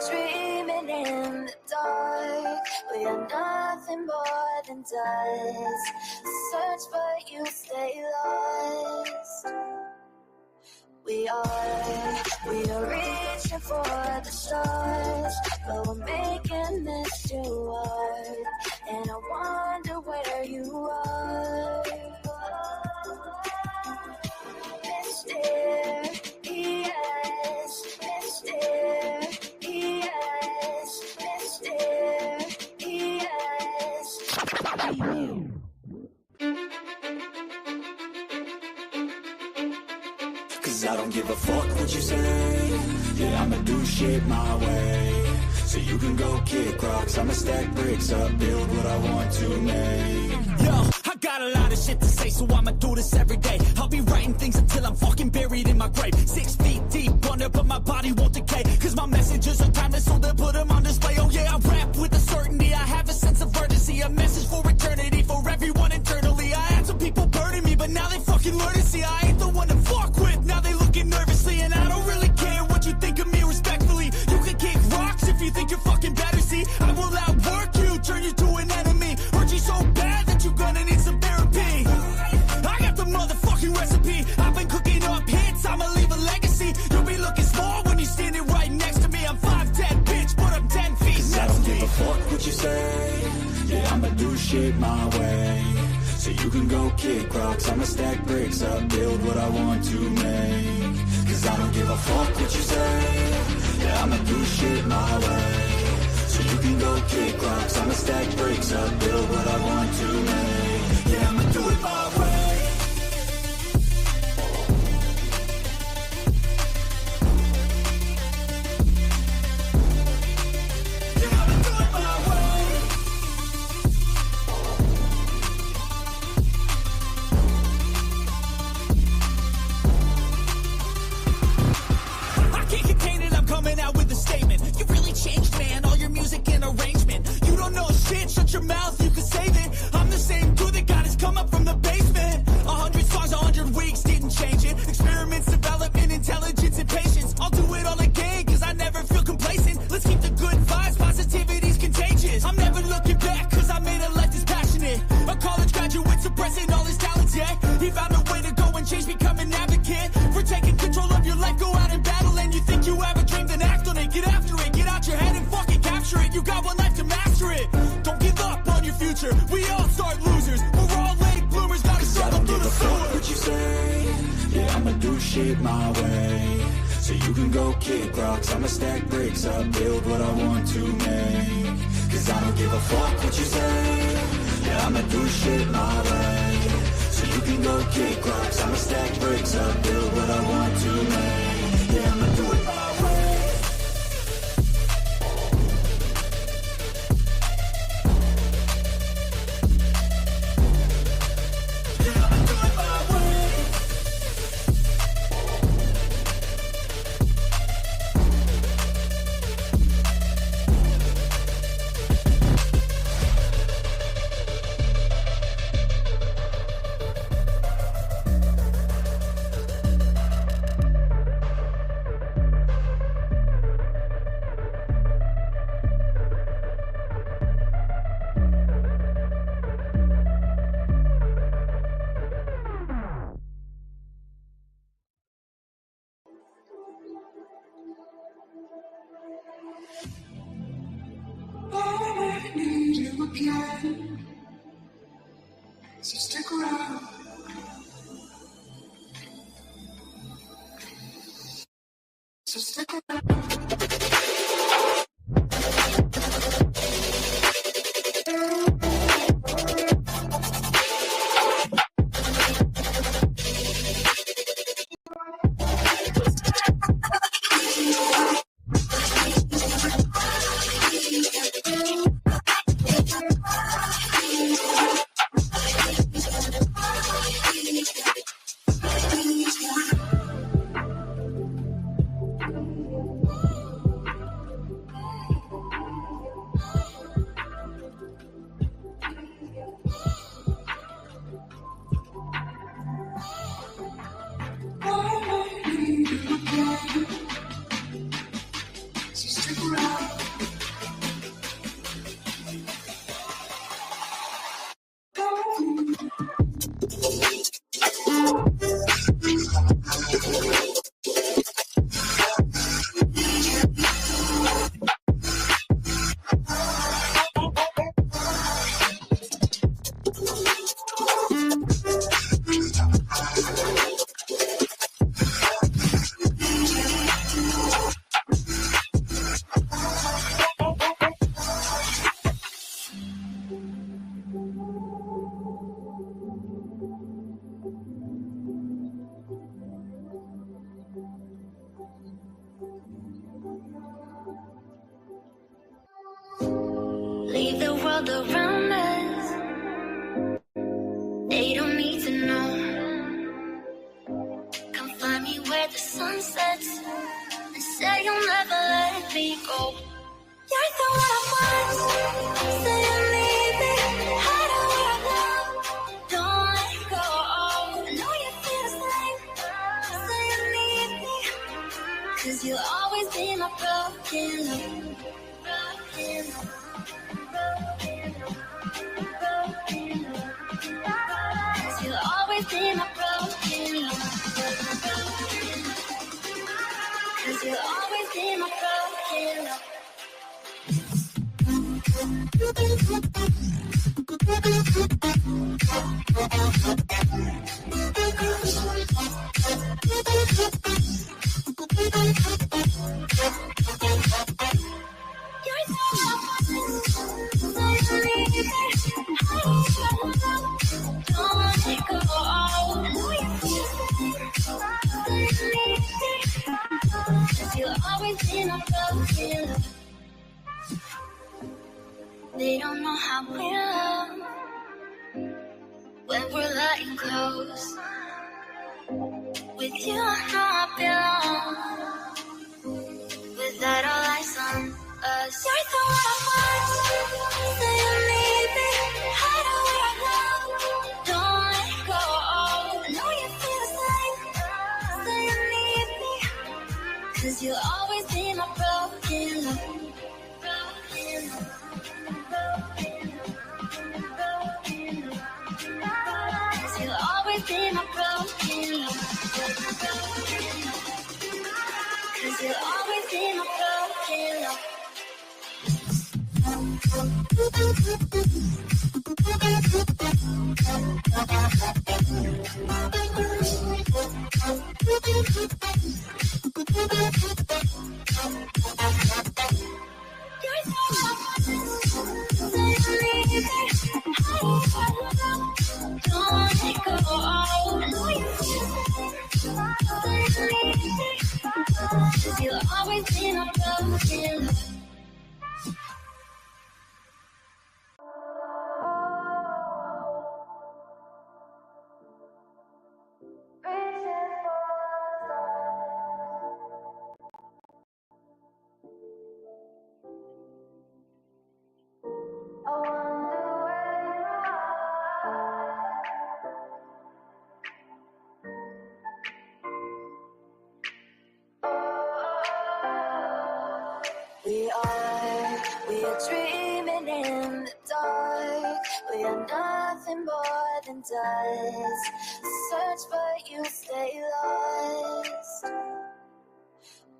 Dreaming in the dark, we are nothing more than dust. Search but you stay lost. We are reaching for the stars, but we're making this too hard. And I wonder where you are. Mysterious, mysterious, mysterious. Cause I don't give a fuck what you say. Yeah, I'ma do shit my way. So you can go kick rocks, I'ma stack bricks up, build what I want to make. Yo, I got a lot of shit to say, so I'ma do this every day. I'll be writing things until I'm fucking buried in my grave. 6 feet deep under, but my body won't decay. Cause my messages are timeless, so they'll put them on display. Oh yeah, I rap with a certainty, I have a sense of urgency. A message for eternity, for everyone internally. I had some people burning me, but now they fucking learn to see I ain't the one to fuck with. Now they looking nervously, and I don't really care what you think of me respectfully. You can kick rocks if you think you're fucking better, see. I will outwork you, turn you to an enemy. Hurt you so bad that you're gonna need some therapy. I got the motherfucking recipe. I've been cooking up hits, I'ma leave a legacy. You'll be looking small when you're standing right next to me. I'm 5'10", bitch, but I'm 10 feet. Cause I don't give a fuck what you say. Yeah, I'ma do shit my way. So you can go kick rocks, I'ma stack bricks up, build what I want to make. Cause I don't give a fuck what you say. Yeah, I'ma do shit my way. So you can go kick rocks, I'ma stack bricks up, build what I want to make. Yeah, I'ma do it my way. Shut your mouth, you can save it. I'm the same dude that got his come up from the basement. 100 songs, 100 weeks, didn't change it. Experiments, development, intelligence, and patience. I'll do it all again, cause I never feel complacent. Let's keep the good vibes, positivity's contagious. I'm never looking back, cause I made a life that's passionate. A college graduate suppressing all his talents, yeah. He found a way to go and change, become an advocate. For taking control of your life, go out and battle. And you think you have a dream, then act on it. Get after it, get out your head and fucking capture it. You got one life to master it. Don't give up on your future. We all start losers. We're all late bloomers. Gotta struggle through the sewer. What you say? Yeah, I'ma do shit my way. So you can go kick rocks, I'ma stack bricks up, build what I want to make. Cause I don't give a fuck what you say. Yeah, I'ma do shit my way. So you can go kick rocks, I'ma stack bricks up, build what I want to make. Yeah, I'ma do it my way. I need you again, so stick around. So stick around. world around us. They don't need to know. Come find me where the sun sets and say you'll never let me go. You're the one I want. Say you need me. Hide where I love. Don't let go. I know you feel the same. Say you need me. 'Cause you'll always be my broken love. Broken love. You'll always be my broken love. 'Cause you'll always be my broken love. You're so don't let it go. I know you feel it. 'Cause you'll always be my broken love. They don't know how we love when we're lying close. With you, I know I belong. Without all eyes on us, you're the one I want. Say you need me. Hide where I love. Don't let go. I know you feel the same. Say you need me. 'Cause you'll always be my broken love. Broken love. You'll always be my broken love. 'Cause you'll always be my broken love. You're so don't let go. I know you feel it. 'Cause you'll always be my broken love. We are dreaming in the dark. We are nothing more than dust. Search but you stay lost.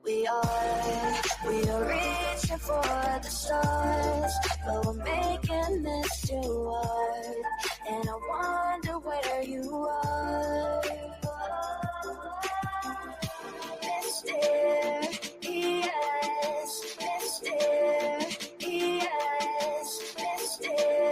We are reaching for the stars, but we're making this too hard. And I wonder where you are. Mysterious, mysterious, mysterious.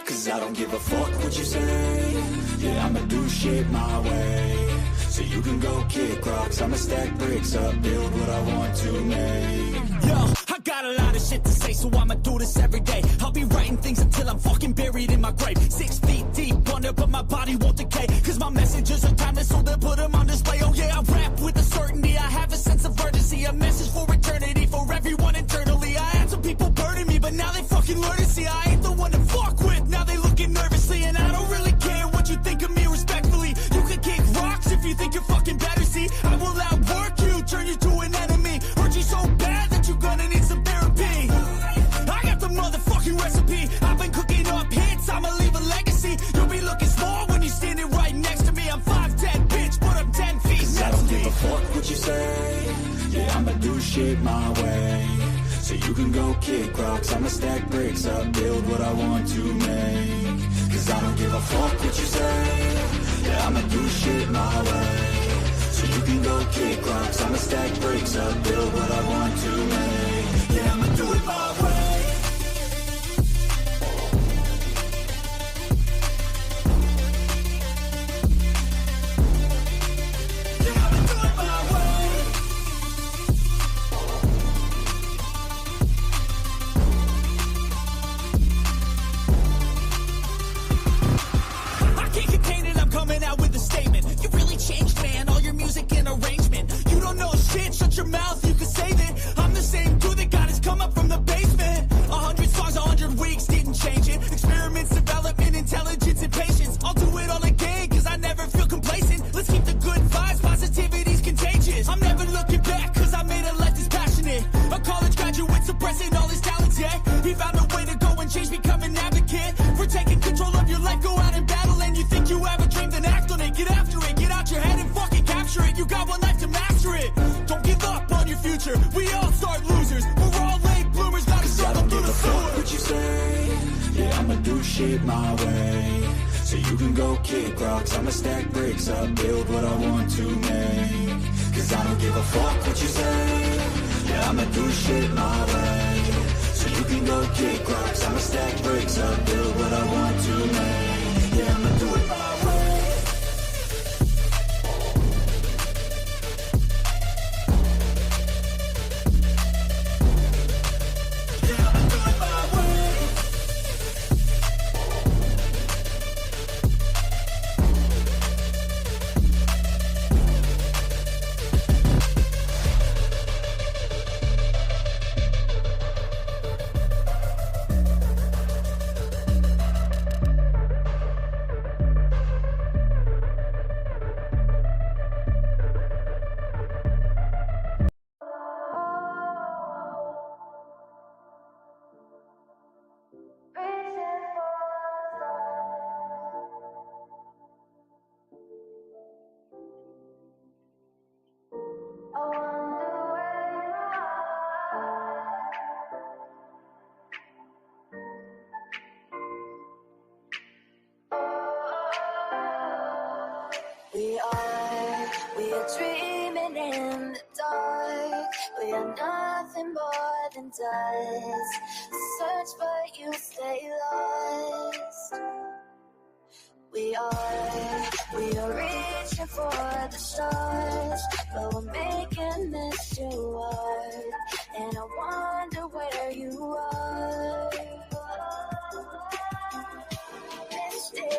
Cause I don't give a fuck what you say. Yeah, I'ma do shit my way. So you can go kick rocks, I'ma stack bricks up, build what I want to make. Yo, I got a lot of shit to say, so I'ma do this every day. I'll be writing things until I'm fucking buried in my grave. 6 feet deep under, but my body won't decay. Cause my messages are timeless, so they'll put them on display. Oh yeah, I rap with a certainty, I have a sense of urgency. A message for eternity, for everyone internally. I had some people burning me, but now they fucking learn to see I ain't the one to fuck with. Now they looking nervously, and I don't really care what you think of me respectfully. You can kick rocks if you think you're fucking better, see. I will outwork you, turn you to an enemy. Hurt you so bad that you're gonna need some therapy. I got the motherfucking recipe. I've been cooking up hits, I'ma leave a legacy. You'll be looking small when you're standing right next to me. I'm 5'10", bitch, but I'm 10 feet next to me. I don't give a fuck what you say. Yeah, I'ma do shit my way. So you can go kick rocks, I'ma stack bricks up, build what I want to make. Cause I don't give a fuck what you say. Yeah, I'ma do shit my way. So you can go kick rocks, I'ma stack bricks up, build what I want to make. Yeah, I'ma do it my way. Yeah, I'ma do shit my way. So you can go kick rocks, I'ma stack bricks up, build what I want to make. Cause I don't give a fuck what you say, yeah, I'ma do shit my way. So you can go kick rocks, I'ma stack bricks up, build what I want to make. Yeah, I'ma do it my way. We are dreaming in the dark. We are nothing more than dust. Search but you stay lost. We are reaching for the stars, but we're making this too hard. And I wonder where you are. Mysterious,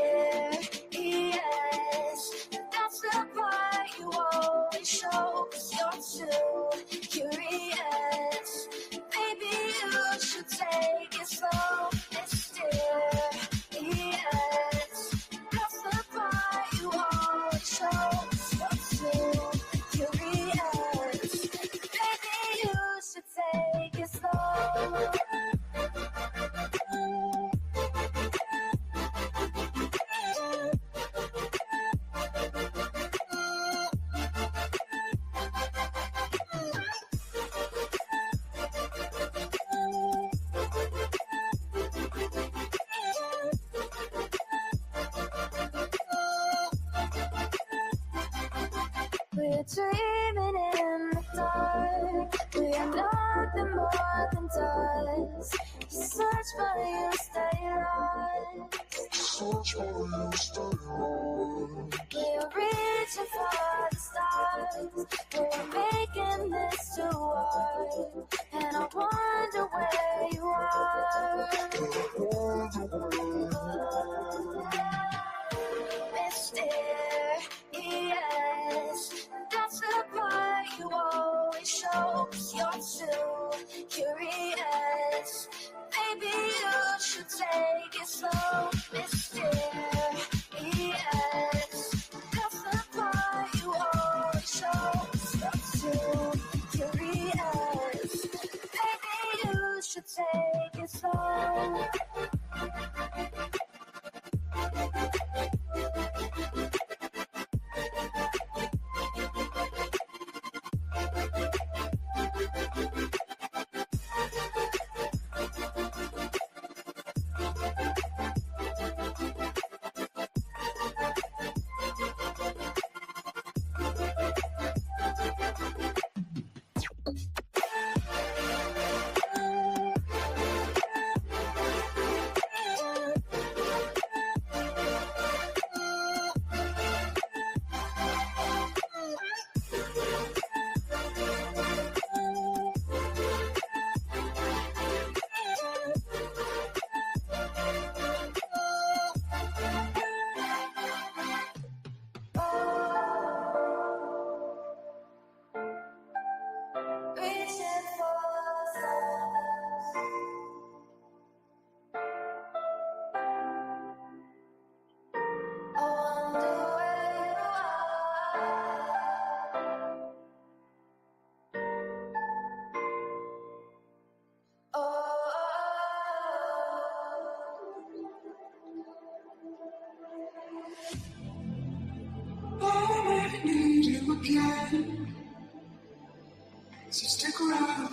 that's the part you always show. 'Cause you're too curious. Maybe you should take it slow. Mysterious, that's the part you always show. 'Cause you're too curious. Maybe you should take it slow. We're dreaming in the dark. We are nothing more than dust. You search but you stay lost. Search but you stay lost. We're reaching for the stars. We're making this too hard. And I wonder where you are. Mysterious, that's the part you always show. 'Cause you're too curious. Maybe you should take it slow. Mysterious, that's the part you always show. 'Cause you're too curious. Maybe you should take it slow. Again, so stick around.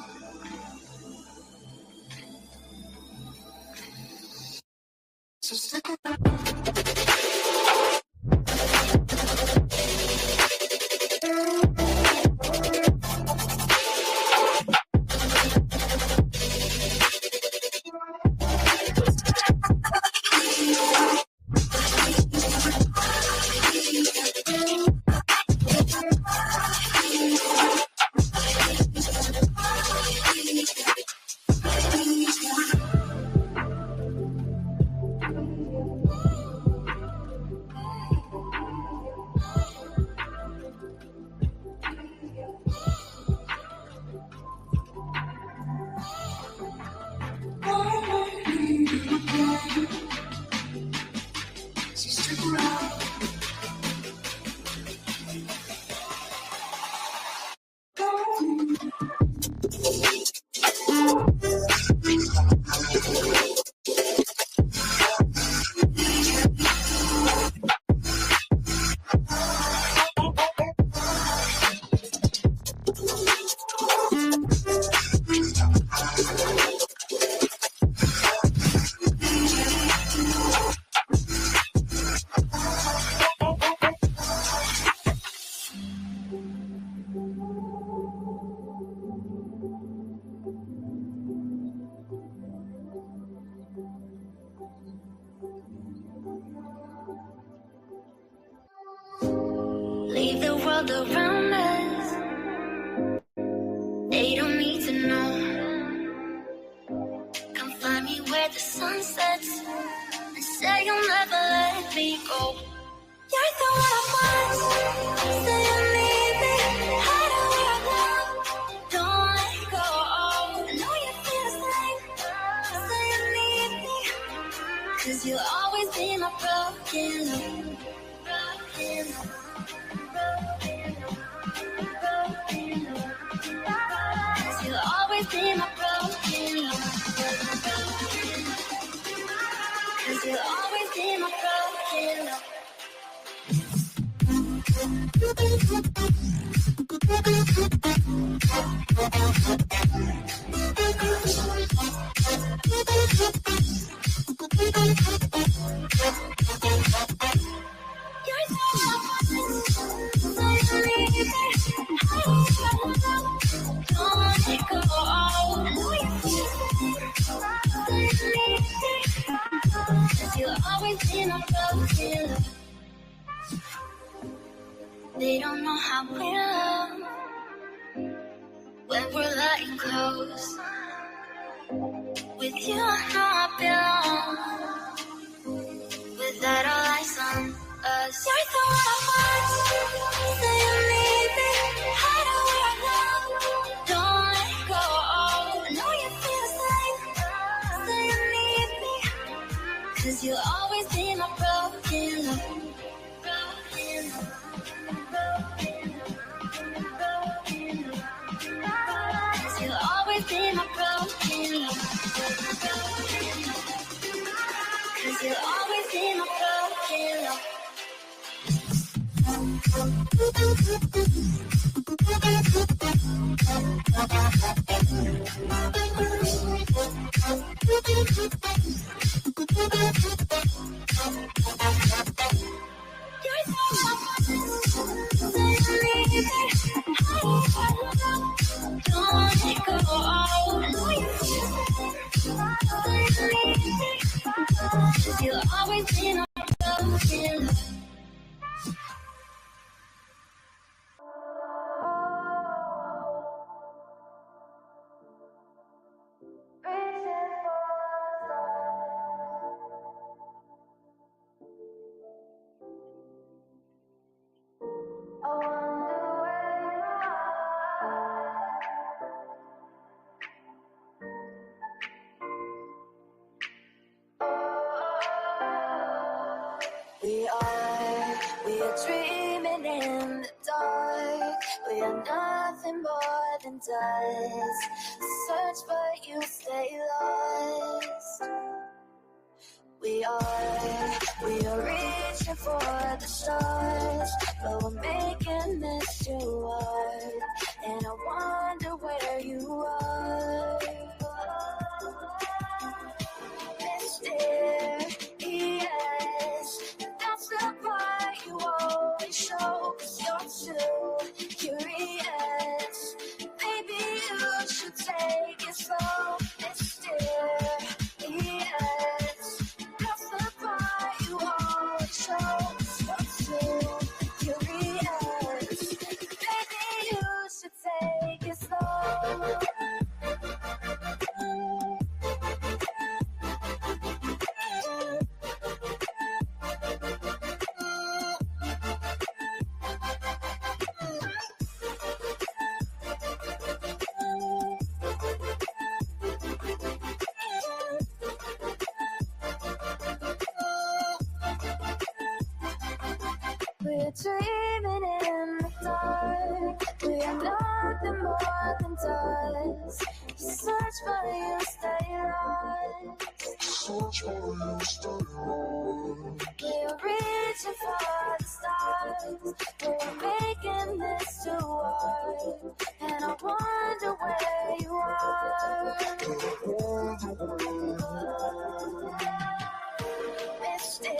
Leave the world around us. They don't need to know. Come find me where the sun sets and say you'll never let me go. You're the one I want. Say you need me. Hide away right now. Don't let go. I know you feel the same. Say you need me. 'Cause you'll always be my broken love. Broken love. You'll always be my broken love. 'Cause you'll always be my broken love. You're so don't let go. I know you feel the 'cause you'll always be my broken love. They don't know how we love when we're letting close. With you, I know I belong. Without all eyes on us, you're the one I want. Say you need me. Hide away right now. Don't let go. I know you feel the same. Say you need me. 'Cause you'll always be my broken love. Broken love. Broken love. Broken love. 'Cause you'll always be my broken love. 'Cause you'll always be my broken love. You'll always be my broken love. We are dreaming in the dark. We are nothing more than dust. Search but you stay lost. We are reaching for the stars, but we're making this too hard. And I wonder where you are. Let's stare Search for you, stay on. We're reaching for the stars. We're making this too hard. And I wonder where you are. Mysterious.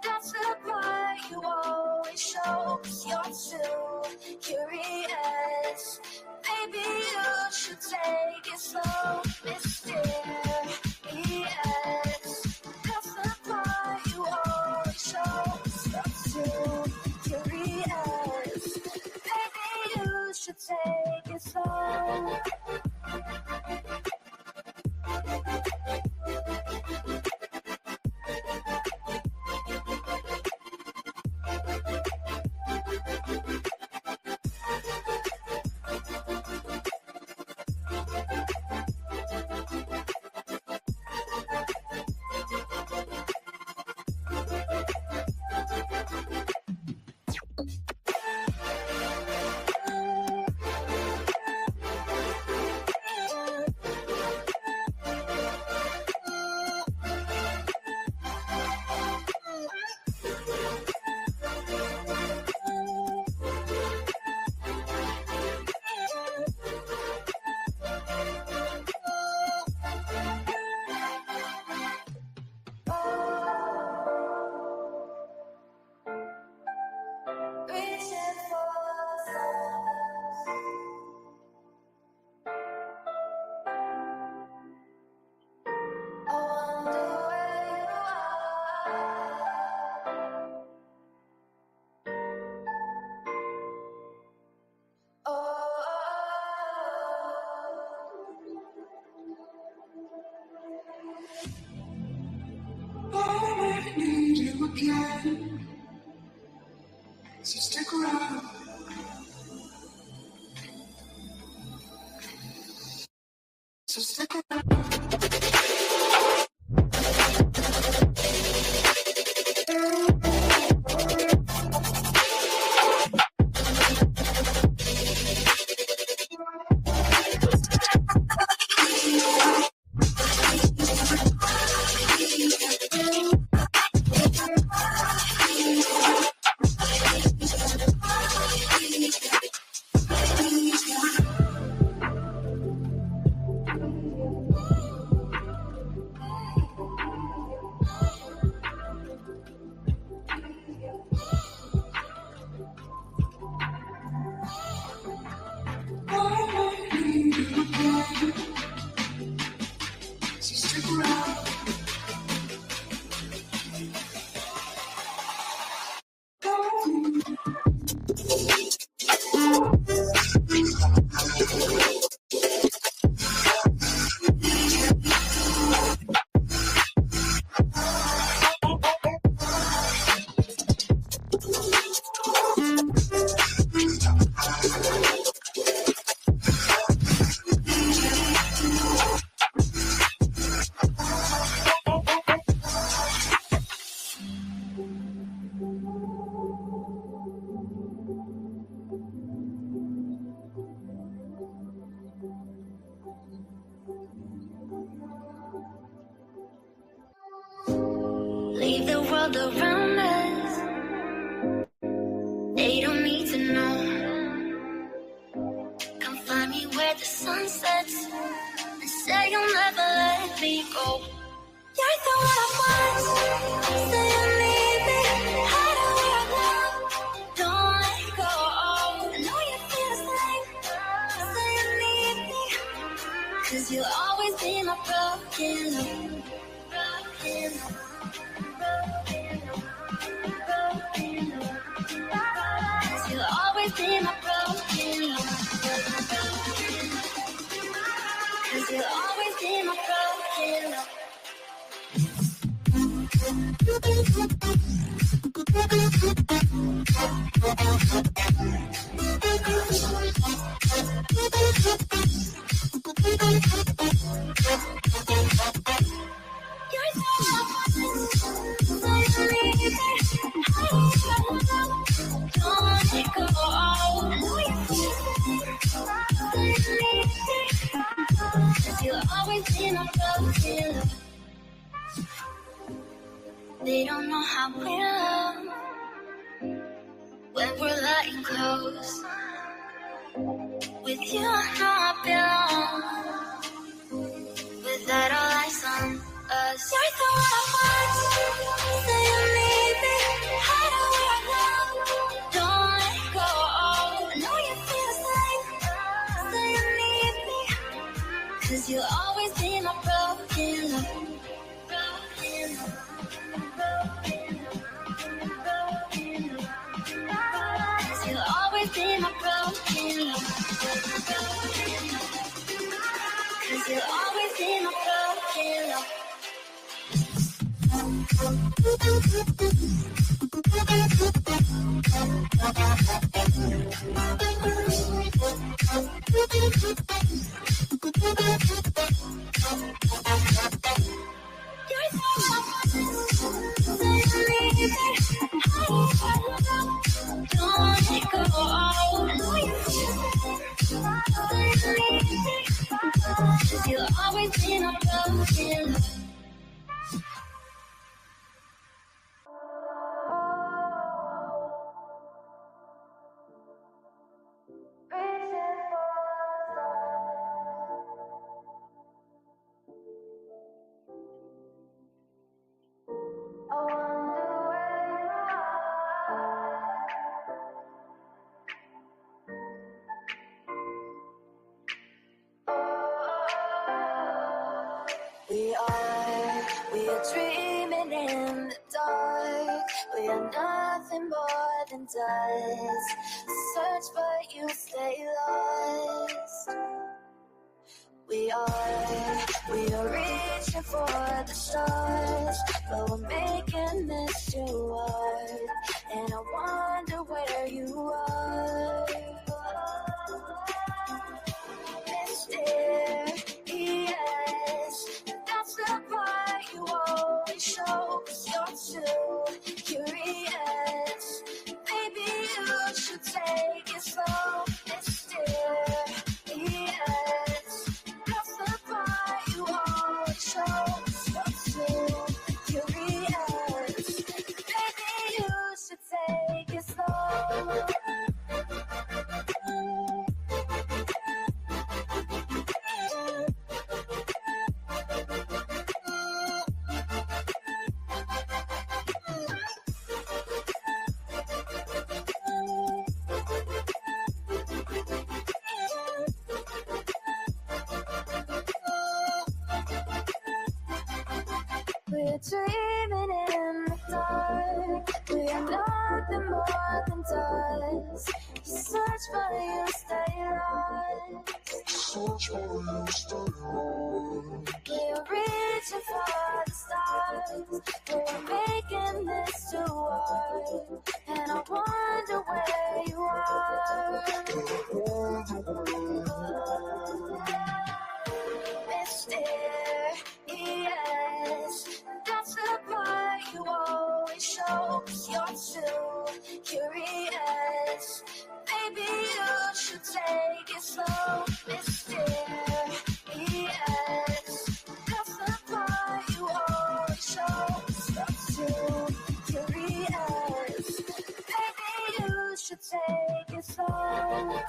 That's the part you always show. 'Cause you're too curious. Maybe you should take it slow. Mysterious. That's the part you always show. 'Cause you're too curious. Maybe you should take it slow. Again. So stick around. So stick around. Leave the world around us. They don't need to know. Come find me where the sun sets and say you'll never let me go. You're the one I want. Say you need me. Hide where I love. Don't let go. I know you feel the same. Say you need me. 'Cause you'll always be my broken love. Broken love. You'll always be my broken love. 'Cause you'll always be my broken love. You're so 'Cause you'll always be my broken love. They don't know how we love when we're lying close. With you, I know I belong. Without all eyes on us, you're the one I want. Say you need me. How do we love? Don't let go. I know you feel the same. Say you need me. 'Cause you'll always be my broken love. Broken love. Cause you'll always be my broken love. Cause you'll always be my broken love. You'll always be my broken love. We are dreaming in the dark. We are nothing more than dust. Search but you stay lost. We are reaching for the stars, but we're making this too hard. And I wonder where you are. Mysterious, that's the part you always show. 'Cause you're too curious. Maybe you should take it slow. Mysterious, that's the part you always show. 'Cause you're too curious. Maybe you should take it slow. We're dreaming in the dark. We are nothing more than dust. You search but you stay lost. Search but you stay lost. We're reaching for the stars. We're making this too hard. And I wonder where you are. Mysterious, that's the part you always show. 'Cause you're too curious. Maybe you should take it slow. Mysterious, that's the part you always show. 'Cause you're too curious. Maybe you should take it slow.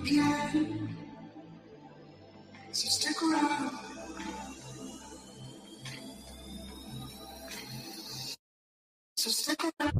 again. So stick around. So stick around.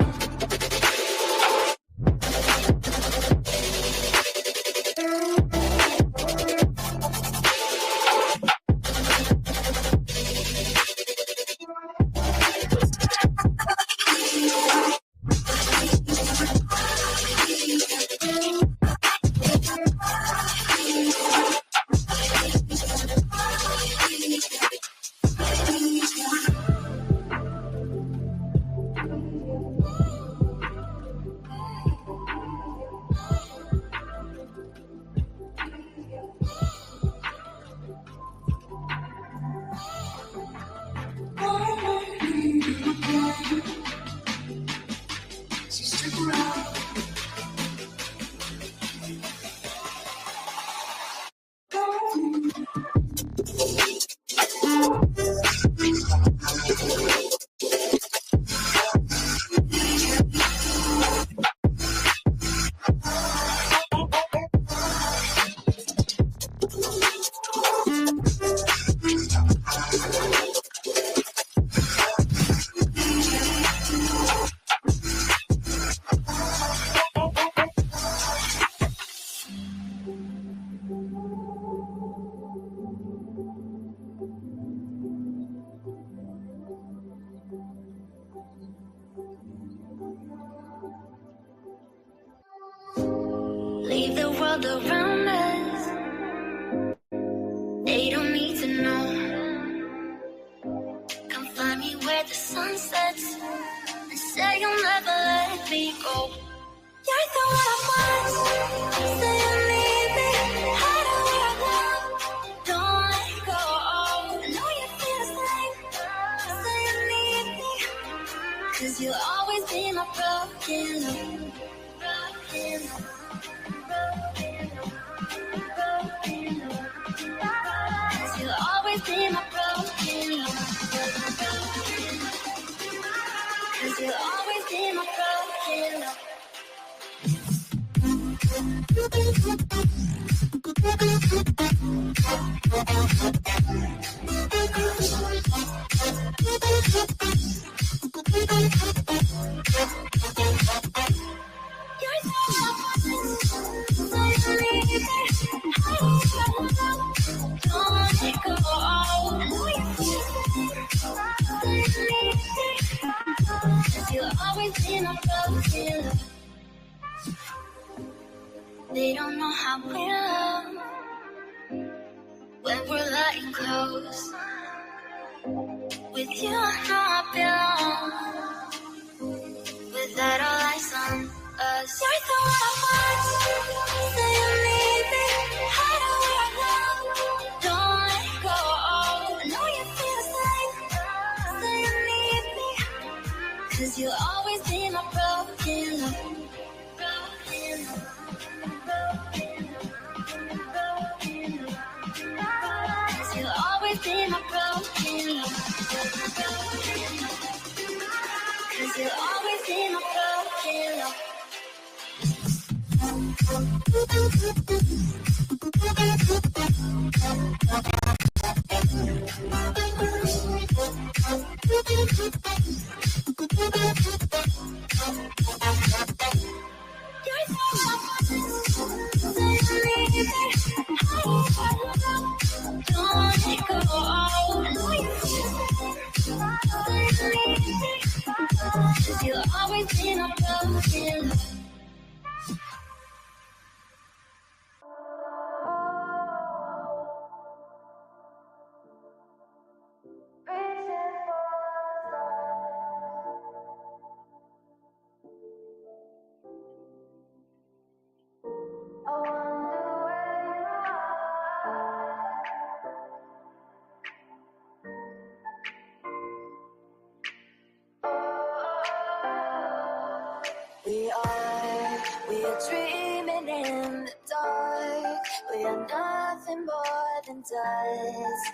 Leave the world around us. They don't need to know. Come find me where the sun sets and say you'll never let me go. You're the one I want. Say you need me. Hide where I love. Don't let go. I know you feel the same. Say you need me. 'Cause you'll always be my broken love. Broken love. Cause you'll always be my broken love. Cause you'll always be my broken love. They don't know how we love when we're letting close. With you, I know I belong. With that, all eyes on us. You're the one I want. Say you need me. Hide where I love. Don't let go. I know you feel the same. Say you need me. 'Cause you'll always be my broken love. Broken love. Cause you'll always be my broken love. Cause you'll always be my broken love. You'll always be my broken love. We are dreaming in the dark. We are nothing more than dust.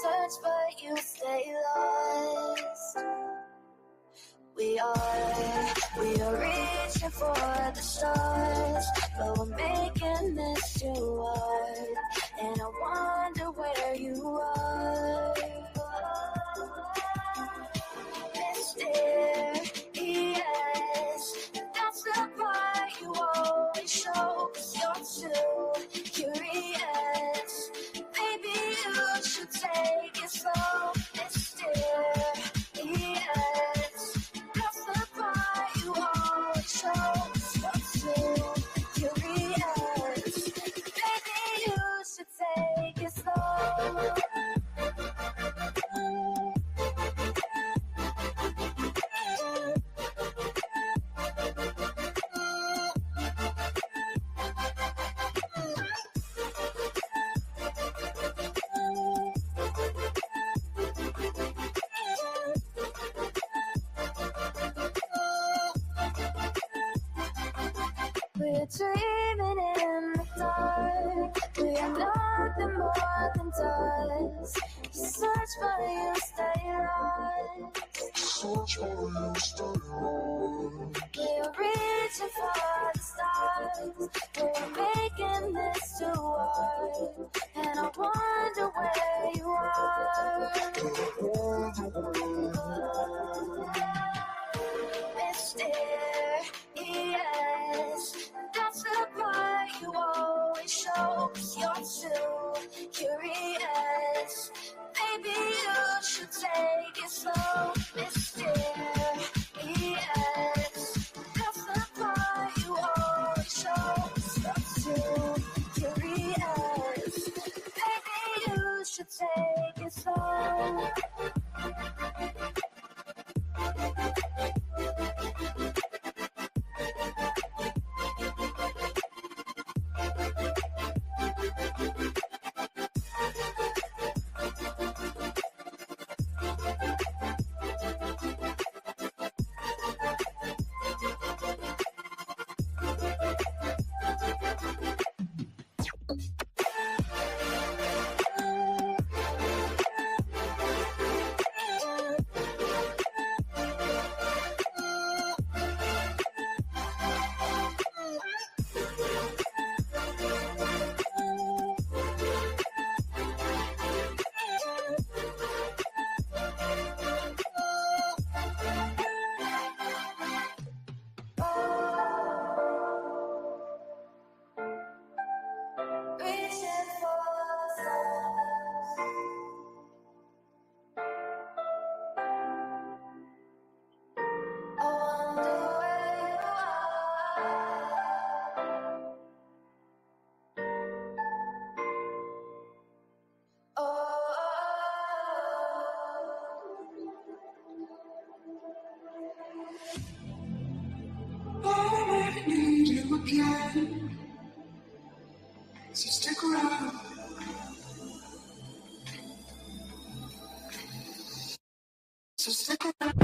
Search but you stay lost. We are reaching for the stars, but we're making this you are, and I wonder where you are. Mysterious, that's the part you always show, 'cause you're too curious. Maybe you should take it slow. Mysterious, that's the part you always show, 'cause you're too curious. Maybe you should take it slow. We're dreaming in the dark. We are nothing more than dust. You search but you stay lost. Search but you stay lost. We're reaching for the stars. We're making this too hard, and I wonder where you are. Mysterious, that's the part you always show, 'cause you're too curious. Maybe you should take it slow. Mysterious, that's the part you always show, 'cause you're too curious. Maybe you should take it slow. Reaching for the stars. I wonder where you are. I need you again, so stick around. So stick around.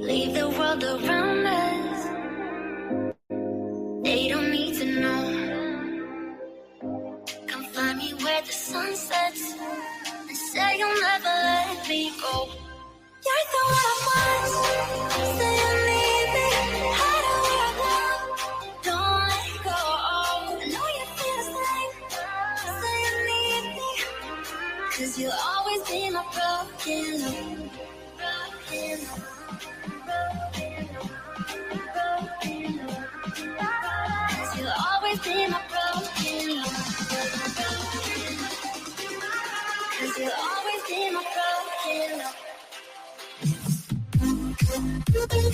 Leave the world around us You'll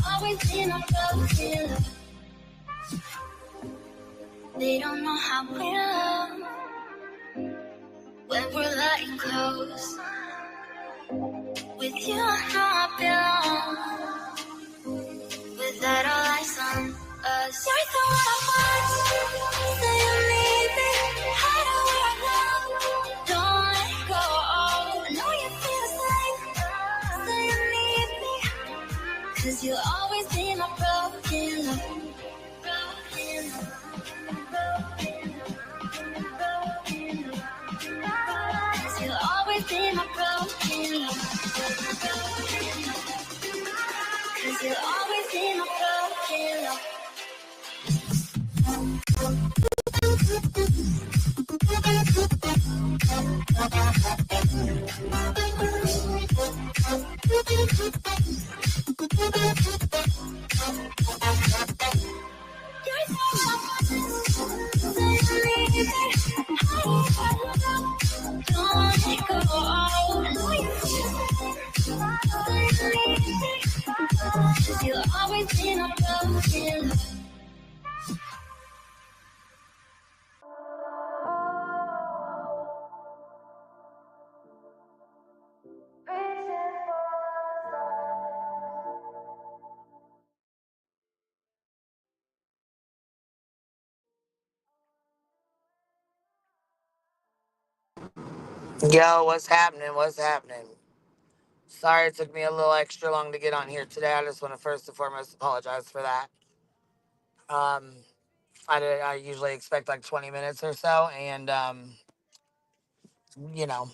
always be my broken love. They don't know how we love when we're letting close. With you, I know I belong. Without all eyes on us, you're the one I want. So you leave me. How do we love? Don't let go. I know you feel the same. So you leave me. 'Cause you'll always be my broken love. Broken love. Cause you'll always be my broken love. Cause you'll always be my broken love. You'll always be my broken love. Yo, what's happening? What's happening? Sorry it took me a little extra long to get on here today. I just want to first and foremost apologize for that. Um, I usually expect like 20 minutes or so, and you know,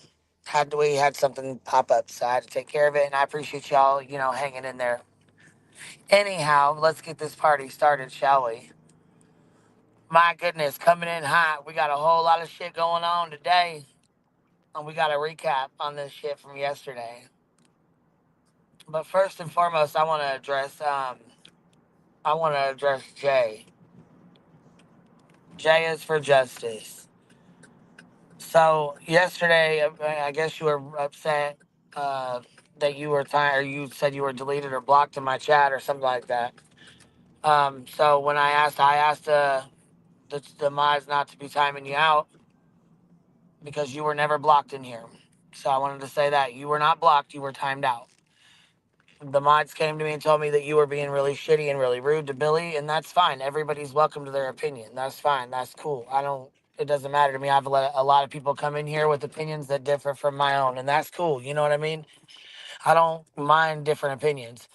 we had something pop up, so I had to take care of it. And I appreciate y'all, hanging in there. Anyhow, let's get this party started, shall we? My goodness, coming in hot. We got a whole lot of shit going on today, and we got a recap on this shit from yesterday. But first and foremost, I want to address Jay. J is for justice. So yesterday, I guess you were upset that you were tired, or you said you were deleted or blocked in my chat or something like that. So when I asked the mods not to be timing you out because you were never blocked in here. So I wanted to say that you were not blocked, you were timed out. The mods came to me and told me that you were being really shitty and really rude to Billy, and that's fine. Everybody's welcome to their opinion. That's fine. That's cool. It doesn't matter to me. I've let a lot of people come in here with opinions that differ from my own, and that's cool. You know what I mean? I don't mind different opinions.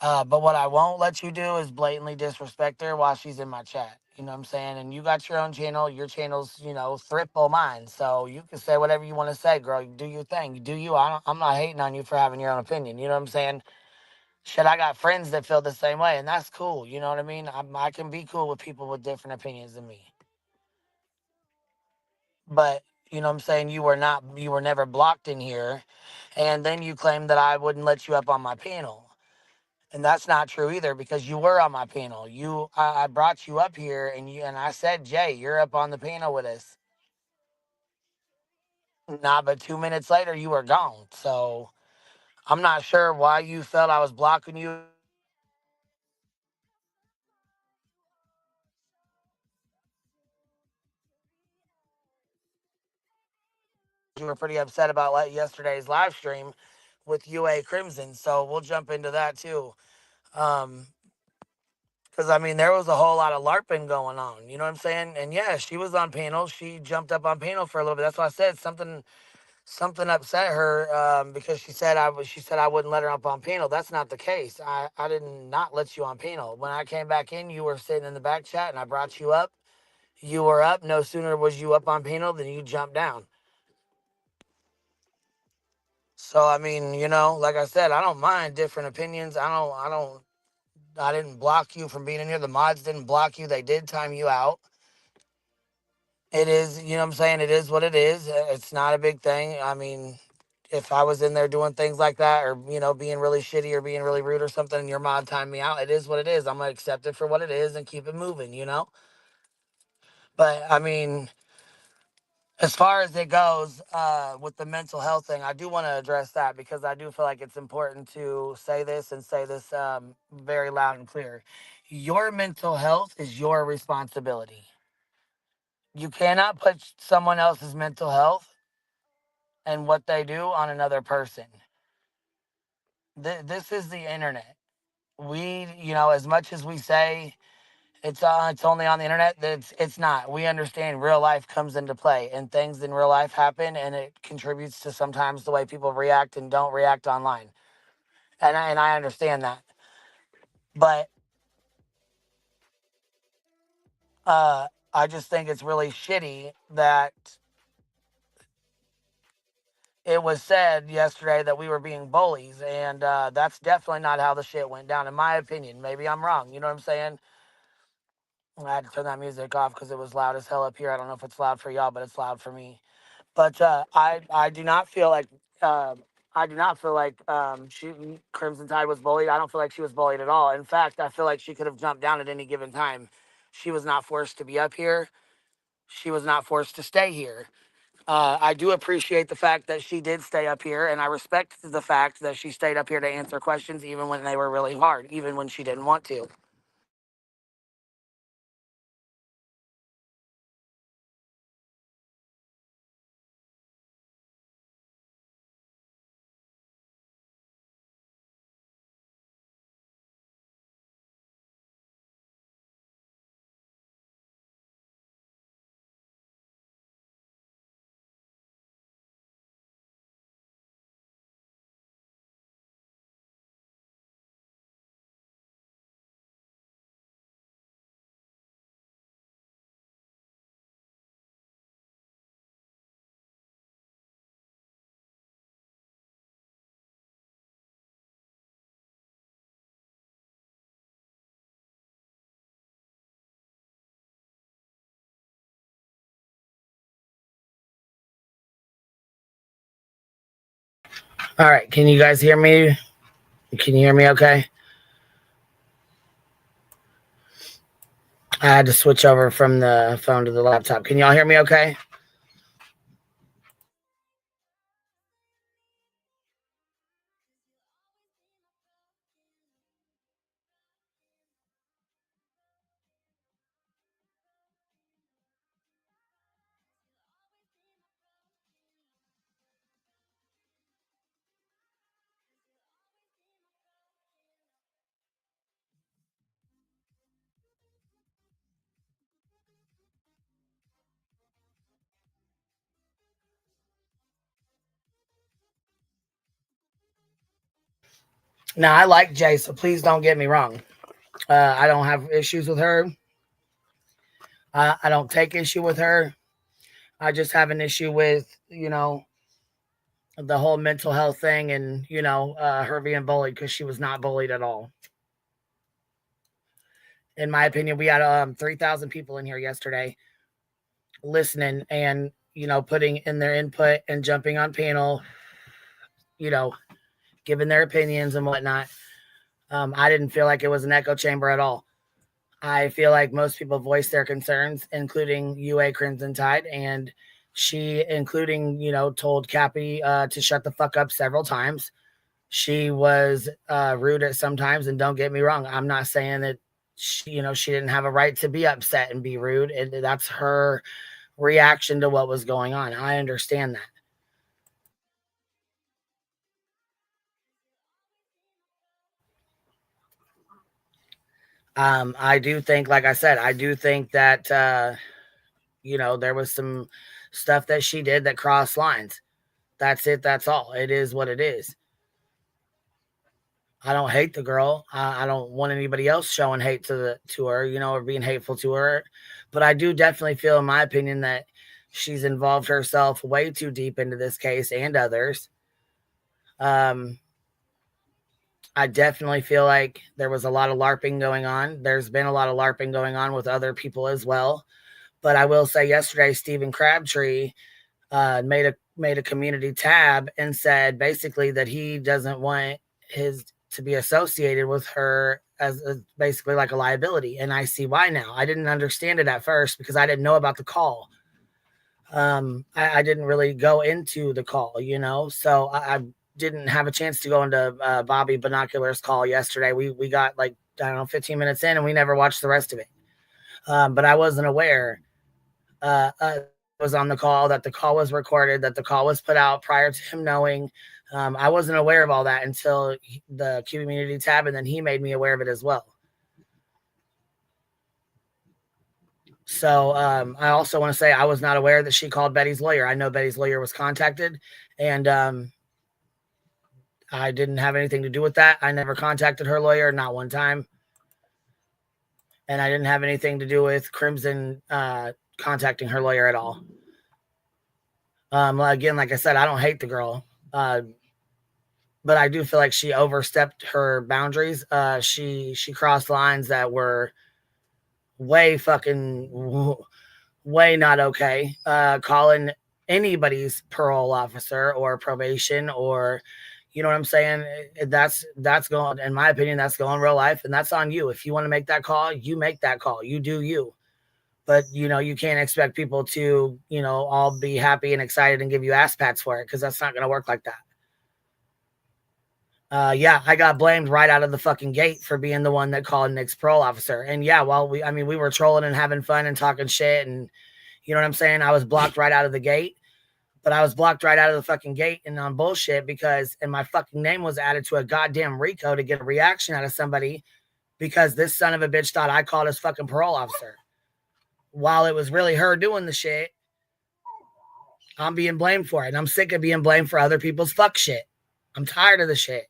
But what I won't let you do is blatantly disrespect her while she's in my chat. You know what I'm saying? And you got your own channel. Your channel's, triple mine. So you can say whatever you want to say, girl. You do your thing. You do you. I'm not hating on you for having your own opinion. You know what I'm saying? Shit, I got friends that feel the same way, and that's cool. You know what I mean? I can be cool with people with different opinions than me. But, you know what I'm saying? You were never blocked in here. And then you claim that I wouldn't let you up on my panel. And that's not true either because you were on my panel. I brought you up here and I said, Jay, you're up on the panel with us. Nah, but 2 minutes later you were gone. So I'm not sure why you felt I was blocking you. You were pretty upset about yesterday's live stream with UA Crimson. So we'll jump into that too. Um, Because, I mean, there was a whole lot of LARPing going on. You know what I'm saying? And yeah, she was on panel. She jumped up on panel for a little bit. That's why I said something upset her because she said I wouldn't let her up on panel. That's not the case. I did not let you on panel. When I came back in, you were sitting in the back chat and I brought you up. You were up. No sooner was you up on panel than you jumped down. So I mean, like I said, I don't mind different opinions. I didn't block you from being in here. The mods didn't block you. They did time you out. It is, you know what I'm saying? It is what it is. It's not a big thing. I mean, if I was in there doing things like that or, being really shitty or being really rude or something and your mod timed me out, it is what it is. I'm going to accept it for what it is and keep it moving. But, I mean, as far as it goes with the mental health thing, I do want to address that because I do feel like it's important to say this and say this very loud and clear. Your mental health is your responsibility. You cannot put someone else's mental health and what they do on another person. This is the internet. As much as we say it's only on the internet, it's not. We understand real life comes into play and things in real life happen, and it contributes to sometimes the way people react and don't react online. And I understand that, but I just think it's really shitty that it was said yesterday that we were being bullies, and that's definitely not how the shit went down, in my opinion. Maybe I'm wrong. You know what I'm saying? I had to turn that music off because it was loud as hell up here. I don't know if it's loud for y'all, but it's loud for me. But I do not feel like uh, she Crimson Tide was bullied. I don't feel like she was bullied at all. In fact, I feel like she could have jumped down at any given time. She was not forced to be up here. She was not forced to stay here. I do appreciate the fact that she did stay up here, and I respect the fact that she stayed up here to answer questions even when they were really hard, even when she didn't want to. All right, can you guys hear me? Can you hear me okay? I had to switch over from the phone to the laptop. Can y'all hear me okay? Now, I like Jay, so please don't get me wrong. I don't have issues with her. I don't take issue with her. I just have an issue with, the whole mental health thing and, her being bullied because she was not bullied at all. In my opinion, we had 3,000 people in here yesterday listening and, putting in their input and jumping on panel, you know, giving their opinions and whatnot. I didn't feel like it was an echo chamber at all. I feel like most people voiced their concerns, including UA Crimson Tide, and she, including, told Cappy to shut the fuck up several times. She was rude at some times, and don't get me wrong, I'm not saying that she didn't have a right to be upset and be rude, and that's her reaction to what was going on. I understand that. I do think, like I said, I do think that there was some stuff that she did that crossed lines. That's it. That's all. It is what it is. I don't hate the girl. I don't want anybody else showing hate to her, or being hateful to her. But I do definitely feel, in my opinion, that she's involved herself way too deep into this case and others. Um, I definitely feel like there was a lot of LARPing going on. There's been a lot of LARPing going on with other people as well. But I will say yesterday, Stephen Crabtree made a community tab and said basically that he doesn't want his to be associated with her as basically like a liability. And I see why now. I didn't understand it at first because I didn't know about the call. I didn't really go into the call, so I didn't have a chance to go into Bobby Binocular's call yesterday. We got like, I don't know, 15 minutes in and we never watched the rest of it. But I wasn't aware was on the call, that the call was recorded, that the call was put out prior to him knowing. I wasn't aware of all that until the community tab, and then he made me aware of it as well. So I also want to say I was not aware that she called Betty's lawyer. I know Betty's lawyer was contacted, and I didn't have anything to do with that. I never contacted her lawyer, not one time. And I didn't have anything to do with Crimson contacting her lawyer at all. Again, like I said, I don't hate the girl, but I do feel like she overstepped her boundaries. She crossed lines that were way not okay. Calling anybody's parole officer or probation, or you know what I'm saying? That's going, in my opinion, that's going real life, and that's on you. If you want to make that call, you make that call. You do you. But, you can't expect people to, all be happy and excited and give you ass pats for it, because that's not going to work like that. Yeah, I got blamed right out of the fucking gate for being the one that called Nick's parole officer. And yeah, we were trolling and having fun and talking shit, and you know what I'm saying? I was blocked right out of the gate, but I was blocked right out of the fucking gate and on bullshit and my fucking name was added to a goddamn RICO to get a reaction out of somebody because this son of a bitch thought I called his fucking parole officer. While it was really her doing the shit, I'm being blamed for it. And I'm sick of being blamed for other people's fuck shit. I'm tired of the shit.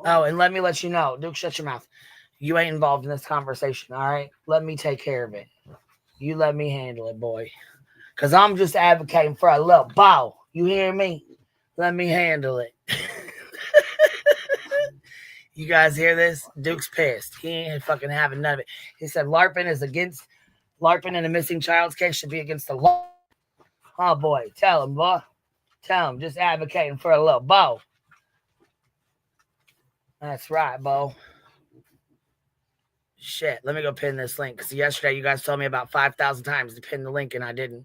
Oh, and let me let you know, Duke, shut your mouth. You ain't involved in this conversation, all right? Let me take care of it. You let me handle it, boy. Because I'm just advocating for a little bow. You hear me? Let me handle it. You guys hear this? Duke's pissed. He ain't fucking having none of it. He said Larping in a missing child's case should be against the law. Oh, boy. Tell him, boy. Tell him. Just advocating for a little bow. That's right, Bo. Shit. Let me go pin this link. Because yesterday you guys told me about 5,000 times to pin the link, and I didn't.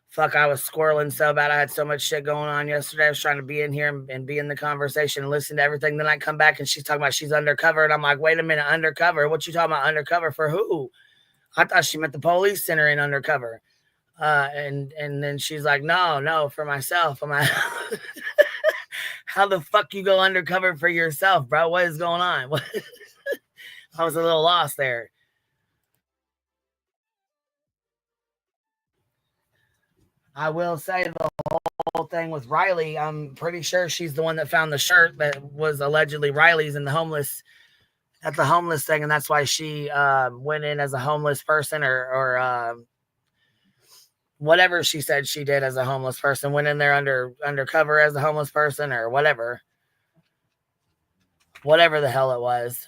Fuck, I was squirreling so bad. I had so much shit going on yesterday. I was trying to be in here and be in the conversation and listen to everything. Then I come back and she's talking about she's undercover. And I'm like, wait a minute, undercover? What you talking about undercover for who? I thought she meant the police center in undercover. And then she's like, no, for myself. I'm like, how the fuck you go undercover for yourself, bro? What is going on? I was a little lost there. I will say the whole thing with Riley, I'm pretty sure she's the one that found the shirt that was allegedly Riley's in the homeless thing, and that's why she went in as a homeless person or whatever she said she did as a homeless person, went in there undercover as a homeless person or whatever the hell it was.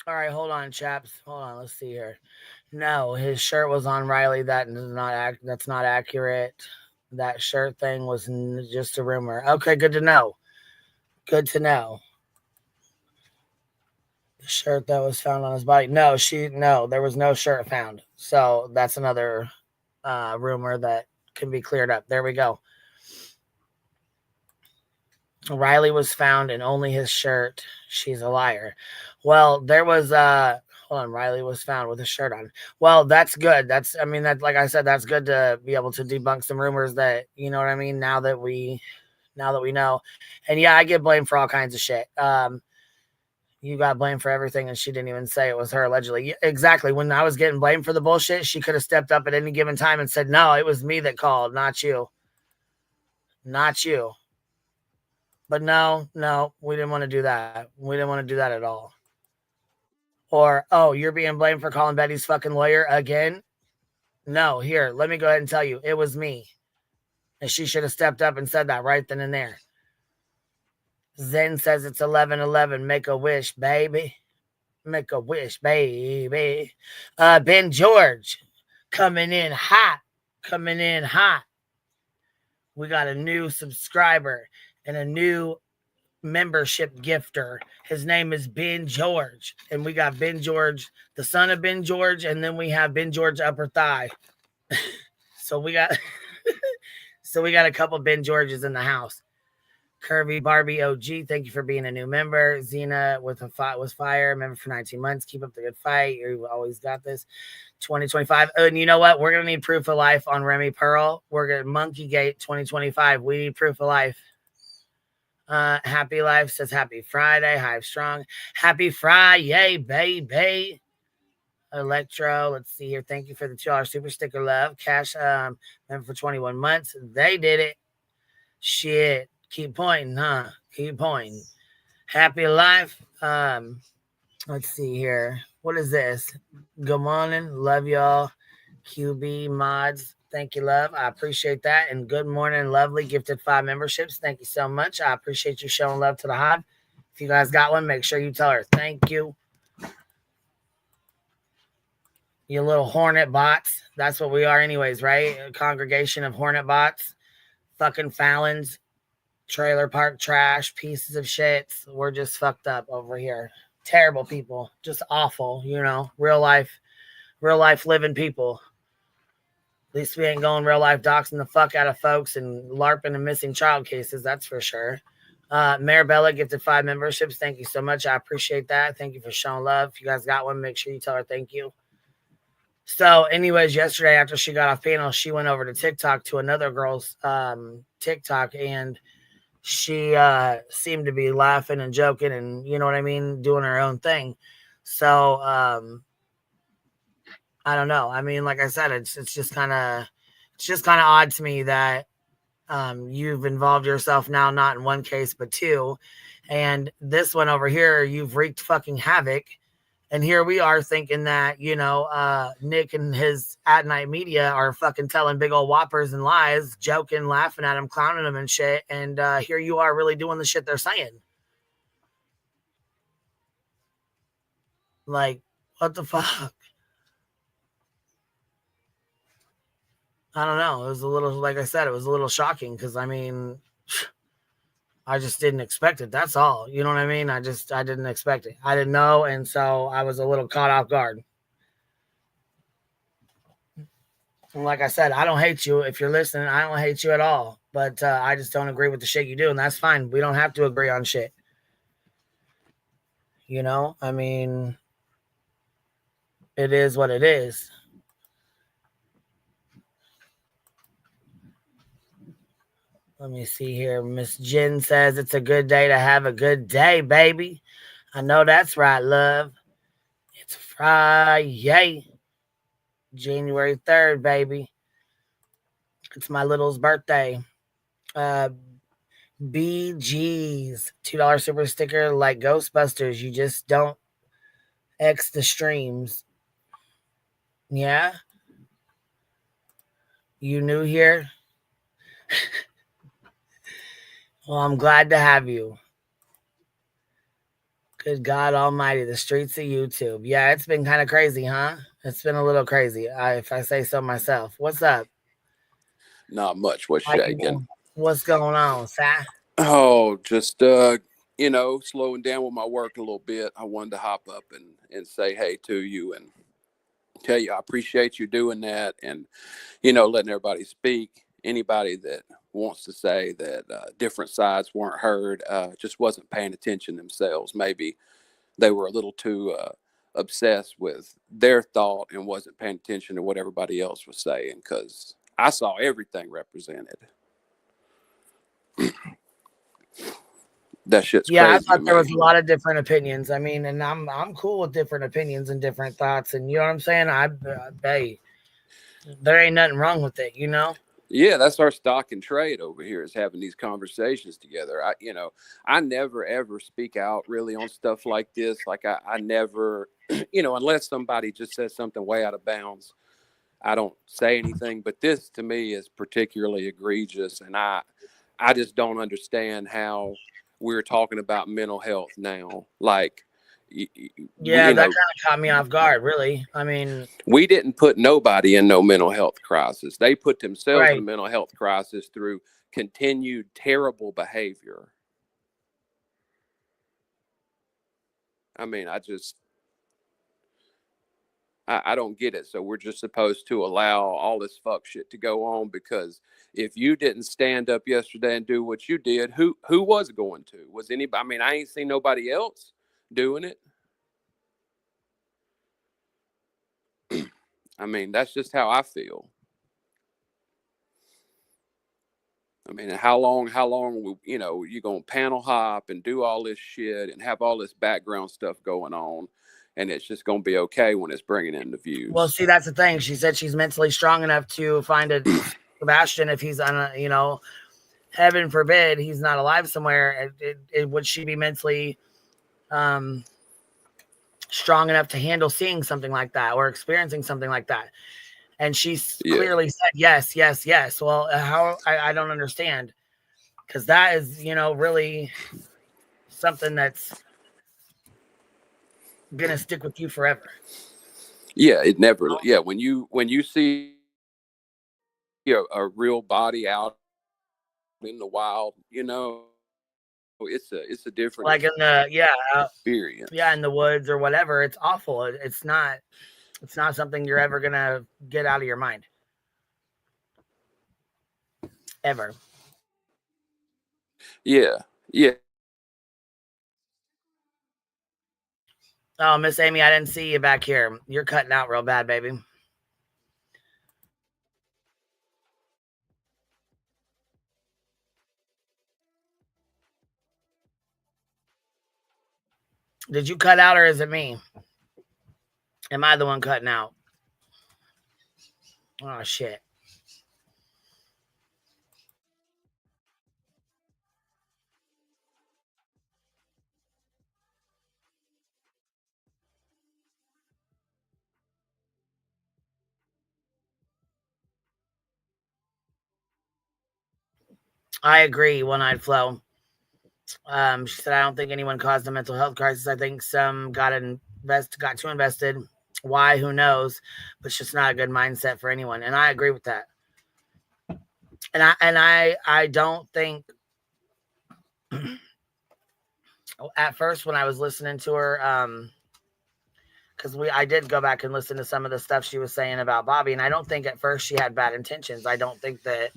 All right, hold on, chaps. Hold on, let's see here. No, his shirt was on Riley. That's not accurate. That shirt thing was just a rumor. Okay, good to know. Good to know. The shirt that was found on his body. No, there was no shirt found. So that's another rumor that can be cleared up. There we go. Riley was found in only his shirt. She's a liar. Well, there was hold on, Riley was found with a shirt on. Well, that's good. Like I said, that's good to be able to debunk some rumors that, you know what I mean, now that we know. And yeah, I get blamed for all kinds of shit. You got blamed for everything, and she didn't even say it was her, allegedly. Yeah, exactly. When I was getting blamed for the bullshit, she could have stepped up at any given time and said, no, it was me that called, not you. Not you. But no, we didn't want to do that. We didn't want to do that at all. Or, oh, you're being blamed for calling Betty's fucking lawyer again? No, here, let me go ahead and tell you, it was me. And she should have stepped up and said that right then and there. Zen says it's 11:11. Make a wish, baby. Make a wish, baby. Ben George coming in hot. Coming in hot. We got a new subscriber and a new membership gifter. His name is Ben George. And we got Ben George, the son of Ben George, and then we have Ben George upper thigh. So we got a couple Ben Georges in the house. Curvy Barbie OG, thank you for being a new member. Xena with fire, member for 19 months. Keep up the good fight. You always got this. 2025. And you know what? We're gonna need proof of life on Remy Pearl. We're gonna Monkey Gate 2025. We need proof of life. Happy Life says happy Friday. Hive Strong. Happy Friday, baby. Electro, let's see here. Thank you for the $2 super sticker, love. Cash, member for 21 months. They did it. Shit. Keep pointing, huh? Keep pointing. Happy Life. Let's see here. What is this? Good morning. Love y'all. QB mods. Thank you, love. I appreciate that. And good morning, lovely. Gifted 5 memberships. Thank you so much. I appreciate you showing love to the hive. If you guys got one, make sure you tell her thank you. You little hornet bots. That's what we are anyways, right? A congregation of hornet bots. Fucking Fallons. Trailer park trash, pieces of shit. We're just fucked up over here. Terrible people. Just awful, real life living people. At least we ain't going real life doxing the fuck out of folks and LARPing and missing child cases, that's for sure. Marabella gifted 5 memberships. Thank you so much. I appreciate that. Thank you for showing love. If you guys got one, make sure you tell her thank you. So anyways, yesterday after she got off panel, she went over to TikTok to another girl's TikTok, and she seemed to be laughing and joking and, you know what I mean, doing her own thing. So I don't know. I mean, like I said, it's just kind of odd to me that you've involved yourself now, not in one case, but 2. And this one over here, you've wreaked fucking havoc. And here we are thinking that, Nick and his at night media are fucking telling big old whoppers and lies, joking, laughing at him, clowning him and shit. And here you are really doing the shit they're saying. Like, what the fuck? I don't know. It was a little, like I said, it was a little shocking because, I mean, I just didn't expect it. That's all. You know what I mean? I didn't expect it. I didn't know. And so I was a little caught off guard. And like I said, I don't hate you. If you're listening, I don't hate you at all. But I just don't agree with the shit you do. And that's fine. We don't have to agree on shit. I mean, it is what it is. Let me see here. Miss Jen says it's a good day to have a good day, baby. I know that's right, love. It's Friday, January 3rd, baby. It's my little's birthday. BG's $2 super sticker like Ghostbusters. You just don't X the streams. Yeah? You new here? Well, I'm glad to have you. Good God Almighty, the streets of YouTube. Yeah, it's been kind of crazy, huh? It's been a little crazy, if I say so myself. What's up? Not much. What's shaking? What's going on, Sal? Oh, just slowing down with my work a little bit. I wanted to hop up and say hey to you and tell you I appreciate you doing that, and letting everybody speak. Anybody that wants to say that different sides weren't heard just wasn't paying attention themselves. Maybe they were a little too obsessed with their thought and wasn't paying attention to what everybody else was saying, because I saw everything represented. That shit's Yeah, I crazy to thought there was me. a lot of different opinions. I mean, and I'm cool with different opinions and different thoughts, and you know what I'm saying. Hey, there ain't nothing wrong with it, you know. Yeah, that's our stock and trade over here, is having these conversations together. I never ever speak out really on stuff like this. Like I never, unless somebody just says something way out of bounds, I don't say anything. But this to me is particularly egregious, and I just don't understand how we're talking about mental health now. Like, we, Yeah, that kind of caught me off guard, really. I mean, we didn't put nobody in no mental health crisis. They put themselves in a right. mental health crisis through continued terrible behavior. I mean, I don't get it. So we're just supposed to allow all this fuck shit to go on because if you didn't stand up yesterday and do what you did, who was going to? Was anybody? I mean, I ain't seen nobody else doing it. I mean, that's just how I feel. I mean, how long, you're going to panel hop and do all this shit and have all this background stuff going on. And it's just going to be okay when it's bringing in the views. Well, see, that's the thing. She said she's mentally strong enough to find a Sebastian if he's on a, heaven forbid, he's not alive somewhere. Would she be mentally strong enough to handle seeing something like that or experiencing something like that? And she clearly said yes, yes, yes. Well, how I don't understand, because that is, really something that's gonna stick with you forever. Yeah, it never. Yeah, when you see a real body out in the wild, it's a different Like in the experience. in the woods or whatever. It's awful. It's not something you're ever gonna get out of your mind. Ever. Yeah. Yeah. Oh, Miss Amy, I didn't see you back here. You're cutting out real bad, baby. Did you cut out or is it me? Am I the one cutting out? Oh, shit. I agree, One-Eyed Flo. She said, I don't think anyone caused a mental health crisis. I think some got too invested. Why? Who knows? But it's just not a good mindset for anyone. And I agree with that. And I don't think at first when I was listening to her, because I did go back and listen to some of the stuff she was saying about Bobby, and I don't think at first she had bad intentions. I don't think that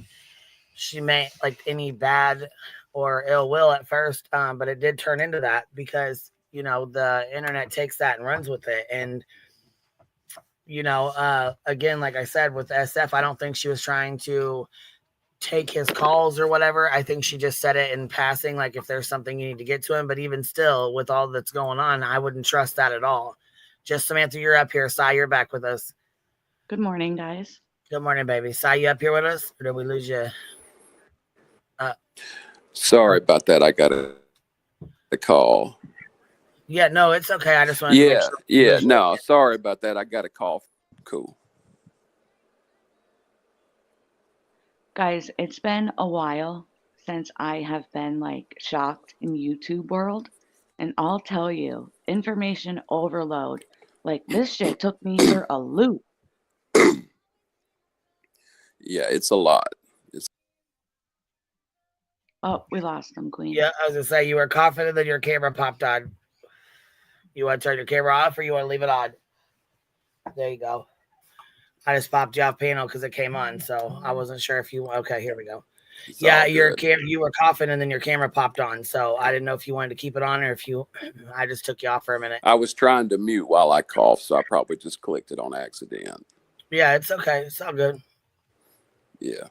she meant like any bad or ill will at first, but it did turn into that because the internet takes that and runs with it. And again, like I said with SF, I don't think she was trying to take his calls or whatever. I think she just said it in passing, like if there's something you need to get to him. But even still, with all that's going on, I wouldn't trust that at all. Just Samantha, you're up here. Sai, you're back with us. Good morning, guys. Good morning, baby. Sai, you up here with us? Or did we lose you? Sorry about that. I got a call. Yeah, no, it's okay. I just wanted to make sure. Yeah, no, sorry about that. I got a call. Cool. Guys, it's been a while since I have been shocked in YouTube world. And I'll tell you, information overload. This shit took me for a loop. Yeah, it's a lot. Oh, we lost them, Queen. Yeah, I was gonna say you were confident that your camera popped on. You want to turn your camera off or you want to leave it on? There you go. I just popped you off panel because it came on, so I wasn't sure if you. Okay, here we go. It's you were coughing and then your camera popped on, so I didn't know if you wanted to keep it on or if you. I just took you off for a minute. I was trying to mute while I coughed, so I probably just clicked it on accident. Yeah, it's okay. It's all good. Yeah.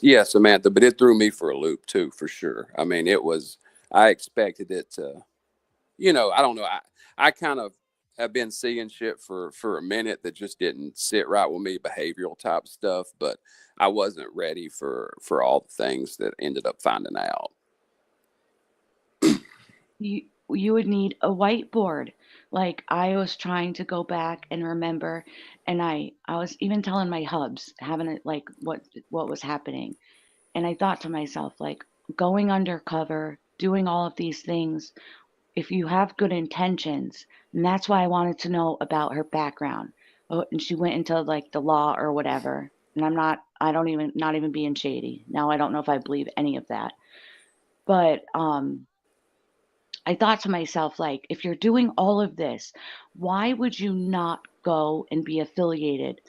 Yeah, Samantha, but it threw me for a loop too, for sure. I mean, I expected it to, I don't know. I kind of have been seeing shit for a minute that just didn't sit right with me, behavioral type stuff, but I wasn't ready for all the things that ended up finding out. You would need a whiteboard. Like, I was trying to go back and remember, and I was even telling my hubs, having it like what was happening. And I thought to myself, like, going undercover, doing all of these things, if you have good intentions, and that's why I wanted to know about her background. Oh, and she went into like the law or whatever. And not even being shady. Now I don't know if I believe any of that. But I thought to myself, like, if you're doing all of this, why would you not go and be affiliated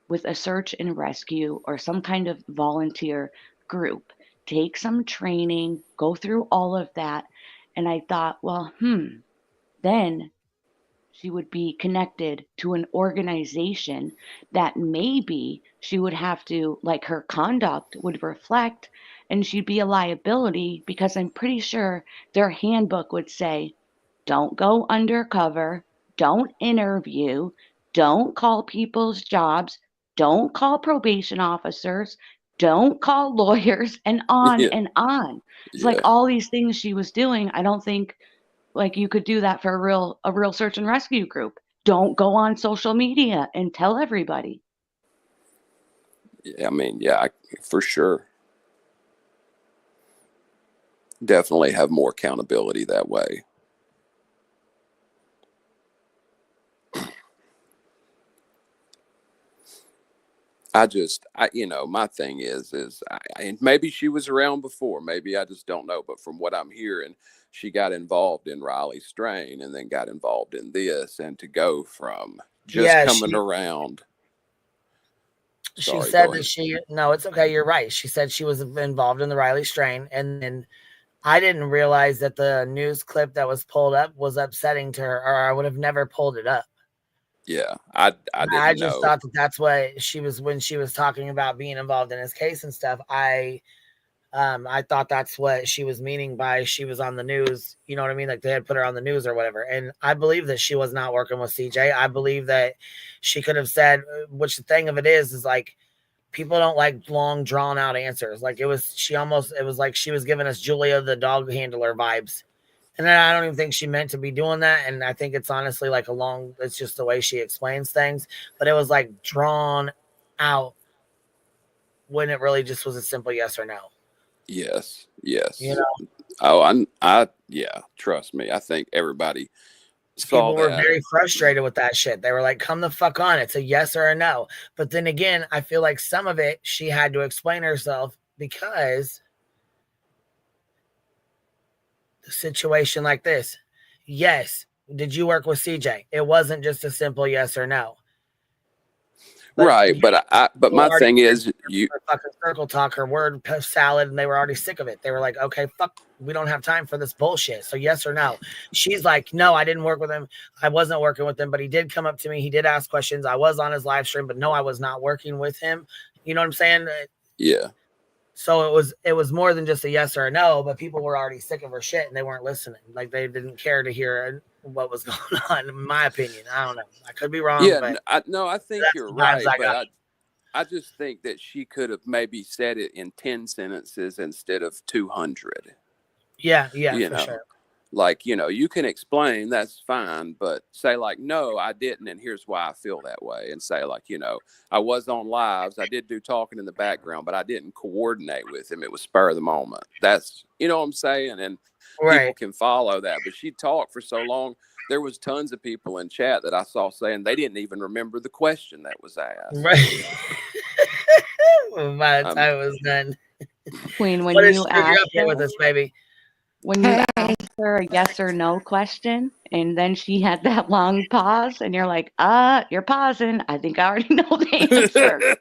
with a search and rescue or some kind of volunteer group? Take some training, go through all of that. And I thought, well, then she would be connected to an organization that maybe she would have to, like, her conduct would reflect, and she'd be a liability because I'm pretty sure their handbook would say, don't go undercover, don't interview, don't call people's jobs, don't call probation officers, don't call lawyers, and on Yeah, and on. It's like yeah, all these things she was doing. I don't think like you could do that for a real search and rescue group. Don't go on social media and tell everybody. yeah. I mean, yeah, for sure. Definitely have more accountability that way. My thing is and maybe she was around before, maybe I just don't know. But from what I'm hearing, she got involved in Riley Strain and then got involved in this, and to go from just Yeah, coming around. she Sorry, said go that ahead. no, it's okay. You're right. She said she was involved in the Riley strain. And then I didn't realize that the news clip that was pulled up was upsetting to her, or I would have never pulled it up. Yeah, I I didn't just know. thought that that's what she was when she was talking about being involved in his case and stuff. I thought that's what she was meaning by she was on the news. You know what I mean? Like they had put her on the news or whatever. And I believe that she was not working with CJ. I believe that she could have said, which the thing of it is like people don't like long drawn out answers. Like it was like she was giving us Julia the dog handler vibes. And I don't even think she meant to be doing that. And I think it's honestly like it's just the way she explains things. But it was like drawn out when it really just was a simple yes or no. Yes. You know, Oh, yeah, trust me. I think everybody saw people were that. very frustrated with that shit. They were like, come the fuck on. It's a yes or a no. But then again, I feel like some of it, she had to explain herself because the situation like this. Yes. Did you work with CJ? It wasn't just a simple yes or no. But right. But my thing is fucking circle talk or word salad, and they were already sick of it. They were like, okay, fuck, we don't have time for this bullshit. So yes or no. She's like, no, I didn't work with him. I wasn't working with him, but he did come up to me. He did ask questions. I was on his live stream, but no, I was not working with him. You know what I'm saying? Yeah. So it was more than just a yes or a no, but people were already sick of her shit and they weren't listening. Like they didn't care to hear what was going on, in my opinion. I don't know. I could be wrong. Yeah, but I think you're right, but I just think that she could have maybe said it in 10 sentences instead of 200. Yeah, for sure. Like, you can explain, that's fine, but say like, no, I didn't, and here's why I feel that way. And say like, I was on lives, I did do talking in the background, but I didn't coordinate with him. It was spur of the moment. That's, what I'm saying? And people can follow that. But she talked for so long. There was tons of people in chat that I saw saying they didn't even remember the question that was asked. Right. By the time it was done. Queen, when you asked her with us, baby. When you asked her a yes or no question, and then she had that long pause, and you're like, you're pausing. I think I already know the answer.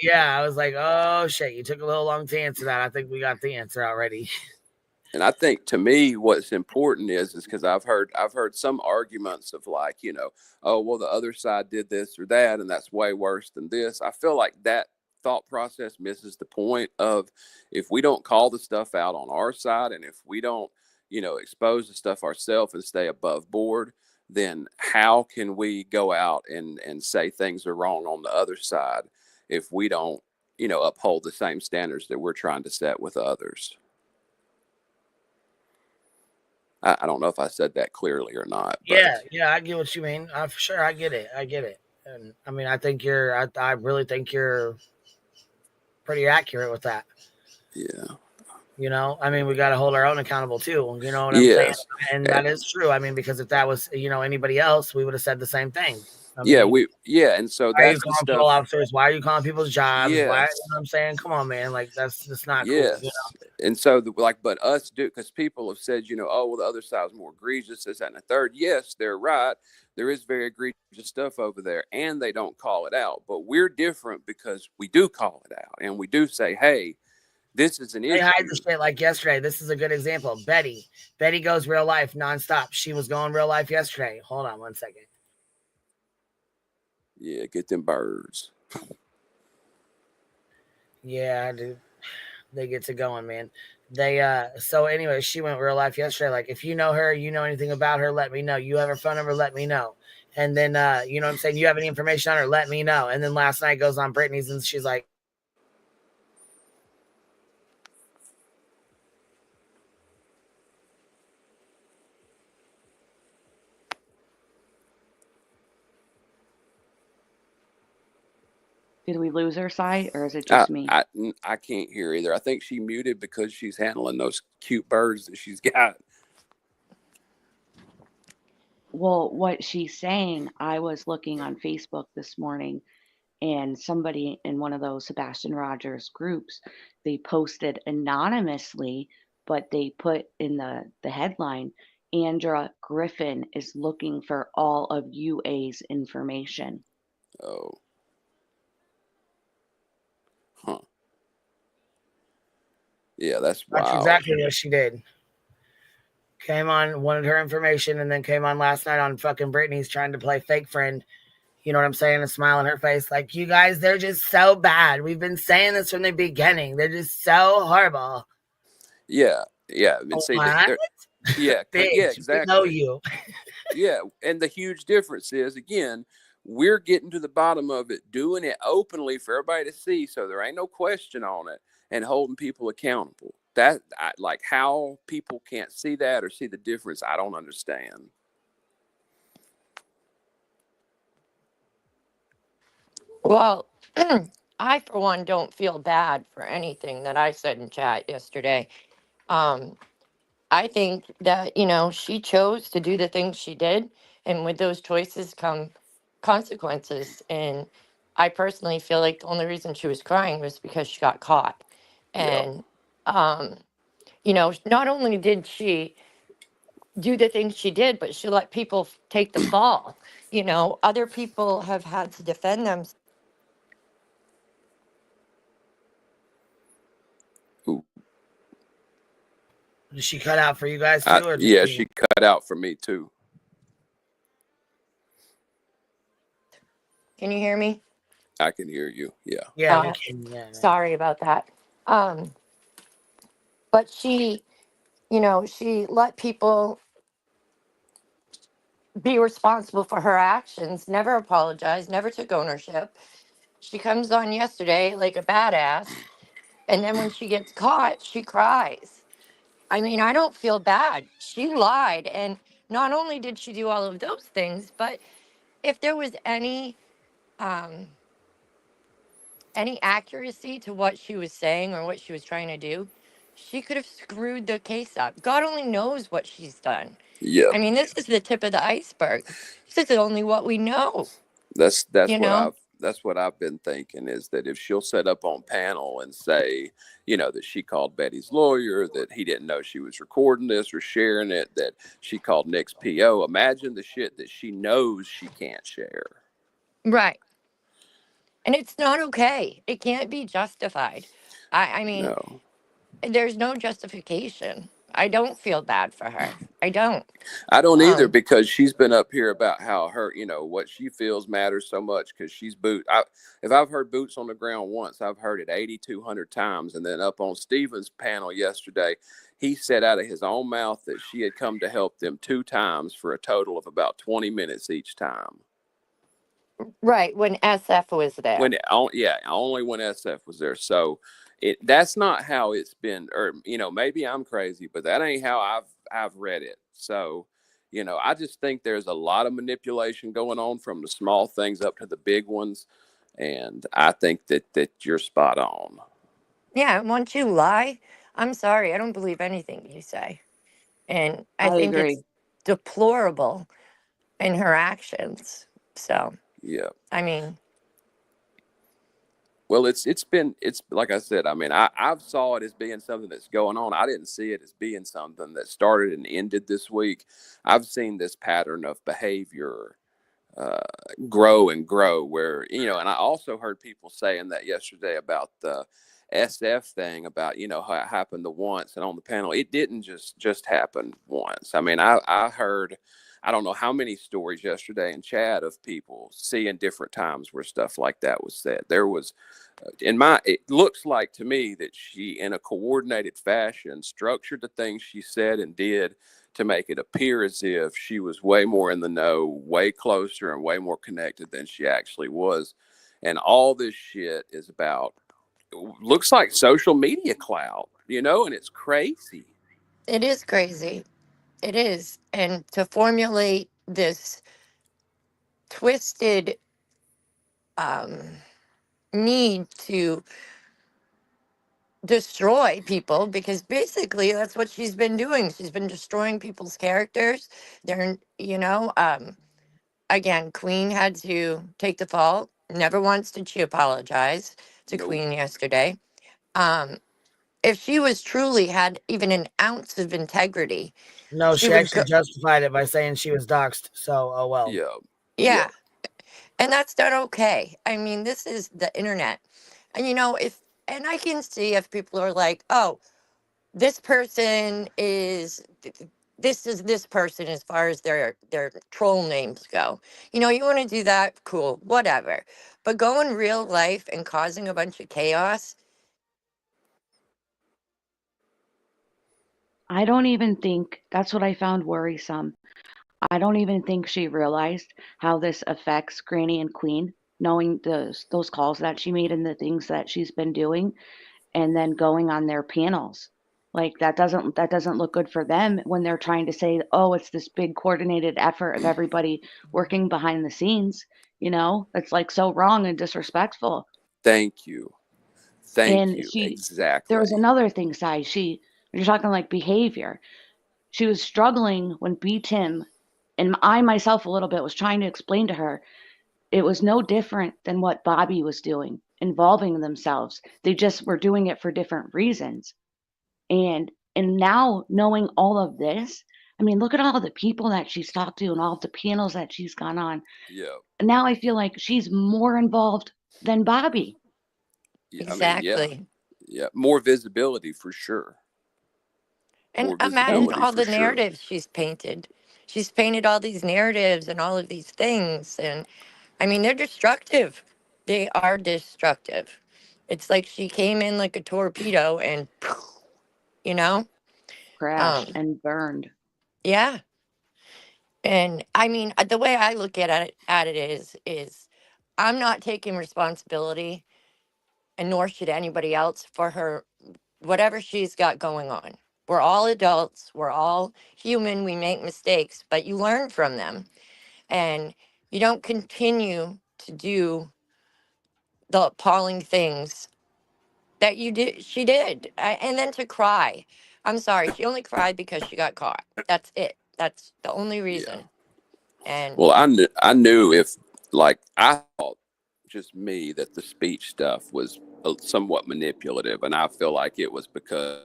Yeah. I was like, oh shit, you took a little long to answer that. I think we got the answer already. And I think to me, what's important is because I've heard some arguments of like, oh, well, the other side did this or that, and that's way worse than this. I feel like that thought process misses the point of, if we don't call the stuff out on our side, and if we don't, expose the stuff ourselves and stay above board, then how can we go out and say things are wrong on the other side if we don't, uphold the same standards that we're trying to set with others? I don't know if I said that clearly or not, but Yeah, I get what you mean. For sure, I get it. And I mean, I think I really think you're pretty accurate with that. yeah. I mean, we got to hold our own accountable too. You know what I'm saying? Yes. And that is true. I mean, because if that was, anybody else, we would have said the same thing. I Yeah, mean, and so why are you that's the calling parole stuff. officers? Why are you calling people's jobs? Why? You know Yes. what I'm saying? Come on, man. Like, that's not cool. Yes. And so but us do, because people have said, oh, well, the other side's more egregious, this, that, and the third. Yes, they're right. There is very egregious stuff over there, and they don't call it out. But we're different because we do call it out, and we do say, hey, this is an issue. They hide the shit. Like yesterday, this is a good example. Betty goes real life nonstop. She was going real life yesterday. Hold on 1 second. Yeah, get them birds. Yeah, dude. They get to going, man. So anyway, she went real life yesterday. Like, if you know her, you know anything about her, let me know. You have her phone number, let me know. And then you know what I'm saying? You have any information on her, let me know. And then last night goes on Brittany's and she's like, Did we lose her side, or is it just me? I can't hear either. I think she muted because she's handling those cute birds that she's got. Well, what she's saying, I was looking on Facebook this morning, and somebody in one of those Sebastian Rogers groups, they posted anonymously, but they put in the headline, Andra Griffin is looking for all of UA's information. Oh. Huh. Yeah, that's wild. That's exactly what she did. Came on, wanted her information, and then came on last night on fucking Brittany's trying to play fake friend. You know what I'm saying? A smile on her face. Like, you guys, they're just so bad. We've been saying this from the beginning. They're just so horrible. Yeah. And see, yeah, Bitch, yeah, exactly. we know you. Yeah, and the huge difference is, again, we're getting to the bottom of it, doing it openly for everybody to see, so there ain't no question on it, and holding people accountable. Like, how people can't see that or see the difference, I don't understand. Well, I, for one, don't feel bad for anything that I said in chat yesterday. I think that, she chose to do the things she did, and with those choices come consequences. And I personally feel like the only reason she was crying was because she got caught. Yep. And, not only did she do the things she did, but she let people take the fall. Other people have had to defend them. Ooh. Did she cut out for you guys too? Or yeah, she cut out for me too. Can you hear me? I can hear you. Yeah. Yeah, we can. Yeah. Sorry about that. But she let people be responsible for her actions, never apologized, never took ownership. She comes on yesterday like a badass, and then when she gets caught, she cries. I mean, I don't feel bad. She lied, and not only did she do all of those things, but if there was any accuracy to what she was saying or what she was trying to do, she could have screwed the case up. God only knows what she's done. Yeah. I mean, this is the tip of the iceberg. This is only what we know. That's what I've been thinking, is that if she'll set up on panel and say, that she called Betty's lawyer, that he didn't know she was recording this or sharing it, that she called Nick's PO, imagine the shit that she knows she can't share. Right. And it's not okay. It can't be justified. I mean, No. there's no justification. I don't feel bad for her. I don't. I don't either, Um, because she's been up here about how her, what she feels matters so much, because she's if I've heard boots on the ground once, I've heard it 8,200 times. And then up on Steven's panel yesterday, he said out of his own mouth that she had come to help them 2 times for a total of about 20 minutes each time. right, when SF was there. Only when SF was there. So that's not how it's been, or maybe I'm crazy, but that ain't how I've read it. So, I just think there's a lot of manipulation going on from the small things up to the big ones, and I think that you're spot on. Yeah, once you lie, I'm sorry, I don't believe anything you say. And I I think it's agree. deplorable in her actions. So, Yeah. I mean, Well, it's like I said. I mean, I've saw it as being something that's going on. I didn't see it as being something that started and ended this week. I've seen this pattern of behavior uh, grow and grow, where and I also heard people saying that yesterday about the SF thing, about how it happened the once, and on the panel it didn't just happen once. I mean, I heard, I don't know how many stories yesterday in chat of people seeing different times where stuff like that was said. There was it looks like to me that she, in a coordinated fashion, structured the things she said and did to make it appear as if she was way more in the know, way closer, and way more connected than she actually was. And all this shit is about, looks like social media clout, and it's crazy. it is crazy. It is. And to formulate this twisted um, need to destroy people, because basically that's what she's been doing. She's been destroying people's characters. They're, again, Queen had to take the fall. Never once did she apologize to Nope. Queen yesterday. Um, if she was truly had even an ounce of integrity, No, she she would actually go, justified it by saying she was doxxed. So, oh well. Yeah. Yeah. yeah, and that's not okay. I mean, this is the internet. And if, and I can see if people are like, oh, this person is this is this person as far as their troll names go. You want to do that, cool, whatever. But go in real life and causing a bunch of chaos. I don't even think that's what I found worrisome. I don't even think she realized how this affects Granny and Queen, knowing those calls that she made and the things that she's been doing, and then going on their panels. Like that doesn't look good for them when they're trying to say, oh, it's this big coordinated effort of everybody working behind the scenes. It's like so wrong and disrespectful. Thank you. Thank And you. there was Exactly. another thing, Sai. You're talking like behavior. She was struggling when B Tim, and I myself a little bit, was trying to explain to her it was no different than what Bobby was doing, involving themselves. They just were doing it for different reasons. And now knowing all of this, I mean, look at all the people that she's talked to and all of the panels that she's gone on. Yeah. And now I feel like she's more involved than Bobby. Yeah. I mean, yeah. Exactly. Yeah. More visibility for sure. And More And imagine visibility all for the sure. narratives she's painted. She's painted all these narratives and all of these things. And I mean, they're destructive. They are destructive. It's like she came in like a torpedo and, you know? crashed Um, and burned. yeah. And I mean, the way I look at it is I'm not taking responsibility, and nor should anybody else, for her whatever she's got going on. We're all adults, we're all human, we make mistakes, but you learn from them, and you don't continue to do the appalling things that you did she did. And then to cry. I'm sorry, she only cried because she got caught. That's it. That's the only Yeah. reason. And Well, I knew if, like, I thought, just me, that the speech stuff was somewhat manipulative, and I feel like it was because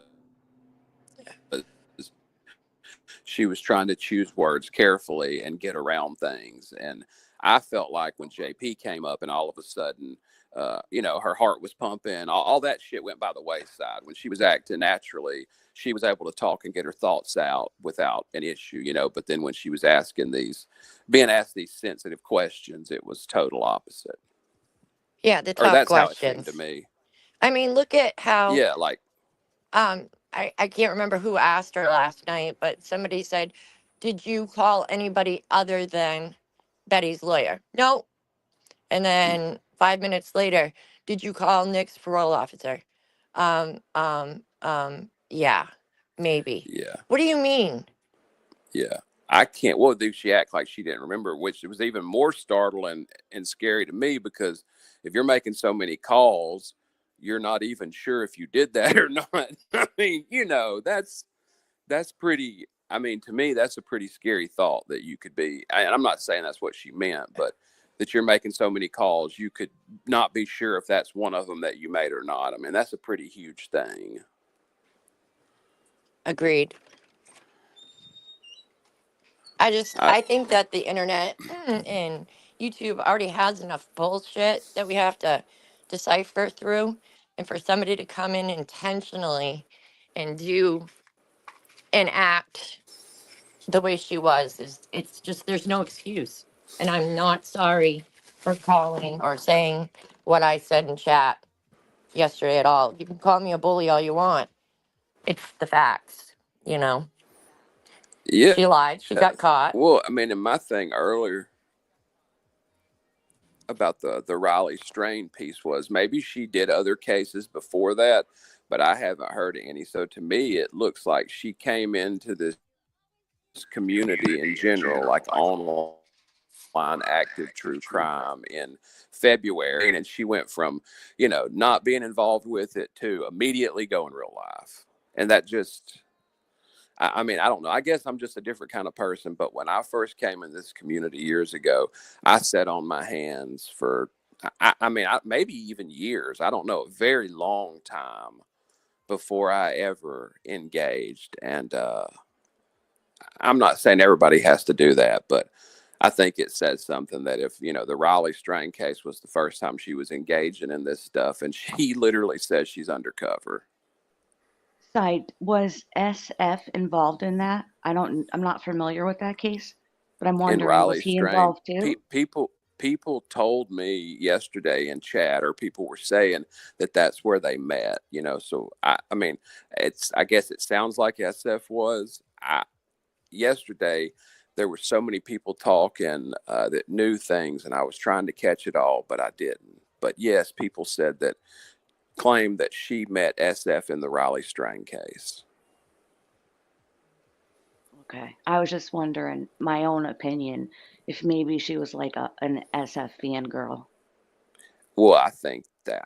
she was trying to choose words carefully and get around things. And I felt like when JP came up and all of a sudden her heart was pumping. All that shit went by the wayside. When she was acting naturally, she was able to talk and get her thoughts out without an issue, but then when she was being asked these sensitive questions, it was total opposite. Yeah, the Or tough that's how it seemed to questions. me. I mean, look at how Yeah, like, I can't remember who asked her last night, but somebody said, "Did you call anybody other than Betty's lawyer?" No. And then 5 minutes later, "Did you call Nick's parole officer?" Yeah, maybe. yeah. What do you mean? Yeah. I can't. Well, did she act like she didn't remember? Which was even more startling and scary to me, because if you're making so many calls, you're not even sure if you did that or not. I mean, that's pretty. I mean, to me, that's a pretty scary thought that you could be. And I'm not saying that's what she meant, but that you're making so many calls, you could not be sure if that's one of them that you made or not. I mean, that's a pretty huge thing. Agreed. I think that the internet and YouTube already has enough bullshit that we have to decipher through. And for somebody to come in intentionally and do and act the way she was, it's just, there's no excuse. And I'm not sorry for calling or saying what I said in chat yesterday at all. You can call me a bully all you want. It's the facts, you know. Yeah. She lied. She got caught. Well, I mean, in my thing earlier about the Riley Strain piece was maybe she did other cases before that, but I haven't heard any. So to me, it looks like she came into this community in general, like online active true crime in February, and she went from not being involved with it to immediately going real life. And that just, I mean, I don't know. I guess I'm just a different kind of person. But when I first came in this community years ago, I sat on my hands for, maybe even years. I don't know, a very long time before I ever engaged. And I'm not saying everybody has to do that, but I think it says something that if, the Raleigh Strain case was the first time she was engaging in this stuff, and she literally says she's undercover. Side, was SF involved in that? I'm not familiar with that case, but I'm In wondering, was Raleigh he Strain, involved too? people told me yesterday in chat, or people were saying that that's where they met, so I mean, I guess it sounds like SF was. Yesterday, there were so many people talking that knew things, and I was trying to catch it all, but I didn't. But yes, people claimed that she met SF in the Raleigh Strain case. Okay. I was just wondering, my own opinion, if maybe she was like an SF fangirl. Well, I think that,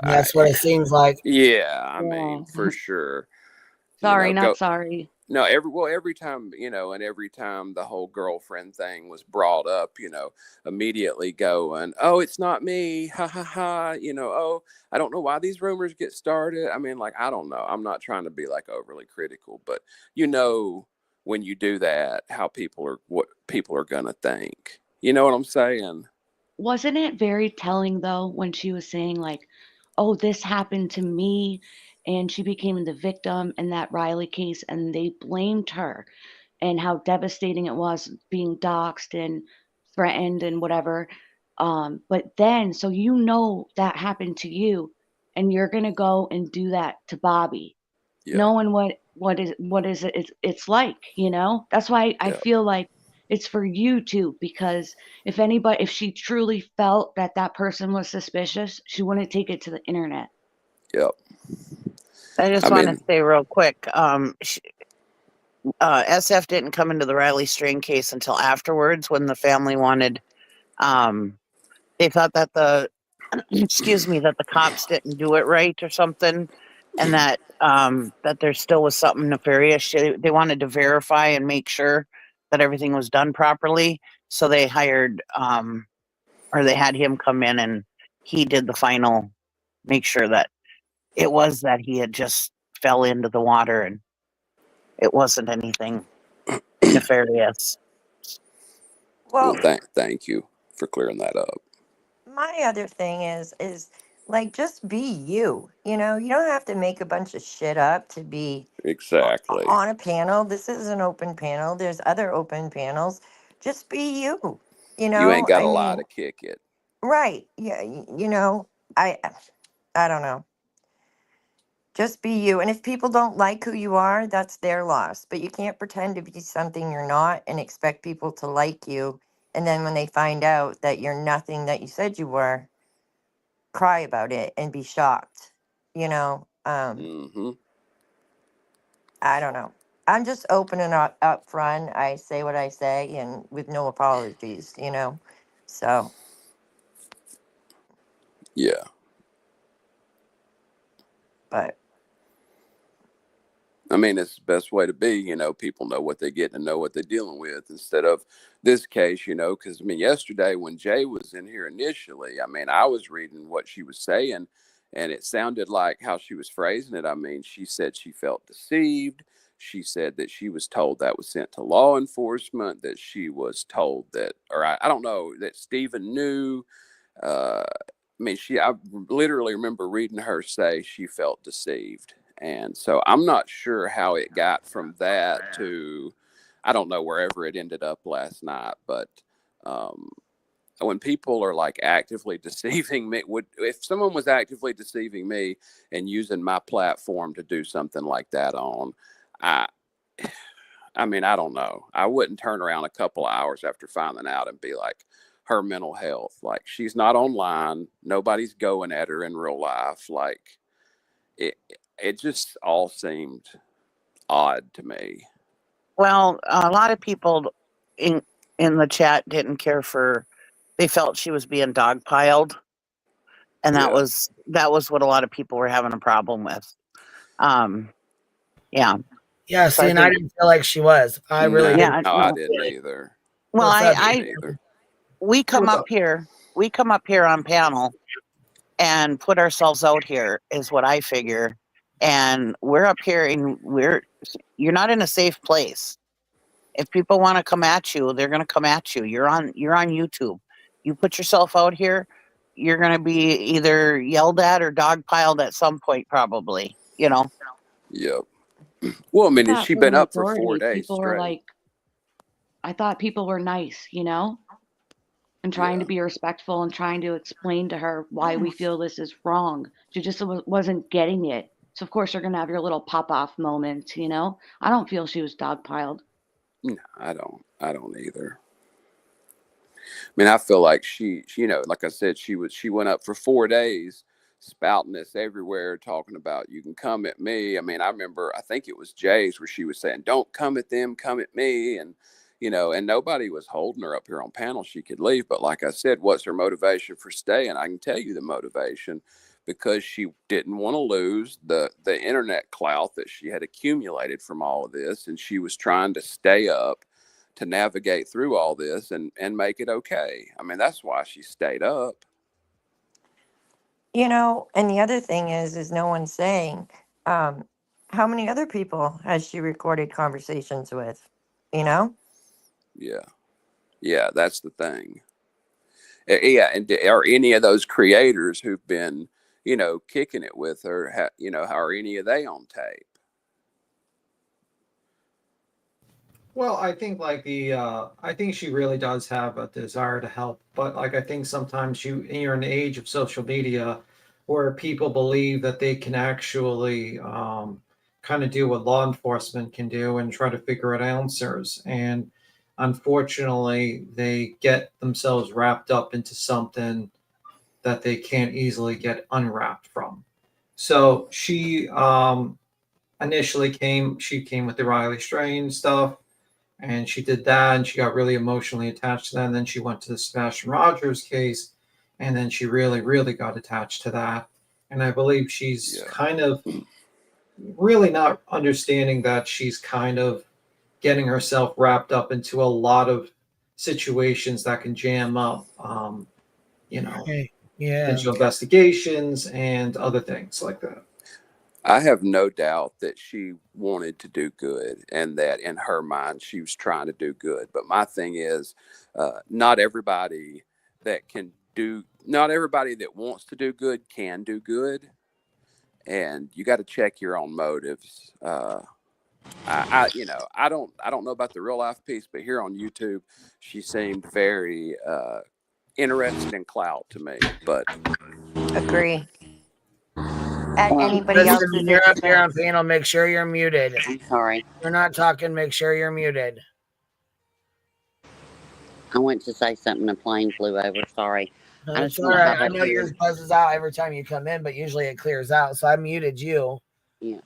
That's what it seems like. yeah, I mean, Yeah. for sure. Sorry, not Go. sorry. No, every time, and every time the whole girlfriend thing was brought up, immediately going, "Oh, it's not me, ha ha ha," "Oh, I don't know why these rumors get started." I mean, like, I don't know. I'm not trying to be like overly critical, but when you do that, what people are gonna think. You know what I'm saying? Wasn't it very telling though when she was saying like, "Oh, this happened to me," and she became the victim in that Riley case, and they blamed her, and how devastating it was being doxxed and threatened and whatever. But then, so that happened to you, and you're gonna go and do that to Bobby, Yeah, knowing it's like, That's why I yeah, feel like it's for you too, because if she truly felt that that person was suspicious, she wouldn't take it to the internet. yep. I just I want to mean, say real quick, SF didn't come into the Riley Strain case until afterwards, when the family wanted, they thought that excuse me, that the cops didn't do it right or something, and that there still was something nefarious. They wanted to verify and make sure that everything was done properly. So they hired, or they had him come in, and he did the final, make sure that it was that he had just fell into the water and it wasn't anything nefarious. well, Well, thank you for clearing that up. my other thing is like just be you. You know, you don't have to make a bunch of shit up to be Exactly. on a panel. This is an open panel. There's other open panels. Just be you. You You ain't know, got I a lie mean, to kick it. right? Yeah, you know, I don't know. Just be you. And if people don't like who you are, that's their loss. But you can't pretend to be something you're not and expect people to like you. And then when they find out that you're nothing that you said you were, cry about it and be shocked. You know, Mm-hmm. I don't know. I'm just open and up front. I say what I say and with no apologies, you know. So, Yeah. but I mean, it's the best way to be. You know, people know what they're getting and know what they're dealing with instead of this case, you know, because I mean, yesterday when Jay was in here initially, I mean, I was reading what she was saying and it sounded like how she was phrasing it. I mean, she said she felt deceived. She said that she was told that was sent to law enforcement, that she was told that, or I don't know, that Stephen knew. I mean, I literally remember reading her say she felt deceived. And so I'm not sure how it got from that to, I don't know, wherever it ended up last night. But um, when people are like actively deceiving me, if someone was actively deceiving me and using my platform to do something like that on, I, I mean, I don't know. I wouldn't turn around a couple of hours after finding out and be like, her mental health. Like, she's not online. Nobody's going at her in real life. Like, it, it just all seemed odd to me. Well, a lot of people in in the chat didn't care for. They felt she was being dogpiled, and that Yeah. was what a lot of people were having a problem with. Um, yeah. Yeah, So see, I and I think, didn't feel like she was. I really No, didn't. yeah, I no. didn't either. Well, What's I up? didn't either. we come What's up up? here. We come up here on panel and put ourselves out here is what I figure. And we're up here and you're not in a safe place. If people want to come at you, they're going to come at you. You're on YouTube. You put yourself out here, you're going to be either yelled at or dogpiled at some point, probably. You know. Yep. Well, I I mean, has thought she for the been up for 4 majority, days people were straight? like, I thought people were nice, you know, and trying Yeah. to be respectful and trying to explain to her why we feel this is wrong. She just wasn't getting it. So, of course, you're going to have your little pop off moment, you know? I don't feel she was dogpiled. No, I don't. I don't either. I mean, I feel like she, you know, like I said, she went up for 4 days, spouting this everywhere, talking about you can come at me. I mean, I remember, I think it was Jay's where she was saying, "Don't come at them, come at me," and you know, and nobody was holding her up here on panel. She could leave, but like I said, what's her motivation for staying? I can tell you the motivation. Because she didn't want to lose the internet clout that she had accumulated from all of this, and she was trying to stay up to navigate through all this and make it okay. I mean, that's why she stayed up. you know, and the other thing is no one's saying, um, how many other people has she recorded conversations with? You know? Yeah. Yeah, that's the thing. Yeah, and are any of those creators who've been, you know, kicking it with her, you know, how are any of they on tape? Well, I think I think she really does have a desire to help, but like I think sometimes you're in the age of social media where people believe that they can actually kind of do what law enforcement can do and try to figure out answers. And unfortunately, they get themselves wrapped up into something that they can't easily get unwrapped from. So she came with the Riley Strain stuff, and she did that, and she got really emotionally attached to that. And then she went to the Sebastian Rogers case, and then she really, really got attached to that. And I believe she's Yeah. kind of really not understanding that she's kind of getting herself wrapped up into a lot of situations that can jam up, you know, Hey, yeah. potential investigations and other things like that. I have no doubt that she wanted to do good and that in her mind she was trying to do good. But my thing is, not everybody that can not everybody that wants to do good can do good, and you got to check your own motives. I don't know about the real life piece, but here on YouTube, she seemed very interested in clout to me. But Agree. Anybody Listen, else's you're up here insight? on panel. Make sure you're muted. I'm sorry. You're not talking. Make sure you're muted. I went to say something, a plane flew over. Sorry. I It's just all want to right. hop I up know here. yours buzzes out every time you come in, but usually it clears out. So I muted you. Yeah.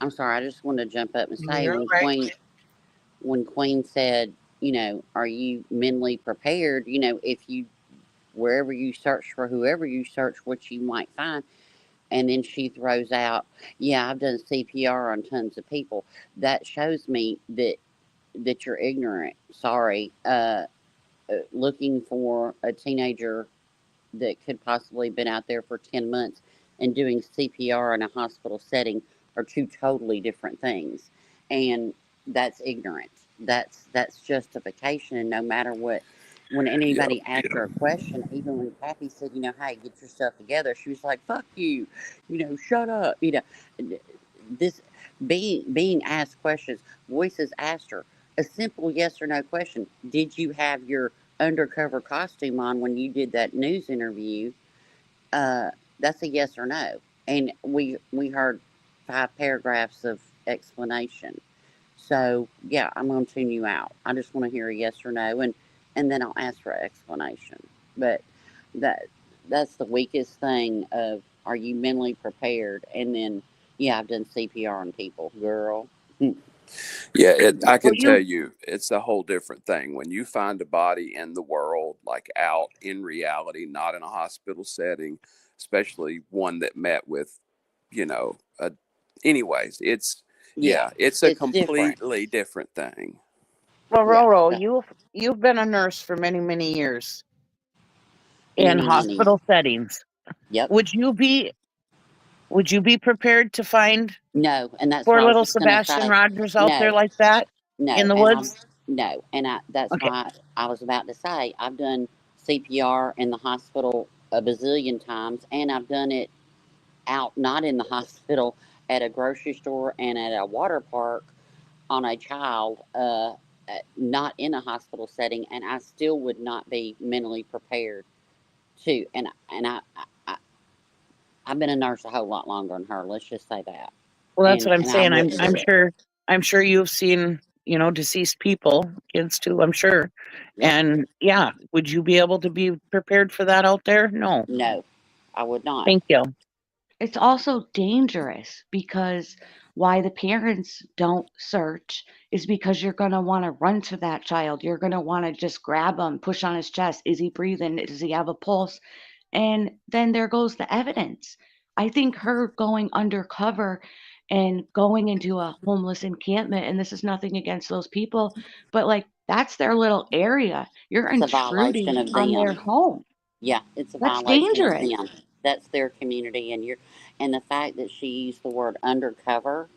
I'm sorry. I just wanted to jump up and say You're right. when Queen said, are you mentally prepared? If you, wherever you search for whoever you search, what you might find. And then she throws out, yeah, I've done CPR on tons of people. That shows me that you're ignorant. Sorry. Looking for a teenager that could possibly have been out there for 10 months and doing CPR in a hospital setting are two totally different things. And that's ignorant. That's justification. And no matter what, when anybody asked her a question, even when Kathy said, hey, get yourself together, she was like, fuck you, shut up. This being asked questions, Voices asked her a simple yes or no question. Did you have your undercover costume on when you did that news interview? That's a yes or no. And we heard 5 paragraphs of explanation. So yeah, I'm going to tune you out. I just want to hear a yes or no, and then I'll ask for an explanation. But that's the weakest thing of, are you mentally prepared? And then, yeah, I've done CPR on people, girl. yeah, I can Well, tell you, it's a whole different thing when you find a body in the world, like out in reality, not in a hospital setting, especially one that met with, anyways, it's Yeah, it's a it's different. completely different thing. well, Yeah, Roro, you've been a nurse for many, many years in many, many. hospital settings. Yep. Would you be prepared to find No, and that's what poor I was little just gonna Sebastian say. Rogers out there No, like that in no, the and I'm woods? no, and that's Okay. why I was about to say I've done CPR in the hospital a bazillion times, and I've done it out, not in the hospital, at a grocery store and at a water park on a child, not in a hospital setting, and I still would not be mentally prepared to. And I I've been a nurse a whole lot longer than her. Let's just say that, Well, that's what I'm and I saying. wouldn't do I'm it. sure you've seen, deceased people, kids too, I'm sure. Yep. And yeah, would you be able to be prepared for that out there? No. No, I would not. Thank you. It's also dangerous because why the parents don't search is because you're going to want to run to that child. You're going to want to just grab him, push on his chest. Is he breathing? Does he have a pulse? And then there goes the evidence. I think her going undercover and going into a homeless encampment, and this is nothing against those people, but like that's their little area. You're It's a violation intruding of on their them. home. Yeah, it's a That's violation of dangerous. them. That's their community, and the fact that she used the word undercover,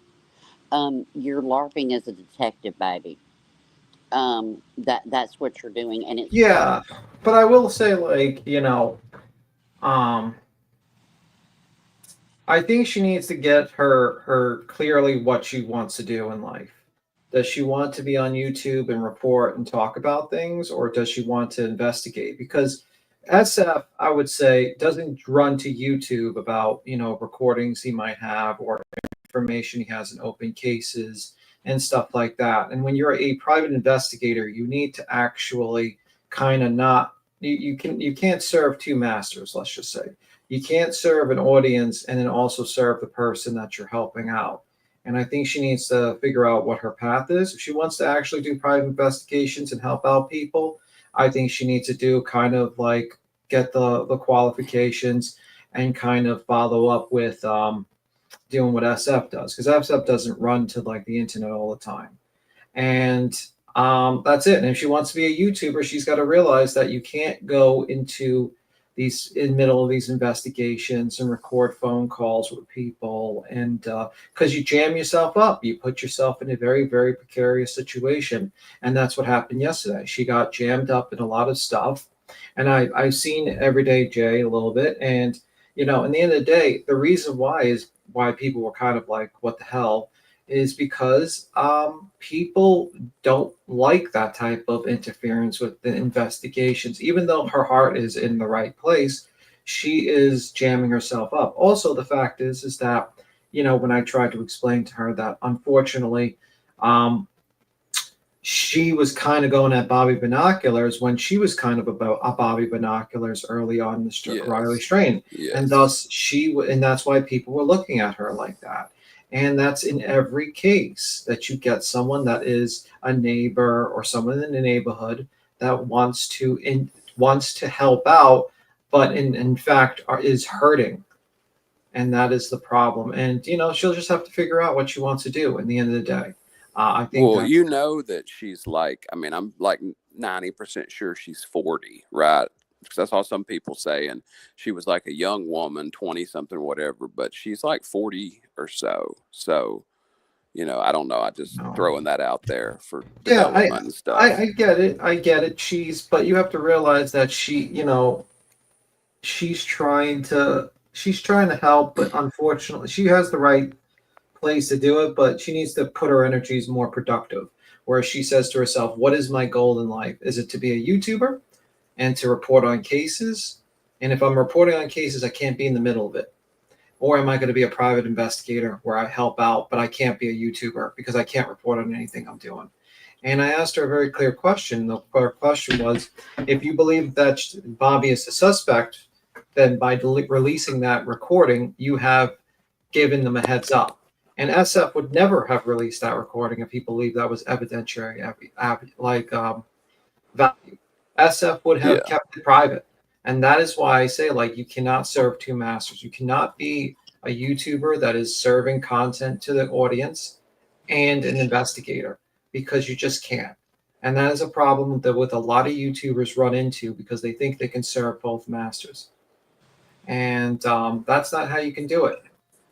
you're LARPing as a detective, baby. That's what you're doing, and it's Yeah, but I will say, um, I think she needs to get her clearly what she wants to do in life. Does she want to be on YouTube and report and talk about things, or does she want to investigate? Because SF, I would say, doesn't run to YouTube about recordings he might have or information he has in open cases and stuff like that. And when you're a private investigator, you need to actually kind of not you can't serve two masters, let's just say. You can't serve an audience and then also serve the person that you're helping out. And I think she needs to figure out what her path is. If she wants to actually do private investigations and help out people, I think she needs to do kind of like get the qualifications and kind of follow up with doing what SF does, because SF doesn't run to like the internet all the time. And that's it. And if she wants to be a YouTuber, she's got to realize that you can't go into these in middle of these investigations and record phone calls with people, and because you jam yourself up, you put yourself in a very, very precarious situation. And that's what happened yesterday. She got jammed up in a lot of stuff, And I've seen Everyday Jay a little bit, and in the end of the day, the reason why people were kind of like, what the hell, is because people don't like that type of interference with the investigations. Even though her heart is in the right place, she is jamming herself up. Also, the fact is that when I tried to explain to her that unfortunately, she was kind of going at Bobby Binoculars when she was kind of about Bobby Binoculars early on the Riley strain, and thus and that's why people were looking at her like that. And that's in every case that you get someone that is a neighbor or someone in the neighborhood that wants to help out, but in fact is hurting. And that is the problem. And she'll just have to figure out what she wants to do in the end of the day. I think. Well, that she's like, I mean, I'm like 90% sure she's 40, right? Because that's all some people say. And she was like a young woman, 20 something, whatever, but she's like 40 or so. So, I don't know. I just throwing that out there for development and stuff. I get it. But you have to realize that she's trying to help, but unfortunately she has the right place to do it, but she needs to put her energies more productive, where she says to herself, what is my goal in life? Is it to be a YouTuber and to report on cases? And if I'm reporting on cases, I can't be in the middle of it. Or am I going to be a private investigator where I help out, but I can't be a YouTuber because I can't report on anything I'm doing? And I asked her a very clear question. The question was, if you believe that Bobby is the suspect, then by releasing that recording, you have given them a heads up. And SF would never have released that recording if he believed that was evidentiary value. SF would have kept it private. And that is why I say, you cannot serve two masters. You cannot be a YouTuber that is serving content to the audience and an investigator, because you just can't. And that is a problem that with a lot of YouTubers run into, because they think they can serve both masters. And that's not how you can do it.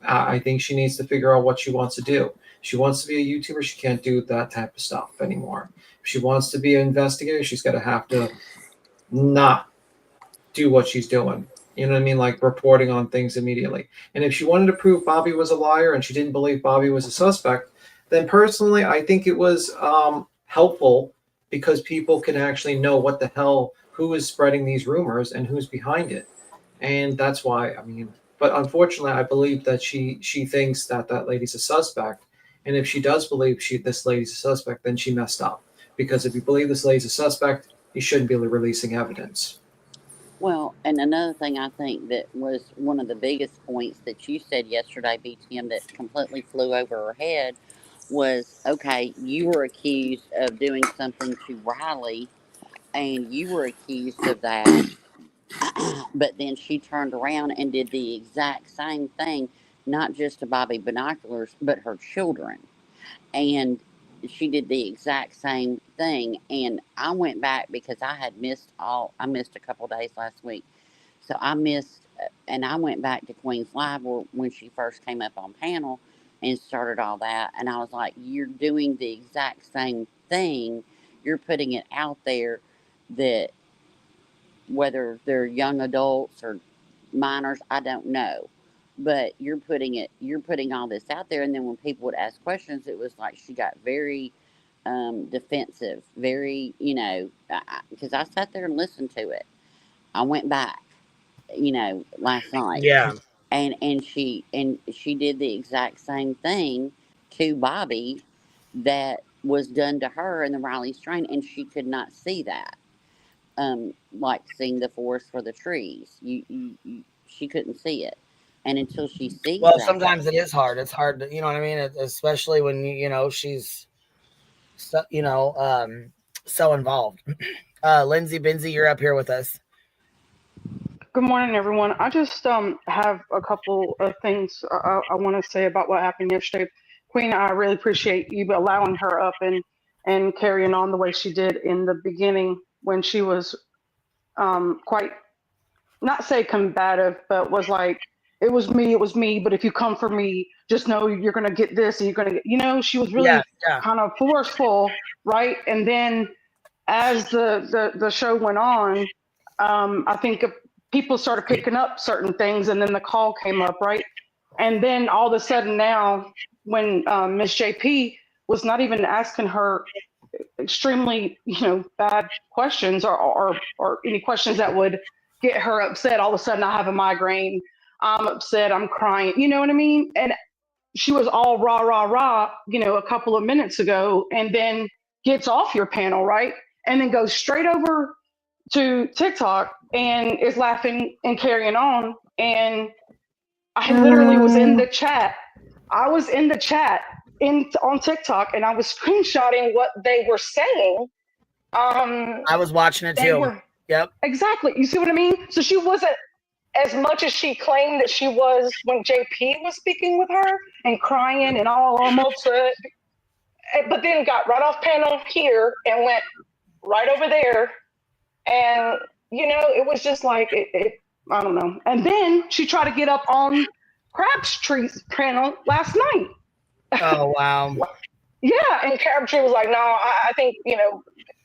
I think she needs to figure out what she wants to do. She wants to be a YouTuber. She can't do that type of stuff anymore. If she wants to be an investigator, she's got to have to not do what she's doing. You know what I mean? Like reporting on things immediately. And if she wanted to prove Bobby was a liar and she didn't believe Bobby was a suspect, then personally, I think it was helpful, because people can actually know what the hell, who is spreading these rumors and who's behind it. And that's why, but unfortunately, I believe that she thinks that lady's a suspect. And if she does believe this lady's a suspect, then she messed up. Because if you believe this lady's a suspect, you shouldn't be releasing evidence. Well, and another thing I think that was one of the biggest points that you said yesterday, BTM, that completely flew over her head was, okay, you were accused of doing something to Riley, and you were accused of that. But then she turned around and did the exact same thing, not just to Bobby Binoculars, but her children. And she did the exact same thing. And I went back because I missed a couple days last week. So I missed, and I went back to Queen's Live when she first came up on panel and started all that. And I was like, you're doing the exact same thing. You're putting it out there that, whether they're young adults or minors, I don't know. But you're putting all this out there. And then when people would ask questions, it was like she got very defensive, very, because I sat there and listened to it. I went back, last night. Yeah. And she did the exact same thing to Bobby that was done to her in the Riley strain, and she could not see that. Like seeing the forest for the trees. She couldn't see it. And until she sees Well, that, sometimes it is hard. It's hard to, you know what I mean? Especially when, she's, so involved. Lindsay Binsey, you're up here with us. Good morning, everyone. I just have a couple of things I want to say about what happened yesterday. Queen, I really appreciate you allowing her up and carrying on the way she did in the beginning, when she was quite, not say combative, but was like, it was me, but if you come for me, just know you're going to get this, and you're going to get, she was really kind of forceful, right? And then as the show went on, I think people started picking up certain things, and then the call came up, right? And then all of a sudden now, when Miss JP was not even asking her extremely, bad questions or any questions that would get her upset. All of a sudden, I have a migraine. I'm upset. I'm crying. You know what I mean? And she was all rah rah rah, a couple of minutes ago, and then gets off your panel, right? And then goes straight over to TikTok and is laughing and carrying on. And I literally was in the chat. I was in the chat on TikTok, and I was screenshotting what they were saying. I was watching it They too. were Yep. exactly. You see what I mean? So she wasn't as much as she claimed that she was when JP was speaking with her and crying and all almost, but then got right off panel here and went right over there, and it was just like I don't know. And then she tried to get up on Crabtree's panel last night. Oh wow. Yeah, and Crabtree was like, "No, I think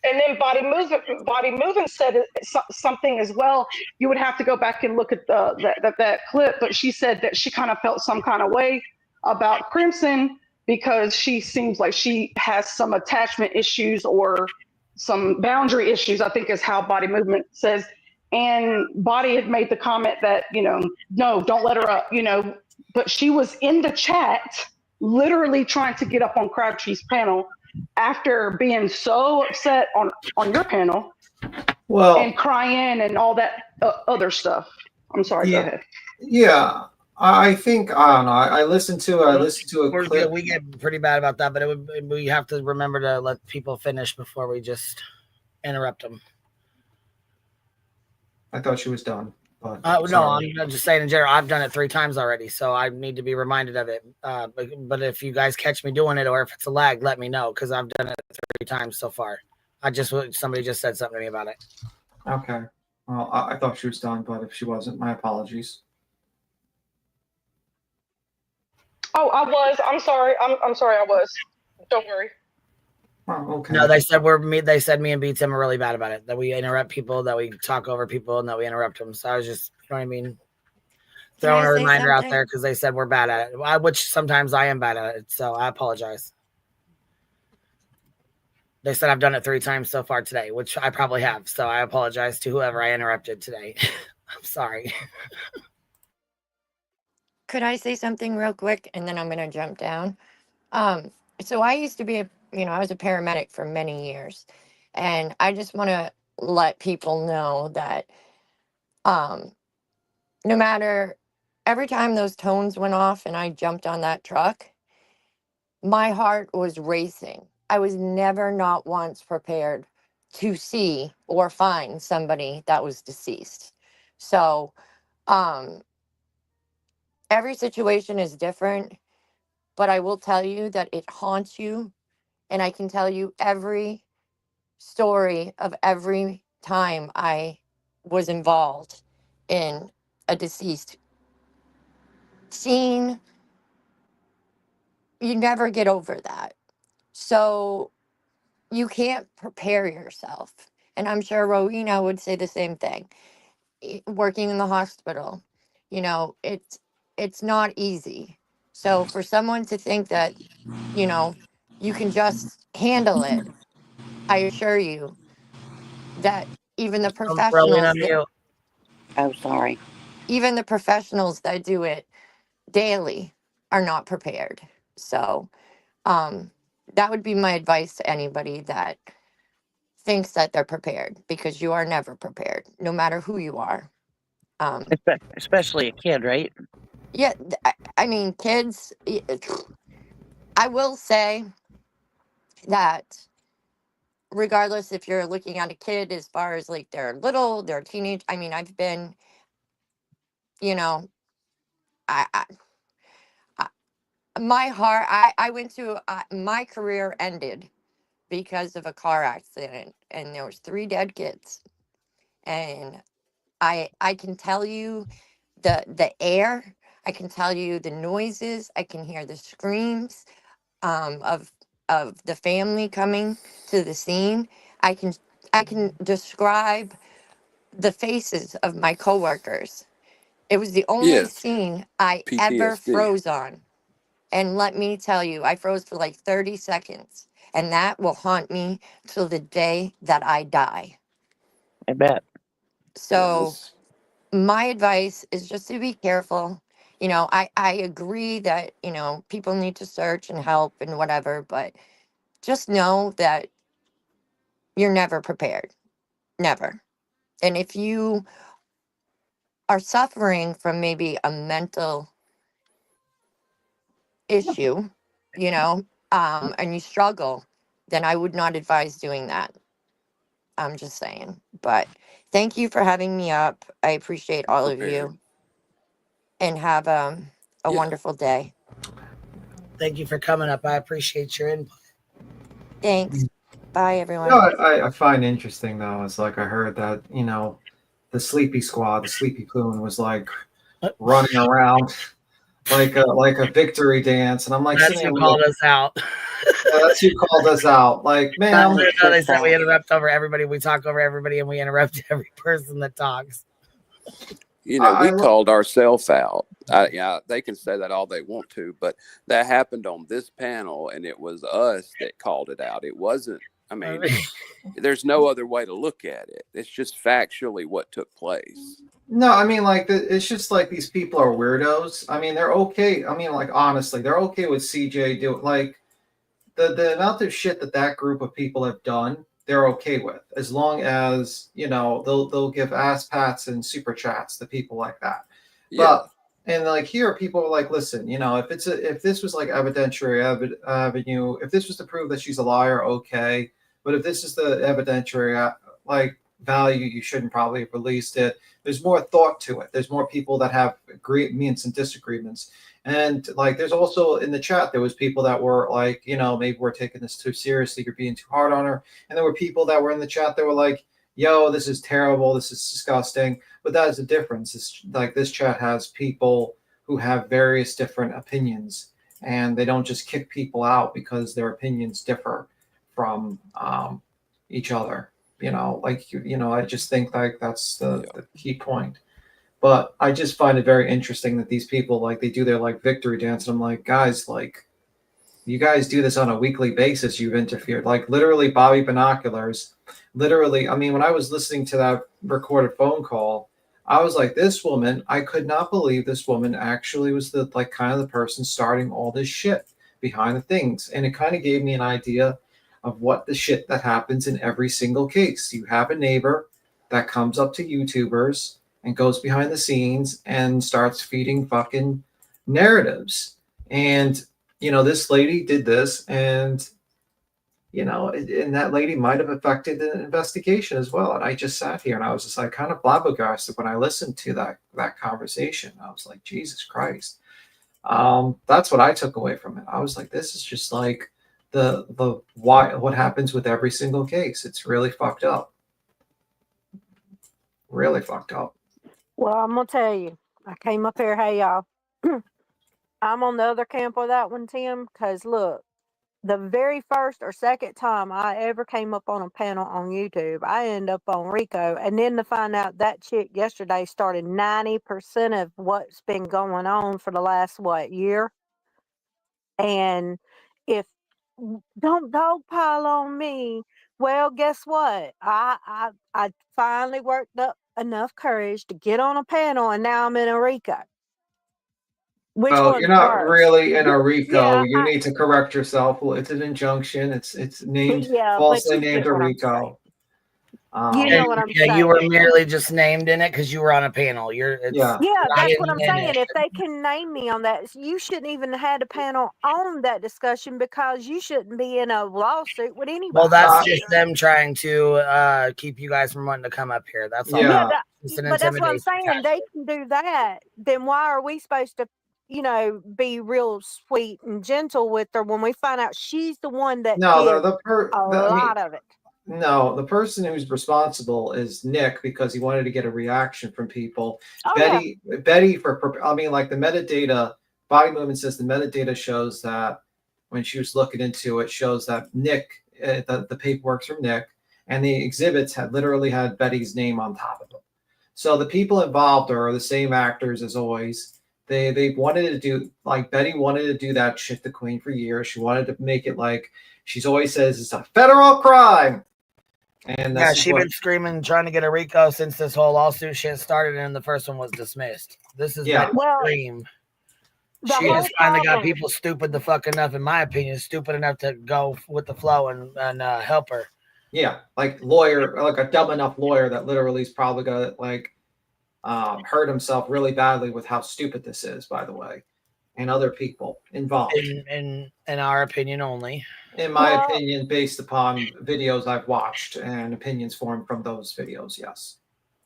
And then Body Movement said something as well. You would have to go back and look at that clip, but she said that she kind of felt some kind of way about Crimson because she seems like she has some attachment issues or some boundary issues. I think is how Body Movement says. And Body had made the comment that no, don't let her up. But she was in the chat, literally trying to get up on Crabtree's panel after being so upset on your panel, and crying and all that other stuff. I'm sorry. Yeah, Go ahead. yeah. I think I don't know. I listened to a clip. We get pretty bad about that, but we have to remember to let people finish before we just interrupt them. I thought she was done. But no, I'm just saying in general. I've done it 3 times already, so I need to be reminded of it. But if you guys catch me doing it, or if it's a lag, let me know because I've done it 3 times so far. Somebody just said something to me about it. Okay. Well, I thought she was done, but if she wasn't, my apologies. Oh, I was. I'm sorry. I'm sorry. I was. Don't worry. Oh, okay. No, they said me and B Tim are really bad about it. That we interrupt people, that we talk over people, and that we interrupt them. So I was just, you know what I mean, throwing a reminder out there because they said we're bad at it. Which sometimes I am bad at it. So I apologize. They said I've done it 3 times so far today, which I probably have. So I apologize to whoever I interrupted today. I'm sorry. Could I say something real quick and then I'm going to jump down? So I used to be I was a paramedic for many years, and I just want to let people know that no matter every time those tones went off and I jumped on that truck, my heart was racing. I was never not once prepared to see or find somebody that was deceased. So every situation is different, but I will tell you that it haunts you. And I can tell you every story of every time I was involved in a deceased scene. You never get over that. So you can't prepare yourself. And I'm sure Rowena would say the same thing. Working in the hospital, it's not easy. So for someone to think that, you can just handle it, I assure you that even the I'm rolling on professionals that you. Oh, sorry. even the professionals that do it daily are not prepared. So that would be my advice to anybody that thinks that they're prepared, because you are never prepared, no matter who you are. Especially a kid, right? Yeah, I mean, kids, I will say that regardless if you're looking at a kid as far as like they're little, they're teenage, I mean, I've been, you know, I my heart, I went to, my career ended because of a car accident, and there was 3 dead kids. And I can tell you the air, I can tell you the noises, I can hear the screams of the family coming to the scene. I can describe the faces of my coworkers. It was the only Yes, scene I ever PTSD. froze on. And let me tell you, I froze for like 30 seconds. And that will haunt me till the day that I die. I bet. Yeah, So my advice is just to be careful. I agree that, people need to search and help and whatever, but just know that you're never prepared. Never. And if you are suffering from maybe a mental issue, and you struggle, then I would not advise doing that. I'm just saying. But thank you for having me up. I appreciate all of prepared. you and have a Yeah, wonderful day. Thank you for coming up. I appreciate your input. Thanks. Bye, You know, everyone. I find interesting though, is like I heard that, the Sleepy Squad, the Sleepy Coon was like running around like a victory dance, and I'm like That's sitting who there called like, us out. yeah, that's who called us out. Like, I ma'am, was No, they just said we that. interrupt over everybody. We talk over everybody, and we interrupt every person that talks. I we called ourselves out. Yeah, they can say that all they want to, but that happened on this panel, and it was us that called it out. It wasn't. I mean, there's no other way to look at it. It's just factually what took place. no, I mean like it's just like these people are weirdos. I mean, they're okay. I mean, like honestly, they're okay with CJ doing like the amount of shit that group of people have done. They're okay with, as long as they'll give ass pats and super chats to people like that. Yeah, But and like here, people are like, listen, if this was like evidentiary avenue, if this was to prove that she's a liar, okay. But if this is the evidentiary like value, you shouldn't probably have released it. There's more thought to it. There's more people that have agreements and disagreements. And like, there's also in the chat, there was people that were like, maybe we're taking this too seriously. You're being too hard on her. And there were people that were in the chat that were like, yo, this is terrible. This is disgusting. But that is the difference. It's like this chat has people who have various different opinions, and they don't just kick people out because their opinions differ from each other. I just think like that's the key point. But I just find it very interesting that these people like they do their like victory dance, and I'm like, guys, like you guys do this on a weekly basis. You've interfered, like literally Bobby Binoculars. Literally, I mean, when I was listening to that recorded phone call, I was like, this woman, I could not believe this woman actually was the like kind of the person starting all this shit behind the things. And it kind of gave me an idea of what the shit that happens in every single case. You have a neighbor that comes up to YouTubers and goes behind the scenes and starts feeding fucking narratives. And this lady did this, and and that lady might have affected the investigation as well. And I just sat here and I was just like kind of flabbergasted when I listened to that conversation. I was like, Jesus Christ. That's what I took away from it. I was like, this is just like the why what happens with every single case. It's really fucked up. Really fucked up. Well, I'm gonna tell you, I came up here. Hey, y'all. I'm on the other camp with that one, Tim. Because look, the very first or second time I ever came up on a panel on YouTube, I ended up on Rico, and then to find out that chick yesterday started 90% of what's been going on for the last year. And if don't dogpile on me, well, guess what? I finally worked up enough courage to get on a panel, and now I'm in a Rico. Which Well, you're one's not worse? really in a RICO. Yeah, You need to correct yourself. Well, it's an injunction. It's named yeah, but falsely you named get a what I'm saying. RICO. You Yeah, know what I'm yeah, you saying. were merely just named in it because you were on a panel. Yeah. Yeah, not that's in what I'm in saying. it. If they can name me on that, you shouldn't even have had a panel on that discussion, because you shouldn't be in a lawsuit with anybody. Well, that's Uh, just them trying to keep you guys from wanting to come up here. That's all. Yeah. It's an but that's what I'm intimidation saying. They tactic. can do that. Then why are we supposed to, be real sweet and gentle with her when we find out she's the one that No, did I mean, lot of it? no, the person who's responsible is Nick, because he wanted to get a reaction from people. Oh yeah. Betty I mean, like the metadata, Body Movement says the metadata shows that when she was looking into it, shows that Nick, the paperwork's from Nick, and the exhibits had literally had Betty's name on top of them. So the people involved are the same actors as always. They wanted to do, like, Betty wanted to do that shit to Queen for years. She wanted to make it like she's always says it's a federal crime. And yeah, she's been screaming, trying to get a RICO since this whole lawsuit shit started, and the first one was dismissed. This is Betty's dream. She has finally got people stupid the fuck enough, in my opinion, stupid enough to go with the flow and help her. Yeah, like lawyer, like a dumb enough lawyer that literally is probably gonna like hurt himself really badly with how stupid this is, by the way, and other people involved. In our opinion only. In my opinion, based upon videos I've watched and opinions formed from those videos, yes.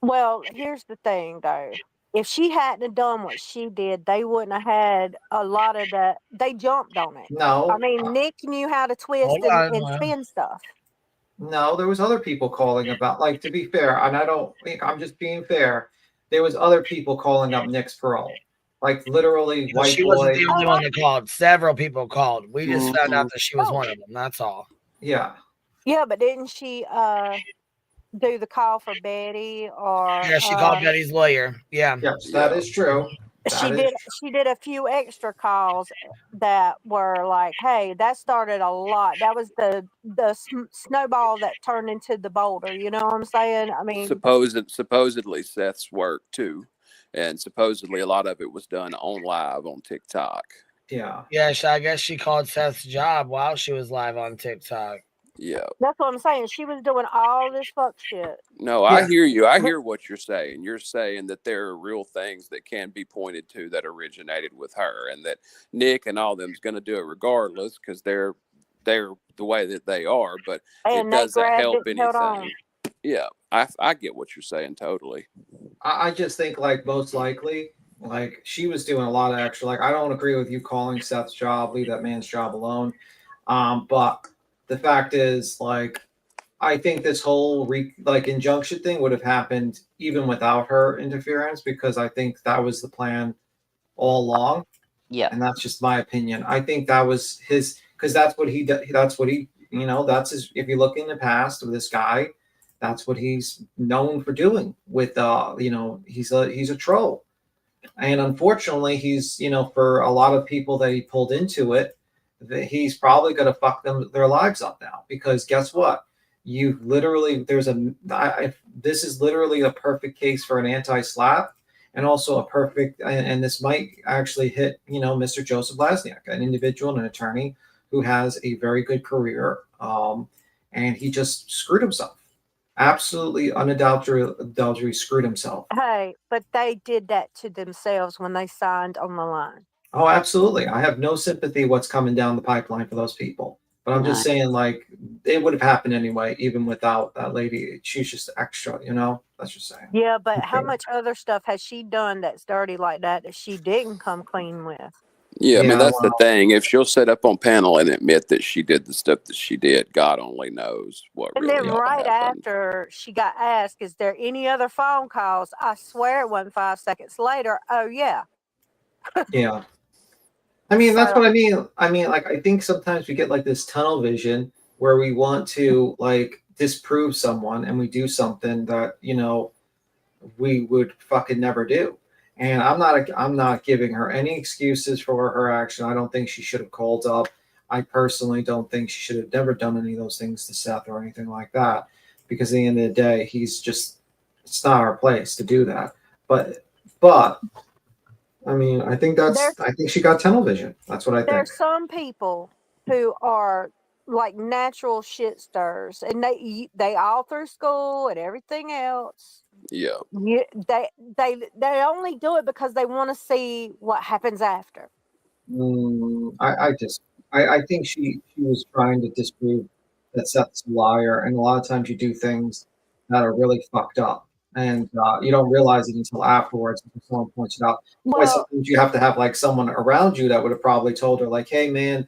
Well, here's the thing, though. If she hadn't have done what she did, they wouldn't have had a lot of that. They jumped on it. No. I mean, Nick knew how to twist and spin stuff. No, there was other people calling about, like, to be fair, and I don't think I'm just being fair. There was other people calling up Nick's parole. Like, literally, white she wasn't the only one that called. Several people called. We just found out that she was one of them. That's all. Yeah. Yeah, but didn't she do the call for Betty? Or yeah, she called Betty's lawyer. Yeah. Yes, that is true. She did a few extra calls that were like, hey, that started a lot. That was the snowball that turned into the boulder. You know what I'm saying? I mean, supposedly Seth's work too. And supposedly a lot of it was done on live on TikTok. Yeah. Yeah, I guess she called Seth's job while she was live on TikTok. Yeah. That's what I'm saying. She was doing all this fuck shit. No, yeah. I hear you. I hear what you're saying. You're saying that there are real things that can be pointed to that originated with her, and that Nick and all them's going to do it regardless because they're the way that they are. But it doesn't help anything. Yeah, I get what you're saying totally. I just think, like, most likely, like, she was doing a lot of extra. Like, I don't agree with you calling Seth's job, leave that man's job alone. But the fact is, like, I think this whole injunction thing would have happened even without her interference, because I think that was the plan all along. Yeah, and that's just my opinion. I think that was his, because that's what he that's his. If you look in the past of this guy, that's what he's known for doing with he's a troll. And unfortunately, he's, for a lot of people that he pulled into it, he's probably going to fuck their lives up now, because guess what? You literally, this is literally a perfect case for an anti-slap, and also a perfect, and this might actually hit, Mr. Joseph Lasniak, an individual and an attorney who has a very good career. And he just screwed himself. Absolutely unadulterated screwed himself. Hey, but they did that to themselves when they signed on the line. Oh, absolutely. I have no sympathy what's coming down the pipeline for those people. But I'm just saying, like, it would have happened anyway, even without that lady. She's just extra, That's just saying. Yeah, but how much other stuff has she done that's dirty like that she didn't come clean with? Yeah, I mean, that's the thing. If she'll sit up on panel and admit that she did the stuff that she did, God only knows what really happened. And then right after she got asked, is there any other phone calls? I swear it wasn't 5 seconds later. Oh, yeah. Yeah. I mean, that's what I mean. I mean, like, I think sometimes we get like this tunnel vision where we want to like disprove someone, and we do something that, we would fucking never do. And I'm not giving her any excuses for her action. I don't think she should have called up. I personally don't think she should have never done any of those things to Seth or anything like that, because at the end of the day, it's not our place to do that. But I mean, I think she got tunnel vision. That's what I think. There's some people who are like natural shit stirrers, and they all through school and everything else. Yeah. They only do it because they want to see what happens after. I think she was trying to disprove that Seth's a liar, and a lot of times you do things that are really fucked up, and you don't realize it until afterwards when someone points it out. Well, sometimes you have to have like someone around you that would have probably told her, like, hey man,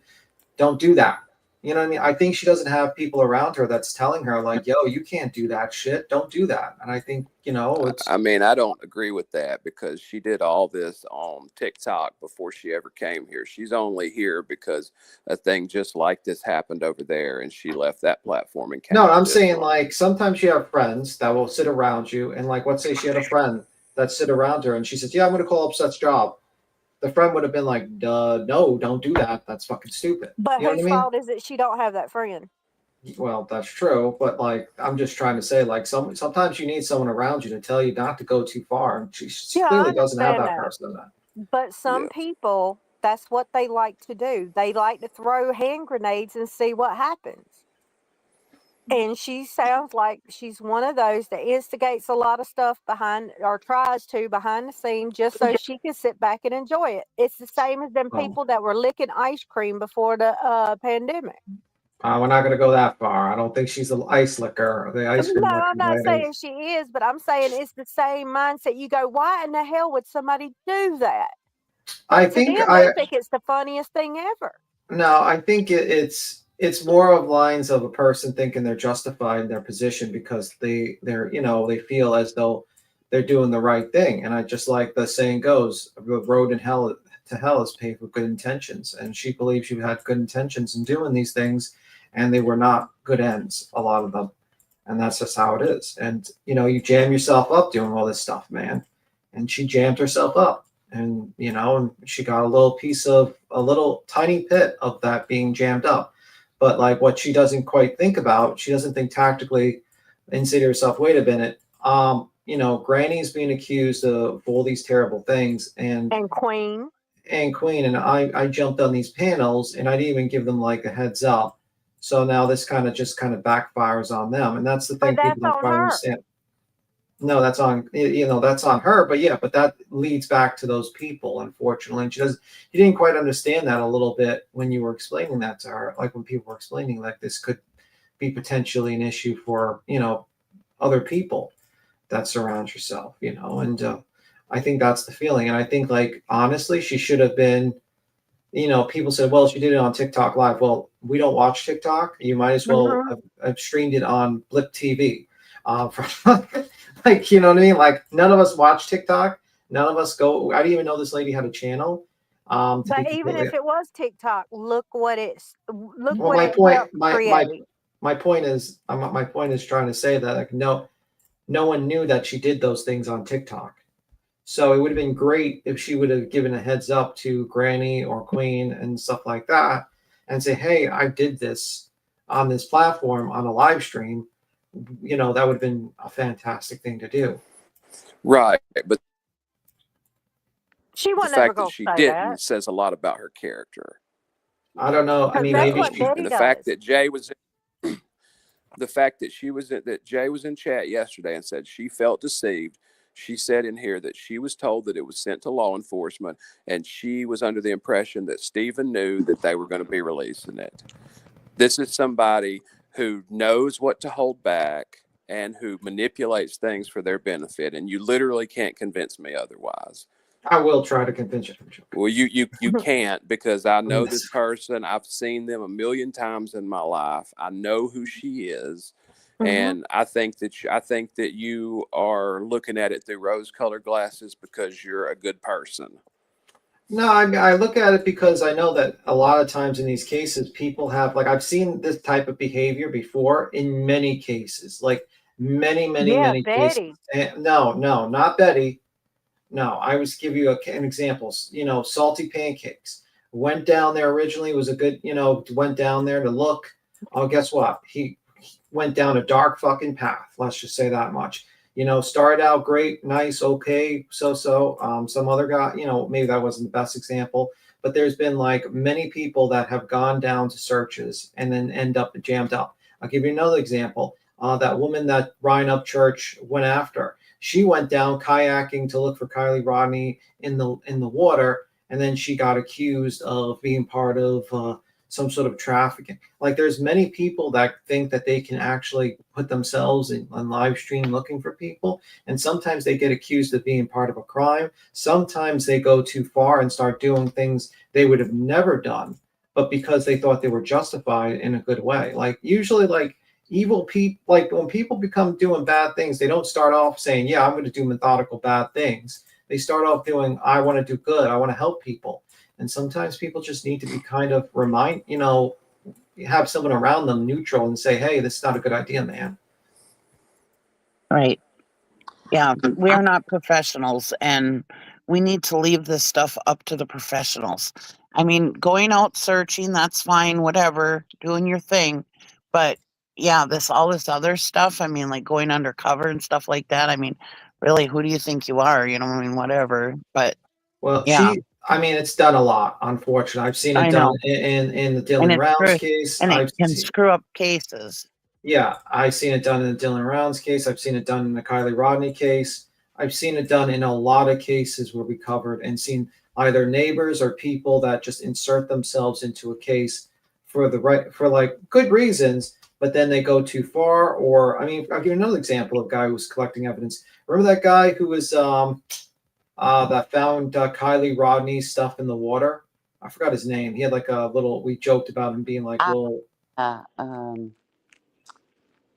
don't do that. You know what I mean? I think she doesn't have people around her that's telling her like, yo, you can't do that shit. Don't do that. And I think, you know, it's. I mean, I don't agree with that because she did all this on TikTok before she ever came here. She's only here because a thing just like this happened over there, and she left that platform and came. No, to I'm this saying one. like sometimes you have friends that will sit around you, and like let's say she had a friend that sit around her, and she says, "Yeah, I'm going to call up such job." The friend would have been like, no, don't do that. That's fucking stupid. But You know what I whose mean? fault is it she don't have that friend? Well, that's true, but like I'm just trying to say, like sometimes you need someone around you to tell you not to go too far, and she Yeah, I clearly doesn't have understand that that. person. But some Yeah. people, that's what they like to do. They like to throw hand grenades and see what happens. And she sounds like she's one of those that instigates a lot of stuff behind, or tries to behind the scene, just so she can sit back and enjoy it. It's the same as them Well, people that were licking ice cream before the pandemic. we're not going to go that far. I don't think she's the ice licker, the ice No, cream I'm licking not lady. saying she is, but I'm saying it's the same mindset. You go, why in the hell would somebody do that? I But to think them, they think it's the funniest thing ever. No, I think it's more of lines of a person thinking they're justified in their position because they're they feel as though they're doing the right thing. And I just like the saying goes, the road in hell to hell is paved with good intentions. And she believes she had good intentions in doing these things, and they were not good ends, a lot of them. And that's just how it is. And you jam yourself up doing all this stuff, man. And she jammed herself up. And and she got a little tiny pit of that being jammed up. But like what she doesn't quite think about, she doesn't think tactically and say to herself, wait a minute, Granny's being accused of all these terrible things, and Queen. Queen, and I jumped on these panels and I didn't even give them like a heads up. So now this kind of backfires on them. And that's the But thing people that's don't on quite her. understand. No, that's on her, but yeah, but that leads back to those people, unfortunately. And you didn't quite understand that a little bit when you were explaining that to her, like when people were explaining like this could be potentially an issue for other people that surround yourself, and I think that's the feeling. And I think, like, honestly, she should have been, people said, well, she did it on TikTok live. Well, we don't watch TikTok. You might as well have streamed it on Blip TV. Like, you know what I mean? Like, none of us watch TikTok. None of us go. I didn't even know this lady had a channel. But even if it was TikTok, look what it point, helped create. my point is, my point is trying to say that like no one knew that she did those things on TikTok. So it would have been great if she would have given a heads up to Granny or Queen and stuff like that, and say, hey, I did this on this platform on a live stream. That would have been a fantastic thing to do. Right, but She the wasn't never fact that going to she say didn't that. says a lot about her character. I don't know. I Because mean, that's maybe what she. Betty And the does. fact that Jay was the fact that that Jay was in chat yesterday and said she felt deceived. She said in here that she was told that it was sent to law enforcement, and she was under the impression that Stephen knew that they were going to be releasing it. This is somebody who knows what to hold back and who manipulates things for their benefit, and you literally can't convince me otherwise. I will try to convince you. Well, you can't, because I know this person. I've seen them a million times in my life. I know who she is, and I think that you are looking at it through rose-colored glasses because you're a good person. No, I look at it because I know that a lot of times in these cases, people have, like, I've seen this type of behavior before in many cases, like many cases. Betty. No, not Betty. No, I was give you an example. Salty Pancakes went down there originally, was a good, went down there to look. Oh, guess what? He went down a dark fucking path. Let's just say that much. Started out great, nice, okay, so. Some other guy, maybe that wasn't the best example, but there's been like many people that have gone down to searches and then end up jammed up. I'll give you another example. That woman that Ryan Upchurch went after. She went down kayaking to look for Kylie Rodney in the water, and then she got accused of being part of some sort of trafficking. Like, there's many people that think that they can actually put themselves on live stream looking for people, and sometimes they get accused of being part of a crime. Sometimes they go too far and start doing things they would have never done but because they thought they were justified in a good way. Like usually, like evil people, like when people become doing bad things, they don't start off saying, "Yeah, I'm going to do methodical bad things." They start off doing, "I want to do good. I want to help people." And sometimes people just need to be kind of have someone around them neutral and say, "Hey, this is not a good idea, man." Right. Yeah, we are not professionals, and we need to leave this stuff up to the professionals. I mean, going out searching, that's fine, whatever, doing your thing. But yeah, all this other stuff, I mean, like going undercover and stuff like that, I mean, really, who do you think you are? I mean, whatever. But Well, yeah, I mean, it's done a lot. Unfortunately, I've seen it I done know. in the And Dylan it's Rounds true. case. And it can screw up cases. Yeah, I've seen it done in the Dylan Rounds case. I've seen it done in the Kylie Rodney case. I've seen it done in a lot of cases where we covered and seen either neighbors or people that just insert themselves into a case for like good reasons, but then they go too far. Or I mean, I'll give you another example of a guy who was collecting evidence. Remember that guy who was that found Kylie Rodney's stuff in the water? I forgot his name. He had like a little. We joked about him being like I, little. uh,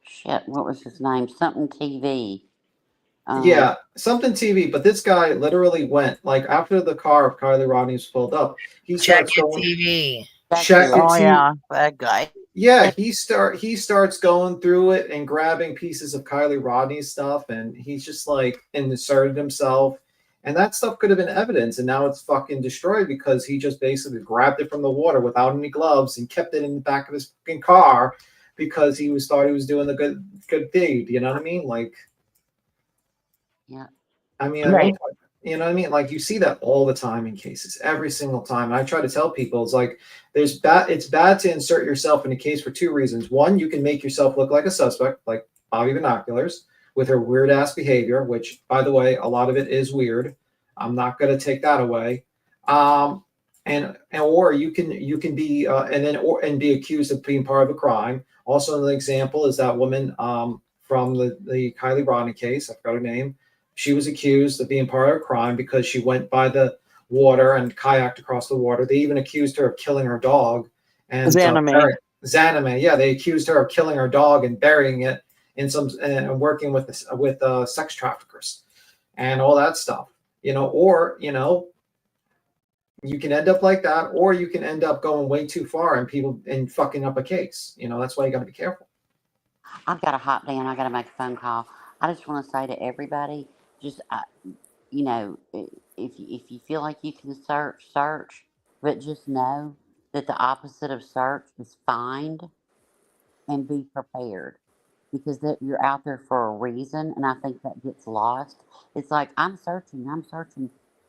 shit, what was his name? Something TV. Yeah, something TV. But this guy literally went like after the car of Kylie Rodney was pulled up. He Check starts your going TV. That's check it. it. Oh, See, yeah, that guy. yeah, And he starts going through it and grabbing pieces of Kylie Rodney's stuff, and he's just like inserted himself. And that stuff could have been evidence, and now it's fucking destroyed because he just basically grabbed it from the water without any gloves and kept it in the back of his fucking car because thought he was doing the good deed. You know what I mean? Like, yeah, I mean, Right. you know what I mean? Like you see that all the time in cases, every single time. And I try to tell people, it's like it's bad to insert yourself in a case for two reasons. One, you can make yourself look like a suspect, like Bobby Binoculars, with her weird ass behavior, which, by the way, a lot of it is weird. I'm not going to take that away. Or you can be and be accused of being part of a crime. Also, an example is that woman from the Kylie Rodney case. I forgot her name. She was accused of being part of a crime because she went by the water and kayaked across the water. They even accused her of killing her dog and Zanime. Zanime. Yeah, they accused her of killing her dog and burying it in some and working with sex traffickers and all that stuff. Or you can end up like that, or you can end up going way too far and fucking up a case. That's why you got to be careful. I've got to hop down. I got to make a phone call. I just want to say to everybody, just if you feel like you can search, but just know that the opposite of search is find and be prepared because that you're out there for a reason, and I think that gets lost. It's like I'm searching.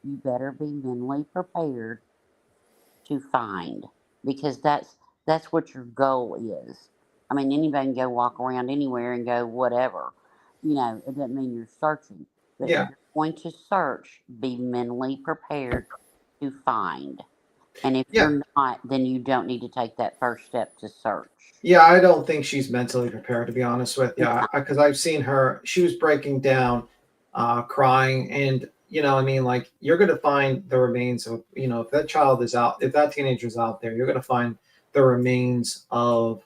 You better be mentally prepared to find because that's what your goal is. I mean, anybody can go walk around anywhere and go whatever. It doesn't mean you're searching, but if Yeah, you're going to search, be mentally prepared to find. And if yeah. you're not, then you don't need to take that first step to search. Yeah, I don't think she's mentally prepared, to be honest with you, No, because I've seen her. She was breaking down, crying, and I mean, like you're gonna find the remains of, if that child is out, if that teenager is out there, you're gonna find the remains of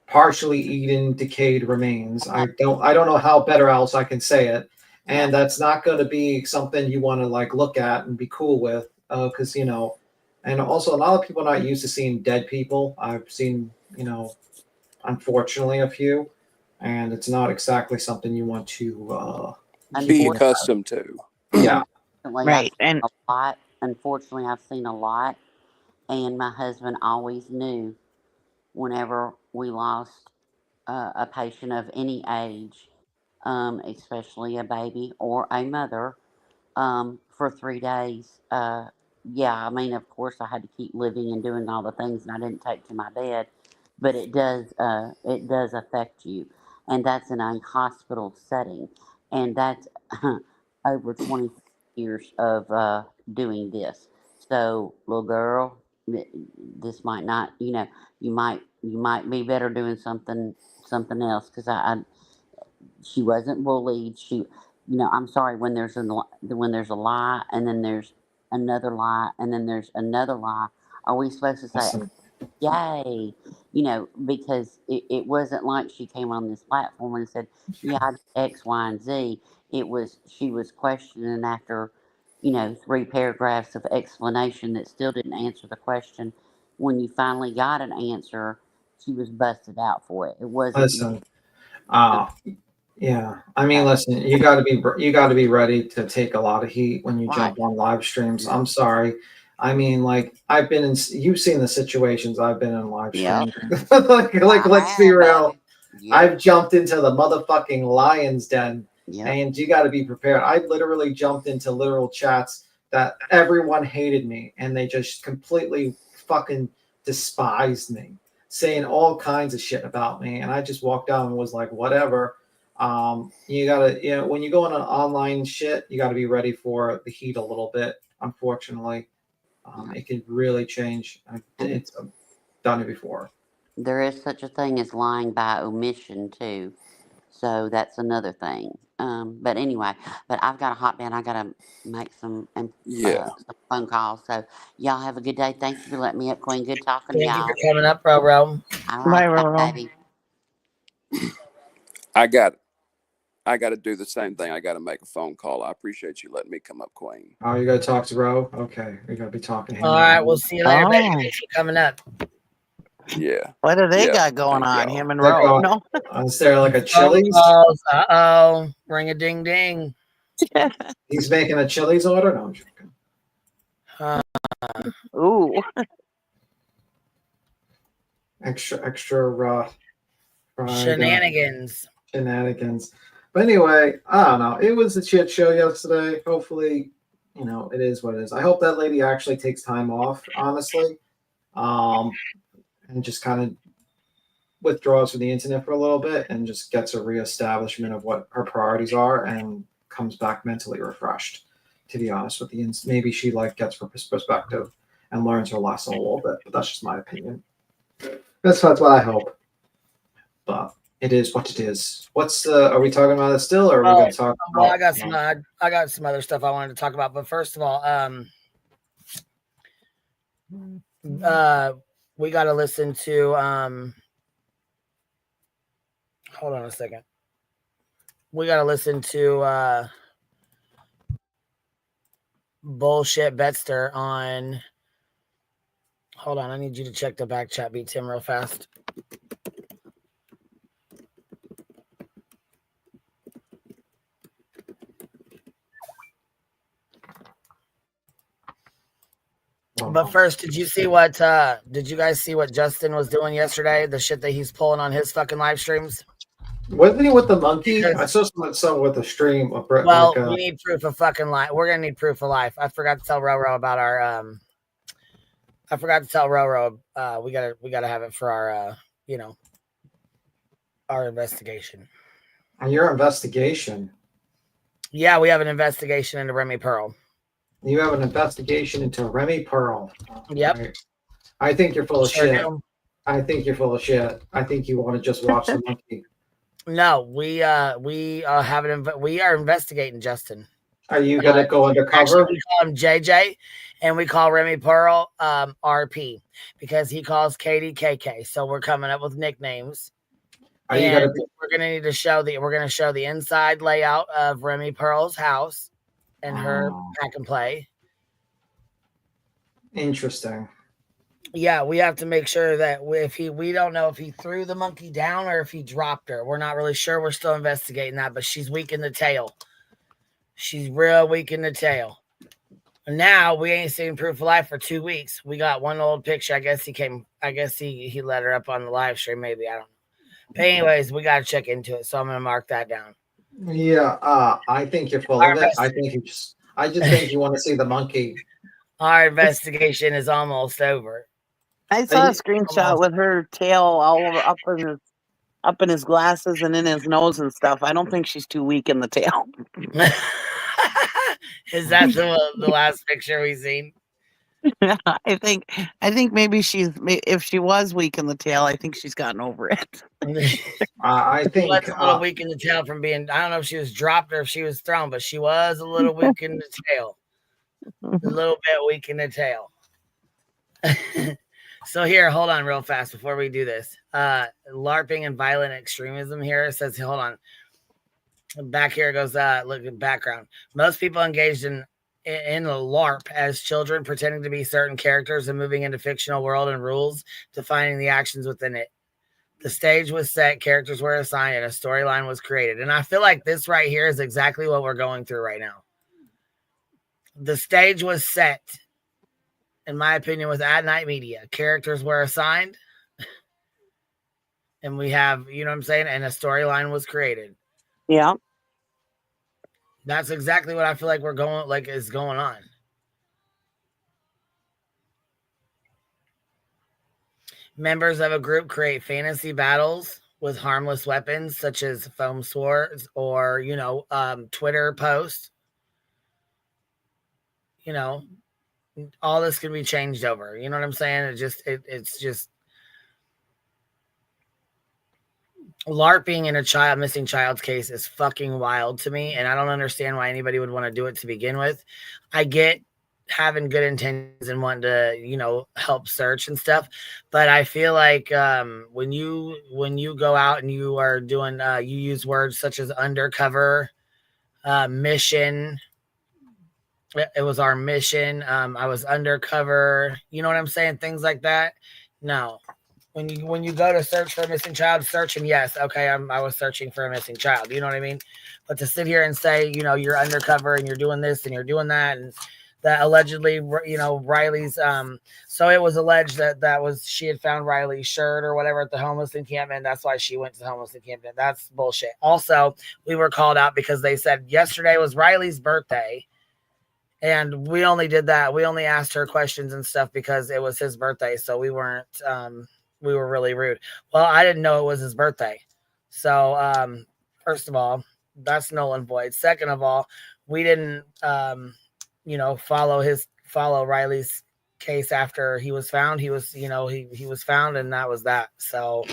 partially eaten, decayed remains. I don't know how better else I can say it, yeah, and that's not going to be something you want to like look at and be cool with, because and also a lot of people are not used to seeing dead people. I've seen, unfortunately, a few, and it's not exactly something you want to Be keep. unfortunately, accustomed to. Yeah, unfortunately, I've Right. seen And a lot. Unfortunately, I've seen a lot, and my husband always knew whenever we lost a patient of any age, especially a baby or a mother, for 3 days. Yeah, I mean, of course, I had to keep living and doing all the things, and I didn't take to my bed, but it does affect you, and that's in a hospital setting, and that's over 20 years of doing this. So, little girl, this might not, you might be better doing something else because she wasn't bullied. I'm sorry, when there's a lie and then there's another lie and then there's another lie. Are we supposed to say, Awesome. yay? Because it wasn't like she came on this platform and said, yeah, I did X, Y, and Z. She was questioning after, 3 paragraphs of explanation that still didn't answer the question. When you finally got an answer, she was busted out for it. It wasn't just Listen, uh, yeah. I mean, so, listen, you got to be ready to take a lot of heat when you right. jump on live streams. Yep. I'm sorry. I mean, like you've seen the situations I've been in live Yep. streams. like, let's be I have. real. Yep. I've jumped into the motherfucking lion's den, Yep. and you got to be prepared. I literally jumped into literal chats that everyone hated me, and they just completely fucking despised me, saying all kinds of shit about me, and I just walked out and was like, whatever. You gotta, when you go on an online shit, you got to be ready for the heat a little bit. Unfortunately, it can really change. It's done it before. There is such a thing as lying by omission too. So that's another thing. But anyway, I've got to hop in. I got to make Yeah. some phone calls. So y'all have a good day. Thank you for letting me up, Queen. Good talking to Thank you for y'all. coming up, Bro. All Bye, right, bye, Roro. baby. I got to do the same thing. I got to make a phone call. I appreciate you letting me come up, Queen. Oh, you got to talk to Ro? Okay, we got to be talking to him. All right, we'll see you later, baby. Oh, Thanks for coming up. Yeah. what do they Yeah. got going Thank on? y'all. Him and Like, Ro? No. is there like a Phone Chili's? calls. Uh-oh. Ring a ding ding. He's making a Chili's order? No, I'm joking. Uh, Ooh. Extra fried shenanigans. shenanigans. But anyway, I don't know. It was a shit show yesterday. Hopefully, it is what it is. I hope that lady actually takes time off, honestly, and just kind of withdraws from the internet for a little bit and just gets a reestablishment of what her priorities are and comes back mentally refreshed. To be honest with you, maybe she gets her perspective and learns her lesson a little bit. But that's just my opinion. That's what I hope. But it is what it is. Are we talking about it still, or are we going to talk about? Well, I got some other stuff I wanted to talk about, but first of all, we got to listen to. Hold on a second. We got to listen to bullshit Betster on. Hold on, I need you to check the back chat, beat Tim, real fast. But first, did you guys see what Justin was doing yesterday? The shit that he's pulling on his fucking live streams? Wasn't he with the monkey? I saw some with the stream. Well, we need proof of fucking life. We're gonna need proof of life. I forgot to tell Roro about our I forgot to tell Roro we gotta have it for our our investigation. On your investigation? Yeah, we have an investigation into Remy Pearl. You have an investigation into Remy Pearl. Yep. Right. I think you're full of shit. Do. I think you're full of shit. I think you want to just watch the monkey. No, we are investigating Justin. Are you gonna go undercover? Actually, we call him JJ, and we call Remy Pearl RP because he calls Katie KK. So we're coming up with nicknames. We're gonna show the inside layout of Remy Pearl's house and her pack and play. Interesting. Yeah, we have to make sure that we don't know if he threw the monkey down or if he dropped her. We're not really sure. We're still investigating that, but she's weak in the tail. She's real weak in the tail. And now we ain't seen proof of life for 2 weeks. We got one old picture. I guess he let her up on the live stream. Maybe, I don't know. But anyways, we got to check into it. So I'm going to mark that down. Yeah, I think you're full of it. I just think you want to see the monkey. Our investigation is almost over. I saw a screenshot with her tail all over up in his glasses and in his nose and stuff. I don't think she's too weak in the tail. Is that the last picture we've seen? I think maybe if she was weak in the tail, I think she's gotten over it. I think she was a little weak in the tail from being. I don't know if she was dropped or if she was thrown, but she was a little weak in the tail. A little bit weak in the tail. So here, hold on real fast before we do this. LARPing and violent extremism here says, hold on. Back here goes, look at background. Most people engaged in a LARP as children, pretending to be certain characters and moving into fictional world and rules, defining the actions within it. The stage was set, characters were assigned, and a storyline was created. And I feel like this right here is exactly what we're going through right now. The stage was set, in my opinion, with At Night Media. Characters were assigned, and we have, you know what I'm saying, and a storyline was created. Yeah. That's exactly what I feel like is going on. Members of a group create fantasy battles with harmless weapons such as foam swords or, Twitter posts. All this can be changed over. You know what I'm saying? It's just LARPing in a missing child's case is fucking wild to me, and I don't understand why anybody would want to do it to begin with. I get having good intentions and wanting to, help search and stuff, but I feel like when you go out and you are doing, you use words such as undercover, mission. It was our mission. I was undercover. You know what I'm saying? Things like that. No. When you go to search for a missing child, search and yes, okay, I was searching for a missing child. You know what I mean? But to sit here and say, you're undercover and you're doing this and you're doing that, and that allegedly, Riley's, so it was alleged that she had found Riley's shirt or whatever at the homeless encampment. That's why she went to the homeless encampment. That's bullshit. Also, we were called out because they said yesterday was Riley's birthday. And we only did that. We only asked her questions and stuff because it was his birthday. So we weren't, we were really rude. Well, I didn't know it was his birthday. So, first of all, that's null and void. Second of all, we didn't, follow Riley's case after he was found. He was, he was found, and that was that. So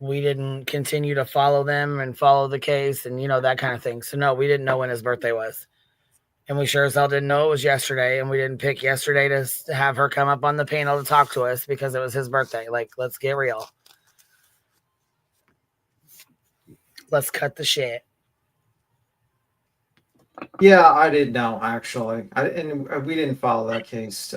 we didn't continue to follow them and follow the case and, that kind of thing. So no, we didn't know when his birthday was. And we sure as hell didn't know it was yesterday. And we didn't pick yesterday to have her come up on the panel to talk to us because it was his birthday. Like, let's get real. Let's cut the shit. Yeah, I didn't know, actually. We didn't follow that case,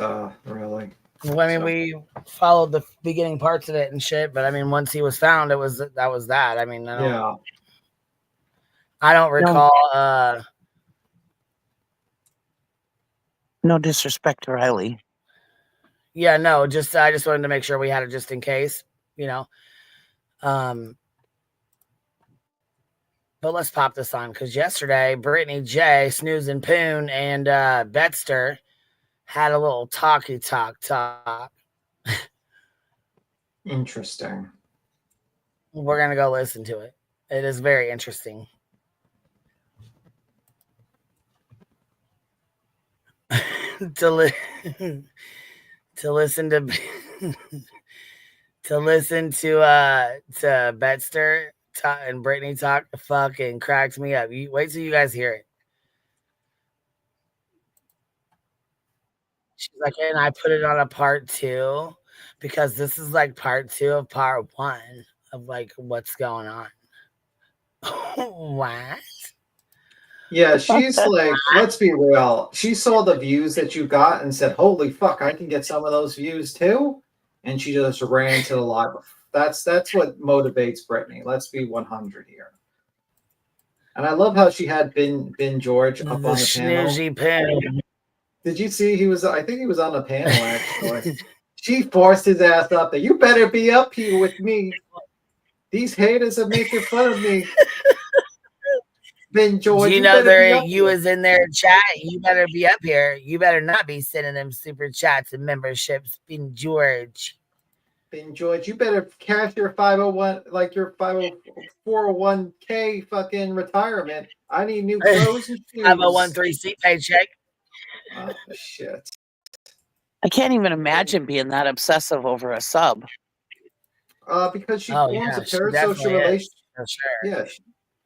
really. Well, I mean, we followed the beginning parts of it and shit, but I mean, once he was found, that was that. I mean, I don't recall. No disrespect to Riley. Yeah, no, I just wanted to make sure we had it just in case, But let's pop this on because yesterday, Brittany J, Snooze and Poon, and Betster had a little talk. Interesting. We're going to go listen to it. It is very interesting. to listen to Betster and Brittany talk fucking cracked me up. Wait till you guys hear it. She's like, and I put it on a part 2 because this is like part 2 of part 1 of like what's going on. What? Yeah, she's like, let's be real. She saw the views that you got and said, holy fuck, I can get some of those views too. And she just ran to the live. That's what motivates Brittany. Let's be 100 here. And I love how she had Ben George up on the panel. Did you see I think he was on the panel actually. She forced his ass up there. You better be up here with me. These haters are making fun of me. Ben George, you was in there chat. You better be up here. You better not be sending them super chats and memberships. Ben George, you better cash your 501, like your 401k fucking retirement. I need new clothes and shoes. 501(c) paycheck. Oh shit! I can't even imagine being that obsessive over a sub. Because she forms a parasocial relationship. Sure. Yeah,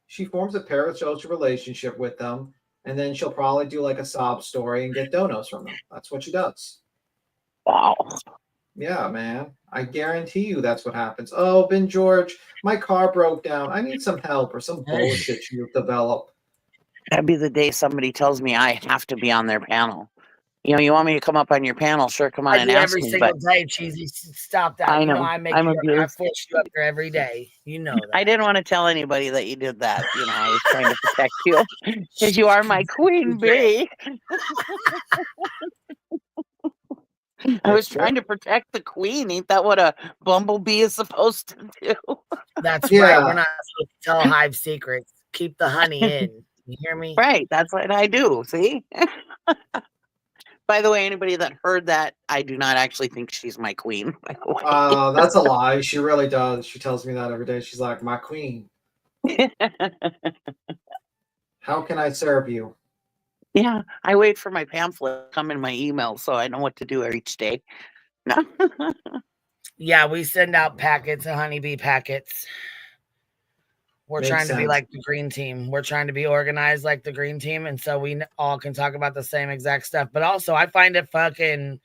she forms a parasocial relationship with them, and then she'll probably do like a sob story and get donos from them. That's what she does. Wow. Yeah, man. I guarantee you that's what happens. Oh, Ben George, my car broke down. I need some help or some bullshit you've developed. That'd be the day somebody tells me I have to be on their panel. You know, you want me to come up on your panel? Sure, come on I and do ask every me. single But day, Cheesy. Stop that. I You know, know I make I'm you, I abused. force you up there every day. You know that. I didn't want to tell anybody that you did that. You know, I was trying to protect you because you are my queen bee. I was trying to protect the queen. Ain't that what a bumblebee is supposed to do? That's Yeah. right. We're not supposed to tell hive secrets. Keep the honey in. You hear me? Right. That's what I do. See? By the way, anybody that heard that, I do not actually think she's my queen. By the way. That's a lie. She really does. She tells me that every day. She's like, my queen. How can I serve you? Yeah, I wait for my pamphlet to come in my email so I know what to do each day. Yeah, we send out packets of honeybee packets. We're Makes trying to be sense. like the green team. We're trying to be organized like the green team. And so we all can talk about the same exact stuff. But also, I find it fucking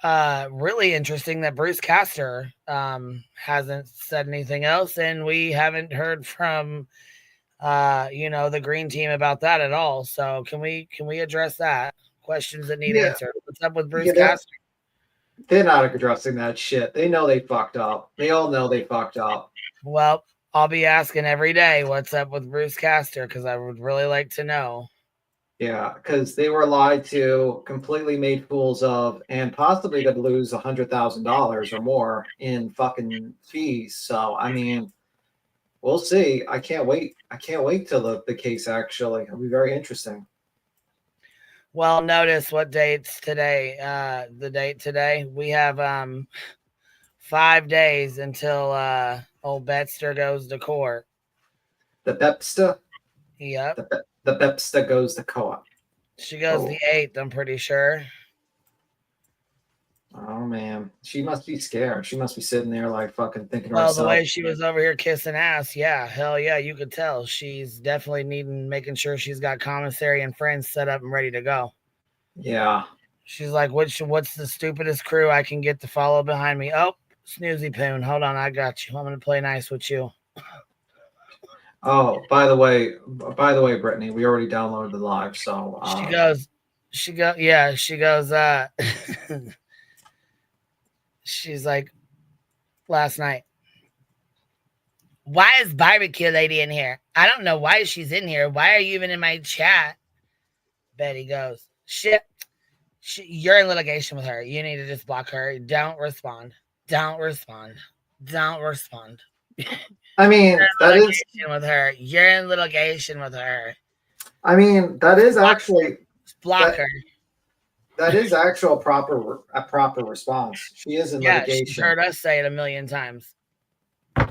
really interesting that Bruce Castor hasn't said anything else. And we haven't heard from, the green team about that at all. So can we address that? Questions that need answered. What's up with Bruce Castor? They're not addressing that shit. They know they fucked up. They all know they fucked up. Well, I'll be asking every day what's up with Bruce Castor because I would really like to know. Yeah, because they were lied to, completely made fools of, and possibly could lose $100,000 or more in fucking fees. So, I mean, we'll see. I can't wait. I can't wait till the case actually. It'll be very interesting. Well, notice what date's today. The date today. We have 5 days until old Betster goes to court. The Bepsta? Yep. The Bepsta goes to court. She goes the 8th, I'm pretty sure. Oh man, she must be scared. She must be sitting there like fucking thinking to Well, herself. the way she was over here kissing ass, yeah, hell yeah, you could tell. She's definitely making sure she's got commissary and friends set up and ready to go. Yeah. She's like, what's the stupidest crew I can get to follow behind me? Oh, Snoozy Poon, hold on, I got you. I'm gonna play nice with you. Oh, by the way, Brittany, we already downloaded the live, so she goes, she's like, last night, why is barbecue lady in here? I don't know why she's in here. Why are you even in my chat? Betty goes, shit, you're in litigation with her. You need to just block her. Don't respond. I mean, that is with her. You're in litigation with her. I mean, that is actually block her. That is actual a proper response. She is in litigation. She's heard us say it a million times.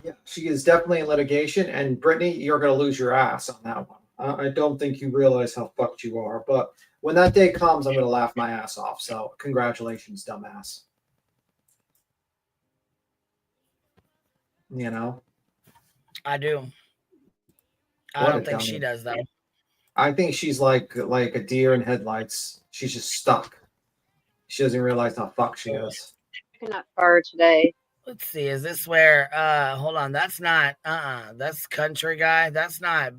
Yeah, she is definitely in litigation, and Brittany, you're going to lose your ass on that one. I don't think you realize how fucked you are, but when that day comes, I'm going to laugh my ass off. So, congratulations, dumbass. You know? I do. I don't think she does, though. I think she's like a deer in headlights. She's just stuck. She doesn't realize how fucked she is. Not far today. Let's see. Is this where? Hold on. That's not. That's country guy. That's not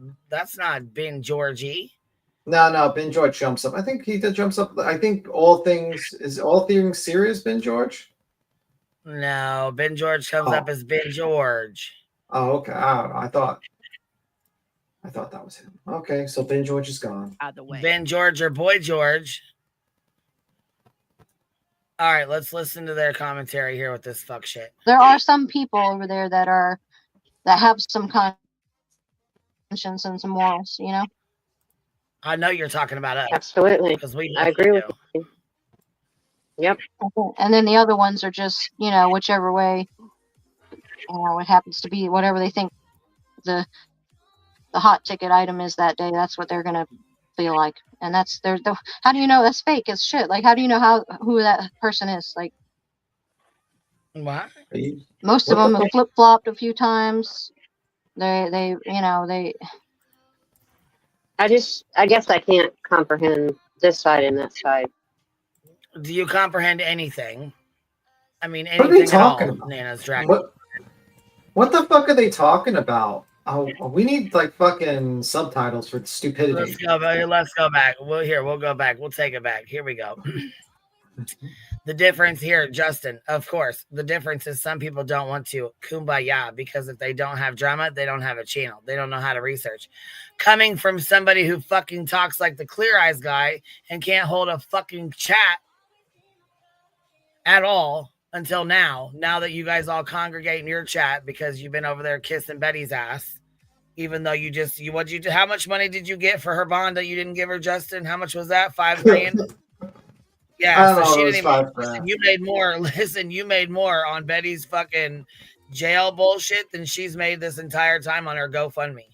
Ben Georgie. No. Ben George jumps up. I think he jumps up. I think all things serious. Ben George. No, Ben George comes up as Ben George. Oh, okay. I thought that was him. Okay, so Ben George is gone. Out the way. Ben George or Boy George. All right, let's listen to their commentary here with this fuck shit. There are some people over there that have some conscience and some morals, you know? I know you're talking about us. Absolutely. Because I agree with you. Yep. And then the other ones are just, whichever way, it happens to be, whatever they think the hot ticket item is that day, that's what they're gonna feel like. And that's how do you know that's fake as shit? Like, how do you know who that person is? Like, what? Most of them have flip-flopped a few times. They I guess I can't comprehend this side and that side. Do you comprehend anything? I mean, What are they anything at talking all, about? Nana's Dracula? What the fuck are they talking about? Oh, we need like fucking subtitles for stupidity. Let's go back. Let's go back. We'll go back. We'll take it back. Here we go. The difference here, Justin, of course, the difference is some people don't want to kumbaya because if they don't have drama, they don't have a channel. They don't know how to research. Coming from somebody who fucking talks like the Clear Eyes guy and can't hold a fucking chat at all until now that you guys all congregate in your chat because you've been over there kissing Betty's ass. Even though how much money did you get for her bond that you didn't give her, Justin? How much was that? $5 grand? Yeah, I don't so know. she It didn't was even $5 listen. grand. You made more. Listen, you made more on Betty's fucking jail bullshit than she's made this entire time on her GoFundMe.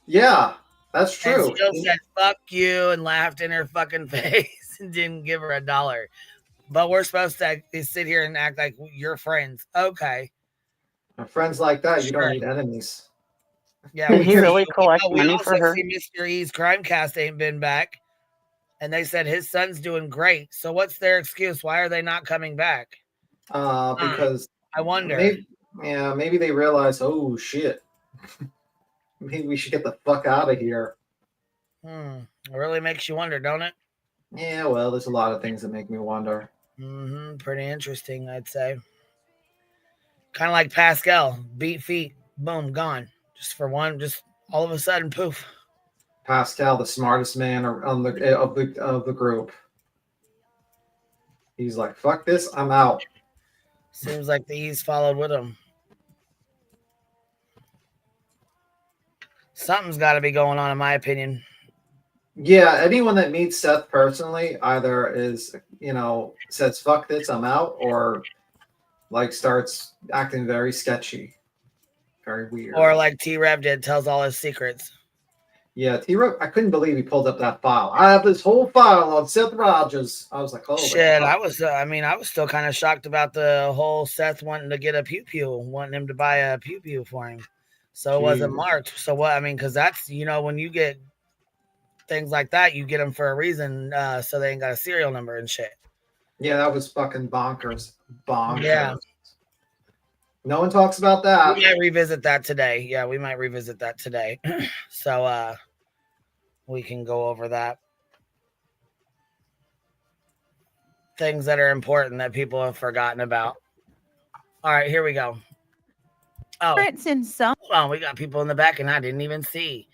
Yeah, that's true. And still said "fuck you" and laughed in her fucking face and didn't give her $1. But we're supposed to sit here and act like you're friends. Okay, Friends like that, you don't sure. need enemies. Yeah, Did we he see. really collect We money also for her? see Mr. E's Crimecast ain't been back. And they said his son's doing great. So what's their excuse? Why are they not coming back? Because I wonder. Maybe they realize, oh shit, maybe we should get the fuck out of here. It really makes you wonder, don't it? Yeah, well, there's a lot of things that make me wonder. Pretty interesting, I'd say. Kind of like Pascal, beat feet, boom, gone. Just for one, just all of a sudden, poof. Pascal, the smartest man of the group. He's like, fuck this, I'm out. Seems like the E's followed with him. Something's got to be going on, in my opinion. Yeah, anyone that meets Seth personally either is, says, fuck this, I'm out, or like starts acting very sketchy. Very weird. Or like T-Rev did, tells all his secrets. Yeah, T-Rev, I couldn't believe he pulled up that file. I have this whole file on Seth Rogers. I was like, oh shit, I was still kind of shocked about the whole Seth wanting to get a pew-pew, wanting him to buy a pew-pew for him. So it wasn't marked. So what, because that's, when you get things like that, you get them for a reason, so they ain't got a serial number and shit. Yeah, that was fucking bonkers. Yeah. No one talks about that. We might revisit that today. Yeah, we might revisit that today. So we can go over that. Things that are important that people have forgotten about. All right, here we go. Oh, hold on, we got people in the back and I didn't even see.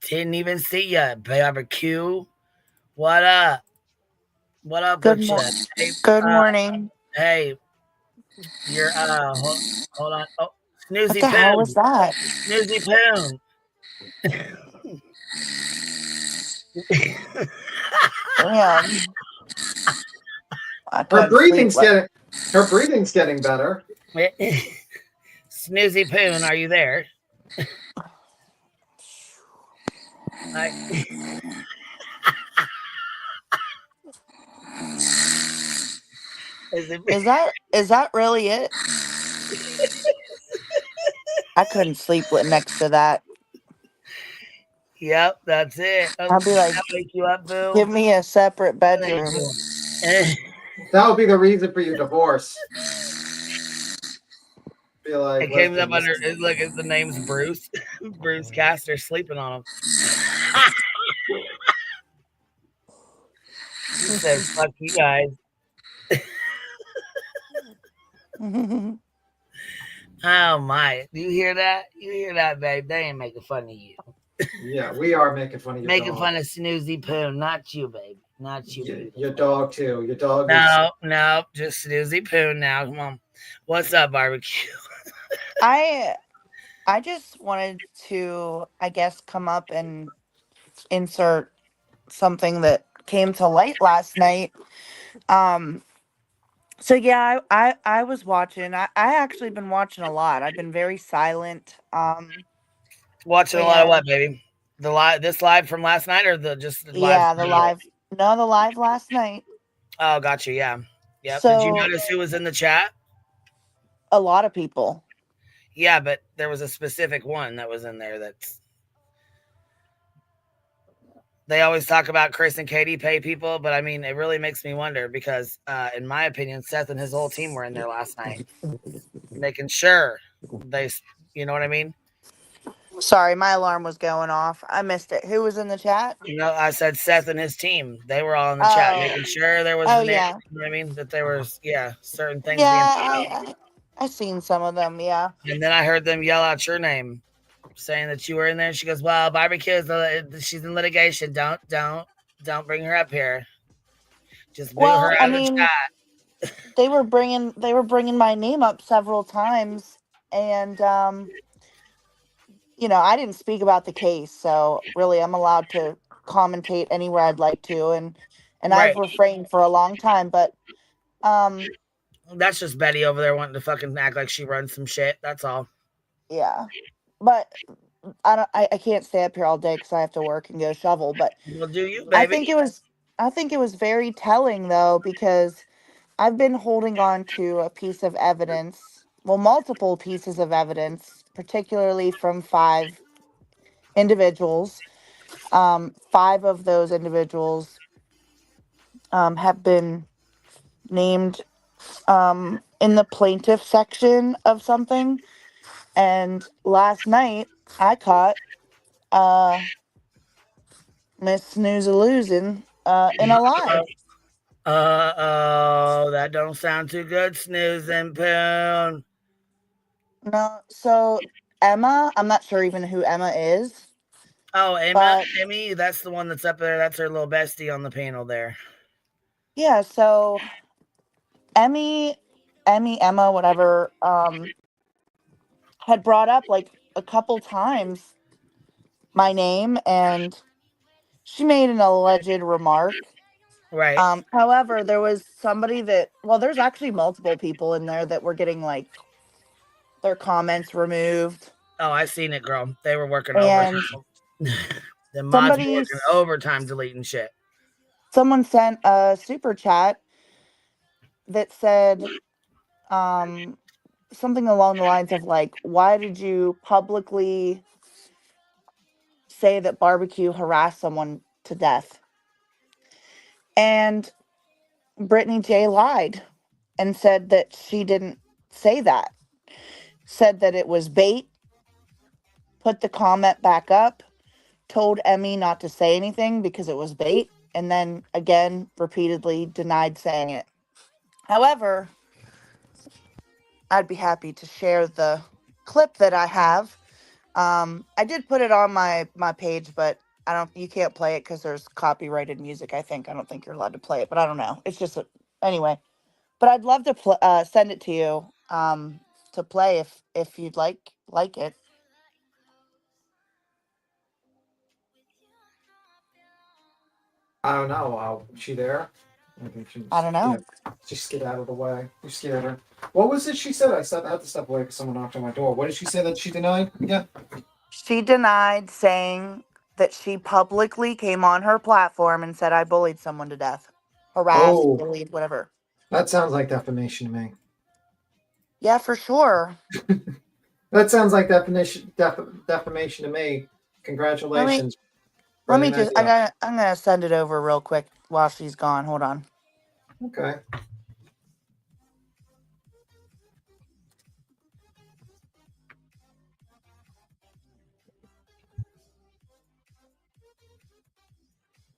Didn't even see you, barbecue. What up? What up Good with morning. you? Hey, Good morning. Hey, you're hold on. Oh, Snoozy What the hell was that? Snoozy Poon. Damn. Her breathing's getting better. Snoozy Poon, are you there? Is that really it? I couldn't sleep with next to that. Yep, that's it. I'll be like, wake you up, boo. Give me a separate bedroom. That would be the reason for your divorce. Be like, it came up under. It's like the name's Bruce. Bruce Castor sleeping on him. He said, "Fuck you guys." Oh my! You hear that? You hear that, babe? They ain't making fun of you. Yeah, we are making fun of you. Making fun of Snoozy Poon, not you, baby. Not you. Yeah, your dog too. Your dog. No, just Snoozy Poon now. Come on. What's up, barbecue? I just wanted to, I guess, come up and insert something that came to light last night. So yeah, I was watching. I actually been watching a lot. I've been very silent. Watching a lot of what, baby? This live from last night, or the live? Yeah, the live. No, the live last night. Oh, gotcha. Yeah. So, did you notice who was in the chat? A lot of people. Yeah, but there was a specific one that was in there. they always talk about Chris and Katie pay people, but I mean, it really makes me wonder because, in my opinion, Seth and his whole team were in there last night, making sure they, you know what I mean? Sorry, my alarm was going off. I missed it. Who was in the chat? You know, I said Seth and his team. They were all in the chat, Oh, making sure there was, oh you know yeah, what I mean? That there was, yeah, certain things being. I seen some of them. Yeah. And then I heard them yell out your name, saying that you were in there. She goes, "Well, barbecue is she's in litigation. Don't bring her up here. Just boot her Well, I out of the mean, chat." they were bringing my name up several times, and you know, I didn't speak about the case, so really, I'm allowed to commentate anywhere I'd like to, and Right. I've refrained for a long time, but um, That's just Betty over there wanting to fucking act like she runs some shit. That's all. yeah, but I can't stay up here all day because I have to work and go shovel. But Well, do you, I baby? think it was I think it was very telling though, because I've been holding on to a piece of evidence, well, multiple pieces of evidence, particularly from 5 individuals. Five of those individuals have been named in the plaintiff section of something. And last night I caught Miss Snoozaloosin in a lie. Oh, that don't sound too good, snoozing poon. No, so Emma, I'm not sure even who Emma is, Oh, but Emmy, that's the one that's up there. That's her little bestie on the panel there. yeah, so Emma, whatever, had brought up like a couple times my name, and she made an alleged remark. Right. However, there was somebody that, well, there's actually multiple people in there that were getting like their comments removed. Oh, I seen it, girl. They were working And overtime. The mods were somebody, working overtime deleting shit. someone sent a super chat that said something along the lines of like, why did you publicly say that barbecue harassed someone to death? And Brittany J lied and said that she didn't say that. Said that it was bait, put the comment back up, told Emmy not to say anything because it was bait, and then again repeatedly denied saying it. However, I'd be happy to share the clip that I have. I did put it on my page, but I don't. You can't play it because there's copyrighted music. I don't think you're allowed to play it, but I don't know. It's just anyway. But I'd love to send it to you to play if you'd like it. I don't know. Is she there? I think I don't know. Just get out of the way. You scared her. What was it she said? I had to step away because someone knocked on my door. What did she say that she denied? Yeah. She denied saying that she publicly came on her platform and said I bullied someone to death, harassed, Oh, bullied, whatever. that sounds like defamation to me. Yeah, for sure. That sounds like defamation to me. Congratulations. Let me just. I'm gonna send it over real quick while she's gone. Hold on. Okay.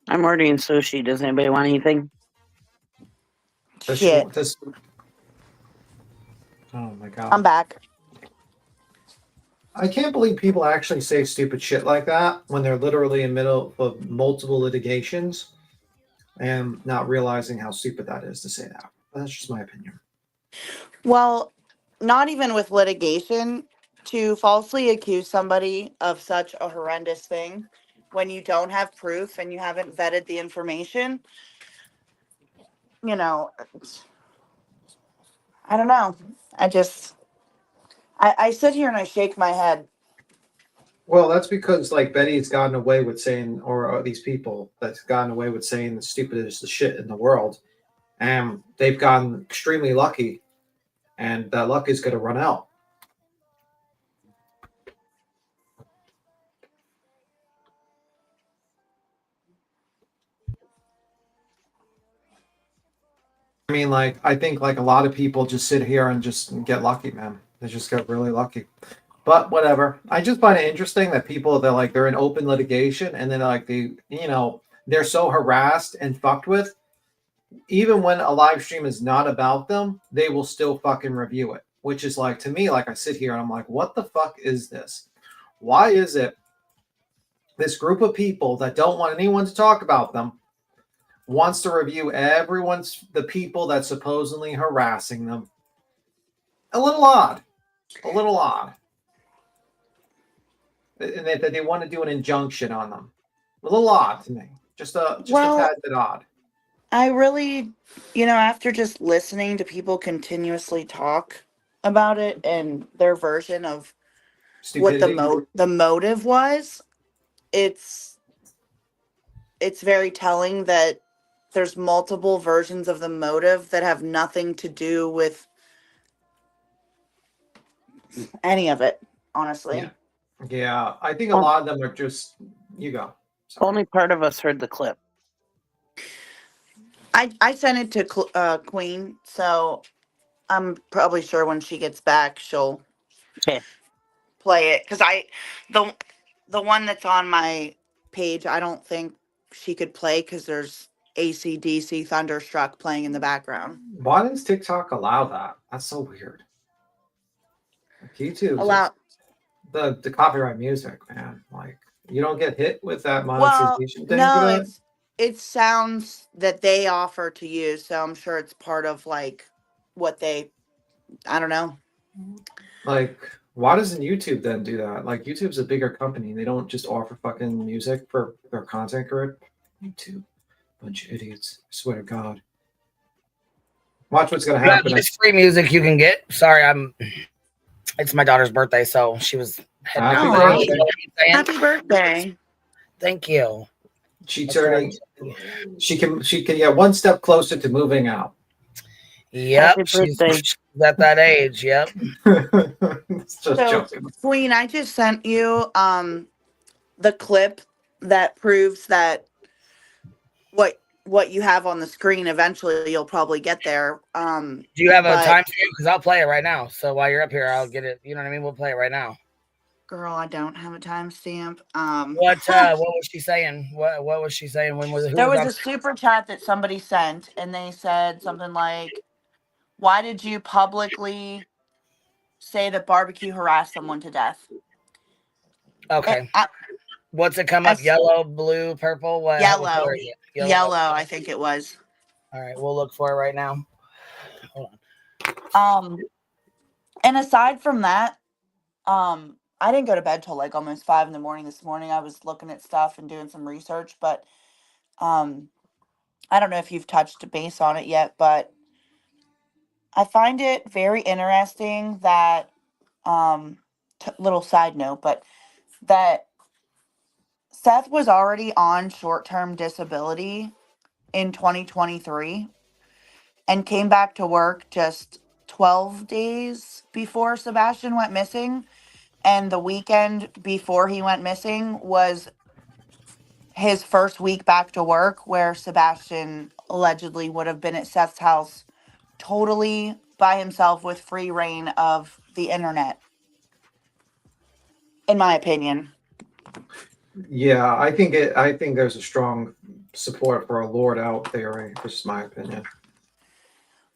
I'm ordering sushi. Does anybody want anything? Shit. Oh my god. I'm back. I can't believe people actually say stupid shit like that when they're literally in the middle of multiple litigations and not realizing how stupid that is to say that. But that's just my opinion. Well, not even with litigation, to falsely accuse somebody of such a horrendous thing when you don't have proof and you haven't vetted the information, you know, I don't know. I sit here and I shake my head. Well, that's because like Betty's gotten away with saying, or these people that's gotten away with saying the stupidest shit in the world, and they've gotten extremely lucky, and that luck is going to run out. I mean, like, I think like a lot of people just sit here and just get lucky, man. They just get really lucky. But whatever. I just find it interesting that people they're in open litigation and then like they're so harassed and fucked with. Even when a live stream is not about them, they will still fucking review it. Which is like to me, like I sit here and I'm like, what the fuck is this? Why is it this group of people that don't want anyone to talk about them wants to review the people that's supposedly harassing them? A little odd. A little odd. And that they want to do an injunction on them. A little odd to me. Just a Well, tad bit odd. I really, after just listening to people continuously talk about it and their version of what Stupidity. the motive was, it's very telling that there's multiple versions of the motive that have nothing to do with any of it, honestly. Yeah. Yeah. I think a lot of them are just you go. Sorry. Only part of us heard the clip. I sent it to Queen, so I'm probably sure when she gets back she'll Okay. play it, because the one that's on my page, I don't think she could play because there's AC/DC Thunderstruck playing in the background. Why does TikTok allow that? That's so weird. Like YouTube, Allow the copyright music, man. Like you don't get hit with that Well, monetization thing for no, that. it's sounds that they offer to use, so I'm sure it's part of like what they, I don't know. Like, why doesn't YouTube then do that? Like, YouTube's a bigger company. They don't just offer fucking music for their content group. YouTube, bunch of idiots. I swear to God. Watch what's gonna happen. There's free music you can get. Sorry, it's my daughter's birthday, so she was heading Happy out. birthday. Happy birthday. Thank you. She can get one step closer to moving out. Yep, she's at that age. Yep. So, Queen, I just sent you the clip that proves that what you have on the screen. Eventually, you'll probably get there. Do you have a timestamp? Because I'll play it right now. So while you're up here, I'll get it. You know what I mean? We'll play it right now. Girl, I don't have a timestamp. What was she saying? What was she saying? When was it? There was a super chat that somebody sent, and they said something like, "Why did you publicly say that barbecue harassed someone to death?" Okay. What's it come up? Yellow, blue, purple? What? Yellow, I think it was. All right, we'll look for it right now. Hold on. And aside from that, I didn't go to bed till like almost 5 a.m. this morning. I was looking at stuff and doing some research, but I don't know if you've touched base on it yet, but I find it very interesting that little side note, but that Seth was already on short-term disability in 2023 and came back to work just 12 days before Sebastian went missing. And the weekend before he went missing was his first week back to work, where Sebastian allegedly would have been at Seth's house totally by himself with free reign of the internet, in my opinion. Yeah, I think there's a strong support for a Lord out theory. This is my opinion.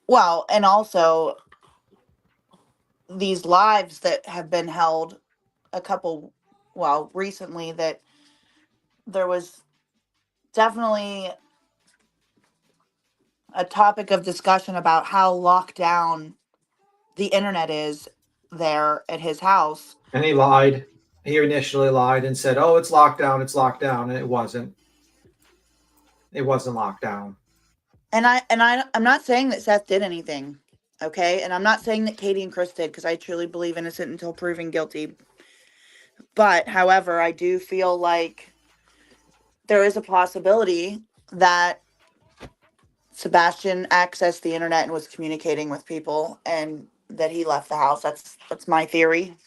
Well, and also these lives that have been held recently, that there was definitely a topic of discussion about how locked down the internet is there at his house. And he lied. He initially lied and said, "Oh, it's locked down. It's locked down," and it wasn't. It wasn't locked down. And I'm not saying that Seth did anything, okay? And I'm not saying that Katie and Chris did, because I truly believe innocent until proven guilty. But, however, I do feel like there is a possibility that Sebastian accessed the internet and was communicating with people, and that he left the house. That's my theory.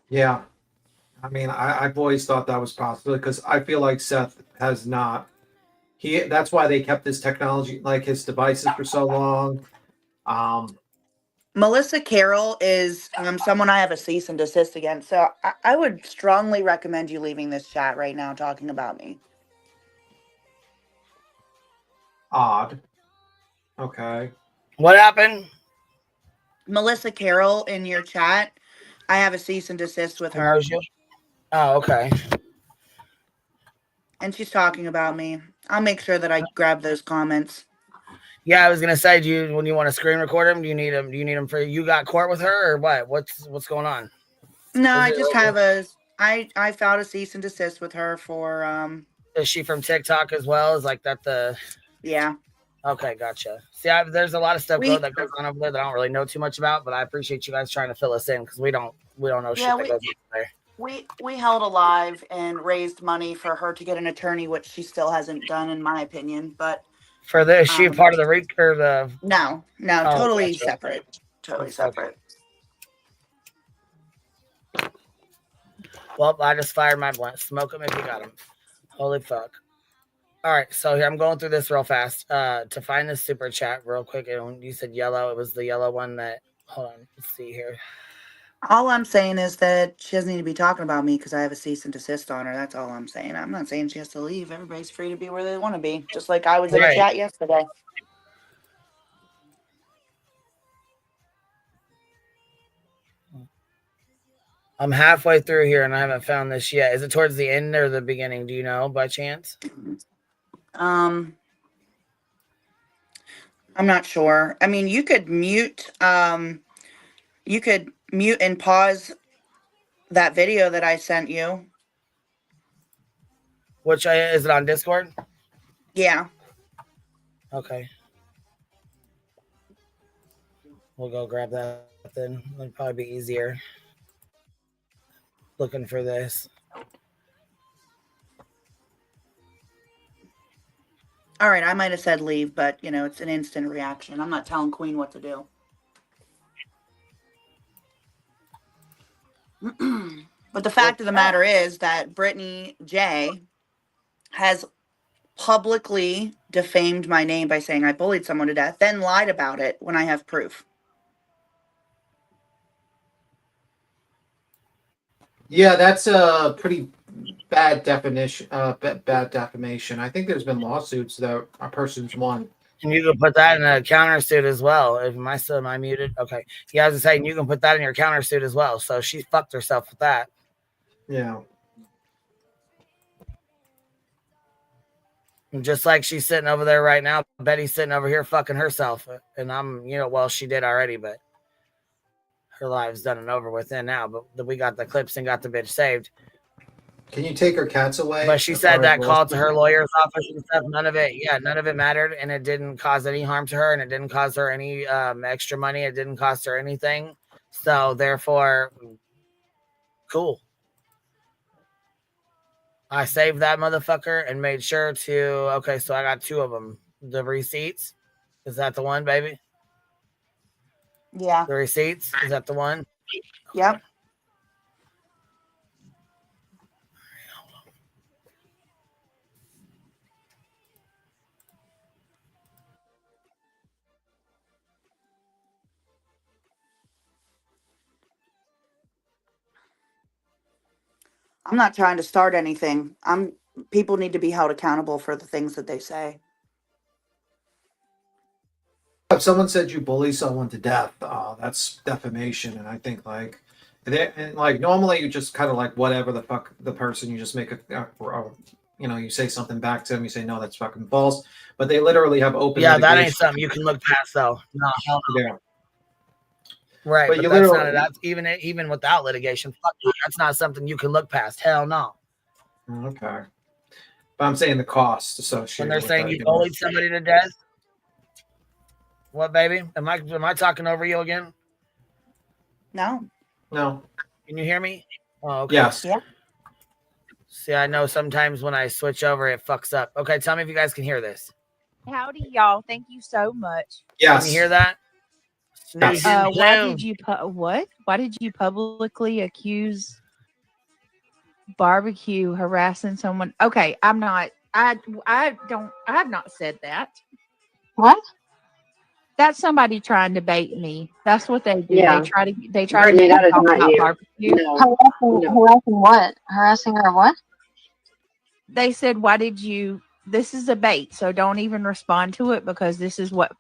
Yeah, I mean, I've always thought that was possible because I feel like Seth has not. That's why they kept his technology, like his devices, for so long. Melissa Carroll is someone I have a cease and desist against. So I would strongly recommend you leaving this chat right now talking about me. Odd. Okay. What happened? Melissa Carroll in your chat. I have a cease and desist with her. Knows you? Oh, okay. And she's talking about me. I'll make sure that I grab those comments. Yeah, I was gonna say, when you want to screen record them, do you need them? Do you need them for you got court with her or what? What's going on? No, I just have I filed a cease and desist with her for Is she from TikTok as well? Is like that the? Yeah. Okay, gotcha. See, there's a lot of stuff that goes on over there that I don't really know too much about, but I appreciate you guys trying to fill us in because we don't know shit that goes on there. We held a live and raised money for her to get an attorney, which she still hasn't done, in my opinion. But for this, she part of the or the? No, totally gotcha. Separate. Totally separate. Well, I just fired my blunt. Smoke them if you got them. Holy fuck. All right, so here I'm going through this real fast to find this super chat real quick. And you said yellow. It was the yellow one that. Hold on. Let's see here. All I'm saying is that she doesn't need to be talking about me because I have a cease and desist on her. That's all I'm saying. I'm not saying she has to leave. Everybody's free to be where they want to be, just like I was in a chat yesterday. I'm halfway through here and I haven't found this yet. Is it towards the end or the beginning? Do you know by chance? I'm not sure. I mean, you could mute and pause that video that I sent you. Which is it on Discord? Yeah. Okay. We'll go grab that then. It'll probably be easier. Looking for this. All right, I might have said leave, but it's an instant reaction. I'm not telling Queen what to do. But the fact of the matter is that Brittany J has publicly defamed my name by saying I bullied someone to death, then lied about it when I have proof. Yeah, that's a pretty bad definition. Bad defamation. I think there's been lawsuits that a person's won. And you can put that in a countersuit as well. Am I muted? Okay. Yeah, I was saying you can put that in your countersuit as well. So she fucked herself with that. Yeah. Just like she's sitting over there right now. Betty's sitting over here fucking herself. And I'm, well, she did already, but her life's done and over with in now. But we got the clips and got the bitch saved. Can you take her cats away? But she said that call to her lawyer's office and stuff, none of it mattered, and it didn't cause any harm to her, and it didn't cause her any extra money. It didn't cost her anything. So therefore, cool. I saved that motherfucker and made sure to. Okay, so I got two of them. The receipts, is that the one, baby? Yeah. The receipts, is that the one? Yep. I'm not trying to start anything. People need to be held accountable for the things that they say. If someone said you bully someone to death, that's defamation. And I think normally you just kind of like whatever the fuck the person, you just make you say something back to them. You say, no, that's fucking false. But they literally have open. Yeah, that ain't something you can look past though. No, hell no. Yeah. Right, but that's even without litigation. Fuck you. That's not something you can look past. Hell no. Okay. But I'm saying the cost associated. When they're saying you bullied somebody to death. What, baby? Am I talking over you again? No. Can you hear me? Oh, okay. Yes. Yeah. See, I know sometimes when I switch over, it fucks up. Okay, tell me if you guys can hear this. Howdy, y'all. Thank you so much. Yes. Can you hear that? Why did you publicly accuse barbecue harassing someone. Okay, I'm not. I don't. I have not said that. What? That's somebody trying to bait me. That's what they do. Yeah. They try to Brittany, make me that is talk not about you. barbecue. No. Harassing, No. harassing what? Harassing her what? They said, "Why did you? This is a bait, so don't even respond to it because this is what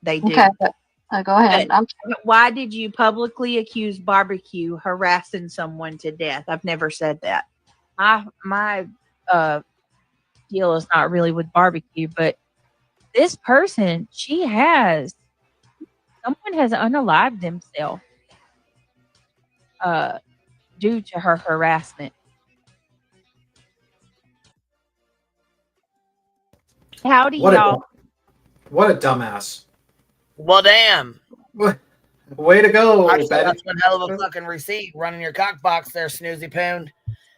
they do." Okay, go ahead. But why did you publicly accuse barbecue harassing someone to death? I've never said that. My deal is not really with barbecue, but this person, someone has unalived themselves due to her harassment. Howdy, What y'all. what a dumbass. Well, damn. Way to go, Actually, Betty. that's one hell of a fucking receipt. Running your cock box there, snoozy poon.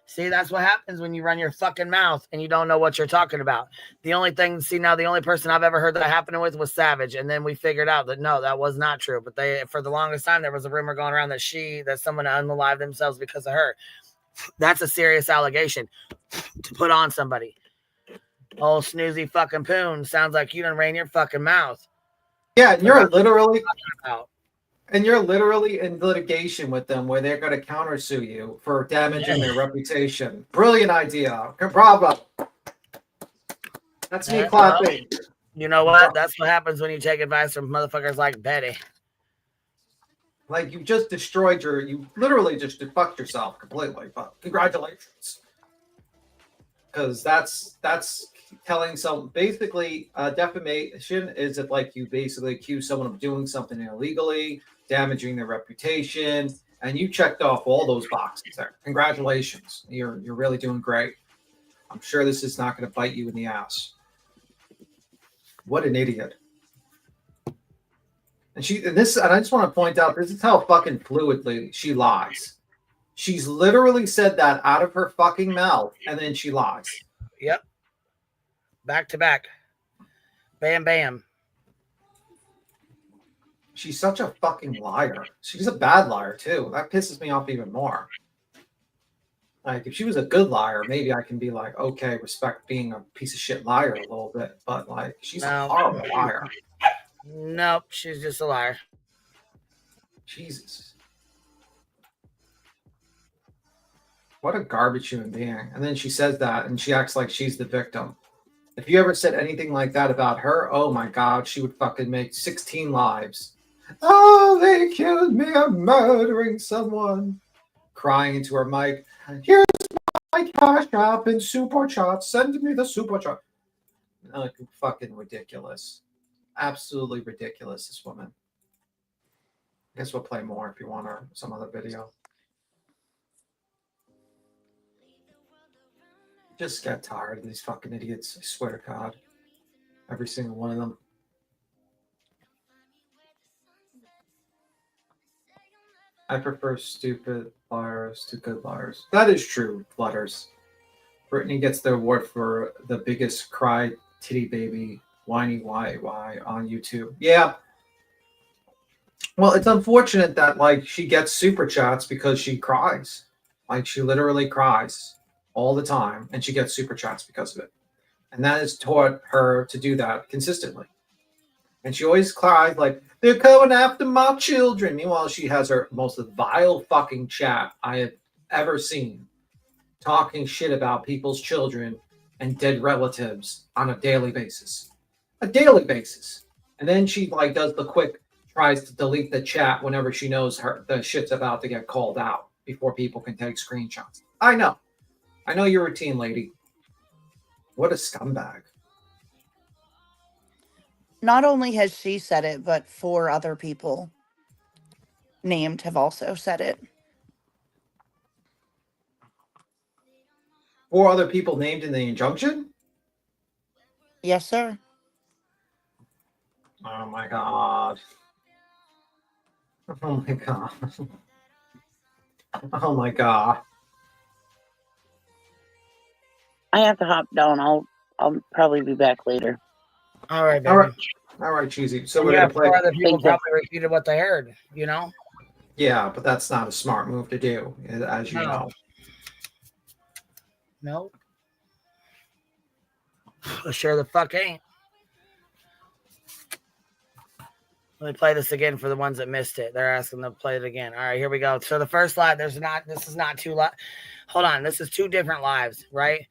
See, that's what happens when you run your fucking mouth and you don't know what you're talking about. The only person I've ever heard that happening with was Savage. And then we figured out that no, that was not true. But for the longest time, there was a rumor going around that someone unalived themselves because of her. That's a serious allegation to put on somebody. Oh, snoozy fucking poon. Sounds like you done ran your fucking mouth. Yeah, and you're literally in litigation with them where they're going to countersue you for damaging their reputation. Brilliant idea. Bravo. That's me clapping. You know what? That's what happens when you take advice from motherfuckers like Betty. Like you just you literally just fucked yourself completely. But congratulations. Because that's telling basically defamation is if like you basically accuse someone of doing something illegally, damaging their reputation, and you checked off all those boxes there. Congratulations. You're really doing great. I'm sure this is not going to bite you in the ass. What an idiot. And I just want to point out, this is how fucking fluidly she lies. She's literally said that out of her fucking mouth, and then she lies. Yep. Back to back. Bam, bam. She's such a fucking liar. She's a bad liar, too. That pisses me off even more. Like, if she was a good liar, maybe I can be like, okay, respect being a piece of shit liar a little bit. But, like, she's a horrible liar. Nope, she's just a liar. Jesus. What a garbage human being. And then she says that, and she acts like she's the victim. If you ever said anything like that about her, oh my God, she would fucking make 16 lives. Oh, they accused me of murdering someone. Crying into her mic. Here's my cash app and super chat. Send me the super chat. Fucking ridiculous. Absolutely ridiculous, this woman. I guess we'll play more if you want some other video. Just get tired of these fucking idiots. I swear to God. Every single one of them. I prefer stupid liars to good liars. That is true, Flutters. Brittany gets the award for the biggest cry titty baby whiny why on YouTube. Yeah. Well, it's unfortunate that like she gets super chats because she cries. Like she literally cries all the time, and she gets super chats because of it. And that has taught her to do that consistently. And she always cries like, they're coming after my children. Meanwhile, she has her most vile fucking chat I have ever seen, talking shit about people's children and dead relatives on a daily basis. A daily basis. And then she like does the quick, tries to delete the chat whenever she knows the shit's about to get called out before people can take screenshots. I know your routine, lady. What a scumbag. Not only has she said it, but 4 other people named have also said it. 4 other people named in the injunction? Yes, sir. Oh my God. Oh my God. Oh my God. I have to hop down. I'll probably be back later. All right, baby. All right, Cheesy. So And we're gonna play. 4 other people probably repeated what they heard, you know? Yeah, but that's not a smart move to do, as you know. Nope. Sure the fuck ain't. Let me play this again for the ones that missed it. They're asking to play it again. All right, here we go. So the first live, this is not two live. Hold on, this is two different lives, right?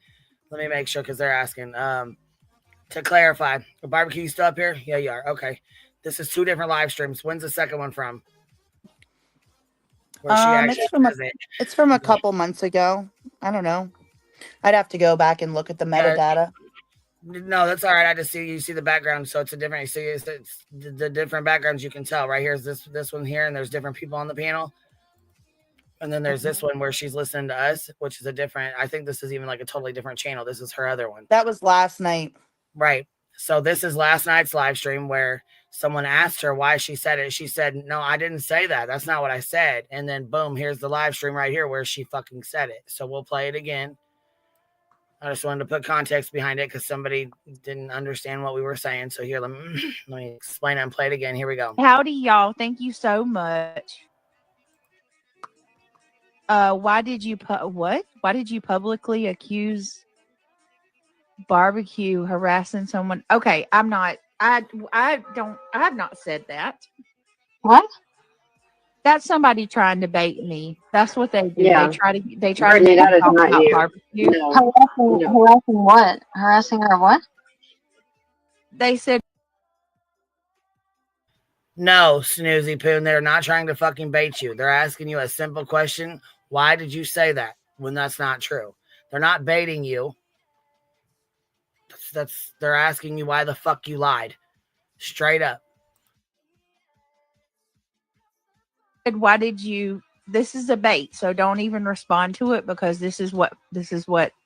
Let me make sure because they're asking. To clarify, the barbecue, you still up here? Yeah, you are. Okay. This is two different live streams. When's the second one from? Where she actually it's from a couple months ago. I don't know. I'd have to go back and look at the metadata. No, that's all right. I just see you see the background, so it's a different. You see, it's the different backgrounds you can tell. Right here's this one here, and there's different people on the panel, and then there's this one where she's listening to us, which is a different. I think this is even like a totally different channel. This is her other one. That was last night, right? So this is last night's live stream where someone asked her why she said it. She said, "No, I didn't say that. That's not what I said." And then boom, here's the live stream right here where she fucking said it. So we'll play it again. I just wanted to put context behind it because somebody didn't understand what we were saying. So here, let me explain and play it again. Here we go. Howdy, y'all. Thank you so much. Why did you publicly accuse barbecue harassing someone? Okay, I have not said that. What? That's somebody trying to bait me. That's what they do. Yeah. They try to that is talk not about you. barbecue. No. Harassing what? Harassing her what? They said, no, Snoozy Poon, they're not trying to fucking bait you. They're asking you a simple question. Why did you say that when that's not true? They're not baiting you. They're asking you why the fuck you lied. Straight up. why did you? This is a bait, so don't even respond to it because this is what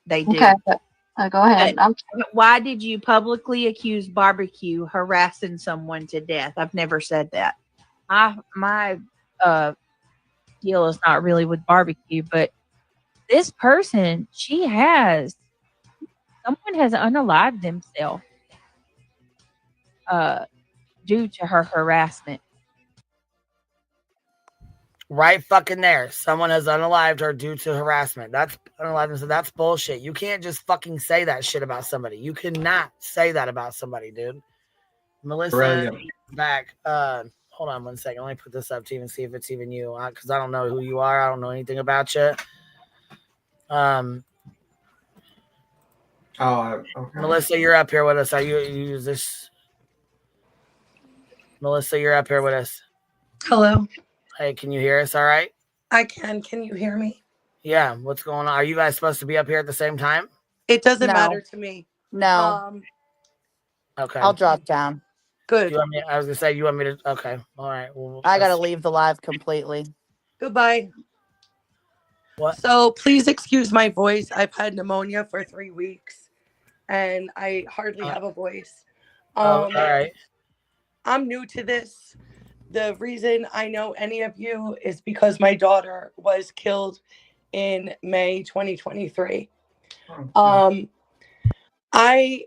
they do. Okay, go ahead. Why did you publicly accuse barbecue harassing someone to death? I've never said that. My deal is not really with barbecue, but this person, someone has unalived themselves due to her harassment. Right fucking there. Someone has unalived her due to harassment. That's unalived. So that's bullshit. You can't just fucking say that shit about somebody. You cannot say that about somebody, dude. Melissa, Brilliant. back. Hold on 1 second. Let me put this up to even see if it's even you, because I don't know who you are. I don't know anything about you. Okay. Melissa, you're up here with us. Are you use this? Melissa, you're up here with us. Hello. Hey, can you hear us all right? I can. Can you hear me? Yeah. What's going on? Are you guys supposed to be up here at the same time? It doesn't matter to me. No. Okay. I'll drop down. Good. I was going to say, you want me to? Okay. All right. Well, I got to leave the live completely. Goodbye. What? So please excuse my voice. I've had pneumonia for 3 weeks and I hardly have a voice. All right. I'm new to this. The reason I know any of you is because my daughter was killed in May 2023. I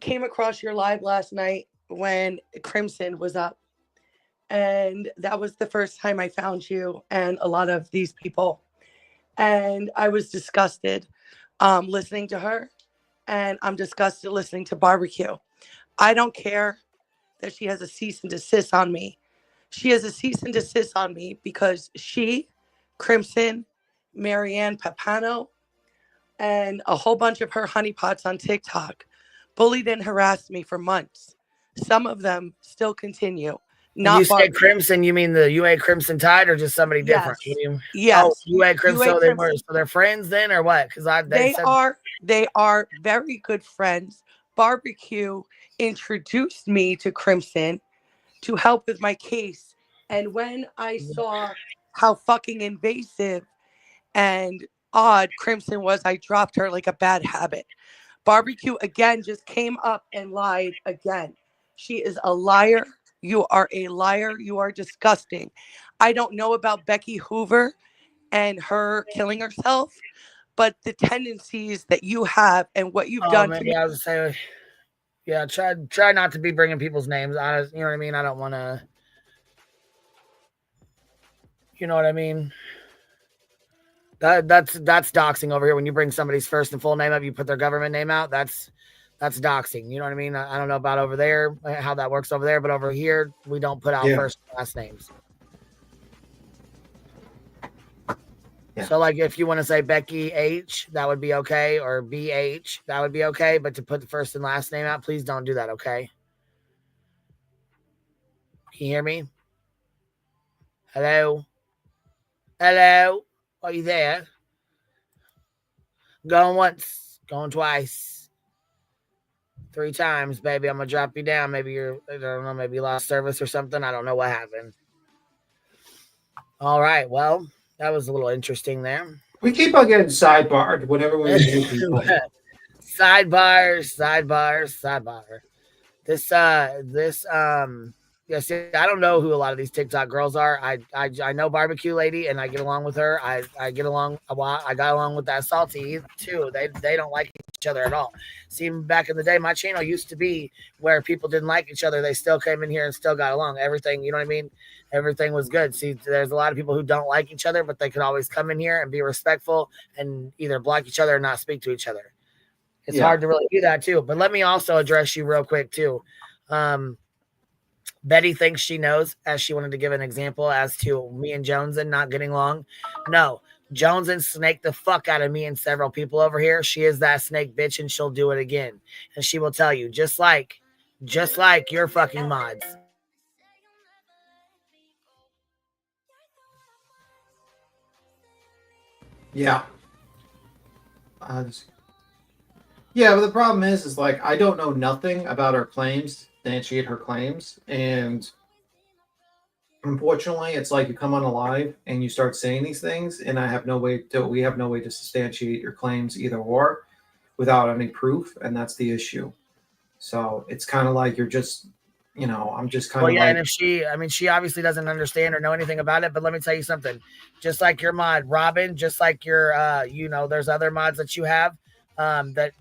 came across your live last night when Crimson was up. And that was the first time I found you and a lot of these people. And I was disgusted listening to her. And I'm disgusted listening to Barbecue. I don't care that she has a cease and desist on me. She has a cease and desist on me because she, Crimson, Marianne Papano, and a whole bunch of her honeypots on TikTok bullied and harassed me for months. Some of them still continue. Not you say Crimson, you mean the UA Crimson Tide or just somebody different? Yes. Oh, UA Crimson. So they were, so they're friends then or what? Because they are very good friends. Barbecue introduced me to Crimson to help with my case. And when I saw how fucking invasive and odd Crimson was, I dropped her like a bad habit. Barbecue again just came up and lied again. She is a liar. You are a liar. You are disgusting. I don't know about Becky Hoover and her killing herself, but the tendencies that you have and what you've done to me. I was saying, yeah, try not to be bringing people's names. You know what I mean? I don't want to. You know what I mean? That's doxing over here. When you bring somebody's first and full name up, you put their government name out. That's doxing. You know what I mean? I don't know about over there, how that works over there, but over here, we don't put out Yeah. first and last names. Yeah. So, like, if you want to say Becky H, that would be okay, or BH, that would be okay. But to put the first and last name out, please don't do that, okay? Can you hear me? Hello? Hello? Are you there? Going once, going twice, 3 times, baby. I'm going to drop you down. Maybe I don't know, maybe you lost service or something. I don't know what happened. All right. Well, that was a little interesting there. We keep on getting sidebarred whenever we review people. Sidebar. Yeah, see, I don't know who a lot of these TikTok girls are. I know Barbecue Lady, and I get along with her. I get along a lot. I got along with that Salty too. They don't like each other at all. See, back in the day, my channel used to be where people didn't like each other. They still came in here and still got along. Everything, you know what I mean? Everything was good. See, there's a lot of people who don't like each other, but they could always come in here and be respectful and either block each other or not speak to each other. It's hard to really do that too. But let me also address you real quick too. Betty thinks she knows, as she wanted to give an example as to me and Jones and not getting along. No, Jones and snake the fuck out of me and several people over here. She is that snake bitch, and she'll do it again. And she will tell you, just like your fucking mods. Yeah. Yeah, but the problem is like I don't know nothing about her claims, substantiate her claims, and unfortunately, it's like you come on a live and you start saying these things, and we have no way to substantiate your claims either or without any proof, and that's the issue. So it's kind of like you're just, I'm just kind of like. And if she obviously doesn't understand or know anything about it, but let me tell you something. Just like your mod, Robin, just like your, there's other mods that you have, that,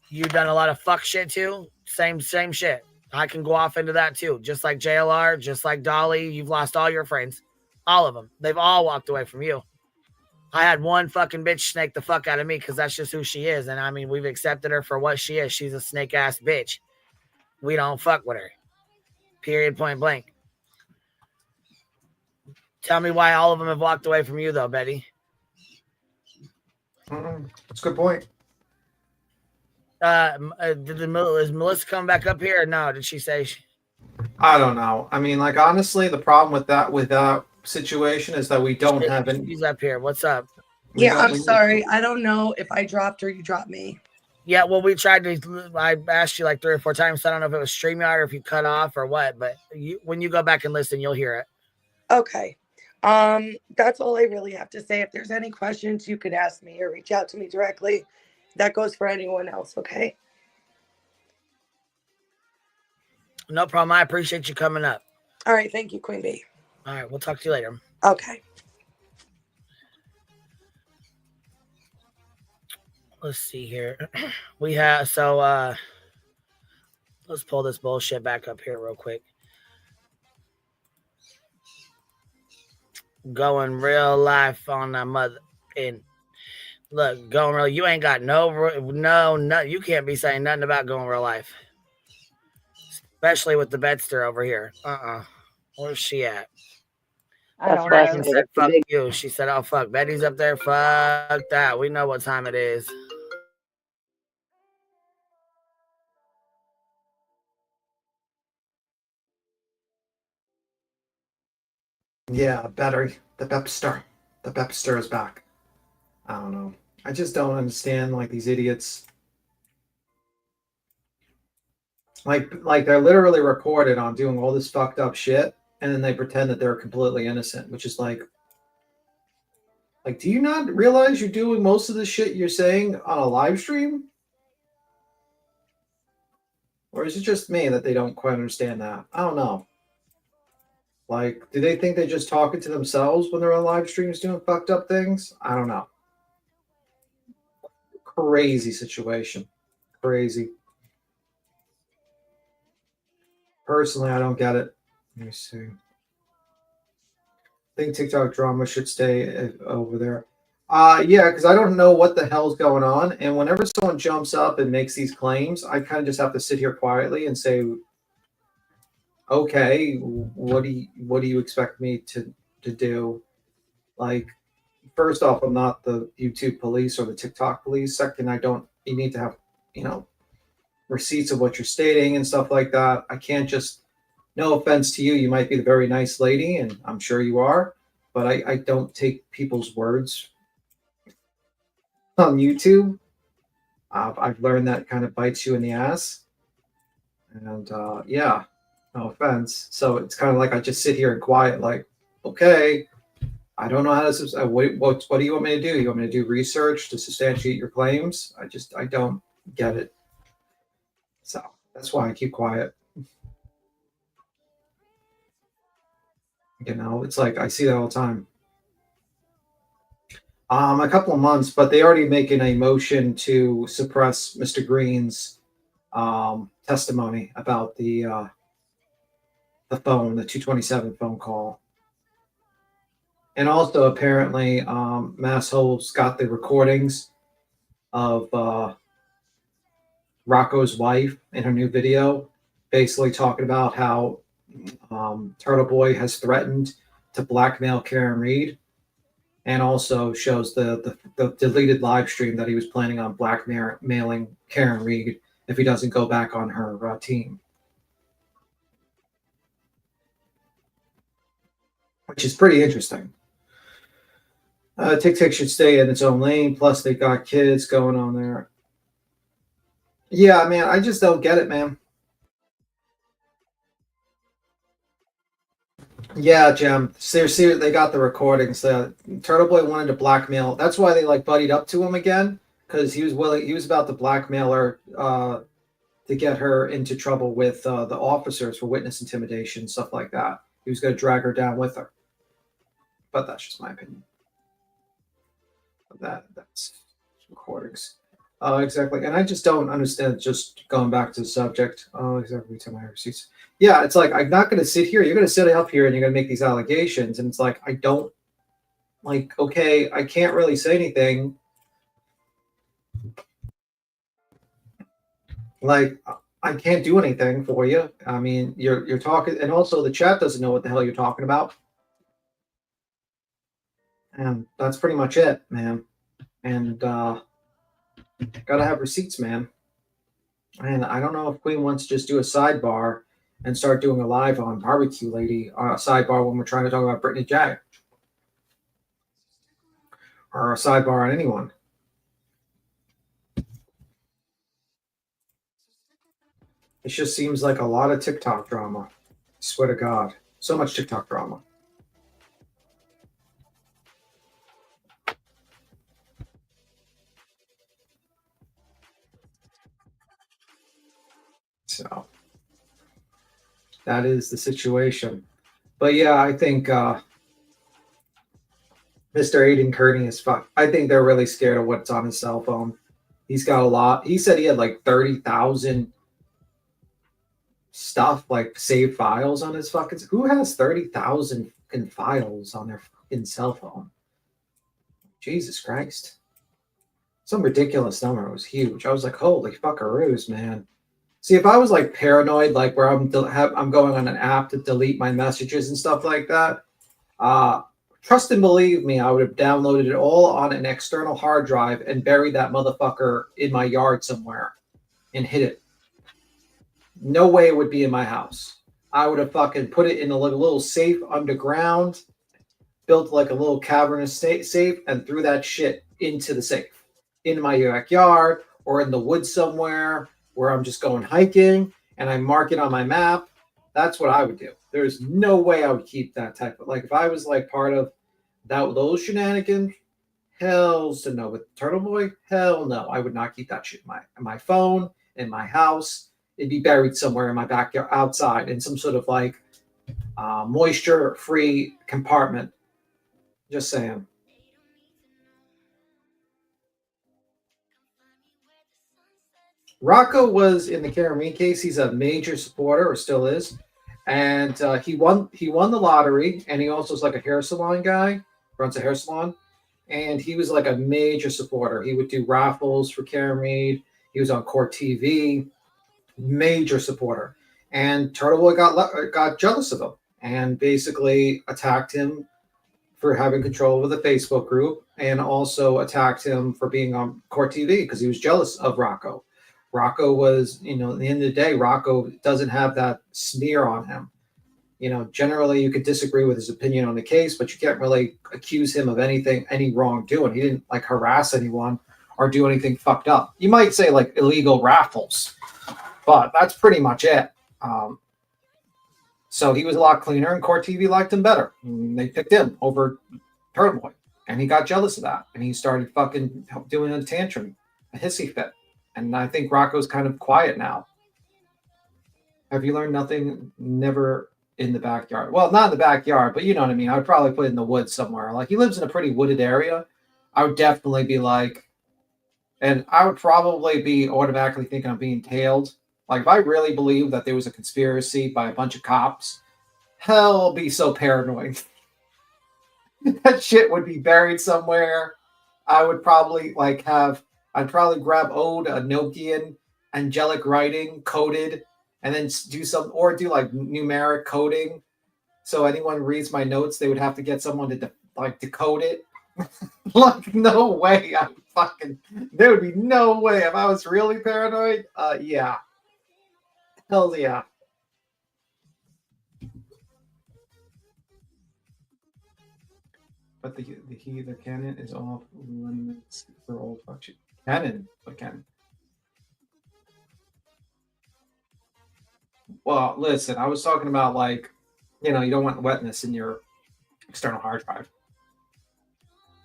you've done a lot of fuck shit too. Same shit. I can go off into that too. Just like JLR, just like Dolly, you've lost all your friends. All of them. They've all walked away from you. I had one fucking bitch snake the fuck out of me because that's just who she is. And I mean, we've accepted her for what she is. She's a snake ass bitch. We don't fuck with her. Period, point blank. Tell me why all of them have walked away from you though, Betty. That's a good point. Is Melissa come back up here or no? Did she say I don't know. I mean, like, honestly, the problem with that situation is that we don't have any. She's up here. What's up? Yeah, I'm sorry. I don't know if I dropped or you dropped me. Yeah, well, I asked you like 3 or 4 times, so I don't know if it was StreamYard or if you cut off or what, but when you go back and listen, you'll hear it. Okay. That's all I really have to say. If there's any questions, you could ask me or reach out to me directly. That goes for anyone else, okay? No problem. I appreciate you coming up. All right. Thank you, Queen Bee. All right. We'll talk to you later. Okay. Let's see here. We have, let's pull this bullshit back up here real quick. Going real life on that mother. And look, going real, you ain't got no, you can't be saying nothing about going real life. Especially with the bedster over here. Where's she at? I don't Jasmine know. said, fuck you. She said, oh, fuck. Betty's up there. Fuck that. We know what time it is. Yeah, battery. The Bepster is back. I don't know. I just don't understand, like, these idiots. Like they're literally recorded on doing all this fucked up shit, and then they pretend that they're completely innocent, which is like, do you not realize you're doing most of the shit you're saying on a live stream? Or is it just me that they don't quite understand that? I don't know. Like, do they think they're just talking to themselves when they're on live streams doing fucked up things? I don't know. Crazy situation. Crazy. Personally, I don't get it. Let me see. think TikTok drama should stay over there. Yeah, because I don't know what the hell's going on, and whenever someone jumps up and makes these claims, I kind of just have to sit here quietly and say, "Okay, what do you expect me to do?" Like, first off, I'm not the YouTube police or the TikTok police. Second, you need to have, you know, receipts of what you're stating and stuff like that. I can't just, no offense to you, you might be the very nice lady, and I'm sure you are, but I don't take people's words on YouTube. I've learned that kind of bites you in the ass. And yeah, no offense. So it's kind of like I just sit here and quiet, like, okay, I don't know how to. What do you want me to do? You want me to do research to substantiate your claims? I don't get it. So that's why I keep quiet. You know, it's like I see that all the time. A couple of months, but they already making a motion to suppress Mr. Green's testimony about the phone, the 227 phone call. And also, apparently, Masshole's got the recordings of Rocco's wife in her new video, basically talking about how Turtle Boy has threatened to blackmail Karen Reed, and also shows the deleted live stream that he was planning on blackmailing Karen Reed if he doesn't go back on her team. Which is pretty interesting. TikTok should stay in its own lane. Plus, they got kids going on there. Yeah, man, I just don't get it, man. Yeah, Jem. Seriously, they got the recordings. Turtle Boy wanted to blackmail. That's why they like buddied up to him again, because he was willing. He was about to blackmail her to get her into trouble with the officers for witness intimidation, stuff like that. He was going to drag her down with her. But that's just my opinion. That's recordings. Exactly. And I just don't understand, just going back to the subject. Exactly. To my receipts. Yeah, it's like, I'm not going to sit here. You're going to sit up here and you're going to make these allegations. And it's like, I don't, like, okay, I can't really say anything. Like, I can't do anything for you. I mean, you're talking, and also the chat doesn't know what the hell you're talking about. And that's pretty much it, man. And gotta have receipts, man. And I don't know if Queen wants to just do a sidebar and start doing a live on Barbecue Lady, a sidebar when we're trying to talk about Brittany J. Or a sidebar on anyone. It just seems like a lot of TikTok drama. I swear to God. So much TikTok drama. So that is the situation. But yeah, I think Mr. Aiden Kearney is fucked. I think they're really scared of what's on his cell phone. He's got a lot. He said he had like 30,000 stuff, like saved files on his fucking. Who has 30,000 fucking files on their fucking cell phone? Jesus Christ. Some ridiculous number. It was huge. I was like, holy fuckaroos, man. See, if I was like paranoid, like where I'm going on an app to delete my messages and stuff like that, trust and believe me, I would have downloaded it all on an external hard drive and buried that motherfucker in my yard somewhere and hid it. No way it would be in my house. I would have fucking put it in a little safe underground, built like a little cavernous safe, and threw that shit into the safe, in my backyard or in the woods somewhere where I'm just going hiking and I mark it on my map. That's what I would do. There's no way I would keep that type of, like, if I was like part of those shenanigans, hells to no. With Turtle Boy, hell no. I would not keep that shit in my phone, in my house. It'd be buried somewhere in my backyard, outside, in some sort of like moisture-free compartment. Just saying. Rocco was in the Karen Reed case. He's a major supporter, or still is. and he won the lottery, and he also is like a hair salon guy, runs a hair salon, and he was like a major supporter. He would do raffles for Karen Reed. He was on Court TV, major supporter. And Turtle Boy got jealous of him and basically attacked him for having control of the Facebook group, and also attacked him for being on Court TV because he was jealous of Rocco. Rocco was, at the end of the day, Rocco doesn't have that smear on him. Generally you could disagree with his opinion on the case, but you can't really accuse him of any wrongdoing. He didn't like harass anyone or do anything fucked up. You might say like illegal raffles, but that's pretty much it. So he was a lot cleaner, and Court TV liked him better. And they picked him over Turtle Boy, and he got jealous of that, and he started fucking doing a tantrum, a hissy fit. And I think Rocco's kind of quiet now. Have you learned nothing? Never in the backyard. Well, not in the backyard, but you know what I mean. I would probably put it in the woods somewhere. Like, he lives in a pretty wooded area. I would definitely be like, and I would probably be automatically thinking I'm being tailed. Like, if I really believe that there was a conspiracy by a bunch of cops, hell, I'll be so paranoid. That shit would be buried somewhere. I would probably I'd probably grab Ode, a Nokian angelic writing coded, and then do like numeric coding. So anyone reads my notes, they would have to get someone to decode it. Like, no way. There would be no way if I was really paranoid. Yeah. Hell yeah. But the canon is off limits for old function. Canon, but canon. Well, listen, I was talking about you don't want wetness in your external hard drive.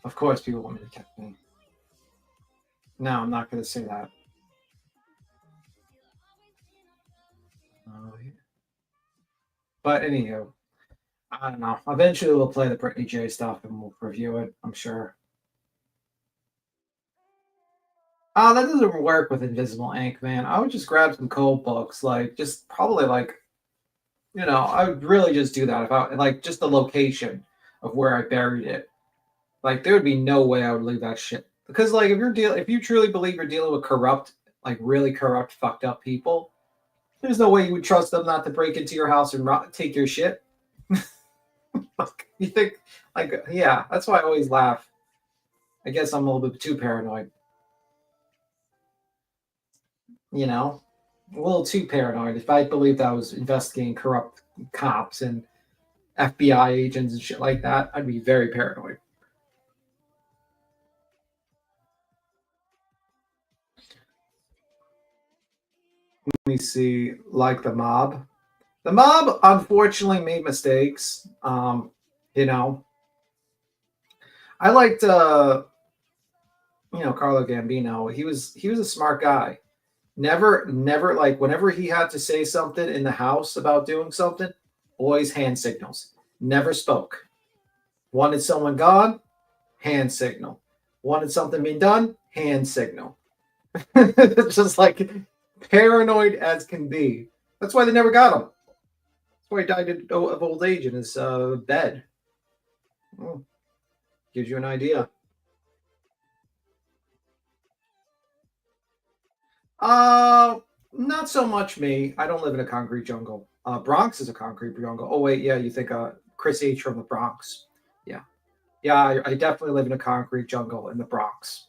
Of course, people want me to catch me. No, I'm not going to say that. Yeah. But anywho, I don't know. Eventually, we'll play the Britney J stuff and we'll review it, I'm sure. That doesn't work with invisible ink, man. I would just grab some code books, I would really just do that if I just the location of where I buried it. There would be no way I would leave that shit. Because if you truly believe you're dealing with corrupt, really corrupt, fucked up people, there's no way you would trust them not to break into your house and take your shit. You think, yeah, that's why I always laugh. I guess I'm a little bit too paranoid. A little too paranoid. If I believed I was investigating corrupt cops and FBI agents and shit like that, I'd be very paranoid. Let me see, the mob. The mob, unfortunately, made mistakes. I liked, Carlo Gambino. He was a smart guy. Never, whenever he had to say something in the house about doing something, always hand signals. Never spoke. Wanted someone gone, hand signal. Wanted something being done, hand signal. Just paranoid as can be. That's why they never got him. That's why he died of old age in his bed. Oh, gives you an idea. Not so much me. I don't live in a concrete jungle. Bronx is a concrete jungle. Oh wait, yeah, you think Chris H from the Bronx. Yeah, I definitely live in a concrete jungle in the Bronx.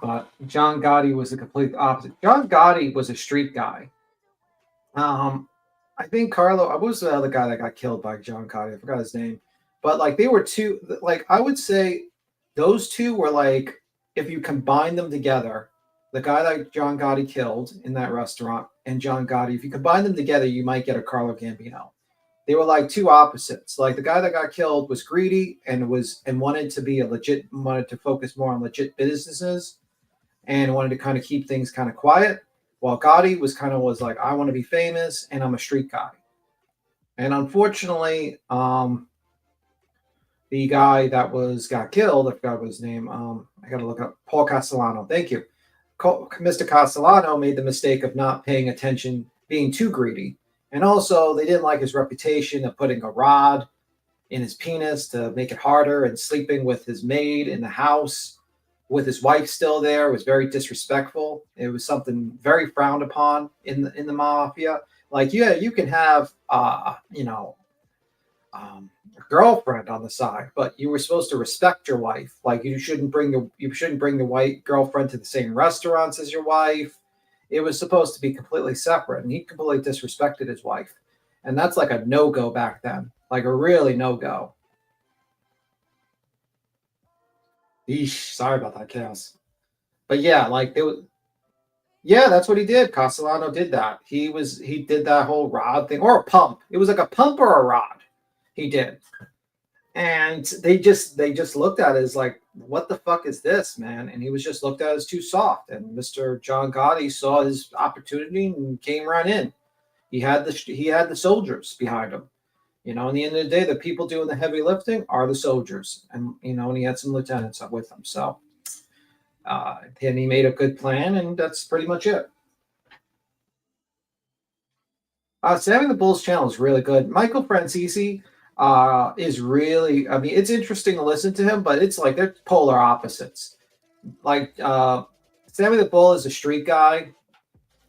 But John Gotti was the complete opposite. John Gotti was a street guy. I think Carlo, what was the other guy that got killed by John Gotti? I forgot his name. But they were two, I would say those two were if you combine them together, the guy that John Gotti killed in that restaurant and John Gotti, if you combine them together, you might get a Carlo Gambino. They were two opposites. The guy that got killed was greedy and wanted to focus more on legit businesses and wanted to kind of keep things kind of quiet, while Gotti was I want to be famous and I'm a street guy. And unfortunately, the the guy that got killed, I forgot his name. I got to look up Paul Castellano. Thank you. Mr. Castellano made the mistake of not paying attention, being too greedy. And also, they didn't like his reputation of putting a rod in his penis to make it harder and sleeping with his maid in the house with his wife still there. It was very disrespectful. It was something very frowned upon in the mafia. Like, yeah, you can have, a girlfriend on the side, but you were supposed to respect your wife. Like, you shouldn't bring the white girlfriend to the same restaurants as your wife. It was supposed to be completely separate, and he completely disrespected his wife, and that's like a no-go back then, like a really no-go. Eesh, sorry about that, Chaos. But yeah, yeah, that's what he did. Castellano did that. He did that whole rod thing, or a pump. It was like a pump or a rod. He did. And they just looked at it as like, what the fuck is this, man? And he was just looked at as too soft. And Mr. John Gotti saw his opportunity and came right in. He had the soldiers behind him. You know, in the end of the day, the people doing the heavy lifting are the soldiers. And, you know, and he had some lieutenants up with him. So and he made a good plan, and that's pretty much it. Sammy the Bull's channel is really good. Michael Francisi is really, I mean, it's interesting to listen to him, but it's like they're polar opposites. Like Sammy the Bull is a street guy,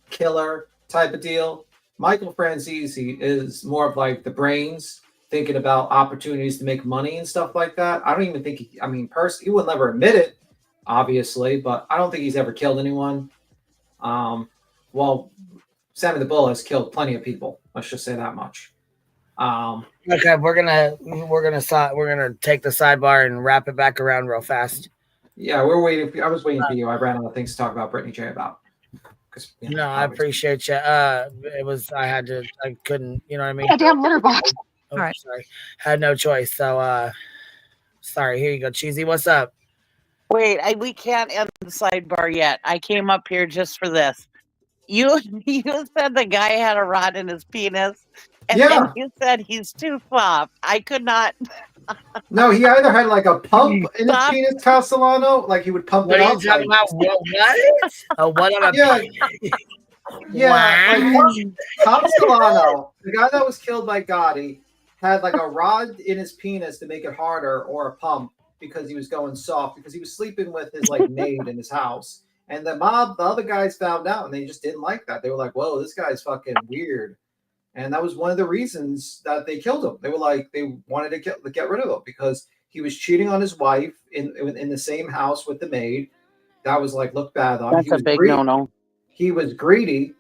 killer type of deal. Michael Francisi is more of like the brains, thinking about opportunities to make money and stuff like that. I don't even think he would never admit it, obviously, but I don't think he's ever killed anyone. Well, Sammy the Bull has killed plenty of people. Let's just say that much. Okay, we're gonna take the sidebar and wrap it back around real fast. Yeah, we're waiting. I was waiting for you. I ran out of things to talk about Brittany J about. No, I appreciate you. I couldn't. You know what I mean? Yeah, damn litter box. All right, sorry, had no choice. So, sorry. Here you go, Cheesy. What's up? Wait, we can't end the sidebar yet. I came up here just for this. You said the guy had a rod in his penis, and then you said he's too soft. I could not. No, he either had like a pump in his penis, Castellano, like he would pump it up. What are you talking about? What on a like Castellano, the guy that was killed by Gotti, had like a rod in his penis to make it harder, or a pump because he was going soft, because he was sleeping with his like maid in his house. And the other guys found out, and they just didn't like that. They were like, whoa, this guy's fucking weird. And that was one of the reasons that they killed him. They were like, they wanted to get rid of him because he was cheating on his wife in the same house with the maid. That was like, looked bad on him. That's a big no-no. He was greedy.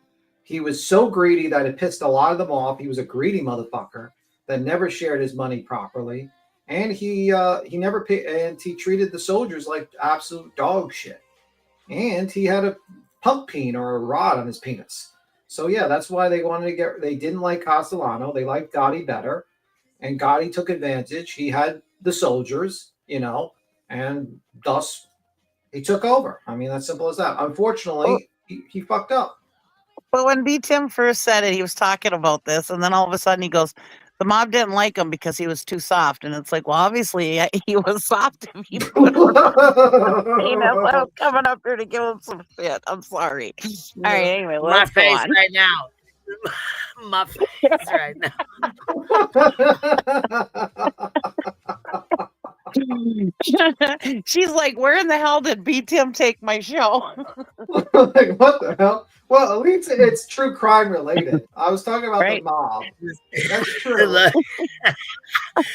He was so greedy that it pissed a lot of them off. He was a greedy motherfucker that never shared his money properly. And he never paid, and he treated the soldiers like absolute dog shit. And he had a pump peen or a rod on his penis. So yeah, that's why they didn't like Castellano. They liked Gotti better. And Gotti took advantage. He had the soldiers, you know, and thus he took over. I mean, that's simple as that. Unfortunately, he fucked up. But when B. Tim first said it, he was talking about this, and then all of a sudden he goes, the mob didn't like him because he was too soft. And it's like, well, obviously he was soft if you put him I was coming up here to give him some shit. I'm sorry. All right, anyway, let's go on. Right now. My face right now. She's like, where in the hell did B. Tim take my show? Like, what the hell? Well, at least it's true crime related. I was talking about the mob. That's true.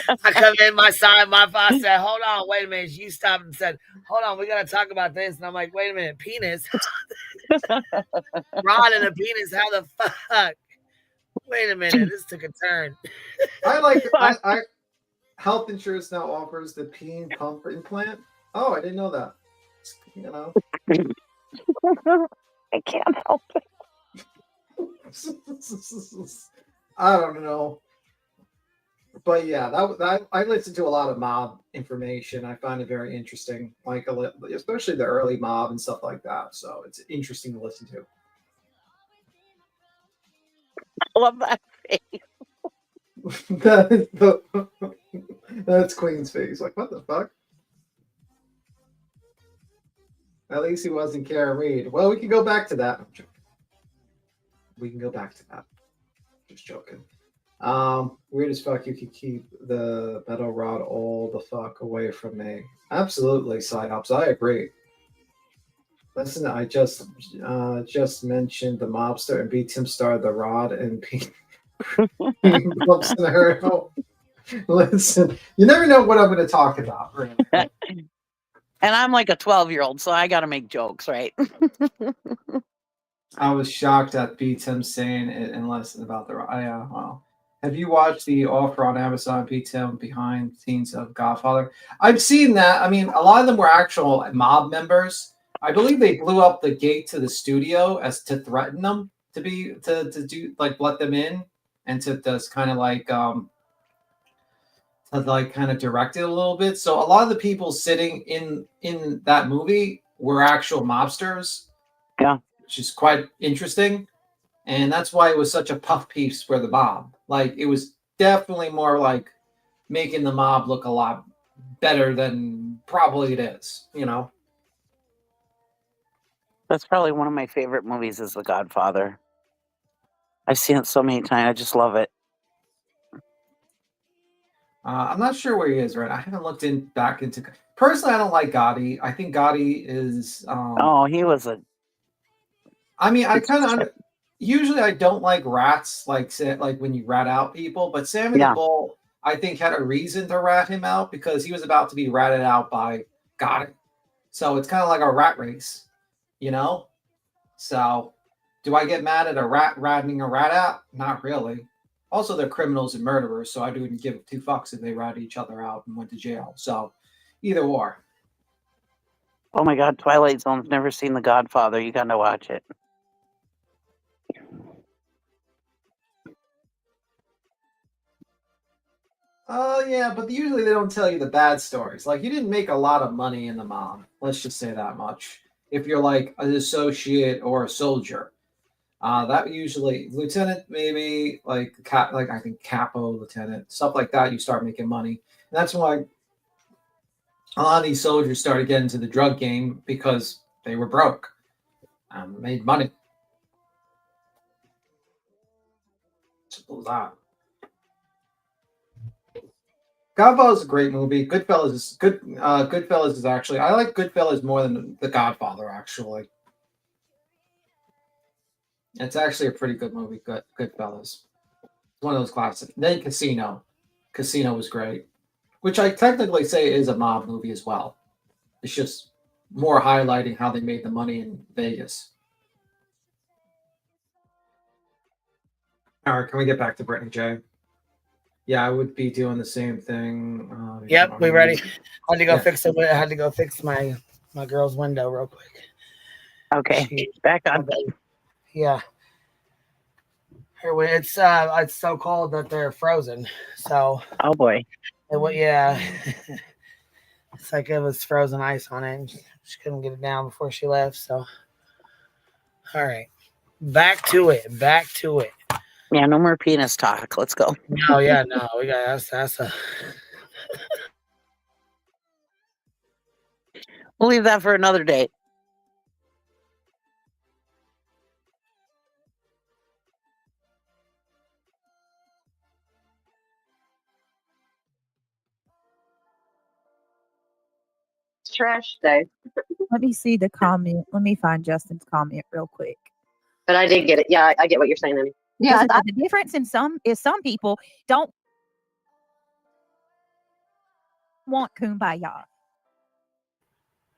I come in my boss said, hold on, wait a minute. You stopped and said, hold on, we got to talk about this. And I'm like, wait a minute, penis? Rod and a penis, how the fuck? Wait a minute, this took a turn. I health insurance now offers the peen pump implant. Oh, I didn't know that. You know. I can't help it. I don't know. But yeah, I listen to a lot of mob information. I find it very interesting, like especially the early mob and stuff like that. So it's interesting to listen to. I love that face. That's Queen's face. Like, what the fuck? At least he wasn't Kara Reed. Well, we can go back to that. I'm joking. We can go back to that. Just joking. Weird as fuck. You could keep the metal rod all the fuck away from me. Absolutely, Psyops. I agree. Listen, I just mentioned the mobster and beat Tim Star the rod and Pete bumps in her. Listen, you never know what I'm going to talk about. Really. And I'm like a 12-year-old, so I got to make jokes, right? I was shocked at B. Tim saying it and listen about the. Well, have you watched the offer on Amazon B. Tim behind the scenes of Godfather? I've seen that. I mean, a lot of them were actual mob members. I believe they blew up the gate to the studio as to threaten them to do like let them in and to just kind of like kind of direct it a little bit. So a lot of the people sitting in that movie were actual mobsters. Yeah. Which is quite interesting. And that's why it was such a puff piece for the mob. Like, it was definitely more like making the mob look a lot better than probably it is, you know? That's probably one of my favorite movies is The Godfather. I've seen it so many times. I just love it. I'm not sure where he is, right? I haven't looked back into... Personally, I don't like Gotti. I think Gotti is... he was a... I mean, I kind of... Usually, I don't like rats, like when you rat out people. But Sammy the Bull, I think, had a reason to rat him out because he was about to be ratted out by Gotti. So it's kind of like a rat race, you know? So do I get mad at a rat ratting a rat out? Not really. Also, they're criminals and murderers, so I wouldn't give two fucks if they ratted each other out and went to jail. So either or. Oh my God, Twilight Zone's never seen The Godfather. You got to watch it. Oh, yeah, but usually they don't tell you the bad stories. Like, you didn't make a lot of money in the mob. Let's just say that much. If you're like an associate or a soldier. That usually, lieutenant, maybe, like I think capo, lieutenant, stuff like that, you start making money. And that's why a lot of these soldiers started getting into the drug game because they were broke and made money. Simple as that. Godfather is a great movie. Goodfellas is good. Goodfellas is actually, I like Goodfellas more than The Godfather. Actually, it's actually a pretty good movie. Goodfellas. It's one of those classics. Then Casino. Casino was great, which I technically say is a mob movie as well. It's just more highlighting how they made the money in Vegas. All right, can we get back to Brittany J? Yeah, I would be doing the same thing. Yep, we ready. I had to go fix it. I had to go fix my girl's window real quick. Okay, back on. Yeah. It's so cold that they're frozen. So. Oh boy. Yeah. It's like it was frozen ice on it. She couldn't get it down before she left. So. All right. Back to it. Yeah, no more penis talk. Let's go. No, yeah, no. We got that's a. We'll leave that for another day. It's trash day. Let me see the comment. Let me find Justin's comment real quick. But I did get it. Yeah, I get what you're saying, Amy. Yeah, the difference in some people don't want kumbaya.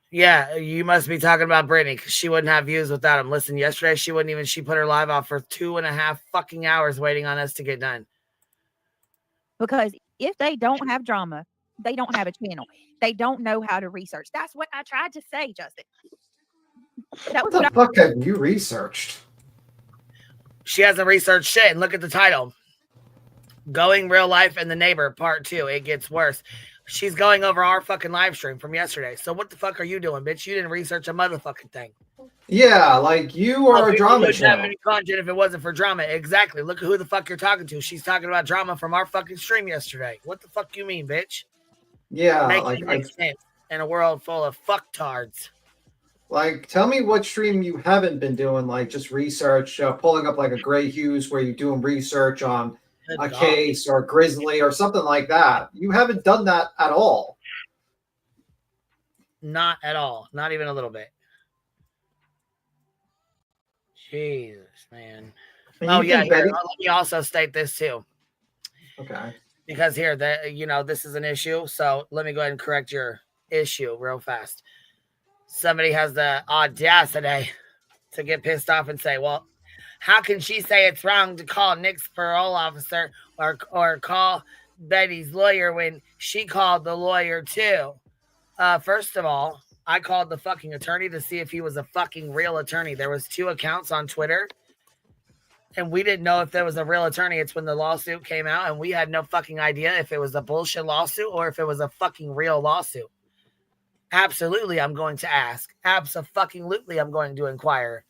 Yeah, you must be talking about Brittany because she wouldn't have views without him. Listen, yesterday she put her live out for 2.5 fucking hours waiting on us to get done. Because if they don't have drama, they don't have a channel. They don't know how to research. That's what I tried to say, Justin. What the fuck have you researched? She hasn't researched shit. And look at the title. Going Real Life and the Neighbor, Part 2. It gets worse. She's going over our fucking live stream from yesterday. So what the fuck are you doing, bitch? You didn't research a motherfucking thing. Yeah, like you are a People drama wouldn't have channel. any content if it wasn't for drama. Exactly. Look at who the fuck you're talking to. She's talking about drama from our fucking stream yesterday. What the fuck you mean, bitch? Yeah, Make it make sense in a world full of fucktards. like tell me what stream you haven't been doing, like just research, pulling up like a Gray Hughes where you're doing research on Good a God. case or Grizzly or something like that. You haven't done that at all. Not at all. Not even a little bit. Jesus, man. And Oh you yeah, think here. Betty? Let me also state this too. Okay. Because here, this is an issue. So let me go ahead and correct your issue real fast. Somebody has the audacity to get pissed off and say, well, how can she say it's wrong to call Nick's parole officer or call Betty's lawyer when she called the lawyer too? First of all, I called the fucking attorney to see if he was a fucking real attorney. There was 2 accounts on Twitter, and we didn't know if there was a real attorney. It's when the lawsuit came out, and we had no fucking idea if it was a bullshit lawsuit or if it was a fucking real lawsuit. Absolutely, I'm going to ask. Abso-fucking-lutely, I'm going to inquire.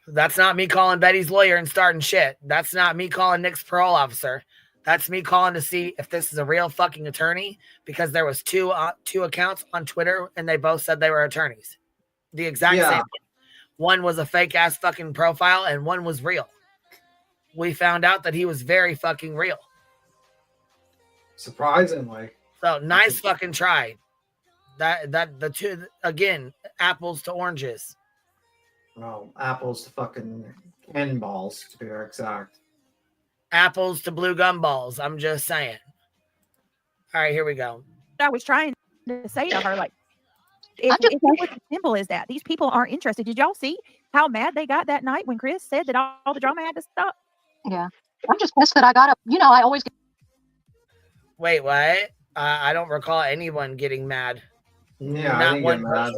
That's not me calling Betty's lawyer and starting shit. That's not me calling Nick's parole officer. That's me calling to see if this is a real fucking attorney, because there was two accounts on Twitter and they both said they were attorneys. The exact same. One was a fake ass fucking profile and one was real. We found out that he was very fucking real. Surprisingly. So nice fucking try. That the two, again, apples to oranges. Well, apples to fucking cannonballs, to be exact. Apples to blue gumballs. I'm just saying. All right, here we go. I was trying to say to her, like, if it was as simple as that, these people aren't interested. Did y'all see how mad they got that night when Chris said that all the drama had to stop? Yeah. I'm just pissed that I got up. You know, I always get. Wait, what? I don't recall anyone getting mad. Yeah, not I didn't one get mad.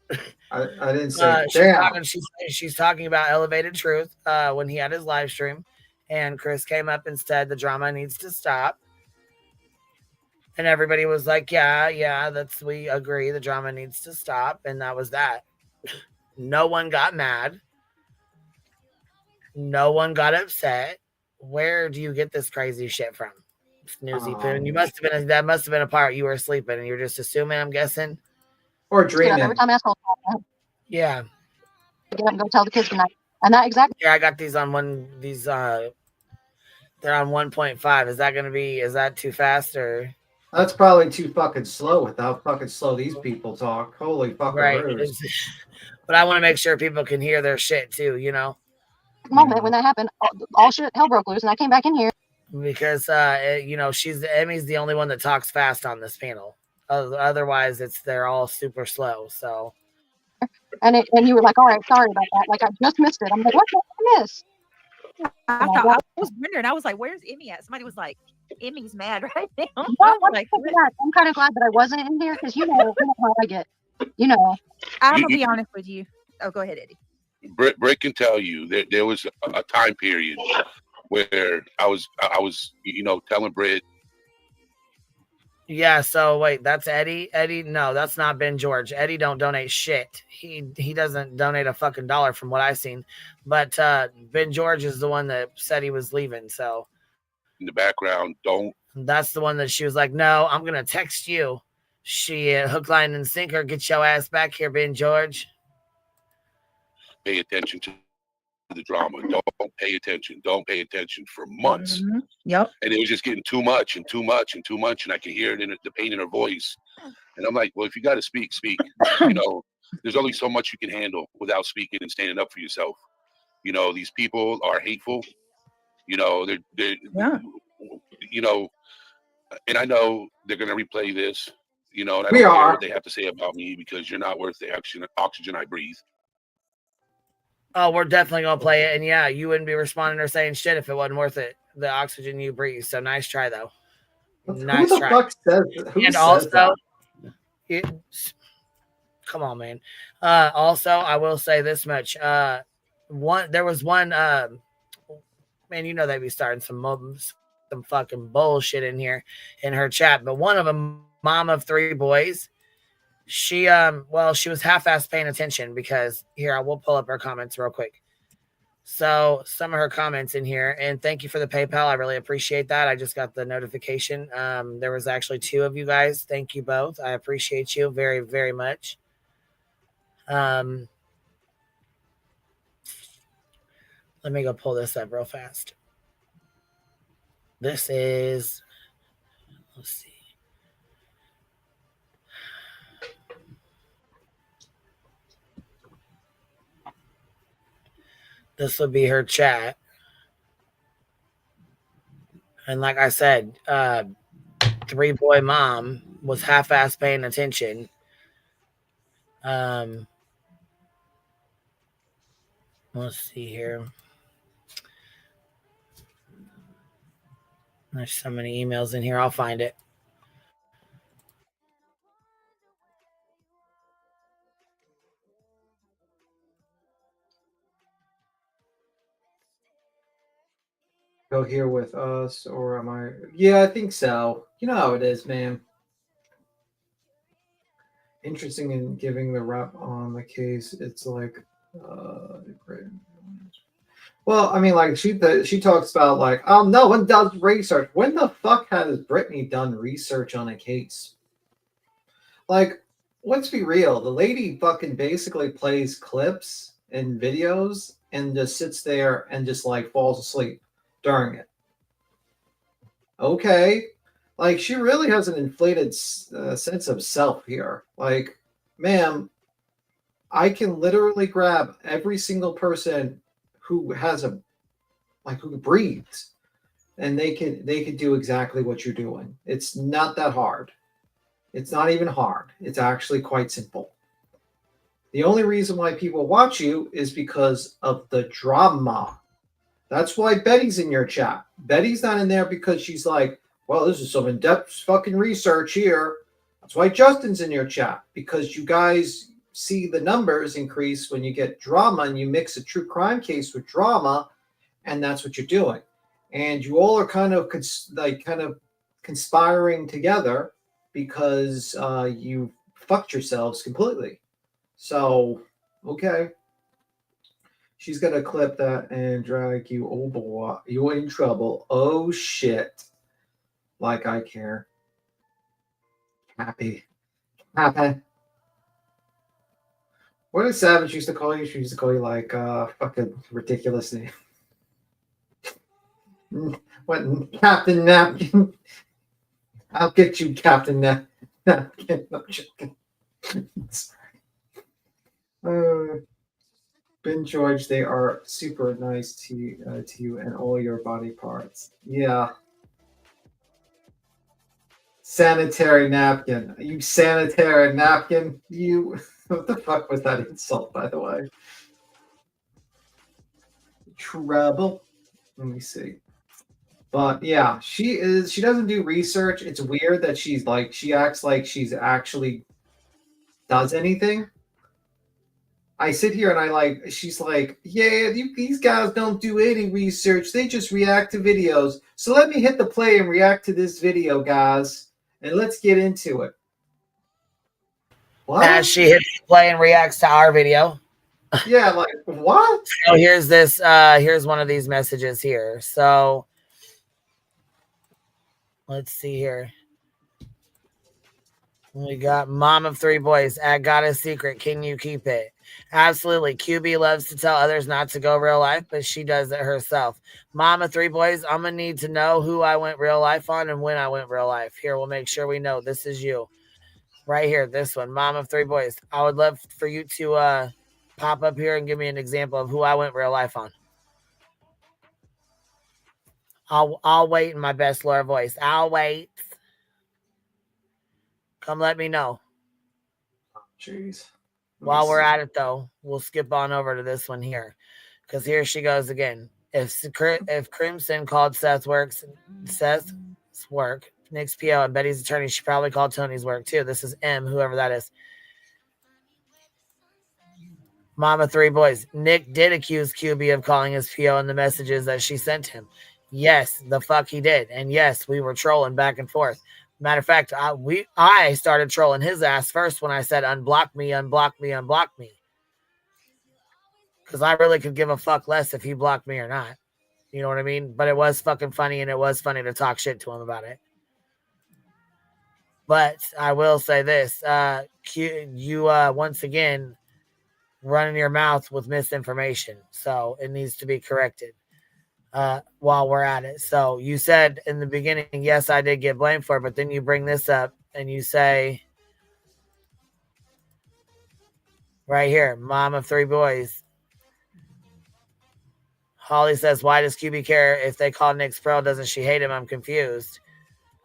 person. I didn't say, damn. She's talking about Elevated Truth when he had his live stream, and Chris came up and said the drama needs to stop. And everybody was like, yeah, we agree. The drama needs to stop. And that was that. No one got mad. No one got upset. Where do you get this crazy shit from? Snoozy Poon. That must have been a part you were sleeping and you were just assuming, I'm guessing. Or dreaming. Every time asshole. Yeah. Get up and go tell the kids goodnight. And that exactly. Yeah, I got these on they're on 1.5. Is that too fast or? That's probably too fucking slow with how fucking slow these people talk. Holy fucking right. But I want to make sure people can hear their shit too, you know? Moment when that happened, all shit hell broke loose and I came back in here. Because, Emmy's the only one that talks fast on this panel. Otherwise, they're all super slow, so. And you were like, all right, sorry about that. Like, I just missed it. I'm like, what did I miss? I was wondering. I was like, where's Emmy at? Somebody was like, Emmy's mad right now. I'm kind of glad that I wasn't in here because you know how I get. You know. I'm going to be honest with you. Oh, go ahead, Eddie. Britt can tell you that there was a time period where I was telling Britt. Yeah, so wait, that's Eddie. Eddie, no, that's not Ben George. Eddie don't donate shit. He doesn't donate a fucking dollar from what I've seen. But Ben George is the one that said he was leaving. So in the background, that's the one that she was like, no, I'm gonna text you. She hook, line, and sinker. Get your ass back here, Ben George. Pay attention to the drama. Don't pay attention. Don't pay attention for months. Mm-hmm. Yep. And it was just getting too much and too much and too much. And I could hear it in the pain in her voice. And I'm like, well, if you got to speak. You know, there's only so much you can handle without speaking and standing up for yourself. You know, these people are hateful. You know, they're you know, and I know they're going to replay this, you know, and I don't care what they have to say about me because you're not worth the oxygen I breathe. Oh, we're definitely going to play it. And yeah, you wouldn't be responding or saying shit if it wasn't worth it. The oxygen you breathe. So nice try, though. Nice who the try. fuck says, who and says also, that? Come on, man. Also, I will say this much. There was one, man, you know they'd be starting some fucking bullshit in here in her chat. But one of them, mom of 3 boys, She she was half-assed paying attention because here I will pull up her comments real quick. So some of her comments in here, and thank you for the PayPal. I really appreciate that. I just got the notification. There was actually 2 of you guys. Thank you both. I appreciate you very, very much. Let me go pull this up real fast. This is, let's see. This would be her chat. And like I said, 3-boy mom was half-assed paying attention. Let's see here. There's so many emails in here. I'll find it. Go here with us, or am I? Yeah, I think so. You know how it is, man. Interesting in giving the rep on the case. It's like, well, I mean, like she talks about like, oh no one does research. When the fuck has Brittany done research on a case? Like, let's be real. The lady fucking basically plays clips and videos and just sits there and just like falls asleep during it. Okay. Like, she really has an inflated sense of self here. Like, ma'am, I can literally grab every single person who has who breathes, and they could do exactly what you're doing. It's not that hard. It's not even hard. It's actually quite simple. The only reason why people watch you is because of the drama. That's why Betty's in your chat. Betty's not in there because she's like, well, this is some in-depth fucking research here. That's why Justin's in your chat, because you guys see the numbers increase when you get drama and you mix a true crime case with drama, and that's what you're doing. And you all are kind of conspiring together because you fucked yourselves completely. So, okay. She's going to clip that and drag you. Oh, boy. You're in trouble. Oh, shit. Like I care. Happy. What did Savage used to call you? She used to call you like fucking ridiculous name. What, Captain Napkin? I'll get you, Captain Napkin. Ben George, they are super nice to you and all your body parts. Yeah. Sanitary napkin. You sanitary napkin. You. What the fuck was that insult, by the way? Trouble. Let me see. But yeah, she doesn't do research. It's weird that she acts like she's actually does anything. I sit here and she's like, yeah, these guys don't do any research. They just react to videos. So let me hit the play and react to this video, guys. And let's get into it. What? As she hits play and reacts to our video. Yeah, like, what? So here's this. Here's one of these messages here. So let's see here. We got mom of 3 boys. I got a secret. Can you keep it? Absolutely. QB loves to tell others not to go real life, but she does it herself. Mom of 3 boys, I'm going to need to know who I went real life on and when I went real life. Here, we'll make sure we know. This is you. Right here, this one. Mom of 3 boys. I would love for you to pop up here and give me an example of who I went real life on. I'll wait in my best Laura voice. I'll wait. Come let me know. Jeez. While we're at it, though, we'll skip on over to this one here. Because here she goes again. If Crimson called Seth's work, Nick's PO, and Betty's attorney, she probably called Tony's work, too. This is M, whoever that is. Mama 3 boys. Nick did accuse QB of calling his PO in the messages that she sent him. Yes, the fuck he did. And yes, we were trolling back and forth. Matter of fact, I started trolling his ass first when I said unblock me, unblock me, unblock me. Because I really could give a fuck less if he blocked me or not. You know what I mean? But it was fucking funny, and it was funny to talk shit to him about it. But I will say this. You once again running your mouth with misinformation. So it needs to be corrected while we're at it. So you said in the beginning, yes, I did get blamed for it, but then you bring this up and you say, right here, mom of 3 boys. Holly says, why does QB care if they call Nick Sproul? Doesn't she hate him? I'm confused.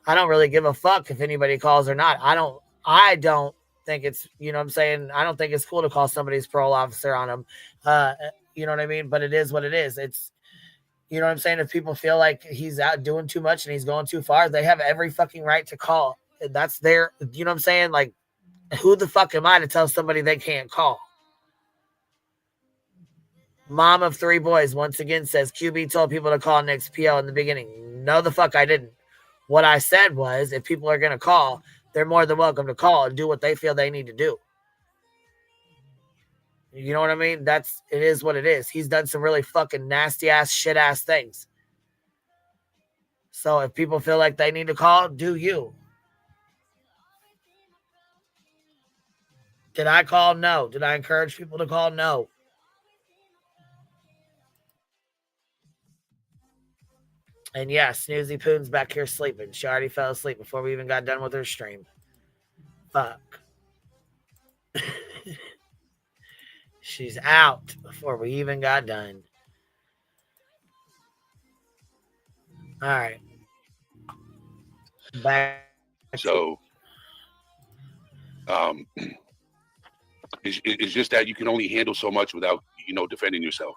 I don't really give a fuck if anybody calls or not. I don't think it's, you know what I'm saying? I don't think it's cool to call somebody's parole officer on them. You know what I mean? But it is what it is. It's, you know what I'm saying? If people feel like he's out doing too much and he's going too far, they have every fucking right to call. That's their, you know what I'm saying? Like, who the fuck am I to tell somebody they can't call? Mom of 3 boys once again says QB told people to call Nick's PO in the beginning. No, the fuck I didn't. What I said was, if people are going to call, they're more than welcome to call and do what they feel they need to do. You know what I mean? It is what it is. He's done some really fucking nasty ass, shit ass things. So if people feel like they need to call, do you? Did I call? No. Did I encourage people to call? No. And yeah, Snoozy Poon's back here sleeping. She already fell asleep before we even got done with her stream. Fuck. She's out before we even got done. All right. Back. So, it's just that you can only handle so much without, defending yourself.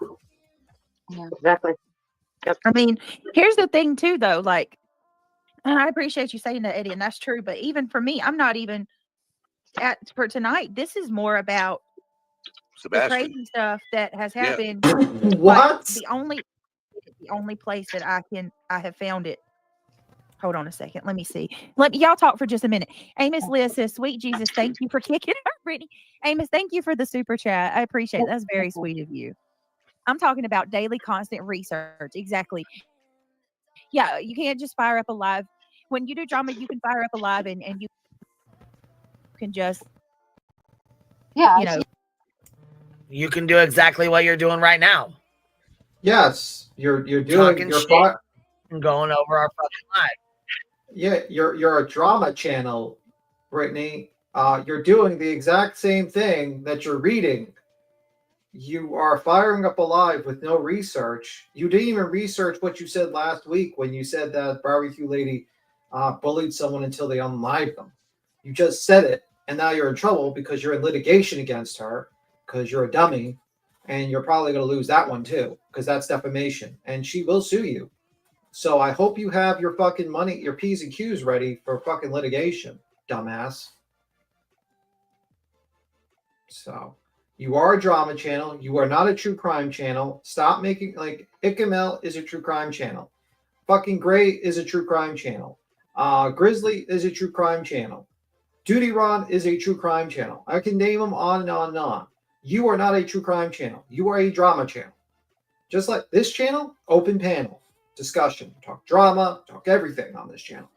Yeah, exactly. Yep. I mean, here's the thing too, though. Like, and I appreciate you saying that, Eddie, and that's true. But even for me, I'm not even for tonight. This is more about Sebastian. the crazy stuff that has happened. What? The only place that I have found it. Hold on a second. Let me see. Let y'all talk for just a minute. Amos Liz says, "Sweet Jesus, thank you for kicking her, Brittany." Amos, thank you for the super chat. I appreciate it. That's very sweet of you. I'm talking about daily, constant research. Exactly. Yeah, you can't just fire up a live. When you do drama, you can fire up a live and you can just, You can do exactly what you're doing right now. Yes, you're doing talking shit and going over our fucking live. Yeah, you're a drama channel, Brittany. You're doing the exact same thing that you're reading. You are firing up a live with no research. You didn't even research what you said last week when you said that barbecue lady bullied someone until they unlived them. You just said it, and now you're in trouble because you're in litigation against her because you're a dummy, and you're probably going to lose that one too because that's defamation, and she will sue you. So I hope you have your fucking money, your P's and Q's ready for fucking litigation, dumbass. So you are a drama channel. You are not a true crime channel. Stop making, like, Ickamel is a true crime channel. Fucking Gray is a true crime channel. Grizzly is a true crime channel. Duty Ron is a true crime channel. I can name them on and on and on. You are not a true crime channel. You are a drama channel. Just like this channel, open panel. Discussion, talk drama, talk everything on this channel.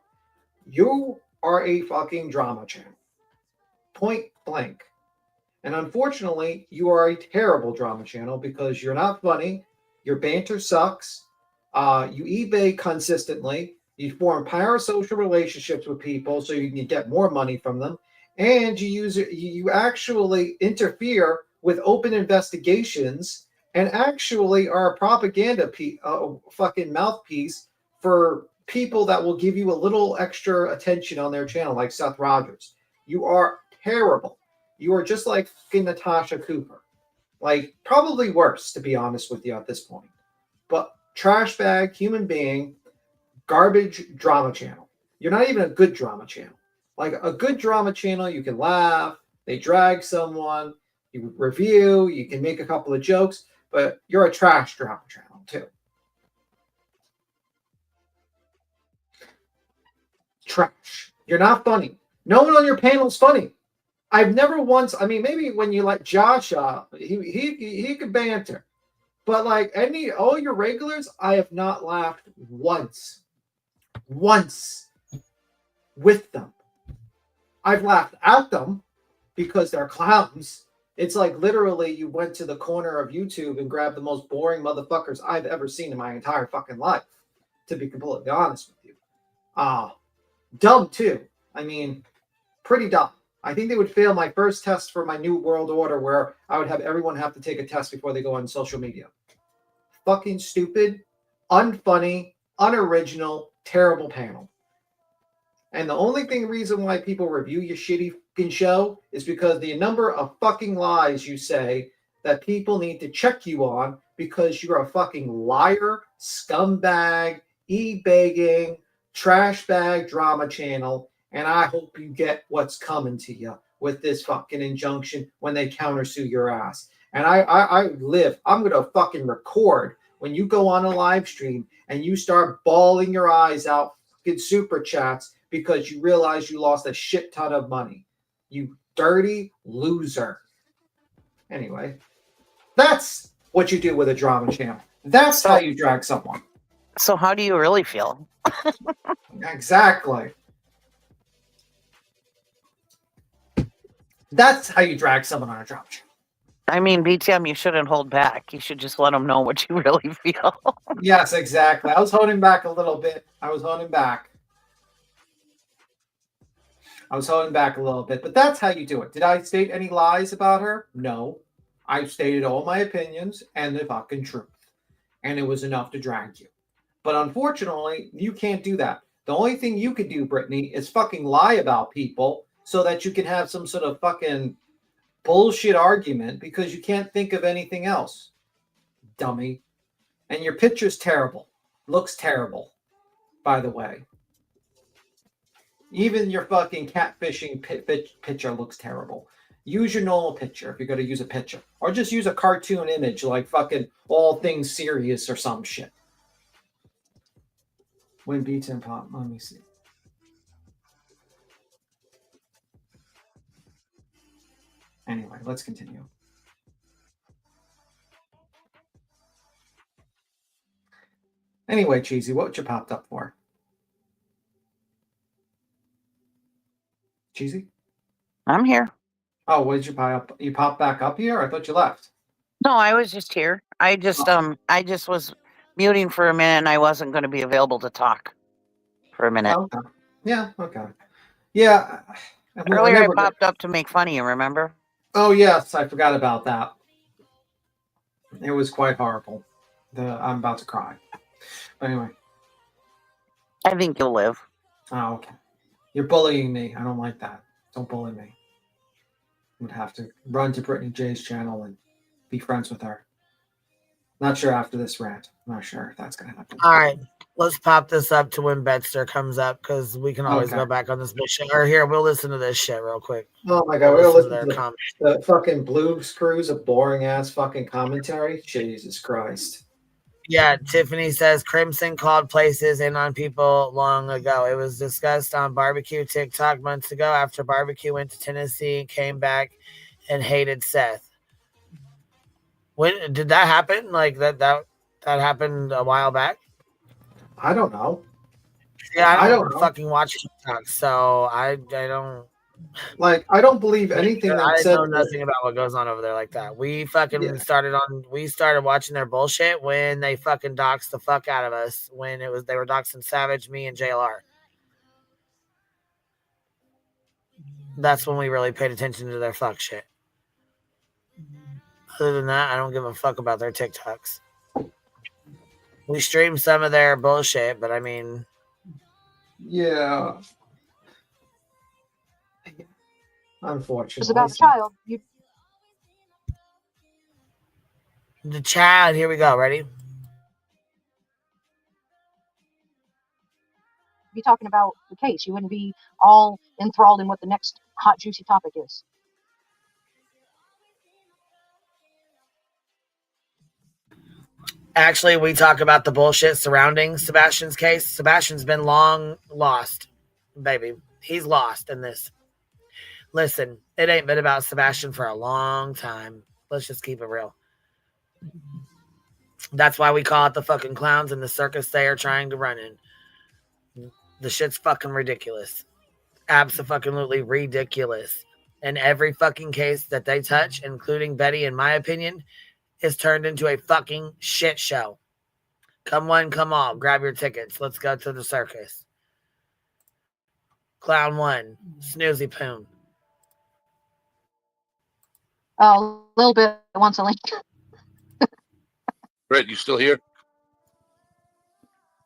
You are a fucking drama channel. Point blank. And unfortunately, you are a terrible drama channel because you're not funny, your banter sucks, you eBay consistently, you form parasocial relationships with people so you can get more money from them, and you actually interfere with open investigations and actually are a propaganda fucking mouthpiece for people that will give you a little extra attention on their channel, like Seth Rogers. You are terrible. You are just like fucking Natasha Cooper. Like, probably worse, to be honest with you at this point. But trash bag, human being, garbage drama channel. You're not even a good drama channel. Like, a good drama channel, you can laugh, they drag someone, you review, you can make a couple of jokes, but you're a trash drama channel too. Trash. You're not funny. No one on your panel's funny. I've never once. I mean, maybe when you let Josh up, he could banter, but like all your regulars, I have not laughed once with them. I've laughed at them because they're clowns. It's like literally you went to the corner of YouTube and grabbed the most boring motherfuckers I've ever seen in my entire fucking life, to be completely honest with you. Dumb too. I mean, pretty dumb. I think they would fail my first test for my new world order where I would have everyone have to take a test before they go on social media. Fucking stupid, unfunny, unoriginal, terrible panel. And the only reason why people review your shitty fucking show is because the number of fucking lies you say that people need to check you on because you're a fucking liar, scumbag, e-begging, trash bag drama channel. And I hope you get what's coming to you with this fucking injunction when they countersue your ass. And I'm going to fucking record when you go on a live stream and you start bawling your eyes out fucking super chats because you realize you lost a shit ton of money. You dirty loser. Anyway, that's what you do with a drama channel. That's how you drag someone. So how do you really feel? Exactly. That's how you drag someone on a drama channel. I mean, BTM, you shouldn't hold back. You should just let them know what you really feel. Yes, exactly. I was holding back a little bit. I was holding back a little bit, but that's how you do it. Did I state any lies about her? No. I stated all my opinions and the fucking truth. And it was enough to drag you. But unfortunately, you can't do that. The only thing you could do, Brittany, is fucking lie about people so that you can have some sort of fucking bullshit argument because you can't think of anything else. Dummy. And your picture's terrible. Looks terrible, by the way. Even your fucking catfishing picture looks terrible. Use your normal picture if you're going to use a picture. Or just use a cartoon image like fucking All Things Serious or some shit. When beats and pop, let me see. Anyway, let's continue. Anyway, Cheesy, what you popped up for? Cheesy? I'm here. Oh, what did you pop up? You popped back up here? I thought you left. No, I was just here. I just was muting for a minute and I wasn't going to be available to talk for a minute. Oh, okay. Yeah, okay. Yeah. Earlier I popped up to make fun of you, remember? Oh, yes, I forgot about that. It was quite horrible. I'm about to cry. But anyway. I think you'll live. Oh, okay. You're bullying me. I don't like that. Don't bully me. I would have to run to Brittany J's channel and be friends with her. Not sure after this rant. I'm not sure if that's going to happen. All right. Let's pop this up to when Betster comes up because we can always go back on this bullshit. Or here, we'll listen to this shit real quick. Oh my God. We'll listen to the fucking blue screws of boring ass fucking commentary. Jesus Christ. Yeah, Tiffany says Crimson called places in on people long ago. It was discussed on Barbecue TikTok months ago after Barbecue went to Tennessee, came back, and hated Seth. When did that happen? Like that happened a while back? I don't know. Yeah, I don't fucking watch TikTok, so I don't. Like, I don't believe anything I know nothing about what goes on over there like that. We fucking started watching their bullshit when they fucking doxed the fuck out of us when they were doxing Savage, me, and JLR. That's when we really paid attention to their fuck shit. Other than that, I don't give a fuck about their TikToks. We stream some of their bullshit, but I mean... Yeah. Unfortunately. It's about the child. The child, here we go. Ready? Be talking about the case. You wouldn't be all enthralled in what the next hot, juicy topic is. Actually, we talk about the bullshit surrounding Sebastian's case. Sebastian's been long lost, baby. He's lost in this. Listen, it ain't been about Sebastian for a long time. Let's just keep it real. That's why we call it the fucking clowns in the circus they are trying to run in. The shit's fucking ridiculous. Absolutely ridiculous. And every fucking case that they touch, including Betty, in my opinion, is turned into a fucking shit show. Come one, come all. Grab your tickets. Let's go to the circus. Clown 1, Snoozy Poon. A little bit wants a link. Brett, you still here?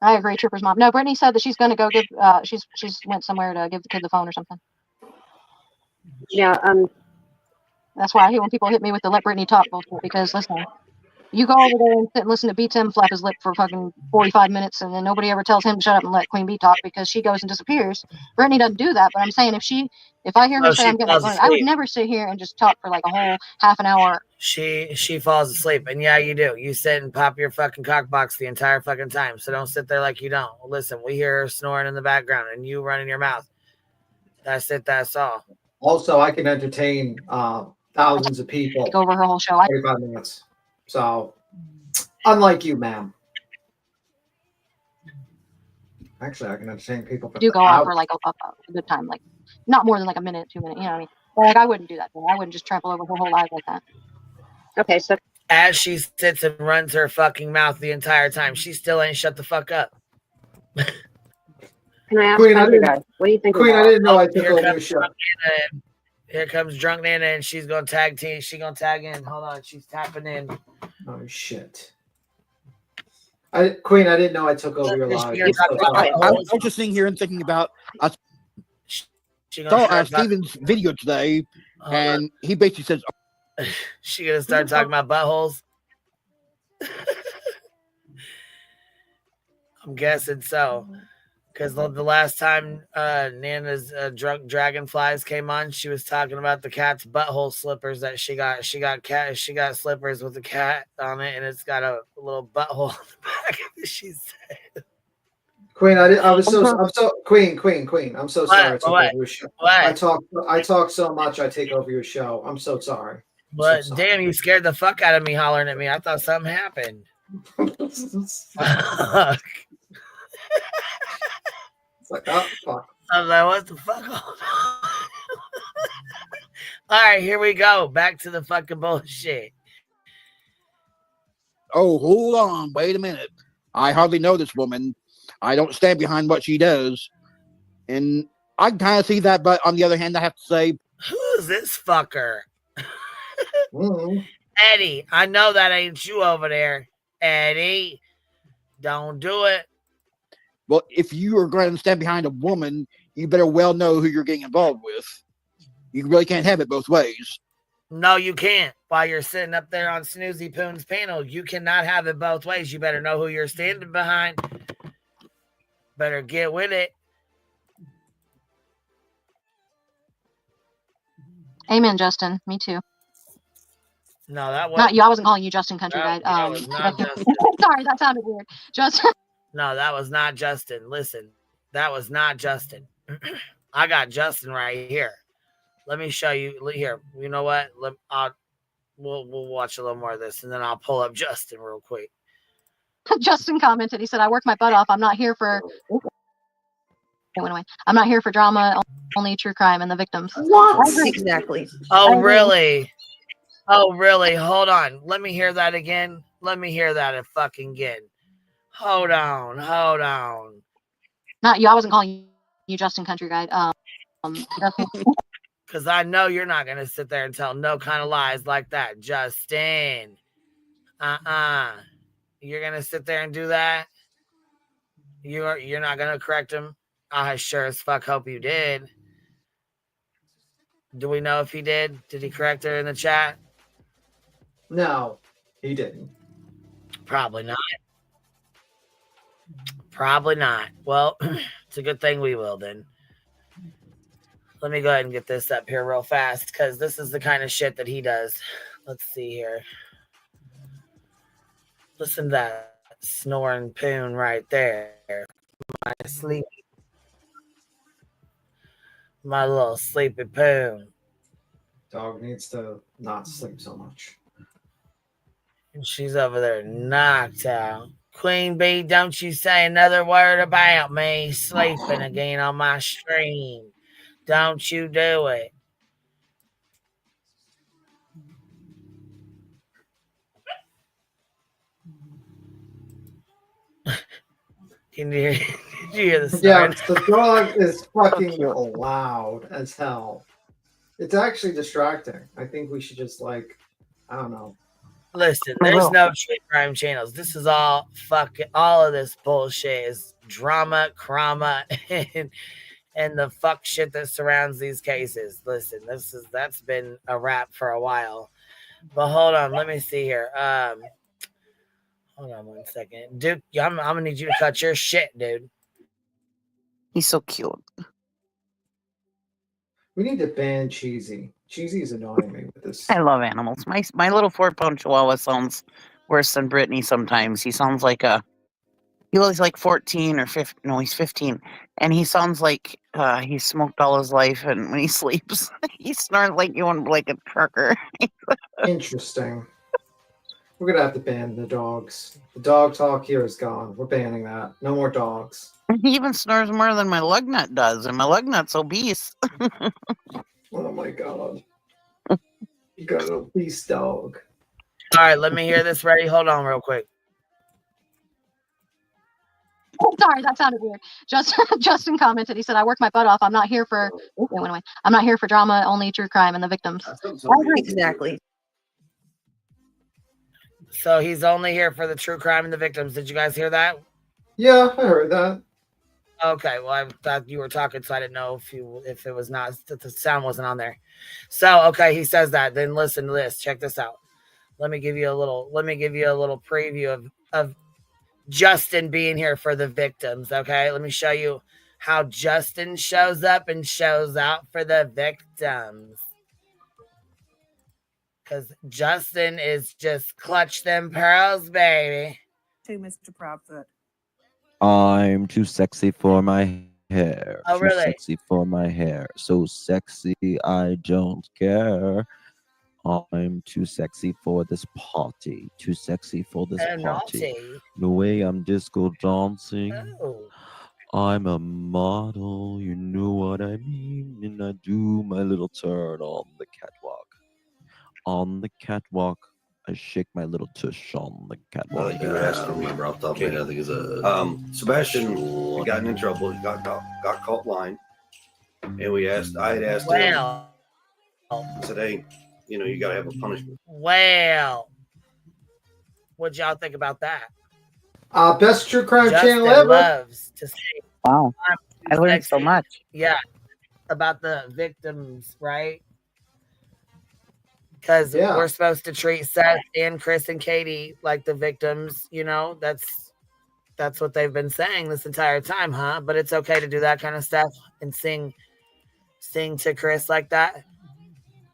I agree, Trooper's mom. No, Brittany said that she's going to go give. She's went somewhere to give the kid the phone or something. Yeah. That's why I hate when people hit me with the let Brittany talk bullshit. Because listen, you go over there and sit and listen to B Tim flap his lip for fucking 45 minutes, and then nobody ever tells him to shut up and let Queen Bee talk because she goes and disappears. Brittany doesn't do that, but I'm saying if I hear her say I'm getting my phone, I would never sit here and just talk for like a whole half an hour. She falls asleep, and yeah, you do. You sit and pop your fucking cock box the entire fucking time. So don't sit there like you don't. Listen, we hear her snoring in the background, and you running your mouth. That's it. That's all. Also, I can entertain thousands of people. Take over her whole show. 45 minutes. So, unlike you, ma'am. Actually, I can entertain people. I do go on for like a good time, like not more than like a minute, 2 minutes. You know what I mean? Like I wouldn't do that. I wouldn't just trample over her whole life like that. Okay, so as she sits and runs her fucking mouth the entire time, she still ain't shut the fuck up. Can I ask Queen, you guys? What do you think? Queen, I didn't know I took over your show. Here comes Drunk Nana, and she's gonna tag team. She's gonna tag in. Hold on, she's tapping in. Oh shit! Queen, I didn't know I took over your live. I was just sitting here and thinking about. I saw Steven's video today, and he basically says, "She gonna start talking about buttholes." I'm guessing so. Because the last time Nana's drunk dragonflies came on, she was talking about the cat's butthole slippers that she got. She got slippers with a cat on it, and it's got a little butthole on the back. She said, "Queen, I'm so Queen. I'm so sorry I took over your show. I talk so much. I take over your show. I'm so sorry. But so damn, you scared the fuck out of me hollering at me. I thought something happened." It's like, oh, fuck. I was like, what the fuck? All right, here we go. Back to the fucking bullshit. "Oh, hold on. Wait a minute. I hardly know this woman. I don't stand behind what she does." And I kind of see that, but on the other hand, I have to say, who's this fucker? Eddie, I know that ain't you over there. Eddie, don't do it. Well, if you are going to stand behind a woman, you better well know who you're getting involved with. You really can't have it both ways. No, you can't. While you're sitting up there on Snoozy Poon's panel, you cannot have it both ways. You better know who you're standing behind. Better get with it. Amen, Justin. Me too. No, that was not you. I wasn't calling you Justin Country Guy. Was not Justin. Sorry, that sounded weird. Justin. No, that was not Justin. Listen, that was not Justin. I got Justin right here. Let me show you here. You know what? We'll watch a little more of this, and then I'll pull up Justin real quick. Justin commented. He said, "I work my butt off. I'm not here for." It went away. "I'm not here for drama. Only true crime and the victims." What? Exactly. Oh, really? Oh, really? Hold on. Let me hear that again. Let me hear that fucking again. Hold on. Not you. I wasn't calling you Justin Country Guy. Because I know you're not going to sit there and tell no kind of lies like that, Justin. You're going to sit there and do that? You're not going to correct him? I sure as fuck hope you did. Do we know if he did? Did he correct her in the chat? No, he didn't. Probably not. Probably not. Well, it's a good thing we will then. Let me go ahead and get this up here real fast because this is the kind of shit that he does. Let's see here. Listen to that snoring poon right there. My sleep. My little sleepy poo. Dog needs to not sleep so much. And she's over there knocked out. Queen Bee, don't you say another word about me sleeping again on my stream. Don't you do it. Can you hear, did you hear the Yeah, snoring? the dog is fucking cute. loud as hell. It's actually distracting. I think we should just like, I don't know. Listen, My there's little no true crime channels. This is all fucking, all of this bullshit is drama, crama, and the fuck shit that surrounds these cases. Listen, that's been a wrap for a while. But hold on, let me see here. Hold on 1 second, Duke. I'm gonna need you to cut your shit, dude. He's so cute. We need to ban Cheesy. Cheesy's annoying me with this. I love animals. My little 4-pound Chihuahua sounds worse than Brittany sometimes. He sounds like he was like 14 or 15. No, he's 15, and he sounds like he smoked all his life. And when he sleeps, he snores like you want like a trucker. Interesting. We're gonna have to ban the dogs. The dog talk here is gone. We're banning that. No more dogs. He even snores more than my lug nut does, and my lug nut's obese. Oh my god. You got an obese dog. All right, let me hear this. Ready? Hold on, real quick. Sorry, that sounded weird. Justin commented. He said, "I work my butt off. I'm not here for. It went away. I'm not here for drama. Only true crime and the victims." I agree. Exactly. So he's only here for the true crime and the victims. Did you guys hear that? Yeah, I heard that. Okay, well, I thought you were talking, so I didn't know if it was not, that the sound wasn't on there. So okay, he says that. Then listen to this. Check this out. Let me give you a little preview of Justin being here for the victims. Okay, let me show you how Justin shows up and shows out for the victims. Because Justin is just clutch them pearls, baby. To Mr. Proudfoot. I'm too sexy for my hair. Oh, too really? sexy for my hair. So sexy, I don't care. I'm too sexy for this party. Too sexy for this party. Naughty. The way I'm disco dancing. Oh. I'm a model, you know what I mean. And I do my little turn on the catwalk. On the catwalk, I shake my little tush on the catwalk. I don't remember off the top of my head. I think it's Sebastian got in trouble. He got caught lying, and I had asked him. I said, "Hey, you got to have a punishment." Well, what'd y'all think about that? Best true crime Justin channel ever. Loves to say, wow, I learned so much. Yeah, about the victims, right? Because we're supposed to treat Seth and Chris and Katie like the victims. That's what they've been saying this entire time, huh? But it's okay to do that kind of stuff and sing to Chris like that.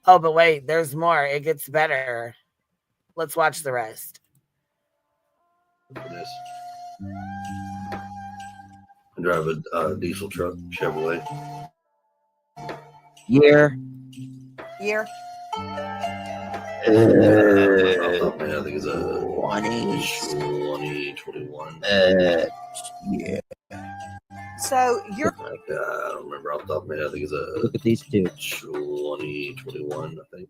Oh, but wait, there's more. It gets better. Let's watch the rest. This. I drive a diesel truck, Chevrolet. Year. I think it's a 2021. Yeah. So you're. I don't remember off the top of my head. I think it's a. Look at these two. 2021. I think.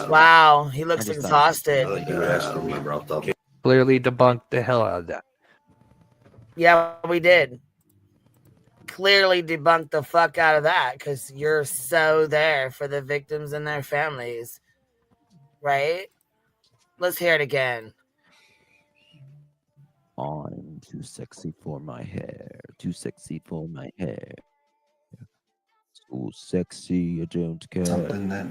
Wow, he looks exhausted. I don't remember off the top. Clearly debunked the hell out of that. Yeah, we did. Clearly debunked the fuck out of that because you're so there for the victims and their families, right? Let's hear it again. I'm too sexy for my hair. Too sexy for my hair. So sexy, I don't care. Something that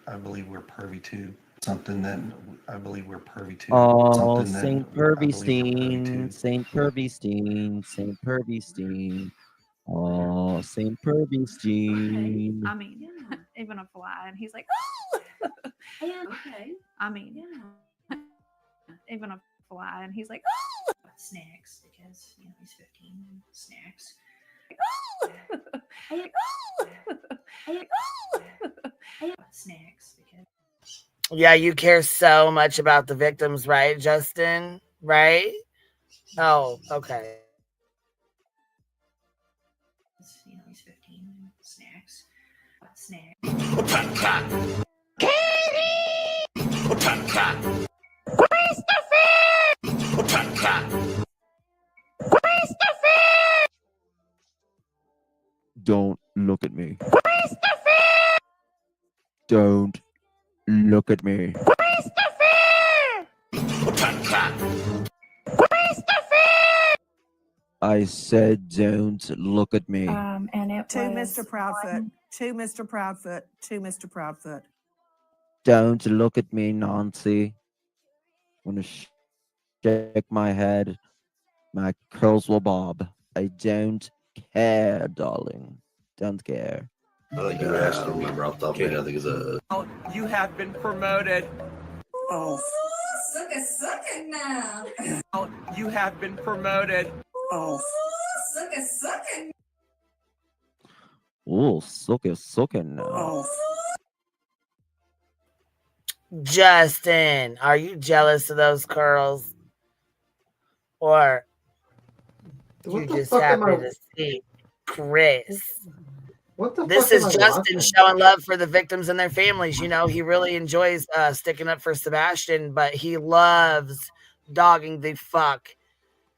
I believe we're pervy to. Something that I believe we're pervy to. Oh, St. Pervy-Steen, St. Pervy-Steen, St. Pervy-Steen. Oh, St. Pervy-Steen. I mean, even a fly, and he's like, oh! Yeah, okay. I mean, even a fly, and he's like, oh! snacks because he's 15. Snacks. Snacks because. Yeah, you care so much about the victims, right, Justin? Right? Oh, okay. He's 15. Snacks. Snacks. Don't look at me. Don't look at me. I said don't look at me. And it To was Mr. Proudfoot. To Mr. Proudfoot. To Mr. Proudfoot. Don't look at me, Nancy. I'm gonna shake my head. My curls will bob. I don't care, darling. Don't care. I think you asked, I don't remember off the top of my head. I think it's a. You have been promoted. Oh. Suck it now. You have been promoted. Oh. Suck it. Oh, suck it now. Oh. Justin, are you jealous of those curls? Or you just happy to see Chris? What the This fuck is am I Justin watching? showing love for the victims and their families. He really enjoys sticking up for Sebastian, but he loves dogging the fuck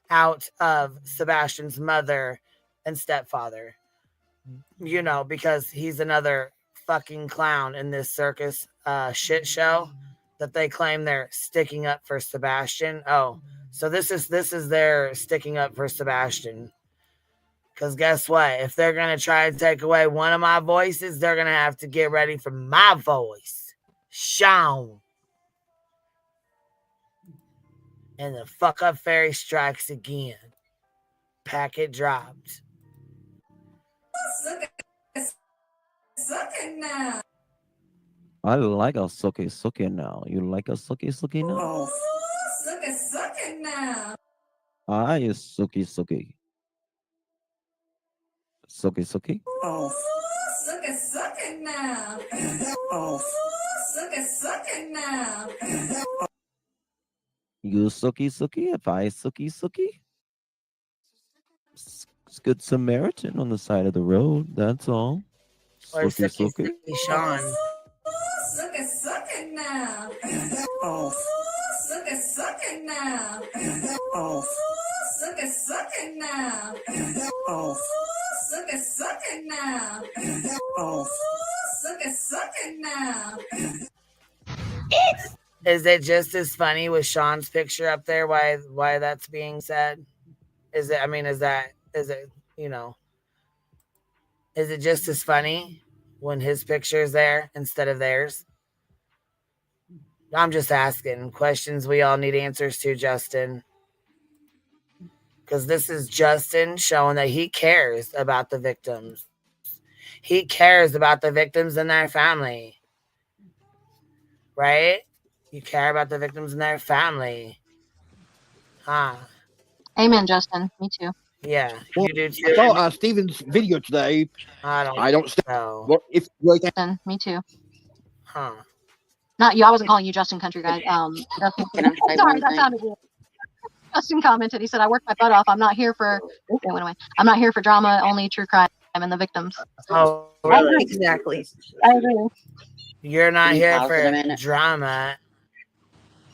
out of Sebastian's mother and stepfather. Because he's another fucking clown in this circus shit show that they claim they're sticking up for Sebastian. Oh, so this is their sticking up for Sebastian. Because guess what? If they're going to try to take away one of my voices, they're going to have to get ready for my voice. Sean. And the fuck up fairy strikes again. Packet dropped. Suck it now. I like a sucky now. You like a sucky now? Oh. Suck it now. I is sucky. Sucky. Oh. Suck it now. Oh. Suck it now. You sucky. If I sucky. It's good Samaritan on the side of the road. That's all. Or sucky Sean. Suck it now. Oh. Suck it now. Oh. Suck it now. Oh. Suck it now. Oh. Suck it now. Is it just as funny with Sean's picture up there? Why that's being said? Is it just as funny when his picture is there instead of theirs? I'm just asking questions we all need answers to, Justin. Because this is Justin showing that he cares about the victims. He cares about the victims and their family. Right? You care about the victims and their family. Huh. Amen, Justin. Me too. Yeah, Well, you do too. I saw Steven's video today. I don't know. Well, if you Justin, me too. Huh. Not you. I wasn't calling you Justin Country Guy. Justin. Can I say Sorry, one that thing? sounded weird. Justin commented. He said, "I worked my butt off. I'm not here for." It went away. I'm not here for drama. Only true crime and the victims. Oh, really? Exactly. I agree. You're not Can you here pause it a for minute? drama.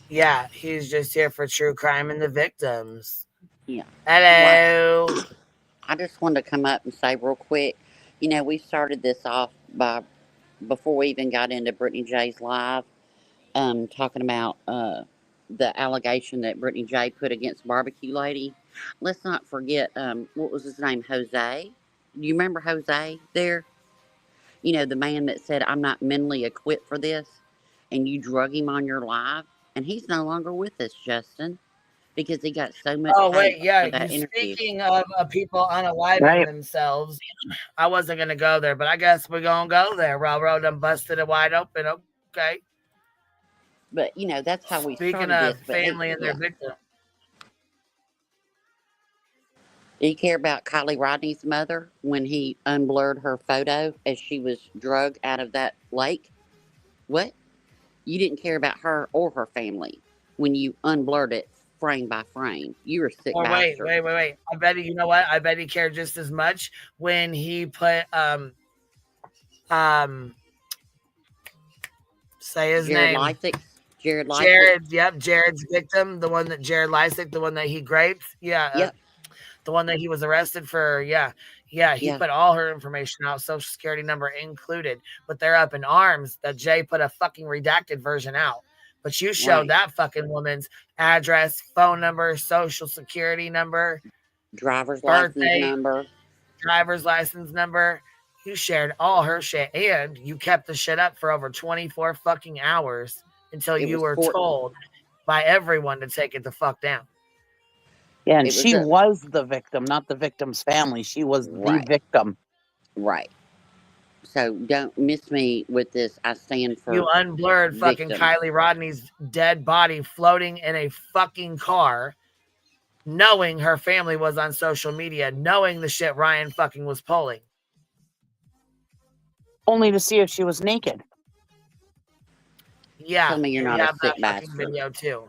Yeah, he's just here for true crime and the victims. Yeah. Hello. I just wanted to come up and say real quick, we started this off before we even got into Brittany J's live, talking about the allegation that Brittany J put against Barbecue Lady. Let's not forget, what was his name? Jose. Do you remember Jose there? The man that said, I'm not mentally equipped for this, and you drug him on your live, and he's no longer with us, Justin, because he got so much hate for that interview. Speaking of people unaliving themselves, I wasn't going to go there, but I guess we're going to go there. Railroad done busted it wide open. Okay. But, that's how we Speaking started of this. But family and their victim. Do you care about Kylie Rodney's mother when he unblurred her photo as she was drugged out of that lake? What? You didn't care about her or her family when you unblurred it frame by frame. You're a sick Or bastard. wait. I bet you know what? I bet he cared just as much when he put say his Jared name. Lysick. Jared's victim, the one that Jared Lysick, the one that he raped. Yeah. The one that he was arrested for. He put all her information out, social security number included, but they're up in arms that Jay put a fucking redacted version out. But you showed that fucking woman's address, phone number, social security number, driver's birthday, license number. You shared all her shit, and you kept the shit up for over 24 fucking hours until you were told by everyone to take it the fuck down. Yeah, and she was the victim, not the victim's family. She was the victim. Right. So don't miss me with this. I stand for you unblurred fucking Kylie Rodney's dead body floating in a fucking car, knowing her family was on social media, knowing the shit Ryan fucking was pulling. Only to see if she was naked. Yeah, tell me you're not a sick fucking bastard. video too.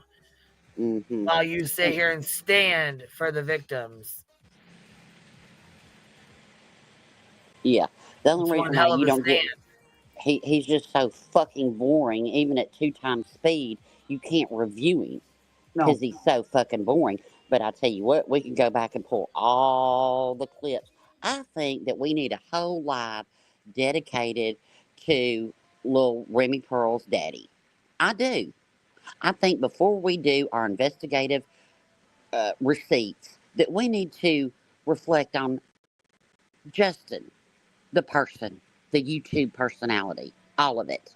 Mm-hmm. While you sit here and stand for the victims. Yeah, the only It's reason one hell why of you a don't get he's just so fucking boring. Even at 2 times speed, you can't review him because he's so fucking boring. But I tell you what, we can go back and pull all the clips. I think that we need a whole live dedicated to little Remy Pearl's daddy. I do. I think before we do our investigative receipts, that we need to reflect on Justin, the person, the YouTube personality, all of it.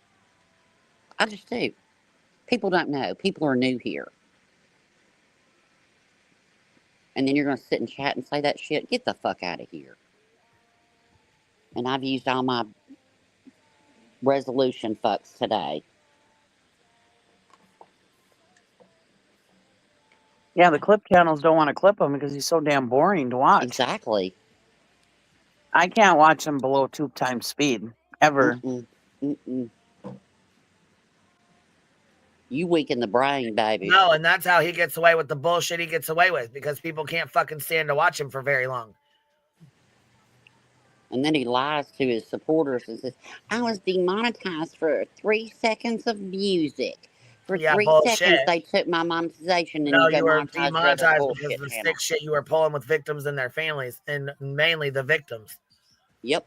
I just do. People don't know. People are new here. And then you're going to sit and chat and say that shit. Get the fuck out of here. And I've used all my resolution fucks today. Yeah, the clip channels don't want to clip him because he's so damn boring to watch. Exactly. I can't watch him below 2 times speed, ever. You weaken the brain, baby. No, and that's how he gets away with the bullshit he gets away with, because people can't fucking stand to watch him for very long. And then he lies to his supporters and says, I was demonetized for 3 seconds of music. For 3 seconds, they took my monetization, and No, you you were monetize demonetized because of the sick shit you were pulling with victims and their families, and mainly the victims. Yep.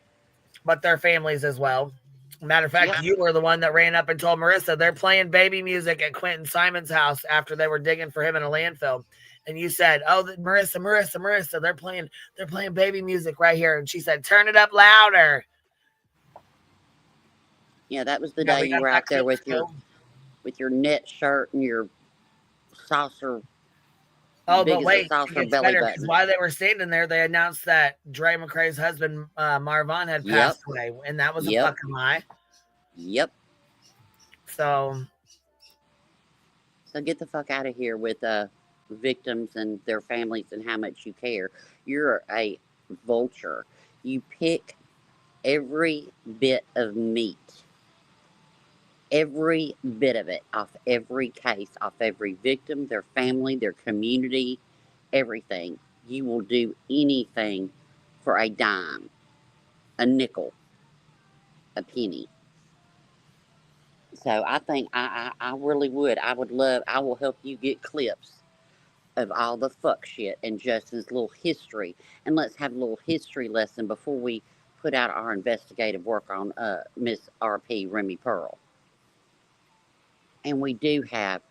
But their families as well. Matter of fact, you were the one that ran up and told Marissa they're playing baby music at Quentin Simon's house after they were digging for him in a landfill. And you said, "Oh, Marissa, they're playing baby music right here." And she said, "Turn it up louder." Yeah, that was the day you were out there with your knit shirt and your saucer. Oh, big but wait, as a saucer belly button. while they were standing there, they announced that Dre McCrae's husband, Marvon, had passed away, and that was a fucking lie. Yep. So get the fuck out of here with victims and their families and how much you care. You're a vulture. You pick every bit of meat, every bit of it, off every case, off every victim, their family, their community, everything. You will do anything for a dime, a nickel, a penny. So I think I really would. I will help you get clips of all the fuck shit and Justin's little history. And let's have a little history lesson before we put out our investigative work on Miss RP Remy Pearl. And we do have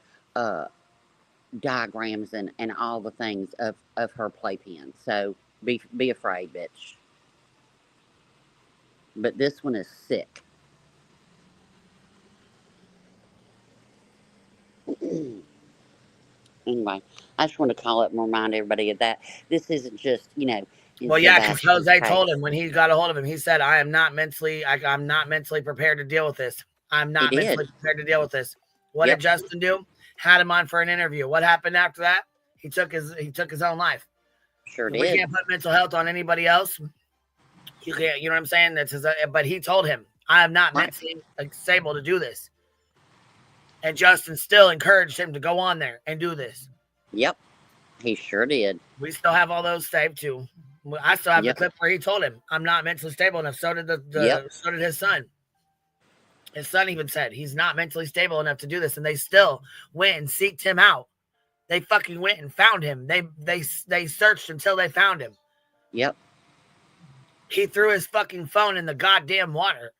diagrams and all the things of her playpen. So be afraid, bitch. But this one is sick. Anyway, I just want to call up and remind everybody of that. This isn't just, well, yeah, because Jose told him when he got a hold of him, he said, I'm not mentally prepared to deal with this. I'm not mentally prepared to deal with this. What did Justin do? Had him on for an interview. What happened after that? He took his own life. Sure We did. can't put mental health on anybody else. You can't, you know what I'm saying? That's his, but he told him, I am not mentally stable to do this. And Justin still encouraged him to go on there and do this. Yep, he sure did. We still have all those saved too. I still have the Yep. clip where he told him, I'm not mentally stable enough. So did so did his son. His son even said he's not mentally stable enough to do this, and they still went and seeked him out. They fucking went and found him. They searched until they found him. Yep. He threw his fucking phone in the goddamn water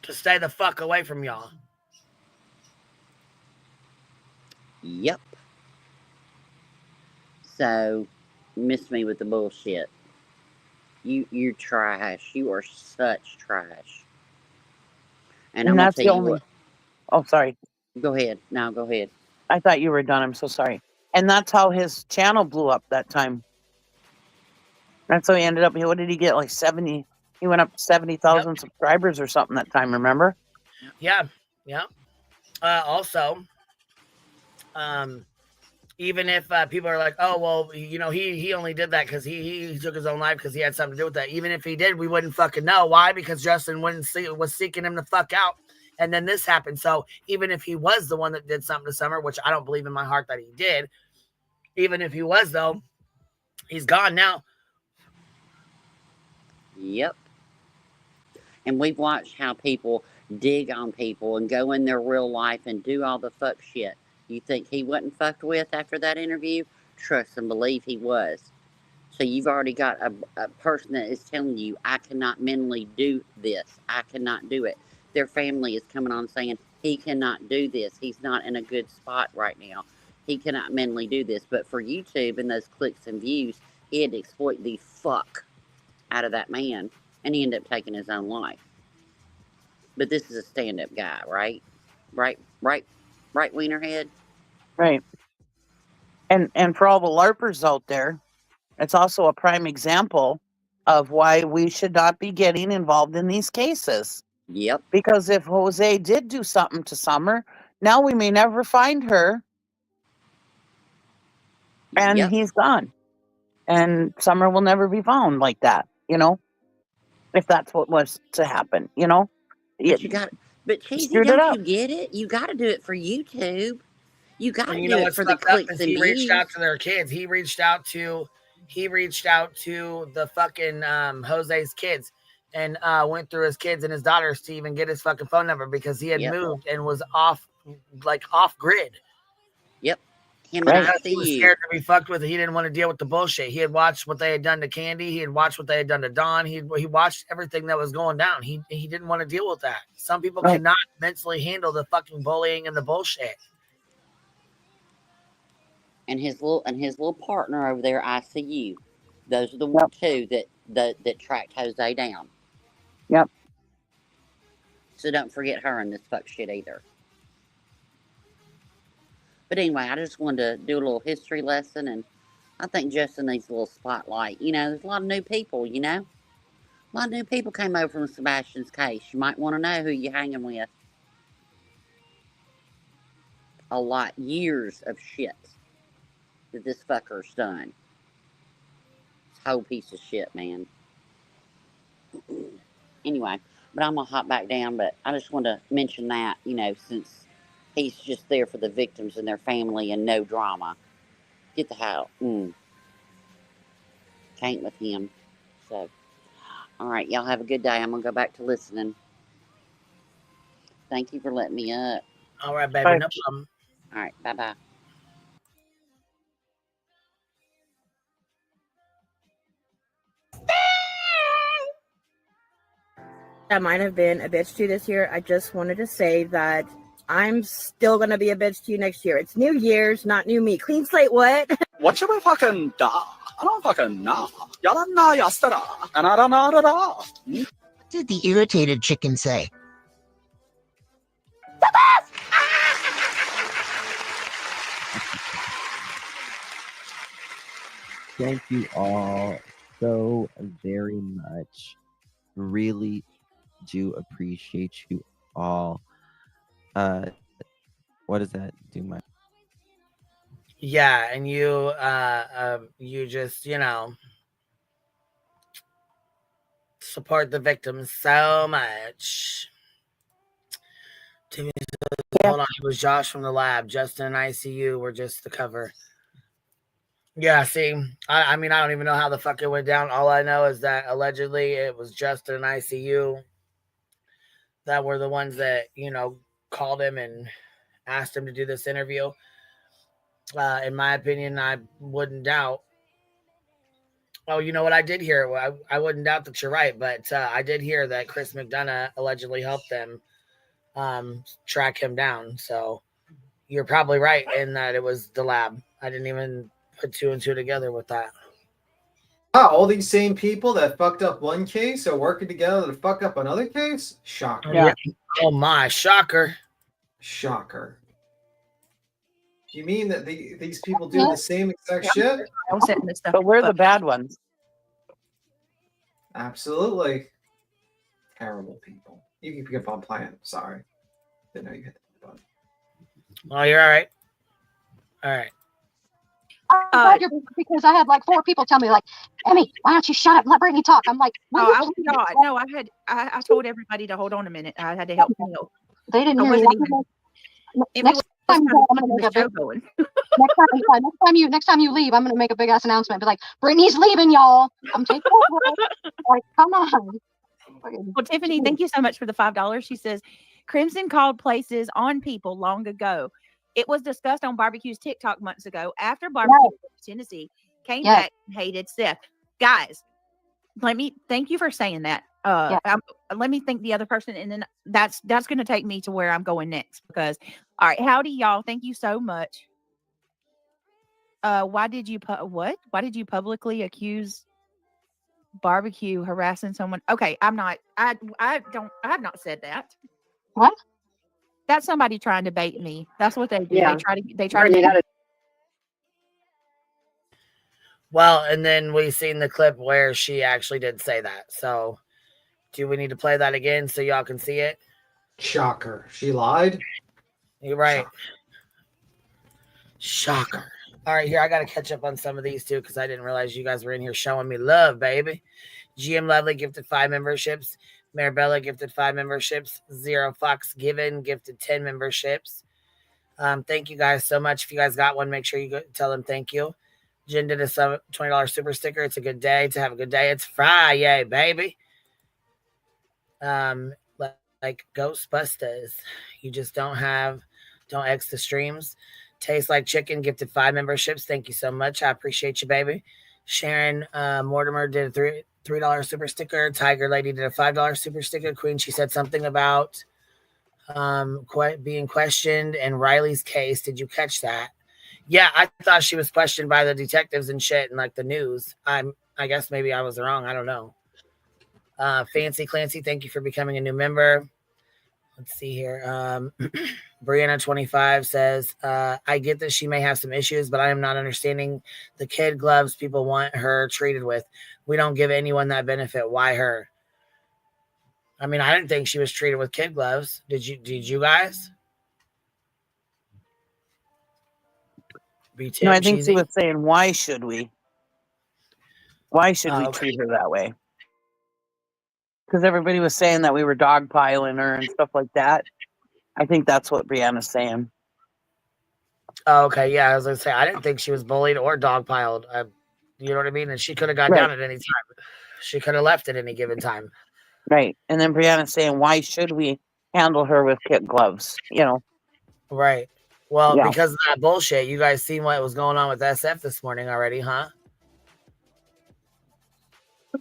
to stay the fuck away from y'all. Yep. So, miss me with the bullshit. You're trash. You are such trash. And I'm gonna that's tell the you only. what. Oh, sorry. Go ahead. No, go ahead. I thought you were done. I'm so sorry. And that's how his channel blew up that time. That's how he ended up. What did he get? Like 70. He went up to 70,000 subscribers or something that time. Remember? Yeah. Yeah. Also, even if people are like, oh, well, you know, he only did that because he took his own life because he had something to do with that. Even if he did, we wouldn't fucking know. Why? Because Justin was seeking him to fuck out. And then this happened. So even if he was the one that did something to Summer, which I don't believe in my heart that he did, even if he was, though, he's gone now. Yep. And we've watched how people dig on people and go in their real life and do all the fuck shit. You think he wasn't fucked with after that interview? Trust and believe he was. So you've already got a person that is telling you, I cannot mentally do this. I cannot do it. Their family is coming on saying, he cannot do this. He's not in a good spot right now. He cannot mentally do this. But for YouTube and those clicks and views, it'd exploit the fuck out of that man. And he ended up taking his own life. But this is a stand-up guy, right? Right, Wienerhead? Right. And for all the LARPers out there, it's also a prime example of why we should not be getting involved in these cases. Yep. Because if Jose did do something to Summer, now we may never find her. And he's gone. And Summer will never be found like that, you know? If that's what was to happen, you know? But you got, but Cheesy, don't you get it? You got to do it for YouTube. You got to And you do know it what's for the fucked up clicks is and he reached views. out to their kids. He reached out to the fucking Jose's kids and went through his kids and his daughters to even get his fucking phone number because he had moved and was off grid. Yep. Him and He was scared to be fucked with. He didn't want to deal with the bullshit. He had watched what they had done to Candy. He had watched what they had done to Dawn. He watched everything that was going down. He didn't want to deal with that. Some people cannot mentally handle the fucking bullying and the bullshit. And his little partner over there, ICU. Those are the two that tracked Jose down. Yep. So don't forget her in this fuck shit either. But anyway, I just wanted to do a little history lesson, and I think Justin needs a little spotlight. You know, there's a lot of new people, you know? A lot of new people came over from Sebastian's case. You might want to know who you're hanging with. A lot. Years of shit that this fucker's done. This whole piece of shit, man. Anyway, but I'm going to hop back down, but I just want to mention that, you know, since he's just there for the victims and their family and no drama. Get the hell. Can't with him. So, all right, y'all have a good day. I'm going to go back to listening. Thank you for letting me up. All right, baby. Bye. No problem. All right, bye-bye. I might have been a bitch to you this year. I just wanted to say that I'm still going to be a bitch to you next year. It's New Year's, not new me. Clean slate, what? What you fucking da? I don't fucking know. Yalanna yastara. Anarana. What did the irritated chicken say? Thank you all so very much. Really do appreciate you all. What does that do? Yeah, and you you just, support the victims so much. Timmy says, hold on, it was Josh from the lab. Justin and ICU were just the cover. Yeah, see, I mean, I don't even know how the fuck it went down. All I know is that allegedly it was Justin and ICU that were the ones that, called him and asked him to do this interview. In my opinion, I wouldn't doubt. Oh, you know what? I did hear. I wouldn't doubt that you're right, but I did hear that Chris McDonough allegedly helped them track him down. So you're probably right in that it was the lab. I didn't even put two and two together with that. Ah, all these same people that fucked up one case are working together to fuck up another case? Shocker. Yeah. Oh my, shocker. Shocker. You mean that these people do the same exact shit? But we're the bad ones. Absolutely. Terrible people. You can pick up on plan. Sorry. Didn't know you hit the button. Oh, you're all right. All right. I'm glad you're, because I had like 4 people tell me like, Emmy, why don't you shut up and let Brittany talk? I'm like, Oh, I was not. No, I told everybody to hold on a minute. I had to help Neil. They didn't hear me. Next time next time you leave, I'm gonna make a big ass announcement. Be like, Brittany's leaving, y'all. I'm taking over. Like, come on. Well, Tiffany, thank you so much for the $5. She says, Crimson called places on people long ago. It was discussed on Barbecue's TikTok months ago. After Barbecue Tennessee came back and hated Seth. Guys, let me thank you for saying that. Let me thank the other person, and then that's going to take me to where I'm going next. Because, all right, howdy, y'all. Thank you so much. Why did you publicly accuse Barbecue harassing someone? Okay, I have not said that. What? That's somebody trying to bait me. That's what they do. Yeah. They try to Well, and then we seen the clip where she actually did say that. So do we need to play that again so y'all can see it? Shocker. She lied? You're right. Shocker. All right, here, I got to catch up on some of these too because I didn't realize you guys were in here showing me love, baby. GM Lovely gifted 5 memberships. Marabella gifted 5 memberships. Zero Fox Given gifted 10 memberships. Thank you guys so much. If you guys got one, make sure you go tell them thank you. Jen did a $20 super sticker. It's a good day to have a good day. It's Friday, baby. Like Ghostbusters. You just don't X the streams. Tastes Like Chicken gifted 5 memberships. Thank you so much. I appreciate you, baby. Sharon Mortimer did a $3 super sticker. Tiger Lady did a $5 super sticker. Queen, she said something about being questioned in Riley's case. Did you catch that? Yeah, I thought she was questioned by the detectives and shit and like the news. I guess maybe I was wrong. I don't know. Fancy Clancy, thank you for becoming a new member. Let's see here. Brianna25 says, I get that she may have some issues, but I am not understanding the kid gloves people want her treated with. We don't give anyone that benefit. Why her? I mean, I didn't think she was treated with kid gloves. Did you guys? No, I think she was saying, why should we? Why should we treat her that way? Because everybody was saying that we were dogpiling her and stuff like that. I think that's what Brianna's saying. Oh, okay, yeah, I was going to say, I didn't think she was bullied or dogpiled. You know what I mean? And she could have got down at any time. She could have left at any given time. Right. And then Brianna's saying, why should we handle her with kid gloves? Right. Well, because of that bullshit, you guys seen what was going on with SF this morning already, huh?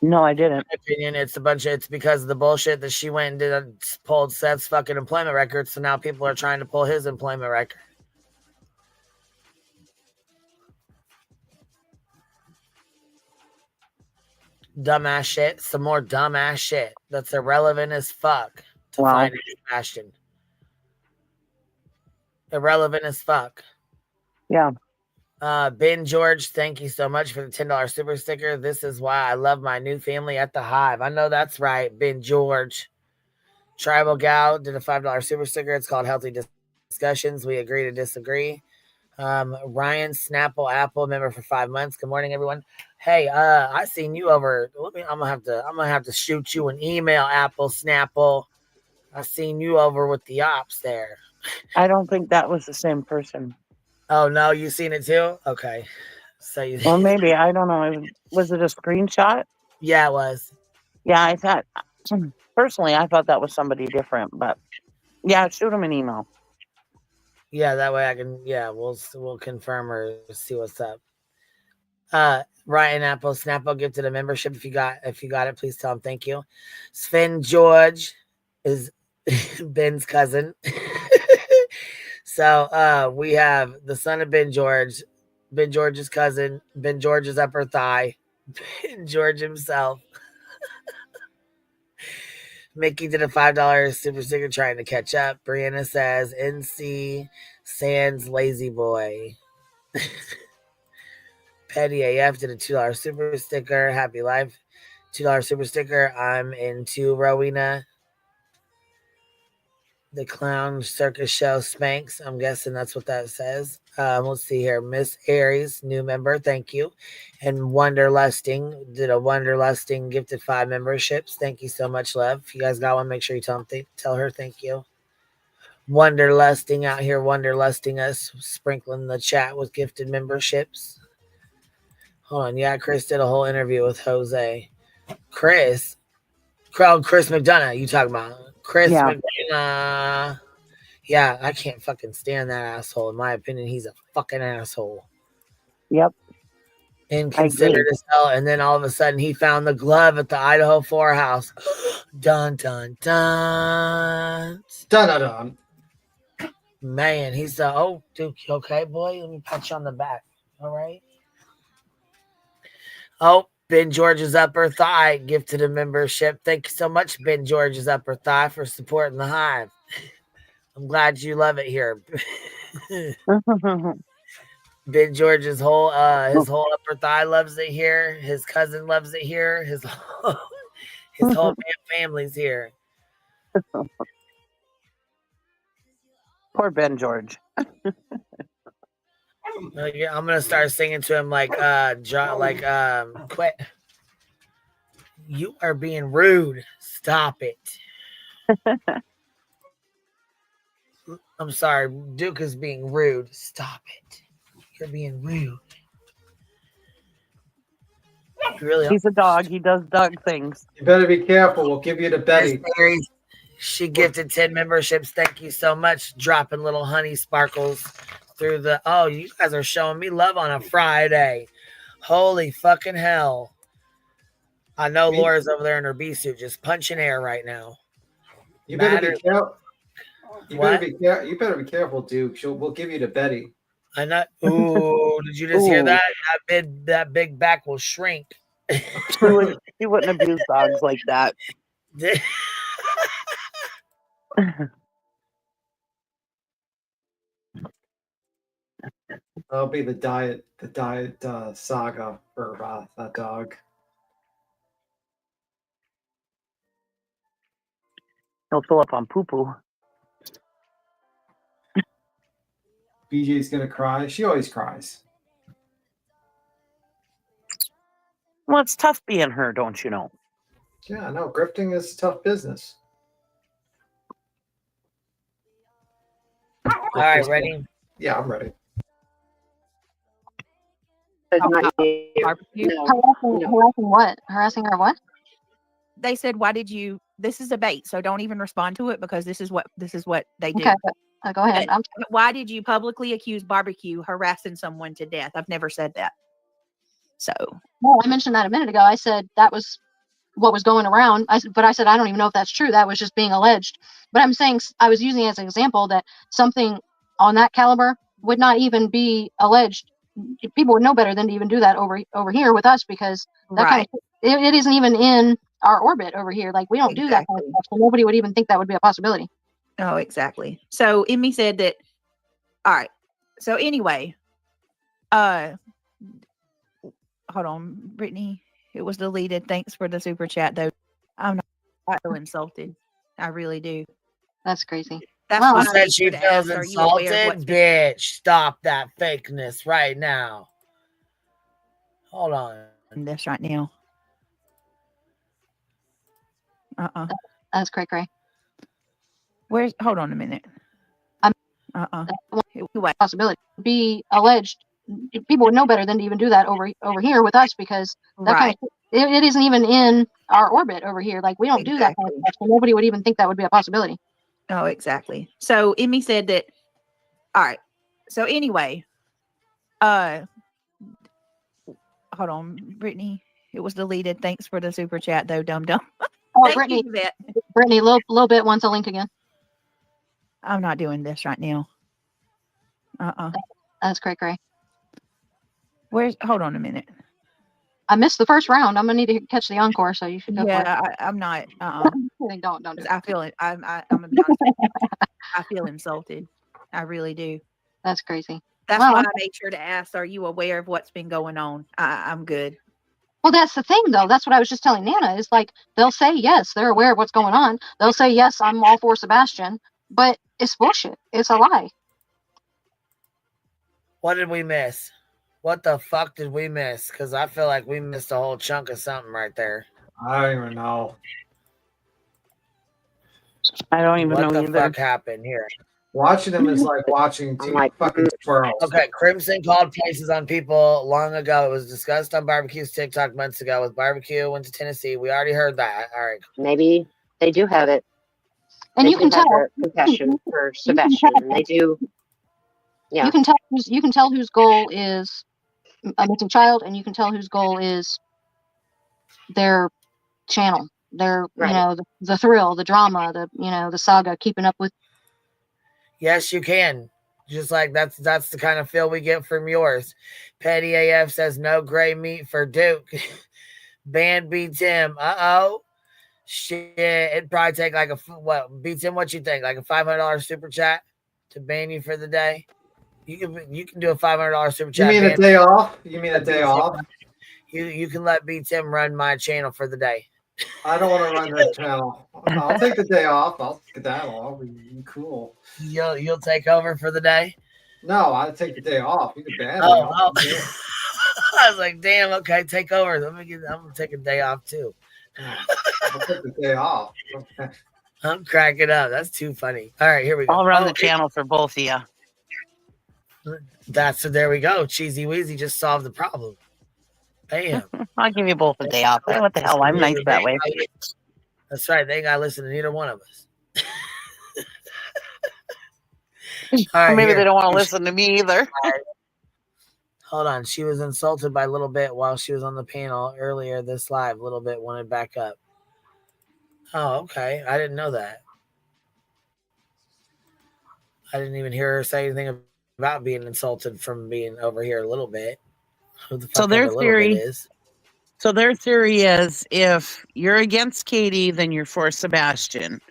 No, I didn't. In my opinion, it's because of the bullshit that she went and pulled Seth's fucking employment record, so now people are trying to pull his employment record. Dumbass shit. Some more dumbass shit that's irrelevant as fuck to find in Sebastian. Irrelevant as fuck. Yeah. Ben George, thank you so much for the $10 super sticker. This is why I love my new family at the Hive. I know that's right, Ben George. Tribal Gal did a $5 super sticker. It's called Healthy Discussions. We agree to disagree. Ryan Snapple Apple, member for 5 months. Good morning, everyone. Hey, I seen you over. I'm gonna have to shoot you an email, Apple Snapple. I seen you over with the ops there. I don't think that was the same person. Oh no, you seen it too? Okay. So you Well, maybe, I don't know. Was it a screenshot? Yeah, it was. Yeah, I thought personally, I thought that was somebody different, but yeah, shoot him an email. Yeah, that way I can. Yeah, we'll confirm or see what's up. Ryan Apple Snapple gifted a membership. If you got it, please tell him thank you. Sven George is Ben's cousin. So we have the son of Ben George, Ben George's cousin, Ben George's upper thigh, Ben George himself. Mickey did a $5 super sticker trying to catch up. Brianna says NC Sans Lazy Boy. Petty AF did a $2 super sticker. Happy life. $2 super sticker. I'm into Rowena. The clown circus show Spanx. I'm guessing that's what that says. Let's see here. Miss Aries, new member. Thank you. And Wonderlusting did a Wonderlusting gifted 5 memberships. Thank you so much, love. If you guys got one, make sure you tell her thank you. Wonderlusting out here, Wonderlusting us, sprinkling the chat with gifted memberships. Hold on. Yeah, Chris did a whole interview with Jose. Chris McDonough, you talking about? Chris McDonough. Yeah, I can't fucking stand that asshole. In my opinion, he's a fucking asshole. Yep. Inconsiderate as hell. And then all of a sudden, he found the glove at the Idaho 4 house. Dun, dun, dun. Dun, dun, dun. Man, he's oh, Duke, you okay, boy? Let me pat you on the back. All right. Oh, Ben George's upper thigh gifted a membership. Thank you so much, Ben George's upper thigh, for supporting the hive. I'm glad you love it here. Ben George's whole upper thigh loves it here. His cousin loves it here. His whole family's here. Poor Ben George. I'm gonna start singing to him like quit. You are being rude. Stop it. I'm sorry. Duke is being rude. Stop it. You're being rude. Really? He's a dog. He does dog things. You better be careful. We'll give you to Betty. She gifted 10 memberships. Thank you so much. Dropping little honey sparkles through the. Oh, you guys are showing me love on a Friday. Holy fucking hell. I know Laura's over there in her bee suit just punching air right now. You better be careful. You better be careful, Duke. We'll give you to Betty. I know. Ooh, did you just hear that? That big back will shrink. He wouldn't abuse dogs like that. That'll be the diet saga for that dog. He'll fill up on poo-poo. BJ's gonna cry. She always cries. Well, it's tough being her, don't you know? Yeah, no, grifting is tough business. All right, ready? Yeah, I'm ready. Harassing what? Harassing her what? They said, "Why did you?" This is a bait, so don't even respond to it because this is what they do. Okay, go ahead. Why did you publicly accuse barbecue harassing someone to death? I've never said that. So, well, I mentioned that a minute ago. I said that was what was going around. But I said I don't even know if that's true. That was just being alleged. But I'm saying I was using it as an example that something on that caliber would not even be alleged. People would know better than to even do that over here with us because that kind of it isn't even in our orbit over here. Like we don't do that kind of stuff, so nobody would even think that would be a possibility. Oh, exactly. So Emmy said that. All right. So anyway, hold on, Brittany. It was deleted. Thanks for the super chat, though. I'm not so insulted. I really do. That's crazy. That's Well, why She I said made she sure to feels ask, are you aware of insulted. what's been Bitch, stop that fakeness right now. Hold on. in this right now? That's cray. Where's? Hold on a minute. Possibility be alleged. People would know better than to even do that over here with us, because that kind of it isn't even in our orbit over here. Like, we don't do that kind of stuff, so nobody would even think that would be a possibility. Oh, exactly. So Emmy said that. All right. So anyway, hold on, Brittany. It was deleted. Thanks for the super chat, though, dum. Oh, Thank Brittany, you for that. Brittany, little bit wants a link again. I'm not doing this right now. That's cray. Where's? Hold on a minute. I missed the first round. I'm gonna need to catch the encore, so you should go for it. Yeah, I'm not. Don't do it. I feel it. I'm gonna be honest. I feel insulted. I really do. That's crazy. That's Well, why I made sure to ask, are you aware of what's been going on? I'm good. Well, that's the thing, though. That's what I was just telling Nana. Is like, they'll say yes, they're aware of what's going on. They'll say yes, I'm all for Sebastian, but it's bullshit. It's a lie. What did we miss? What the fuck did we miss? Because I feel like we missed a whole chunk of something right there. I don't even know. I don't even know What the either. fuck happened here? Watching them is like watching two fucking squirrels. Okay, Crimson called places on people long ago. It was discussed on Barbecue's TikTok months ago with Barbecue. Went to Tennessee. We already heard that. All right. Maybe they do have it. And They you do can have tell. the confession for Sebastian. They do. Yeah. You can tell whose goal is a missing child, and you can tell whose goal is their channel, their the thrill, the drama, the saga, keeping up with. Yes, you can. Just like that's the kind of feel we get from yours. Petty AF says no gray meat for Duke. Band beats him. Shit. It'd probably take like beats him. What you think? Like a $500 super chat to ban you for the day? You can do a $500 super chat. You mean a day off? You mean a day off? You can let B Tim run my channel for the day. I don't want to run that channel. I'll take the day off. I'll get that off. I'll be cool. You'll take over for the day? No, I'll take the day off. You can ban me. Oh. I was like, damn, okay, take over. I'm gonna take a day off too. I'll take the day off. Okay. I'm cracking up. That's too funny. All right, here we go. I'll run the channel for both of you. There we go. Cheesy Weezy just solved the problem. Bam. I'll give you both a day off. What the hell? I'm nice that way. That's right. They ain't gotta listen to neither one of us. All right, maybe they don't want to listen to me either. Hold on. She was insulted by Little Bit while she was on the panel earlier this live. Little Bit wanted back up. Oh, okay. I didn't know that. I didn't even hear her say anything about being insulted from being over here a little bit. Who the fuck So their ever Little theory Bit is? So their theory is if you're against Katie, then you're for Sebastian.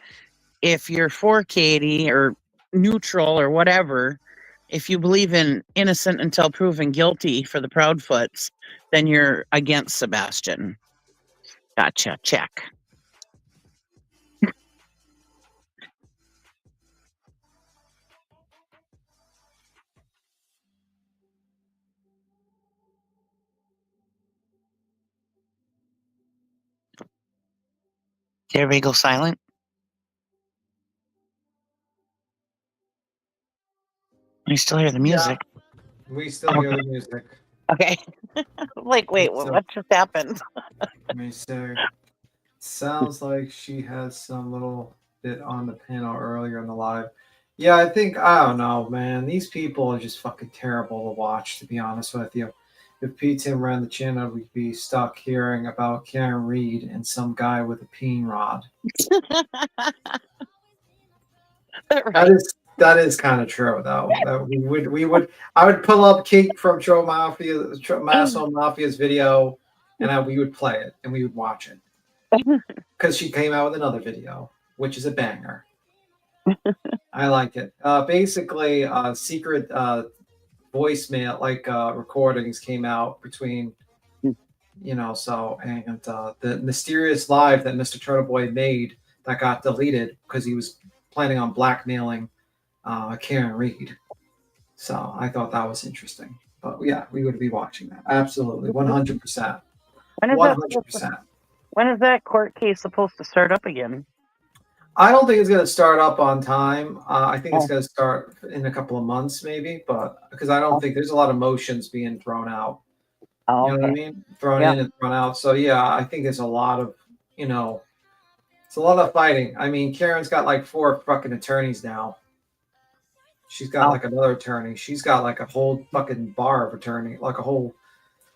If you're for Katie or neutral or whatever, if you believe in innocent until proven guilty for the Proudfoots, then you're against Sebastian. Gotcha. Check. Did everybody go silent? You still hear the music? Yeah, we still hear the music. Okay. Like, wait, what just happened? Let me see. Sounds like she had some little bit on the panel earlier in the live. Yeah, I don't know, man. These people are just fucking terrible to watch, to be honest with you. If P. Tim ran the channel, we'd be stuck hearing about Karen Reed and some guy with a peen rod. Right. That is kind of true, though. I would pull up Kate from Maso Mafia's video, and we would play it and we would watch it because she came out with another video, which is a banger. I like it. Basically, secret voicemail recordings came out between, and the mysterious live that Mr. Turtle Boy made that got deleted because he was planning on blackmailing Karen Reed. So I thought that was interesting. But yeah, we would be watching that. Absolutely. 100%. When is that supposed to, 100%. when is that court case supposed to start up again? I don't think it's going to start up on time. I think it's going to start in a couple of months, maybe, but because I don't think there's a lot of motions being thrown out. Oh, you know what I mean? Thrown in and thrown out. So yeah, I think there's a lot of, it's a lot of fighting. I mean, Karen's got like 4 fucking attorneys now. She's got like another attorney. She's got like a whole fucking bar of attorney, like a whole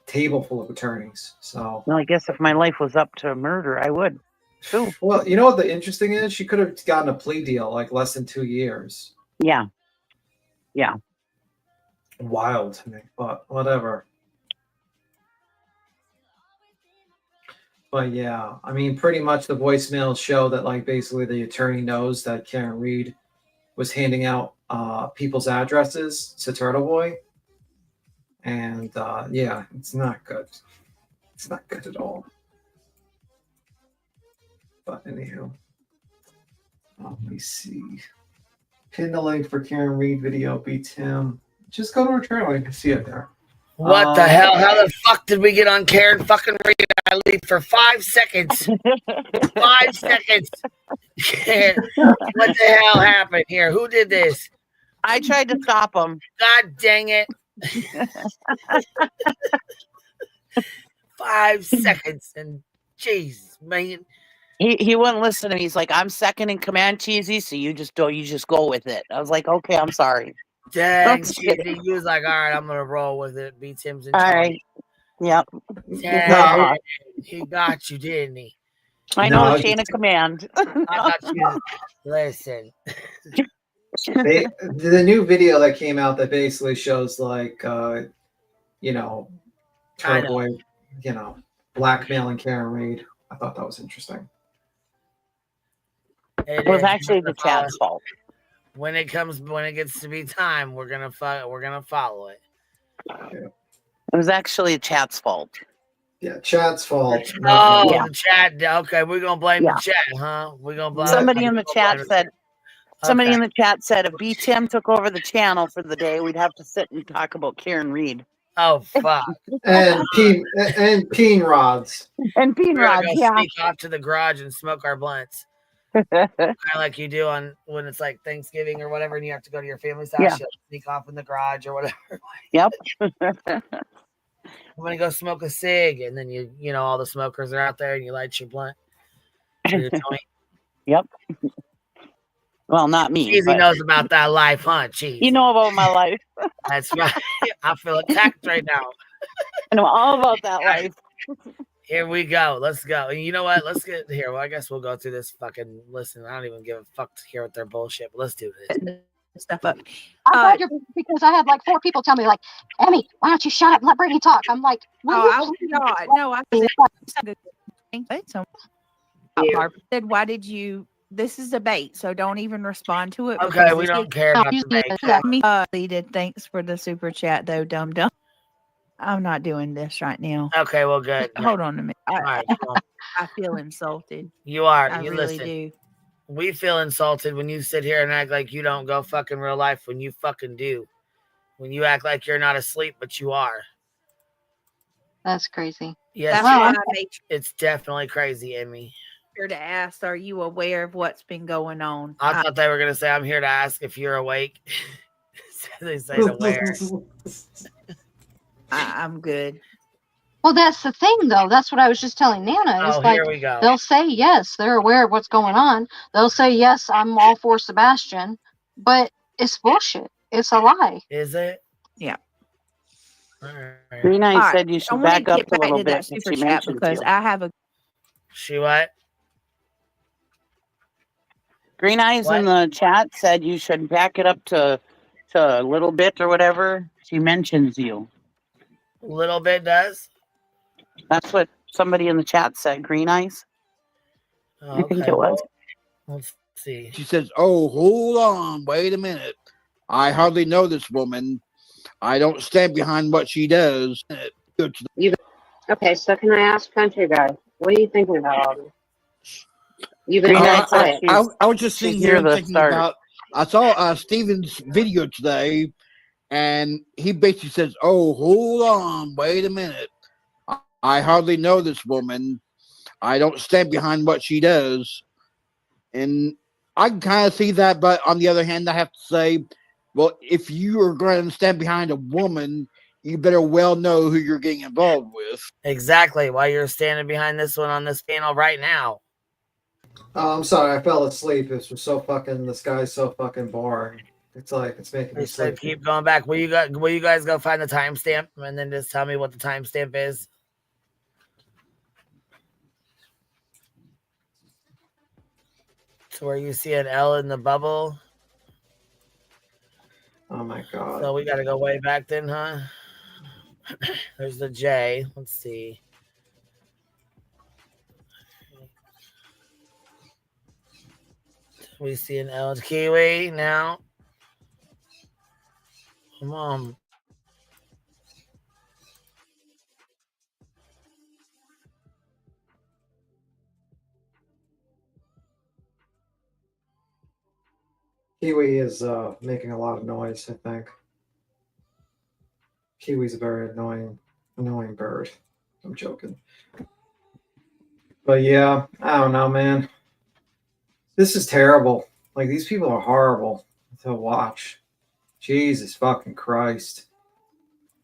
table full of attorneys. So Well, I guess if my life was up to murder, I would. Too. Well, you know what the interesting is? She could have gotten a plea deal like less than 2 years. Yeah. Yeah. Wild to me, but whatever. But yeah, I mean, pretty much the voicemails show that like basically the attorney knows that Karen Reed was handing out people's addresses to Turtle Boy. And yeah, it's not good. It's not good at all. But anywho, let me see. Pin the link for Karen Reed video beats him. Just go to her channel. You can see it there. What the hell? How the fuck did we get on Karen fucking Reed? I leave for 5 seconds. 5 seconds. What the hell happened here? Who did this? I tried to stop him. God dang it. 5 seconds and jeez, man. He wouldn't listen to me. He's like, I'm second in command, Cheesy, so you just go with it. I was like, okay, I'm sorry. Dang, Cheesy. He was like, all right, I'm gonna roll with it. Beat Tim's in All charge. right. Yep. Dang, he got you, didn't he? I know the chain of command. I got you. Listen. The new video that came out that basically shows like Turtle Boy, blackmailing Karen Reed. I thought that was interesting. It was actually the chat's fault. When it gets to be time, we're gonna follow it. Yeah. It was actually the chat's fault. Yeah, chat's fault. Oh, Yeah. the chat. Okay, we're gonna blame the chat, huh? We're gonna blame Somebody in the chat said. Somebody in the chat said if B Tim took over the channel for the day, we'd have to sit and talk about Karen Reed. Oh fuck! and peen rods. And peen We're gonna rods. go Yeah. sneak off to the garage and smoke our blunts. Kind of like you do when it's like Thanksgiving or whatever, and you have to go to your family's house. Yeah. You sneak off in the garage or whatever. Yep. I'm gonna go smoke a cig, and then you know all the smokers are out there, and you light your blunt. Your joint. Yep. Well, not me. Cheesy knows about that life, huh? Cheesy. You know about my life. That's right. I feel attacked right now. I know all about that life. Here we go. Let's go. And you know what? Let's get here. Well, I guess we'll go through this fucking listen. I don't even give a fuck to hear what their bullshit, but let's do this. Stuff up. I'm glad you're because I had like 4 people tell me like, Emmy, why don't you shut up and let Brittany talk? I'm like, Oh, I said, why did you? This is a bait, so don't even respond to it. Okay, we don't care about the bait. Deleted. Thanks for the super chat, though, dum dum. I'm not doing this right now. Okay, well, good. Hold on a minute. Right, I feel insulted. You are. I You really listen. do. We feel insulted when you sit here and act like you don't go fucking real life when you fucking do. When you act like you're not asleep, but you are. That's crazy. Yes, That's why I made it's definitely crazy, Emmy. sure to ask, are you aware of what's been going on? I thought they were going to say, I'm here to ask if you're awake. So they say aware. I'm good. Well, that's the thing, though. That's what I was just telling Nana. It's Oh, like here we go. they'll say yes, they're aware of what's going on. They'll say yes, I'm all for Sebastian, but it's bullshit. It's a lie. Is it? Yeah. Green Eye All right, said you I should wanna back up get a back little to bit. that since super she chat mentioned because you. I have a. She what? Green Eyes What? in the chat said you should back it up to a little bit or whatever. She mentions you. Little bit does? That's what somebody in the chat said. Green Eyes. Oh, I think it was. Let's see. She says, "Oh, hold on, wait a minute. I hardly know this woman. I don't stand behind what she does." Okay, so can I ask Country Guy, what are you thinking about all this? You better not say it. I was just sitting here and thinking about. I saw Steven's video today, and he basically says, "Oh, hold on, wait a minute. I hardly know this woman. I don't stand behind what she does." And I can kind of see that, but on the other hand, I have to say, well, if you are going to stand behind a woman, you better well know who you're getting involved with. Exactly. Why you're standing behind this one on this panel right now. I'm sorry, I fell asleep. This was so fucking. This guy's so fucking boring. It's like it's making me They said sleepy. keep going back. Will you guys go find the timestamp and then just tell me what the timestamp is? So where you see an L in the bubble. Oh my god. So we got to go way back then, huh? There's the J. Let's see. We see an L. Kiwi now. Come on. Kiwi is making a lot of noise, I think. Kiwi's a very annoying bird. I'm joking. But yeah, I don't know, man. This is terrible. Like, these people are horrible to watch. Jesus fucking Christ.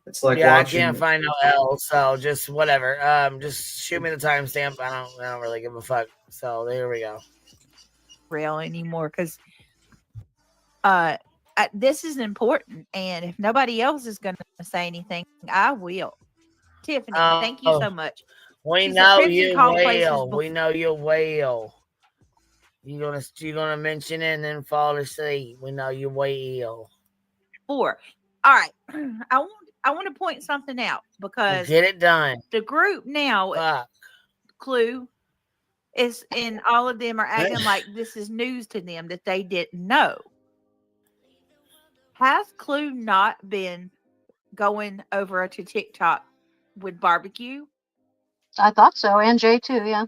It's like yeah, watching... I can't find no L, so just whatever. Just shoot me the timestamp. I don't really give a fuck. So there we go. Real anymore because this is important, and if nobody else is going to say anything, I will. Tiffany, thank you so much. We know you will. We know you will. You're gonna mention it and then fall asleep. We know you will. 4. All right. I want to point something out because get it done. The group now, Clue, is and all of them are acting like this is news to them that they didn't know. Has Clue not been going over to TikTok with Barbecue? I thought so, and Jay too, yeah.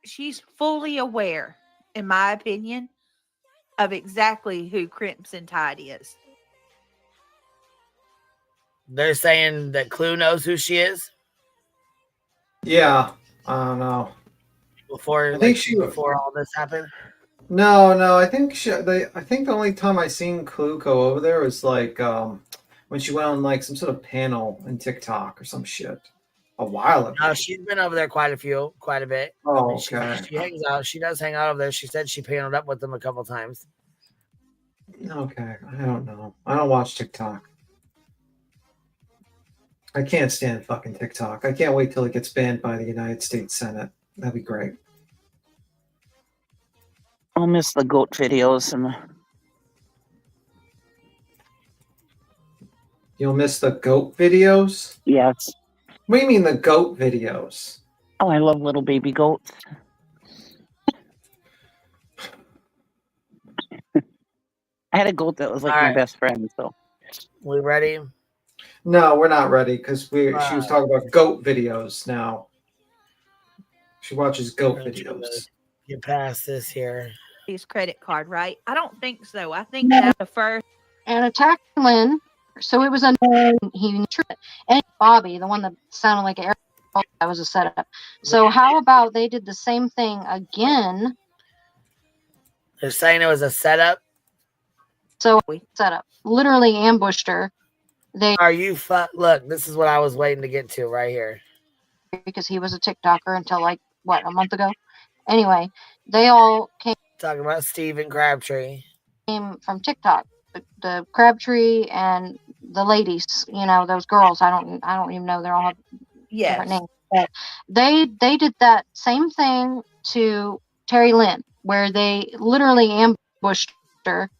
She's fully aware, in my opinion, of exactly who Crimson Tide is. They're saying that Clue knows who she is? Yeah, I don't know. Before all this happened? No, I think I think the only time I seen Clue go over there was like when she went on like some sort of panel in TikTok or some shit a while ago. No, she's been over there quite a bit. Oh, okay. She hangs out. She does hang out over there. She said she paneled up with them a couple times. Okay, I don't know. I don't watch TikTok. I can't stand fucking TikTok. I can't wait till it gets banned by the United States Senate. That'd be great. I'll miss the goat videos and You'll miss the goat videos? Yes. What do you mean the goat videos? Oh, I love little baby goats. I had a goat that was like my best friend. So, we ready? No, we're not ready because she was talking about goat videos now. She watches goat videos. Get past this here. His credit card, right? I don't think so. I think that the first and attacked Lynn. So it was a and Bobby, the one that sounded like Eric, that was a setup. So how about they did the same thing again? They're saying it was a setup. So we set up, literally ambushed her. Are you look? This is what I was waiting to get to right here. Because he was a TikToker until like what, a month ago. Anyway, they all came. Talking about Stephen Crabtree. Came from TikTok. The Crabtree and the ladies, you know, those girls. I don't even know. They're all have different names. But they did that same thing to Terry Lynn, where they literally ambushed her.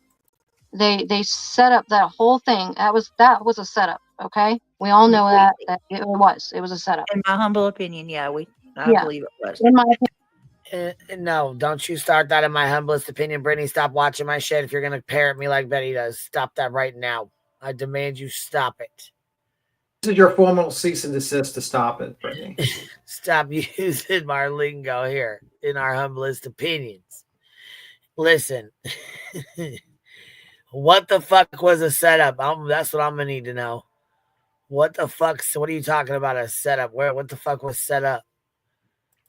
They set up that whole thing. That was a setup. Okay, we all know that it was a setup. In my humble opinion, I believe it was. In my opinion. No, don't you start that in my humblest opinion, Brittany. Stop watching my shit if you're going to parrot me like Betty does. Stop that right now. I demand you stop it. This is your formal cease and desist to stop it, Brittany. Stop using my lingo here. in our humblest opinions. Listen, what the fuck was a setup? That's what I'm gonna need to know. What the fuck? What are you talking about? A setup? What the fuck was set up?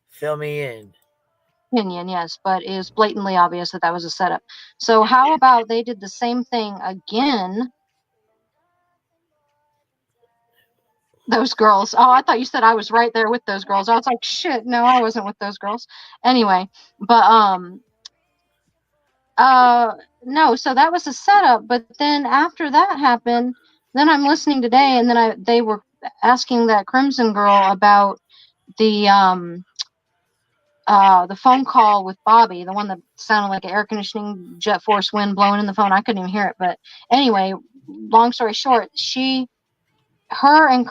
Fill me in. Opinion, yes, but it is blatantly obvious that that was a setup. So how about they did the same thing again? Those girls. Oh, I thought you said I was right there with those girls. I was like, shit, no, I wasn't with those girls. Anyway, but no, so that was a setup, but then after that happened, then I'm listening today, and then they were asking that Crimson girl about the phone call with Bobby, the one that sounded like an air conditioning jet force wind blowing in the phone. I couldn't even hear it, but anyway, long story short, her and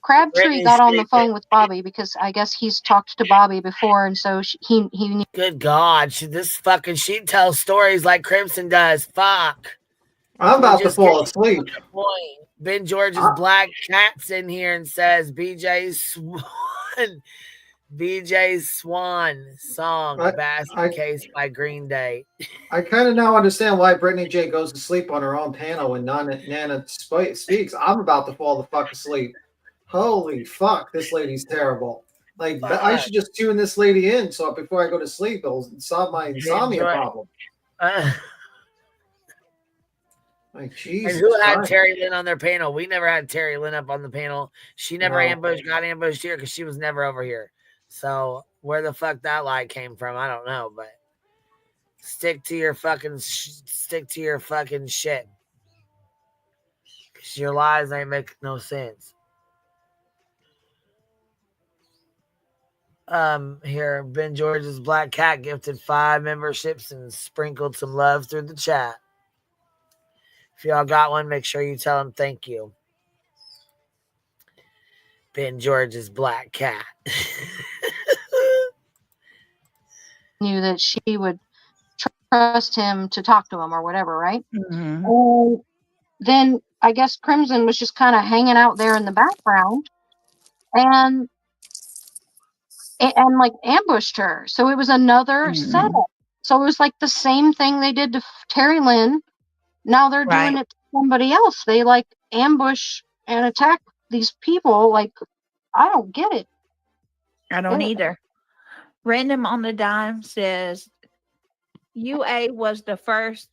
Crabtree got on the phone with Bobby because I guess he's talked to Bobby before, and so he knew. Good God, she tells stories like Crimson does. Fuck. I'm about to fall asleep. Ben George's Black Cat's in here and says BJ Swan song, Basket Case by Green Day. I kind of now understand why Brittany J goes to sleep on her own panel when Nana speaks. I'm about to fall the fuck asleep. Holy fuck, this lady's terrible. Like, I should just tune this lady in so before I go to sleep, it'll solve my insomnia problem. Like, Jesus. And who had Christ. Terry Lynn on their panel? We never had Terry Lynn up on the panel. She never got ambushed here because she was never over here. So where the fuck that lie came from, I don't know. But stick to your fucking shit. Because your lies ain't making no sense. Here, Ben George's Black Cat gifted 5 memberships and sprinkled some love through the chat. If y'all got one, make sure you tell him thank you. Ben George's Black Cat. Knew that she would trust him to talk to him or whatever, right? Mm-hmm. And then I guess Crimson was just kind of hanging out there in the background and like ambushed her. So it was another setup. So it was like the same thing they did to Terry Lynn. Now they're doing it to somebody else. They like ambush and attack these people. Like, I don't get it. I don't either. Random on the Dime says UA was the first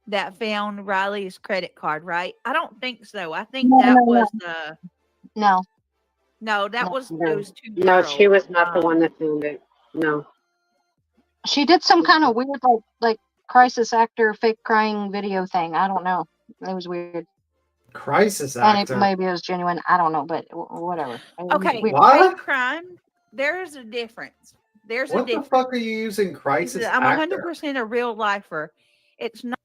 that found Riley's credit card, right? I don't think so. I think was the that was those two girls. No, she was not the one that found it. No. She did some kind of weird like crisis actor fake crying video thing. I don't know. It was weird. Crisis actor. And maybe it was genuine. I don't know, but whatever. Okay, what? fake crime. There's a difference. What the fuck are you using crisis I'm actor? 100% a real lifer. It's not.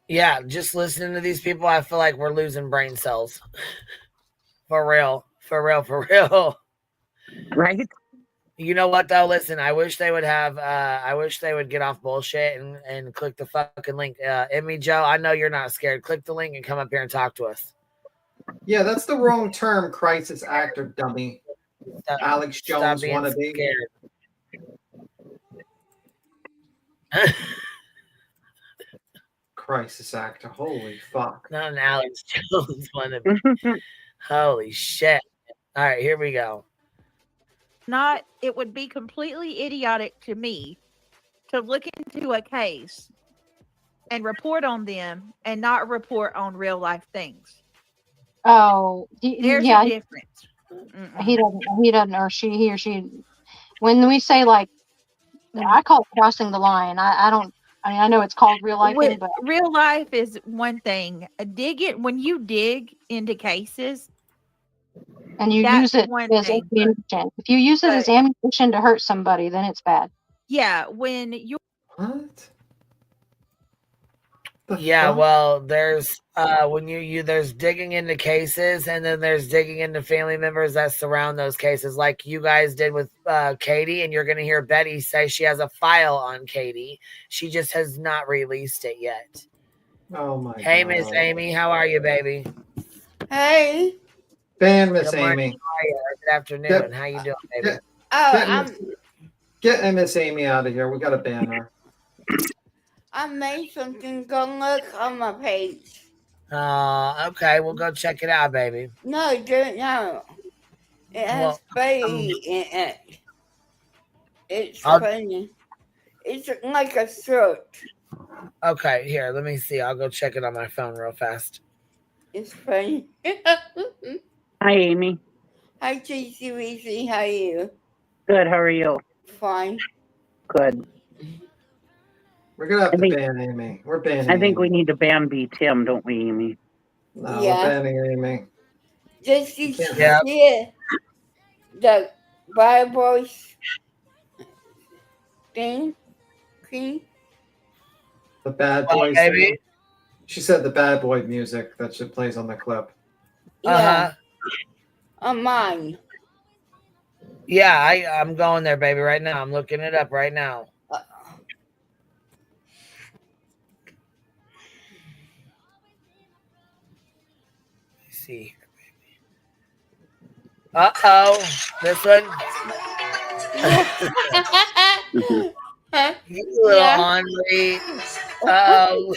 Yeah, just listening to these people, I feel like we're losing brain cells. For real. Right? You know what though? Listen, I wish they would get off bullshit and click the fucking link. Emmy Joe, I know you're not scared. Click the link and come up here and talk to us. Yeah, that's the wrong term, crisis actor, dummy. Alex Jones wannabe. Crisis actor, holy fuck. Not an Alex Jones wannabe. Holy shit. All right, here we go. It would be completely idiotic to me to look into a case and report on them and not report on real life things. Oh, there's yeah, a difference. He doesn't, or he or she. When we say like, I call it crossing the line. I know it's called real life, but real life is one thing. When you dig into cases, and you use it as ammunition. If you use it as ammunition to hurt somebody, then it's bad. Yeah, when you what? Yeah, well, there's there's digging into cases, and then there's digging into family members that surround those cases, like you guys did with Katie, and you're going to hear Betty say she has a file on Katie. She just has not released it yet. Oh my Hey, God. Miss Amy, how are you, baby? Hey. Miss Amy. Good afternoon. How you doing, baby? Get Miss Amy out of here. We got to ban her. I made something. Go look on my page. Okay, we'll go check it out, baby. No, no. It has Betty in it. It's funny. It's like a throat. Okay, here, let me see. I'll go check it on my phone real fast. It's funny. Hi, Amy. Hi, Tracy Weezy. How are you? Good. How are you? Fine. Good. We're gonna have to ban Amy. We're banning. I think Amy. we need to ban B Tim, don't we, Amy? No, we're banning Amy. Just you see it. The Bad Boys thing. The Bad Boy thing. She said the Bad Boy music that she plays on the clip. Yeah. On mine. Yeah, I'm going there, baby, right now. I'm looking it up right now. Let's see. Uh-oh. This one. You little Henri. Uh-oh.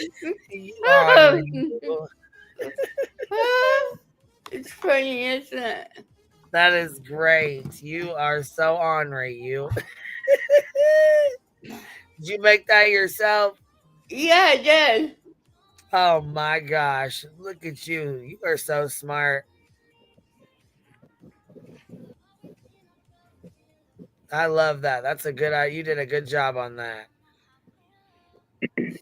You Henri. It's funny, isn't it? That is great. You are so Henri, you. Did you make that yourself? Yeah, I did. Oh my gosh. Look at you. You are so smart. I love that. That's a good idea. You did a good job on that. You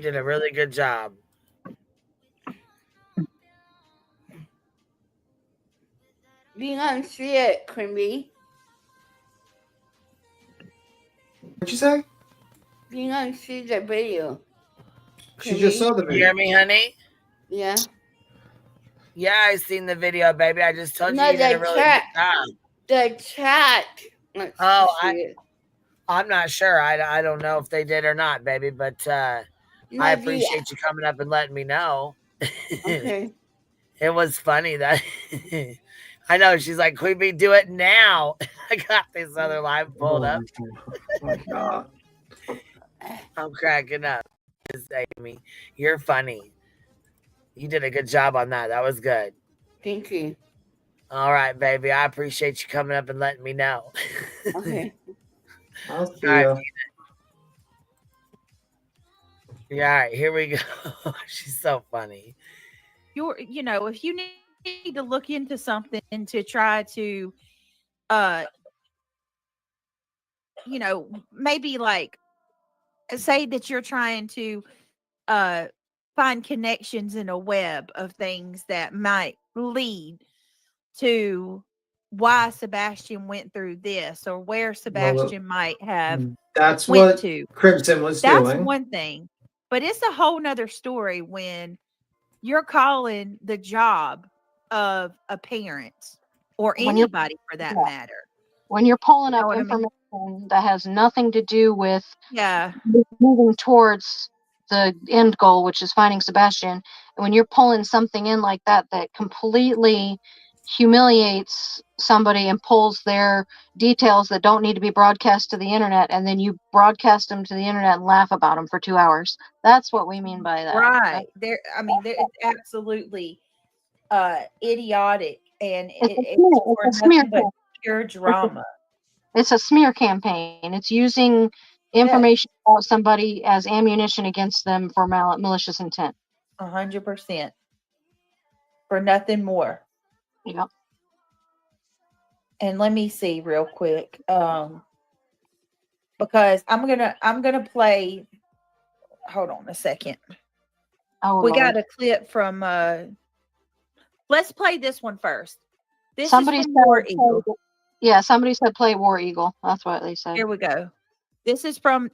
did a really good job. You don't see it, Crimpy. What'd you say? You don't see the video. She just saw the You video. hear me, honey? Yeah. Yeah, I seen the video, baby. I just told you No, you did a the really chat. good job. The chat. Oh, I'm not sure. I don't know if they did or not, baby, but I appreciate you coming up and letting me know. Okay. It was funny that I know she's like, Queen Bee, do it now. I got this other live pulled up. Oh my God. I'm cracking up. Amy, you're funny. You did a good job on that. That was good. Thank you. All right, baby. I appreciate you coming up and letting me know. Okay. I'll see All right, ya. Yeah, all right, here we go. She's so funny. If you need to look into something to try to maybe like say that you're trying to find connections in a web of things that might lead to why Sebastian went through this or where Sebastian might have That's went what to. Crimson was That's doing. one thing. But it's a whole nother story when you're calling the job of a parent or When you're- anybody for that yeah. matter. When you're pulling You know up what I mean? information that has nothing to do with Yeah. moving towards the end goal, which is finding Sebastian, and when you're pulling something in like that that completely humiliates somebody and pulls their details that don't need to be broadcast to the internet, and then you broadcast them to the internet and laugh about them for 2 hours. That's what we mean by that. Right. It's absolutely idiotic and it's for It's a smear nothing but campaign. pure drama. It's a smear campaign. It's using information about somebody as ammunition against them for malicious intent. 100%. For nothing more. Yep. And let me see real quick. Because I'm gonna play. Hold on a second. Oh, we Lord. got a clip from let's play this one first. This Somebody is from War Eagle. Yeah, somebody said play War Eagle. That's what they said. Here we go. This is from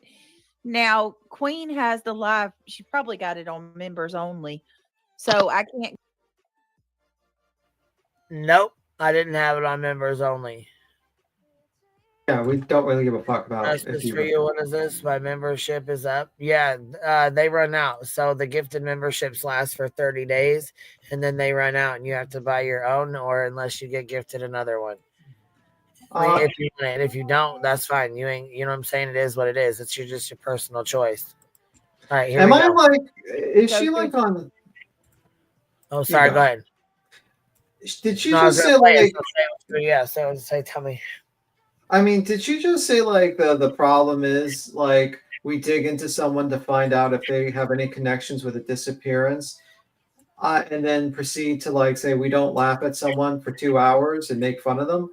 now. Queen has the live. She probably got it on members only, so I can't. Nope, I didn't have it on members only. Yeah, we don't really give a fuck about if Justice you. for you. What is this? My membership is up. Yeah, they run out. So the gifted memberships last for 30 days, and then they run out, and you have to buy your own, or unless you get gifted another one. If you want it, and if you don't, that's fine. You ain't. You know what I'm saying? It is what it is. It's just your personal choice. All right, here Am we I go. like? Is she like on? Oh, sorry. Go ahead. Did she No, I was just gonna say play it, like? so yeah. So say, tell me. I mean, did she just say like the problem is like we dig into someone to find out if they have any connections with a disappearance, and then proceed to like say we don't laugh at someone for 2 hours and make fun of them?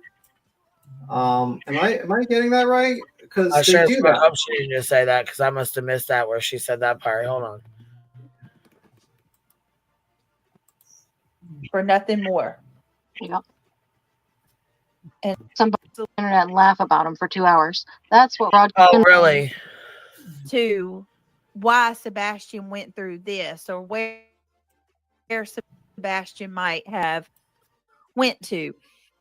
Am I getting that right? Because I they sure as do fuck that. hope she didn't just say that because I must have missed that where she said that part. Hold on. For nothing more. Yep. And somebody on the internet laugh about him for 2 hours. That's what Rod. Oh, really? To why Sebastian went through this or where Sebastian might have went to.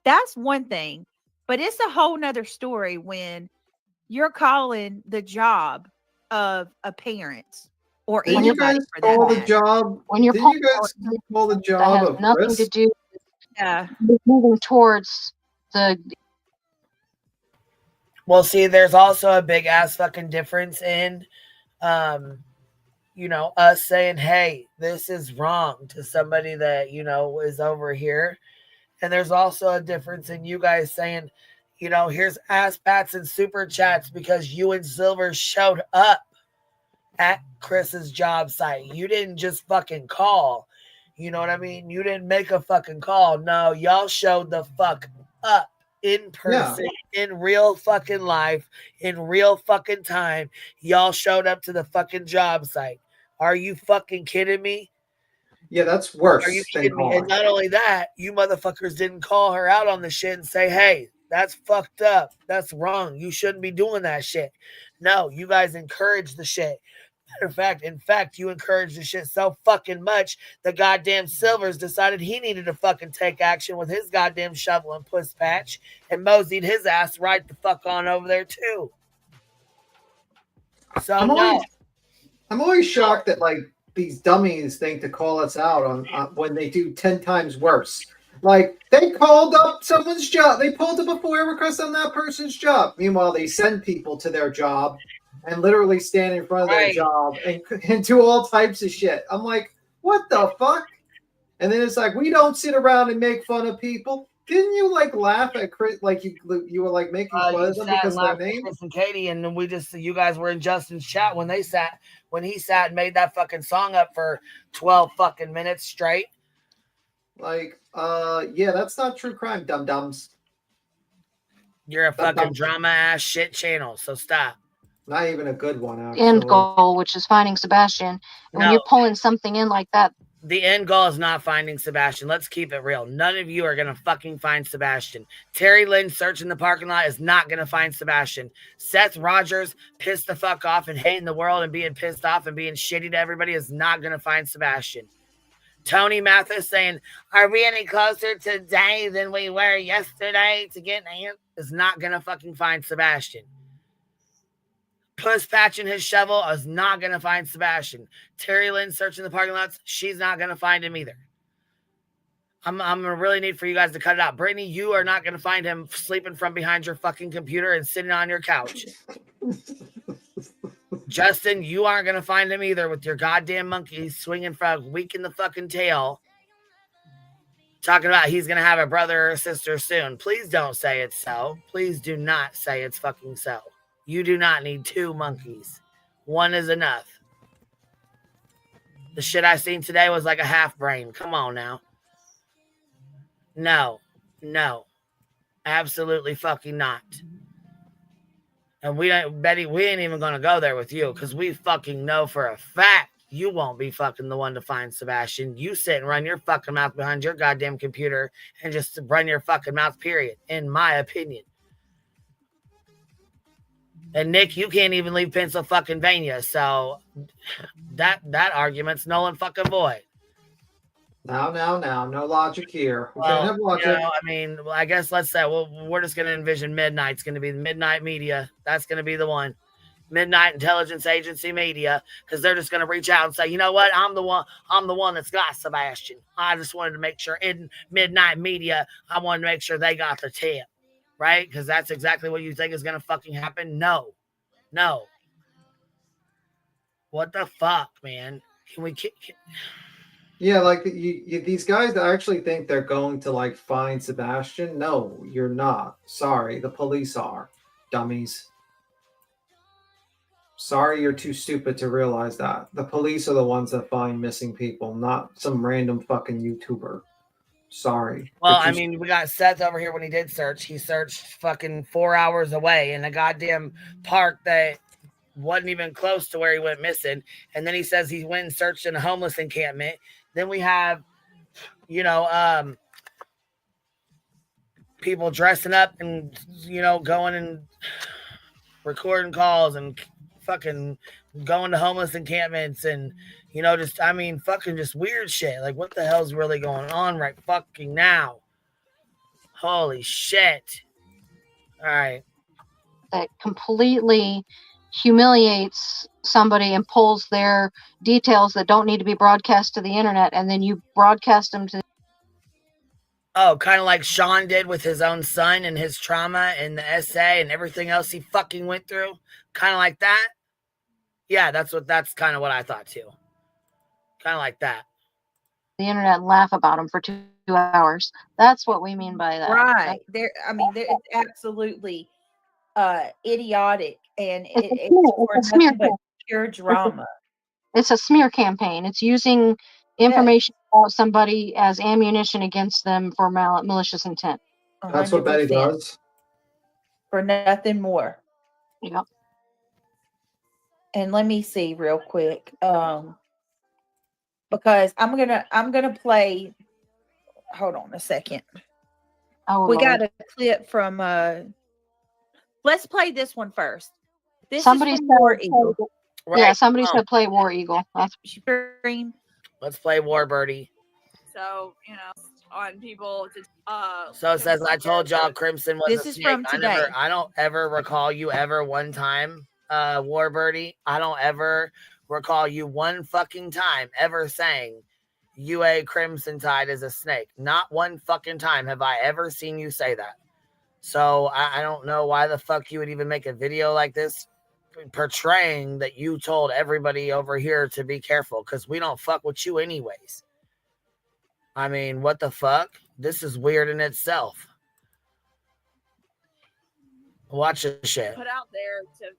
That's one thing, but it's a whole nother story when you're calling the job of a parent or Did anybody you guys for that call the matter. job? When you're Did pulling you guys call the that job has of nothing Chris? to do Yeah. with moving towards the. Well, see, there's also a big ass fucking difference in, us saying, hey, this is wrong to somebody that, is over here. And there's also a difference in you guys saying, here's ass pats and super chats because you and Silver showed up at Chris's job site. You didn't just fucking call. You know what I mean? You didn't make a fucking call. No, y'all showed the fuck up in person, in real fucking life, in real fucking time. Y'all showed up to the fucking job site. Are you fucking kidding me? Yeah, that's Are worse you than kidding me? And calling. not only that, you motherfuckers didn't call her out on the shit and say, hey, that's fucked up. That's wrong. You shouldn't be doing that shit. No, you guys encouraged the shit. In fact, you encouraged the shit so fucking much the goddamn Silvers decided he needed to fucking take action with his goddamn shovel and puss patch and moseyed his ass right the fuck on over there too. So I'm always shocked that like these dummies think to call us out on when they do 10 times worse. Like they called up someone's job, they pulled up a FOIA request on that person's job. Meanwhile, they send people to their job and literally stand in front of their job and do all types of shit. I'm like, what the fuck? And then it's like we don't sit around and make fun of people. Didn't you like laugh at Chris? Like you were like making fun of them because of their name. Chris and Katie, and then you guys were in Justin's chat when he sat and made that fucking song up for 12 fucking minutes straight. Like, yeah, that's not true crime, dum dums. You're a fucking drama ass shit channel, so stop. Not even a good one, actually. End goal, which is finding Sebastian. And when you're pulling something in like that, the end goal is not finding Sebastian. Let's keep it real. None of you are going to fucking find Sebastian. Terry Lynn searching the parking lot is not going to find Sebastian. Seth Rogers pissed the fuck off and hating the world and being pissed off and being shitty to everybody is not going to find Sebastian. Tony Mathis saying, are we any closer today than we were yesterday to get an answer? Is not going to fucking find Sebastian. Puss patching his shovel is not going to find Sebastian. Terry Lynn searching the parking lots, she's not going to find him either. I'm going to really need for you guys to cut it out. Brittany, you are not going to find him sleeping from behind your fucking computer and sitting on your couch. Justin, you aren't going to find him either with your goddamn monkey swinging from a week in the fucking tail. Talking about he's going to have a brother or sister soon. Please don't say it's so. Please do not say it's fucking so. You do not need two monkeys. One is enough. The shit I seen today was like a half brain. Come on now. No. Absolutely fucking not. And Betty, we ain't even going to go there with you because we fucking know for a fact you won't be fucking the one to find Sebastian. You sit and run your fucking mouth behind your goddamn computer and just run your fucking mouth, period, in my opinion. And Nick, you can't even leave Pennsylvania, so that argument's null and fucking void. Now, no logic here. We can't Well, have logic. I mean, I guess let's say, well, we're just going to envision Midnight's going to be the Midnight Media. That's going to be the one. Midnight Intelligence Agency Media, because they're just going to reach out and say, you know what, I'm the one that's got Sebastian. I just wanted to make sure in Midnight Media, I wanted to make sure they got the tip, right? Because that's exactly what you think is going to fucking happen. No. What the fuck, man? Yeah, like these guys that actually think they're going to like find Sebastian. No, you're not. Sorry, the police are. Dummies. Sorry, you're too stupid to realize that. The police are the ones that find missing people, not some random fucking YouTuber. Sorry. Well, I mean, we got Seth over here when he did search. He searched fucking 4 hours away in a goddamn park that wasn't even close to where he went missing. And then he says he went and searched in a homeless encampment. Then we have, people dressing up and, going and recording calls and fucking going to homeless encampments and, fucking just weird shit. Like, what the hell's really going on right fucking now? Holy shit. All right. That completely humiliates somebody and pulls their details that don't need to be broadcast to the internet, and then you broadcast them to. Oh, kind of like Sean did with his own son and his trauma and the essay and everything else he fucking went through. Kind of like that. Yeah, that's kind of what I thought too. Kind of like that. The internet and laugh about them for 2 hours. That's what we mean by that. Right. They're it's absolutely idiotic, and it's for nothing but pure drama. It's a smear campaign. It's using information about somebody as ammunition against them for malicious intent. That's what Betty 100%. does. For nothing more. Yep. And let me see real quick. Because I'm gonna play. Hold on a second. Oh, we Lord. got a clip from. Let's play this one first. This Somebody is from War Eagle. Right. Yeah, somebody said play War Eagle. That's Let's play War Birdie. So, on people to So it says, I told y'all Crimson was This a is snake. from today. I don't ever recall you ever one time, War Birdie. I don't ever recall you one fucking time ever saying UA Crimson Tide is a snake. Not one fucking time have I ever seen you say that. So I don't know why the fuck you would even make a video like this portraying that you told everybody over here to be careful, because we don't fuck with you anyways. I mean, what the fuck? This is weird in itself. Watch this shit. put out there to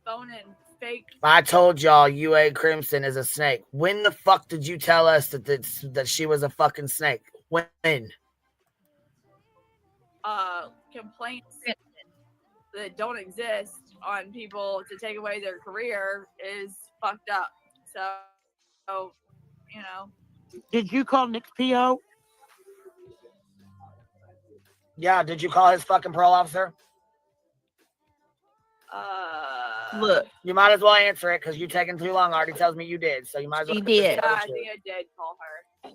phone in fake. I told y'all UA Crimson is a snake. When the fuck did you tell us that she was a fucking snake? When? Complaints that don't exist on people to take away their career is fucked up. So, Did you call Nick's PO? Yeah, did you call his fucking parole officer? Look, you might as well answer it, because you taking too long. Already tells me you did, so you might as well. She did. Yeah, I think I did call her.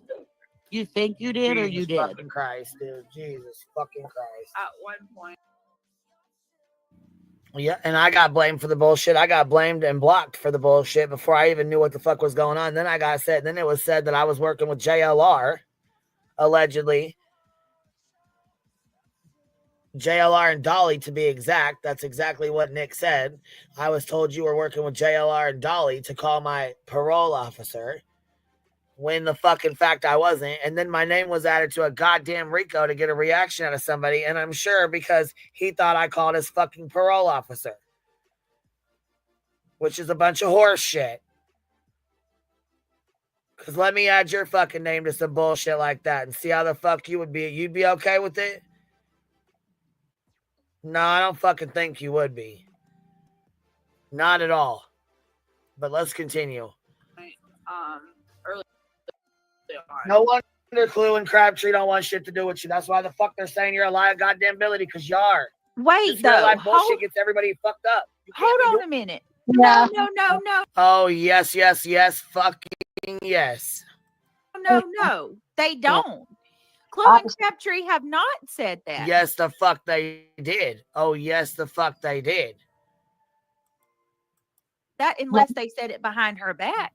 You think you did, or you Jesus did? fucking Christ, dude. Jesus fucking Christ. At one point. Yeah, and I got blamed for the bullshit. I got blamed and blocked for the bullshit before I even knew what the fuck was going on. Then it was said that I was working with JLR, allegedly. JLR and Dolly, to be exact. That's exactly what Nick said. I was told you were working with JLR and Dolly to call my parole officer, when the fucking fact I wasn't. And then my name was added to a goddamn RICO to get a reaction out of somebody. And I'm sure because he thought I called his fucking parole officer, which is a bunch of horse shit. Because let me add your fucking name to some bullshit like that and see how the fuck you would be. You'd be okay with it? No, I don't fucking think you would be. Not at all. But let's continue. Early on. No wonder Clue and Crabtree don't want shit to do with you. That's why the fuck they're saying you're a liar goddamn Billy, because you are. Wait, this though. life bullshit gets everybody fucked up. Hold on a minute. Yeah. No. Oh, yes. Fucking yes. No. They don't. Clue and Crabtree have not said that. Yes, the fuck they did. Oh, yes, the fuck they did. That unless they said it behind her back.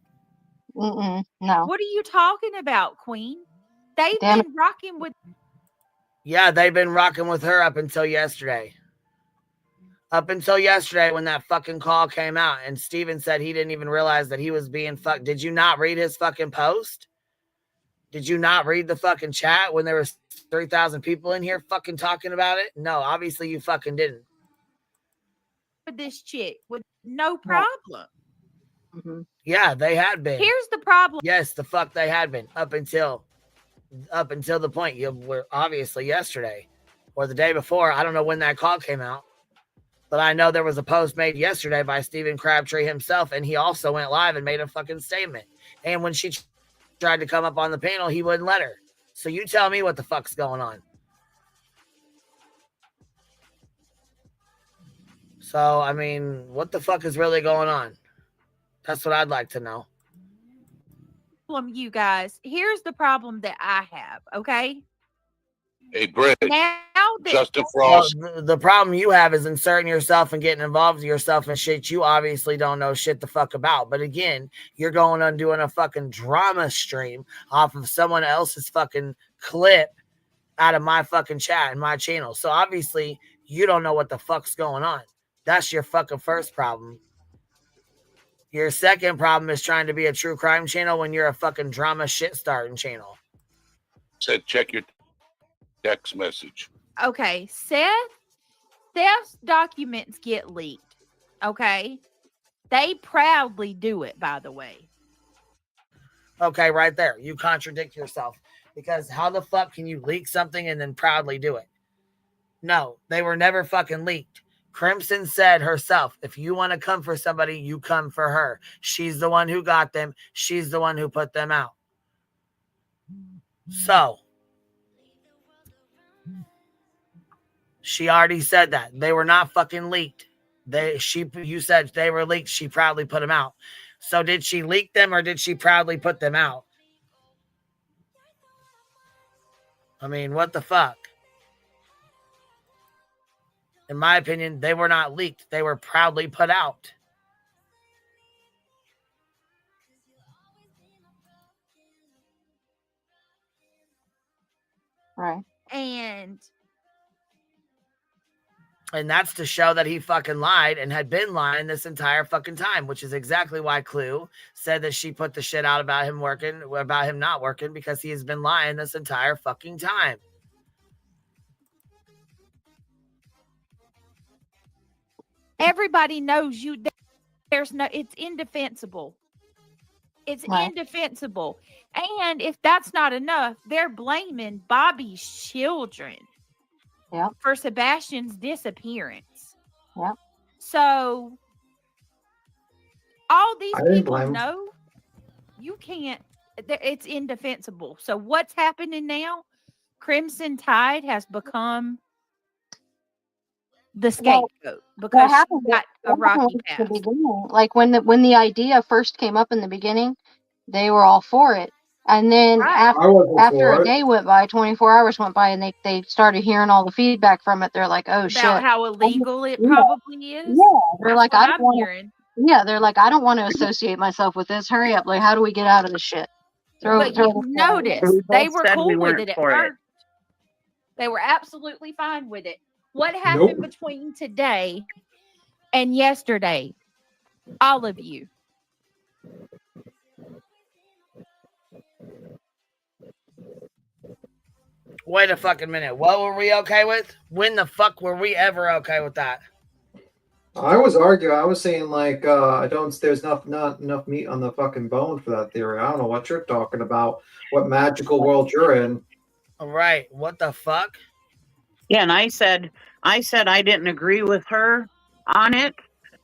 No. What are you talking about, Queen? They've Damn been rocking with. Yeah, they've been rocking with her up until yesterday. Up until yesterday when that fucking call came out and Steven said he didn't even realize that he was being fucked. Did you not read his fucking post? Did you not read the fucking chat when there was 3,000 people in here fucking talking about it? No, obviously you fucking didn't. With this chick with no problem. Yeah, they had been. Here's the problem. Yes, the fuck they had been up until the point you were obviously yesterday or the day before. I don't know when that call came out, but I know there was a post made yesterday by Stephen Crabtree himself, and he also went live and made a fucking statement. And when she tried to come up on the panel, he wouldn't let her. So you tell me what the fuck's going on. So, I mean, what the fuck is really going on? That's what I'd like to know. You guys, here's the problem that I have, okay? Hey, Bridge. Now Justin Frost. Well, the problem you have is inserting yourself and getting involved with yourself in shit you obviously don't know shit the fuck about. But again, you're going on doing a fucking drama stream off of someone else's fucking clip out of my fucking chat and my channel. So obviously you don't know what the fuck's going on. That's your fucking first problem. Your second problem is trying to be a true crime channel when you're a fucking drama shit starting channel. Said check your text message. Okay, Seth's documents get leaked. Okay, they proudly do it. By the way. Okay, right there, you contradict yourself because how the fuck can you leak something and then proudly do it? No, they were never fucking leaked. Crimson said herself, if you want to come for somebody, you come for her. She's the one who got them. She's the one who put them out. So, she already said that. They were not fucking leaked. You said they were leaked. She proudly put them out. So did she leak them or did she proudly put them out? I mean, what the fuck? In my opinion, they were not leaked. They were proudly put out. Right. And that's to show that he fucking lied and had been lying this entire fucking time, which is exactly why Clue said that she put the shit out about him not working, because he has been lying this entire fucking time. Everybody knows you. It's indefensible. It's indefensible. And if that's not enough, they're blaming Bobby's children for Sebastian's disappearance. Yep. So all these people know you can't. It's indefensible. So what's happening now? Crimson Tide has become the scapegoat because she got a rocky path. Like when the idea first came up in the beginning, they were all for it. And then after a day went by, 24 hours went by, and they started hearing all the feedback from it. They're like, oh shit. About how illegal it probably is. Yeah. They're like, I don't want to associate myself with this. Hurry up. Like, how do we get out of this shit? But you notice they were cool with it at for first. They were absolutely fine with it. What happened between today and yesterday? All of you. Wait a fucking minute. What were we okay with? When the fuck were we ever okay with that? I was arguing. I was saying like there's not enough meat on the fucking bone for that theory. I don't know what you're talking about. What magical world you're in? All right. What the fuck? Yeah, and I said I didn't agree with her on it,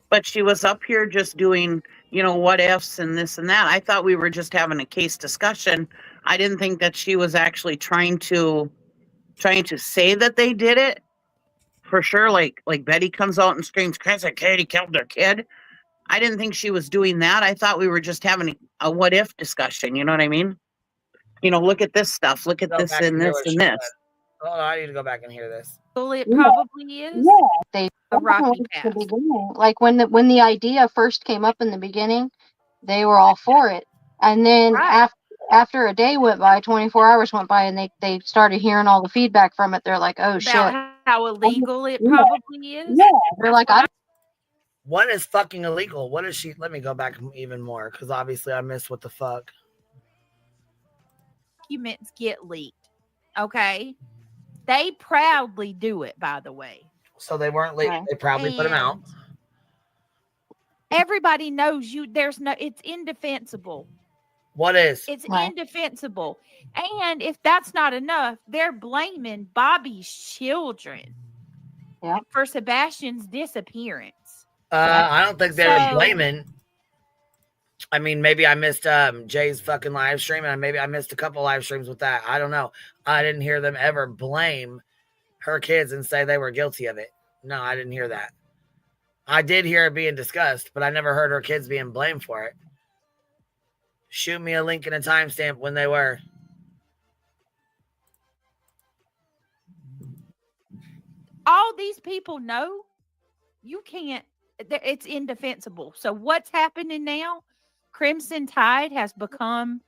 but she was up here just doing, what ifs and this and that. I thought we were just having a case discussion. I didn't think that she was actually trying to say that they did it. For sure, like Betty comes out and screams, Katie killed their kid. I didn't think she was doing that. I thought we were just having a what if discussion. You know what I mean? You know, look at this stuff. Look at Go this back and and hear this what and she this. said. Hold on, I need to go back and hear this. Well, it Yeah. probably is Yeah, they a rocky at path. the beginning. Like when the idea first came up in the beginning, they were all for it. And then Right. after a day went by, 24 hours went by, and they started hearing all the feedback from it. They're like, oh shit. About how illegal it Yeah. probably is. Yeah. They're That's like, what What is fucking illegal? What is she? Let me go back even more because obviously I missed what the fuck. documents get leaked. Okay. They proudly do it, by the way. So they weren't leaked. Right. They probably put them out. And everybody knows you. It's indefensible. What is? It's Right. indefensible. And if that's not enough, they're blaming Bobby's children for Sebastian's disappearance. I don't think they were So- blaming. I mean, maybe I missed Jay's fucking live stream, and maybe I missed a couple live streams with that. I don't know. I didn't hear them ever blame her kids and say they were guilty of it. No, I didn't hear that. I did hear it being discussed, but I never heard her kids being blamed for it. Shoot me a link and a timestamp when they were. All these people know you can't, it's indefensible. So what's happening now? Crimson Tide has become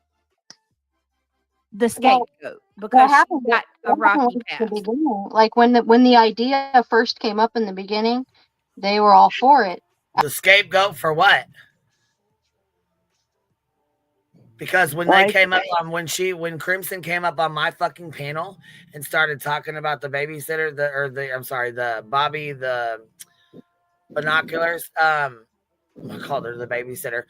the scapegoat because she got a rocky at path. the beginning. Like when the idea first came up in the beginning, they were all for it. The scapegoat for what? Because when they came up on when Crimson came up on my fucking panel and started talking about the babysitter, the Bobby, the binoculars, I called her the babysitter,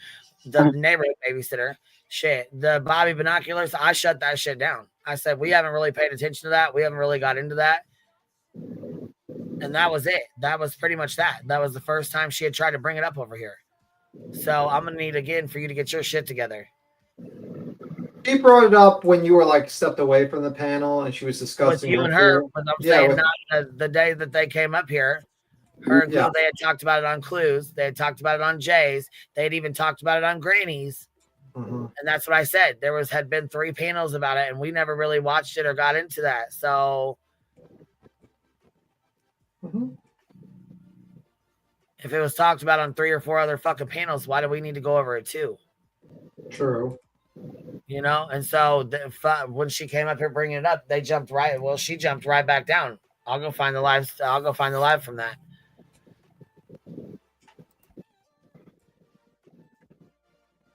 the neighborhood babysitter, shit, the Bobby binoculars, I shut that shit down. I said, we haven't really paid attention to that. We haven't really got into that. And that was it. That was pretty much that. That was the first time she had tried to bring it up over here. So I'm going to need again for you to get your shit together. She brought it up when you were like stepped away from the panel and she was discussing With you and her, but I'm saying not the day that they came up here. Her and Clue, they had talked about it on Clues. They had talked about it on Jay's. They had even talked about it on Granny's. Mm-hmm. And that's what I said. Had been 3 panels about it, and we never really watched it or got into that. So if it was talked about on 3 or 4 other fucking panels, why do we need to go over it too? True. You know, and so when she came up here bringing it up, they jumped right. Well, she jumped right back down. I'll go find the live. I'll go find the live from that.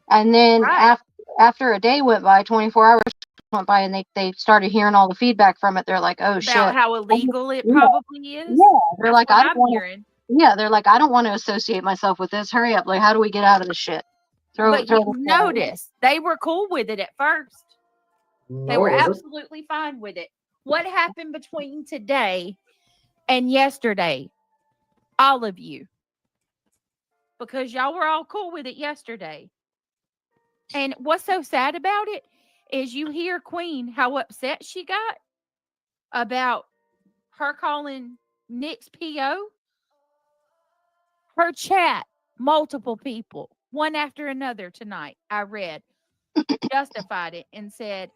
And then after a day went by, 24 hours went by, and they started hearing all the feedback from it. They're like, oh shit. About how illegal it probably is. Yeah. They're That's like, what I don't I'm want hearing. they're like, I don't want to associate myself with this. Hurry up. Like, how do we get out of this shit? But you notice they were cool with it at first. They were absolutely fine with it. What happened between today and yesterday? All of you. Because y'all were all cool with it yesterday. And what's so sad about it is you hear Queen, how upset she got about her calling Nick's PO. Her chat, multiple people, one after another tonight, I read, justified it and said,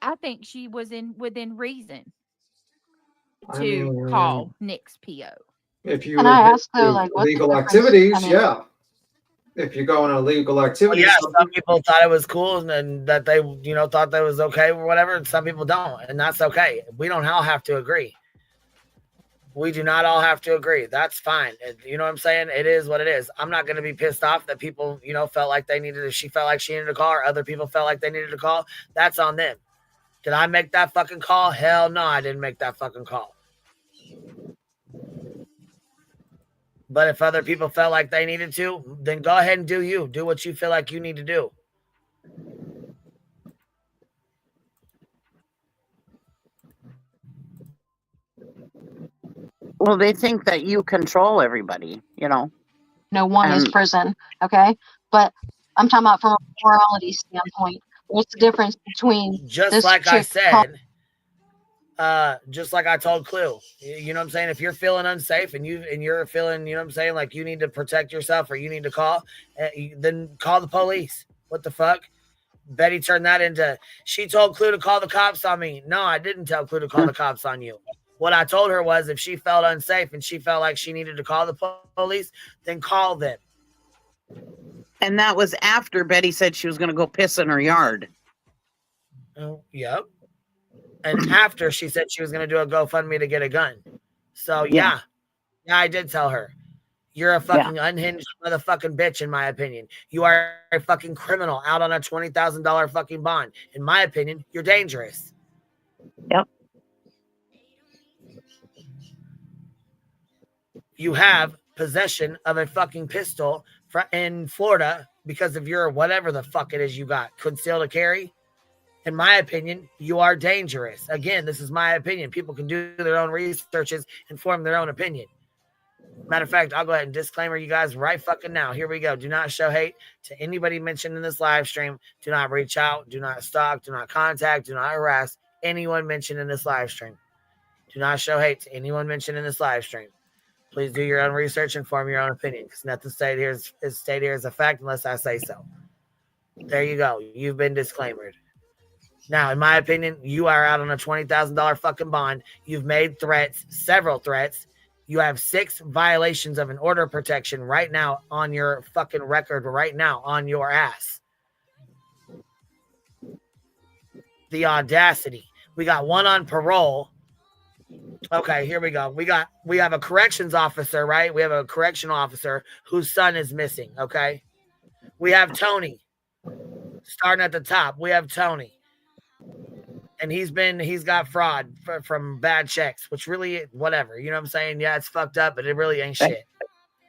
I think she was within reason to call Nick's PO. If you And I asked though, like, what's the illegal difference? activities, I mean- yeah. If you're going on illegal activities, Yeah, some people thought it was cool and that they, thought that was okay or whatever. And some people don't, and that's okay. We don't all have to agree. We do not all have to agree. That's fine. You know what I'm saying? It is what it is. I'm not going to be pissed off that people, felt like she felt like she needed a call, or other people felt like they needed a call. That's on them. Did I make that fucking call? Hell no, I didn't make that fucking call. But if other people felt like they needed to, then go ahead and do you. Do what you feel like you need to do. Well, they think that you control everybody, No one is prison, okay? But I'm talking about from a morality standpoint. What's the difference between Just like I said, just like I told Clue, you know what I'm saying? If you're feeling unsafe and you're feeling, you know what I'm saying, like you need to protect yourself or you need to call, then call the police. What the fuck? Betty turned that into, she told Clue to call the cops on me. No, I didn't tell Clue to call the cops on you. What I told her was if she felt unsafe and she felt like she needed to call the police, then call them. And that was after Betty said she was going to go piss in her yard. Oh, yep. And after she said she was going to do a GoFundMe to get a gun. So, yeah, I did tell her. You're a fucking unhinged motherfucking bitch, in my opinion. You are a fucking criminal out on a $20,000 fucking bond. In my opinion, you're dangerous. Yep. You have possession of a fucking pistol in Florida because of your whatever the fuck it is you got. Concealed to carry. In my opinion, you are dangerous. Again, this is my opinion. People can do their own researches and form their own opinion. Matter of fact, I'll go ahead and disclaimer you guys right fucking now. Here we go. Do not show hate to anybody mentioned in this live stream. Do not reach out. Do not stalk. Do not contact. Do not harass anyone mentioned in this live stream. Do not show hate to anyone mentioned in this live stream. Please do your own research and form your own opinion because nothing stated here is a fact unless I say so. There you go. You've been disclaimed. Now, in my opinion, you are out on a $20,000 fucking bond. You've made threats, several threats. You have 6 violations of an order of protection right now on your fucking record, right now on your ass. The audacity. We got 1 on parole. Okay, here we go. We have a corrections officer, right? We have a correctional officer whose son is missing, okay? We have Tony. Starting at the top, we have Tony. And he's got fraud from bad checks, which really, whatever. You know what I'm saying? Yeah, it's fucked up, but it really ain't shit.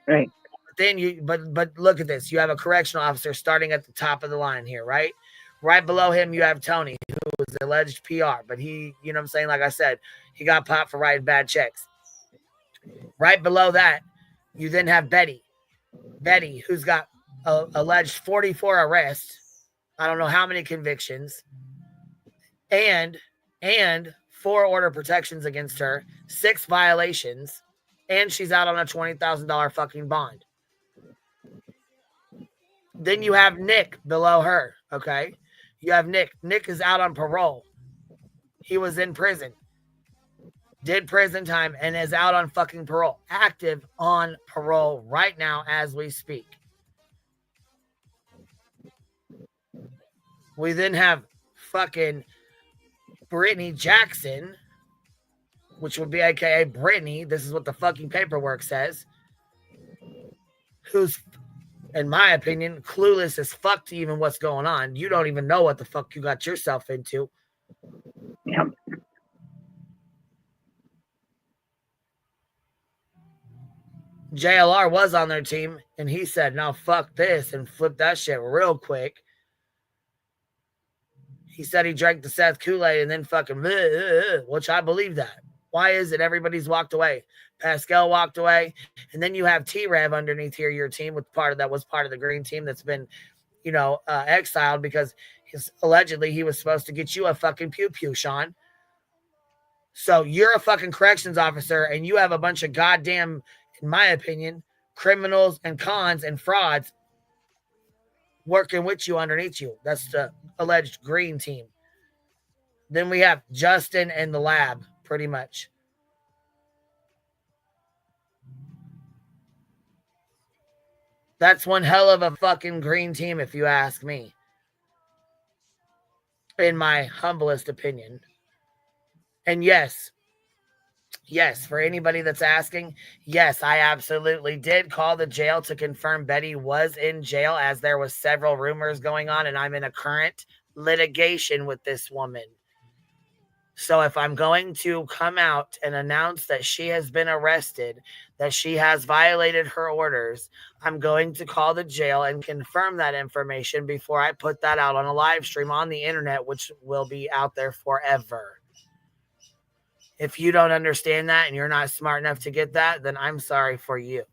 Right. But then but look at this. You have a correctional officer starting at the top of the line here, right? Right below him, you have Tony, who was alleged PR, but he, you know what I'm saying? Like I said, he got popped for writing bad checks. Right below that, you then have Betty. Betty, who's got alleged 44 arrests. I don't know how many convictions. And 4 order protections against her, 6 violations, and she's out on a $20,000 fucking bond. Then you have Nick below her, okay? You have Nick. Nick is out on parole. He was in prison. Did prison time and is out on fucking parole. Active on parole right now as we speak. We then have fucking Brittany Jackson, which would be aka Brittany. This is what the fucking paperwork says. Who's, in my opinion, clueless as fuck to even what's going on. You don't even know what the fuck you got yourself into. Yep. JLR was on their team, and he said, no, fuck this, and flipped that shit real quick. He said he drank the Seth Kool-Aid and then fucking, which I believe that. Why is it everybody's walked away? Pascal walked away, and then you have T-Rev underneath here, your team, with that was part of the green team that's been, exiled because allegedly he was supposed to get you a fucking pew-pew, Sean. So you're a fucking corrections officer, and you have a bunch of goddamn, in my opinion, criminals and cons and frauds working with you underneath you. That's the alleged green team. Then we have Justin and the lab, pretty much. That's one hell of a fucking green team, if you ask me. In my humblest opinion. And yes, for anybody that's asking, yes, I absolutely did call the jail to confirm Betty was in jail, as there was several rumors going on, and I'm in a current litigation with this woman. So if I'm going to come out and announce that she has been arrested, that she has violated her orders, I'm going to call the jail and confirm that information before I put that out on a live stream on the internet, which will be out there forever. If you don't understand that and you're not smart enough to get that, then I'm sorry for you.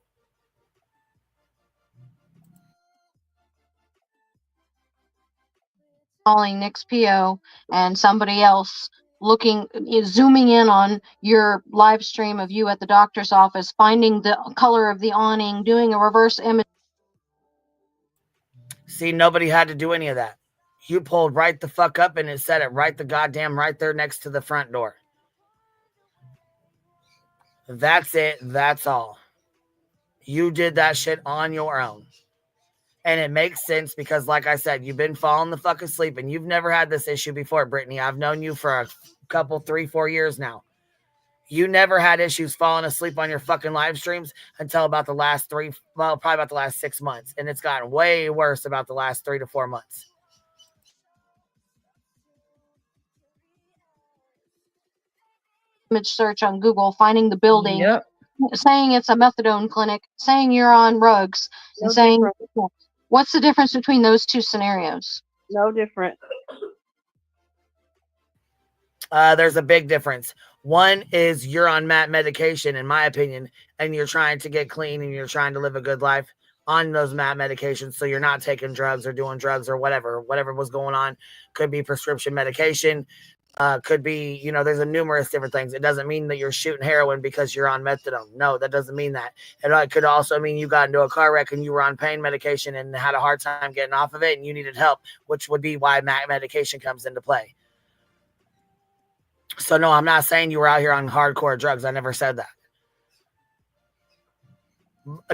Calling Nick's PO and somebody else zooming in on your live stream of you at the doctor's office, finding the color of the awning, doing a reverse image. See, nobody had to do any of that. You pulled right the fuck up and it said it right the goddamn right there next to the front door. That's it. That's all. You did that shit on your own. And it makes sense because, like I said, you've been falling the fuck asleep and you've never had this issue before, Brittany. I've known you for a couple, 3-4 years now. You never had issues falling asleep on your fucking live streams until about the last probably about the last 6 months. And it's gotten way worse about the last 3 to 4 months. Image search on Google, finding the building, Yep. saying it's a methadone clinic, saying you're on rugs, and saying, what's the difference between those two scenarios? No different. There's a big difference. One is you're on MAT medication, in my opinion, and you're trying to get clean and you're trying to live a good life on those MAT medications. So you're not taking drugs or doing drugs or whatever was going on. Could be prescription medication. Could be, there's a numerous different things. It doesn't mean that you're shooting heroin because you're on methadone. No, that doesn't mean that. It could also mean you got into a car wreck and you were on pain medication and had a hard time getting off of it and you needed help, which would be why MAT medication comes into play. So no, I'm not saying you were out here on hardcore drugs. I never said that.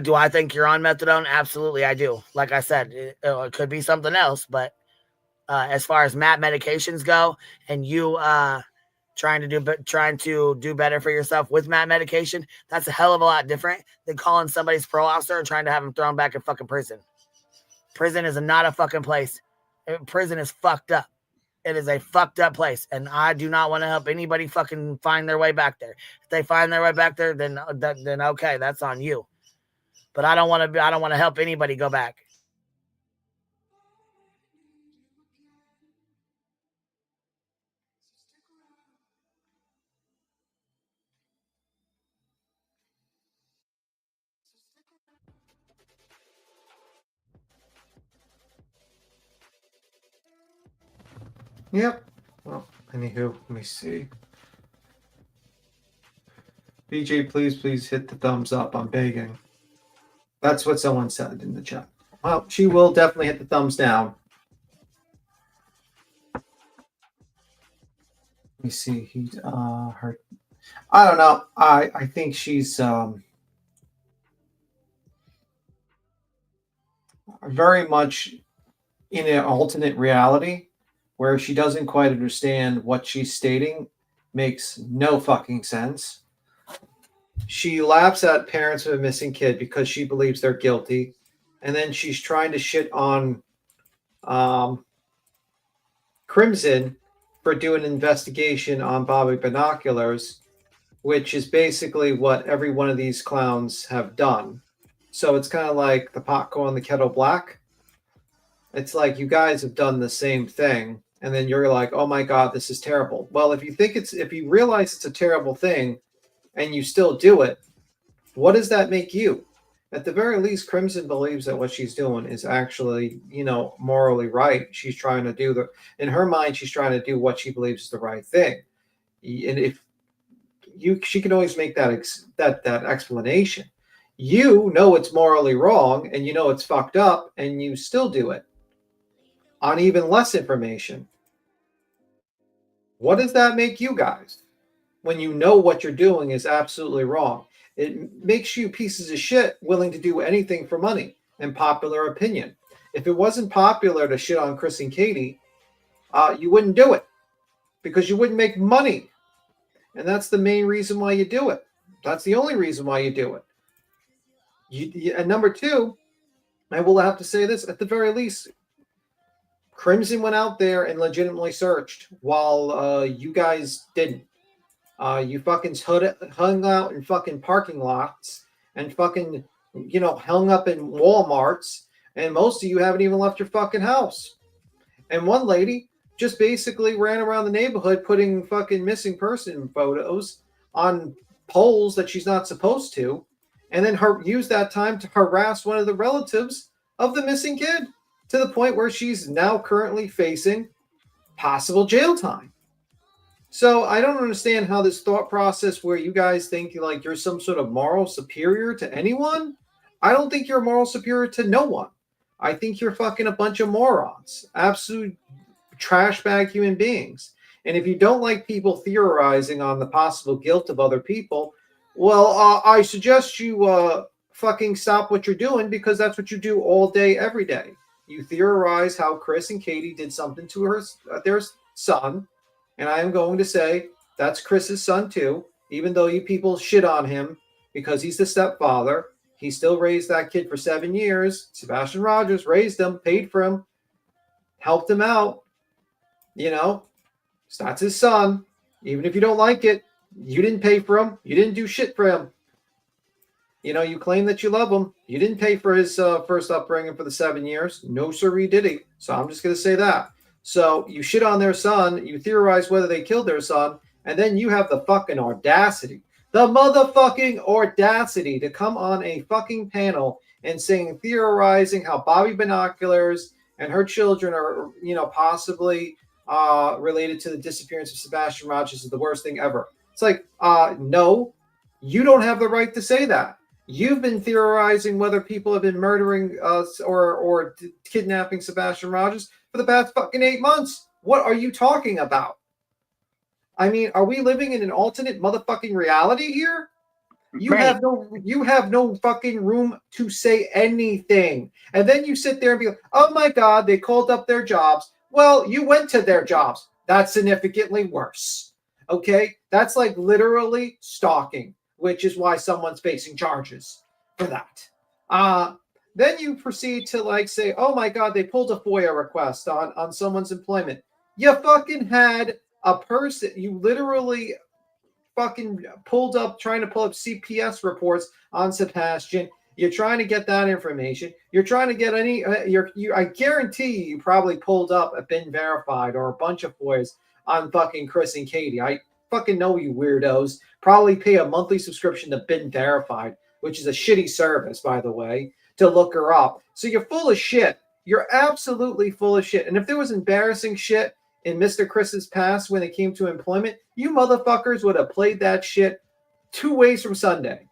Do I think you're on methadone? Absolutely, I do. Like I said, it could be something else, but as far as MAT medications go, and you trying to do better for yourself with MAT medication, that's a hell of a lot different than calling somebody's parole officer and trying to have them thrown back in fucking prison. Prison is not a fucking place. Prison is fucked up. It is a fucked up place, and I do not want to help anybody fucking find their way back there. If they find their way back there, then okay, that's on you. But I don't want to help anybody go back. Yep. Well, anywho, let me see. BJ, please hit the thumbs up. I'm begging. That's what someone said in the chat. Well, she will definitely hit the thumbs down. Let me see. Her. I don't know. I think she's very much in an alternate reality where she doesn't quite understand what she's stating. Makes no fucking sense. She laughs at parents of a missing kid because she believes they're guilty. And then she's trying to shit on Crimson for doing an investigation on Bobby Binoculars, which is basically what every one of these clowns have done. So it's kind of like the pot calling the kettle black. It's like you guys have done the same thing, and then you're like, oh my God, this is terrible. Well, if you realize it's a terrible thing and you still do it, what does that make you? At the very least, Crimson believes that what she's doing is actually, morally right. She's trying to in her mind, she's trying to do what she believes is the right thing. And she can always make that explanation. You know it's morally wrong, and you know it's fucked up, and you still do it on even less information. What does that make you guys? When you know what you're doing is absolutely wrong. It makes you pieces of shit willing to do anything for money and popular opinion. If it wasn't popular to shit on Chris and Katie, you wouldn't do it because you wouldn't make money. And that's the main reason why you do it. That's the only reason why you do it. And number two, I will have to say this, at the very least, Crimson went out there and legitimately searched while you guys didn't. You fucking hung out in fucking parking lots and fucking, hung up in Walmarts, and most of you haven't even left your fucking house. And one lady just basically ran around the neighborhood putting fucking missing person photos on poles that she's not supposed to, and then used that time to harass one of the relatives of the missing kid to the point where she's now currently facing possible jail time. So I don't understand how this thought process where you guys think like you're some sort of moral superior to anyone. I don't think you're moral superior to no one. I think you're fucking a bunch of morons. Absolute trash bag human beings. And if you don't like people theorizing on the possible guilt of other people, well, I suggest you fucking stop what you're doing, because that's what you do all day, every day. You theorize how Chris and Katie did something to their son, and I am going to say that's Chris's son too, even though you people shit on him because he's the stepfather. He still raised that kid for 7 years. Sebastian Rogers raised him, paid for him, helped him out. You know, so that's his son. Even if you don't like it, you didn't pay for him. You didn't do shit for him. You know, you claim that you love him. You didn't pay for his first upbringing for the 7 years. No, sirree, did he? So I'm just going to say that. So you shit on their son. You theorize whether they killed their son. And then you have the fucking audacity, the motherfucking audacity to come on a fucking panel and theorizing how Bobby Binoculars and her children are, you know, possibly related to the disappearance of Sebastian Rogers is the worst thing ever. It's like, no, you don't have the right to say that. You've been theorizing whether people have been murdering or kidnapping Sebastian Rogers for the past fucking 8 months. What are you talking about? I mean, are we living in an alternate motherfucking reality here? You have no fucking room to say anything. And then you sit there and be like, oh my God, they called up their jobs. Well, you went to their jobs. That's significantly worse. Okay? That's like literally stalking, which is why someone's facing charges for that. Then you proceed to like say, oh my God, they pulled a FOIA request on someone's employment. You fucking had a person, you literally fucking trying to pull up CPS reports on Sebastian. You're trying to get that information. You're trying to get I guarantee you probably pulled up a Been Verified or a bunch of FOIAs on fucking Chris and Katie. I fucking know you weirdos. Probably pay a monthly subscription to Been Verified, which is a shitty service, by the way, to look her up. So you're full of shit. You're absolutely full of shit. And if there was embarrassing shit in Mr. Chris's past when it came to employment, you motherfuckers would have played that shit 2 ways from Sunday.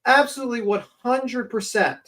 Absolutely 100%.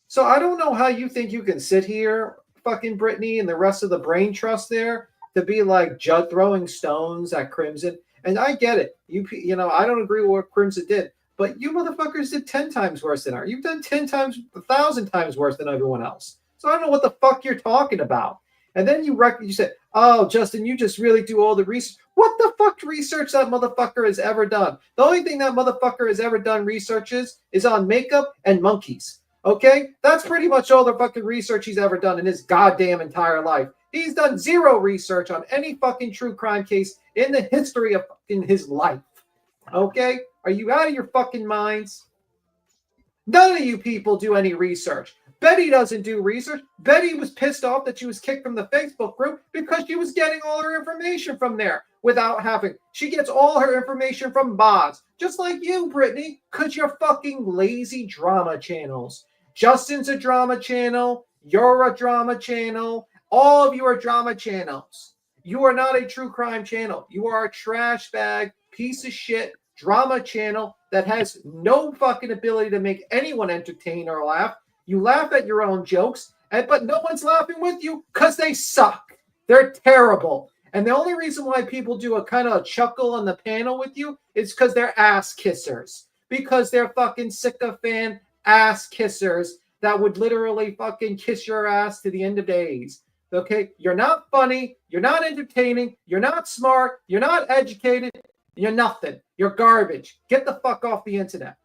So I don't know how you think you can sit here, fucking Brittany and the rest of the brain trust there, to be like Judd throwing stones at Crimson. And I get it. You know, I don't agree with what Crimson did, but you motherfuckers did 10 times worse than her. You've done 10 times, 1,000 times worse than everyone else. So I don't know what the fuck you're talking about. And then you said, oh, Justin, you just really do all the research. What the fuck research that motherfucker has ever done? The only thing that motherfucker has ever done research is on makeup and monkeys. Okay? That's pretty much all the fucking research he's ever done in his goddamn entire life. He's done zero research on any fucking true crime case in the history of fucking his life. Okay? Are you out of your fucking minds? None of you people do any research. Betty doesn't do research. Betty was pissed off that she was kicked from the Facebook group because she was getting all her information from there without having. She gets all her information from bots, just like you, Brittany, because you're fucking lazy drama channels. Justin's a drama channel. You're a drama channel. All of you are drama channels. You are not a true crime channel. You are a trash bag, piece of shit drama channel that has no fucking ability to make anyone entertain or laugh. You laugh at your own jokes, but no one's laughing with you because they suck. They're terrible. And the only reason why people do a kind of a chuckle on the panel with you is because they're ass kissers. Because they're fucking sycophant ass kissers that would literally fucking kiss your ass to the end of days. Okay? You're not funny. You're not entertaining. You're not smart. You're not educated. You're nothing. You're garbage. Get the fuck off the internet.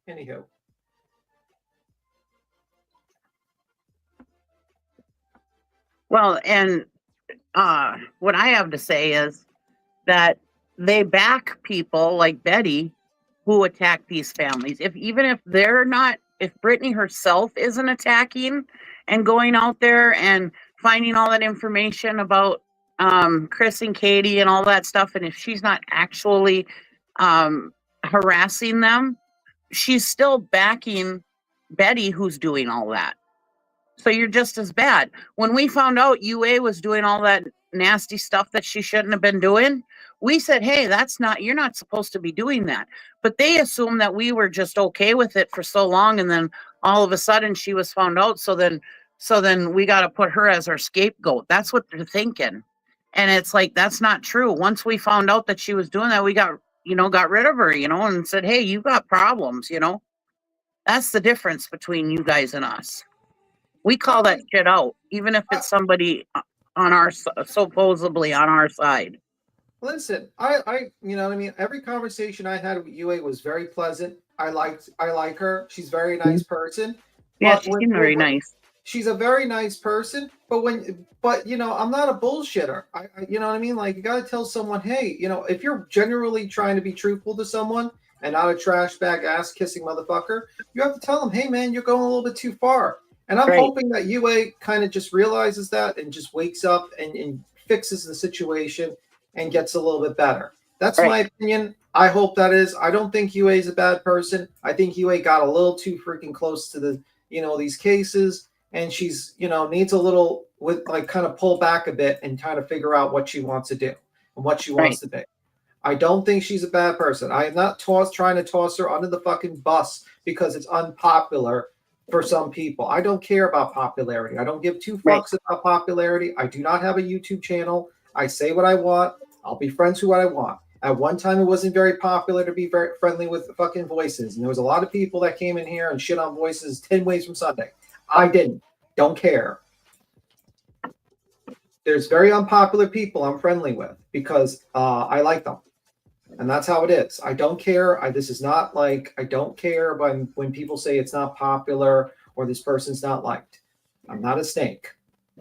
Anywho. Well, and what I have to say is that they back people like Betty who attack these families. Even if they're not, if Brittany herself isn't attacking and going out there and finding all that information about Chris and Katie and all that stuff, and if she's not actually harassing them, she's still backing Betty who's doing all that. So you're just as bad. When we found out UA was doing all that nasty stuff that she shouldn't have been doing, we said, hey, you're not supposed to be doing that. But they assumed that we were just okay with it for so long, and then all of a sudden she was found out. So then So then we got to put her as our scapegoat. That's what they're thinking. And it's like, that's not true. Once we found out that she was doing that, we got rid of her, and said, hey, you got problems, That's the difference between you guys and us. We call that shit out, even if it's somebody on our, supposedly on our side. Listen, I every conversation I had with UA was very pleasant. I like her. She's a very nice person. Yeah, she seemed very nice. She's a very nice person, but I'm not a bullshitter. You know what I mean? Like, you got to tell someone, hey, if you're generally trying to be truthful to someone and not a trash bag ass kissing motherfucker, you have to tell them, hey man, you're going a little bit too far. And I'm hoping that UA kind of just realizes that and just wakes up and fixes the situation and gets a little bit better. That's my opinion. I hope that is. I don't think UA is a bad person. I think UA got a little too freaking close to the, these cases. And she's, needs a little kind of pull back a bit and kind of figure out what she wants to do and what she wants to be. I don't think she's a bad person. I am not trying to toss her under the fucking bus because it's unpopular for some people. I don't care about popularity. I don't give two fucks about popularity. I do not have a YouTube channel. I say what I want. I'll be friends with what I want. At one time, it wasn't very popular to be very friendly with fucking Voices. And there was a lot of people that came in here and shit on Voices 10 ways from Sunday. I didn't. Don't care. There's very unpopular people I'm friendly with because I like them. And that's how it is. I don't care. This is not like, I don't care when people say it's not popular or this person's not liked. I'm not a snake.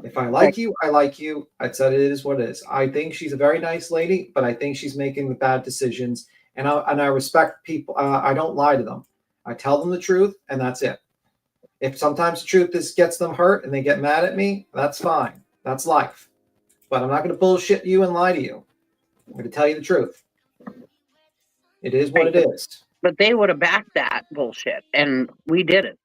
If I like you, I like you. I said it is what it is. I think she's a very nice lady, but I think she's making the bad decisions. And I respect people. I don't lie to them. I tell them the truth, and that's it. If sometimes the truth gets them hurt and they get mad at me, that's fine. That's life. But I'm not going to bullshit you and lie to you. I'm going to tell you the truth. It is what it is. But they would have backed that bullshit, and we did it,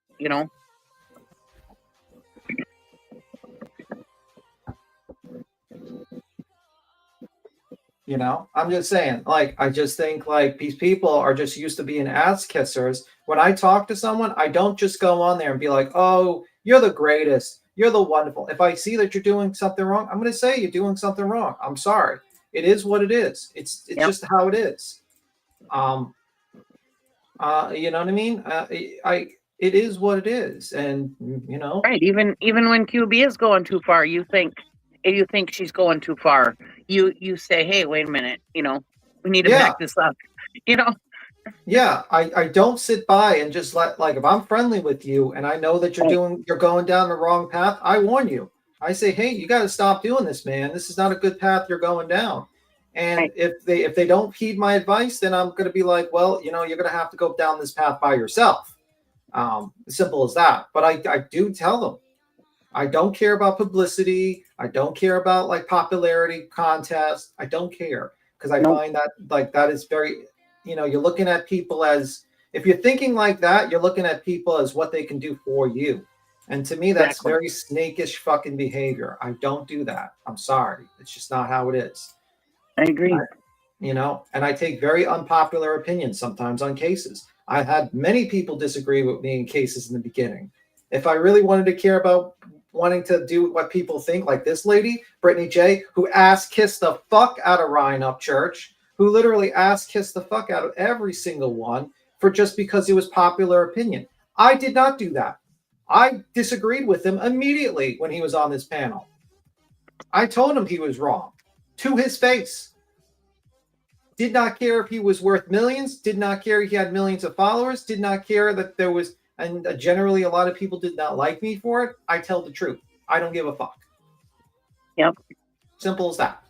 I'm just saying, I just think these people are just used to being ass kissers. When I talk to someone, I don't just go on there and be like, oh, you're the greatest. You're the wonderful. If I see that you're doing something wrong, I'm going to say you're doing something wrong. I'm sorry. It is what it is. It's just how it is. You know what I mean? It is what it is. And, Right. Even when QB is going too far, you think she's going too far. You say, hey, wait a minute, we need to back this up, Yeah, I don't sit by and just if I'm friendly with you and I know that you're going down the wrong path, I warn you. I say, hey, you got to stop doing this, man. This is not a good path you're going down. And if they don't heed my advice, then I'm going to be like, well, you're going to have to go down this path by yourself. Simple as that. But I do tell them. I don't care about publicity. I don't care about popularity contests. I don't care because I find that that is very, you're looking at people as, if you're thinking like that, you're looking at people as what they can do for you. And to me, that's very snakish fucking behavior. I don't do that. I'm sorry. It's just not how it is. I agree. And I take very unpopular opinions sometimes on cases. I've had many people disagree with me in cases in the beginning. If I really wanted to care about wanting to do what people think, like this lady, Brittany J., who ass-kissed the fuck out of Ryan Up Church, who literally ass-kissed the fuck out of every single one for just because it was popular opinion. I did not do that. I disagreed with him immediately when he was on this panel. I told him he was wrong to his face. Did not care if he was worth millions, did not care he had millions of followers, did not care that there was, and generally a lot of people did not like me for it. I tell the truth. I don't give a fuck. Yep. Simple as that.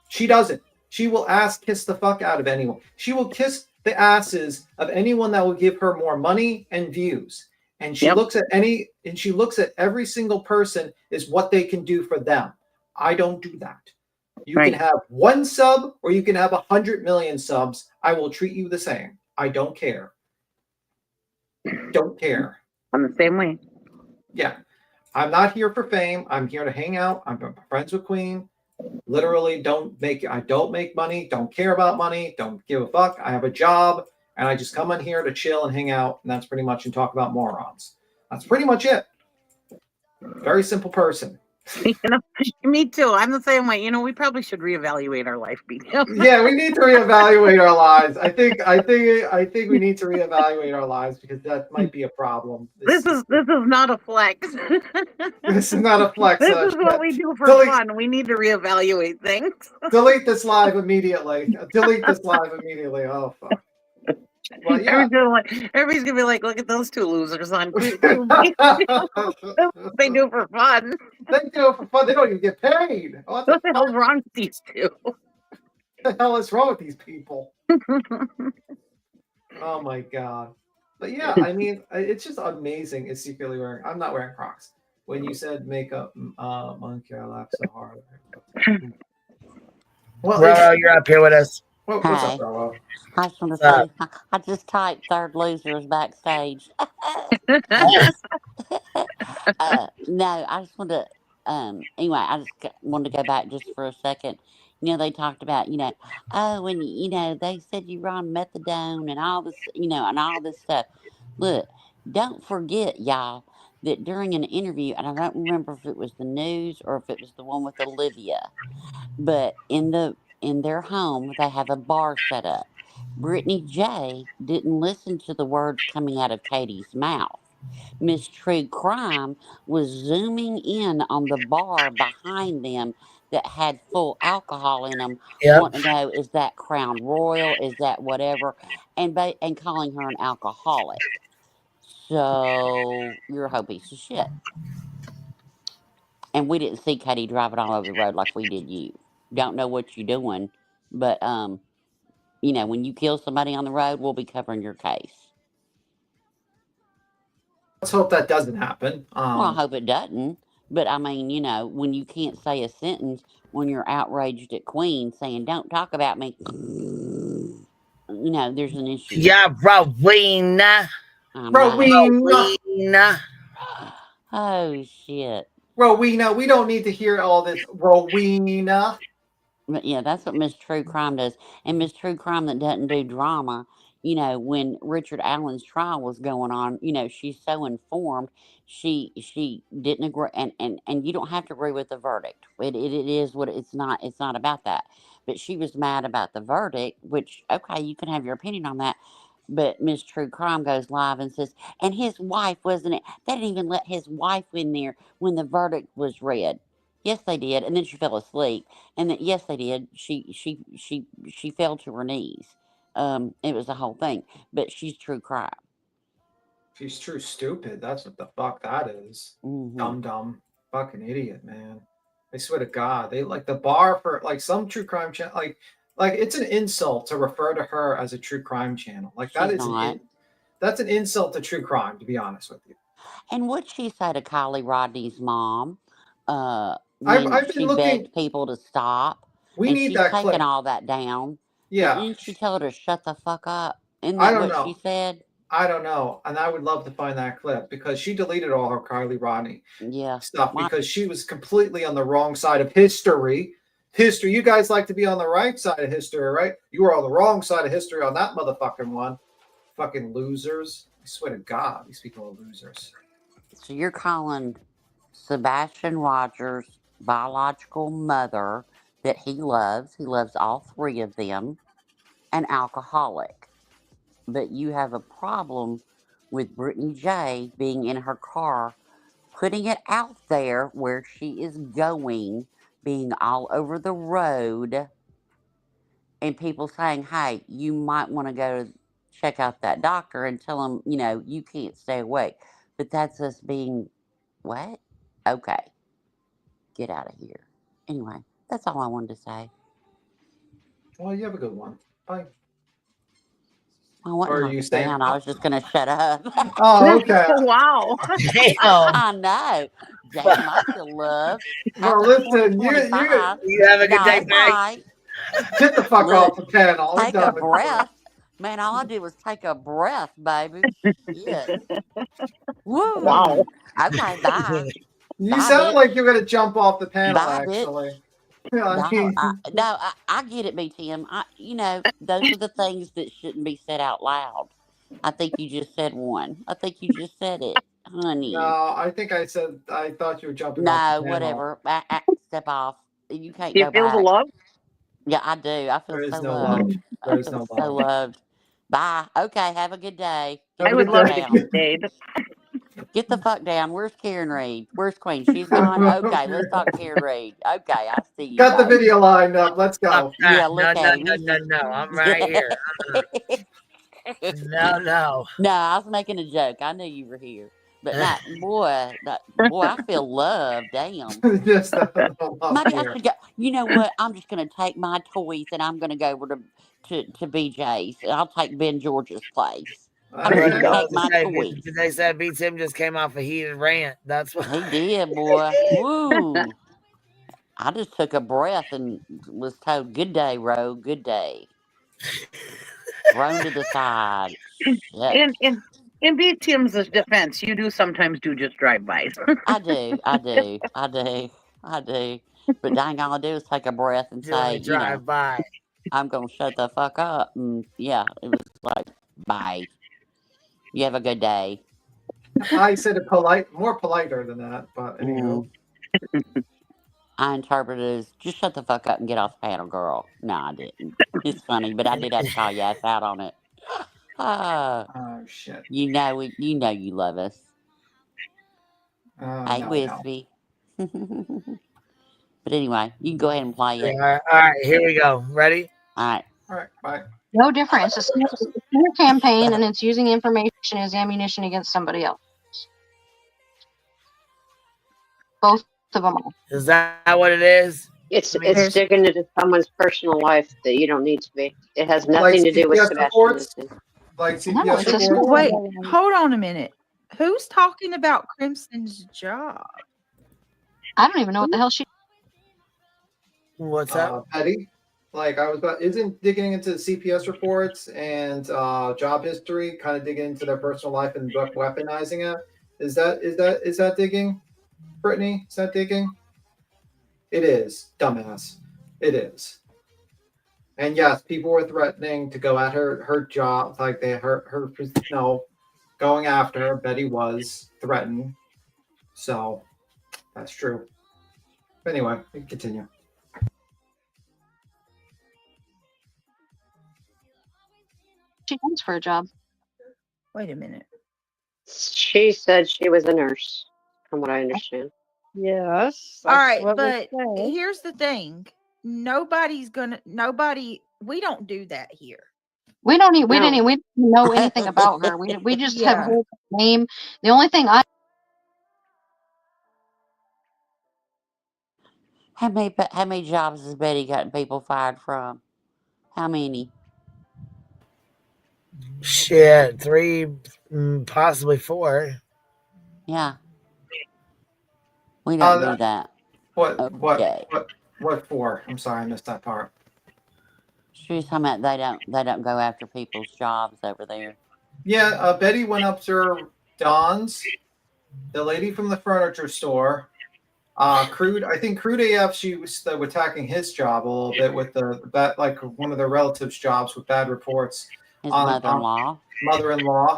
She doesn't. She will kiss the fuck out of anyone. She will kiss the asses of anyone that will give her more money and views. And she looks at every single person as what they can do for them. I don't do that. You can have 1 sub or you can have 100 million subs. I will treat you the same. I don't care. Don't care. I'm the same way. Yeah. I'm not here for fame. I'm here to hang out. I'm friends with Queen. Literally I don't make money. Don't care about money. Don't give a fuck. I have a job and I just come in here to chill and hang out. And that's pretty much and talk about morons. That's pretty much it. Very simple person. You know, me too. I'm the same way. You know, we probably should reevaluate our life, BDM. Yeah, we need to reevaluate our lives. I think we need to reevaluate our lives because that might be a problem. This is not a flex. This is not a flex. This is what we do for fun. We need to reevaluate things. Delete this live immediately. Delete this live immediately. Oh fuck. Well, yeah. Everybody's gonna be like, look at those two losers on TV. They do it for fun. They do it for fun. They don't even get paid. What the hell's wrong with these two? What the hell is wrong with these people? Oh my god. But yeah, I mean, it's just amazing. It's secretly wearing. I'm not wearing Crocs. When you said makeup, monkey, I laughed so hard. Well, Roro, you're up here with us. What's Hi. up, Roro? I just want to say, I just typed third losers backstage. No, I just want to, anyway, I just wanted to go back just for a second. You know, they talked about, oh, and, they said you were on methadone and all this, and all this stuff. Look, don't forget, y'all, that during an interview, and I don't remember if it was the news or if it was the one with Olivia, but in their home, they have a bar set up. Brittany J didn't listen to the words coming out of Katie's mouth. Miss True Crime was zooming in on the bar behind them that had full alcohol in them, wanting to know, is that Crown Royal, is that whatever, and calling her an alcoholic. So you're a whole piece of shit. And we didn't see Katie driving all over the road like we did you. Don't know what you're doing, but when you kill somebody on the road, we'll be covering your case. Let's hope that doesn't happen. Well, I hope it doesn't. But I mean, when you can't say a sentence when you're outraged at Queen saying, "Don't talk about me," there's an issue. Yeah, Rowena. Rowena. Oh shit. Rowena, we don't need to hear all this. Rowena. But yeah, that's what Miss True Crime does. And Miss True Crime that doesn't do drama, when Richard Allen's trial was going on, she's so informed. She didn't agree, and you don't have to agree with the verdict. It is what it's not about that. But she was mad about the verdict, which okay, you can have your opinion on that. But Miss True Crime goes live and says, and his wife wasn't it? They didn't even let his wife in there when the verdict was read. Yes, they did, and then she fell asleep. And then, yes, they did. She fell to her knees. It was the whole thing. But she's true crime. She's true stupid. That's what the fuck that is. Mm-hmm. Dumb, fucking idiot, man. I swear to God, they like the bar for like some true crime channel. Like it's an insult to refer to her as a true crime channel. Like that is that's an insult to true crime, to be honest with you. And what'd she say to Kylie Rodney's mom? I've been she looking. Begged people to stop. We need she's that taking clip. all that down. Yeah. But didn't she tell her to shut the fuck up? Isn't I that don't what know. she said? I don't know, and I would love to find that clip because she deleted all her Kylie Rodney stuff because she was completely on the wrong side of history. You guys like to be on the right side of history, right? You were on the wrong side of history on that motherfucking one. Fucking losers. I swear to God, these people are losers. So you're calling Sebastian Rogers' biological mother that he loves all three of them, an alcoholic. But you have a problem with Brittany J being in her car, putting it out there where she is going, being all over the road, and people saying, hey, you might want to go check out that doctor and tell them, you can't stay awake. But that's us being, what? Okay. Get out of here. Anyway, that's all I wanted to say. Well, you have a good one. Bye. I wasn't going to down. I was just going to shut up. Oh, okay. Wow. I know. Damn, I feel love. Well, listen, you have a good day, bye. Get the fuck off the panel. Take a breath. Man, all I did was take a breath, baby. Shit. Woo. Wow. Okay, bye. You sound like you're going to jump off the panel, actually. Bitch. I get it, BTM. Those are the things that shouldn't be said out loud. I think you just said one. I think you just said it. honey. No, I think I said I thought you were jumping off the No, panel. whatever. Step off. You can't Do you go feel the back. love? Yeah, I do. I feel There is so no loved. love. I There is feel no so love. loved. Bye. Okay, have a good day. Get Have I a the would good fuck love it day. if you down. stayed. Get the fuck down. Where's Karen Reed? Where's Queen? She's gone? Okay, let's talk Karen Reed. Okay, I see you, Got the babe. video lined up. Let's go. Yeah, No, look no, at him. no, He's no, just. no. I'm right here. No, no. No, I was making a joke. I knew you were here. But not, boy, boy, I feel loved. Damn. Just no love Maybe I here. should go. You know what? I'm just going to take my toys and I'm going to go over to BJ's. I'll take Ben George's place. I'm I just was going to Okay. take about to my say, toys. they said B Tim just came off a heated rant. That's why. He did, boy. Woo. I just took a breath and was told, good day, Ro. Good day. Thrown to the side. Shit. In BTM's defense, you do sometimes do just drive-bys. I do. But dang, all I do is take a breath and say, Doing a drive by. I'm going to shut the fuck up. And yeah, it was like, bye. You have a good day. I said it more politer than that, but anywho. I interpreted it as, just shut the fuck up and get off the panel, girl. No, I didn't. It's funny, but I did have to call your ass out on it. Oh shit. You know you love us. Hey, No. Wispy. But anyway, you can go ahead and play it. All right, here we go. Ready? All right. All right, bye. No difference. It's a campaign, and it's using information as ammunition against somebody else. Both of them are. Is that what it is? It's digging into someone's personal life that you don't need to be. It has nothing to do with CPS Sebastian. reports? Like CPS reports? Wait, hold on a minute. Who's talking about Crimson's job? I don't even know what the hell she. What's up? Petty? Like I was about, isn't digging into the CPS reports and job history, kind of digging into their personal life and weaponizing it. Is that digging? Brittany, is that digging? It is, dumbass. It is. And yes, people were threatening to go at her job, like her going after her. Betty was threatened. So that's true. But anyway, we can continue. She wants for a job. Wait a minute. She said she was a nurse, from what I understand. Yes. All right, but here's the thing. We don't do that here. We didn't know anything about her. We just have heard her name. The only thing How many jobs has Betty gotten people fired from? How many? Shit, 3, possibly 4. Yeah. We don't do that. What for? I'm sorry, I missed that part. She was talking about they don't go after people's jobs over there. Yeah, Betty went up to Don's, the lady from the furniture store. Crude AF, she was attacking his job a little bit with that, like one of their relatives' jobs with bad reports. His mother-in-law. Mother-in-law.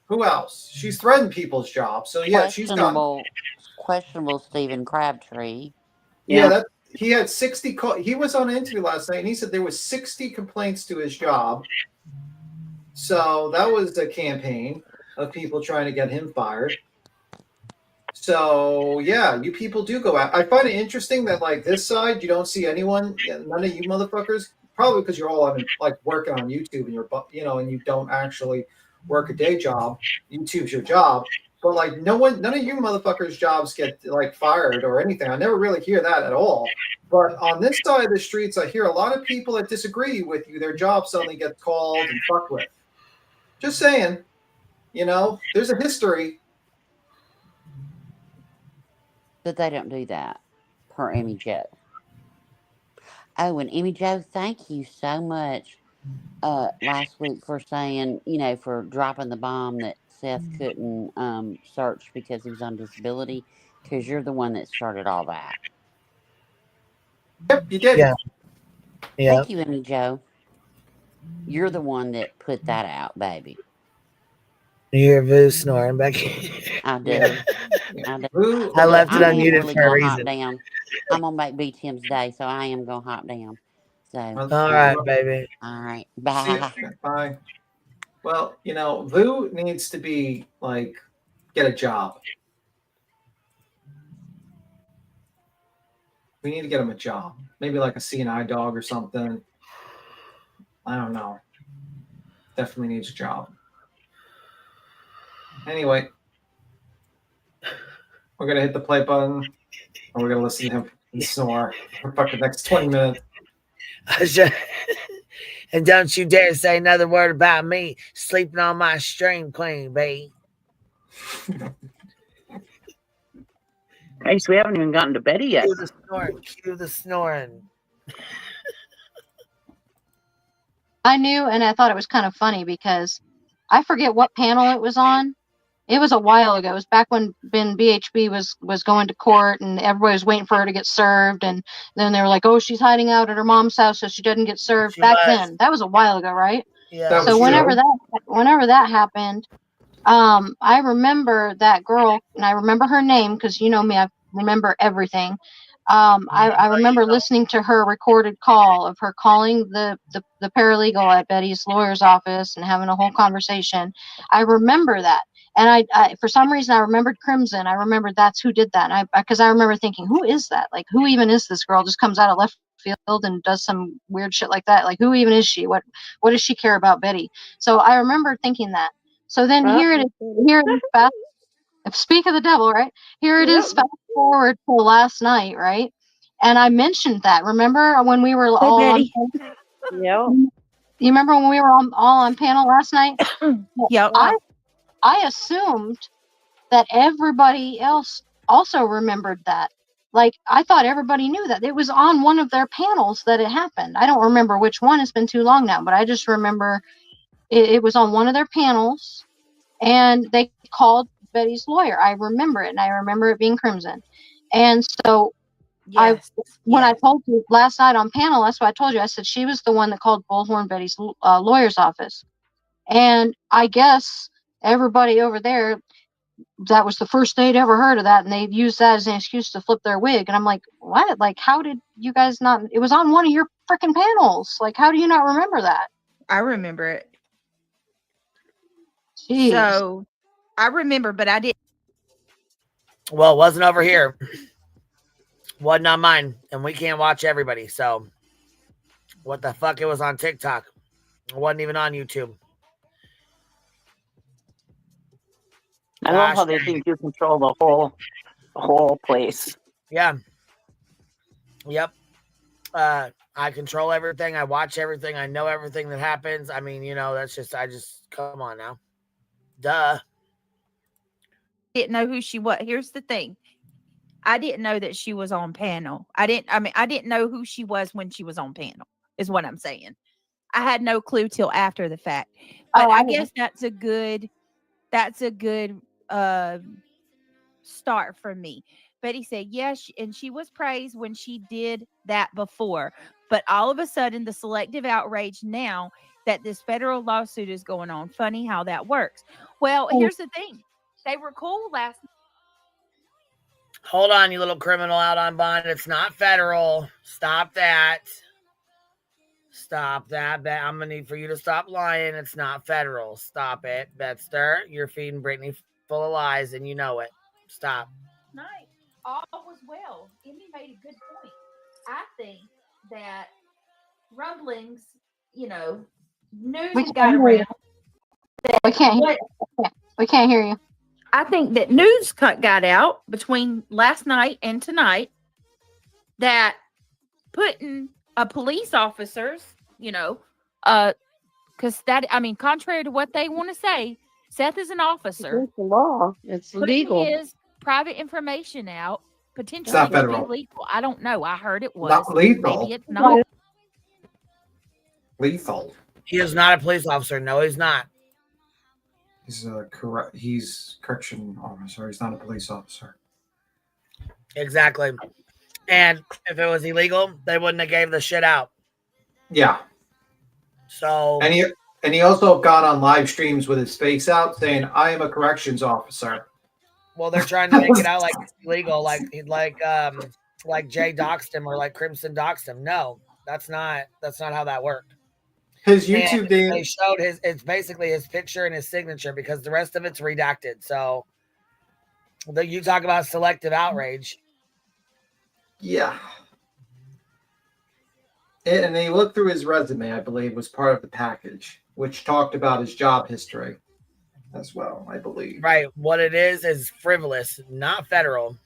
Who else? She's threatened people's jobs. So yeah, she's done. Questionable Stephen Crabtree. Yeah, he had 60. He was on an interview last night, and he said there was 60 complaints to his job. So that was a campaign of people trying to get him fired. So yeah, you people do go out. I find it interesting that like this side, you don't see anyone, none of you motherfuckers. Probably because you're all on like working on YouTube and and you don't actually work a day job. YouTube's your job. But like none of you motherfuckers' jobs get like fired or anything. I never really hear that at all. But on this side of the streets, I hear a lot of people that disagree with you. Their job suddenly gets called and fucked with. Just saying, there's a history. But they don't do that, per Emmy Joe. Oh, and Emmy Joe, thank you so much last week for saying, for dropping the bomb that Seth couldn't search because he was on disability, because you're the one that started all that. Yep, you did. Yeah. Thank you, Emmy Joe. You're the one that put that out, baby. You hear Vu snoring back. I do. Yeah. I do. Who? I left it I am unmuted really for a gonna hop reason. down. I'm gonna make B Tim's day, so I am gonna hop down. So All right, baby. all right. See, Bye. bye. Well, Vu needs to be like get a job. We need to get him a job. Maybe like a CNI dog or something. I don't know. Definitely needs a job. Anyway, we're gonna hit the play button, and we're gonna listen to him snore for fucking next 20 minutes. And don't you dare say another word about me sleeping on my stream queen, babe. Hey, so we haven't even gotten to Betty yet. Cue the snoring. Cue the snoring. I knew, and I thought it was kind of funny because I forget what panel it was on. It was a while ago. It was back when BHB was going to court and everybody was waiting for her to get served. And then they were like, oh, she's hiding out at her mom's house so she doesn't get served. Then. That was a while ago, right? Yeah. So whenever that happened, I remember that girl, and I remember her name because you know me, I remember everything. I remember listening to her recorded call of her calling the paralegal at Betty's lawyer's office and having a whole conversation. I remember that. And I for some reason, I remembered Crimson. I remembered that's who did that. And because I remember thinking, who is that? Like, who even is this girl? Just comes out of left field and does some weird shit like that. Like, who even is she? What does she care about Betty? So I remember thinking that. So then here it is fast. Speak of the devil, right? Here it is fast forward to last night, right? And I mentioned that. Remember when we were all on panel? You remember when we were all on panel last night? Yeah. I assumed that everybody else also remembered that. Like, I thought everybody knew that. It was on one of their panels that it happened. I don't remember which one. It's been too long now, but I just remember it was on one of their panels, and they called Betty's lawyer. I remember it, and I remember it being Crimson. And so when I told you last night on panel, that's what I told you. I said she was the one that called Bullhorn Betty's lawyer's office. And I guess everybody over there, that was the first they'd ever heard of that, and they used that as an excuse to flip their wig. And I'm like, what? Like, how did you guys not? It was on one of your freaking panels. Like, how do you not remember that? I remember it. Jeez. So I remember, but I didn't. Well, it wasn't over here. Wasn't on mine, and we can't watch everybody. So, what the fuck? It was on TikTok. It wasn't even on YouTube. I love how they think you control the whole place. Yeah. Yep. I control everything. I watch everything. I know everything that happens. I mean, that's just, come on now. Duh. Didn't know who she was. Here's the thing. I didn't know that she was on panel. I didn't know who she was when she was on panel, is what I'm saying. I had no clue till after the fact. But I guess that's a good start for me. Betty said, yes, and she was praised when she did that before. But all of a sudden, the selective outrage now that this federal lawsuit is going on. Funny how that works. Well, here's the thing. They were cool last night. Hold on, you little criminal out on bond. It's not federal. Stop that. Stop that. I'm going to need for you to stop lying. It's not federal. Stop it, Betster. You're feeding Brittany full of lies, and you know it. Stop. Night. All was well. Emmy made a good point. I think that rumblings, news got around. We can't hear you. I think that news got out between last night and tonight that putting a police officers, because contrary to what they want to say, Seth is an officer. It's the law. It's legal. Putting his private information out potentially It's not could federal. be legal. I don't know. I heard it was Not lethal. Maybe it's not. Lethal. He is not a police officer. No, he's not. He's He's correction officer. He's not a police officer. Exactly. And if it was illegal, they wouldn't have gave the shit out. Yeah. So And And he also got on live streams with his face out saying, I am a corrections officer. Well, they're trying to make it out like it's illegal, like Jay doxed him or like Crimson doxed him. No, that's not how that worked. His YouTube name. They showed it's basically his picture and his signature because the rest of it's redacted. So you talk about selective outrage. Yeah. And they looked through his resume, I believe, was part of the package, which talked about his job history as well, I believe. Right. What it is frivolous, not federal.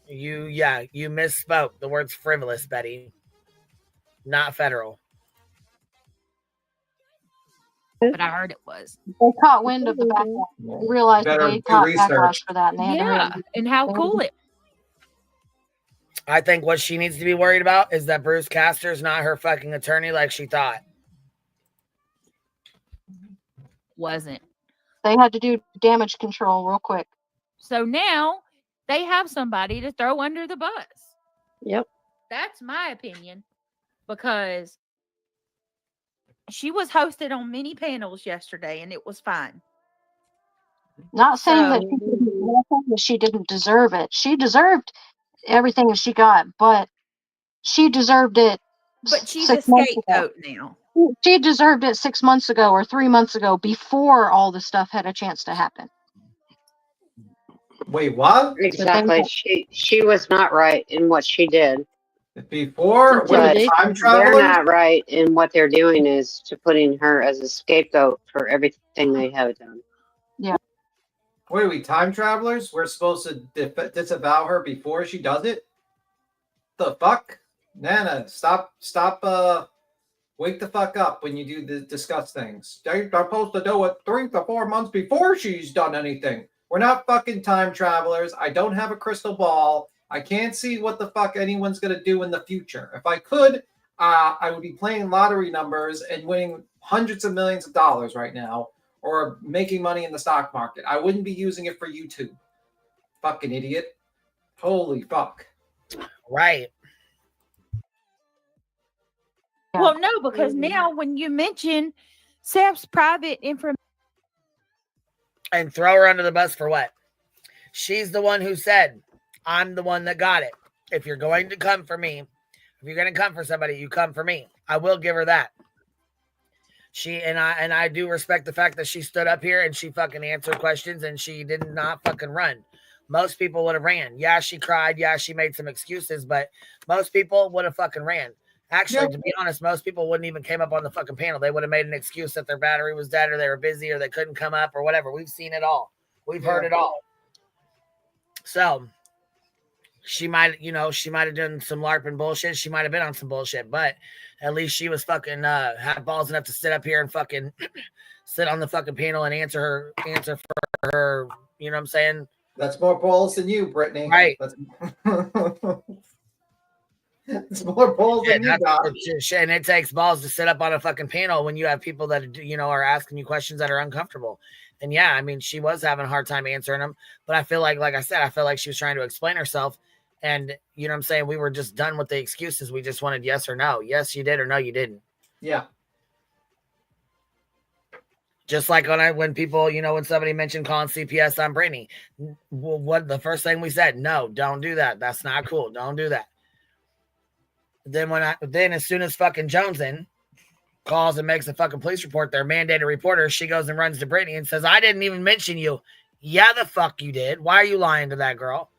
You misspoke. The word's frivolous, Betty. Not federal. But I heard it was. They caught wind of the backlash. They realized that they caught backlash for that, and they had to hurry. And how cool it. I think what she needs to be worried about is that Bruce Castor's not her fucking attorney like she thought. Wasn't. They had to do damage control real quick. So now they have somebody to throw under the bus. Yep. That's my opinion. Because she was hosted on many panels yesterday and it was fine. Not saying that she didn't deserve it. She deserved everything that she got, but she deserved it. But she's a scapegoat now. She deserved it 6 months ago or 3 months ago before all the stuff had a chance to happen. Wait, what? Exactly. She was not right in what she did. Before? But Time they're traveler? not right in what they're doing is to putting her as a scapegoat for everything they have done. Yeah. Wait, are we time travelers? We're supposed to disavow her before she does it? The fuck? Nana, stop, wake the fuck up when you do discuss things. They're supposed to do it 3 to 4 months before she's done anything. We're not fucking time travelers. I don't have a crystal ball. I can't see what the fuck anyone's going to do in the future. If I could, I would be playing lottery numbers and winning hundreds of millions of dollars right now, or making money in the stock market. I wouldn't be using it for YouTube. Fucking idiot. Holy fuck. Right. Well, no, because now when you mention Seth's private information. And throw her under the bus for what? She's the one who said, I'm the one that got it. If you're going to come for me, if you're going to come for somebody, you come for me. I will give her that. I do respect the fact that she stood up here and she fucking answered questions and she did not fucking run. Most people would have ran. Yeah, she cried. Yeah, she made some excuses, but most people would have fucking ran. Actually, to be honest, most people wouldn't even came up on the fucking panel. They would have made an excuse that their battery was dead or they were busy or they couldn't come up or whatever. We've seen it all. We've heard it all. So she might have done some LARPing bullshit. She might have been on some bullshit, but at least she was fucking had balls enough to sit up here and fucking sit on the fucking panel and answer for her. You know what I'm saying? That's more balls than you, Brittany. Right. It's more balls than you got. And it takes balls to sit up on a fucking panel when you have people that are asking you questions that are uncomfortable. And yeah, I mean, she was having a hard time answering them, but I feel like I said, I feel like she was trying to explain herself. And you know what I'm saying? We were just done with the excuses. We just wanted yes or no. Yes, you did, or no, you didn't. Yeah. Just like when people, when somebody mentioned calling CPS on Brittany, what the first thing we said, no, don't do that. That's not cool. Don't do that. Then as soon as fucking Joneson calls and makes a fucking police report, their mandated reporter, she goes and runs to Brittany and says, I didn't even mention you. Yeah, the fuck you did. Why are you lying to that girl?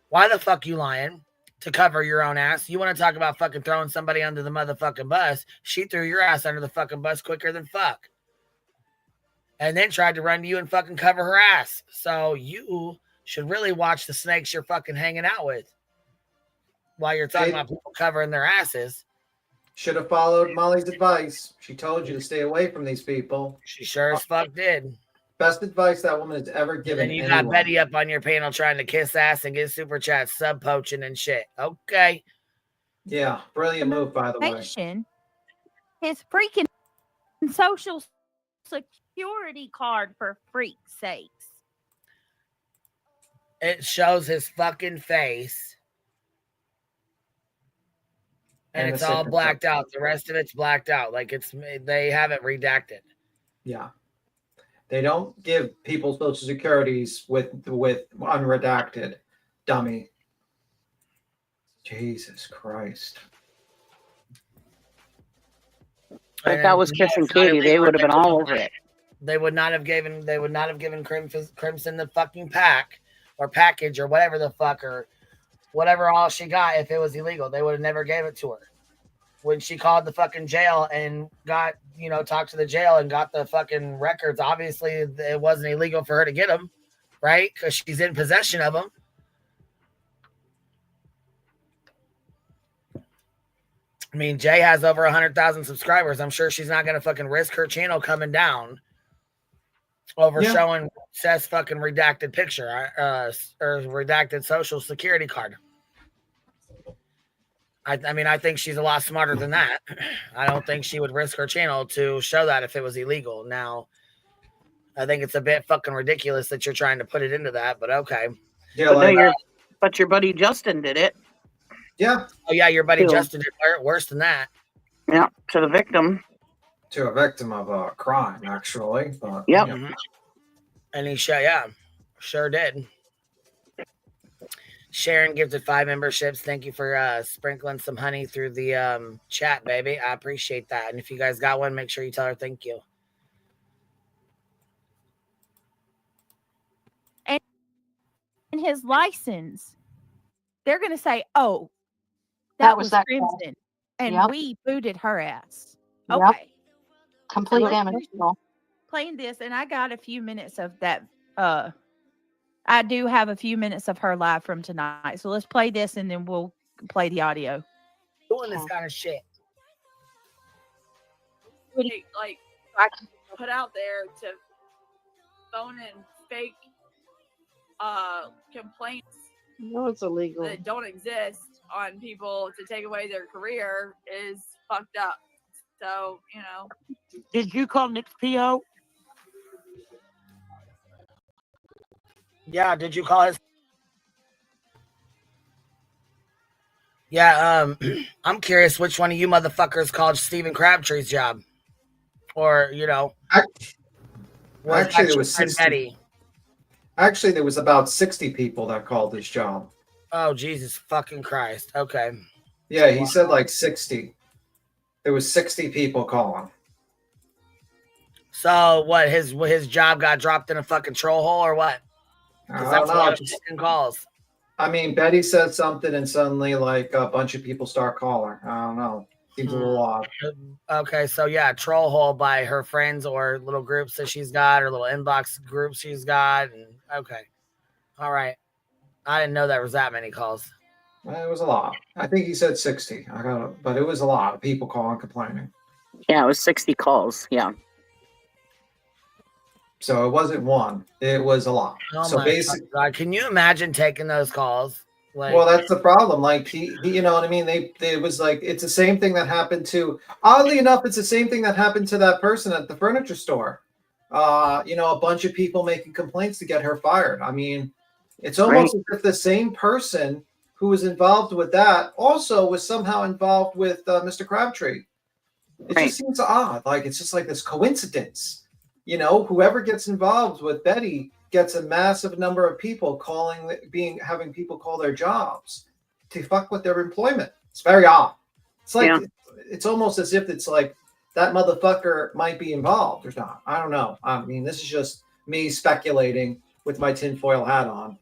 Why the fuck you lying to cover your own ass? You want to talk about fucking throwing somebody under the motherfucking bus? She threw your ass under the fucking bus quicker than fuck. And then tried to run to you and fucking cover her ass. So you should really watch the snakes you're fucking hanging out with while you're talking about people covering their asses. Should have followed Molly's advice. She told you to stay away from these people. She sure as fuck did. Best advice that woman has ever given. And you got Betty up on your panel trying to kiss ass and get super chats, sub poaching and shit. Okay. Yeah, brilliant move, by the way. His freaking social security card, for freak's sakes. It shows his fucking face. And And it's the all signature. blacked out. The rest of it's blacked out. Like they have it redacted. Yeah. They don't give people social securities with unredacted, dummy. Jesus Christ. If that was Kiss and Katie, they would have been all over it. They would not have given Crimson the fucking pack or package or whatever the fuck or whatever all she got if it was illegal. They would have never gave it to her. When she called the fucking jail and got, talked to the jail and got the fucking records, obviously it wasn't illegal for her to get them, right? Because she's in possession of them. I mean, Jay has over 100,000 subscribers. I'm sure she's not going to fucking risk her channel coming down over showing Seth's fucking redacted picture or redacted social security card. I mean, I think she's a lot smarter than that. I don't think she would risk her channel to show that if it was illegal. Now, I think it's a bit fucking ridiculous that you're trying to put it into that, but okay. Yeah, but your buddy Justin did it. Yeah. Oh, yeah, your buddy Justin did worse than that. Yeah, to the victim. To a victim of a crime, actually. But, yep. Mm-hmm. And he sure did. Sharon gifted 5 memberships. Thank you for sprinkling some honey through the chat, baby. I appreciate that. And if you guys got one, make sure you tell her thank you. And his license, they're going to say, oh, that was Crimson. And we booted her ass. Okay. Yep. Complete damage. Playing this, and I got a few minutes of that. I do have a few minutes of her live from tonight. So let's play this and then we'll play the audio. Doing this kind of shit. Like, put out there to phone in fake complaints No, it's illegal. that don't exist on people to take away their career is fucked up. So, Did you call Nick's PO? Yeah, did you call his? Yeah, I'm curious which one of you motherfuckers called Stephen Crabtree's job. Or, actually, there was 60. Betty. Actually, there was about 60 people that called his job. Oh, Jesus fucking Christ. Okay. Yeah, he said like 60. There was 60 people calling. So what? His job got dropped in a fucking troll hole or what? I That's don't a lot know. of fucking calls. I mean, Betty said something, and suddenly, like, a bunch of people start calling. I don't know. Seems a little odd. Okay, so yeah, troll hole by her friends or little groups that she's got, or little inbox groups she's got. And okay, all right. I didn't know there was that many calls. It was a lot. I think he said 60. But it was a lot of people calling, complaining. Yeah, it was 60 calls. Yeah. So it wasn't one. It was a lot. Oh so my basically, God. Can you imagine taking those calls? Like, well, that's the problem. Like he, you know what I mean? It was like, it's the same thing that happened to, oddly enough, it's the same thing that happened to that person at the furniture store. A bunch of people making complaints to get her fired. I mean, it's almost as if the same person who was involved with that also was somehow involved with Mr. Crabtree. It just seems odd. Like, it's just like this coincidence. Whoever gets involved with Betty gets a massive number of people having people call their jobs to fuck with their employment. It's very odd. It's like, it's almost as if it's like that motherfucker might be involved or not. I don't know. I mean, this is just me speculating with my tinfoil hat on,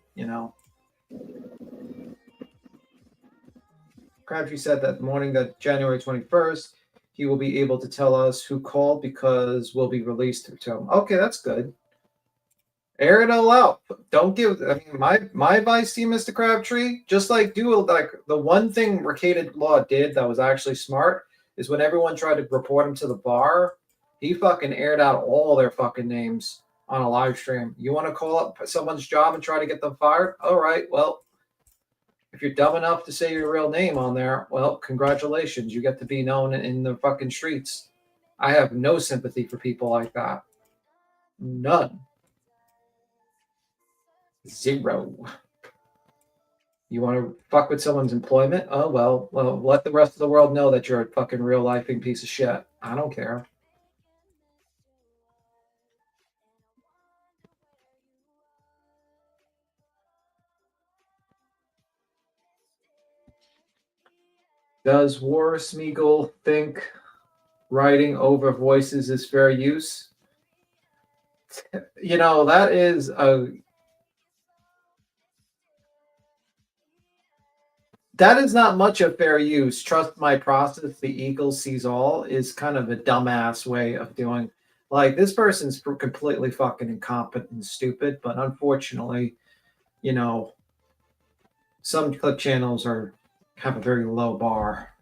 Crabtree said that morning that January 21st, he will be able to tell us who called because we'll be released to him. Okay, that's good. Air it all out. Don't give. I mean, my advice to you, Mr. Crabtree, just like the one thing Mercated Law did that was actually smart is when everyone tried to report him to the bar, he fucking aired out all their fucking names on a live stream. You want to call up someone's job and try to get them fired? All right, well, if you're dumb enough to say your real name on there, well, congratulations. You get to be known in the fucking streets. I have no sympathy for people like that. None. Zero. You want to fuck with someone's employment? Oh, well, let the rest of the world know that you're a fucking real-lifing piece of shit. I don't care. Does War Smeagol think writing over voices is fair use? You know, that is not much of fair use. Trust my process, the eagle sees all is kind of a dumbass way of doing. Like, this person's completely fucking incompetent and stupid, but unfortunately, you know, some clip channels have a very low bar.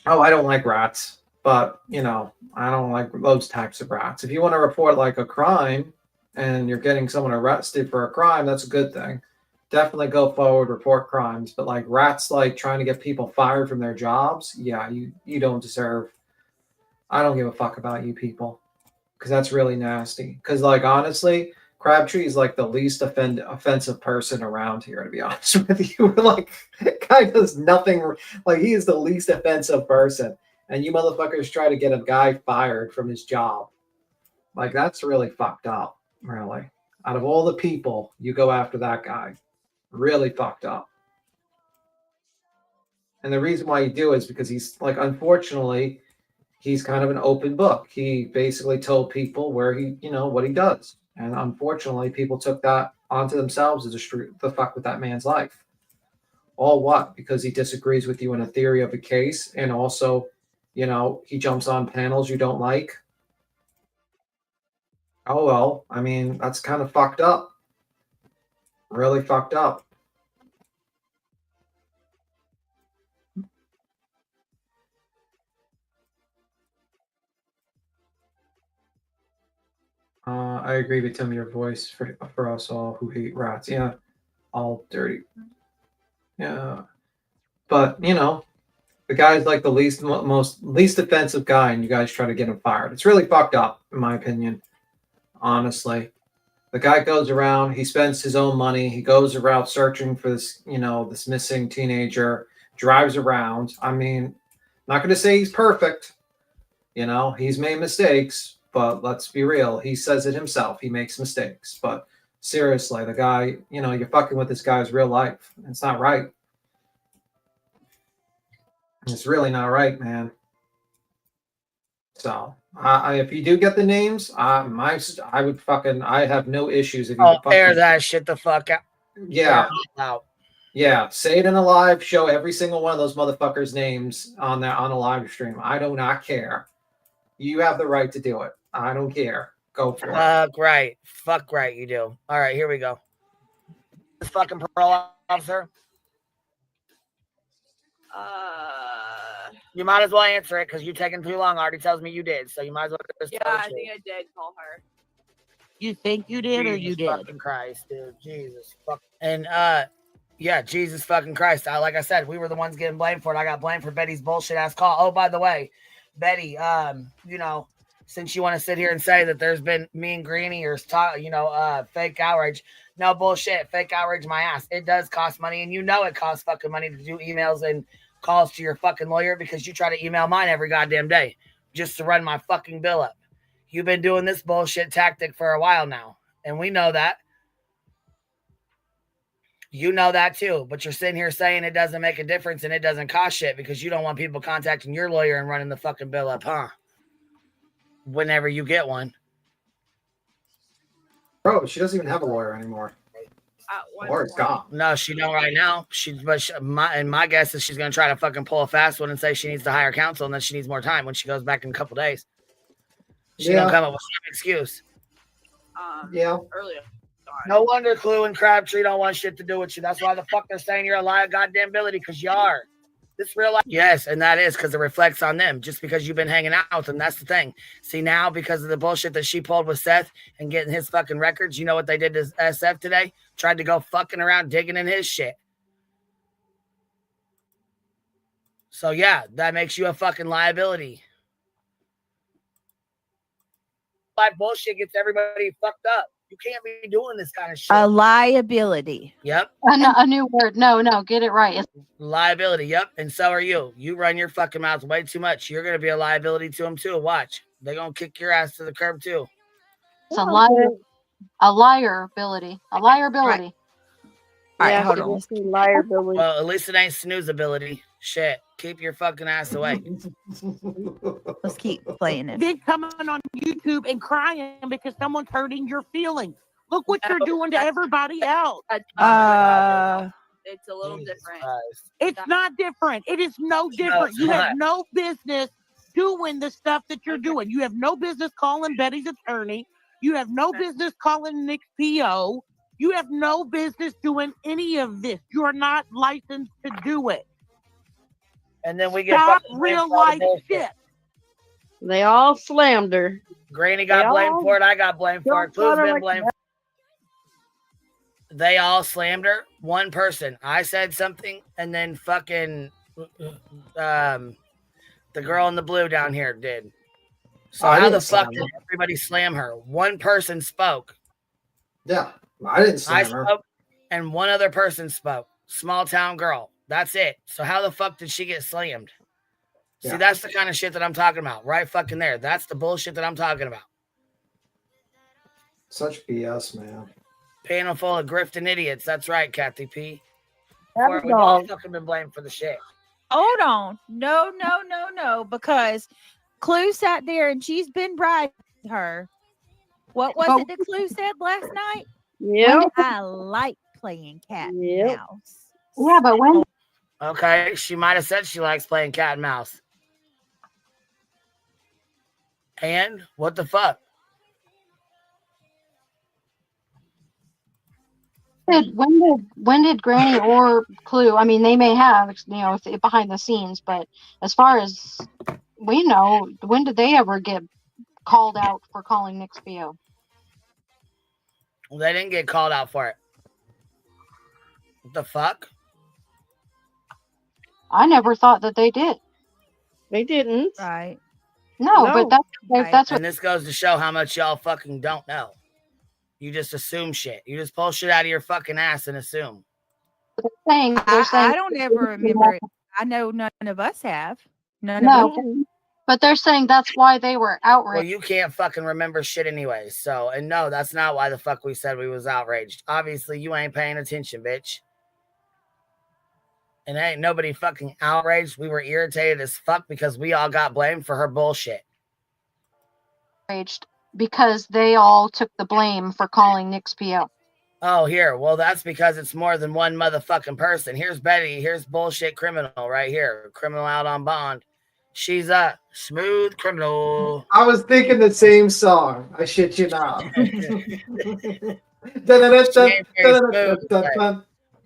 Oh, I don't like rats, but you know, I don't like those types of rats. If you want to report like a crime and you're getting someone arrested for a crime, that's a good thing. Definitely go forward, report crimes. But like rats, like trying to get people fired from their jobs, yeah, you don't deserve. I don't give a fuck about you people, because that's really nasty. Because like honestly, Crabtree is like the least offensive person around here, to be honest with you. Like, guy does nothing. Like, he is the least offensive person, and you motherfuckers try to get a guy fired from his job. Like, that's really fucked up. Really, out of all the people, you go after that guy. Really fucked up. And the reason why you do it is because he's like, unfortunately, he's kind of an open book. He basically told people where he, you know, what he does. And unfortunately, people took that onto themselves to destroy the fuck with that man's life. All what? Because he disagrees with you in a theory of a case. And also, you know, he jumps on panels you don't like. Oh, well, I mean, that's kind of fucked up. Really fucked up. I agree with Tim, your voice for us all who hate rats. Yeah, all dirty. Yeah. But, you know, the guy's like the least offensive guy, and you guys try to get him fired. It's really fucked up, in my opinion. Honestly, the guy goes around. He spends his own money. He goes around searching for this, you know, this missing teenager. Drives around. I mean, I'm not going to say he's perfect. You know, he's made mistakes, but let's be real. He says it himself. He makes mistakes. But seriously, the guy, you know, you're fucking with this guy's real life. It's not right. It's really not right, man. So, if you do get the names, I have no issues if you air that shit the fuck out. Yeah. Out. Yeah, say it in a live show. Every single one of those motherfuckers' names on a live stream. I do not care. You have the right to do it. I don't care. Go for it. Fuck right, you do. All right, here we go. This fucking parole officer. You might as well answer it because you're taking too long. Already tells me you did, so you might as well. Yeah, I think I did call her. You think you did, or you did? Fucking Christ, dude. Jesus fuck. And yeah, Jesus fucking Christ. Like I said, we were the ones getting blamed for it. I got blamed for Betty's bullshit ass call. Oh, by the way, Betty, you know, since you want to sit here and say that there's been me and Greenie or fake outrage. No bullshit, fake outrage my ass. It does cost money, and you know it costs fucking money to do emails and calls to your fucking lawyer because you try to email mine every goddamn day just to run my fucking bill up. You've been doing this bullshit tactic for a while now, and we know that. You know that too, but you're sitting here saying it doesn't make a difference and it doesn't cost shit because you don't want people contacting your lawyer and running the fucking bill up, huh? Whenever you get one. Bro, she doesn't even have a lawyer anymore. Lawyer's gone. No, she don't right now. My guess is she's gonna try to fucking pull a fast one and say she needs to hire counsel and then she needs more time when she goes back in a couple days. She's gonna come up with some excuse. Yeah. Earlier. No wonder Clue and Crabtree don't want shit to do with you. That's why the fuck they're saying you're a liar, goddamn ability, because you are. This real life. Yes, and that is because it reflects on them just because you've been hanging out with them. That's the thing. See, now because of the bullshit that she pulled with Seth and getting his fucking records, you know what they did to SF today? Tried to go fucking around digging in his shit. So yeah, that makes you a fucking liability. life bullshit gets everybody fucked up. You can't be doing this kind of shit. A liability. Yep. A new word. No, get it right. It's Liability. Yep. And so are you. You run your fucking mouth way too much. You're going to be a liability to them too. Watch. They're going to kick your ass to the curb too. a liability. A liability. All right, Yeah, hold so on. just say liability. Well, at least it ain't snooze ability. Shit. Keep your fucking ass away. Let's keep playing it. Then coming on YouTube and crying because someone's hurting your feelings. Look what you're doing to everybody else. It's a little different. It's not different. It is no different. You have no business doing the stuff that you're doing. You have no business calling Betty's attorney. You have no business calling Nick's PO. You have no business doing any of this. You are not licensed to do it. And then we get Stop fucking real blamed for all the life bullshit. shit. They all slammed her. Granny got blamed for it. I got blamed for it. Clue's been blamed. They all slammed her. One person. I said something, and then fucking the girl in the blue down here did. So I how didn't the fuck slam did her. everybody slam her? One person spoke. Yeah, I didn't I slam her. spoke, and one other person spoke. Small town girl. That's it. So how the fuck did she get slammed? Yeah. See, that's the kind of shit that I'm talking about. Right fucking there. That's the bullshit that I'm talking about. Such BS, man. Panel full of grifting idiots. That's right, Kathy P. That's We've all all. fucking been blamed for the shit. Hold on. No, because Clue sat there and she's been right her. What was it that Clue said last night? Yeah. I like playing cat and Yep. mouse. Yeah, but when Okay, she might have said she likes playing cat and mouse. And what the fuck? when did Granny or Clue? I mean, they may have, behind the scenes, but as far as we know, when did they ever get called out for calling Nick's PO? Well, they didn't get called out for it. What the fuck? I never thought that they did. They didn't. Right. No, No. but that's what. And this goes to show how much y'all fucking don't know. You just assume shit. You just pull shit out of your fucking ass and assume. They're saying. I don't ever remember it. I know none of us have. None of No, us. but they're saying that's why they were outraged. Well, you can't fucking remember shit anyways. So, and no, that's not why the fuck we said we was outraged. Obviously, you ain't paying attention, bitch. And ain't nobody fucking outraged. We were irritated as fuck because we all got blamed for her bullshit. Outraged because they all took the blame for calling Nick's PO. Oh, here. Well, that's because it's more than one motherfucking person. Here's Betty. Here's bullshit criminal right here. Criminal out on bond. She's a smooth criminal. I was thinking the same song. I shit you not. She ain't very smooth, but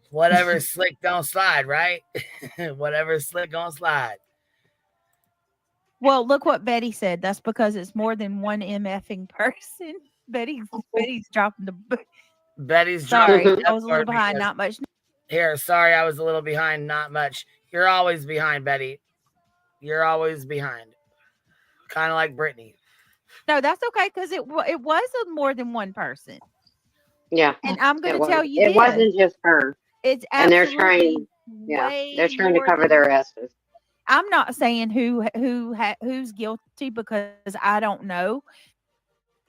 whatever's slick don't slide, right? Whatever's slick don't slide. Well, look what Betty said. That's because it's more than one MFing person. Betty's dropping the. Betty's Sorry, dropping I was a little the behind. because- Not much. Here, sorry, I was a little behind. Not much. You're always behind, Betty. You're always behind. Kind of like Brittany. No, that's okay because it was more than one person. Yeah. And I'm going It to tell was. you It this. wasn't just her. It's And they're absolutely trying, yeah, way they're trying to more cover than- their asses. I'm not saying who's guilty because I don't know,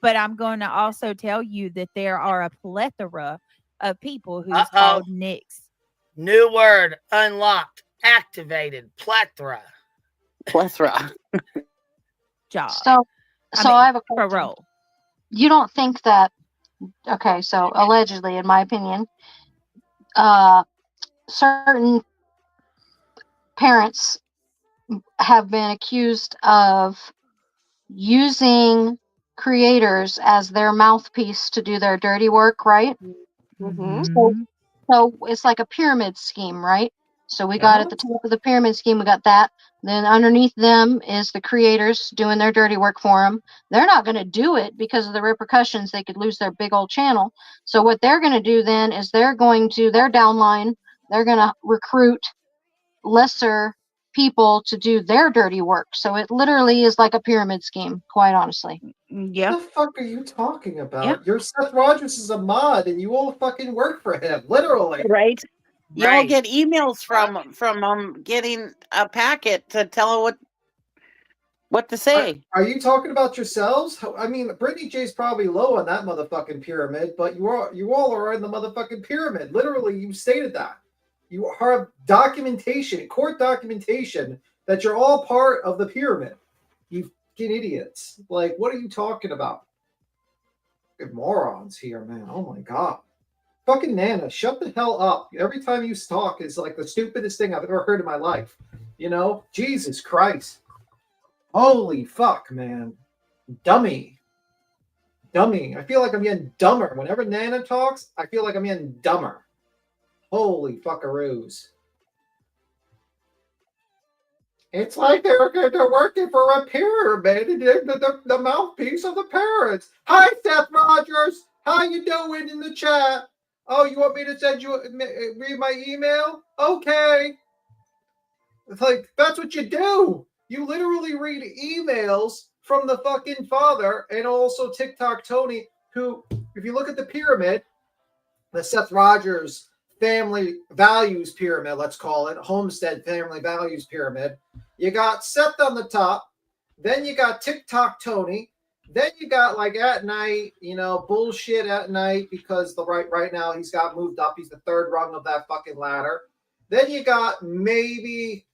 but I'm going to also tell you that there are a plethora of people who's called Nick's. New word unlocked, activated, plethora. Plethora. Job. So I have a question. Parole. You don't think that? Okay, so allegedly, in my opinion, certain parents have been accused of using creators as their mouthpiece to do their dirty work, right? Mm-hmm. So it's like a pyramid scheme, right? So we got at the top of the pyramid scheme, we got that. Then underneath them is the creators doing their dirty work for them. They're not going to do it because of the repercussions. They could lose their big old channel. So what they're going to do then is their downline, they're going to recruit lesser people to do their dirty work. So it literally is like a pyramid scheme, quite honestly. Yeah. What the fuck are you talking about? Yeah. Your Seth Rogers is a mod, and you all fucking work for him, literally. Right. You all Right. get emails from getting a packet to tell her what to say. Are you talking about yourselves? I mean, Brittany J's probably low on that motherfucking pyramid, but you all are in the motherfucking pyramid. Literally, you stated that. You have documentation, court documentation, that you're all part of the pyramid. You fucking idiots. Like, what are you talking about? Good morons here, man. Oh my god. Fucking Nana, shut the hell up. Every time you talk is like the stupidest thing I've ever heard in my life. You know? Jesus Christ. Holy fuck, man. Dummy. I feel like I'm getting dumber. Whenever Nana talks, I feel like I'm getting dumber. Holy fuckaroos. It's like they're working for a pyramid and the mouthpiece of the parents. Hi, Seth Rogers. How you doing in the chat? Oh, you want me to send you read my email? Okay. It's like, that's what you do. You literally read emails from the fucking father and also TikTok Tony, who, if you look at the pyramid, the Seth Rogers family values pyramid, let's call it, Homestead family values pyramid. You got Seth on the top, then you got TikTok Tony, then you got like at night, bullshit at night because right now he's got moved up. He's the third rung of that fucking ladder. Then you got maybe,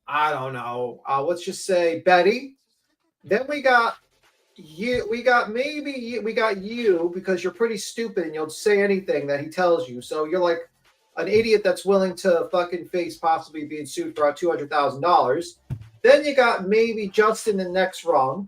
I don't know, let's just say Betty. Then we got you. We got you because you're pretty stupid and you'll say anything that he tells you. So you're like an idiot that's willing to fucking face possibly being sued for $200,000. Then you got maybe Justin the next rung.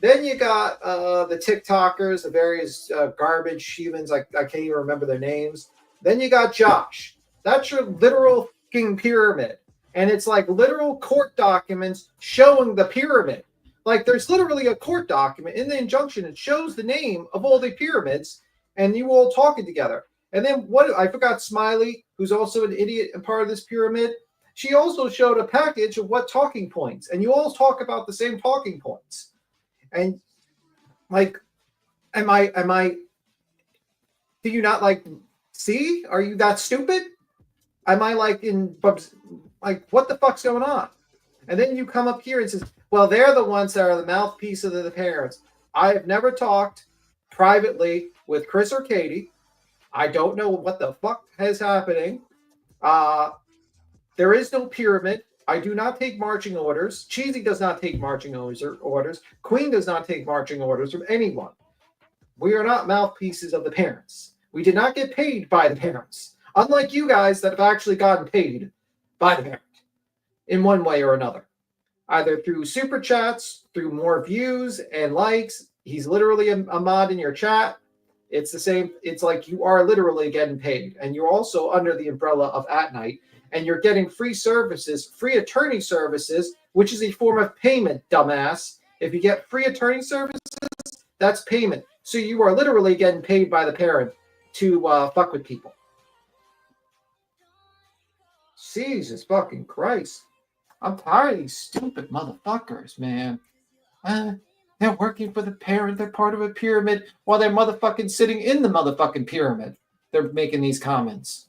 Then you got the TikTokers, the various garbage humans. I can't even remember their names. Then you got Josh. That's your literal fucking pyramid. And it's like literal court documents showing the pyramid. Like there's literally a court document in the injunction. It shows the name of all the pyramids and you all talking together. And then I forgot Smiley, who's also an idiot and part of this pyramid. She also showed a package of what talking points. And you all talk about the same talking points. And like, am I, do you not like see? Are you that stupid? Am I like what the fuck's going on? And then you come up here and says, well, they're the ones that are the mouthpiece of the parents. I have never talked privately with Chris or Katie. I don't know what the fuck is happening. There is no pyramid. I do not take marching orders. Cheesy does not take marching orders. Queen does not take marching orders from anyone. We are not mouthpieces of the parents. We did not get paid by the parents. Unlike you guys that have actually gotten paid by the parent in one way or another. Either through super chats, through more views and likes. He's literally a mod in your chat. It's the same. It's like you are literally getting paid. And you're also under the umbrella of At Night. And you're getting free services, free attorney services, which is a form of payment, dumbass. If you get free attorney services, that's payment. So you are literally getting paid by the parent to fuck with people. Jesus fucking Christ. I'm tired of these stupid motherfuckers, man. They're working for the parent. They're part of a pyramid while they're motherfucking sitting in the motherfucking pyramid. They're making these comments.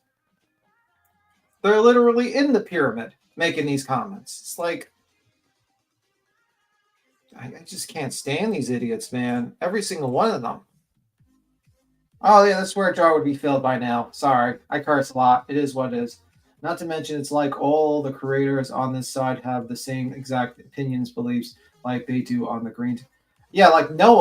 They're literally in the pyramid making these comments. It's like, I just can't stand these idiots, man. Every single one of them. Oh, yeah, that's where a jar would be filled by now. Sorry, I curse a lot. It is what it is. Not to mention, it's like all the creators on this side have the same exact opinions, beliefs, like they do on the green. Yeah, like no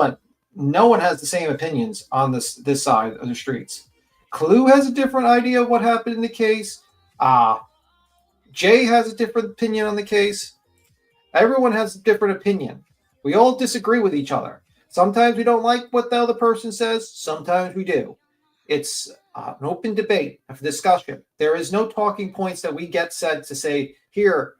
one has the same opinions on this side of the streets. Clue has a different idea of what happened in the case. Jay has a different opinion on the case. Everyone has a different opinion. We all disagree with each other. Sometimes we don't like what the other person says. Sometimes we do. It's an open debate, a discussion. There is no talking points that we get said to say, here,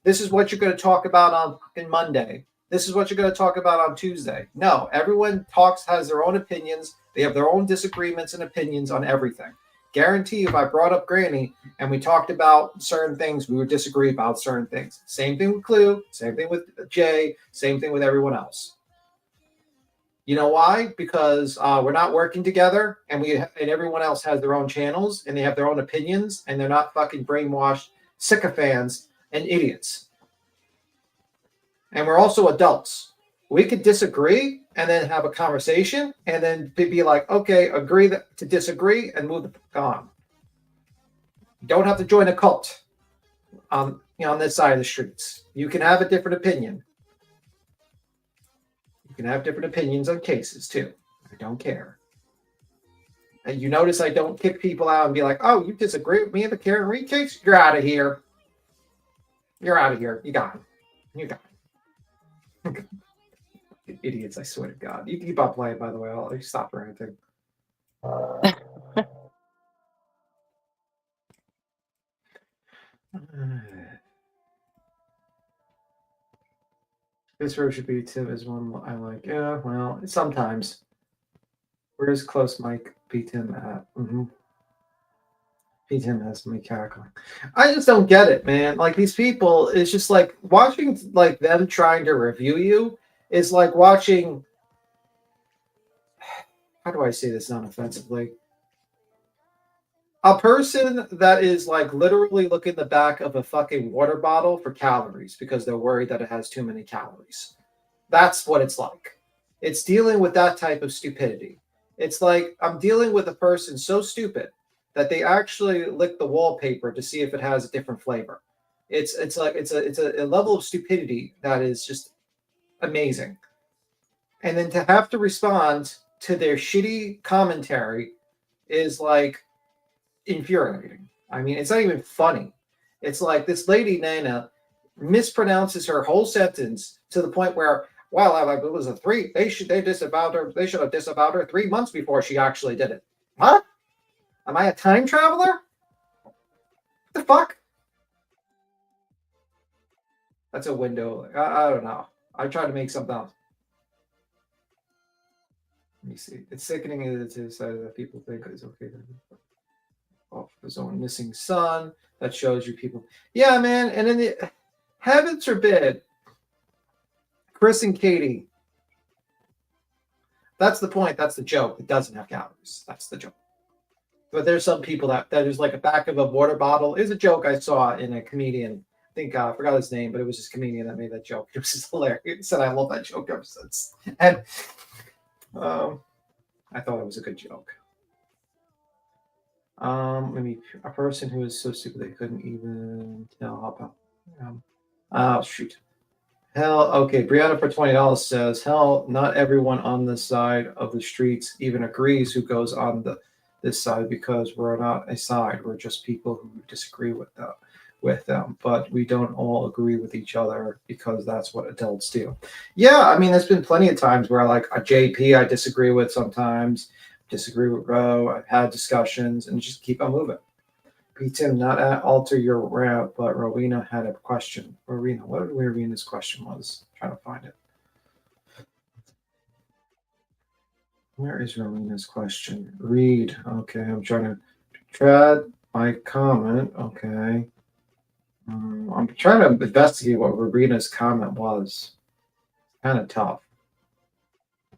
this is what you're going to talk about on Monday. This is what you're going to talk about on Tuesday. No, everyone has their own opinions. They have their own disagreements and opinions on everything. Guarantee if I brought up Granny and we talked about certain things, we would disagree about certain things. Same thing with Clue, same thing with Jay, same thing with everyone else. You know why? Because we're not working together, and everyone else has their own channels, and they have their own opinions, and they're not fucking brainwashed sycophants and idiots. And we're also adults. We could disagree and then have a conversation, and then be like, okay, agree to disagree and move the fuck on. You don't have to join a cult on this side of the streets. You can have a different opinion. You can have different opinions on cases too. I don't care. And you notice I don't kick people out and be like, oh, you disagree with me in the Karen Reed case? You're out of here. You're out of here. You got him. You got him. Idiots, I swear to God. You can keep on playing, by the way. I'll stop or anything. This row should be Tim is one I like. Yeah, well, sometimes. Where's close Mike beat him at? Beat him has me cackling. I just don't get it, man. Like these people, it's just like watching like them trying to review you is like watching. How do I say this non-offensively? A person that is like literally looking the back of a fucking water bottle for calories because they're worried that it has too many calories. That's what it's like. It's dealing with that type of stupidity. It's like I'm dealing with a person so stupid that they actually lick the wallpaper to see if it has a different flavor. It's a level of stupidity that is just amazing. And then to have to respond to their shitty commentary is like infuriating. I mean, it's not even funny. It's like this lady Nana mispronounces her whole sentence to the point where, well, it was a 3. They should have disavowed her 3 months before she actually did it. What? Am I a time traveler? What the fuck? That's a window. I don't know. I tried to make something else. Let me see. It's sickening to say that people think it's okay to off his own missing son. That shows you people. Yeah, man. And in the heavens forbid, Chris and Katie. That's the point. That's the joke. It doesn't have calories. That's the joke. But there's some people that is like a back of a water bottle is a joke I saw in a comedian. I think I forgot his name, but it was this comedian that made that joke. It was just hilarious, and I love that joke ever since. And I thought it was a good joke. Maybe a person who is so stupid they couldn't even tell how about. Shoot. Hell, okay. Brianna for $20 says, hell, not everyone on this side of the streets even agrees who goes on this side because we're not a side. We're just people who disagree with them. But we don't all agree with each other because that's what adults do. Yeah, I mean, there's been plenty of times where like a JP I disagree with sometimes, disagree with Ro. I've had discussions and just keep on moving. Tim, not alter your route, but Rowena had a question. Rowena, what did Rowena's question was? I'm trying to find it. Where is Rowena's question? Read. Okay, I'm trying to tread my comment. Okay. I'm trying to investigate what Rowena's comment was. Kind of tough. It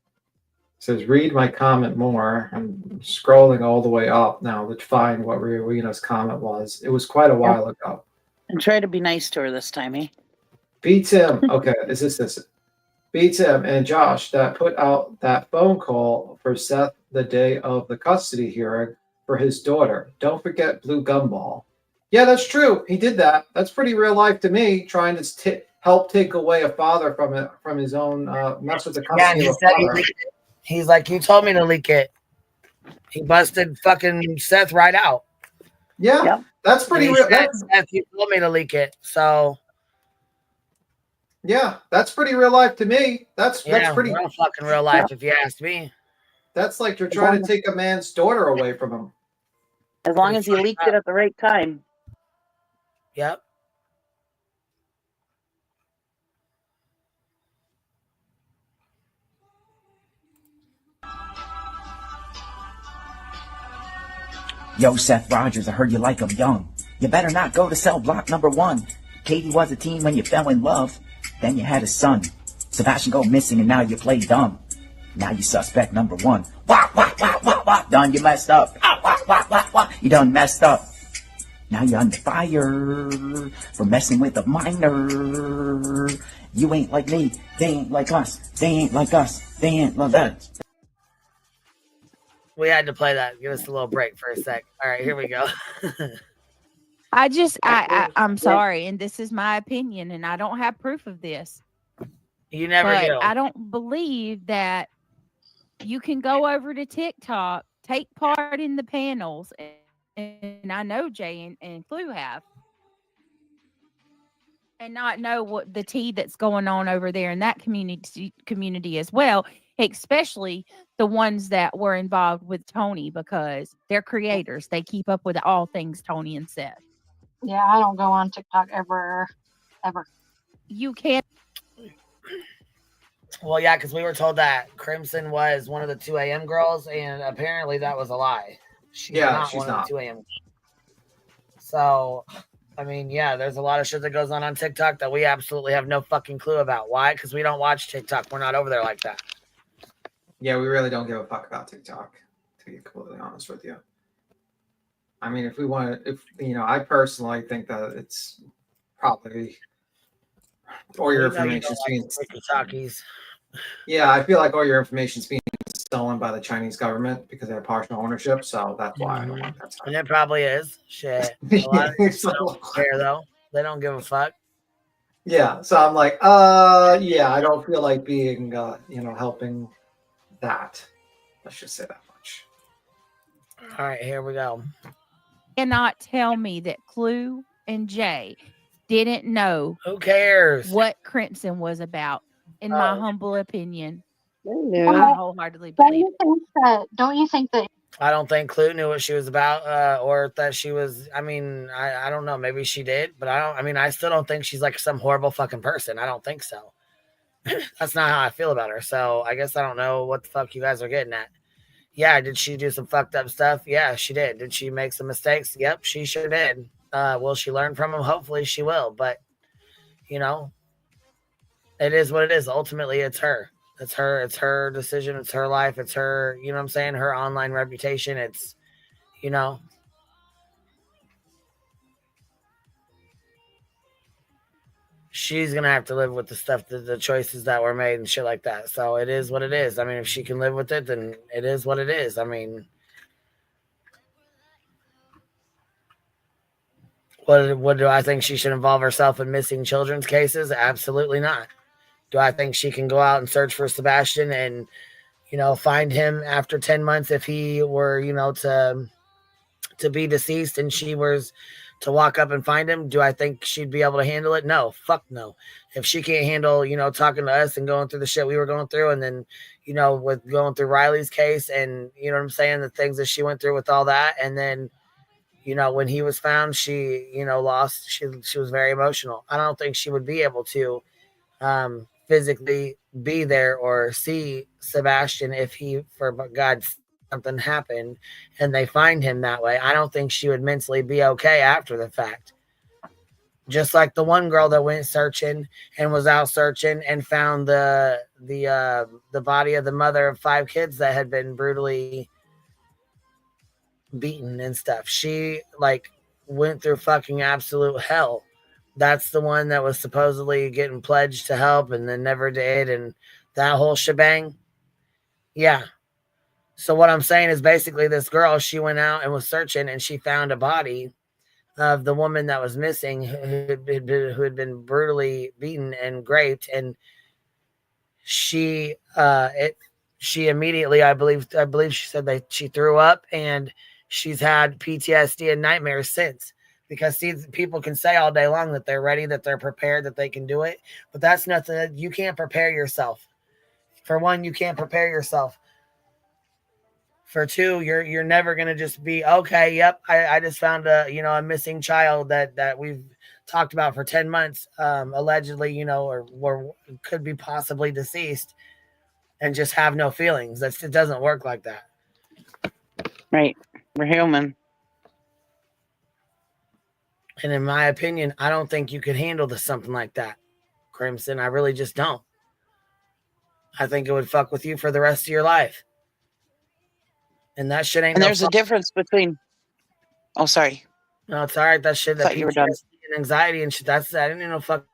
says, read my comment more. I'm scrolling all the way up now to find what Rowena's comment was. It was quite a while ago. And try to be nice to her this time, eh? Beats him. Okay, is this? Beats him and Josh that put out that phone call for Seth the day of the custody hearing for his daughter. Don't forget Blue Gumball. Yeah, that's true. He did that. That's pretty real life to me, trying to help take away a father from his own mess with the custody of a father. He's like, you told me to leak it. He busted fucking Seth right out. Yeah, that's pretty real. Seth, you told me to leak it. So yeah, that's pretty real life to me. That's pretty real fucking real life, if you ask me. That's like you're trying to take a man's daughter away from him. As long as he leaked it at the right time. Yep. Yo, Seth Rogers, I heard you like 'em young. You better not go to cell block number 1. Katie was a teen when you fell in love. Then you had a son. Sebastian go missing and now you play dumb. Now you suspect number one. Wah, wah, wah, wah, wah. Done, you messed up. Wah, wah, wah, wah, wah. You done messed up. Now you're under fire for messing with a minor. You ain't like me. They ain't like us. They ain't like us. They ain't like us. We had to play that. Give us a little break for a sec. All right, here we go. I'm sorry, and this is my opinion, and I don't have proof of this. You never But do. I don't believe that you can go over to TikTok, take part in the panels, and I know Jay and Clue have, and not know what the tea that's going on over there in that community as well, especially the ones that were involved with Tony, because they're creators. They keep up with all things Tony and Seth. Yeah, I don't go on TikTok ever. You can't. Well, yeah, because we were told that Crimson was one of the 2 a.m. girls, and apparently that was a lie. She's not one of the 2 a.m. So, I mean, yeah, there's a lot of shit that goes on TikTok that we absolutely have no fucking clue about. Why? Because we don't watch TikTok. We're not over there like that. Yeah, we really don't give a fuck about TikTok, to be completely honest with you. I mean, if we want to, I personally think that it's probably all your information's being. Yeah, I feel like all your information's being stolen by the Chinese government because they have partial ownership. So that's why I don't want that stuff. And it probably is. Shit. A lot of people don't care, though. They don't give a fuck. Yeah, so I'm like, yeah, I don't feel like being, helping that. Let's just say that much. All right, here we go. Cannot tell me that Clue and Jay didn't know. Who cares what Crimson was about? In my humble opinion, I wholeheartedly believe. Don't you think that? I don't think Clue knew what she was about, or that she was. I mean, I don't know. Maybe she did, but I don't. I mean, I still don't think she's like some horrible fucking person. I don't think so. That's not how I feel about her. So I guess I don't know what the fuck you guys are getting at. Yeah, did she do some fucked up stuff? Yeah, she did. Did she make some mistakes? Yep, she sure did. Will she learn from them? Hopefully she will. But, it is what it is. Ultimately, it's her. It's her decision. It's her life. It's her, you know what I'm saying? Her online reputation. It's, she's going to have to live with the stuff, the choices that were made and shit like that. So it is what it is. I mean, if she can live with it, then it is what it is. I mean, what do I think she should involve herself in missing children's cases? Absolutely not. Do I think she can go out and search for Sebastian and, find him after 10 months if he were, to be deceased and she was to walk up and find him? Do I think she'd be able to handle it? No, fuck no. If she can't handle, talking to us and going through the shit we were going through, and then, with going through Riley's case and, you know what I'm saying, the things that she went through with all that, and then, when he was found, she, lost, she was very emotional. I don't think she would be able to physically be there or see Sebastian if he, for God, something happened and they find him that way. I don't think she would mentally be okay after the fact. Just like the one girl that went searching and was out searching and found the body of the mother of 5 kids that had been brutally beaten and stuff. She went through fucking absolute hell. That's the one that was supposedly getting pledged to help and then never did, and that whole shebang. Yeah. So what I'm saying is basically this girl, she went out and was searching and she found a body of the woman that was missing who had been brutally beaten and raped, and she immediately, I believe she said that she threw up, and she's had PTSD and nightmares since. Because people can say all day long that they're ready, that they're prepared, that they can do it, but that's nothing. You can't prepare yourself. For one, you can't prepare yourself. For two, you're never gonna just be okay. Yep, I just found a missing child that we've talked about for 10 months, allegedly, or could be possibly deceased, and just have no feelings. It doesn't work like that. Right, we're human. And in my opinion, I don't think you could handle something like that, Crimson. I really just don't. I think it would fuck with you for the rest of your life. And that shit ain't And no there's a fun. difference between. Oh, sorry. No, it's all right. That shit, that Thought you were done. PTSD and anxiety and shit. That ain't no fuck.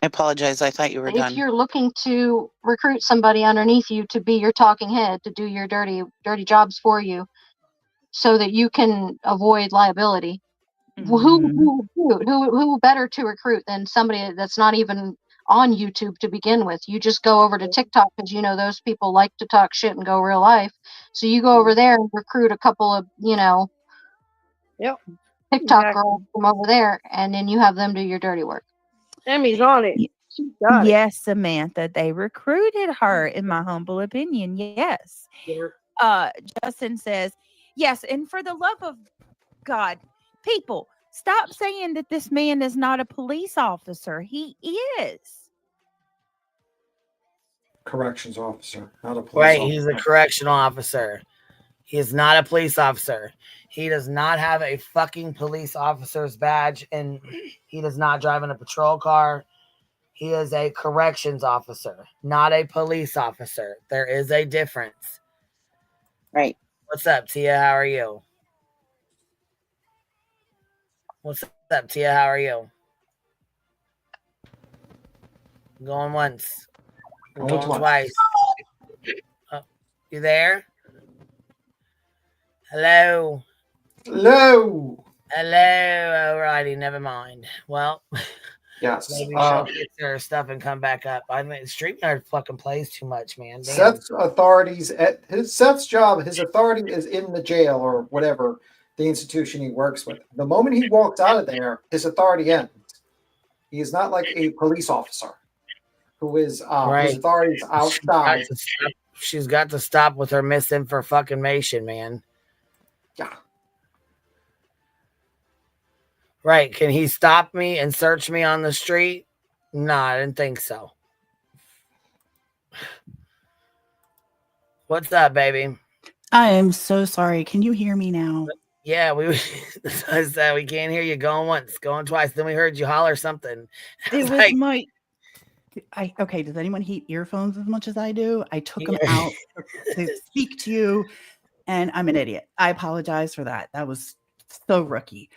I apologize. I thought you were If done. you're looking to recruit somebody underneath you to be your talking head, to do your dirty jobs for you, so that you can avoid liability, who better to recruit than somebody that's not even on YouTube to begin with? You just go over to TikTok because you know those people like to talk shit and go real life. So you go over there and recruit a couple of Yep. TikTok Exactly. girls from over there, and then you have them do your dirty work. Emmy's on it. She got it. Yes, Samantha, they recruited her, in my humble opinion. Yes. Justin says, yes, and for the love of God, people, stop saying that this man is not a police officer. He is. Corrections officer, not a police Right, officer. he's a correctional officer. He is not a police officer. He does not have a fucking police officer's badge, and he does not drive in a patrol car. He is a corrections officer, not a police officer. There is a difference. Right. What's up, Tia? How are you? What's up, Tia? How are you? Going once. Going twice. Oh, you there? Hello. Hello. Hello. Alrighty, never mind. Well, Yes. maybe she'll fix her stuff and come back up. I mean, StreamYard fucking plays too much, man. Damn. Seth's job, his authority is in the jail or whatever the institution he works with. The moment he walks out of there, his authority ends. He is not like a police officer who is his authority is outside. She's got to stop with her misinformation, man. Yeah. Right. Can he stop me and search me on the street? No, I didn't think so. What's up, baby? I am so sorry. Can you hear me now? Yeah, we said we can't hear you going once, going twice. Then we heard you holler something. It was my. Okay. Does anyone hate earphones as much as I do? I took them out to speak to you, and I'm an idiot. I apologize for that. That was so rookie.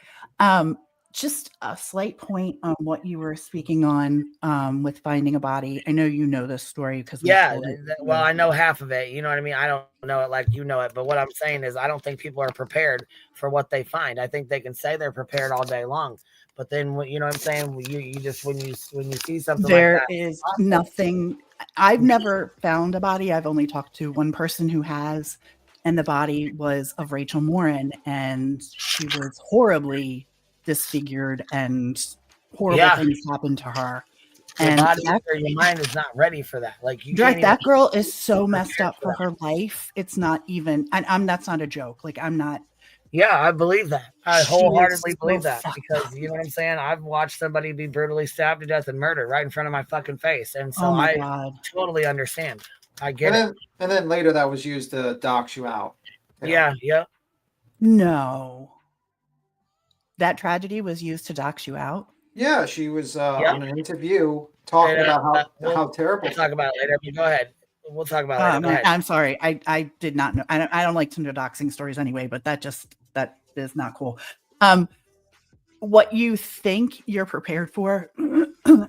Just a slight point on what you were speaking on with finding a body. I know you know this story because well, I know half of it. You know what I mean? I don't know it like you know it, but what I'm saying is I don't think people are prepared for what they find. I think they can say they're prepared all day long, but then you know what I'm saying? You just when you see something there like that, is nothing. I've never found a body. I've only talked to one person who has, and the body was of Rachel Morin, and she was horribly disfigured and horrible things happened to her. Your And body or your mind is not ready for that. Like you can't that girl is so messed up for her life. It's not even, and that's not a joke. Like I'm not. Yeah, I believe that. I wholeheartedly believe that because you know what I'm saying? I've watched somebody be brutally stabbed to death and murdered right in front of my fucking face. And so I totally understand. I get it. And then later that was used to dox you out. Yeah. No. That tragedy was used to dox you out? Yeah, she was on an interview talking about how terrible. We'll talk about it later. Go ahead. We'll talk about it later. Go ahead. I'm sorry. I did not know. I don't like to know doxing stories anyway, but that is not cool. What you think you're prepared for,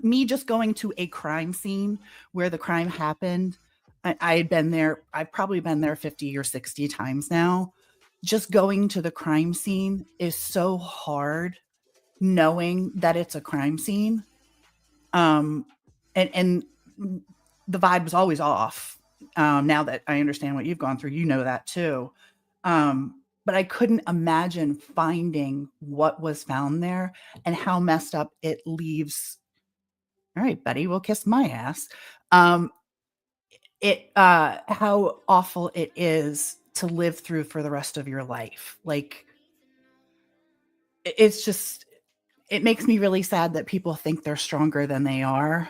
me just going to a crime scene where the crime happened. I had been there. I've probably been there 50 or 60 times now. Just going to the crime scene is so hard knowing that it's a crime scene. And the vibe was always off. Now that I understand what you've gone through, you know that too. But I couldn't imagine finding what was found there and how messed up it leaves. All right, Betty, we'll kiss my ass. How awful it is to live through for the rest of your life. Like, it's just, it makes me really sad that people think they're stronger than they are.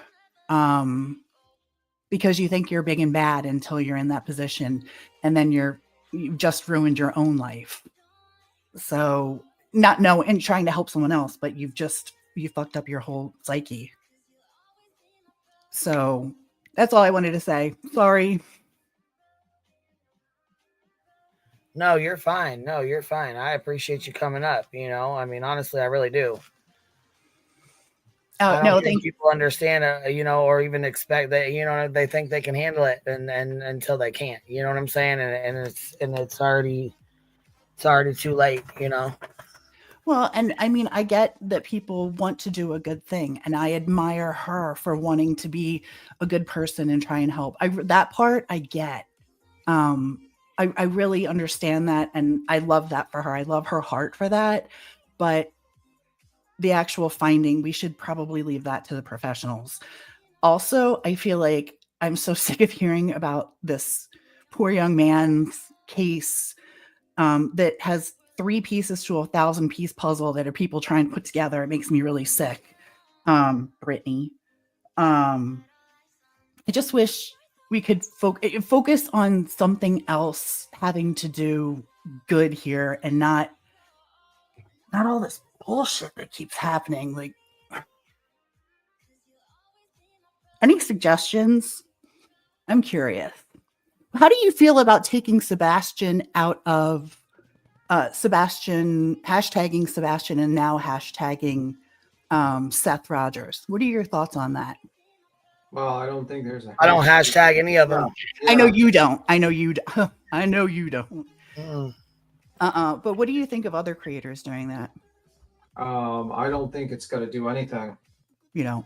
because you think you're big and bad until you're in that position, and then you've just ruined your own life. So not know and trying to help someone else, but you fucked up your whole psyche. So that's all I wanted to say. Sorry. No, you're fine. No, you're fine. I appreciate you coming up. You know, I mean, honestly, I really do. I don't think people understand, or even expect that, they think they can handle it, and until they can't, you know what I'm saying? And it's already too late, Well, and I mean, I get that people want to do a good thing, and I admire her for wanting to be a good person and try and help. That part I get. I really understand that, and I love that for her. I love her heart for that, but the actual finding, we should probably leave that to the professionals. Also, I feel like I'm so sick of hearing about this poor young man's case that has 3 pieces to a 1,000-piece puzzle that are people trying to put together. It makes me really sick. Brittany. I just wish we could focus on something else having to do good here, and not all this bullshit that keeps happening. Like, any suggestions? I'm curious. How do you feel about taking Sebastian out of hashtagging Sebastian and now hashtagging Seth Rogers? What are your thoughts on that? Well, I don't think there's a. I don't hashtag any of them. Yeah. I know you don't. I know you don't. I know you don't. Mm. But what do you think of other creators doing that? I don't think it's going to do anything. You know.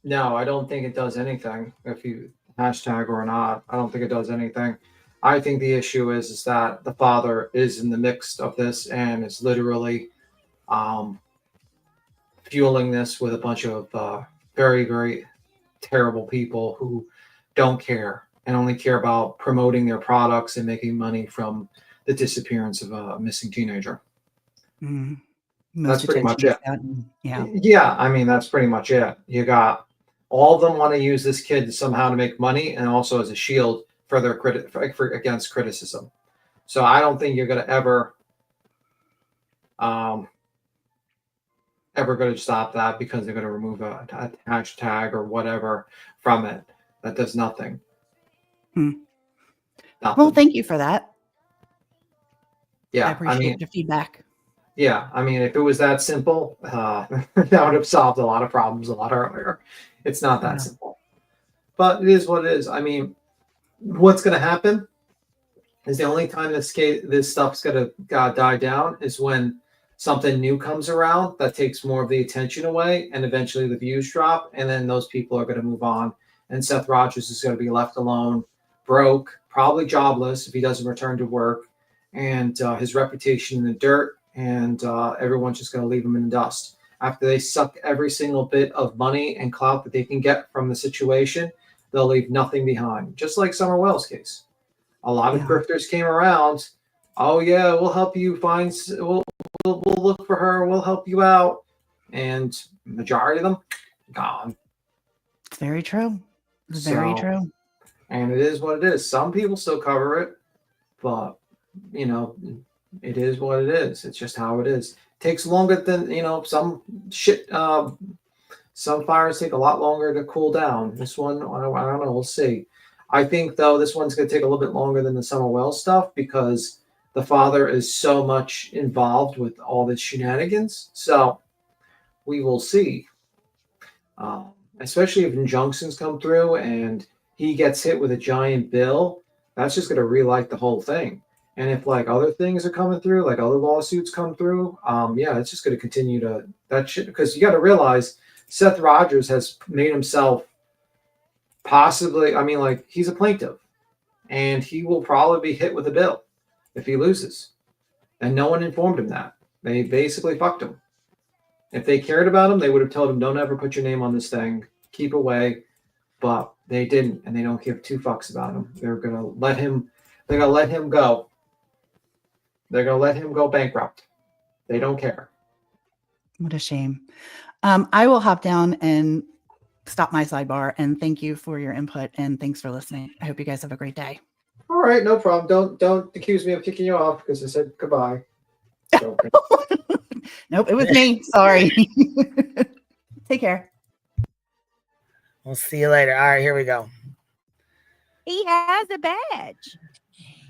No, I don't think it does anything. If you hashtag or not, I don't think it does anything. I think the issue is that the father is in the mix of this and is literally fueling this with a bunch of very, very terrible people who don't care and only care about promoting their products and making money from the disappearance of a missing teenager. Mm-hmm. That's pretty much it. Yeah. Yeah, I mean, that's pretty much it. You got all of them want to use this kid somehow to make money, and also as a shield for their against criticism. So I don't think you're going to ever going to stop that, because they're going to remove a hashtag or whatever from it. That does nothing. Nothing. Well, thank you for that. Yeah, I appreciate your feedback. Yeah, I mean, if it was that simple, that would have solved a lot of problems a lot earlier. It's not that simple, but it is what it is. I mean, what's going to happen is the only time this stuff's going to die down is when something new comes around that takes more of the attention away, and eventually the views drop, and then those people are going to move on, and Seth Rogers is going to be left alone, broke, probably jobless if he doesn't return to work, and his reputation in the dirt. And everyone's just going to leave them in the dust. After they suck every single bit of money and clout that they can get from the situation, they'll leave nothing behind. Just like Summer Wells' case. A lot of grifters came around. Oh, yeah, we'll help you find, we'll look for her, we'll help you out. And majority of them, gone. It's very true. It's very true. And it is what it is. Some people still cover it, but, it is what it is. It's just how it is. It takes longer than, some shit. Some fires take a lot longer to cool down. This one, I don't know. We'll see. I think, though, this one's going to take a little bit longer than the Summer Wells stuff, because the father is so much involved with all this shenanigans. So we will see. Especially if injunctions come through and he gets hit with a giant bill, that's just going to relight the whole thing. And if other things are coming through, like other lawsuits come through, it's just going to continue that shit. Because you got to realize Seth Rogers has made himself possibly, he's a plaintiff, and he will probably be hit with a bill if he loses. And no one informed him that. They basically fucked him. If they cared about him, they would have told him, don't ever put your name on this thing, keep away. But they didn't, and they don't give 2 fucks about him. They're going to let him go. They're going to let him go bankrupt. They don't care. What a shame. I will hop down and stop my sidebar. And thank you for your input. And thanks for listening. I hope you guys have a great day. All right, no problem. Don't accuse me of kicking you off because I said goodbye. Nope, it was me. Sorry. Take care. We'll see you later. All right, here we go. He has a badge.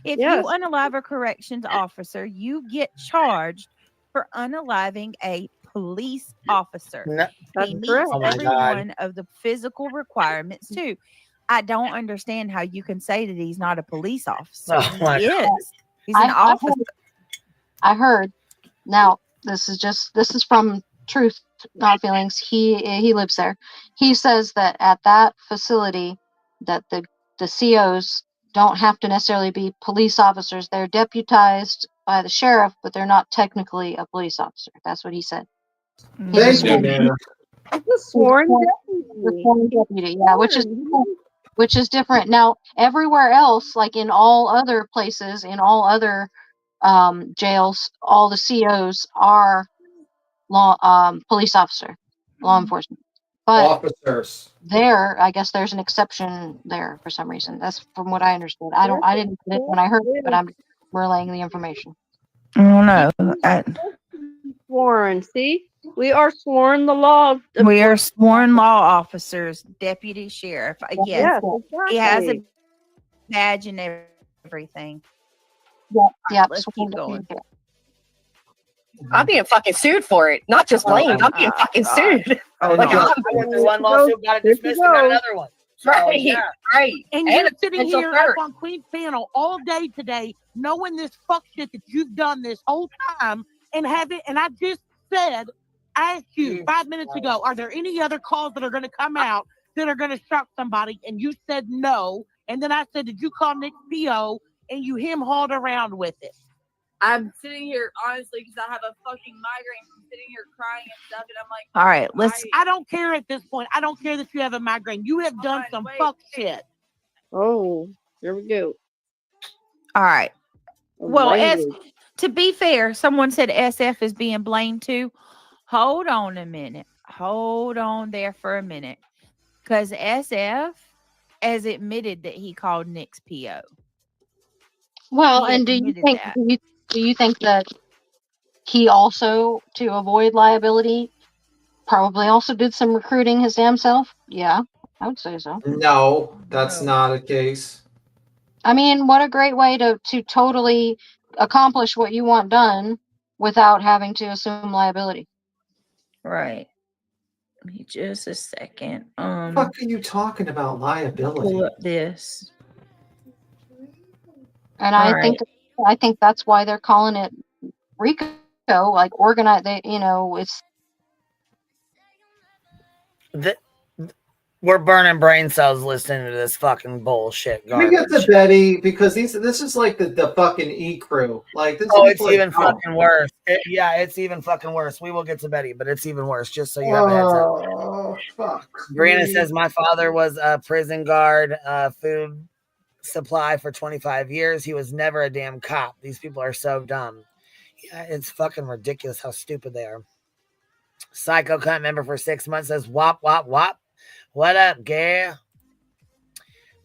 If Yes. you unalive a corrections officer, you get charged for unaliving a police officer. No. That's He meets correct. Oh my every God. one of the physical requirements too. I don't understand how you can say that he's not a police officer. Oh my He is. God. He's an officer. I heard. Now, this is from truth, not feelings. He lives there. He says that at that facility, that the COs don't have to necessarily be police officers. They're deputized by the sheriff, but they're not technically a police officer. That's what he said. Thank you, Nana. It's a sworn Sworn deputy, yeah, which is different. Now, everywhere else, like in all other places, in all other jails, all the COs are police officer, law enforcement. But Officers. there, I guess there's an exception there for some reason. That's from what I understood. I didn't get it when I heard it, but I'm relaying the information. I don't know. Sworn. See, we are sworn the law. We are sworn law officers, deputy sheriff. Yes, Yes, he has a exactly. badge and everything. Yep. Let's keep going. I'm being fucking sued for it. Not just blamed. I'm being fucking sued. Like, I went through one lawsuit, got it dismissed, and got another one. So, right, yeah. right. And you're sitting here up on Queen's panel all day today, knowing this fuck shit that you've done this whole time, and I just said, I asked you 5 minutes ago, are there any other calls that are going to come out that are going to shock somebody? And you said no. And then I said, did you call Nick's PO? And you hauled around with it. I'm sitting here honestly because I have a fucking migraine. I'm sitting here crying and stuff, and I'm like, all right, let's. I don't care at this point. I don't care that you have a migraine. You have done some fuck shit. Oh, here we go. All right. Well, Language. to be fair, someone said SF is being blamed too. Hold on a minute. Hold on there for a minute. Because SF has admitted that he called Nick's PO. Well, He and do admitted you think that he also, to avoid liability, probably also did some recruiting his damn self? Yeah, I would say so. No, that's not a case. I mean, what a great way to totally accomplish what you want done without having to assume liability. Right. Give me just a second. What the fuck are you talking about liability? Pull up this. And All I think that's why they're calling it RICO, like organize. It's. We're burning brain cells listening to this fucking bullshit We garbage. get to Betty because this is like the fucking E crew. Like this. Oh, is it's like, even fucking worse. It's even fucking worse. We will get to Betty, but it's even worse. Just so you have a heads up. Oh fuck. Brianna says my father was a prison guard, food supply for 25 years. He was never a damn cop. These people are so dumb. Yeah, it's fucking ridiculous how stupid they are. Psycho cunt member for 6 months says wop wop wop. What up, gal?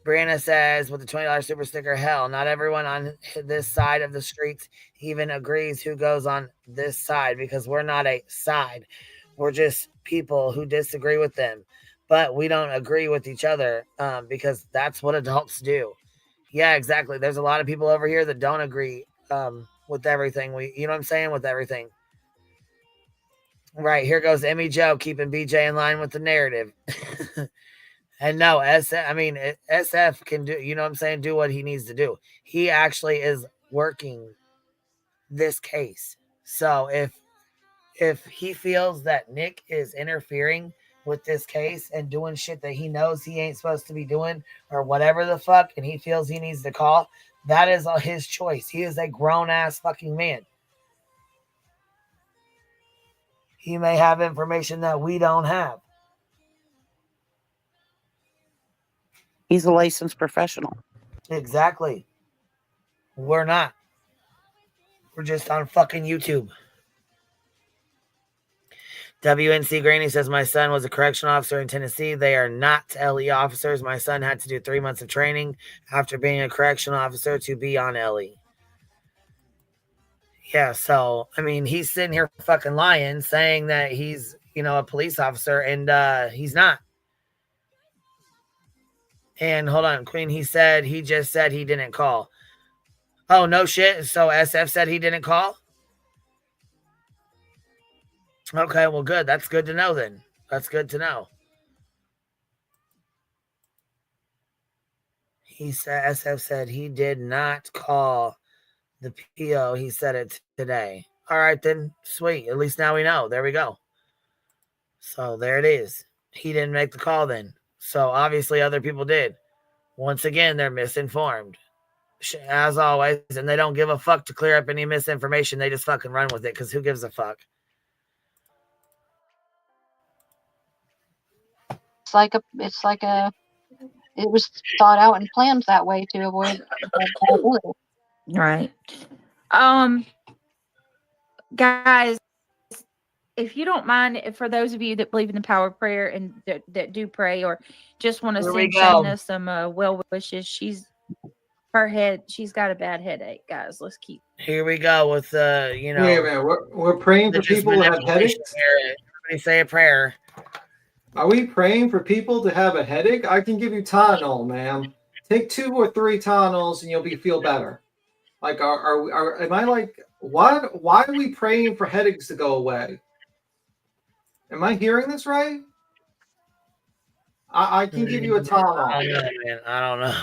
Brianna says with the $20 super sticker, hell, not everyone on this side of the streets even agrees who goes on this side because we're not a side. We're just people who disagree with them. But we don't agree with each other because that's what adults do. Yeah, exactly. There's a lot of people over here that don't agree with everything. You know what I'm saying? With everything. Right, here goes Emmy Joe keeping BJ in line with the narrative. And no, SF can do, you know what I'm saying, do what he needs to do. He actually is working this case. So if he feels that Nick is interfering with this case and doing shit that he knows he ain't supposed to be doing or whatever the fuck, and he feels he needs to call, that is his choice. He is a grown-ass fucking man. He may have information that we don't have. He's a licensed professional. Exactly. We're not. We're just on fucking YouTube. WNC Granny says, my son was a correctional officer in Tennessee. They are not LE officers. My son had to do 3 months of training after being a correctional officer to be on LE. Yeah, so, I mean, he's sitting here fucking lying, saying that he's, a police officer, and he's not. And hold on, Queen, he just said he didn't call. Oh, no shit. So SF said he didn't call? Okay, well, good. That's good to know then. That's good to know. SF said he did not call the PO. He said it today. All right, then. Sweet. At least now we know. There we go. So there it is. He didn't make the call then. So obviously other people did. Once again, they're misinformed. As always, and they don't give a fuck to clear up any misinformation. They just fucking run with it because who gives a fuck? It was thought out and planned that way to avoid liability. Right. Guys, if you don't mind, for those of you that believe in the power of prayer and that do pray or just want to send Shayna some well wishes, she's got a bad headache, guys. Let's keep. Here we go with Wait a minute, we're praying for people who have headaches. Everybody say a prayer. Are we praying for people to have a headache? I can give you Tylenol, ma'am. Take 2 or 3 Tylenols and you'll feel better. Like, am I like, what? Why are we praying for headaches to go away? Am I hearing this right? I can give you a Tylenol. I don't know, man. I don't know.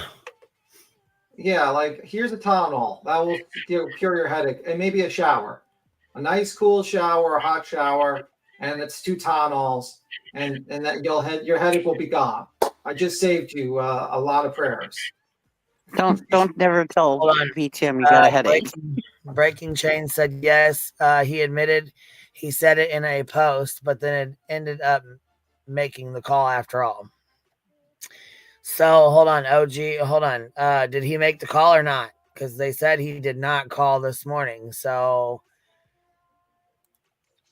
Yeah, like, here's a Tylenol. That will cure your headache. And maybe a shower. A nice cool shower, a hot shower, and it's 2 Tylenols. And that your headache will be gone. I just saved you a lot of prayers. Don't never tell VTM you got a headache. Breaking Chain said yes. He admitted he said it in a post, but then it ended up making the call after all. So hold on, OG. Hold on. Did he make the call or not? Because they said he did not call this morning. So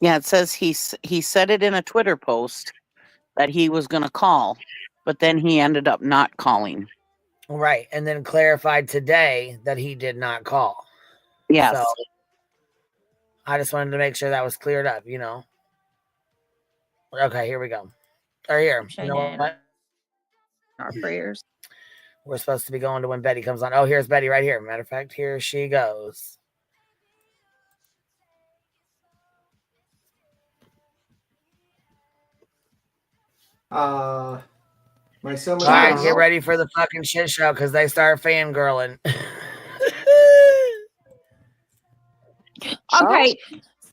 yeah, it says he said it in a Twitter post that he was going to call, but then he ended up not calling. Right, and then clarified today that he did not call. Yes. So I just wanted to make sure that was cleared up, Okay, here we go. Or here. You know what? Our prayers. We're supposed to be going to when Betty comes on. Oh, here's Betty right here. Matter of fact, here she goes. My son. All right, get ready for the fucking shit show because they start fangirling. Okay,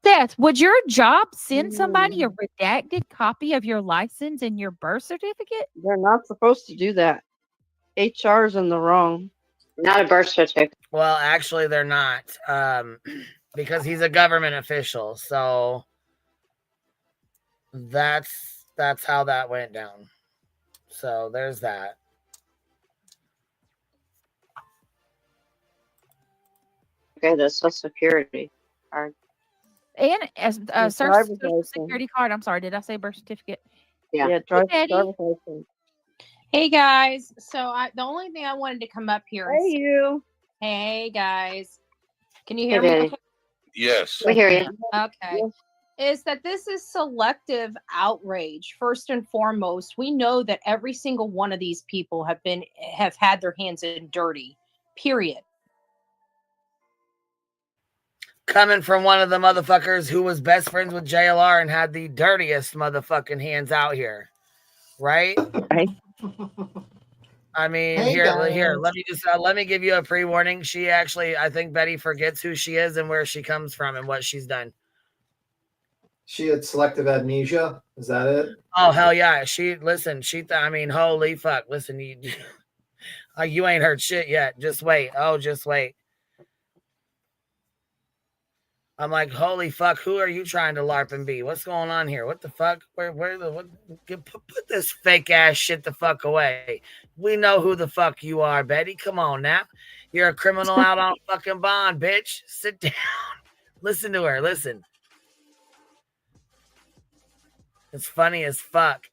Seth, would your job send somebody a redacted copy of your license and your birth certificate? They're not supposed to do that. HR's in the wrong. Not a birth certificate. Well, actually, they're not, because he's a government official. So that's how that went down. So there's that. Okay, the Social Security card. And as Social Security card. I'm sorry, did I say birth certificate? Yeah. Hey, Hey guys, so the only thing I wanted to come up here. Hey you. Hey guys, can you hear Hey, me? Betty. Okay? Yes. We hear you. Okay. Is that this is selective outrage. First and foremost, we know that every single one of these people have had their hands in dirty. Period. Coming from one of the motherfuckers who was best friends with JLR and had the dirtiest motherfucking hands out here, right? Right. I mean, Hey, here, guys. let me give you a pre-warning. She actually, I think Betty forgets who she is and where she comes from and what she's done. She had selective amnesia. Is that it? Oh hell yeah! I mean, holy fuck! Listen, you ain't heard shit yet. Just wait. Oh, just wait. I'm like, holy fuck! Who are you trying to LARP and be? What's going on here? What the fuck? Put this fake ass shit the fuck away. We know who the fuck you are, Betty. Come on now. You're a criminal out on fucking bond, bitch. Sit down. Listen to her. Listen. It's funny as fuck.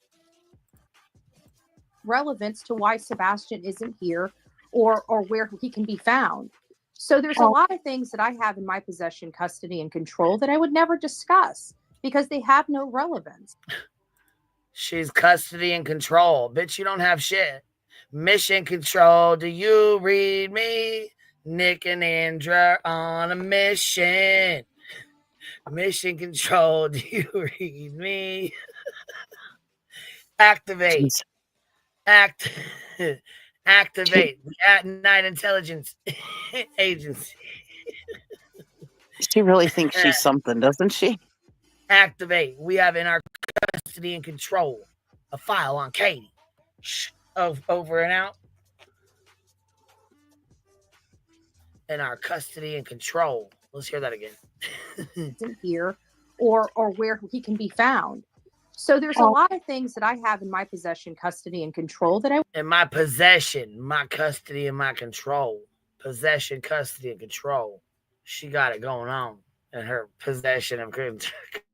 Relevance to why Sebastian isn't here or where he can be found. So there's a lot of things that I have in my possession, custody, and control that I would never discuss because they have no relevance. She's custody and control. Bitch, you don't have shit. Mission control. Do you read me? Nick and Andra on a mission. Mission control. Do you read me? Activate. Activate the at-night intelligence agency. She really thinks she's something, doesn't she? Activate. We have in our custody and control a file on Katie. Over and out. In our custody and control. Let's hear that again. Isn't here or where he can be found. So there's a lot of things that I have in my possession, custody, and control that I... In my possession, my custody, and my control. Possession, custody, and control. She got it going on in her possession of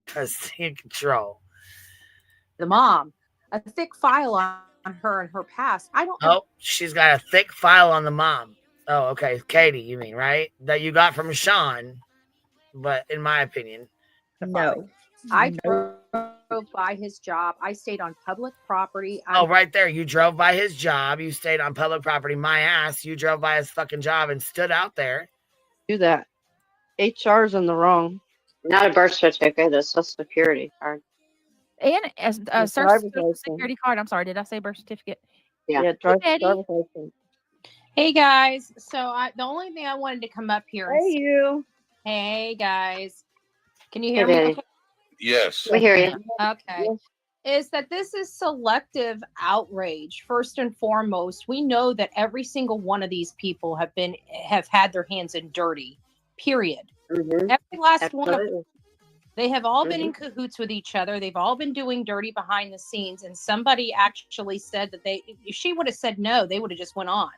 custody and control. The mom, a thick file on her and her past. I don't... Oh, she's got a thick file on the mom. Oh, okay. Katie, you mean, right? That you got from Sean, but in my opinion. No. I drove by his job. I stayed on public property. Right there. You drove by his job. You stayed on public property. My ass. You drove by his fucking job and stood out there. Do that. HR's in the wrong. Not a birth certificate, a social security card. And a social security card. I'm sorry, did I say birth certificate? Yeah. Driver's license. Hey guys, so the only thing I wanted to come up here. Hey guys, can you hear me? Okay? Yes. We hear you. Okay. Is that this is selective outrage. First and foremost, we know that every single one of these people have had their hands in dirty. Period. Mm-hmm. Every last one of them. They have all been in cahoots with each other. They've all been doing dirty behind the scenes. And somebody actually said that if she would have said no, they would have just went on.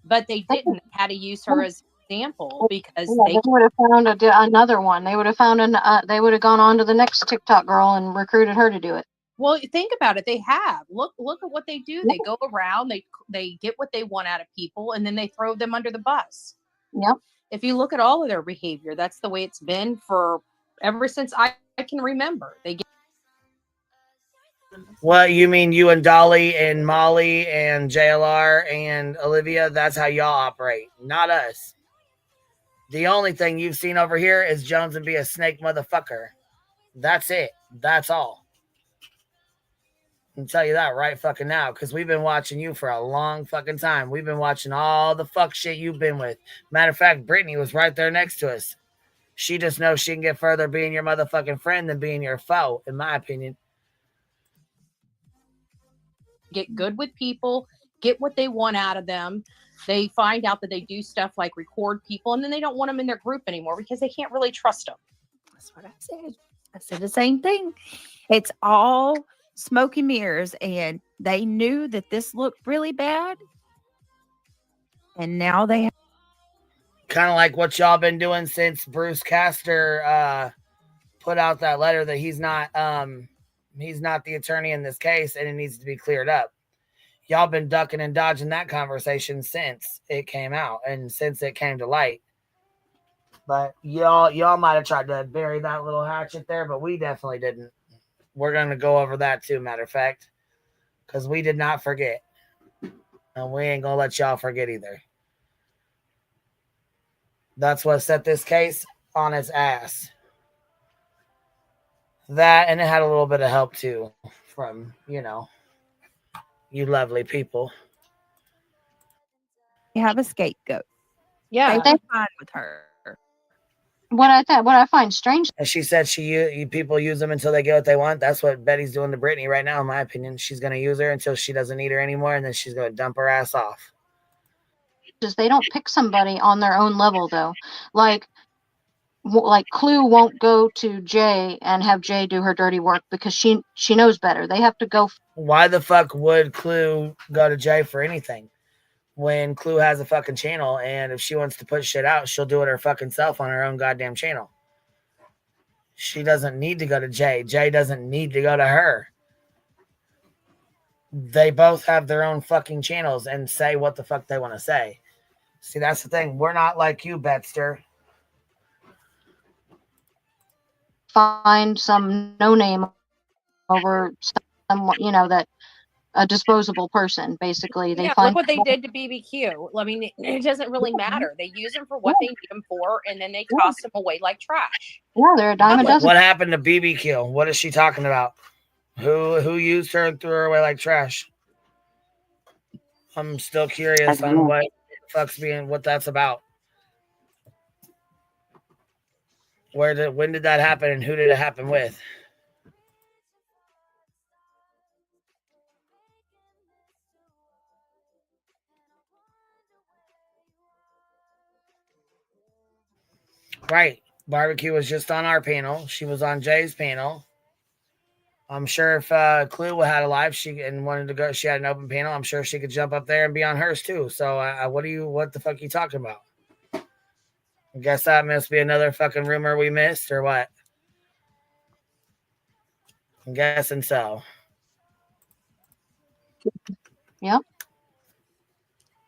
But they didn't. They had to use her as an example because they would have found another one. They would have found they would have gone on to the next TikTok girl and recruited her to do it. Well, think about it. They have. Look at what they do. They go around. They get what they want out of people, and then they throw them under the bus. Yep. If you look at all of their behavior, that's the way it's been for ever since I can remember. They get. Well, you mean you and Dolly and Molly and JLR and Olivia? That's how y'all operate, not us. The only thing you've seen over here is Jones and be a snake motherfucker. That's it. That's all. I can tell you that right fucking now, because we've been watching you for a long fucking time. We've been watching all the fuck shit you've been with. Matter of fact, Brittany was right there next to us. She just knows she can get further being your motherfucking friend than being your foe, in my opinion. Get good with people, get what they want out of them. They find out that they do stuff like record people, and then they don't want them in their group anymore because they can't really trust them. That's what I said. I said the same thing. It's all smoke and mirrors, and they knew that this looked really bad, and now they have. Kind of like what y'all been doing since Bruce Castor put out that letter that he's not the attorney in this case and it needs to be cleared up. Y'all been ducking and dodging that conversation since it came out and since it came to light. But y'all might have tried to bury that little hatchet there, but we definitely didn't. We're going to go over that too, matter of fact, because we did not forget. And we ain't going to let y'all forget either. That's what set this case on its ass. That, and it had a little bit of help too from, you lovely people. You have a scapegoat. Yeah, they were fine with her. What I find strange. And she said people use them until they get what they want. That's what Betty's doing to Brittany right now, in my opinion. She's going to use her until she doesn't need her anymore, and then she's going to dump her ass off. They don't pick somebody on their own level, though. Like Clue won't go to Jay and have Jay do her dirty work because she knows better. They have to go. Why the fuck would Clue go to Jay for anything when Clue has a fucking channel, and if she wants to put shit out, she'll do it her fucking self on her own goddamn channel. She doesn't need to go to Jay. Jay doesn't need to go to her. They both have their own fucking channels and say what the fuck they want to say. See, that's the thing. We're not like you, Betster. Find some no name over someone, you know, that a disposable person, basically. They Yeah, find look what they did to BBQ. I mean, it doesn't really matter. They use them for what they need them for, and then they toss them away like trash. Yeah, they're a dime a dozen. What happened to BBQ? What is she talking about? Who used her and threw her away like trash? I'm still curious on what what that's about. When did that happen and who did it happen with? Right. Barbecue was just on our panel. She was on Jay's panel. I'm sure if Clue had a live, she wanted to go, she had an open panel. I'm sure she could jump up there and be on hers too. So what the fuck are you talking about? I guess that must be another fucking rumor we missed or what? I'm guessing so. Yep.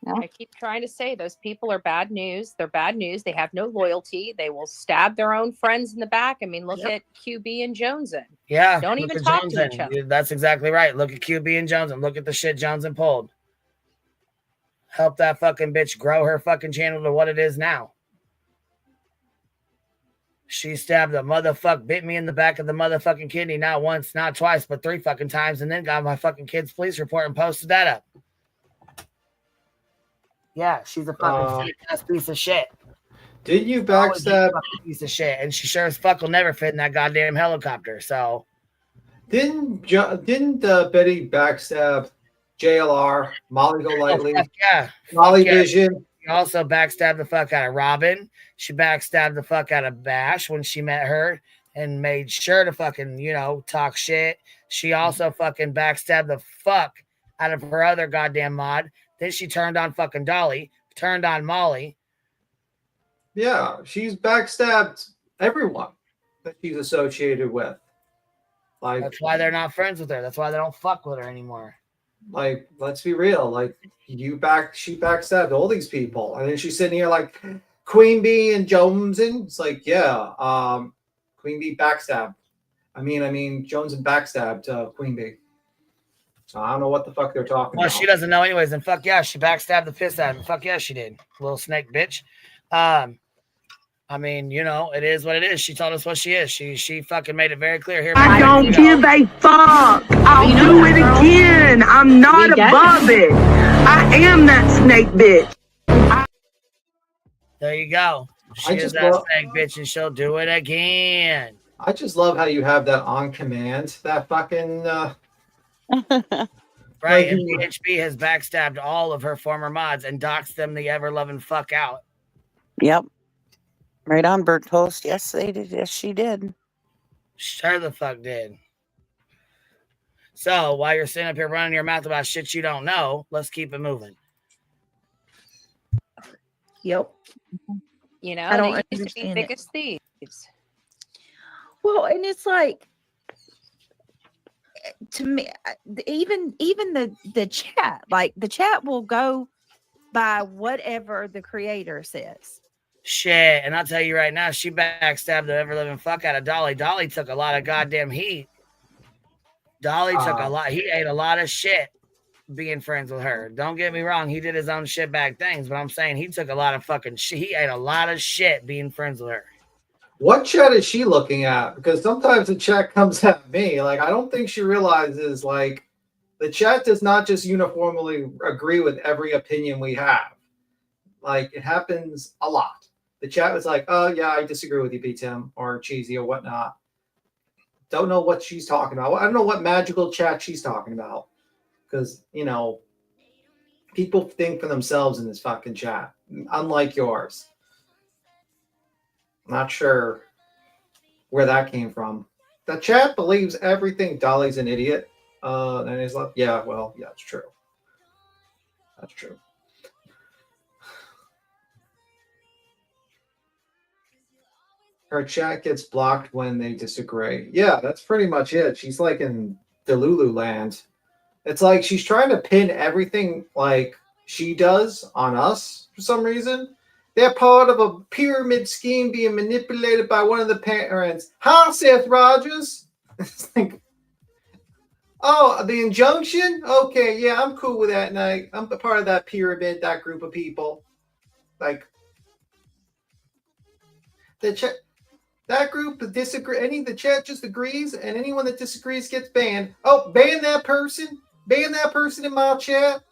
I keep trying to say those people are bad news. They're bad news. They have no loyalty. They will stab their own friends in the back. I mean, look at QB and Joneson. Yeah. Don't even talk to each other. That's exactly right. Look at QB and Joneson. Look at the shit Joneson pulled. Help that fucking bitch grow her fucking channel to what it is now. She stabbed the motherfucker, bit me in the back of the motherfucking kidney, not once, not twice, but 3 fucking times, and then got my fucking kid's police report and posted that up. Yeah, she's a fucking fake ass piece of shit. Did you backstab piece of shit? And she sure as fuck will never fit in that goddamn helicopter. So didn't Betty backstab JLR, Molly Golightly? Yeah, Molly Vision. She also backstabbed the fuck out of Robin. She backstabbed the fuck out of Bash when she met her and made sure to fucking, talk shit. She also fucking backstabbed the fuck out of her other goddamn mod. Then she turned on fucking Dolly, turned on Molly. Yeah, she's backstabbed everyone that she's associated with. Like, that's why they're not friends with her. That's why they don't fuck with her anymore. Like, let's be real. Like, she backstabbed all these people, and then she's sitting here like Queen Bee and Jones, and it's like, yeah, Queen Bee backstabbed. I mean, Jones and backstabbed Queen Bee. So I don't know what the fuck they're talking about. Well, she doesn't know anyways, and fuck yeah, she backstabbed the piss out of him. Fuck yeah, she did. Little snake bitch. I mean, it is what it is. She told us what she is. She fucking made it very clear here. I don't give a fuck. I'll do it again. I'm not above it. I am that snake bitch. There you go. She is that snake bitch, and she'll do it again. I just love how you have that on command. That fucking. Right, and BHB has backstabbed all of her former mods and doxed them the ever-loving fuck out. Yep. Right on, Bird Toast. Yes, they did. Yes, she did. Sure the fuck did. So, while you're sitting up here running your mouth about shit you don't know, let's keep it moving. Yep. I don't used to be biggest thieves. Well, and it's like, to me, even the chat, like the chat will go by whatever the creator says. Shit, and I'll tell you right now, she backstabbed the ever-living fuck out of Dolly. Dolly took a lot of goddamn heat. Dolly took a lot. He ate a lot of shit being friends with her. Don't get me wrong, he did his own shitbag things, but I'm saying he took a lot of fucking shit. He ate a lot of shit being friends with her. What chat is she looking at? Because sometimes the chat comes at me. Like, I don't think she realizes, like, the chat does not just uniformly agree with every opinion we have. Like, it happens a lot. The chat was like, oh, yeah, I disagree with you, B-Tim, or Cheesy, or whatnot. Don't know what she's talking about. I don't know what magical chat she's talking about. Because, people think for themselves in this fucking chat, unlike yours. Not sure where that came from. The chat believes everything. Dolly's an idiot. And he's like, yeah, well, yeah, it's true. That's true. Her chat gets blocked when they disagree. Yeah, that's pretty much it. She's like in Delulu land. It's like she's trying to pin everything like she does on us for some reason. They're part of a pyramid scheme being manipulated by one of the parents. Hi, Seth Rogers. It's like, oh, the injunction? Okay, yeah, I'm cool with that. And I'm a part of that pyramid, that group of people. Like, that group that disagree, the chat just agrees, and anyone that disagrees gets banned. Oh, ban that person. Ban that person in my chat.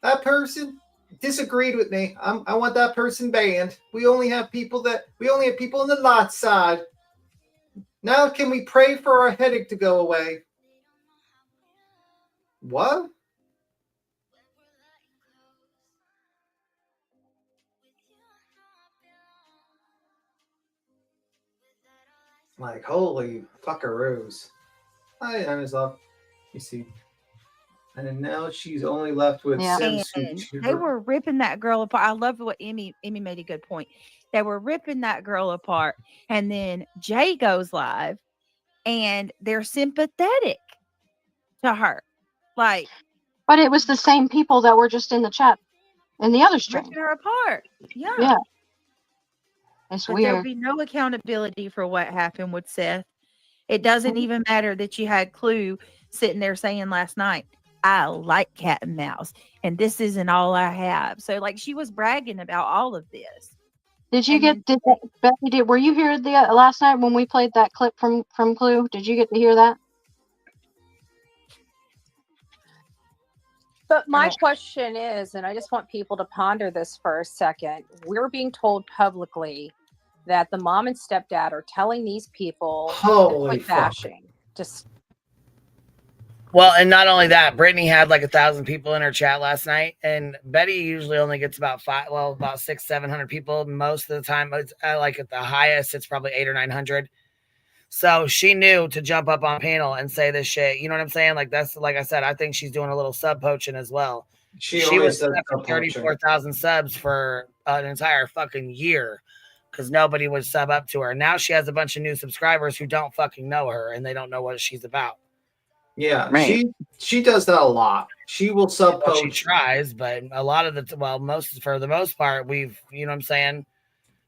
That person disagreed with me. I want that person banned. We only have people on the light side. Now can we pray for our headache to go away? What? Like, holy fuckaroos. Hi, Anislav. You see. And then now she's only left with And Simsu. they were ripping that girl apart. I love what Emmy made a good point. They were ripping that girl apart, and then Jay goes live, and they're sympathetic to her, like. But it was the same people that were just in the chat in the other stream. Ripping her apart. Yeah. Yeah. It's But there'll weird. be no accountability for what happened with Seth. It doesn't even matter that you had Clue sitting there saying last night, I like cat and mouse, and this isn't all I have. So, like, she was bragging about all of this. Did you Becky? Were you here the last night when we played that clip from Clue? Did you get to hear that? But my question is, and I just want people to ponder this for a second. We're being told publicly that the mom and stepdad are telling these people to quit bashing. Well, and not only that, Brittany had like 1,000 people in her chat last night, and Betty usually only gets about 600-700 people. Most of the time, it's like at the highest, it's probably 800 or 900. So she knew to jump up on panel and say this shit. You know what I'm saying? Like, that's, like I said, I think she's doing a little sub poaching as well. She was at 34,000 subs for an entire fucking year because nobody would sub up to her. Now she has a bunch of new subscribers who don't fucking know her and they don't know what she's about. Yeah, right. She does that a lot. She will sub poach. She tries, but a lot of for the most part, we've, you know what I'm saying,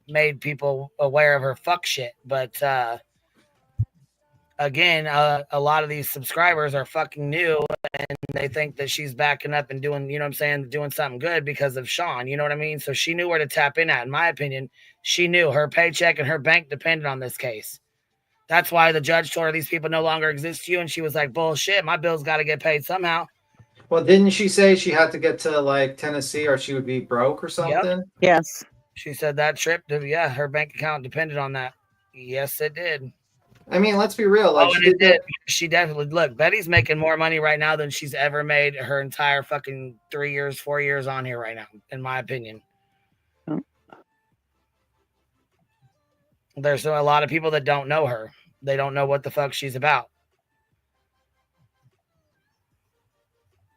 made people aware of her fuck shit. But again, a lot of these subscribers are fucking new and they think that she's backing up and doing, you know what I'm saying, doing something good because of Sean. You know what I mean? So she knew where to tap in at. In my opinion, she knew her paycheck and her bank depended on this case. That's why the judge told her these people no longer exist to you. And she was like, bullshit, my bills got to get paid somehow. Well, didn't she say she had to get to like Tennessee or she would be broke or something? Yep. Yes. She said that trip, her bank account depended on that. Yes, it did. I mean, let's be real. Like, she definitely, look, Betty's making more money right now than she's ever made her entire fucking 4 years on here right now, in my opinion. Oh. There's a lot of people that don't know her. They don't know what the fuck she's about.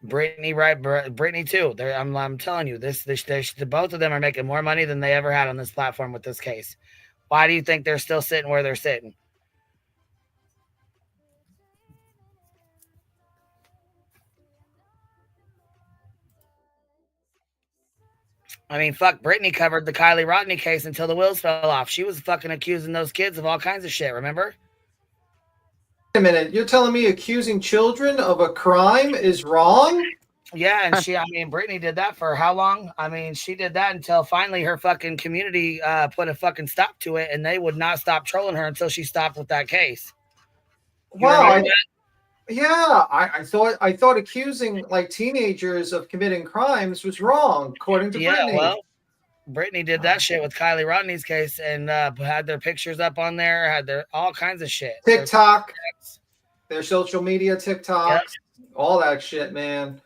Brittany, right? Brittany too. I'm telling you, both of them are making more money than they ever had on this platform with this case. Why do you think they're still sitting where they're sitting? I mean, fuck, Brittany covered the Kylie Rodney case until the wheels fell off. She was fucking accusing those kids of all kinds of shit, remember? Wait a minute, you're telling me accusing children of a crime is wrong? Yeah, and Brittany did that for how long? I mean, she did that until finally her fucking community put a fucking stop to it, and they would not stop trolling her until she stopped with that case. Wow. I thought accusing like teenagers of committing crimes was wrong, according to Brittany. Well, Brittany did that shit with Kylie Rodney's case and had their pictures up on there, had their all kinds of shit. TikTok, their social media TikToks, all that shit, man.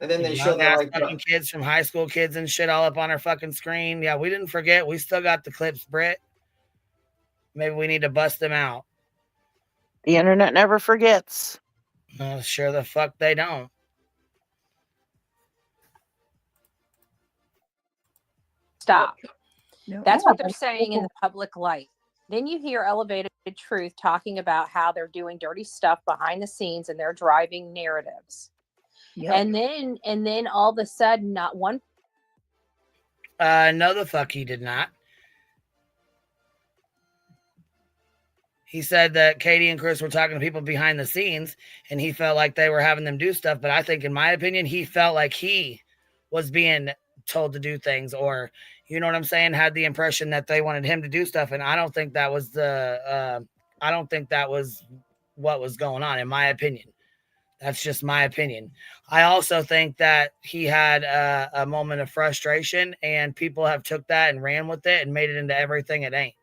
And then they show that like fucking kids from high school kids and shit all up on our fucking screen. Yeah, we didn't forget. We still got the clips, Britt. Maybe we need to bust them out. The internet never forgets. Sure the fuck they don't. Stop. That's what they're saying in the public light. Then you hear Elevated Truth talking about how they're doing dirty stuff behind the scenes and they're driving narratives. Yep. And then all of a sudden, not one. No, the fuck he did not. He said that Katie and Chris were talking to people behind the scenes, and he felt like they were having them do stuff. But I think, in my opinion, he felt like he was being told to do things, or, you know what I'm saying, had the impression that they wanted him to do stuff. And I don't think that was I don't think that was what was going on, in my opinion. That's just my opinion. I also think that he had a moment of frustration, and people have took that and ran with it and made it into everything it ain't.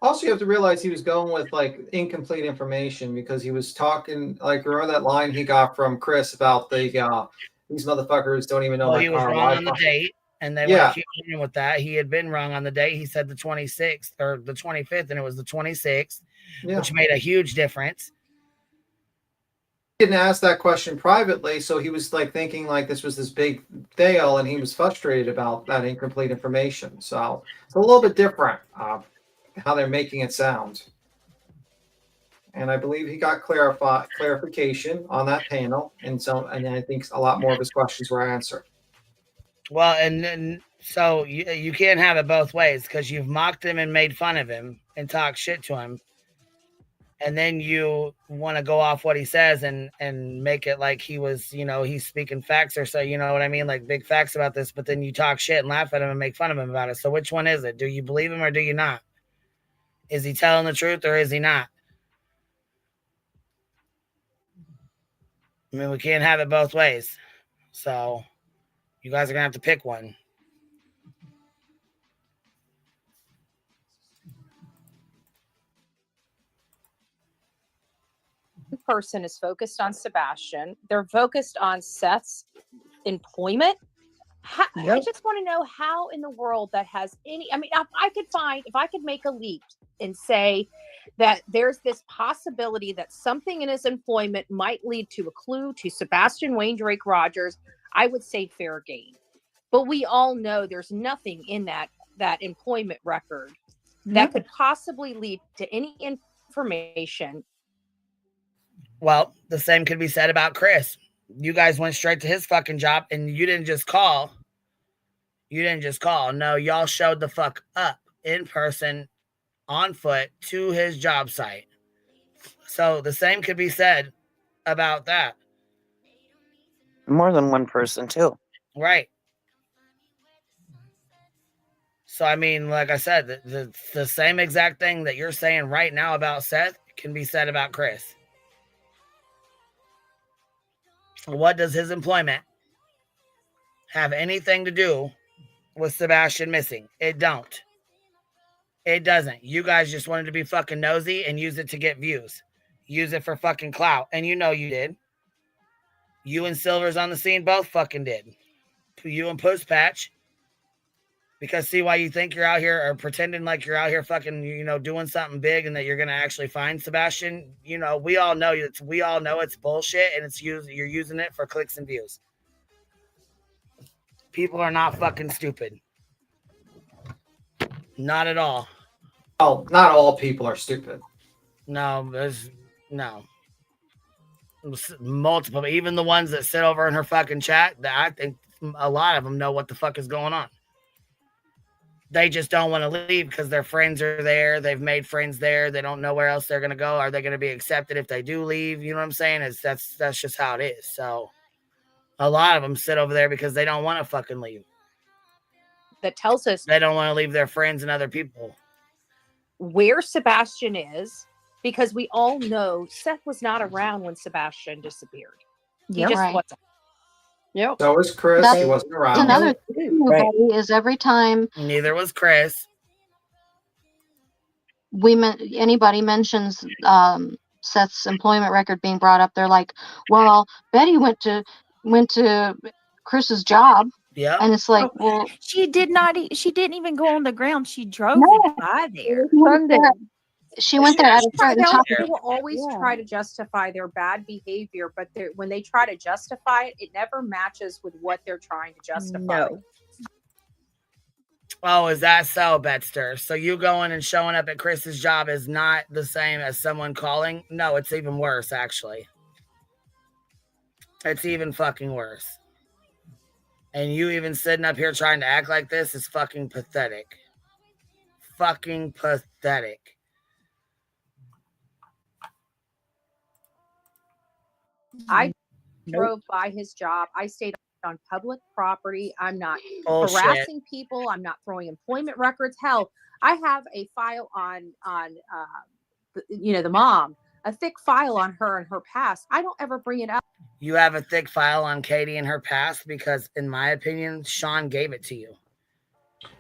Also, you have to realize he was going with like incomplete information because he was talking like, remember that line he got from Chris about the these motherfuckers don't even know Well, my he was car wrong on the Wi-Fi. date, and they Yeah. went keep with that. He had been wrong on the date. He said the 26th or the 25th, and it was the 26th, Yeah. which made a huge difference. He didn't ask that question privately, so he was like thinking like this was this big deal, and he was frustrated about that incomplete information. So it's a little bit different how they're making it sound. And I believe he got clarification on that panel, and I think a lot more of his questions were answered. Well, and then so you can't have it both ways, because you've mocked him and made fun of him and talked shit to him, and then you want to go off what he says and make it like he was, you know, he's speaking facts or so, you know what I mean, like big facts about this, but then you talk shit and laugh at him and make fun of him about it. So which one is it? Do you believe him or do you not? Is he telling the truth or is he not? I mean, we can't have it both ways. So you guys are going to have to pick one. Person is focused on Sebastian. They're focused on Seth's employment. I just want to know how in the world that has any. I mean, if I could make a leap and say that there's this possibility that something in his employment might lead to a clue to Sebastian Wayne Drake Rogers, I would say fair game. But we all know there's nothing in that employment record that could possibly lead to any information. Well, the same could be said about Chris. You guys went straight to his fucking job, and you didn't just call. No, y'all showed the fuck up in person, on foot, to his job site. So the same could be said about that. More than one person, too. Right. So, I mean, like I said, the same exact thing that you're saying right now about Seth can be said about Chris. What does his employment have anything to do with Sebastian missing? It don't. It doesn't. You guys just wanted to be fucking nosy and use it to get views. Use it for fucking clout. And you know you did. You and Silver's on the scene both fucking did. You and Puss Patch. Because see why you think you're out here or pretending like you're out here fucking, you know, doing something big and that you're going to actually find Sebastian. You know, we all know it's bullshit and you're using it for clicks and views. People are not fucking stupid. Not at all. Oh, not all people are stupid. No, there's no. Multiple, even the ones that sit over in her fucking chat, that I think a lot of them know what the fuck is going on. They just don't want to leave because their friends are there. They've made friends there. They don't know where else they're going to go. Are they going to be accepted if they do leave? You know what I'm saying? That's just how it is. So a lot of them sit over there because they don't want to fucking leave. That tells us they don't want to leave their friends and other people. Where Sebastian is, because we all know Seth was not around when Sebastian disappeared. He just wasn't. Yep. So was Chris. He wasn't around. Another thing, Betty, is every time Neither was Chris. Anybody mentions Seth's employment record being brought up, they're like, "Well, Betty went to Chris's job." Yeah. And it's like, well, she didn't even go on the ground. She drove by there. She went there at a certain time. They will always try to justify their bad behavior, but when they try to justify it, it never matches with what they're trying to justify. No. Oh, is that so, Betster? So you going and showing up at Chris's job is not the same as someone calling? No, it's even worse, actually. It's even fucking worse. And you even sitting up here trying to act like this is fucking pathetic. Fucking pathetic. I drove by his job. I stayed on public property. I'm not Bullshit. harassing people. I'm not throwing employment records. Hell, I have a file on the mom, a thick file on her and her past. I don't ever bring it up. You have a thick file on Katie and her past because, in my opinion, Sean gave it to you.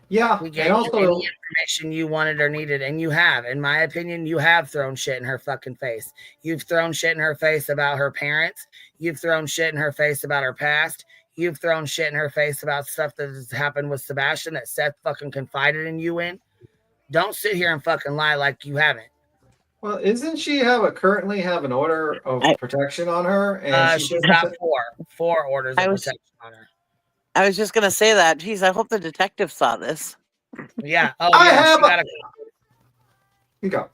Yeah, He gave and you also any information you wanted or needed, and you have. In my opinion, you have thrown shit in her fucking face. You've thrown shit in her face about her parents. You've thrown shit in her face about her past. You've thrown shit in her face about stuff that has happened with Sebastian that Seth fucking confided in you in. Don't sit here and fucking lie like you haven't. Well, isn't she currently have an order of protection on her? And She's got four orders of protection on her. I was just gonna say that. Geez, I hope the detective saw this. Yeah. Oh, I yeah. have She got a. You go.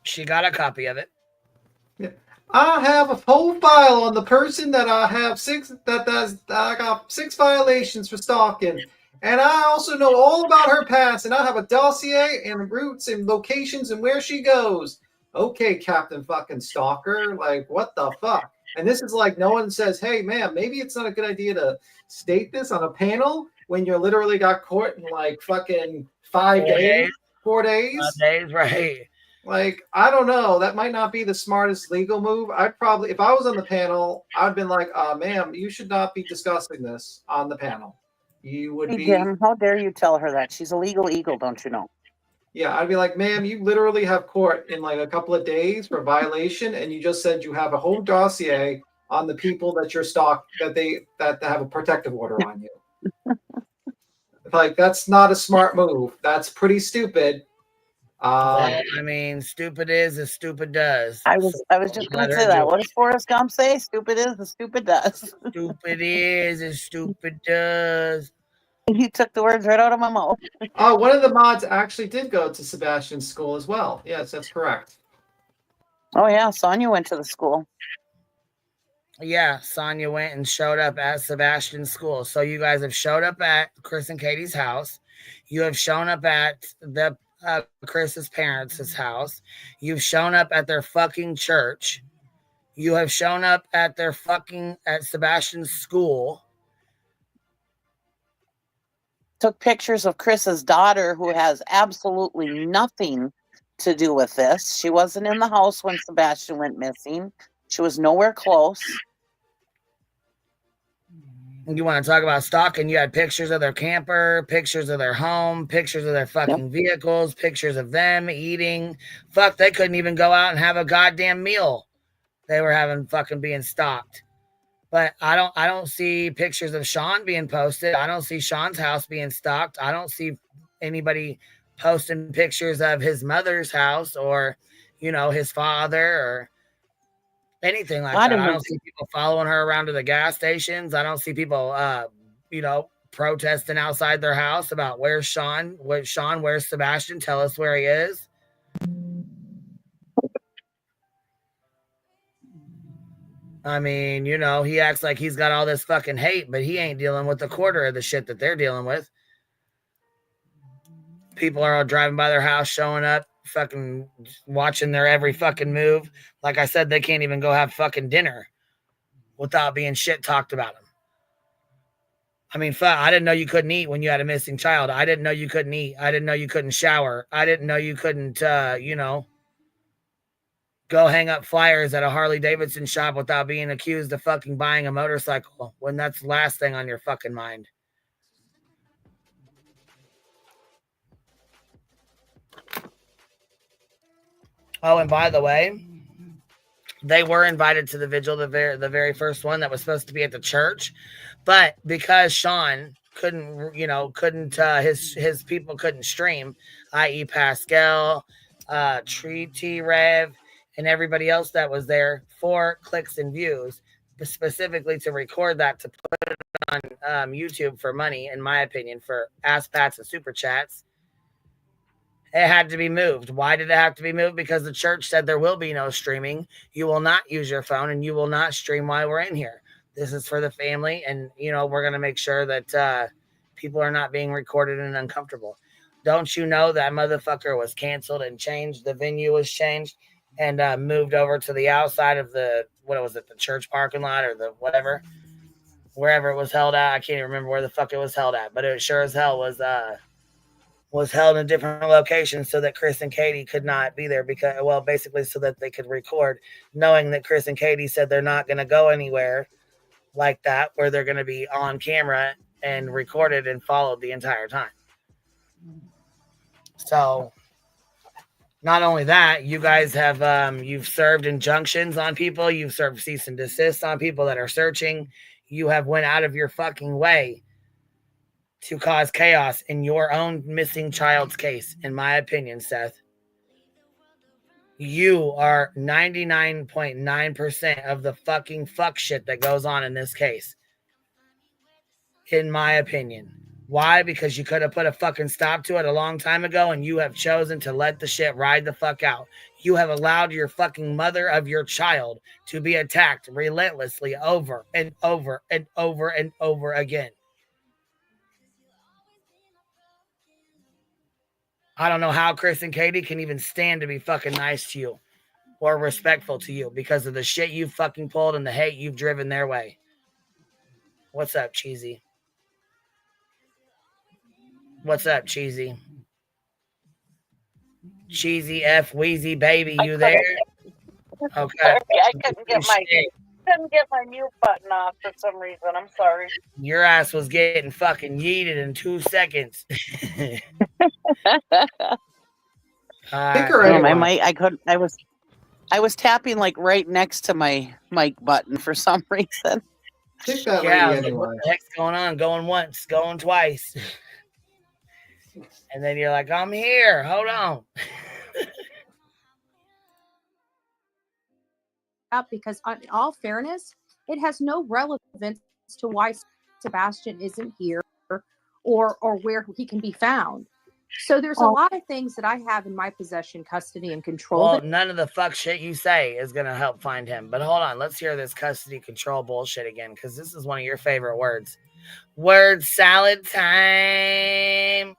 She got a copy of it. Yeah. I have a whole file on the person that I have I got 6 violations for stalking. And I also know all about her past, and I have a dossier and routes and locations and where she goes. Okay, Captain fucking Stalker, like what the fuck? And this is like no one says, hey man, maybe it's not a good idea to state this on a panel when you literally got caught in like fucking 5 days, 4 days. 5 days, right. Like, I don't know. That might not be the smartest legal move. I'd probably, if I was on the panel, I'd been like, ma'am, you should not be discussing this on the panel. You would be. Jim, how dare you tell her that? She's a legal eagle, don't you know? Yeah, I'd be like, ma'am, you literally have court in like a couple of days for violation, and you just said you have a whole dossier on the people that you're that have a protective order on you. Like, that's not a smart move. That's pretty stupid. Well, I mean, stupid is as stupid does. I was just going to say that. What does Forrest Gump say? Stupid is as stupid does. Stupid is as stupid does. He took the words right out of my mouth. One of the mods actually did go to Sebastian's school as well. Yes, that's correct. Oh yeah, Sonia went to the school. Yeah, Sonia went and showed up at Sebastian's school. So you guys have showed up at Chris and Katie's house. You have shown up at the Chris's parents' house. You've shown up at their fucking church. You have shown up at their at Sebastian's school. Took pictures of Chris's daughter, who has absolutely nothing to do with this. She wasn't in the house when Sebastian went missing. She was nowhere close. You want to talk about stalking? You had pictures of their camper, pictures of their home, pictures of their fucking vehicles, pictures of them eating. Fuck, they couldn't even go out and have a goddamn meal. They were having fucking being stalked. But I don't see pictures of Sean being posted. I don't see Sean's house being stalked. I don't see anybody posting pictures of his mother's house or, his father or anything like that. I don't see people following her around to the gas stations. I don't see people, protesting outside their house about where's Sean, where's Sebastian? Tell us where he is. I mean, he acts like he's got all this fucking hate, but he ain't dealing with a quarter of the shit that they're dealing with. People are all driving by their house, showing up, fucking watching their every fucking move. Like I said, they can't even go have fucking dinner without being shit talked about them. I mean, I didn't know you couldn't eat when you had a missing child. I didn't know you couldn't eat. I didn't know you couldn't shower. I didn't know you couldn't, go hang up flyers at a Harley Davidson shop without being accused of fucking buying a motorcycle when that's the last thing on your fucking mind. Oh, and by the way, they were invited to the vigil, the very first one that was supposed to be at the church, but because Sean couldn't, his people couldn't stream, i.e. Pascal, T Rev, and everybody else that was there for clicks and views, specifically to record that to put it on YouTube for money, in my opinion, for ass pats and super chats. It had to be moved. Why did it have to be moved? Because the church said there will be no streaming. You will not use your phone and you will not stream while we're in here. This is for the family, and we're going to make sure that people are not being recorded and uncomfortable. Don't you know that motherfucker was canceled and changed? The venue was changed and moved over to the outside of the, what was it, the church parking lot or the whatever, wherever it was held at. I can't even remember where the fuck it was held at, but it sure as hell was held in a different location so that Chris and Katie could not be there because, well, basically so that they could record, knowing that Chris and Katie said they're not going to go anywhere like that, where they're going to be on camera and recorded and followed the entire time. So not only that, you guys have, you've served injunctions on people. You've served cease and desist on people that are searching. You have went out of your fucking way to cause chaos in your own missing child's case, in my opinion, Seth. You are 99.9% of the fucking fuck shit that goes on in this case, in my opinion. Why? Because you could have put a fucking stop to it a long time ago, and you have chosen to let the shit ride the fuck out. You have allowed your fucking mother of your child to be attacked relentlessly over and over and over and over again. I don't know how Chris and Katie can even stand to be fucking nice to you or respectful to you because of the shit you've fucking pulled and the hate you've driven their way. What's up, Cheesy? What's up, Cheesy? Cheesy F Wheezy baby, you there? Okay. I couldn't get my mute button off for some reason. I'm sorry. Your ass was getting fucking yeeted in 2 seconds. I was tapping like right next to my mic button for some reason. Pick that Yeah, lady anyway. what the heck's going on? Going once, going twice. And then you're like, I'm here. Hold on. Because in all fairness, it has no relevance to why Sebastian isn't here or where he can be found. So there's a lot of things that I have in my possession, custody, and control. Well, none of the fuck shit you say is going to help find him. But hold on, let's hear this custody control bullshit again, because this is one of your favorite words. Word salad time.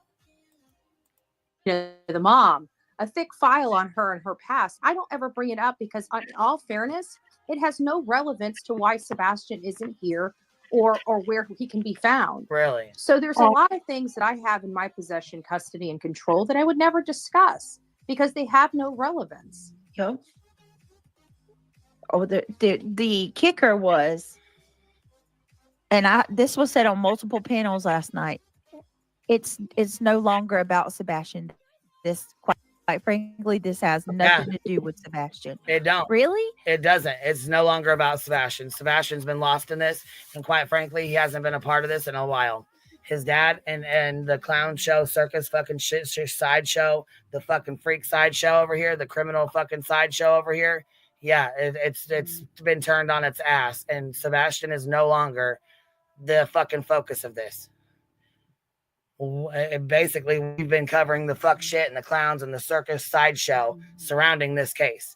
The mom, a thick file on her and her past. I don't ever bring it up because in all fairness, it has no relevance to why Sebastian isn't here or where he can be found. Really? So there's a lot of things that I have in my possession, custody, and control that I would never discuss because they have no relevance. Yep. Oh, the kicker was, and this was said on multiple panels last night. It's no longer about Sebastian. This quite frankly, this has nothing to do with Sebastian. It don't. Really? It doesn't. It's no longer about Sebastian. Sebastian's been lost in this, and quite frankly, he hasn't been a part of this in a while. His dad and the clown show, circus fucking shit sideshow, the fucking freak sideshow over here, the criminal fucking sideshow over here. Yeah, it's been turned on its ass, and Sebastian is no longer the fucking focus of this. Basically, we've been covering the fuck shit and the clowns and the circus sideshow surrounding this case.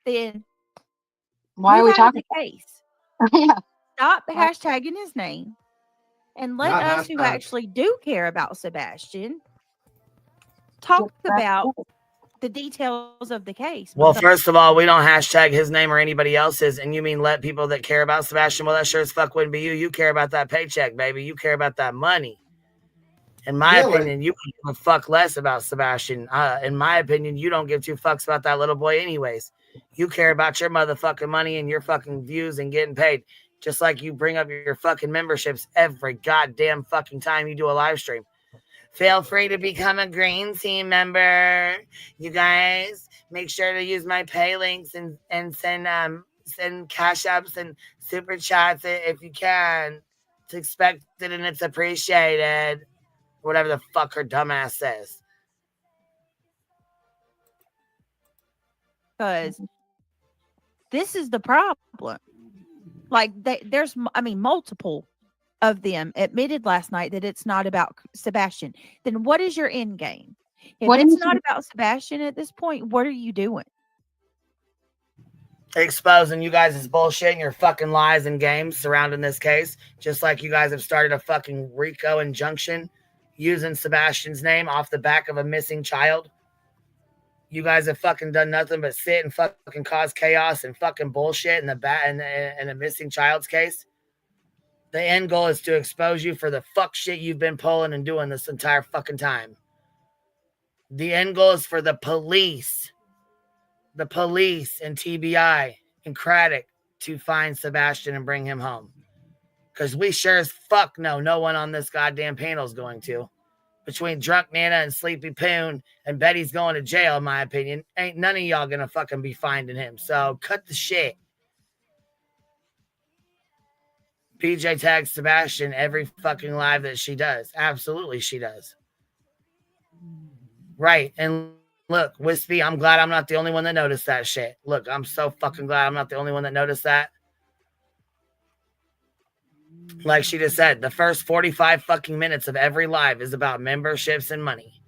Then why are we talking the case? Yeah. Stop hashtagging his name and let us who actually do care about Sebastian talk about the details of the case. Well, first of all, we don't hashtag his name or anybody else's, and you mean let people that care about Sebastian? Well, that sure as fuck wouldn't be you. You care about that paycheck, baby. You care about that money. In my opinion, you can give a fuck less about Sebastian. In my opinion, you don't give two fucks about that little boy anyways. You care about your motherfucking money and your fucking views and getting paid. Just like you bring up your fucking memberships every goddamn fucking time you do a live stream. Feel free to become a green team member. You guys, make sure to use my pay links and send cash apps and super chats if you can. It's expected and it's appreciated. Whatever the fuck her dumbass says. because this is the problem. Like there's, I mean, multiple of them admitted last night that it's not about Sebastian. Then what is your end game? If What it's is not about Sebastian at this point, what are you doing? Exposing you guys' bullshit and your fucking lies and games surrounding this case, just like you guys have started a fucking RICO injunction using Sebastian's name off the back of a missing child. You guys have fucking done nothing but sit and fucking cause chaos and fucking bullshit in the missing child's case. The end goal is to expose you for the fuck shit you've been pulling and doing this entire fucking time. The end goal is for the police and TBI and Craddock to find Sebastian and bring him home. Because we sure as fuck know no one on this goddamn panel is going to. Between Drunk Nana and Sleepy Poon and Betty's going to jail, in my opinion, ain't none of y'all gonna fucking be finding him. So cut the shit. PJ tags Sebastian every fucking live that she does. Absolutely she does. Right. And look, Wispy, I'm glad I'm not the only one that noticed that shit. Look, I'm so fucking glad I'm not the only one that noticed that. Like she just said, the first 45 fucking minutes of every live is about memberships and money.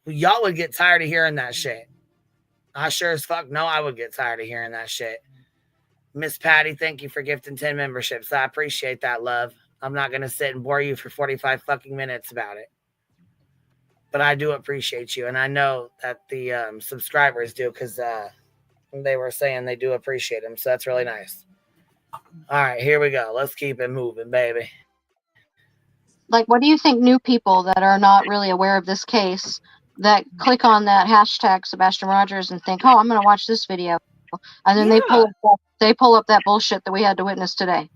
Y'all would get tired of hearing that shit. I sure as fuck know I would get tired of hearing that shit. Miss Patty, thank you for gifting 10 memberships. I appreciate that, love. I'm not going to sit and bore you for 45 fucking minutes about it. But I do appreciate you. And I know that the subscribers do because they were saying they do appreciate them. So that's really nice. All right, here we go. Let's keep it moving, baby. Like, what do you think new people that are not really aware of this case that click on that hashtag Sebastian Rogers and think, oh, I'm going to watch this video. And then they pull up that bullshit that we had to witness today.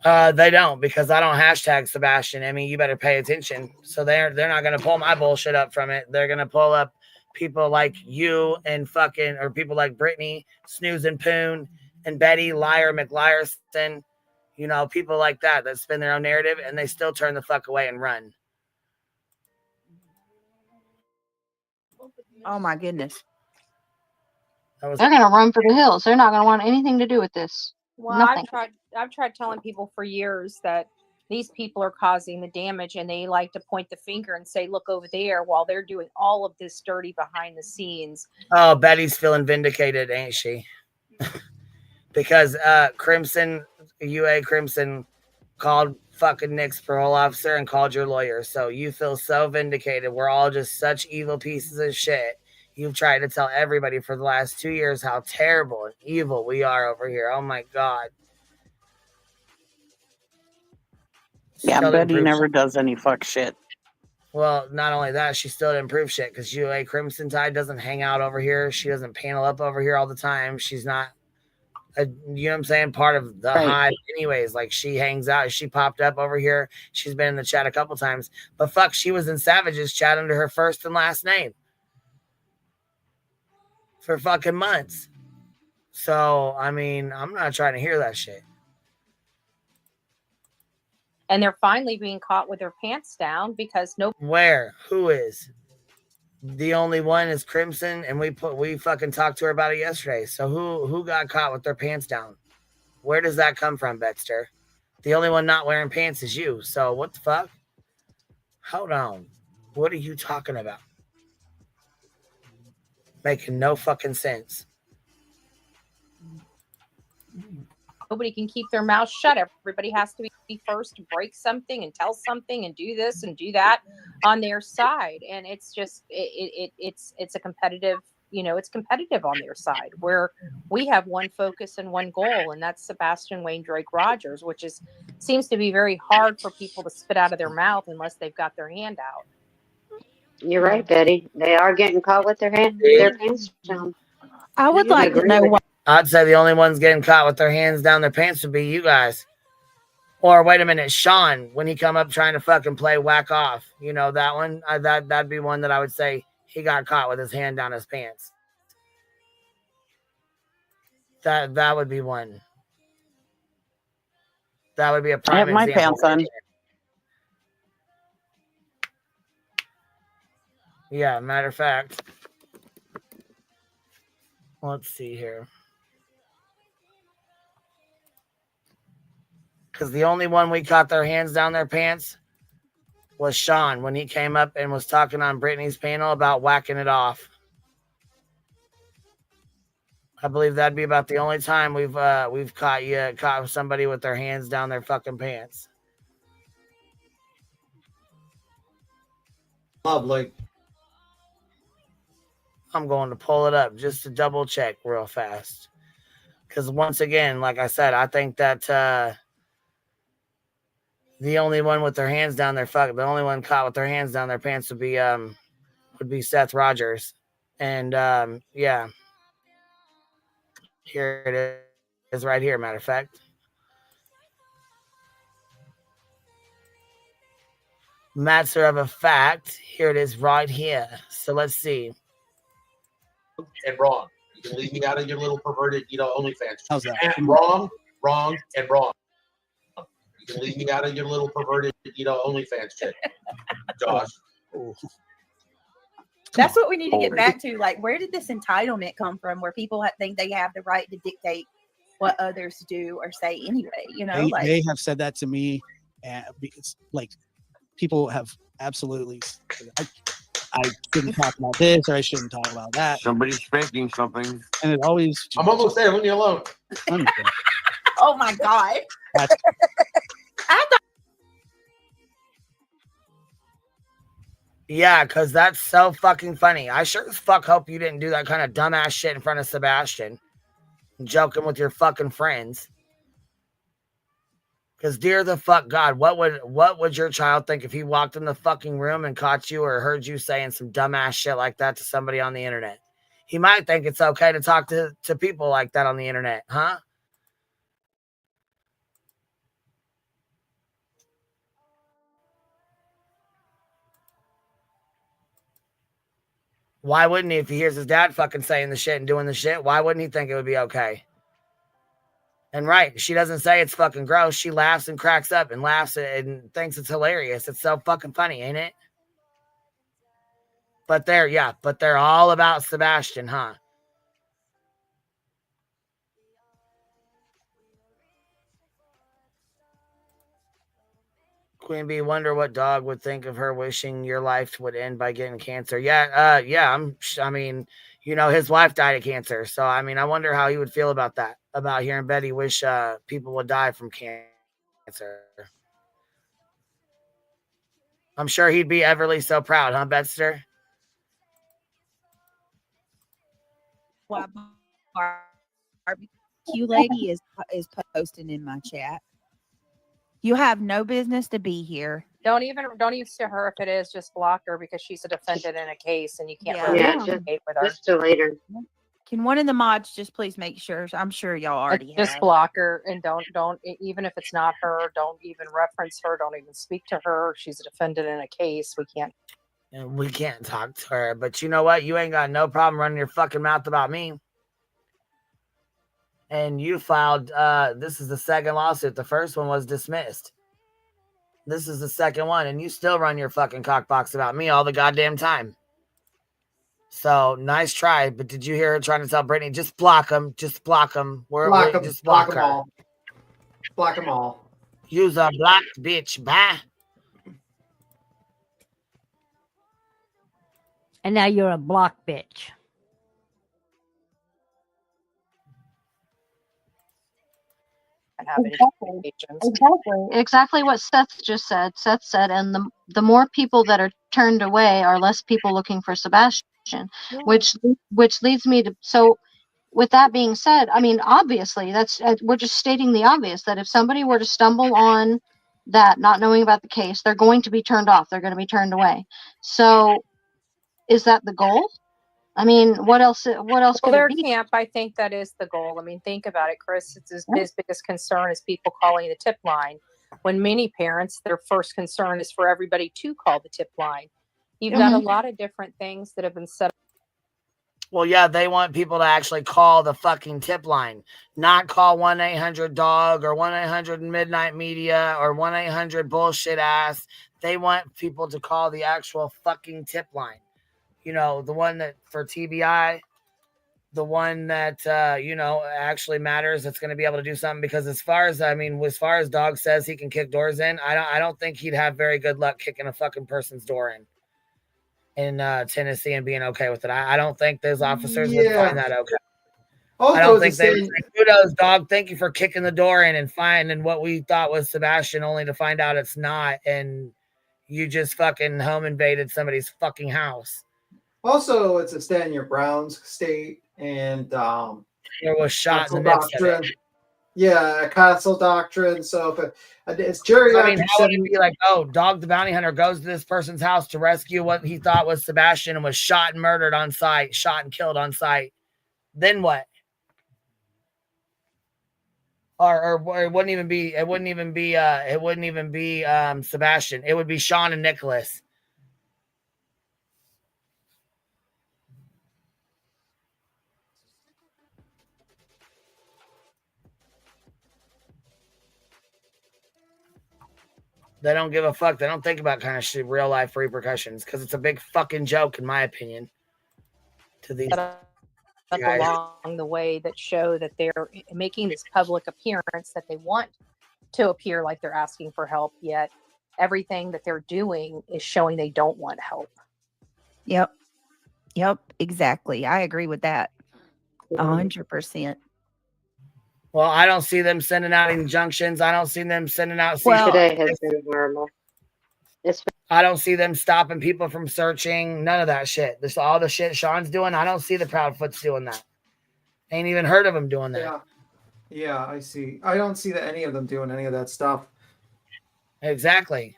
They don't, because I don't hashtag Sebastian. I mean, you better pay attention. So they're not going to pull my bullshit up from it. They're going to pull up people like you and fucking, or people like Brittany, Snooze and Poon, and Betty, Liar, McLiarson, you know, people like that spin their own narrative and they still turn the fuck away and run. Oh my goodness. They're going to run for the hills. They're not going to want anything to do with this. Well, Nothing. I've tried telling people for years that these people are causing the damage, and they like to point the finger and say, look over there, while they're doing all of this dirty behind the scenes. Oh, Betty's feeling vindicated, ain't she? Because Crimson, UA Crimson, called fucking Nick's parole officer and called your lawyer. So you feel so vindicated. We're all just such evil pieces of shit. You've tried to tell everybody for the last 2 years how terrible and evil we are over here. Oh my God. Yeah, Betty never does any fuck shit. Well, not only that, she still didn't prove shit because UA Crimson Tide doesn't hang out over here. She doesn't panel up over here all the time. She's not, you know what I'm saying, part of the hive anyways. Like, she hangs out. She popped up over here. She's been in the chat a couple times. But fuck, she was in Savage's chat under her first and last name for fucking months. So, I mean, I'm not trying to hear that shit. And they're finally being caught with their pants down because Where? Who is? The only one is Crimson, and we fucking talked to her about it yesterday. So who got caught with their pants down? Where does that come from, Betster? The only one not wearing pants is you. So what the fuck? Hold on. What are you talking about? Making no fucking sense. nobody can keep their mouth shut. Everybody has to be first to break something and tell something and do this and do that on their side. And it's just, it's a competitive, it's competitive on their side, where we have one focus and one goal, and that's Sebastian Wayne Drake Rogers, which seems to be very hard for people to spit out of their mouth unless they've got their hand out. You're right, Betty. They are getting caught with their pants down. I would like to know why. I'd say the only ones getting caught with their hands down their pants would be you guys. Or wait a minute, Sean, when he come up trying to fucking play whack off, that one, that'd be one that I would say he got caught with his hand down his pants. That would be one. That would be a prime I have my example. pants on. Yeah, matter of fact. Let's see here. Because the only one we caught their hands down their pants was Sean when he came up and was talking on Brittany's panel about whacking it off. I believe that'd be about the only time we've caught somebody with their hands down their fucking pants. Lovely. I'm going to pull it up just to double check real fast. Because once again, like I said, I think that the only one with their hands down their the only one caught with their hands down their pants would be Seth Rogers. And yeah. Here it is right here, matter of fact. Matter of a fact, here it is right here. So let's see. And wrong. You can leave me out of your little perverted, OnlyFans. How's that? And wrong, and wrong. You can leave me out of your little perverted, OnlyFans shit. Josh. That's what we need to get back to. Like, where did this entitlement come from where people think they have the right to dictate what others do or say anyway? They have said that to me, and because like people have absolutely, I shouldn't talk about this or I shouldn't talk about that. Somebody's spanking something. And it always. I'm almost there. Leave me alone. Oh my God. Yeah, because that's so fucking funny. I sure as fuck hope you didn't do that kind of dumbass shit in front of Sebastian. Joking with your fucking friends. Because dear the fuck God, what would your child think if he walked in the fucking room and caught you or heard you saying some dumbass shit like that to somebody on the internet? He might think it's okay to talk to people like that on the internet, huh? Why wouldn't he if he hears his dad fucking saying the shit and doing the shit? Why wouldn't he think it would be okay? And right, she doesn't say it's fucking gross. She laughs and cracks up and laughs and thinks it's hilarious. It's so fucking funny, ain't it? But they're all about Sebastian, huh? Queen Bee, wonder what dog would think of her wishing your life would end by getting cancer. I mean, his wife died of cancer. So, I mean, I wonder how he would feel about that, about hearing Betty wish people would die from cancer. I'm sure he'd be everly so proud, huh, Betster? Well, barbecue lady is posting in my chat. You have no business to be here. Don't even to her if it is. Just block her because she's a defendant in a case and you can't communicate with her. Just till later. Can one of the mods just please make sure? I'm sure y'all already just have. block her and don't even if it's not her, don't even reference her. Don't even speak to her. She's a defendant in a case. We can't. And we can't talk to her. But you know what? You ain't got no problem running your fucking mouth about me. And you filed, this is the second lawsuit. The first one was dismissed. This is the second one. And you still run your fucking cockbox about me all the goddamn time. So, nice try. But did you hear her trying to tell Brittany, just block them. Just block them. Just block her. Them all. Block them all. Use a blocked bitch. Bye. And now you're a block bitch. Exactly what Seth just said. Seth said, and the more people that are turned away are less people looking for Sebastian, which leads me to. So with that being said, I mean, obviously we're just stating the obvious that if somebody were to stumble on that, not knowing about the case, they're going to be turned off. They're going to be turned away. So is that the goal? I mean, what else could their it be? camp, I think that is the goal. I mean, think about it, Chris. It's his biggest concern is people calling the tip line. When many parents, their first concern is for everybody to call the tip line. You've got a lot of different things that have been set up. Well, yeah, they want people to actually call the fucking tip line, not call 1-800-DOG or 1-800-MIDNIGHT-MEDIA or 1-800-bullshit-ass. They want people to call the actual fucking tip line. The one that for TBI. the one that actually matters, that's going to be able to do something. Because as far as Dog says he can kick doors in, I don't think he'd have very good luck kicking a fucking person's door in Tennessee and being okay with it. I don't think those officers would find that okay. I don't think they would say, kudos, Dog, thank you for kicking the door in and finding what we thought was Sebastian, only to find out it's not, and you just fucking home invaded somebody's fucking house. Also, it's a stand your grounds state, and there was shot in the midst of it. Yeah, castle doctrine. So if it's jury, I mean, how would it be like, oh, Dog the bounty hunter goes to this person's house to rescue what he thought was Sebastian and was shot and murdered on site, shot and killed on site. Then what? Or it wouldn't even be Sebastian. It would be Sean and Nicholas. They don't give a fuck. They don't think about kind of shit, real life repercussions, because it's a big fucking joke, in my opinion. To these guys along the way that show that they're making this public appearance that they want to appear like they're asking for help, yet everything that they're doing is showing they don't want help. Yep, exactly. I agree with that 100%. Well, I don't see them sending out injunctions. I don't see them sending out. Today has been horrible. I don't see them stopping people from searching. None of that shit. This all the shit Sean's doing. I don't see the Proudfoots doing that. Ain't even heard of them doing that. Yeah, I see. I don't see any of them doing any of that stuff. Exactly.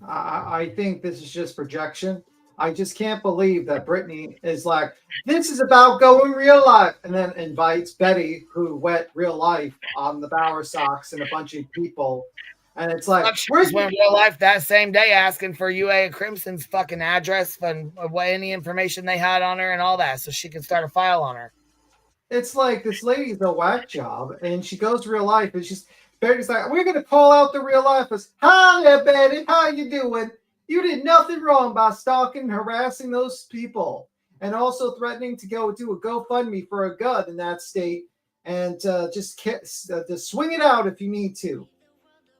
I think this is just projection. I just can't believe that Brittany is like, this is about going real life, and then invites Betty, who went real life on the Bower Sox and a bunch of people. And it's like, where's went real life that same day asking for UA Crimson's fucking address and any information they had on her and all that, so she could start a file on her. It's like this lady's a whack job, and she goes to real life, and Betty's like, we're gonna call out the real lifers. Hi there, Betty. How you doing? You did nothing wrong by stalking and harassing those people, and also threatening to go do a GoFundMe for a gun in that state, and just swing it out if you need to,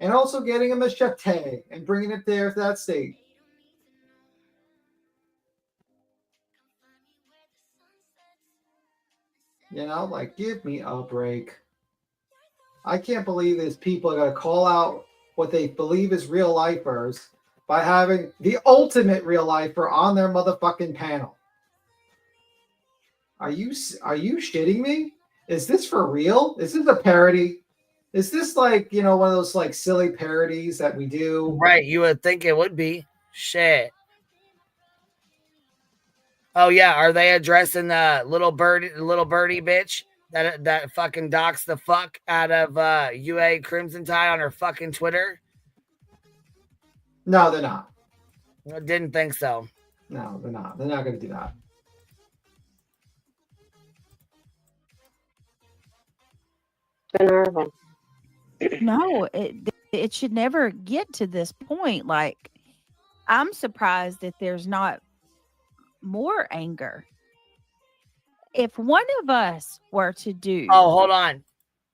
and also getting a machete and bringing it there to that state. You know, like, give me a break. I can't believe these people are going to call out what they believe is real lifers by having the ultimate real lifer on their motherfucking panel. Are you shitting me? Is this for real? Is this a parody? Is this like, one of those like silly parodies that we do? Right, you would think it would be. Shit. Oh yeah, are they addressing the little birdie bitch that fucking docks the fuck out of UA Crimson Tide on her fucking Twitter? No, they're not. I didn't think so. No, they're not. They're not going to do that. No, it should never get to this point. Like, I'm surprised that there's not more anger. If one of us were to do... Oh, hold on.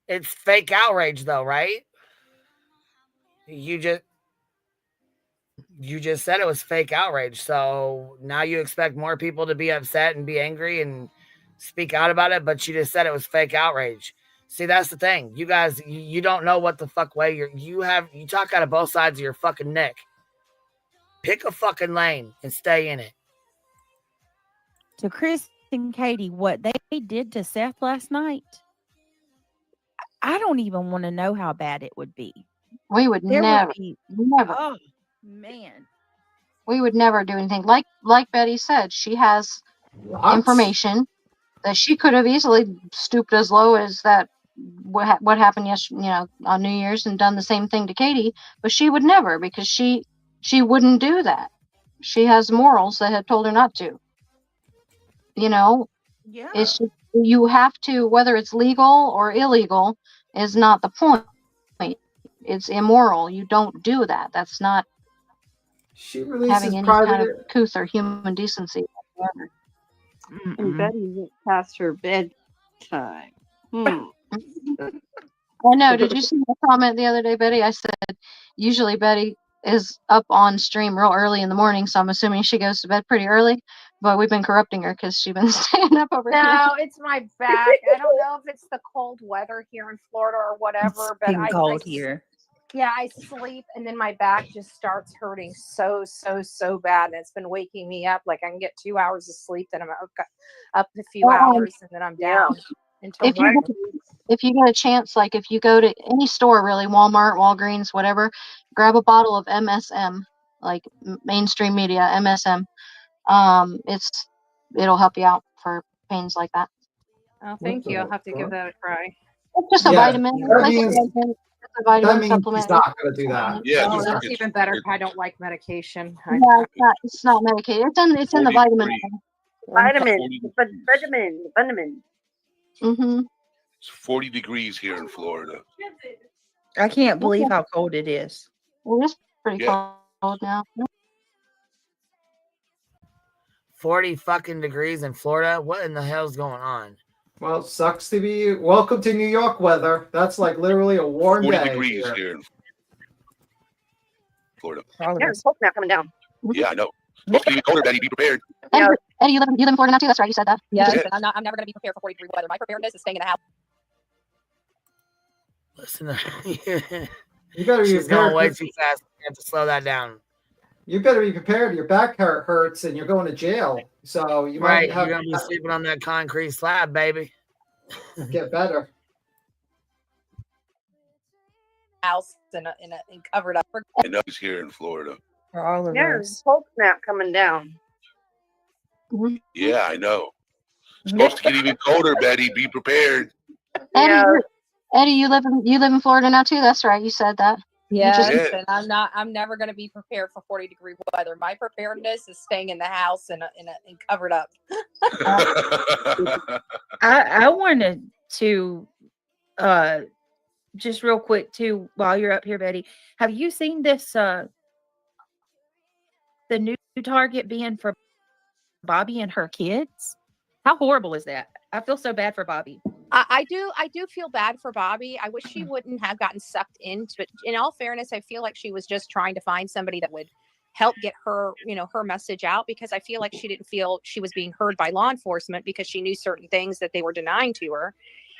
It's fake outrage, though, right? You just said it was fake outrage, so now you expect more people to be upset and be angry and speak out about it, but you just said it was fake outrage. See, that's the thing. You guys, you don't know what the fuck way you talk out of both sides of your fucking neck. Pick a fucking lane and stay in it. To Chris and Katie, what they did to Seth last night, I don't even want to know how bad it would be. We would never. Oh man, we would never do anything. Like Betty said, she has information that she could have easily stooped as low as that. What happened yesterday, on New Year's, and done the same thing to Katie, but she would never, because she wouldn't do that. She has morals that have told her not to. Yeah. It's just, you have to, whether it's legal or illegal is not the point. It's immoral. You don't do that. That's not having any kind of couth or human decency whatsoever. And Betty went past her bedtime. I know. Did you see my comment the other day, Betty? I said, usually Betty is up on stream real early in the morning, so I'm assuming she goes to bed pretty early. But we've been corrupting her because she's been staying up over here. No, it's my back. I don't know if it's the cold weather here in Florida or whatever, but Been cold here. Yeah, I sleep and then my back just starts hurting so bad, and it's been waking me up. Like I can get 2 hours of sleep, then I'm up a few hours, and then I'm down until morning. If you get a chance, like if you go to any store, really, Walmart, Walgreens, whatever, grab a bottle of MSM, like mainstream media, MSM. It'll help you out for pains like that. Oh, thank you. I'll have to give that a try. It's just a vitamin. It's a vitamin supplement. He's not going to do that. Yeah, oh, that's even better. I don't like medication. Yeah, it's not medicated. It's in the vitamin. Vitamin. Mm-hmm. It's 40 degrees here in Florida. I can't believe how cold it is. It is pretty cold now. 40 fucking degrees in Florida? What in the hell's going on? Well, sucks to be you. Welcome to New York weather. That's like literally a warm 40 day degrees here in Florida. There's smoke now coming down. Yeah, I know. Supposed to be colder, Betty. Be prepared. Eddie, you live in Florida now too? That's right. You said that. Yeah, I'm never going to be prepared for 40-degree weather. My preparedness is staying in the house. Listen, You better be she's prepared. going way too fast. I have to slow that down. You better be prepared. Your back hurts and you're going to jail. So you might have you're going to be sleeping on that concrete slab, baby. Get better. House and covered up. I know he's here in Florida. For all of There's us. smoke snap coming down. Yeah, I know. It's supposed to get even colder, Betty. Be prepared. Eddie, you live in Florida now too? That's right. You said that. Yes, and I'm never going to be prepared for 40-degree weather. My preparedness is staying in the house and covered up. I wanted to just real quick too, while you're up here, Betty, have you seen this the new target being for Bobby and her kids? How horrible is that? I feel so bad for Bobby. I do feel bad for Bobby. I wish she wouldn't have gotten sucked into it. In all fairness, I feel like she was just trying to find somebody that would help get her, her message out, because I feel like she didn't feel she was being heard by law enforcement because she knew certain things that they were denying to her.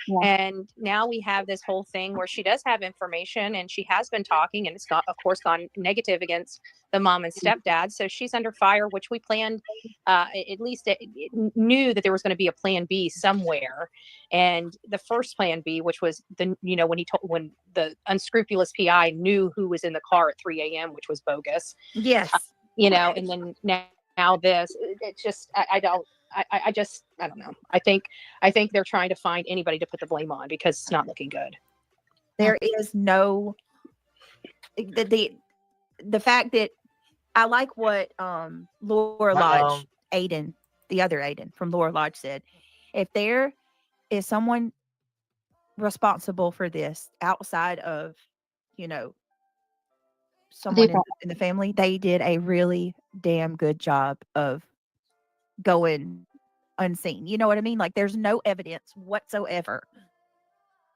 Yeah. And now we have this whole thing where she does have information and she has been talking, and it's got, of course, gone negative against the mom and stepdad. So she's under fire, which we planned, at least it knew that there was going to be a plan B somewhere. And the first plan B, which was when the unscrupulous PI knew who was in the car at 3 a.m., which was bogus. Yes. And then now this, it's just, I don't know. I think they're trying to find anybody to put the blame on because it's not looking good. There is no the fact that I like what Laura Lodge, Aiden, the other Aiden from Laura Lodge said. If there is someone responsible for this outside of, someone in the family, they did a really damn good job of going unseen. You know what I mean? Like there's no evidence whatsoever,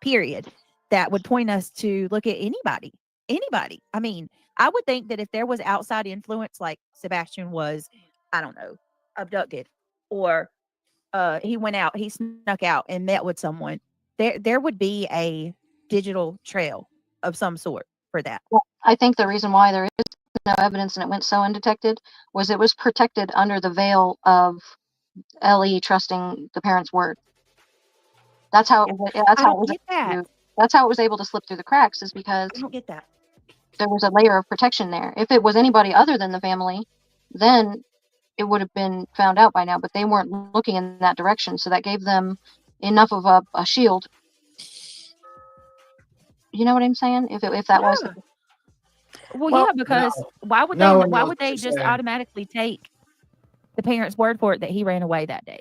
period, that would point us to look at anybody. I mean, I would think that if there was outside influence, like Sebastian was, I don't know, abducted, or he snuck out and met with someone, there would be a digital trail of some sort for that. Well, I think the reason why there is no evidence and it went so undetected was it was protected under the veil of Ellie trusting the parents' word. That's how it was able to slip through the cracks, is because I don't get that. There was a layer of protection there. If it was anybody other than the family, then it would have been found out by now, but they weren't looking in that direction, so that gave them enough of a shield. You know what I'm saying? If that was well, because why would they just automatically take the parents' word for it that he ran away that day?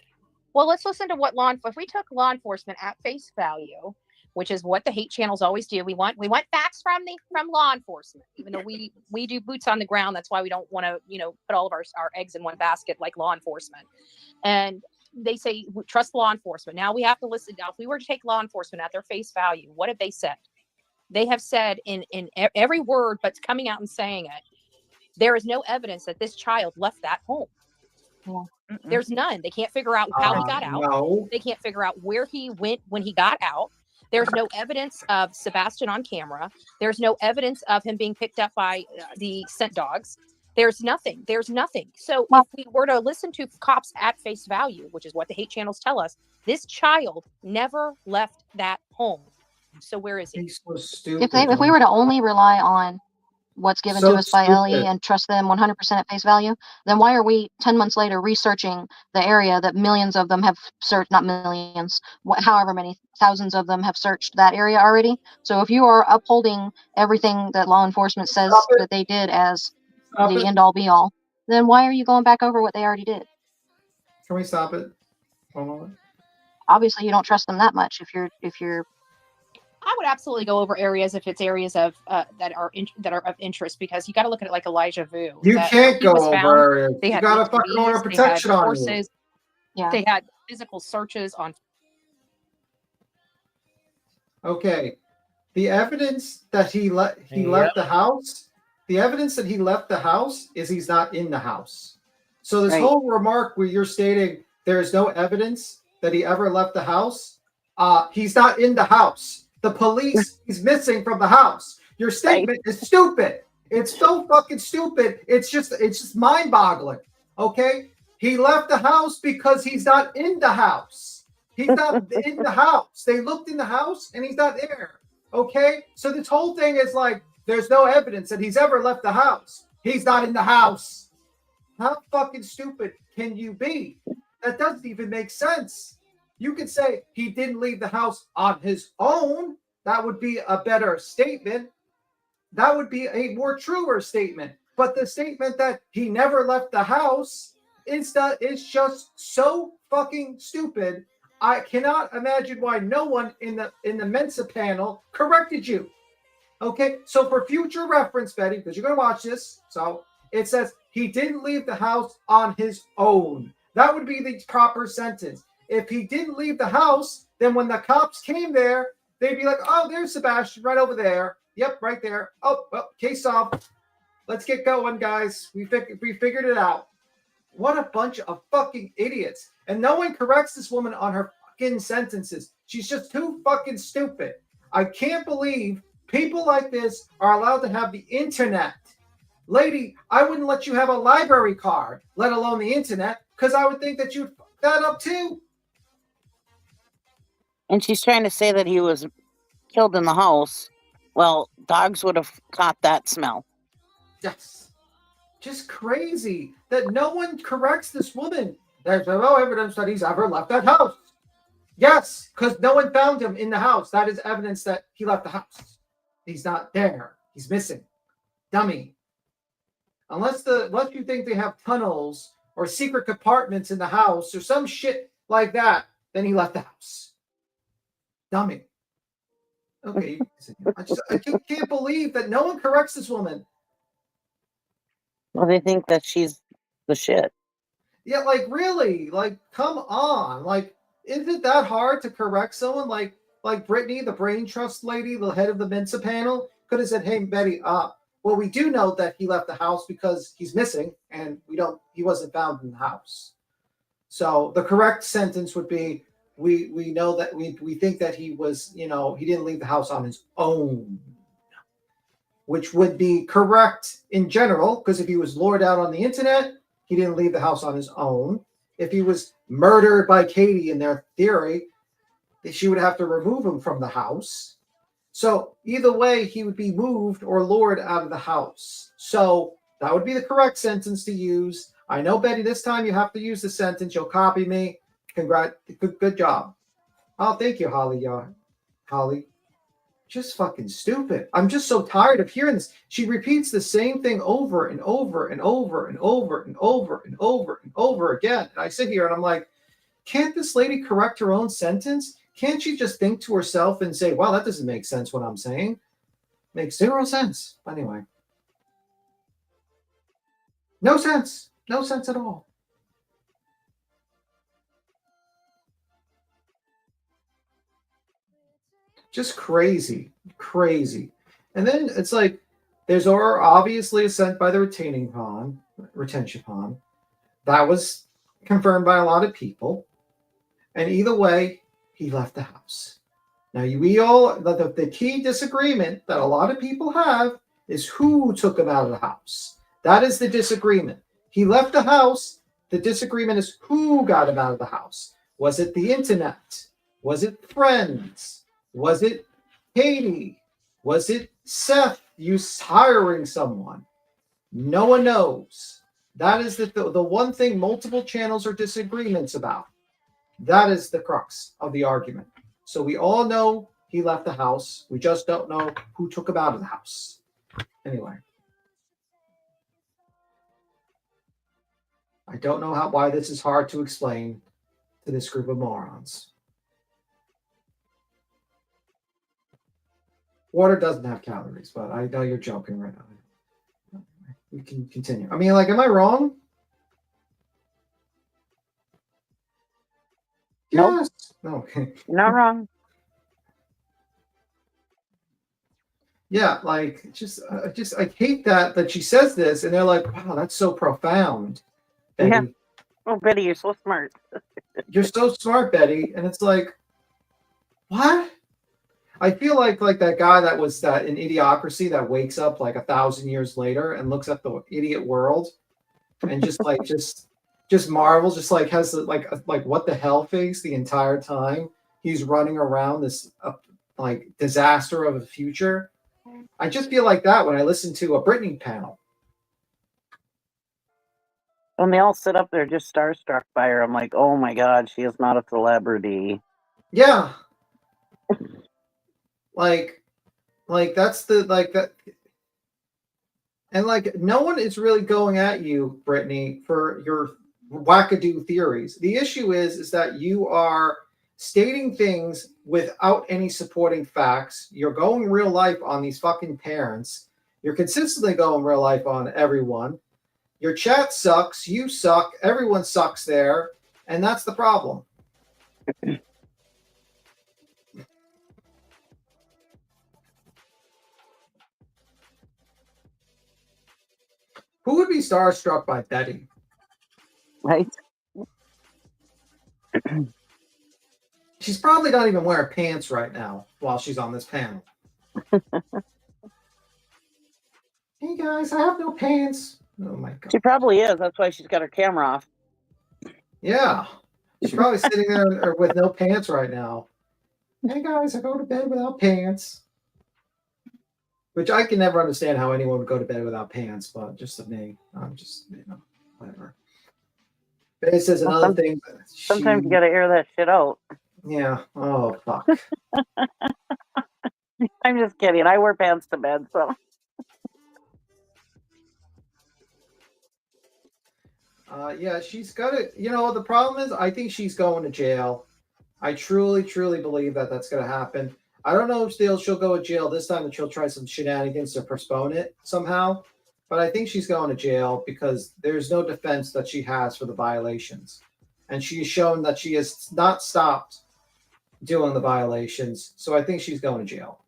Well, let's listen to what if we took law enforcement at face value, which is what the hate channels always do. We want facts from law enforcement, even though we do boots on the ground. That's why we don't want to, put all of our eggs in one basket like law enforcement. And they say trust law enforcement. Now we have to listen. Now, if we were to take law enforcement at their face value, what have they said? They have said in every word, but coming out and saying it, there is no evidence that this child left that home. There's none. They can't figure out how he got out. No. They can't figure out where he went when he got out. There's no evidence of Sebastian on camera. There's no evidence of him being picked up by the scent dogs. There's nothing. There's nothing. So if we were to listen to cops at face value, which is what the hate channels tell us, this child never left that home. So where is he? He's so stupid. If we were to only rely on what's given So to us by Ellie stupid. and trust them 100% at face value, then why are we 10 months later researching the area that millions of them have searched, not millions, however many thousands of them have searched that area already? So if you are upholding everything that law enforcement says that they did as the end all be all, then why are you going back over what they already did? Can we stop it? 1 moment. Obviously you don't trust them that much if you're I would absolutely go over areas if it's areas of that are of interest, because you got to look at it like Elijah Vu. You can't go over areas. They You had got a fucking order of BHBs, protection they had on you. horses, yeah. They had physical searches on. Okay, the evidence that he left the house. The evidence that he left the house is he's not in the house. So this whole remark where you're stating there is no evidence that he ever left the house, he's not in the house. The police is missing from the house. Your statement is stupid. It's so fucking stupid. It's just mind-boggling. Okay, he left the house because he's not in the house. He's not in the house. They looked in the house and he's not there. Okay, so this whole thing is like there's no evidence that he's ever left the house. He's not in the house. How fucking stupid can you be? That doesn't even make sense. You could say he didn't leave the house on his own. That would be a better statement. That would be a more truer statement. But the statement that he never left the house is just so fucking stupid. I cannot imagine why no one in the Mensa panel corrected you. Okay, so for future reference, Betty, because you're going to watch this, so it says he didn't leave the house on his own. That would be the proper sentence. If he didn't leave the house, then when the cops came there, they'd be like, oh, there's Sebastian right over there. Yep, right there. Oh, well, case solved. Let's get going, guys. We figured it out. What a bunch of fucking idiots. And no one corrects this woman on her fucking sentences. She's just too fucking stupid. I can't believe people like this are allowed to have the internet. Lady, I wouldn't let you have a library card, let alone the internet, because I would think that you'd fuck that up too. And she's trying to say that he was killed in the house. Well, dogs would have caught that smell. Yes. Just crazy that no one corrects this woman. There's no evidence that he's ever left that house. Yes, because no one found him in the house. That is evidence that he left the house. He's not there. He's missing. Dummy. Unless you think they have tunnels or secret compartments in the house or some shit like that, then he left the house. Dummy. Okay. I can't believe that no one corrects this woman. Well, they think that she's the shit. Yeah, like really, like come on, like isn't it that hard to correct someone? Like Brittany, the brain trust lady, the head of the Mensa panel, could have said, "Hey, Betty, well, we do know that he left the house because he's missing, and he wasn't found in the house." So the correct sentence would be, "We know that we think that he was, he didn't leave the house on his own," which would be correct in general, because if he was lured out on the internet, he didn't leave the house on his own. If he was murdered by Katie in their theory, she would have to remove him from the house. So either way, he would be moved or lured out of the house. So that would be the correct sentence to use. I know, Betty, this time you have to use the sentence. You'll copy me. Congrats. Good job. Oh, thank you, Holly. Holly. Just fucking stupid. I'm just so tired of hearing this. She repeats the same thing over and over and over and over and over and over and over again. And I sit here and I'm like, can't this lady correct her own sentence? Can't she just think to herself and say, wow, that doesn't make sense what I'm saying? Makes zero sense. Anyway. No sense. No sense at all. Just crazy. And then it's like there's obviously assent by the retention pond. That was confirmed by a lot of people. And either way, he left the house. Now, the key disagreement that a lot of people have is who took him out of the house. That is the disagreement. He left the house. The disagreement is who got him out of the house. Was it the internet? Was it friends? Was it Katie? Was it Seth? You hiring someone? No one knows. That is the one thing multiple channels are disagreements about. That is the crux of the argument. So we all know he left the house. We just don't know who took him out of the house. Anyway. I don't know why this is hard to explain to this group of morons. Water doesn't have calories, but I know you're joking right now. We can continue. I mean, like, am I wrong? Nope. Yes. No. Okay. You're not wrong. Yeah, like, I hate that she says this, and they're like, wow, that's so profound, Betty. Yeah. Oh, Betty, you're so smart. You're so smart, Betty. And it's like, what? I feel like that guy that was in Idiocracy that wakes up like 1,000 years later and looks at the idiot world and just like just marvels, just like has like what the hell face the entire time he's running around this like disaster of a future. I just feel like that when I listen to a Britney panel. When they all sit up there just starstruck by her, I'm like, oh my God, she is not a celebrity. Yeah. Like that's that. And like, no one is really going at you, Brittany, for your wackadoo theories. The issue is that you are stating things without any supporting facts. You're going real life on these fucking parents. You're consistently going real life on everyone. Your chat sucks. You suck. Everyone sucks there. And that's the problem. Who would be starstruck by Betty? Right. She's probably not even wearing pants right now while she's on this panel. Hey guys, I have no pants. Oh my God. She probably is. That's why she's got her camera off. Yeah. She's probably sitting there with no pants right now. Hey guys, I go to bed without pants. Which I can never understand how anyone would go to bed without pants, but just to me, I'm just, whatever. But it says another thing. Sometimes you got to air that shit out. Yeah. Oh, fuck. I'm just kidding. I wear pants to bed, so. Yeah, she's got it. The problem is, I think she's going to jail. I truly, truly believe that that's going to happen. I don't know if she'll go to jail this time, and she'll try some shenanigans to postpone it somehow. But I think she's going to jail because there's no defense that she has for the violations. And she's shown that she has not stopped doing the violations. So I think she's going to jail.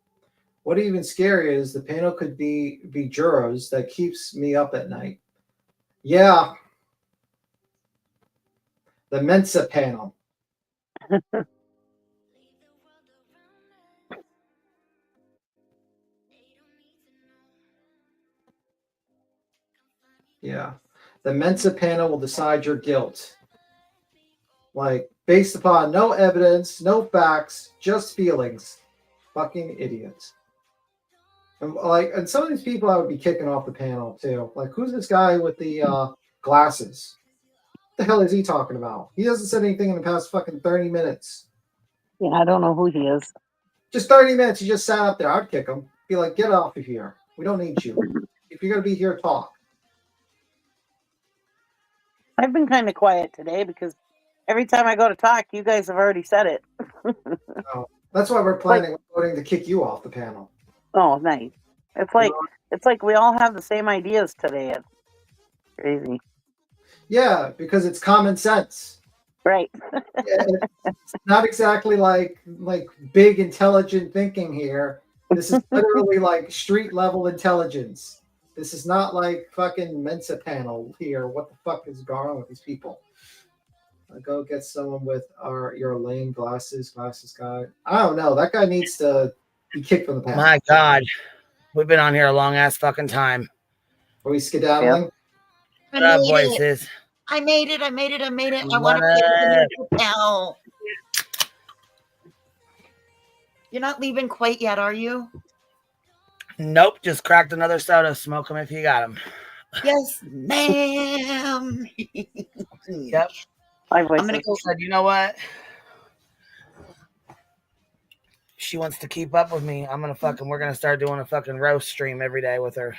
What even scarier is the panel could be jurors that keeps me up at night. Yeah. The Mensa panel. Yeah. The Mensa panel will decide your guilt. Like, based upon no evidence, no facts, just feelings. Fucking idiots. And some of these people I would be kicking off the panel too. Like, who's this guy with the glasses? What the hell is he talking about? He hasn't said anything in the past fucking 30 minutes. Yeah, I don't know who he is. Just 30 minutes. He just sat up there. I'd kick him. Be like, get off of here. We don't need you. If you're going to be here, talk. I've been kind of quiet today because every time I go to talk, you guys have already said it. Oh, that's why we're planning on voting to kick you off the panel. Oh, nice. It's like we all have the same ideas today. It's crazy. Yeah, because it's common sense. Right. It's not exactly like big intelligent thinking here. This is literally like street level intelligence. This is not like fucking Mensa panel here. What the fuck is going on with these people? Go get someone with your lame glasses guy. I don't know. That guy needs to be kicked from the panel. My God. We've been on here a long ass fucking time. Are we skedaddling? What up, voices? I made it. I made it. I made it. I What want to play with the up? new panel. You're not leaving quite yet, are you? Nope. Just cracked another soda. Smoke them if you got them. Yes, ma'am. Yep. I'm gonna go. Said, you know what? She wants to keep up with me. We're gonna start doing a fucking roast stream every day with her.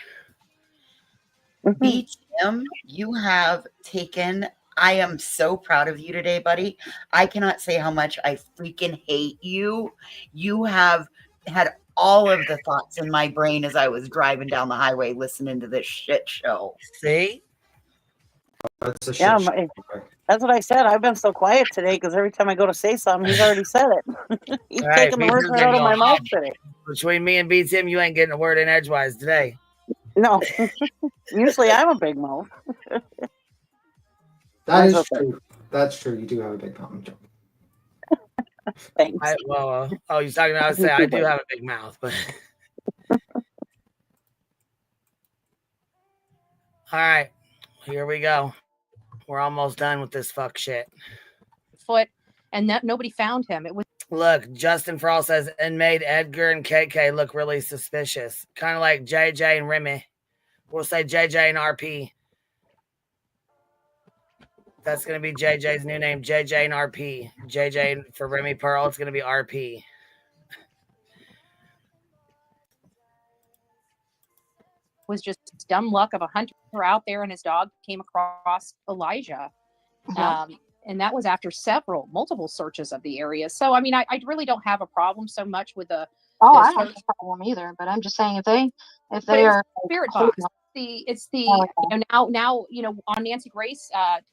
BTM, you have taken. I am so proud of you today, buddy. I cannot say how much I freaking hate you. You have had all of the thoughts in my brain as I was driving down the highway listening to this shit show. See? That's a Yeah, that's what I said. I've been so quiet today because every time I go to say something, he's already said it. He's All right, taking the words BTM's right out of my gonna go mouth hard. today. Between me and BTM, you ain't getting a word in edgewise today. No. Usually I'm a big mouth. That is okay. true. That's true. You do have a big mouth. Thanks. You're talking about, I say I do have a big mouth, but. All right, here we go. We're almost done with this fuck shit. Foot, and that nobody found him. It was. Look, Justin Frall says, and made Edgar and KK look really suspicious. Kind of like JJ and Remy. We'll say JJ and RP. That's going to be JJ's new name, JJ and RP. JJ for Remy Pearl, it's going to be RP. Was just dumb luck of a hunter out there, and his dog came across Elijah. And that was after multiple searches of the area. So, I mean, I really don't have a problem so much with the. Oh, I don't have a problem either. But I'm just saying if they are spirit box. It's the now on Nancy Grace,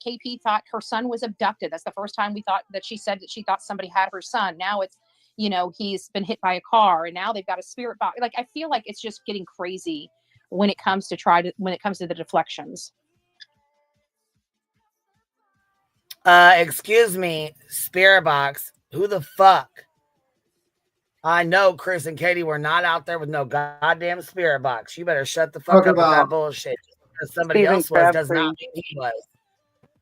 KP thought her son was abducted. That's the first time we thought that she said that she thought somebody had her son. Now it's he's been hit by a car, and now they've got a spirit box. Like, I feel like it's just getting crazy when it comes to the deflections. Excuse me, Spirit Box. Who the fuck? I know Chris and Katie were not out there with no goddamn Spirit Box. You better shut the fuck up with that bullshit. Because somebody else was does not mean he was.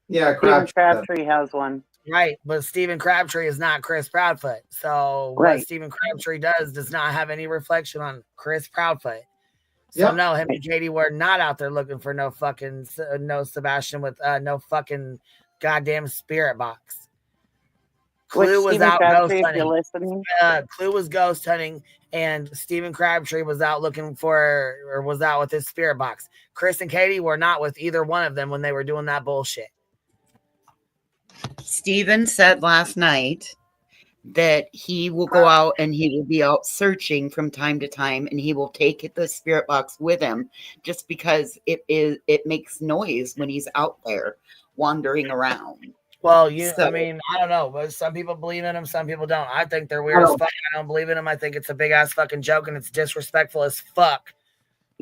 Yeah, Stephen Crabtree has one. Right, but Stephen Crabtree is not Chris Proudfoot. So what Stephen Crabtree does not have any reflection on Chris Proudfoot. So no, him and Katie were not out there looking for no Sebastian with no fucking goddamn Spirit Box. Clue was out ghost hunting. Clue was ghost hunting, and Stephen Crabtree was out was out with his Spirit Box. Chris and Katie were not with either one of them when they were doing that bullshit. Steven said last night that he will go out and he will be out searching from time to time, and he will take the Spirit Box with him just because it makes noise when he's out there wandering around. Well, I mean, I don't know, but some people believe in them, some people don't. I think they're weird as fuck. I don't believe in them. I think it's a big ass fucking joke, and it's disrespectful as fuck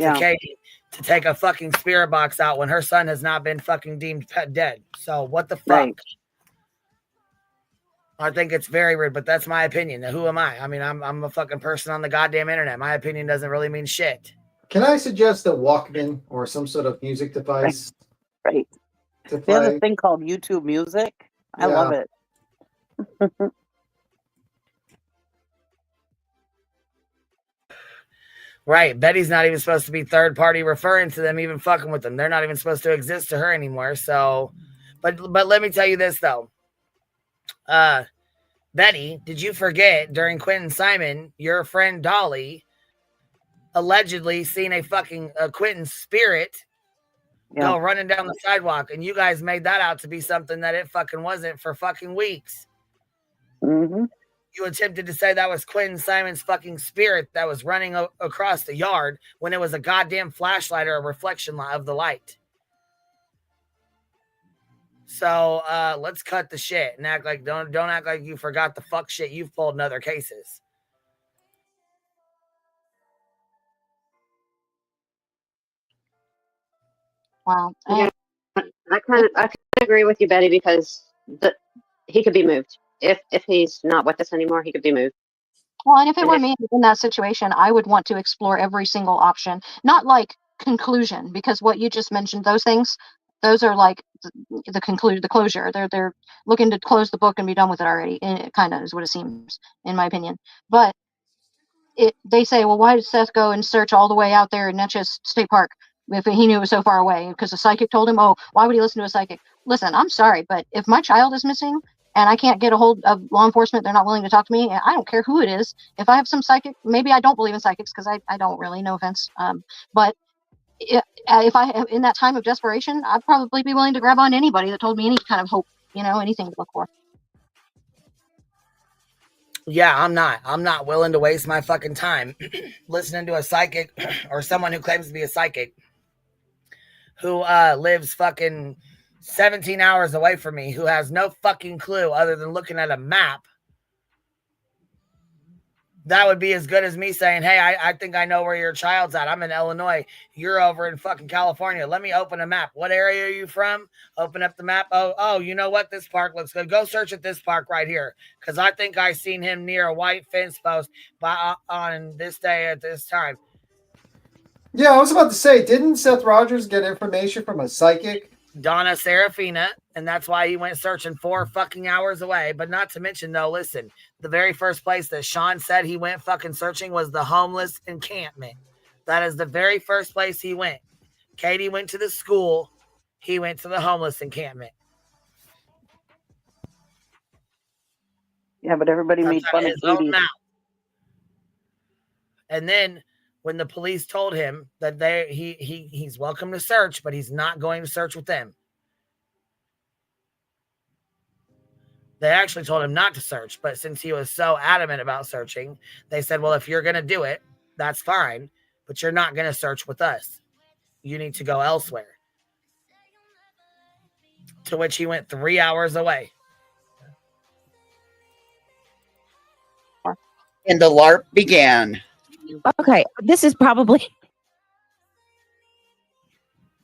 to Katie to take a fucking Spirit Box out when her son has not been fucking deemed dead. So what the fuck? Right. I think it's very rude, but that's my opinion. Who am I? I mean, I'm a fucking person on the goddamn internet. My opinion doesn't really mean shit. Can I suggest a Walkman or some sort of music device? Right. They have a thing called YouTube Music. I love it. Right. Betty's not even supposed to be third party referring to them, even fucking with them. They're not even supposed to exist to her anymore. So, but let me tell you this though. Betty, did you forget during Quentin Simon, your friend Dolly allegedly seen a fucking Quentin's spirit go running down the sidewalk, and you guys made that out to be something that it fucking wasn't for fucking weeks. Mm-hmm. You attempted to say that was Quentin Simon's fucking spirit that was running across the yard when it was a goddamn flashlight or a reflection of the light. So let's cut the shit and act like don't act like you forgot the fuck shit you've pulled in other cases. Wow. Yeah, I kind of agree with you, Betty, because he could be moved. If he's not with us anymore, he could be moved. Well, and if it were me in that situation, I would want to explore every single option, not like conclusion, because what you just mentioned, those things, those are like the closure. They're looking to close the book and be done with it already. And it kind of is what it seems, in my opinion. But they say, well, why did Seth go and search all the way out there in Natchez State Park if he knew it was so far away? Because the psychic told him, oh, why would he listen to a psychic? Listen, I'm sorry, but if my child is missing and I can't get a hold of law enforcement, they're not willing to talk to me, I don't care who it is. If I have some psychic, maybe I don't believe in psychics because I don't really, no offense. But if I am in that time of desperation, I'd probably be willing to grab on to anybody that told me any kind of hope, anything to look for. Yeah, I'm not willing to waste my fucking time listening to a psychic or someone who claims to be a psychic who lives fucking 17 hours away from me, who has no fucking clue other than looking at a map. That would be as good as me saying, hey, I think I know where your child's at. I'm in Illinois. You're over in fucking California. Let me open a map. What area are you from? Open up the map. Oh, you know what? This park looks good. Go search at this park right here. Because I think I seen him near a white fence post on this day at this time. Yeah, I was about to say, didn't Seth Rogers get information from a psychic? Donna Serafina, and that's why he went searching 4 fucking hours away. But not to mention, though, listen, the very first place that Sean said he went fucking searching was the homeless encampment. That is the very first place he went. Katie went to the school. He went to the homeless encampment. Yeah, but everybody made fun of Katie. And then when the police told him that he's welcome to search, but he's not going to search with them. They actually told him not to search, but since he was so adamant about searching, they said, well, if you're going to do it, that's fine, but you're not going to search with us. You need to go elsewhere. To which he went 3 hours away. And the LARP began. Okay, this is probably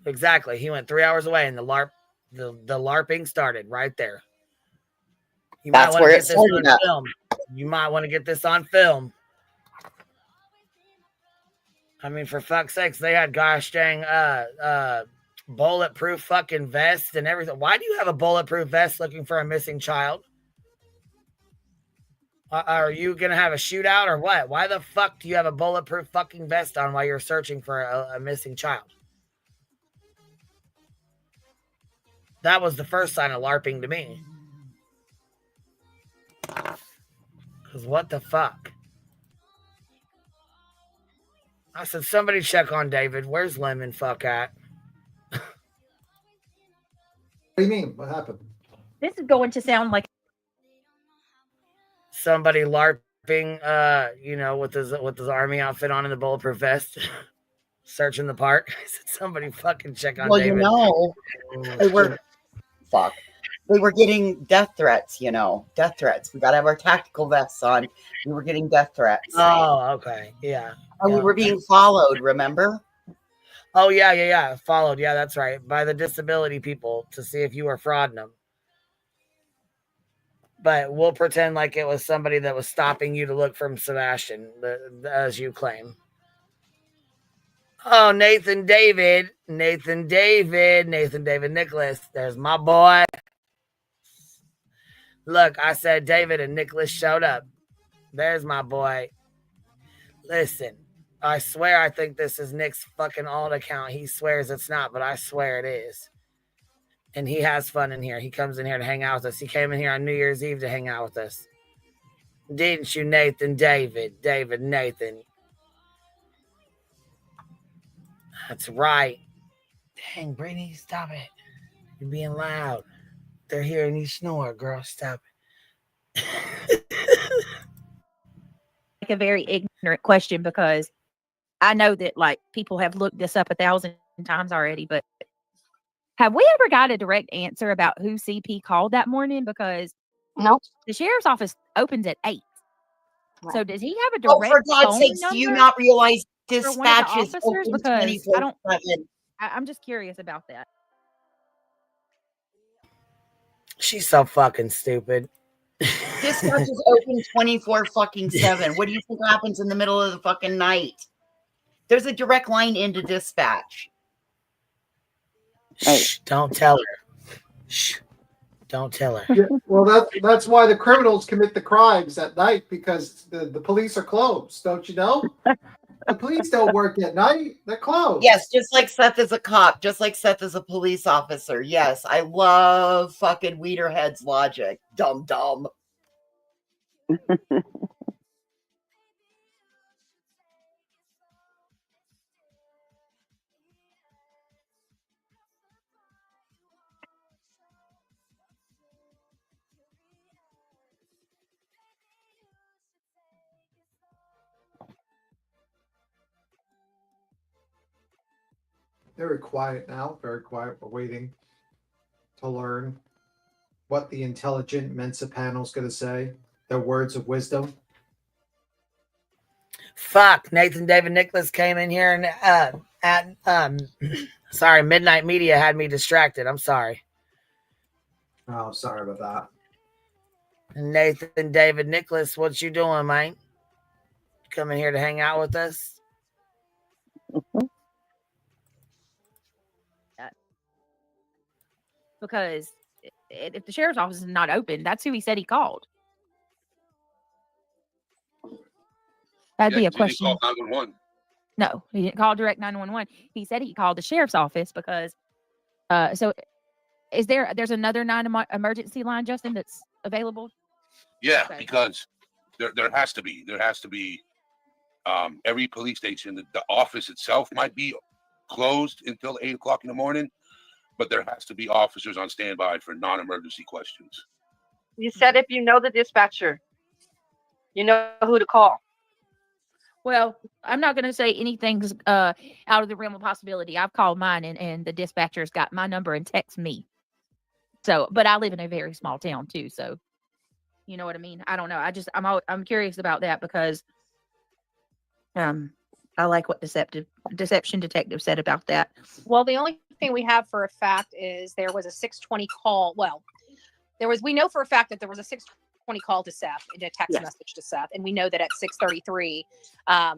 Exactly. He went 3 hours away, and the LARPing started right there. You That's might want where to it get this on started at. film. You might want to get this on film. I mean, for fuck's sakes, they had gosh dang bulletproof fucking vest and everything. Why do you have a bulletproof vest looking for a missing child? Are you gonna have a shootout or what? Why the fuck do you have a bulletproof fucking vest on while you're searching for a missing child? That was the first sign of LARPing to me. Because what the fuck? I said, somebody check on David. Where's Lemon fuck at? What do you mean? What happened? this is going to sound like Somebody LARPing, with his army outfit on in the bulletproof vest, searching the park. I said, somebody fucking check on David. They were getting death threats, death threats. We got to have our tactical vests on. We were getting death threats. Oh, okay. Yeah. And we were being followed, remember? Oh, yeah. Followed. Yeah, that's right. By the disability people to see if you were frauding them. But we'll pretend like it was somebody that was stopping you to look from Sebastian, as you claim. Oh, Nathan David Nicholas. There's my boy. Look, I said David and Nicholas showed up. There's my boy. Listen, I swear I think this is Nick's fucking alt account. He swears it's not, but I swear it is. And he has fun in here. He comes in here to hang out with us. He came in here on New Year's Eve to hang out with us. Didn't you, Nathan David? Nathan. That's right. Dang, Brittany, stop it. You're being loud. They're hearing you snore, girl. Stop it. a very ignorant question because I know that like people have looked this up 1,000 times already, but Have we ever got a direct answer about who CP called that morning? Because nope, the sheriff's office opens at 8. So does he have a Oh, direct for God's phone sakes, do you number not realize for one of the dispatch is officers? open Because I don't. 24/7? I'm just curious about that. She's so fucking stupid. Dispatch is open 24/7. What do you think happens in the middle of the fucking night? There's a direct line into dispatch. Shh, don't tell her. Shh, don't tell her. Yeah, well, that's why the criminals commit the crimes at night, because the police are closed. Don't you know? The police don't work at night. They're closed. Yes, just like Seth is a cop, just like Seth is a police officer. Yes, I love fucking Weederhead's logic. Dumb. Very quiet now. Very quiet. We're waiting to learn what the intelligent Mensa panel's going to say. Their words of wisdom. Fuck, Nathan David Nicholas came in here and sorry, Midnight Media had me distracted. I'm sorry. Oh, sorry about that. Nathan David Nicholas, what you doing, mate? Coming here to hang out with us? Because if the sheriff's office is not open, that's who he said he called. That'd be a question. He didn't call 911. No, he didn't call direct 911. He said he called the sheriff's office because. So, there's another emergency line, Justin, that's available? Yeah, Okay. because there has to be. There has to be. Every police station, the office itself might be closed until 8 o'clock in the morning, but there has to be officers on standby for non-emergency questions. You said if you know the dispatcher, you know who to call. Well, I'm not going to say anything's out of the realm of possibility. I've called mine, and the dispatcher's got my number and texts me. So, but I live in a very small town too, so you know what I mean. I don't know. I'm curious about that because I like what Deception Detective said about that. Well, the only thing we have for a fact is there was a 620 call. Well, we know for a fact that there was a 620 call to Seth, a text message to Seth, and we know that at 6:33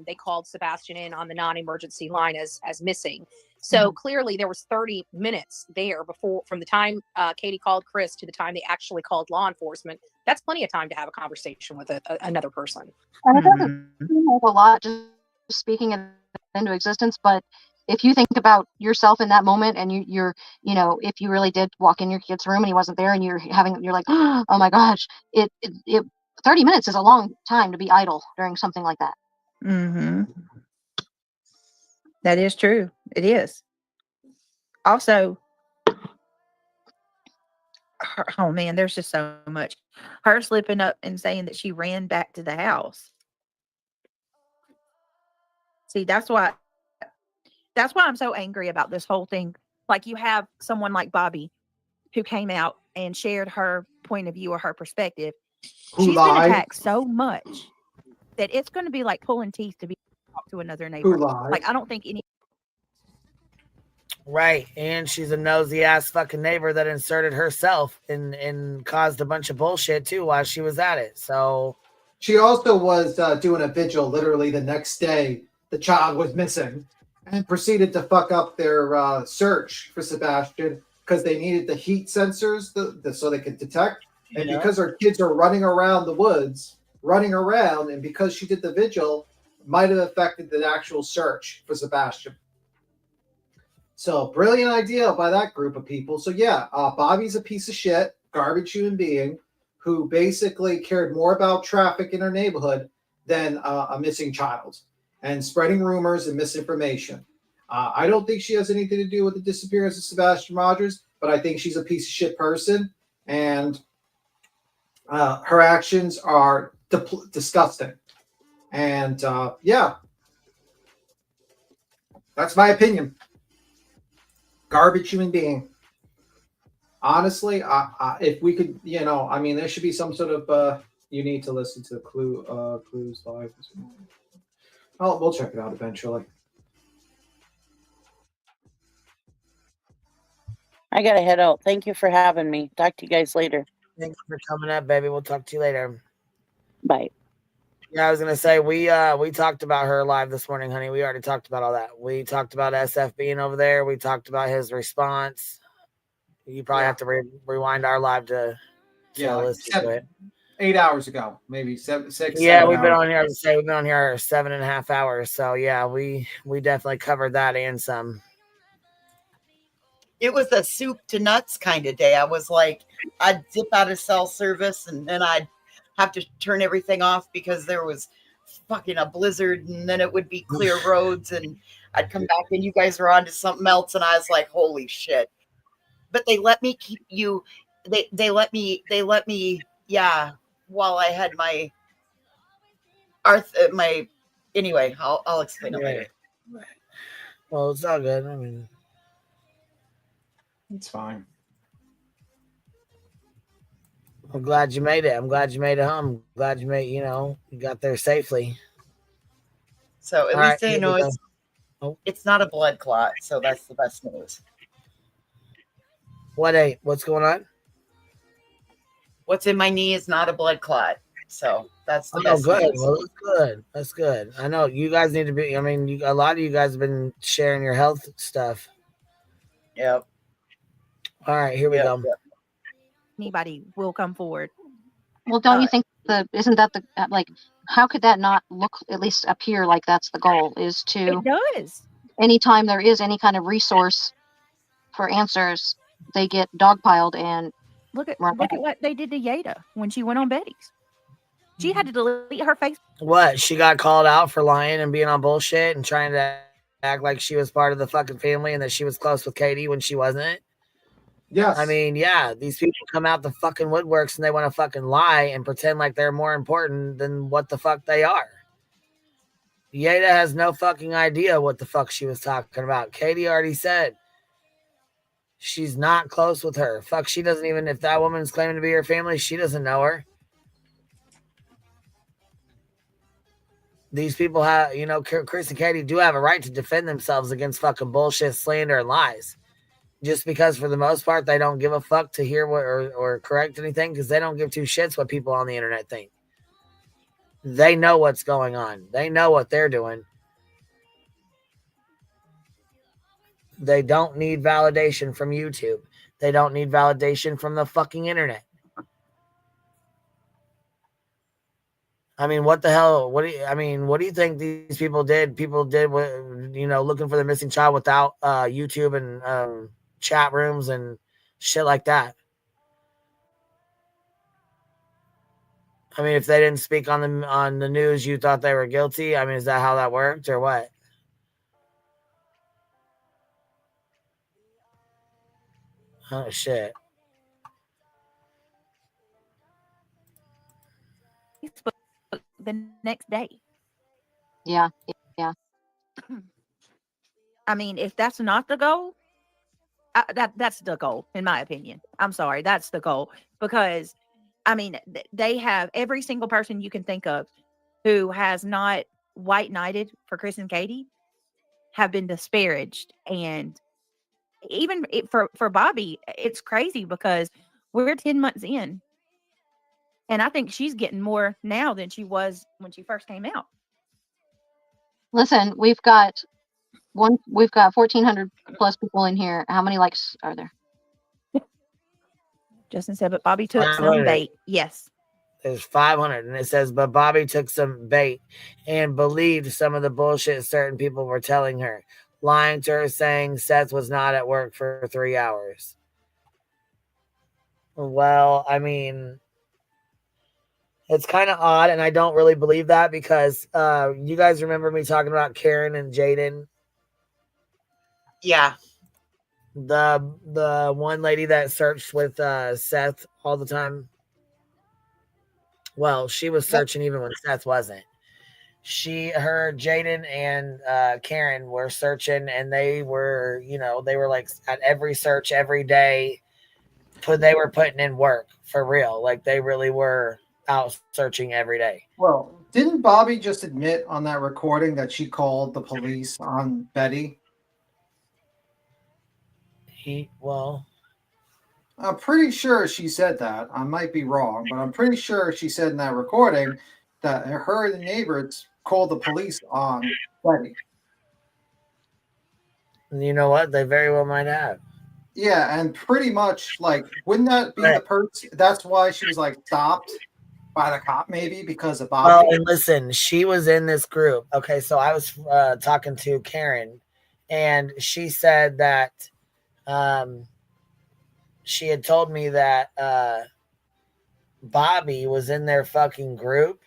they called Sebastian in on the non-emergency line as missing. So clearly there was 30 minutes there from the time Katie called Chris to the time they actually called law enforcement. That's plenty of time to have a conversation with another person. And it doesn't seem like a lot, just speaking it into existence, but if you think about yourself in that moment and you're if you really did walk in your kid's room and he wasn't there and you're like, oh my gosh, it 30 minutes is a long time to be idle during something like that. Mm-hmm. That is true. It is. Also, oh man, there's just so much. Her slipping up and saying that she ran back to the house. See, that's why I'm so angry about this whole thing. Like, you have someone like Bobby who came out and shared her point of view or her perspective. She's been attacked so much that it's going to be like pulling teeth to be talked to another neighbor. Like, I don't think any. Right, and she's a nosy ass fucking neighbor that inserted herself and caused a bunch of bullshit too while she was at it. So she also was doing a vigil literally the next day. The child was missing and proceeded to fuck up their search for Sebastian because they needed the heat sensors so they could detect. And because our kids are running around the woods, and because she did the vigil, might have affected the actual search for Sebastian. So brilliant idea by that group of people. So yeah, Bobby's a piece of shit, garbage human being who basically cared more about traffic in her neighborhood than a missing child and spreading rumors and misinformation. I don't think she has anything to do with the disappearance of Sebastian Rogers, but I think she's a piece of shit person, and her actions are disgusting. And yeah, that's my opinion. Garbage human being. honestly, if we could, I mean, there should be some sort of. You need to listen to Clues live. Oh, we'll check it out eventually. I gotta head out. Thank you for having me. Talk to you guys later. Thanks for coming up, baby. We'll talk to you later. Bye. Yeah, I was gonna say we talked about her live this morning, honey. We already talked about all that. We talked about SF being over there. We talked about his response. You probably have to rewind our live to like listen to it. 8 hours ago, maybe 7, 6. Yeah, 7 we've been hours. on here. We've been on here 7.5 hours. So yeah, we definitely covered that and some. It was a soup to nuts kind of day. I was like, I'd dip out of cell service and then I'd have to turn everything off because there was fucking a blizzard, and then it would be clear roads, and I'd come back and you guys were on to something else, and I was like, holy shit. But they let me keep you. They let me. Yeah, while I had my anyway, I'll explain it later. Well, it's all good. I mean, it's fine. I'm glad you made it. I'm glad you made it home. I'm glad you got there safely. So at All least right, they know it's not a blood clot. So that's the best news. What's going on? What's in my knee is not a blood clot. So that's the best good. news. Well, that's good. That's good. I know you guys need to be. I mean, a lot of you guys have been sharing your health stuff. Yep. All right, here we go. Yep. Anybody will come forward. Well, don't you think isn't that the how could that not look, at least appear like that's the goal, is to It does. Anytime there is any kind of resource for answers, they get dogpiled and look at what they did to Yada when she went on Betty's. She had to delete her Facebook. What? She got called out for lying and being on bullshit and trying to act like she was part of the fucking family and that she was close with Katie when she wasn't. Yes. I mean, yeah, these people come out the fucking woodworks and they want to fucking lie and pretend like they're more important than what the fuck they are. Yada has no fucking idea what the fuck she was talking about. Katie already said she's not close with her. Fuck, she doesn't even, if that woman's claiming to be her family, she doesn't know her. These people have, Chris and Katie do have a right to defend themselves against fucking bullshit, slander, and lies. Just because for the most part, they don't give a fuck to hear what or correct anything because they don't give two shits what people on the internet think. They know what's going on. They know what they're doing. They don't need validation from YouTube. They don't need validation from the fucking internet. I mean, what the hell? What do you think these people did? People did, looking for the missing child without YouTube and chat rooms and shit like that. I mean, if they didn't speak on the news, you thought they were guilty. I mean, is that how that worked or what? Oh shit. The next day. Yeah. I mean, if that's not the goal, that's the goal, in my opinion. I'm sorry, that's the goal. Because, I mean, they have every single person you can think of who has not white knighted for Chris and Katie have been disparaged. And even for Bobby, it's crazy because we're 10 months in. And I think she's getting more now than she was when she first came out. Listen, we've got 1,400 plus people in here. How many likes are there? Justin said, but Bobby took some bait. Yes. There's 500, and it says, but Bobby took some bait and believed some of the bullshit certain people were telling her, lying to her, saying Seth was not at work for 3 hours. Well, I mean, it's kind of odd, and I don't really believe that because you guys remember me talking about Karen and Jaden? Yeah. The one lady that searched with Seth all the time. Well, she was searching even when Seth wasn't. Jaden and Karen were searching, and they were like at every search every day. they were putting in work for real. Like they really were out searching every day. Well, didn't Bobby just admit on that recording that she called the police on Betty? I'm pretty sure she said that. I might be wrong, but I'm pretty sure she said in that recording that her and the neighbors called the police on Betty. You know what? They very well might have. Yeah, and pretty much like, wouldn't that be the person? That's why she was like stopped by the cop, maybe because of Bobby. Well, and listen, she was in this group. Okay, so I was talking to Karen, and she said that she had told me that Bobby was in their fucking group,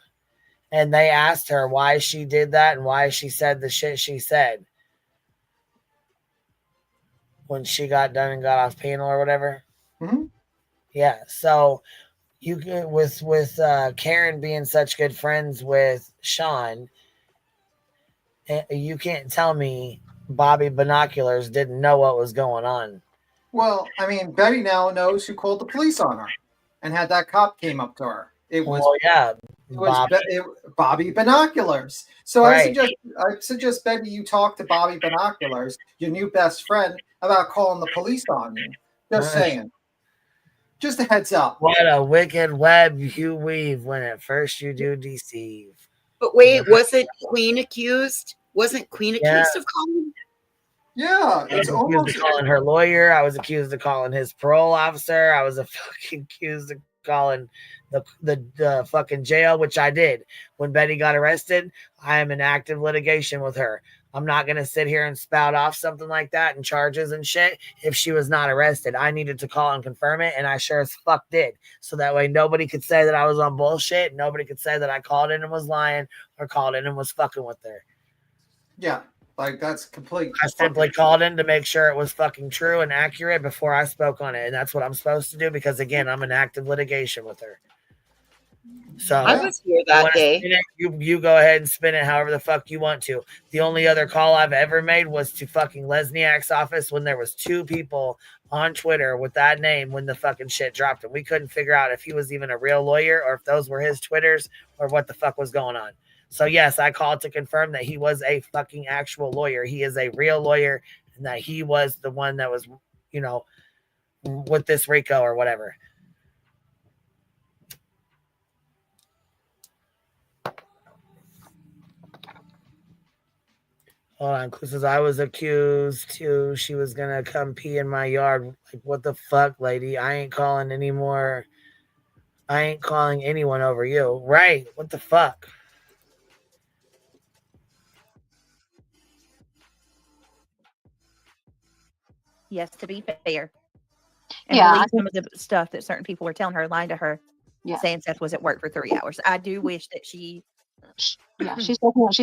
and they asked her why she did that and why she said the shit she said when she got done and got off panel or whatever. Mm-hmm. Yeah, so you with Karen being such good friends with Sean, you can't tell me Bobby Binoculars didn't know what was going on. Well, I mean, Betty now knows who called the police on her and had that cop came up to her. It was Bobby Binoculars. So right. I suggest Betty, you talk to Bobby Binoculars, your new best friend, about calling the police on you. Just saying. Just a heads up. What a wicked web you weave when at first you do deceive. But wait, wasn't Queen accused? Wasn't Queen accused of calling? Yeah, I was accused of calling her lawyer. I was accused of calling his parole officer. I was fucking accused of calling the fucking jail, which I did. When Betty got arrested, I am in active litigation with her. I'm not going to sit here and spout off something like that and charges and shit if she was not arrested. I needed to call and confirm it, and I sure as fuck did. So that way nobody could say that I was on bullshit. Nobody could say that I called in and was lying or called in and was fucking with her. Yeah, like that's complete. I simply called in to make sure it was fucking true and accurate before I spoke on it. And that's what I'm supposed to do because, again, I'm in active litigation with her. So I was here that day. You go ahead and spin it however the fuck you want to. The only other call I've ever made was to fucking Lesniak's office when there was 2 people on Twitter with that name when the fucking shit dropped, and we couldn't figure out if he was even a real lawyer or if those were his Twitters or what the fuck was going on. So yes, I called to confirm that he was a fucking actual lawyer. He is a real lawyer, and that he was the one that was, you know, with this Rico or whatever. Hold on, because I was accused too. She was gonna come pee in my yard. Like, what the fuck, lady? I ain't calling anymore. I ain't calling anyone over you. Right? What the fuck? Yes, to be fair. And Yeah, believe some of the stuff that certain people were telling her, lying to her, saying Seth was at work for 3 hours. I do wish that she. Yeah, she's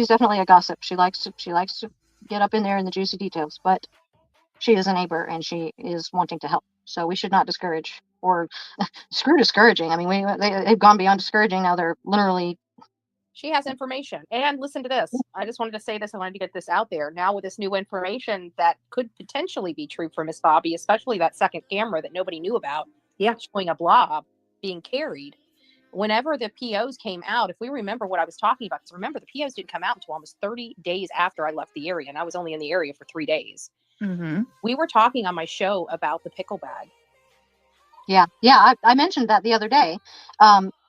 definitely a gossip. She likes to get up in there in the juicy details, but she is a neighbor and she is wanting to help. So we should not discourage or screw discouraging. I mean, they've gone beyond discouraging. Now they're literally. She has information. And listen to this. I just wanted to say this. I wanted to get this out there. Now with this new information that could potentially be true for Miss Bobby, especially that second camera that nobody knew about. Yeah. Showing a blob being carried. Whenever the POs came out, if we remember what I was talking about, because remember the POs didn't come out until almost 30 days after I left the area, and I was only in the area for 3 days. Mm-hmm. We were talking on my show about the pickle bag. Yeah, I mentioned that the other day.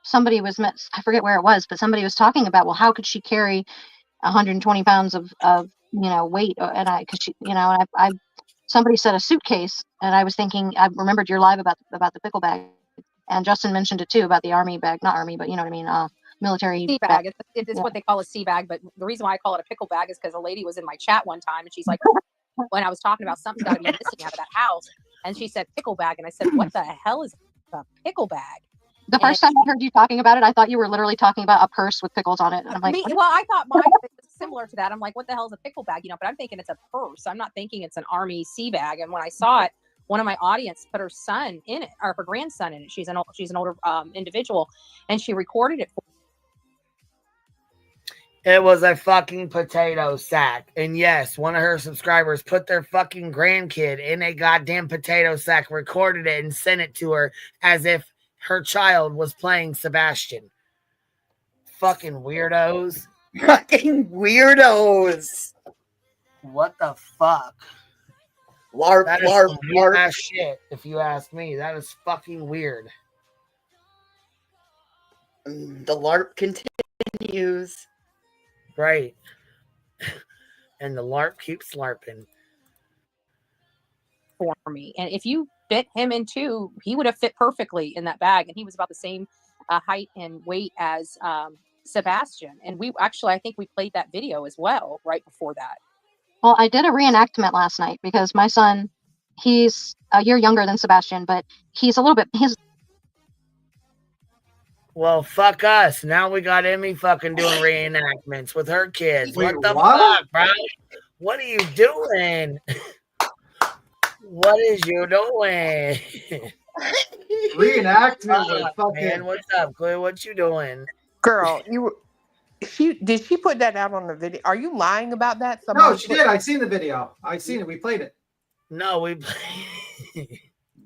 Somebody was, I forget where it was, but somebody was talking about, well, how could she carry 120 pounds of weight? And somebody said a suitcase, and I was thinking, I remembered your live about the pickle bag. And Justin mentioned it too about the army bag, not army, but you know what I mean, military sea bag. It's what they call a sea bag, but the reason why I call it a pickle bag is because a lady was in my chat one time and she's like, when I was talking about something's got to be missing out of that house, and she said pickle bag, and I said, what the hell is a pickle bag? The first time I heard you talking about it, I thought you were literally talking about a purse with pickles on it. And I'm like, I thought mine was similar to that. I'm like, what the hell is a pickle bag? But I'm thinking it's a purse. I'm not thinking it's an army sea bag. And when I saw it, one of my audience put her son in it, or her grandson in it. She's an older individual, and she recorded it. It was a fucking potato sack. And yes, one of her subscribers put their fucking grandkid in a goddamn potato sack, recorded it, and sent it to her as if her child was playing Sebastian. Fucking weirdos. Fucking weirdos. What the fuck? LARP, That is LARP, some weird LARP. ass shit, if you ask me. That is fucking weird. The LARP continues. Right. And the LARP keeps LARPing. For me. And if you fit him in two, he would have fit perfectly in that bag. And he was about the same height and weight as Sebastian. And we actually, I think we played that video as well right before that. Well, I did a reenactment last night because my son, he's a year younger than Sebastian, but he's a little bit, Well, fuck us. Now we got Emmy fucking doing reenactments with her kids. Wait, what the what? fuck, bro? What are you doing? What is you doing? Reenactment with fucking. Man, what's up, Clay? What you doing? Girl, did she put that out on the video? Are you lying about that? No, she did. I seen the video. I seen it. We played it. No, we.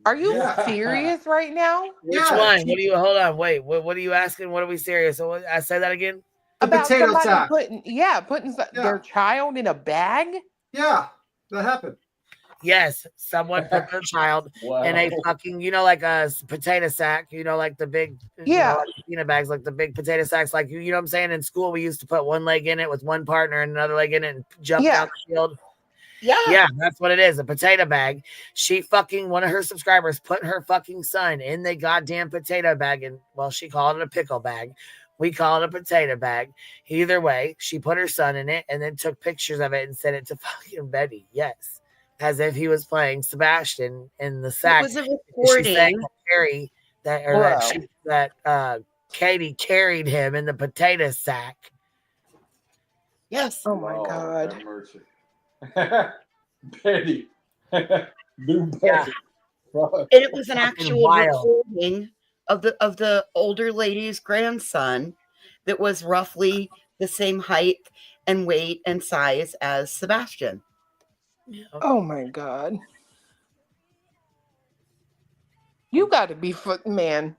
Are you serious right now? Which one? What do you? Hold on, wait. What are you asking? What are we serious? So I said that again. About potato somebody sack. putting their child in a bag? Yeah, that happened. Yes, someone put their child in a fucking, like a potato sack, like the big, like bags, like the big potato sacks, like you know what I'm saying. In school, we used to put one leg in it with one partner and another leg in it and jump down the field. Yeah, that's what it is, a potato bag. One of her subscribers put her fucking son in the goddamn potato bag, and well, she called it a pickle bag. We call it a potato bag. Either way, she put her son in it and then took pictures of it and sent it to fucking Betty. Yes. As if he was playing Sebastian in the sack. It was a recording. Katie carried him in the potato sack. Yes. Oh my God. Have mercy. Betty. New Betty. Yeah. And it was an actual recording of the older lady's grandson that was roughly the same height and weight and size as Sebastian. Oh my God. You got to be man.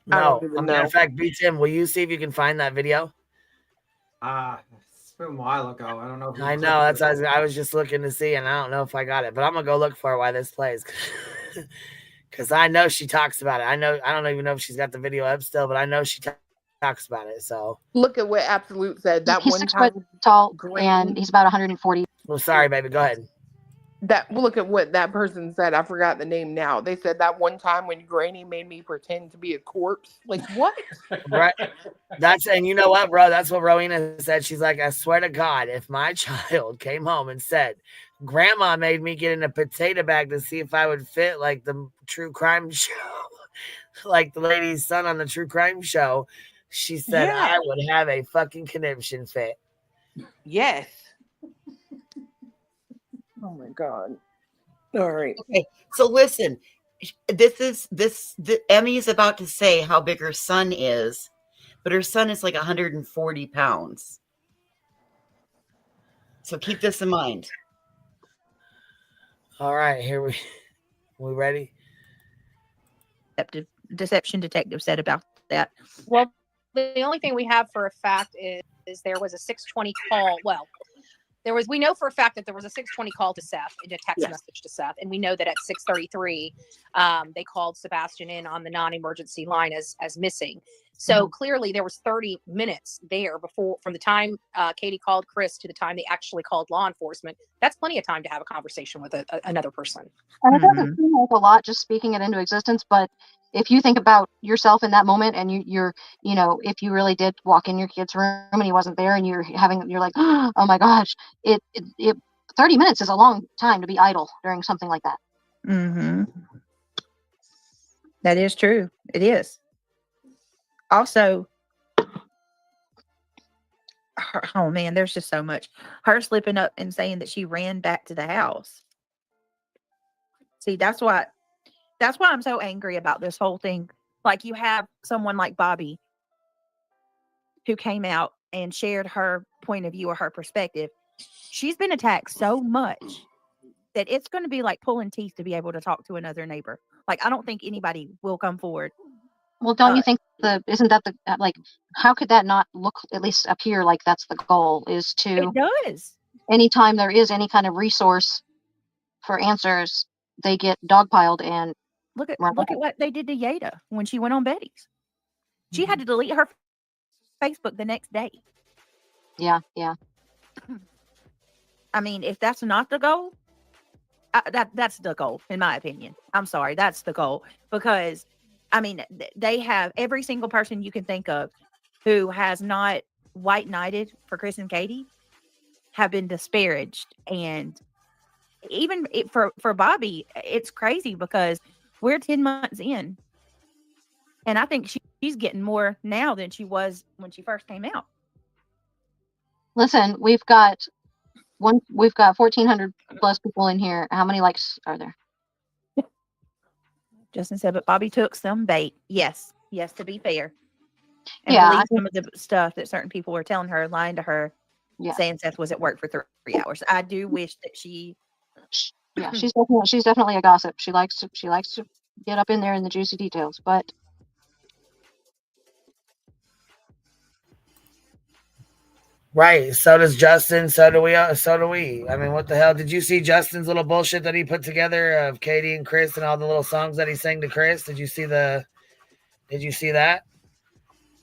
No. Matter of fact, B-Tim, will you see if you can find that video? It's been a while ago. I don't know. If I know. That's I was just looking to see, and I don't know if I got it, but I'm gonna go look for it while this plays, because I know she talks about it. I don't even know if she's got the video up still, but I know she talks about it. So look at what Absolute said. That he's one 6 time, foot tall and he's about 140. Well, sorry, baby. Go ahead. Look at what that person said. I forgot the name now. They said that one time when Granny made me pretend to be a corpse. Like what? Right. And you know what, bro? That's what Rowena said. She's like, I swear to God, if my child came home and said, Grandma made me get in a potato bag to see if I would fit like the true crime show, like the lady's son on the true crime show, she said I would have a fucking conniption fit. Yes. Oh my God. All right. Okay. So listen, Emmy is about to say how big her son is, but her son is like 140 pounds. So keep this in mind. All right, we ready? Deception detective said about that. Well, the only thing we have for a fact is there was a 620 call. Well, we know for a fact that there was a 620 call to Seth, a text message to Seth, and we know that at 6:33 they called Sebastian in on the non-emergency line as missing. So clearly there was 30 minutes there before, from the time Katie called Chris to the time they actually called law enforcement. That's plenty of time to have a conversation with another person. And it doesn't seem like a lot just speaking it into existence, but if you think about yourself in that moment and you're if you really did walk in your kid's room and he wasn't there and you're like, oh my gosh, it 30 minutes is a long time to be idle during something like that. Mm-hmm. That is true. It is. Also, oh man, there's just so much. Her slipping up and saying that she ran back to the house. See, that's why I'm so angry about this whole thing. Like, you have someone like Bobby who came out and shared her point of view or her perspective. She's been attacked so much that it's going to be like pulling teeth to be able to talk to another neighbor. Like, I don't think anybody will come forward. Well, don't you think isn't that the like, how could that not look, at least appear like that's the goal, is to, It does. anytime there is any kind of resource for answers, they get dogpiled and look at what they did to Yada when she went on Betty's. She had to delete her Facebook the next day. Yeah, yeah. I mean, if that's not the goal, that's the goal, in my opinion. I'm sorry, that's the goal. Because, I mean, they have every single person you can think of who has not white knighted for Chris and Katie have been disparaged. And even for Bobby, it's crazy because we're 10 months in. And I think she's getting more now than she was when she first came out. Listen, we've got 1,400 plus people in here. How many likes are there? Justin said, but Bobby took some bait. Yes, to be fair. And Yeah, believe some of the stuff that certain people were telling her, lying to her, saying Seth was at work for 3 hours. I do wish that she. Yeah, she's definitely a gossip. She likes to get up in there in the juicy details, but. Right. So does Justin. So do we. I mean, what the hell? Did you see Justin's little bullshit that he put together of Katie and Chris and all the little songs that he sang to Chris? Did you see that?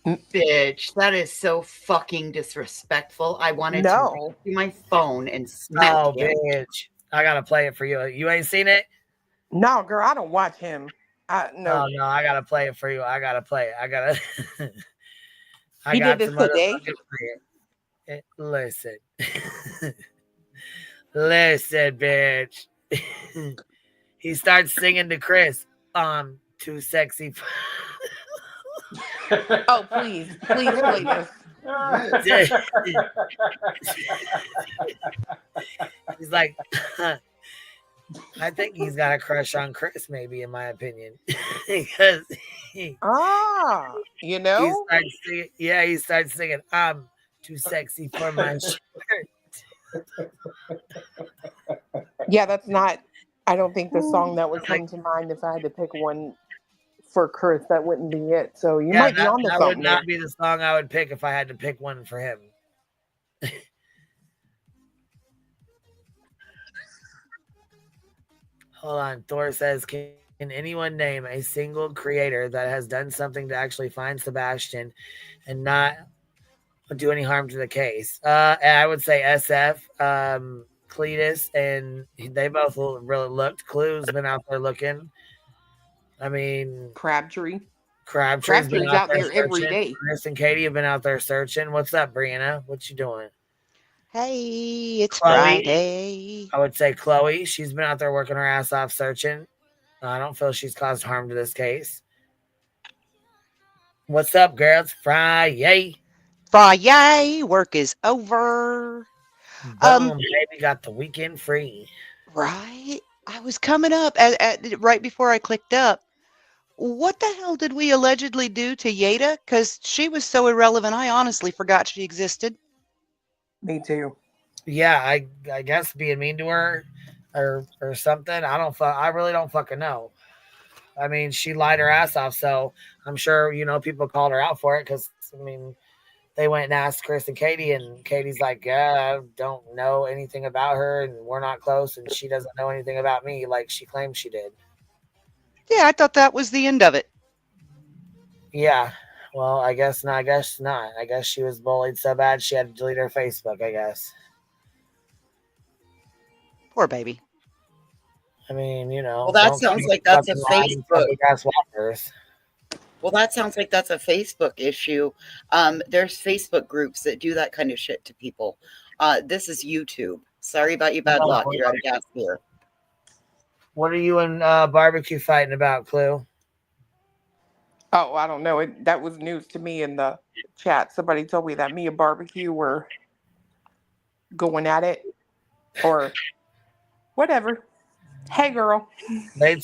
Bitch, that is so fucking disrespectful. I wanted to reach through my phone and smack him. Bitch. I gotta play it for you. You ain't seen it? No, girl, I don't watch him. No. Oh no, I gotta play it for you. I gotta play it. I gotta. He did this today. Listen, listen, bitch. He starts singing to Chris. I'm too sexy. Oh, please play this. He's like, I think he's got a crush on Chris, maybe, in my opinion. Because you know? He starts singing, I'm too sexy for my shirt. Yeah, that's not, I don't think the song that would come to mind if I had to pick one for Chris. That wouldn't be it. So you might be on to that something. Would not be the song I would pick if I had to pick one for him. Hold on. Thor says, can anyone name a single creator that has done something to actually find Sebastian and not do any harm to the case? I would say SF, Cletus, and they both really looked. Clue's been out there looking. I mean, Crabtree's been out there searching. every day. Chris and Katie have been out there searching. What's up, Brianna? What you doing? Hey, it's Chloe. Friday. I would say Chloe. She's been out there working her ass off searching. I don't feel she's caused harm to this case. What's up, girls? Friday. Work is over. Boom, baby, got the weekend free. Right. I was coming up right before I clicked up. What the hell did we allegedly do to Yada? Because she was so irrelevant, I honestly forgot she existed. Me too. Yeah, I guess being mean to her or something. I really don't fucking know. I mean, she lied her ass off, so I'm sure, people called her out for it because, I mean, they went and asked Chris and Katie, and Katie's like, yeah, I don't know anything about her, and we're not close, and she doesn't know anything about me like she claimed she did. Yeah, I thought that was the end of it. Yeah. Well, I guess not. I guess she was bullied so bad she had to delete her Facebook, I guess. Poor baby. I mean, Well, that sounds like that's a Facebook. Well, that sounds like that's a Facebook issue. There's Facebook groups that do that kind of shit to people. This is YouTube. Sorry about your bad luck. You're out of gas here. What are you and Barbecue fighting about, Clue? Oh, I don't know. That was news to me in the chat. Somebody told me that me and Barbecue were going at it or whatever. Hey, girl. They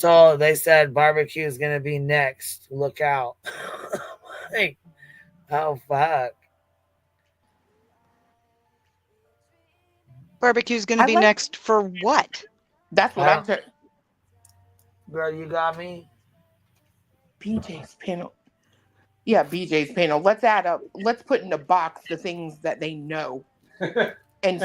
said Barbecue is going to be next. Look out. Hey. Oh, fuck. Barbecue's going to I be like. next for what? That's what I'm saying. Girl, you got me. BJ's panel. Yeah, BJ's panel. Let's add up. Let's put in a box the things that they know, and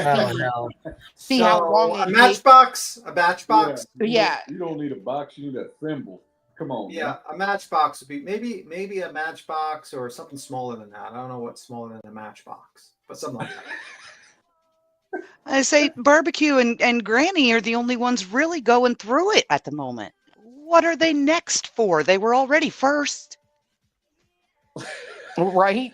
see how long So a it takes. matchbox, a matchbox. Yeah. You don't need a box. You need a thimble. Come on. Yeah, a matchbox would be maybe a matchbox or something smaller than that. I don't know what's smaller than a matchbox, but something like that. I say Barbecue and Granny are the only ones really going through it at the moment. What are they next for? They were already first. Right?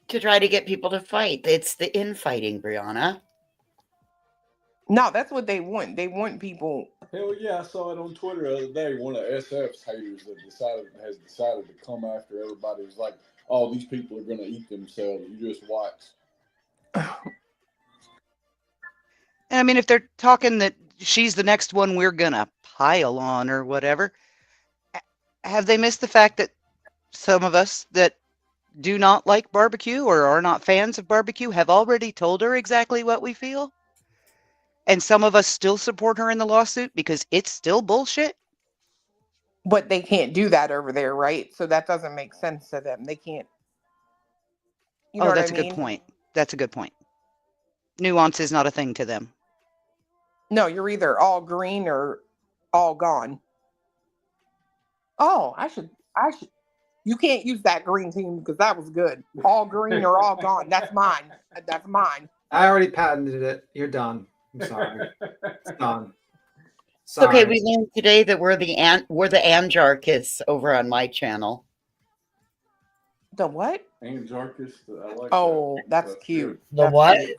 To try to get people to fight. It's the infighting, Brianna. No, that's what they want. They want people. Hell yeah, I saw it on Twitter the other day. One of SF's haters that has decided to come after everybody. Was like, "Oh, these people are going to eat themselves. You just watch." And I mean, if they're talking that she's the next one we're going to pile on or whatever, have they missed the fact that some of us that do not like Barbecue or are not fans of Barbecue have already told her exactly what we feel? And some of us still support her in the lawsuit because it's still bullshit? But they can't do that over there, right? So that doesn't make sense to them. They can't. You know Oh, what that's I a mean? good point. That's a good point. Nuance is not a thing to them. No, you're either all green or all gone. Oh, I should. You can't use that green team because that was good. All green or all gone. That's mine. That's mine. I already patented it. You're done. I'm sorry. It's done. It's okay. Sorry. We learned today that we're the Anjarchus over on my channel. The what? Anjarchus. I like Oh, that. that's cute. The That's what? cute.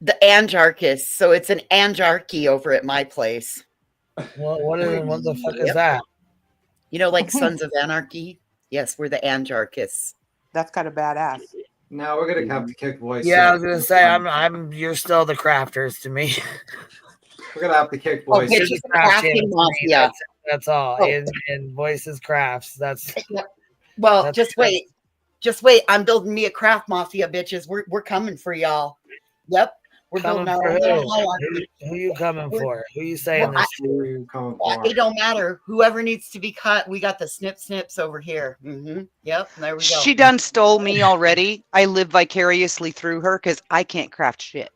The Anjarchus. So it's an Anjarchy over at my place. What the fuck is Yep. that? You know, like Sons of Anarchy? Yes, we're the Anjarchus. That's kind of badass. Now we're gonna have to kick voice. Yeah, I was gonna say you're still the crafters to me. We're gonna have to kick Oh, voice. bitch, it's the crafting mafia. That's all. Oh. And voices crafts. That's Well, that's just wait. Just wait. I'm building me a craft mafia, bitches. We're coming for y'all. Yep. We're coming building for our who? own hierarchy. Who you coming for? Who you saying this to? It don't matter. Whoever needs to be cut, we got the snips over here. Yep. There we go. She done stole me already. I live vicariously through her because I can't craft shit.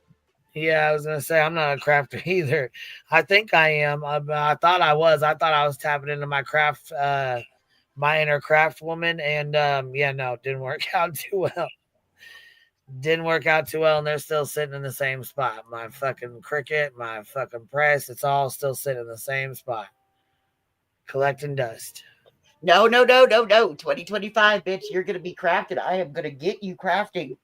Yeah, I was gonna say I'm not a crafter either. I think I am. I thought I was. I thought I was tapping into my craft, my inner craft woman, and yeah, no, didn't work out too well. Didn't work out too well, and they're still sitting in the same spot. My fucking cricket, my fucking press, it's all still sitting in the same spot, collecting dust. No. 2025, bitch. You're gonna be crafted. I am gonna get you crafting.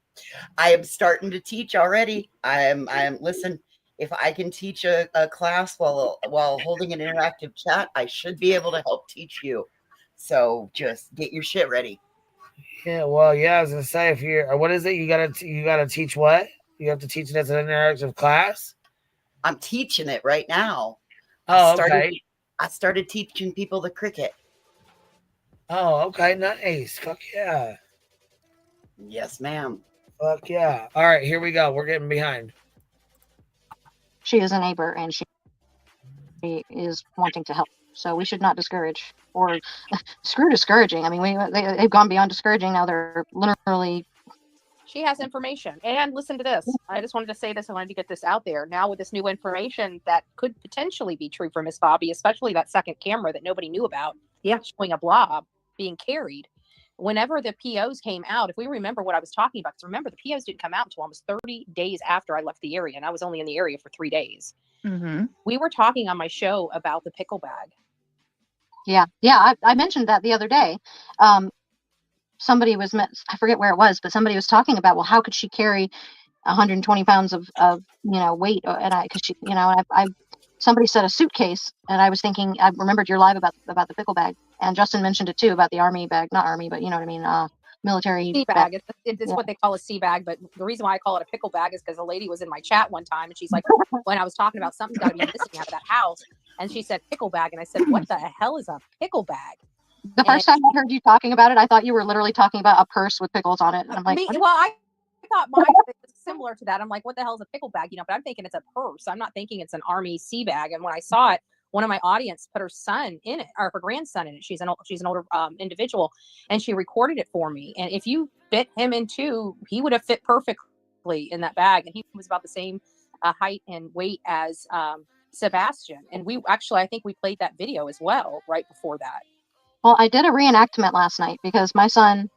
I am starting to teach already. I am listen, if I can teach a class while holding an interactive chat, I should be able to help teach you. So just get your shit ready. Yeah, well, yeah, I was gonna say if you're what is it? You gotta teach what? You have to teach it as an interactive class? I'm teaching it right now. Oh, okay. I started teaching people the cricket. Oh, okay, nice. Fuck yeah. Yes, ma'am. Fuck yeah. All right, here we go. We're getting behind. She is a neighbor and she is wanting to help. So we should not discourage or screw discouraging. I mean, they've gone beyond discouraging. Now they're literally. She has information. And listen to this. I just wanted to say this. I wanted to get this out there. Now with this new information that could potentially be true for Miss Bobby, especially that second camera that nobody knew about. Yeah. Showing a blob being carried. Whenever the POs came out, if we remember what I was talking about, because remember the POs didn't come out until almost 30 days after I left the area. And I was only in the area for 3 days. Mm-hmm. We were talking on my show about the pickle bag. Yeah. I mentioned that the other day. Somebody was, I forget where it was, but somebody was talking about, well, how could she carry 120 pounds of weight? And somebody said a suitcase, and I was thinking, I remembered your live about the pickle bag, and Justin mentioned it too about the army bag, not army, but you know what I mean, military sea bag. It's what they call a sea bag, but the reason why I call it a pickle bag is because a lady was in my chat one time, and she's like, when I was talking about something's got to be missing out of that house, and she said pickle bag, and I said, what the hell is a pickle bag? The first time I heard you talking about it, I thought you were literally talking about a purse with pickles on it. And I'm like, Me, what? well, I thought mine was similar to that. I'm like, what the hell is a pickle bag? But I'm thinking it's a purse. I'm not thinking it's an army sea bag. And when I saw it, one of my audience put her son in it, or her grandson in it. She's an older individual, and she recorded it for me. And if you fit him in two, he would have fit perfectly in that bag. And he was about the same height and weight as Sebastian. And I think we played that video as well right before that. Well, I did a reenactment last night because my son,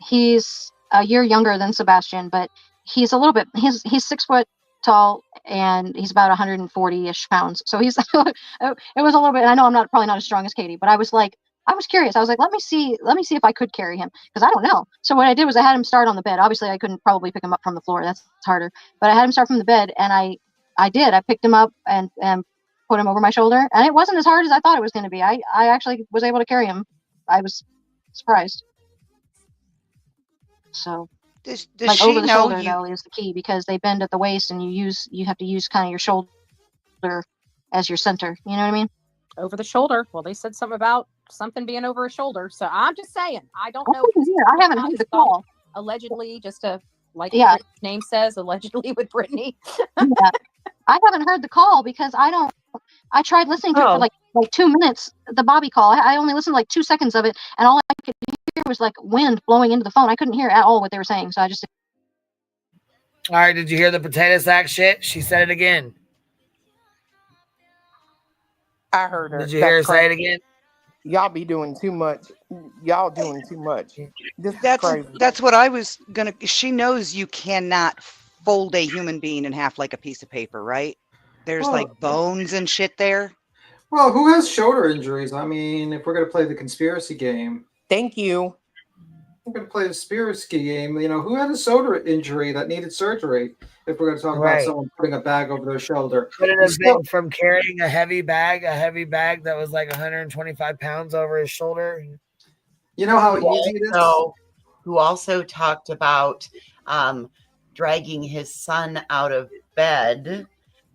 he's a year younger than Sebastian, but he's a little bit, he's 6 foot tall and he's about 140-ish pounds. So he's, it was a little bit, I know I'm probably not as strong as Katie, but I was curious. I was like, let me see if I could carry him, because I don't know. So what I did was I had him start on the bed. Obviously I couldn't probably pick him up from the floor. That's harder. But I had him start from the bed, and I picked him up and put him over my shoulder, and it wasn't as hard as I thought it was going to be. I actually was able to carry him. I was surprised. So Does like she over the know shoulder you? though is the key, because they bend at the waist, and you have to use kind of your shoulder as your center. You know what I mean? Over the shoulder. Well, they said something about something being over a shoulder. So I'm just saying, I don't know. I haven't heard the call. Allegedly, just to Yeah. Brit's name says, allegedly with Brittany. Yeah. I haven't heard the call because I tried listening to it for like 2 minutes, the Bobby call. I only listened to like 2 seconds of it, and all I could hear was like wind blowing into the phone. I couldn't hear at all what they were saying, so I just. All right, did you hear the potato sack shit? She said it again. I heard her. Did you hear her say it again? Y'all be doing too much. Y'all doing too much. This is crazy. That's what I was gonna. She knows you cannot fold a human being in half like a piece of paper, right? There's like bones and shit there. Well, who has shoulder injuries? I mean, if we're going to play the conspiracy game. Thank you. We're going to play the conspiracy game. You know, who had a shoulder injury that needed surgery? If we're going to talk about someone putting a bag over their shoulder. Could it have been from carrying a heavy bag that was like 125 pounds over his shoulder? You know how easy it is? Who also talked about dragging his son out of bed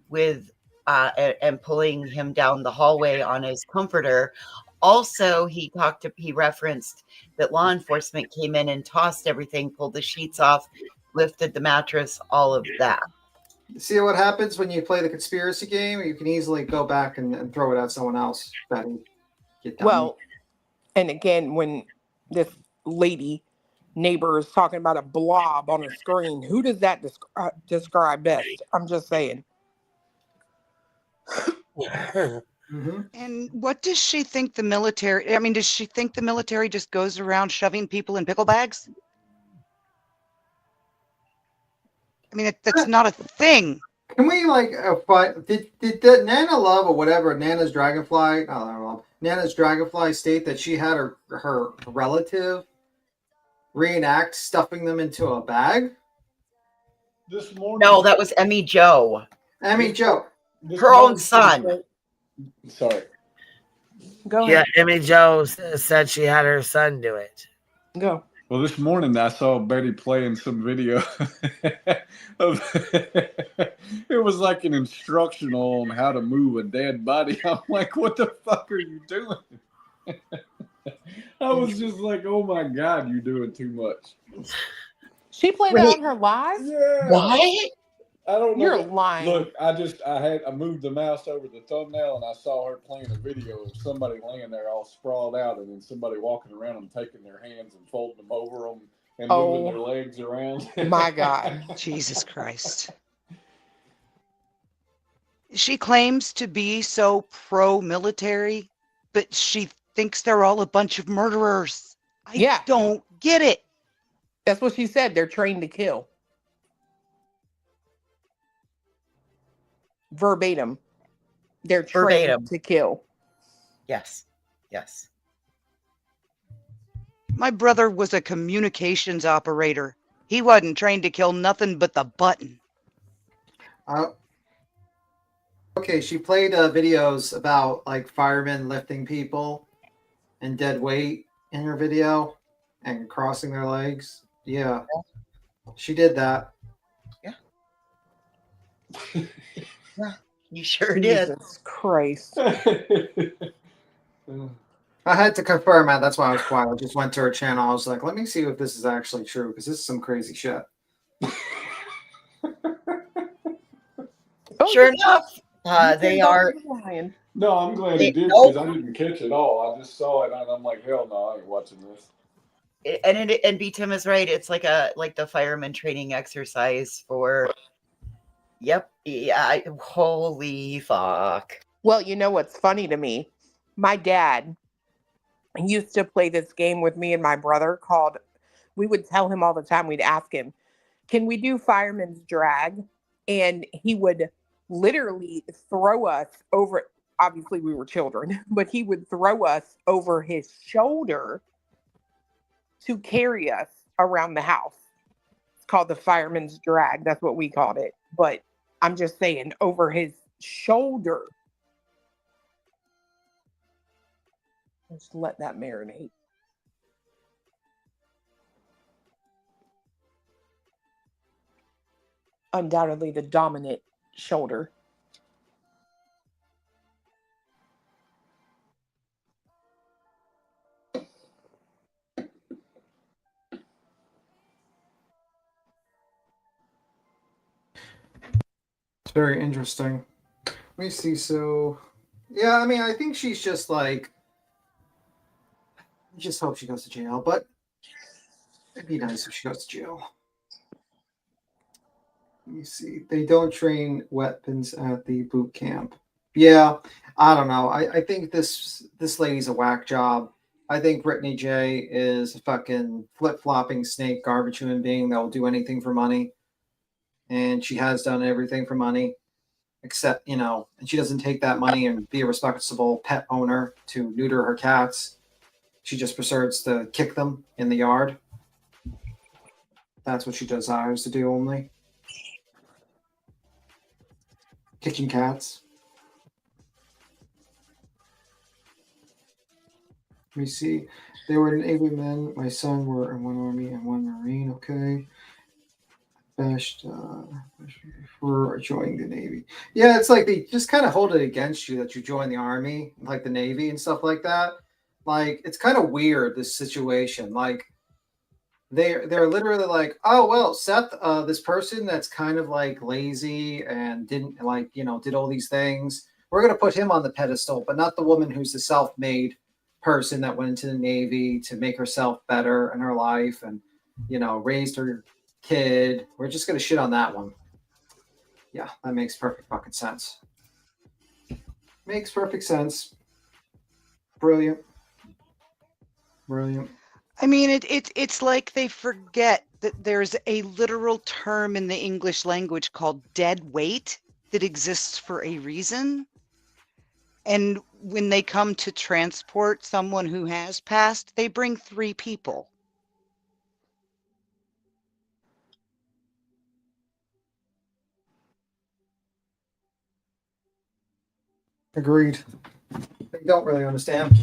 with and pulling him down the hallway on his comforter. Also, he referenced that law enforcement came in and tossed everything, pulled the sheets off, lifted the mattress, all of that. See what happens when you play the conspiracy game? You can easily go back and throw it at someone else. Well, and again, when this lady neighbor is talking about a blob on a screen, who does that describe best? I'm just saying. And what does she think the military? I mean, does she think the military just goes around shoving people in pickle bags? I mean, that's not a thing. Can we did Nana Love or whatever, Nana's Dragonfly, Nana's Dragonfly state that she had her relative reenact stuffing them into a bag? This morning. No, that was Emmy Joe. Emmy Joe. Her own son. Sorry. Go Yeah, ahead. Emmy Jo said she had her son do it. Go. Well, this morning I saw Betty playing some video of it was like an instructional on how to move a dead body. I'm like, what the fuck are you doing? I was just like, oh my God, you're doing too much. She played that on her live? Yeah. What? I don't know. You're lying. Look, I moved the mouse over the thumbnail and I saw her playing a video of somebody laying there all sprawled out and then somebody walking around them, taking their hands and folding them over them and moving their legs around. My God. Jesus Christ. She claims to be so pro-military, but she thinks they're all a bunch of murderers. I don't get it. That's what she said. They're trained to kill. Verbatim. They're trained to kill. Yes. Yes. My brother was a communications operator. He wasn't trained to kill nothing but the button. Okay, she played videos about like firemen lifting people and dead weight in her video and crossing their legs. Yeah, she did that. Yeah. Yeah, you sure did. Jesus Christ. I I had to confirm that. That's why I was quiet. I just went to her channel. I was like, let me see if this is actually true because this is some crazy shit. Sure enough, they are. No, I'm glad he did Nope. because I didn't catch it all. I just saw it and I'm like, hell no, I ain't watching this. And B Tim is right. It's like the fireman training exercise for. Yep. Yeah. Holy fuck. Well, you know what's funny to me? My dad used to play this game with me and my brother called. We would tell him all the time. We'd ask him, "Can we do fireman's drag?" And he would literally throw us over. Obviously, we were children, but he would throw us over his shoulder to carry us around the house. It's called the fireman's drag. That's what we called it. But I'm just saying, over his shoulder. Just let that marinate. Undoubtedly the dominant shoulder. It's very interesting. Let me see. So, yeah, I mean, I think she's just like, I just hope she goes to jail, but it'd be nice if she goes to jail. Let me see. They don't train weapons at the boot camp. Yeah, I don't know. I think this lady's a whack job. I think Brittany J is a fucking flip-flopping snake garbage human being that will do anything for money. And she has done everything for money. Except, and she doesn't take that money and be a responsible pet owner to neuter her cats. She just prefers to kick them in the yard. That's what she desires to do only. Kicking cats. Let me see. They were Navy men. My son were in one Army and one Marine. Okay. Bashed for joining the Navy. Yeah, it's like they just kind of hold it against you that you join the Army, like the Navy and stuff like that. Like, it's kind of weird, this situation. Like, they're literally like, oh, well, Seth, this person that's kind of like lazy and didn't like, did all these things. We're going to put him on the pedestal, but not the woman who's the self-made person that went into the Navy to make herself better in her life and, raised her kid. We're just going to shit on that one. Yeah, that makes perfect fucking sense. Makes perfect sense. Brilliant. Brilliant. I mean, it's like they forget that there's a literal term in the English language called dead weight that exists for a reason. And when they come to transport someone who has passed, they bring 3 people. Agreed. I don't really understand.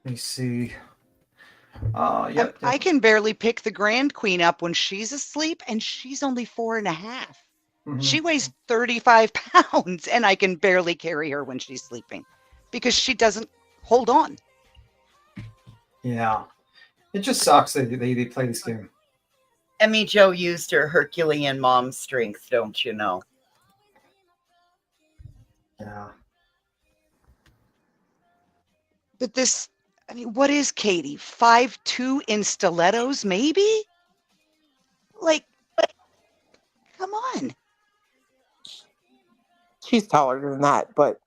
Let me see. Yep. I can barely pick the Grand Queen up when she's asleep, and she's only 4.5. She weighs 35 pounds, and I can barely carry her when she's sleeping because she doesn't hold on. Yeah. It just sucks that they play this game. Emmy Jo used her Herculean mom strength, don't you know? Yeah. But this, I mean, what is Katie? 5'2" in stilettos, maybe? Like, come on. She's taller than that, but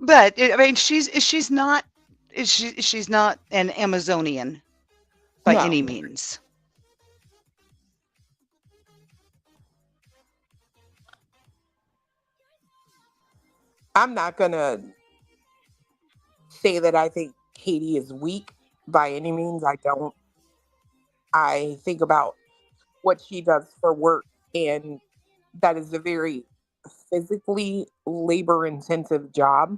I mean, she's not an Amazonian by No. any means. I'm not gonna say that I think Katie is weak by any means. I don't. I think about what she does for work, and that is a very physically labor intensive job.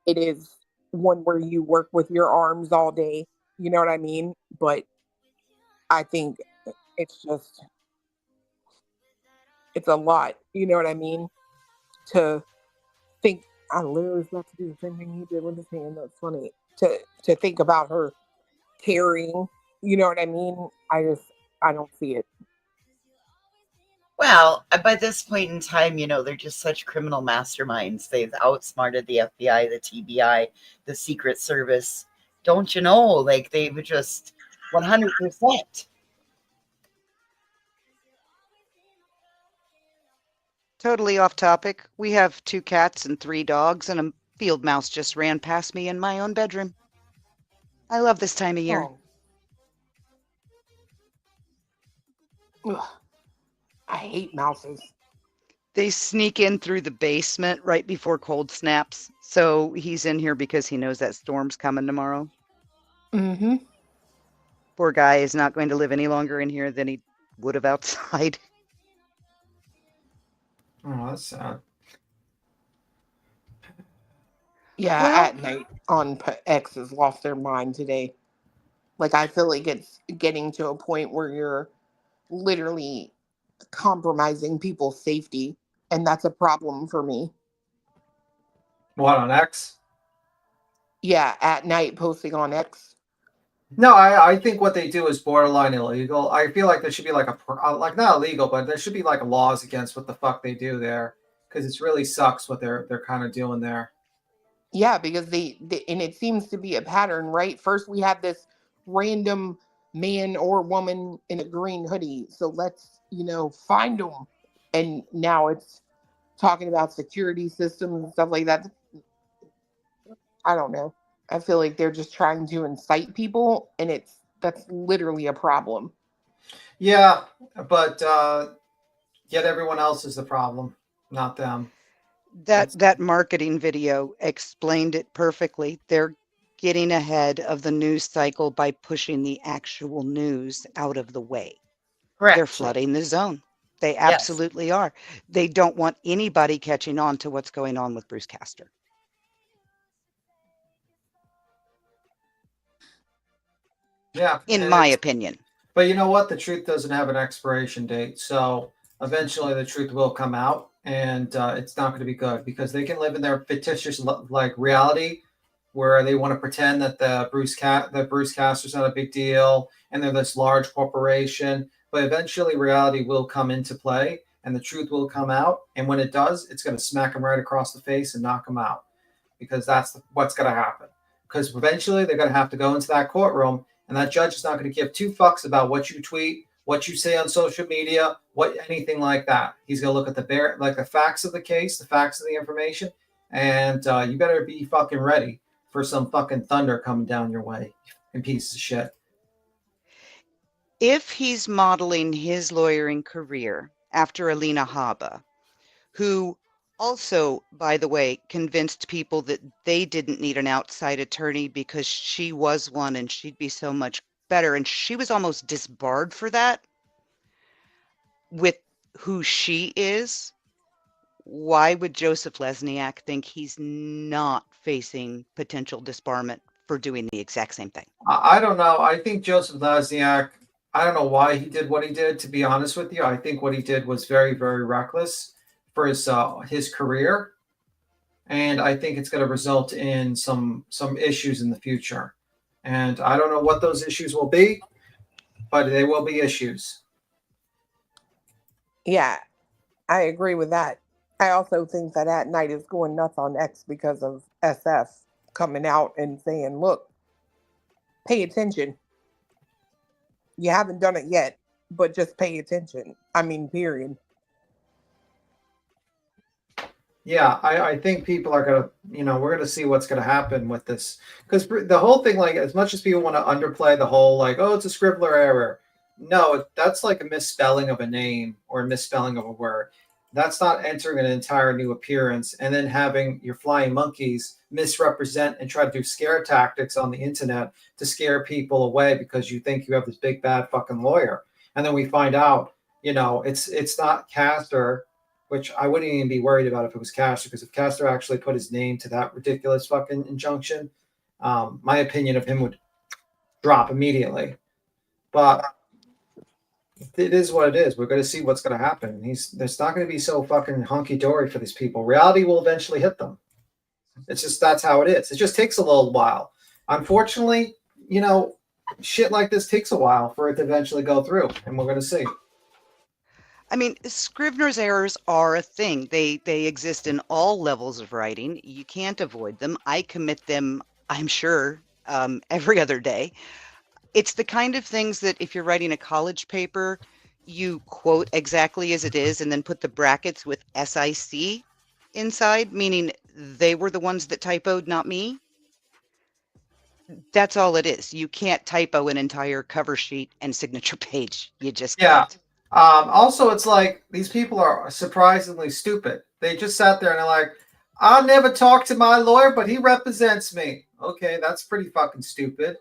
It is one where you work with your arms all day, you know what I mean? But I think it's a lot, you know what I mean? To think I literally was about to do the same thing he did with his hand. That's funny to think about her carrying. You know what I mean? I don't see it. Well, by this point in time, they're just such criminal masterminds. They've outsmarted the FBI, the TBI, the Secret Service. Don't you know? Like, they've just 100%. Totally off topic. We have 2 cats and 3 dogs, and a field mouse just ran past me in my own bedroom. I love this time of year. Ugh. I hate mouses. They sneak in through the basement right before cold snaps. So he's in here because he knows that storm's coming tomorrow. Mm-hmm. Poor guy is not going to live any longer in here than he would have outside. Oh, that's sad. Yeah, at night on X has lost their mind today. Like, I feel like it's getting to a point where you're literally compromising people's safety, and that's a problem for me. What, on X? Yeah, at night posting on X. No, I think what they do is borderline illegal. I feel like there should be like like not illegal, but there should be like laws against what the fuck they do there, because it really sucks what they're kind of doing there. Yeah, because they and it seems to be a pattern, right? First we have this random man or woman in a green hoodie, so let's find them, and now it's talking about security systems and stuff like that. I don't know. I feel like they're just trying to incite people, and that's literally a problem. Yeah, but yet everyone else is the problem, not them. That marketing video explained it perfectly. They're getting ahead of the news cycle by pushing the actual news out of the way. Correct. They're flooding the zone. They absolutely are. They don't want anybody catching on to what's going on with Bruce Castor. Yeah, in my opinion. But you know what? The truth doesn't have an expiration date, so eventually the truth will come out, and it's not going to be good because they can live in their fictitious like reality where they want to pretend that Bruce Castor's not a big deal and they're this large corporation. But eventually, reality will come into play, and the truth will come out. And when it does, it's going to smack them right across the face and knock them out, because that's what's going to happen. Because eventually, they're going to have to go into that courtroom, and that judge is not going to give 2 fucks about what you tweet, what you say on social media, anything like that. He's going to look at the facts of the case, the facts of the information, and you better be fucking ready for some fucking thunder coming down your way, you piece of shit. If he's modeling his lawyering career after Alina Habba, who also, by the way, convinced people that they didn't need an outside attorney because she was one and she'd be so much better, and she was almost disbarred for that with who she is, why would Joseph Lesniak think he's not facing potential disbarment for doing the exact same thing? I don't know. I think Joseph Lesniak, I don't know why he did what he did, to be honest with you. I think what he did was very, very reckless for his career. And I think it's going to result in some issues in the future. And I don't know what those issues will be, but they will be issues. Yeah, I agree with that. I also think that At Night is going nuts on X because of SF coming out and saying, look, pay attention. You haven't done it yet, but just pay attention. I mean, period. Yeah, I think people are going to, we're going to see what's going to happen with this. Because the whole thing, like, as much as people want to underplay the whole, like, oh, it's a scribbler error. No, that's like a misspelling of a name or a misspelling of a word. That's not entering an entire new appearance and then having your flying monkeys misrepresent and try to do scare tactics on the internet to scare people away because you think you have this big, bad fucking lawyer. And then we find out, it's not Castor, which I wouldn't even be worried about if it was Castor, because if Castor actually put his name to that ridiculous fucking injunction, my opinion of him would drop immediately. But It is what it is. We're going to see what's going to happen. There's not going to be so fucking hunky dory for these people. Reality will eventually hit them. It's just that's how it is. It just takes a little while. Unfortunately, you know, shit like this takes a while for it to eventually go through, and we're going to see. I mean, Scrivener's errors are a thing. They exist in all levels of writing. You can't avoid them. I commit them, I'm sure, every other day. It's the kind of things that if you're writing a college paper, you quote exactly as it is and then put the brackets with SIC inside, meaning they were the ones that typoed, not me. That's all it is. You can't typo an entire cover sheet and signature page. You just can't. Also, it's like these people are surprisingly stupid. They just sat there and they're like, I'll never talk to my lawyer, but he represents me. Okay, that's pretty fucking stupid.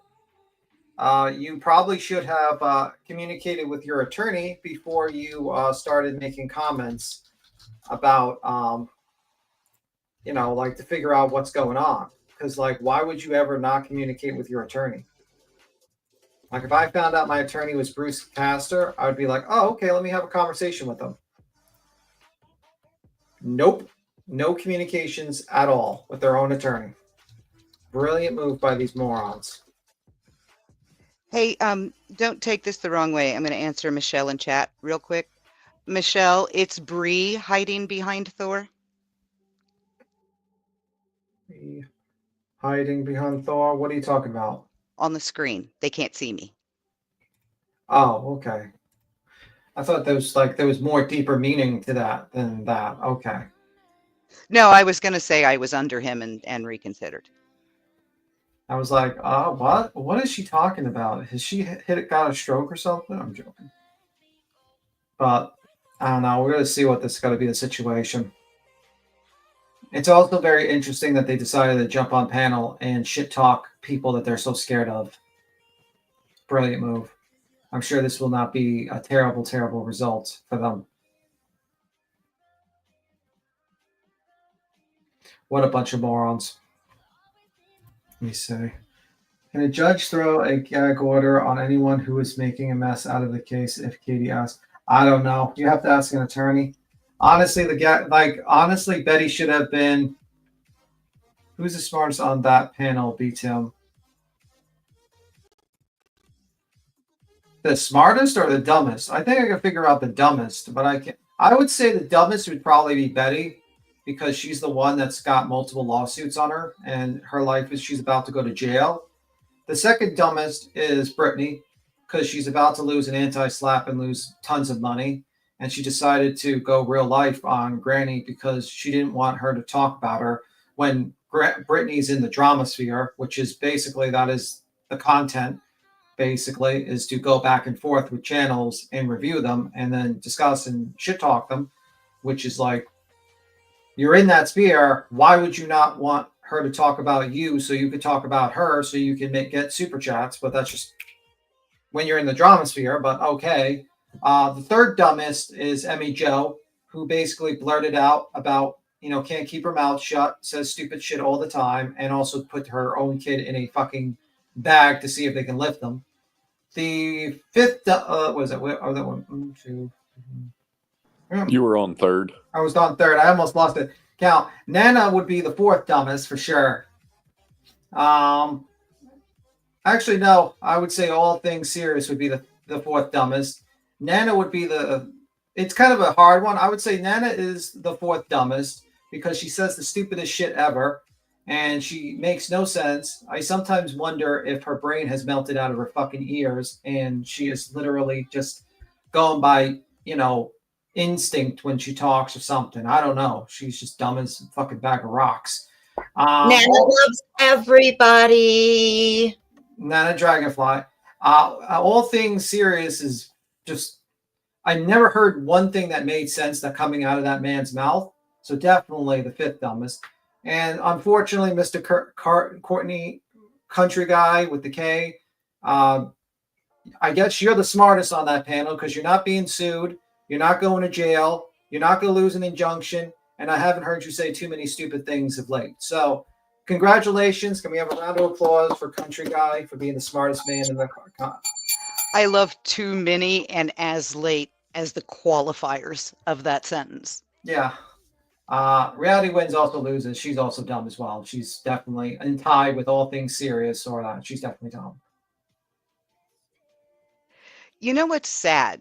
You probably should have communicated with your attorney before you started making comments about, you know, like to figure out what's going on. Because, like, why would you ever not communicate with your attorney? Like, if I found out my attorney was Bruce Castor, I would be like, oh, okay, let me have a conversation with him. Nope. No communications at all with their own attorney. Brilliant move by these morons. Hey, don't take this the wrong way. I'm going to answer Michelle in chat real quick. Michelle, it's Bree hiding behind Thor. Hiding behind Thor? What are you talking about? On the screen. They can't see me. Oh, okay. I thought there was more deeper meaning to that than that. Okay. No, I was going to say I was under him and reconsidered. I was like, what? What is she talking about? Has she got a stroke or something? I'm joking. But I don't know. We're going to see what this is going to be the situation. It's also very interesting that they decided to jump on panel and shit talk people that they're so scared of. Brilliant move. I'm sure this will not be a terrible, terrible result for them. What a bunch of morons. Let me see. Can a judge throw a gag order on anyone who is making a mess out of the case if Katie asks? I don't know. You have to ask an attorney. Honestly, honestly, Betty should have been. Who's the smartest on that panel? Beat him. The smartest or the dumbest? I think I can figure out the dumbest, but I can't. I would say the dumbest would probably be Betty, because she's the one that's got multiple lawsuits on her, and her life is she's about to go to jail. The second dumbest is Brittany, because she's about to lose an anti-slap and lose tons of money. And she decided to go real life on Granny because she didn't want her to talk about her when Brittany's in the drama sphere, which is basically, that is the content, basically, is to go back and forth with channels and review them and then discuss and shit talk them, which is like, you're in that sphere. Why would you not want her to talk about you so you could talk about her so you can get super chats? But that's just when you're in the drama sphere, but okay. The third dumbest is Emmy Jo, who basically blurted out about, you know, can't keep her mouth shut, says stupid shit all the time, and also put her own kid in a fucking bag to see if they can lift them. The fifth, was it? Oh, that one, 2. You were on third. I was on third. I almost lost it. Count. Nana would be the fourth dumbest for sure. Actually, no. I would say all things serious would be the fourth dumbest. Nana would be it's kind of a hard one. I would say Nana is the fourth dumbest because she says the stupidest shit ever and she makes no sense. I sometimes wonder if her brain has melted out of her fucking ears and she is literally just going by, you know, instinct when she talks or something. I don't know. She's just dumb as a fucking bag of rocks. Nana loves everybody. Nana Dragonfly. All things serious is just, I never heard one thing that made sense that coming out of that man's mouth. So definitely the fifth dumbest. And unfortunately, Mr. Courtney Country Guy with the K, I guess you're the smartest on that panel because you're not being sued. You're not going to jail. You're not going to lose an injunction. And I haven't heard you say too many stupid things of late. So congratulations. Can we have a round of applause for Country Guy for being the smartest man in the I love too many and as late as the qualifiers of that sentence. Yeah. Reality wins, also loses. She's also dumb as well. She's definitely in tie with all things serious, or that she's definitely dumb. You know what's sad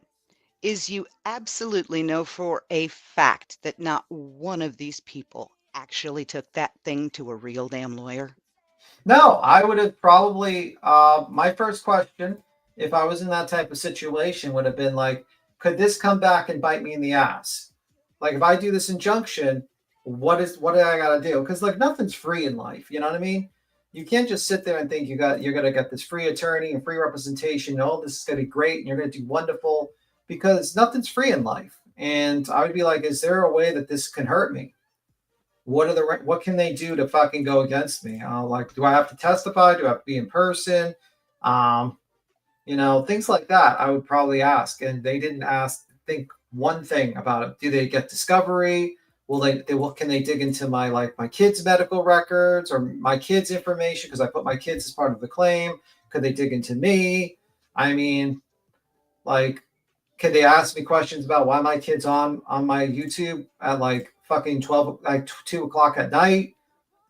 is you absolutely know for a fact that not one of these people actually took that thing to a real damn lawyer. No, I would have probably. My first question, if I was in that type of situation, would have been like, could this come back and bite me in the ass? Like, if I do this injunction, what do I got to do? Because like nothing's free in life. You know what I mean? You can't just sit there and think you're gonna get this free attorney and free representation. Oh, this is gonna be great, and you're gonna do wonderful, because nothing's free in life. And I would be like, is there a way that this can hurt me? What can they do to fucking go against me? Like, do I have to testify? Do I have to be in person? Um, things like that. I would probably ask, and they didn't think one thing about it. Do they get discovery? What can they dig into my kids' medical records or my kids' information because I put my kids as part of the claim? Could they dig into me? I mean, like, could they ask me questions about why my kid's on my YouTube at like fucking 12, like 2 o'clock at night?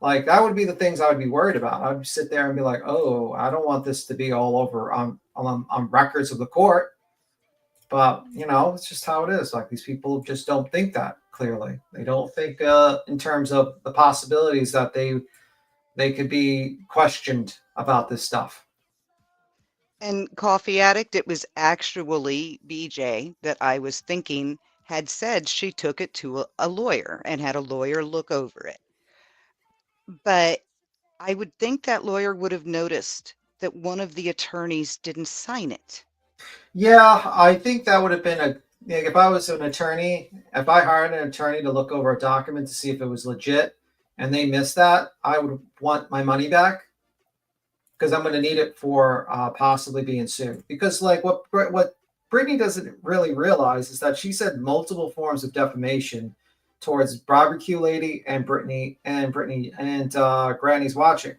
Like, that would be the things I would be worried about. I would sit there and be like, oh, I don't want this to be all over on records of the court. But, it's just how it is. Like, these people just don't think that clearly. They don't think in terms of the possibilities that they could be questioned about this stuff. And Coffee Addict, it was actually BJ that I was thinking had said she took it to a lawyer and had a lawyer look over it. But I would think that lawyer would have noticed that one of the attorneys didn't sign it. Yeah, I think that would have been if I was an attorney, if I hired an attorney to look over a document to see if it was legit and they missed that, I would want my money back because I'm going to need it for possibly being sued. Because like what Brittany doesn't really realize is that she said multiple forms of defamation towards Barbecue Lady and Brittany and Granny's Watching.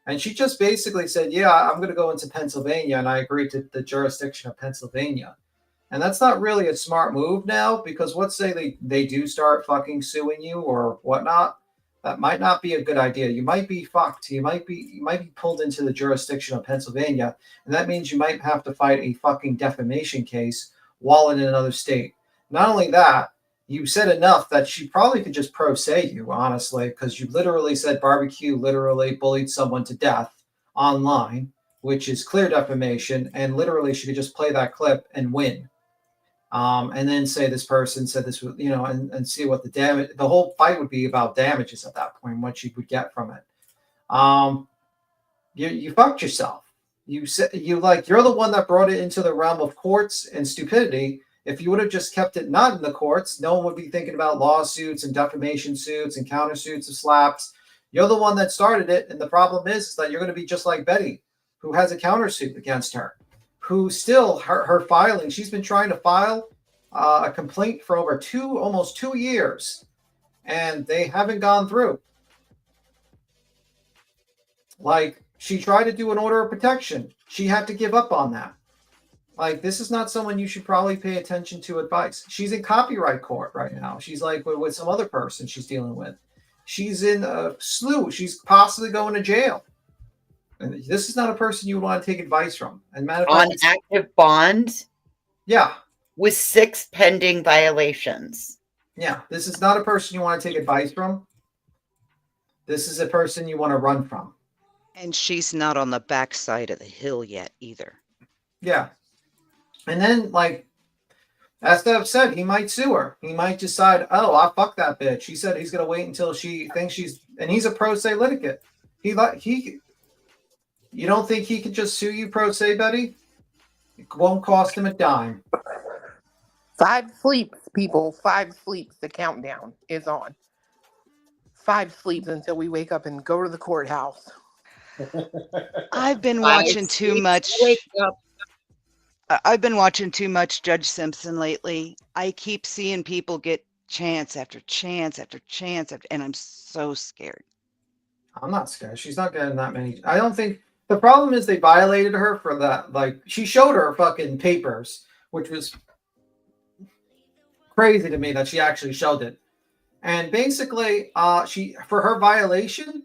And she just basically said, yeah, I'm going to go into Pennsylvania, and I agree to the jurisdiction of Pennsylvania. And that's not really a smart move now, because let's say they do start fucking suing you or whatnot. That might not be a good idea. You might be fucked. You might be pulled into the jurisdiction of Pennsylvania, and that means you might have to fight a fucking defamation case while in another state. Not only that, you said enough that she probably could just pro se you, honestly, because you literally said Barbecue literally bullied someone to death online, which is clear defamation, and literally she could just play that clip and win. And then say this person said this, and see what the whole fight would be about damages at that point, what you would get from it. You fucked yourself. You're the one that brought it into the realm of courts and stupidity. If you would have just kept it not in the courts, no one would be thinking about lawsuits and defamation suits and countersuits of slaps. You're the one that started it, and the problem is that you're going to be just like Betty, who has a countersuit against her, who still her filing. She's been trying to file a complaint for over almost 2 years, and they haven't gone through. Like, she tried to do an order of protection. She had to give up on that. Like, this is not someone you should probably pay attention to advice. She's in copyright court right now. She's like with some other person she's dealing with. She's in a slew. She's possibly going to jail. And this is not a person you would want to take advice from. And matter of On fact, active bond? Yeah. With 6 pending violations. Yeah. This is not a person you want to take advice from. This is a person you want to run from. And she's not on the backside of the hill yet either. Yeah. And then, like, as Dev said, he might sue her. He might decide, oh, I fuck that bitch. He said he's going to wait until she thinks and he's a pro se litigant. You don't think he could just sue you pro se, Betty? It won't cost him a dime. 5 sleeps, people. 5 sleeps. The countdown is on. 5 sleeps until we wake up and go to the courthouse. I've been watching too much. I've been watching too much Judge Simpson lately. I keep seeing people get chance after chance after chance, and I'm so scared. I'm not scared. She's not getting that many. I don't think The problem is they violated her for that. Like, she showed her fucking papers, which was crazy to me that she actually showed it. And basically, she for her violation,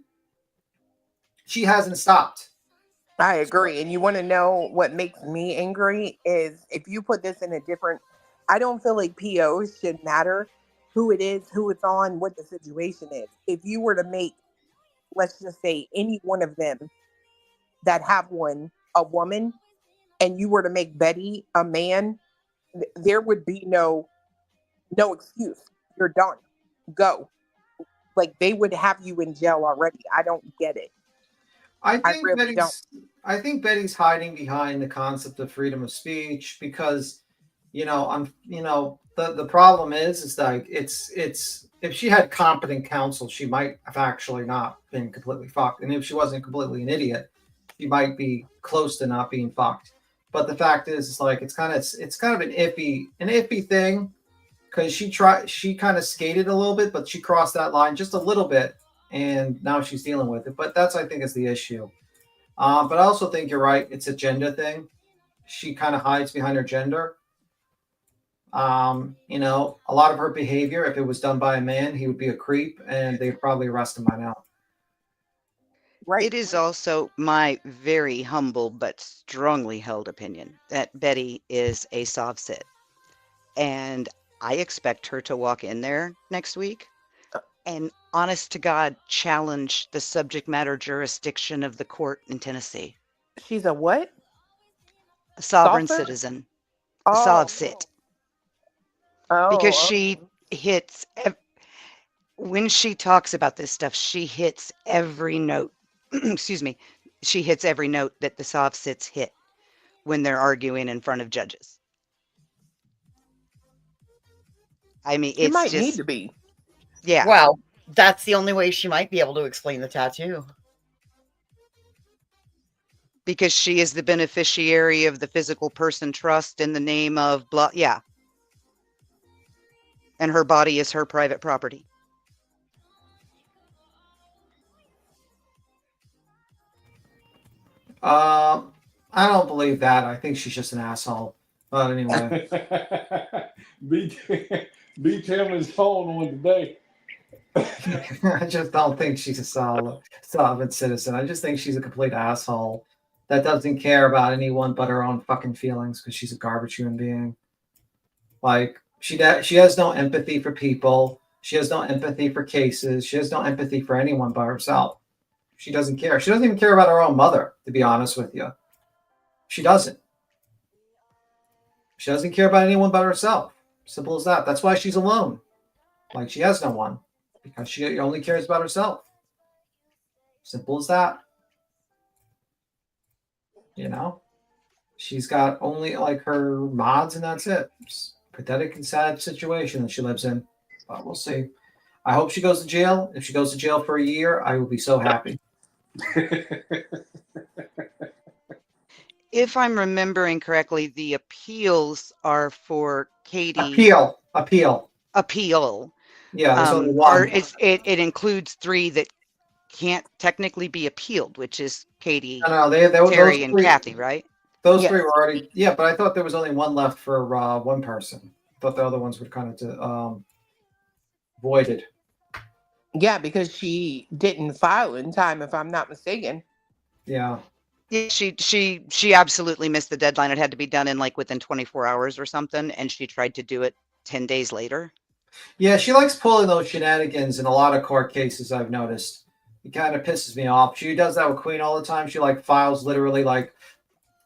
she hasn't stopped. I agree. And you want to know what makes me angry is if you put this in a different, I don't feel like POs should matter who it is, who it's on, what the situation is. If you were to make, let's just say, any one of them that have one a woman, and you were to make Betty a man, there would be no excuse. You're done. Go. Like, they would have you in jail already. I don't get it. I think really don't. I think Betty's hiding behind the concept of freedom of speech because, the problem is like it's if she had competent counsel, she might have actually not been completely fucked, and if she wasn't completely an idiot, she might be close to not being fucked. But the fact is, it's like it's kind of an iffy thing because she kind of skated a little bit, but she crossed that line just a little bit, and now she's dealing with it. But that's, I think, is the issue. But I also think you're right. It's a gender thing. She kind of hides behind her gender. A lot of her behavior, if it was done by a man, he would be a creep, and they'd probably arrest him by now. Right. It is also my very humble but strongly held opinion that Betty is a soft sit. And I expect her to walk in there next week and, honest to God, challenge the subject matter jurisdiction of the court in Tennessee. She's a what? A sovereign Softer? citizen. A Oh. sov sit. Because Oh. she hits, when she talks about this stuff, she hits every note. Excuse me. She hits every note that the soft sits hit when they're arguing in front of judges. I mean, She it's might just need to be. Yeah. Well, that's the only way she might be able to explain the tattoo. Because she is the beneficiary of the physical person trust in the name of blah. Yeah. And her body is her private property. I don't believe that. I think she's just an asshole. But anyway. Beach him his phone one today. I just don't think she's a solid citizen. I just think she's a complete asshole that doesn't care about anyone but her own fucking feelings because she's a garbage human being. Like, she has no empathy for people. She has no empathy for cases. She has no empathy for anyone but herself. She doesn't care. She doesn't even care about her own mother, to be honest with you. She doesn't. She doesn't care about anyone but herself. Simple as that. That's why she's alone. Like, she has no one. Because she only cares about herself. Simple as that. She's got only like her mods and that's it. It's a pathetic and sad situation that she lives in. But we'll see. I hope she goes to jail. If she goes to jail for a year, I will be so happy. If I'm remembering correctly, the appeals are for Katie. Appeal. Yeah, there's only one. It includes 3 that can't technically be appealed, which is Katie, Terry, and Kathy, right? Those 3 were already. Yeah, but I thought there was only one left for one person. I thought the other ones were kind of voided. Yeah, because she didn't file in time, if I'm not mistaken. Yeah. Yeah, she absolutely missed the deadline. It had to be done in within 24 hours or something, and she tried to do it 10 days later. Yeah, she likes pulling those shenanigans in a lot of court cases, I've noticed. It kind of pisses me off. She does that with Queen all the time. She files literally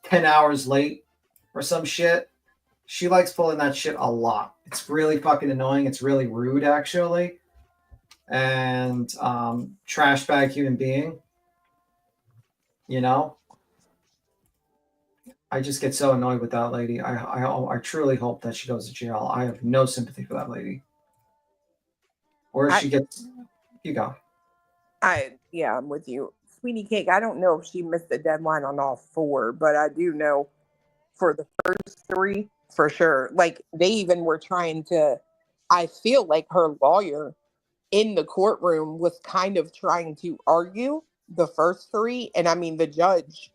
10 hours late or some shit. She likes pulling that shit a lot. It's really fucking annoying. It's really rude, actually. And trash bag human being. I just get so annoyed with that lady. I truly hope that she goes to jail. I have no sympathy for that lady. Or if she gets... You go. I'm with you. Sweetie Cake, I don't know if she missed the deadline on all 4, but I do know for the first 3, for sure. They even were trying to... I feel like her lawyer in the courtroom was kind of trying to argue the first 3, and I mean the judge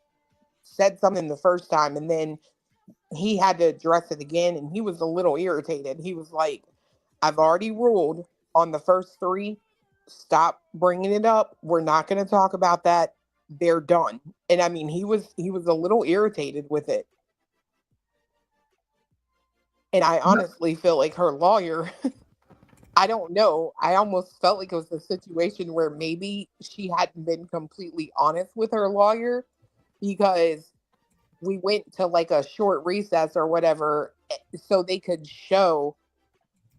said something the first time, and then he had to address it again, and he was a little irritated. He was like, "I've already ruled on the first 3. Stop bringing it up. We're not going to talk about that. They're done." And I mean, he was a little irritated with it. And I honestly feel like her lawyer, I don't know. I almost felt like it was a situation where maybe she hadn't been completely honest with her lawyer, because we went to like a short recess or whatever so they could show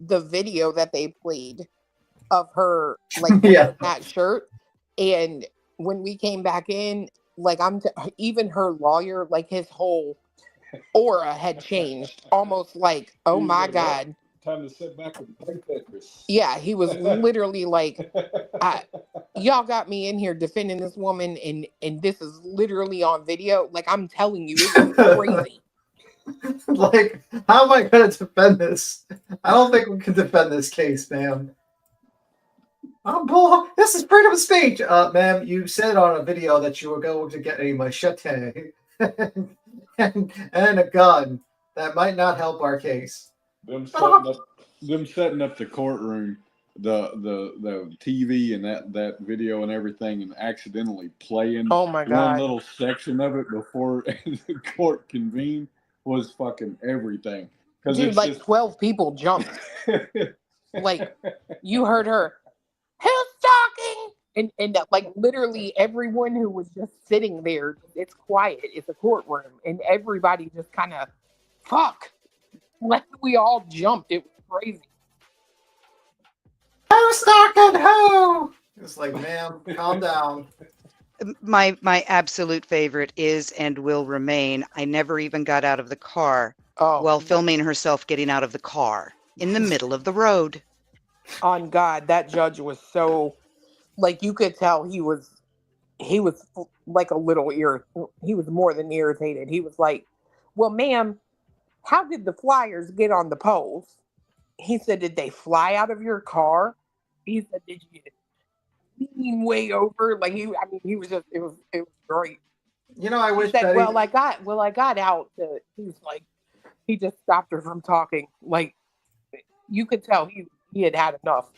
the video that they played of her like Yeah. wearing that shirt. And when we came back in, like even her lawyer, like his whole aura had changed, almost like, oh my God. Time to sit back and play Tetris. Yeah, he was literally like, y'all got me in here defending this woman, and this is literally on video. Like, I'm telling you, it was crazy. Like, how am I going to defend this? I don't think we can defend this case, ma'am. This is freedom of speech. Ma'am, you said on a video that you were going to get a machete and a gun. That might not help our case. Them setting up the courtroom, the TV and that video and everything, and accidentally playing one little section of it before the court convened was fucking everything. Dude, like just 12 people jumped. Like, you heard her, "Who's talking?" And like literally everyone who was just sitting there, it's quiet, it's a courtroom, and everybody just kind of, fuck. Like, we all jumped. It was crazy. Who's talking who? It's like, ma'am, calm down. My absolute favorite is and will remain, I never even got out of the car while filming herself getting out of the car in the middle of the road. On God, that judge was so, like, you could tell he was like a little he was more than irritated. He was like, "Well, ma'am, how did the flyers get on the poles?" He said, "Did they fly out of your car?" He said, "Did you lean way over?" Like, he was just, it was great. You know, I wish He said, Betty... well, I got out to, he was like, he just stopped her from talking. Like, you could tell he had had enough.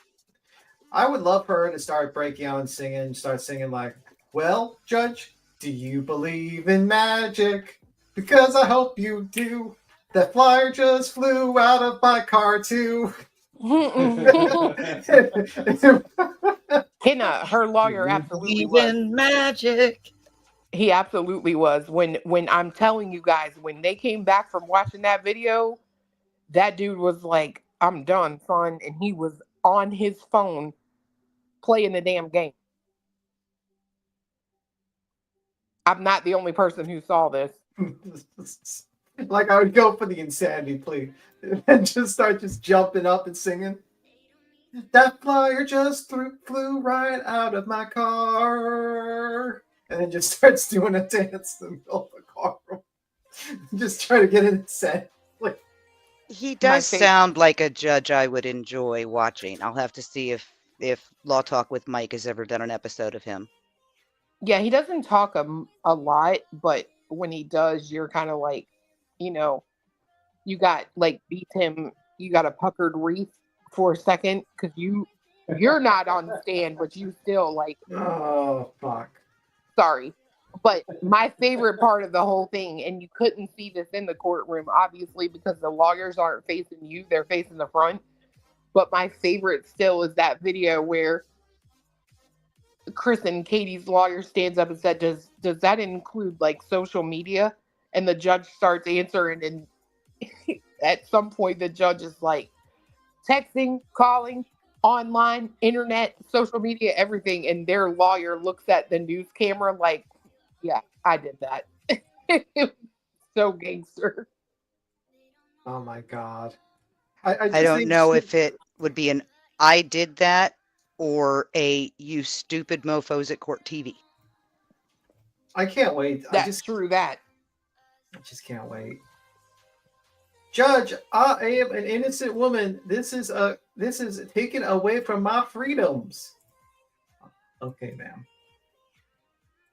I would love her to start breaking out and start singing like, "Well, Judge, do you believe in magic? Because I hope you do. That flyer just flew out of my car too." Kenna, her lawyer, absolutely was. Even magic. He absolutely was. When I'm telling you guys, when they came back from watching that video, that dude was like, "I'm done, son," and he was on his phone playing the damn game. I'm not the only person who saw this. Like, I would go for the insanity plea and just start jumping up and singing. That flyer just flew right out of my car. And then just starts doing a dance in the middle of the car. Just trying to get it set. Like, he does sound like a judge I would enjoy watching. I'll have to see if Law Talk with Mike has ever done an episode of him. Yeah, he doesn't talk a lot, but when he does, you're kind of like, you know, you got like beats him. You got a puckered wreath for a second because you're not on the stand, but you still like. Oh fuck! Sorry, but my favorite part of the whole thing, and you couldn't see this in the courtroom, obviously, because the lawyers aren't facing you; they're facing the front. But my favorite still is that video where Chris and Katie's lawyer stands up and said, does that include like social media? And the judge starts answering, and at some point the judge is like, texting, calling, online, internet, social media, everything. And their lawyer looks at the news camera like, yeah, I did that. It was so gangster. Oh my God. I don't know if it would be an "I did that" or a "you stupid mofos at court TV." I can't wait. That's true that. I just can't wait. Judge, I am an innocent woman. This is taken away from my freedoms. Okay, ma'am.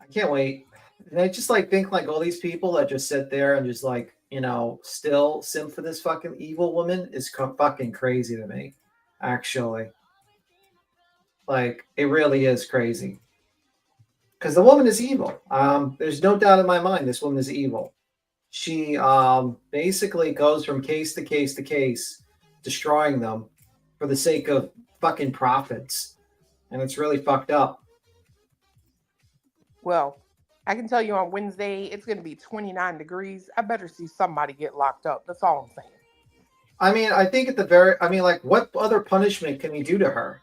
I can't wait. And I just like think like all these people that just sit there and just like, you know, still simp for this fucking evil woman is fucking crazy to me, actually. Like, it really is crazy. Because the woman is evil. There's no doubt in my mind this woman is evil. She basically goes from case to case to case, destroying them for the sake of fucking profits. And it's really fucked up. Well, I can tell you on Wednesday, it's going to be 29 degrees. I better see somebody get locked up. That's all I'm saying. I mean, I think like, what other punishment can we do to her?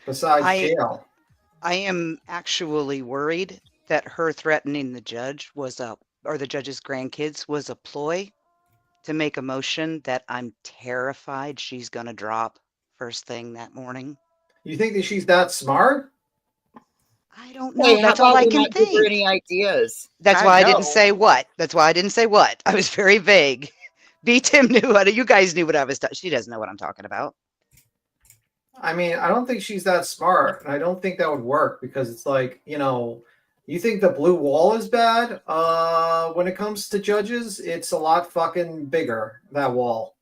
Besides jail. I am actually worried that her threatening the judge or the judge's grandkids was a ploy to make a motion that I'm terrified she's going to drop first thing that morning. You think that she's that smart? I don't know. Hey, That's how all about I we can not give her think. any ideas? That's why I didn't say what. That's why I didn't say what. I was very vague. B. Tim knew what. You guys knew what I was. She doesn't know what I'm talking about. I mean, I don't think she's that smart, and I don't think that would work because it's like, you know, you think the blue wall is bad? When it comes to judges, it's a lot fucking bigger, that wall.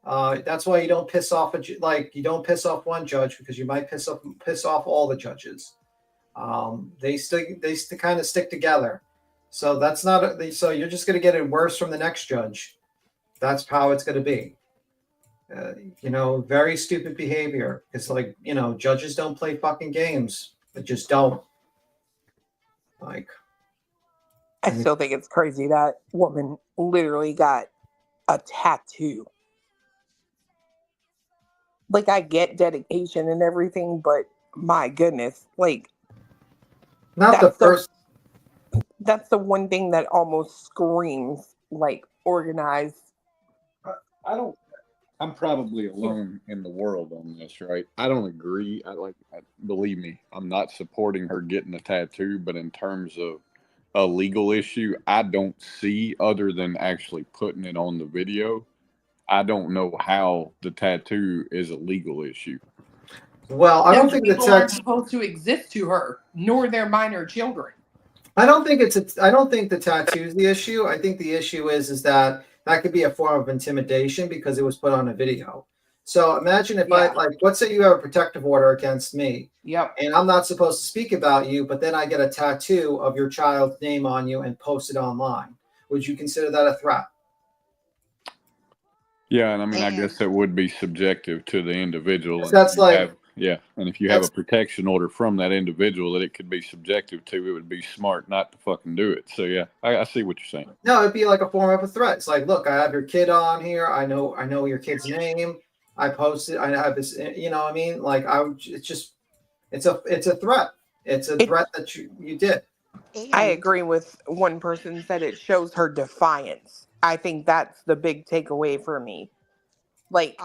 That's why you don't piss off you don't piss off one judge because you might piss off all the judges. They kind of stick together. So that's not so you're just going to get it worse from the next judge. That's how it's going to be. You know, very stupid behavior. It's like, you know, judges don't play fucking games. They just don't. Like, I still think it's crazy that woman literally got a tattoo. Like, I get dedication and everything, but my goodness, like, not the first. That's the one thing that almost screams like organized. I'm probably alone in the world on this, right? I don't agree. Believe me, I'm not supporting her getting a tattoo, but in terms of a legal issue, I don't see, other than actually putting it on the video, I don't know how the tattoo is a legal issue. Well, I don't think the people aren't supposed to exist to her, nor their minor children. I don't think the tattoo is the issue. I think the issue is that could be a form of intimidation because it was put on a video. So imagine if let's say you have a protective order against me. Yep. And I'm not supposed to speak about you, but then I get a tattoo of your child's name on you and post it online. Would you consider that a threat? Yeah, and I mean, I guess it would be subjective to the individual. That's like, and if you have a protection order from that individual that it could be subjective to, it would be smart not to fucking do it. So yeah, I see what you're saying. No, it'd be like a form of a threat. It's like, look, I have your kid on here. I know your kid's name. I posted. I have this. You know what I mean? Like it's a threat. It's a threat that you did. I agree with one person said it shows her defiance. I think that's the big takeaway for me. Like,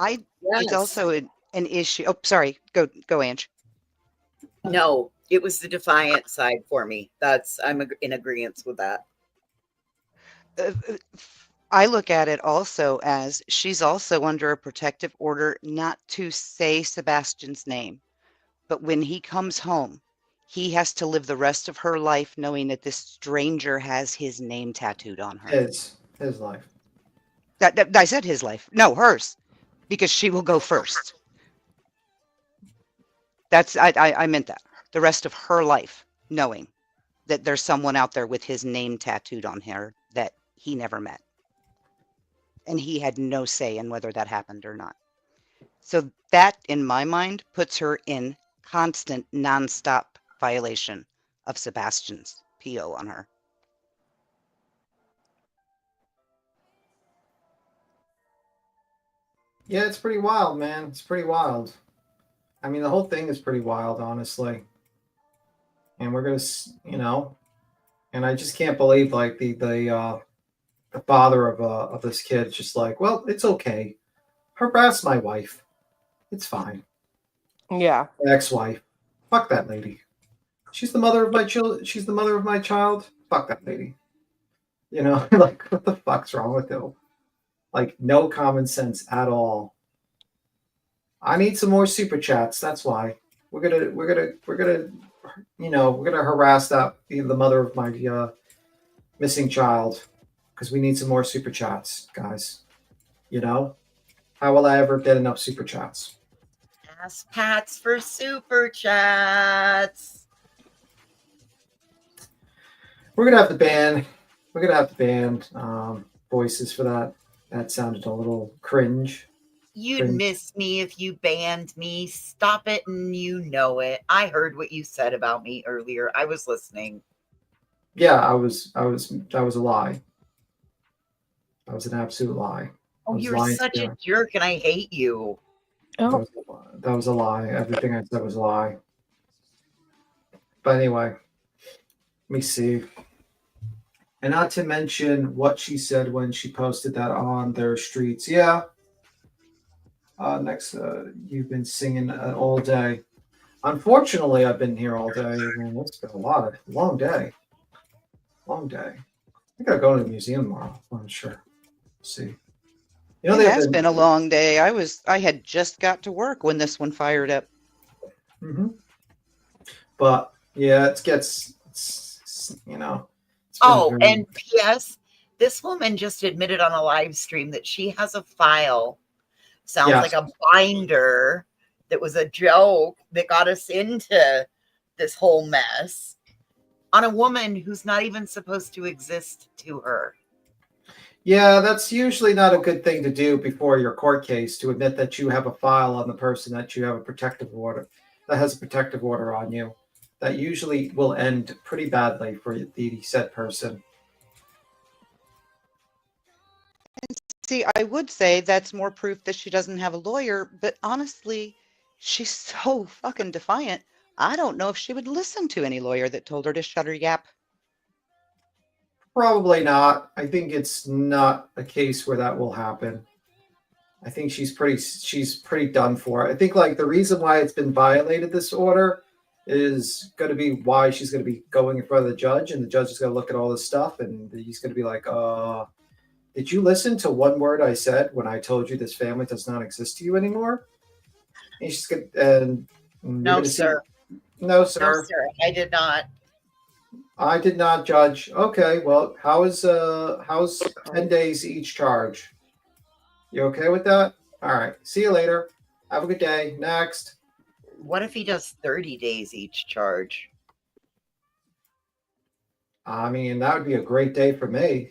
it's also an issue. Oh, sorry. Go, Ange. No, it was the defiant side for me. I'm in agreement with that. I look at it also as she's also under a protective order not to say Sebastian's name. But when he comes home, he has to live the rest of her life knowing that this stranger has his name tattooed on her. His life. I said his life. No, hers. Because she will go first. I meant that. The rest of her life knowing that there's someone out there with his name tattooed on her that he never met. And he had no say in whether that happened or not. So that, in my mind, puts her in constant, nonstop violation of Sebastian's PO on her. Yeah, it's pretty wild, man. It's pretty wild. I mean, the whole thing is pretty wild, honestly. And we're gonna, you know, and I just can't believe like the father of this kid just like, well, it's okay. Harass my wife. It's fine. Yeah. Ex-wife. Fuck that lady. She's the mother of my child. She's the mother of my child. Fuck that lady. You know, like what the fuck's wrong with you? Like no common sense at all. I need some more super chats. That's why we're gonna we're gonna harass the mother of my missing child because we need some more super chats, guys. How will I ever get enough super chats? Ask Pats for super chats. We're gonna have to ban. We're gonna have to ban voices for that. That sounded a little cringe. You'd miss me if you banned me. Stop it, and you know it. I heard what you said about me earlier. I was listening. Yeah, that was a lie. That was an absolute lie. Oh, you're such a jerk, and I hate you. That was a lie. Everything I said was a lie. But anyway, let me see. And not to mention what she said when she posted that on their streets. Yeah. Next, you've been singing all day. Unfortunately, I've been here all day. Man, it's been a long day. Long day. I gotta go to the museum tomorrow. I'm not sure. Let's see. It has been a long day. I had just got to work when this one fired up. Mm-hmm. But yeah, it gets, And P.S. This woman just admitted on a live stream that she has a file. Sounds like a binder that was a joke that got us into this whole mess on a woman who's not even supposed to exist to her. Yeah, that's usually not a good thing to do before your court case, to admit that you have a file on the person that you have a protective order, that has a protective order on you. That usually will end pretty badly for the said person. See, I would say that's more proof that she doesn't have a lawyer, but honestly, she's so fucking defiant. I don't know if she would listen to any lawyer that told her to shut her yap. Probably not. I think it's not a case where that will happen. I think she's pretty done for. I think like the reason why it's been violated, this order, is going to be why she's going to be going in front of the judge, and the judge is going to look at all this stuff, and he's going to be like, did you listen to one word I said when I told you this family does not exist to you anymore? And she's going No, sir. No, sir. No, sir. I did not. I did not, judge. Okay, well, how's 10 days each charge? You okay with that? All right. See you later. Have a good day. Next. What if he does 30 days each charge? I mean, that would be a great day for me.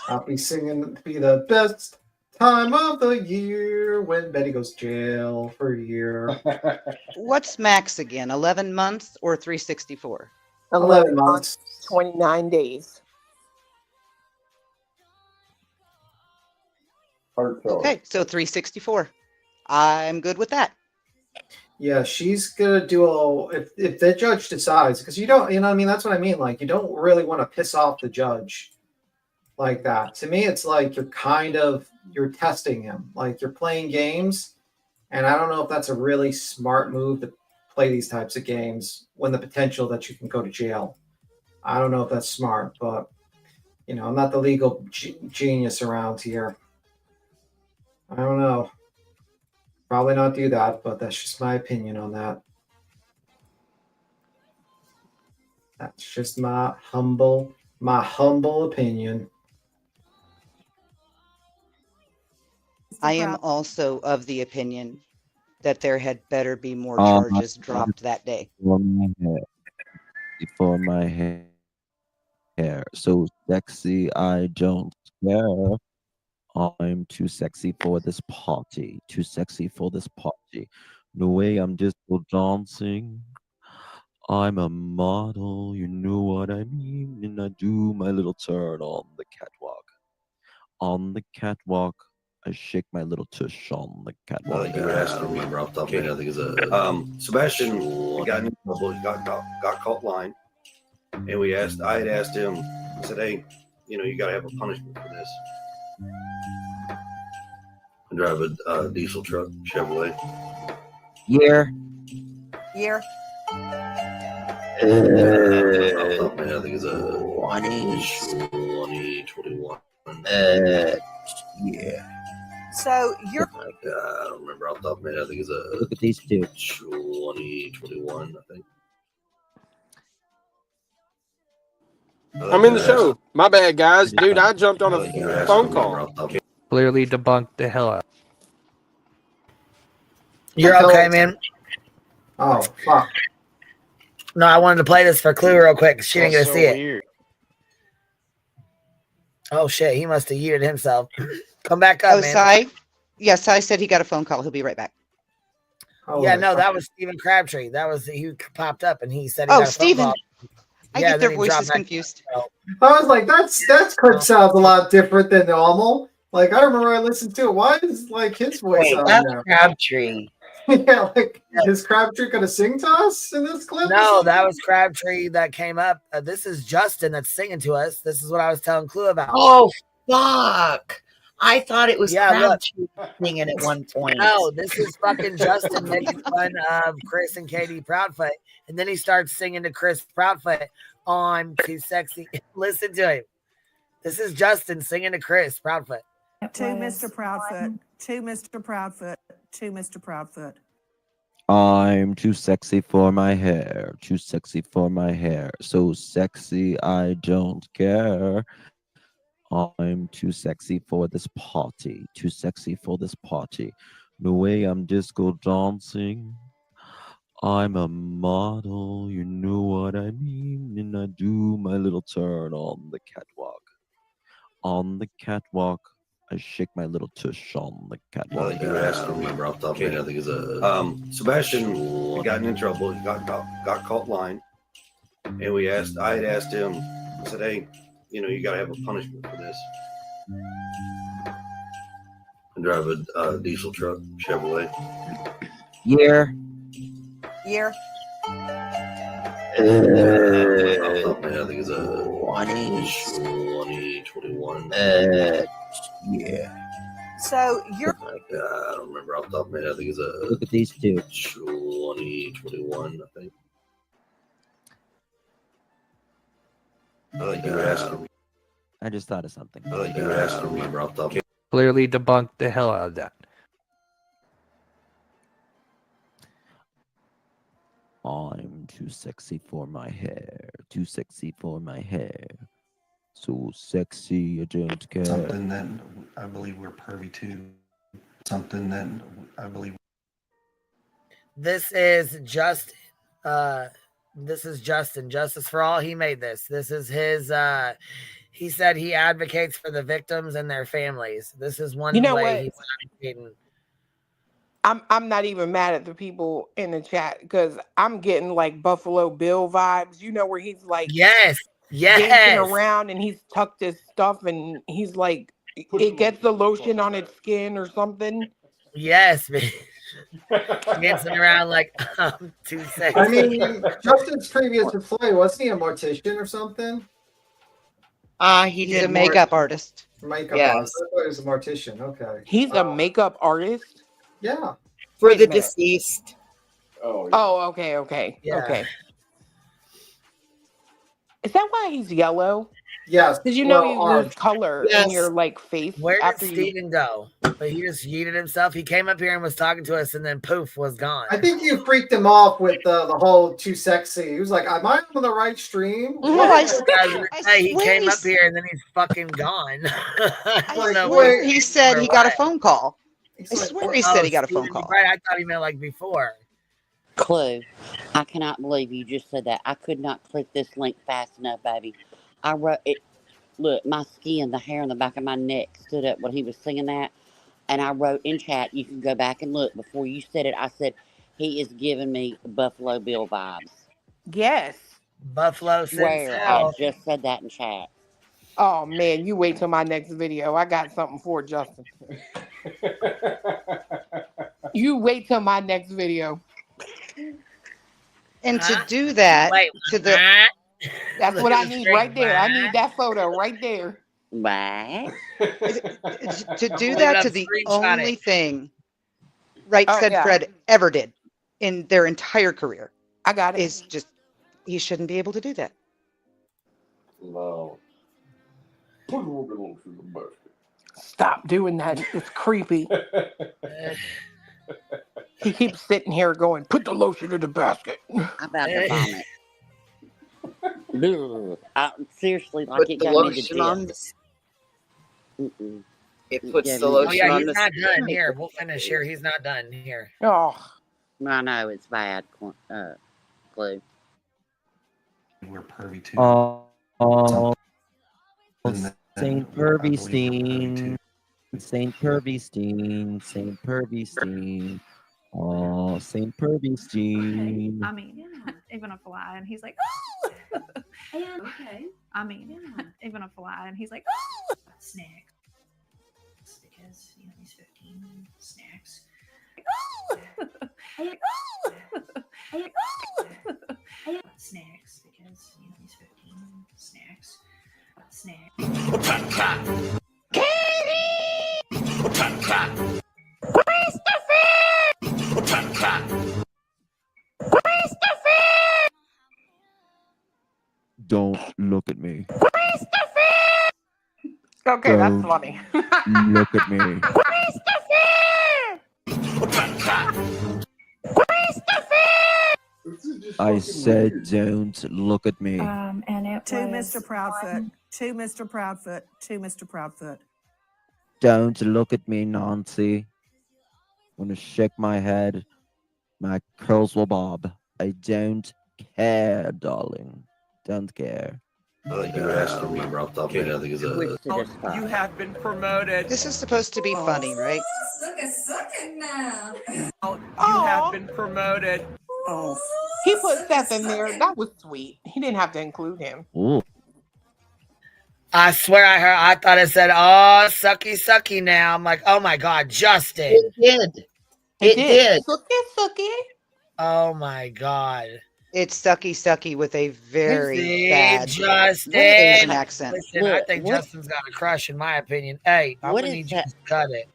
I'll be singing "Be the Best Time of the Year" when Betty goes to jail for a year. What's max again? 11 months or 364? 11 months. 29 days. Okay, so 364. I'm good with that. Yeah, she's gonna do if the judge decides, because you don't, what I mean, that's what I mean. Like, you don't really want to piss off the judge like that. To me, it's like you're testing him, like you're playing games, and I don't know if that's a really smart move to play these types of games when the potential that you can go to jail. I don't know if that's smart, but I'm not the legal genius around here. I don't know. Probably not do that, but that's just my opinion on that. That's just my humble opinion. I am also of the opinion that there had better be more charges dropped that day. For my hair. So sexy, I don't care. I'm too sexy for this party. Too sexy for this party. No way, I'm disco dancing. I'm a model, you know what I mean. And I do my little turn on the catwalk. On the catwalk, I shake my little tush on the catwalk. You asked, I don't remember off the top of my head. I think it's Sebastian got in trouble. He got caught lying, and I had asked him. I said, "Hey, you got to have a punishment for this." I drive a diesel truck, Chevrolet. Year. I think it's a 2021. Yeah. So you're. I don't remember off the top of my head. I think it's a. Look at these two. 2021, I think. I'm in the show. My bad, guys. Dude, I jumped on a phone call. Clearly debunked the hell out. You're okay, man. Oh, fuck. No, I wanted to play this for Clue real quick. She didn't get to see it. Oh shit, he must have yeeted himself. Come back up, man. Sai? Yes, Sai said he got a phone call. He'll be right back. Yeah, no, that was Stephen Crabtree. That was he popped up and he said he got a phone Stephen. call. I Yeah, get their then he dropped voices back. confused. I was like, that clip sounds a lot different than normal. Like, I remember I listened to it. Why is like his voice Wait, on that's there? Crabtree. Yeah, like is Crabtree gonna sing to us in this clip? No, that was Crabtree that came up. This is Justin that's singing to us. This is what I was telling Clue about. Oh fuck! I thought it was Yeah, look. Crabtree singing at one point. No, this is fucking Justin making fun of Chris and Katie Proudfoot. And then he starts singing to Chris Proudfoot, I'm too sexy. Listen to him. This is Justin singing to Chris Proudfoot. To Mr. Proudfoot. To Mr. Proudfoot. To Mr. Proudfoot. I'm too sexy for my hair. Too sexy for my hair. So sexy, I don't care. I'm too sexy for this party. Too sexy for this party. The way I'm disco dancing. I'm a model, you know what I mean. And I do my little turn on the catwalk. On the catwalk, I shake my little tush on the catwalk. I don't remember off the top of my head. I think it's a. Sebastian got in trouble. He got caught lying, and I had asked him. I said, "Hey, you got to have a punishment for this." And drive a diesel truck, Chevrolet. Year. I think it's a 2021. Yeah. So you're. I don't remember off the top of my head. I think it's a. Look at these two. 2021, I think. I think you were asking. I just thought of something. I think you were asking. I don't remember off the top. Clearly debunked the hell out of that. I'm too sexy for my hair. Too sexy for my hair. So sexy, I don't care. Something that I believe we're privy to. Something that I believe. This is Justin. This is Justin. Justice for All. He made this. This is his. He said he advocates for the victims and their families. This is one way he's advocating. I'm not even mad at the people in the chat because I'm getting like Buffalo Bill vibes. Where he's like dancing around and he's tucked his stuff and he's like it gets the lotion on its skin or something. Yes, man. Dancing around like I'm too sexy. I mean, Justin's previous employee, wasn't he a mortician or something? He's a makeup artist. Makeup artist. I thought he was a mortician. Okay. He's a makeup artist? Yeah. For the deceased. Oh, okay. Yeah. Okay. Is that why he's yellow? Yes. Did you know you lose color in your face? Where did after Steven go? But he just yeeted himself. He came up here and was talking to us, and then poof, was gone. I think you freaked him off with the whole too sexy. He was like, "Am I on the right stream?" He came up here and then he's fucking gone. He said he got a phone call. I swear he said he got a phone call. Right, I thought he meant like before. Clue. I cannot believe you just said that. I could not click this link fast enough, baby. I wrote it. Look, my skin, the hair on the back of my neck stood up when he was singing that. And I wrote in chat, you can go back and look. Before you said it, I said, he is giving me Buffalo Bill vibes. Yes. Buffalo Swear, I just said that in chat. Oh, man, you wait till my next video. I got something for Justin. You wait till my next video. And to do that, that's what I need right there. I need that photo right there. What? To do that to the only thing said Fred ever did in their entire career. I got it. Is just he shouldn't be able to do that. No. Stop doing that. It's creepy. He keeps sitting here going, put the lotion in the basket. I'm about to vomit. Seriously, like Put it the got me to lotion on dip. It puts the Oh lotion yeah, on he's the not done here. We'll finish here. He's not done here. Oh, I know it's bad. Clue. We're pervy too. Oh, Something Saint that I believe we're pervy Pervystein. Saint Pervystein. Saint Pervystein. Oh, Saint Pervystein. I mean, even a fly, and he's like, oh! Okay. I mean, even a fly, and he's like, oh! Snacks. Because, he's 15. Snacks. Snacks. Because, he's 15. Snacks. Snacks. Don't look at me. okay, that's funny. Look at me. I said, don't look at me. And it to Mr. Proudfoot. To Mr. Proudfoot. To Mr. Proudfoot. Don't look at me, Nancy. I'm gonna shake my head. My curls will bob. I don't care, darling. Don't care. I think you're asking me right off the top of my head. I think it's a. You have been promoted. This is supposed to be funny, right? Suck it now. You have been promoted. Oh. He put Seth in there. That was sweet. He didn't have to include him. Ooh. I swear I thought it said, oh, sucky now. I'm like, oh my God, Justin. It did. It did. Sucky. Oh my God. It's sucky with a very See, bad Justin. Asian accent. Listen, I think Justin's got a crush, in my opinion. Hey, I'm What gonna is need you that? to cut it.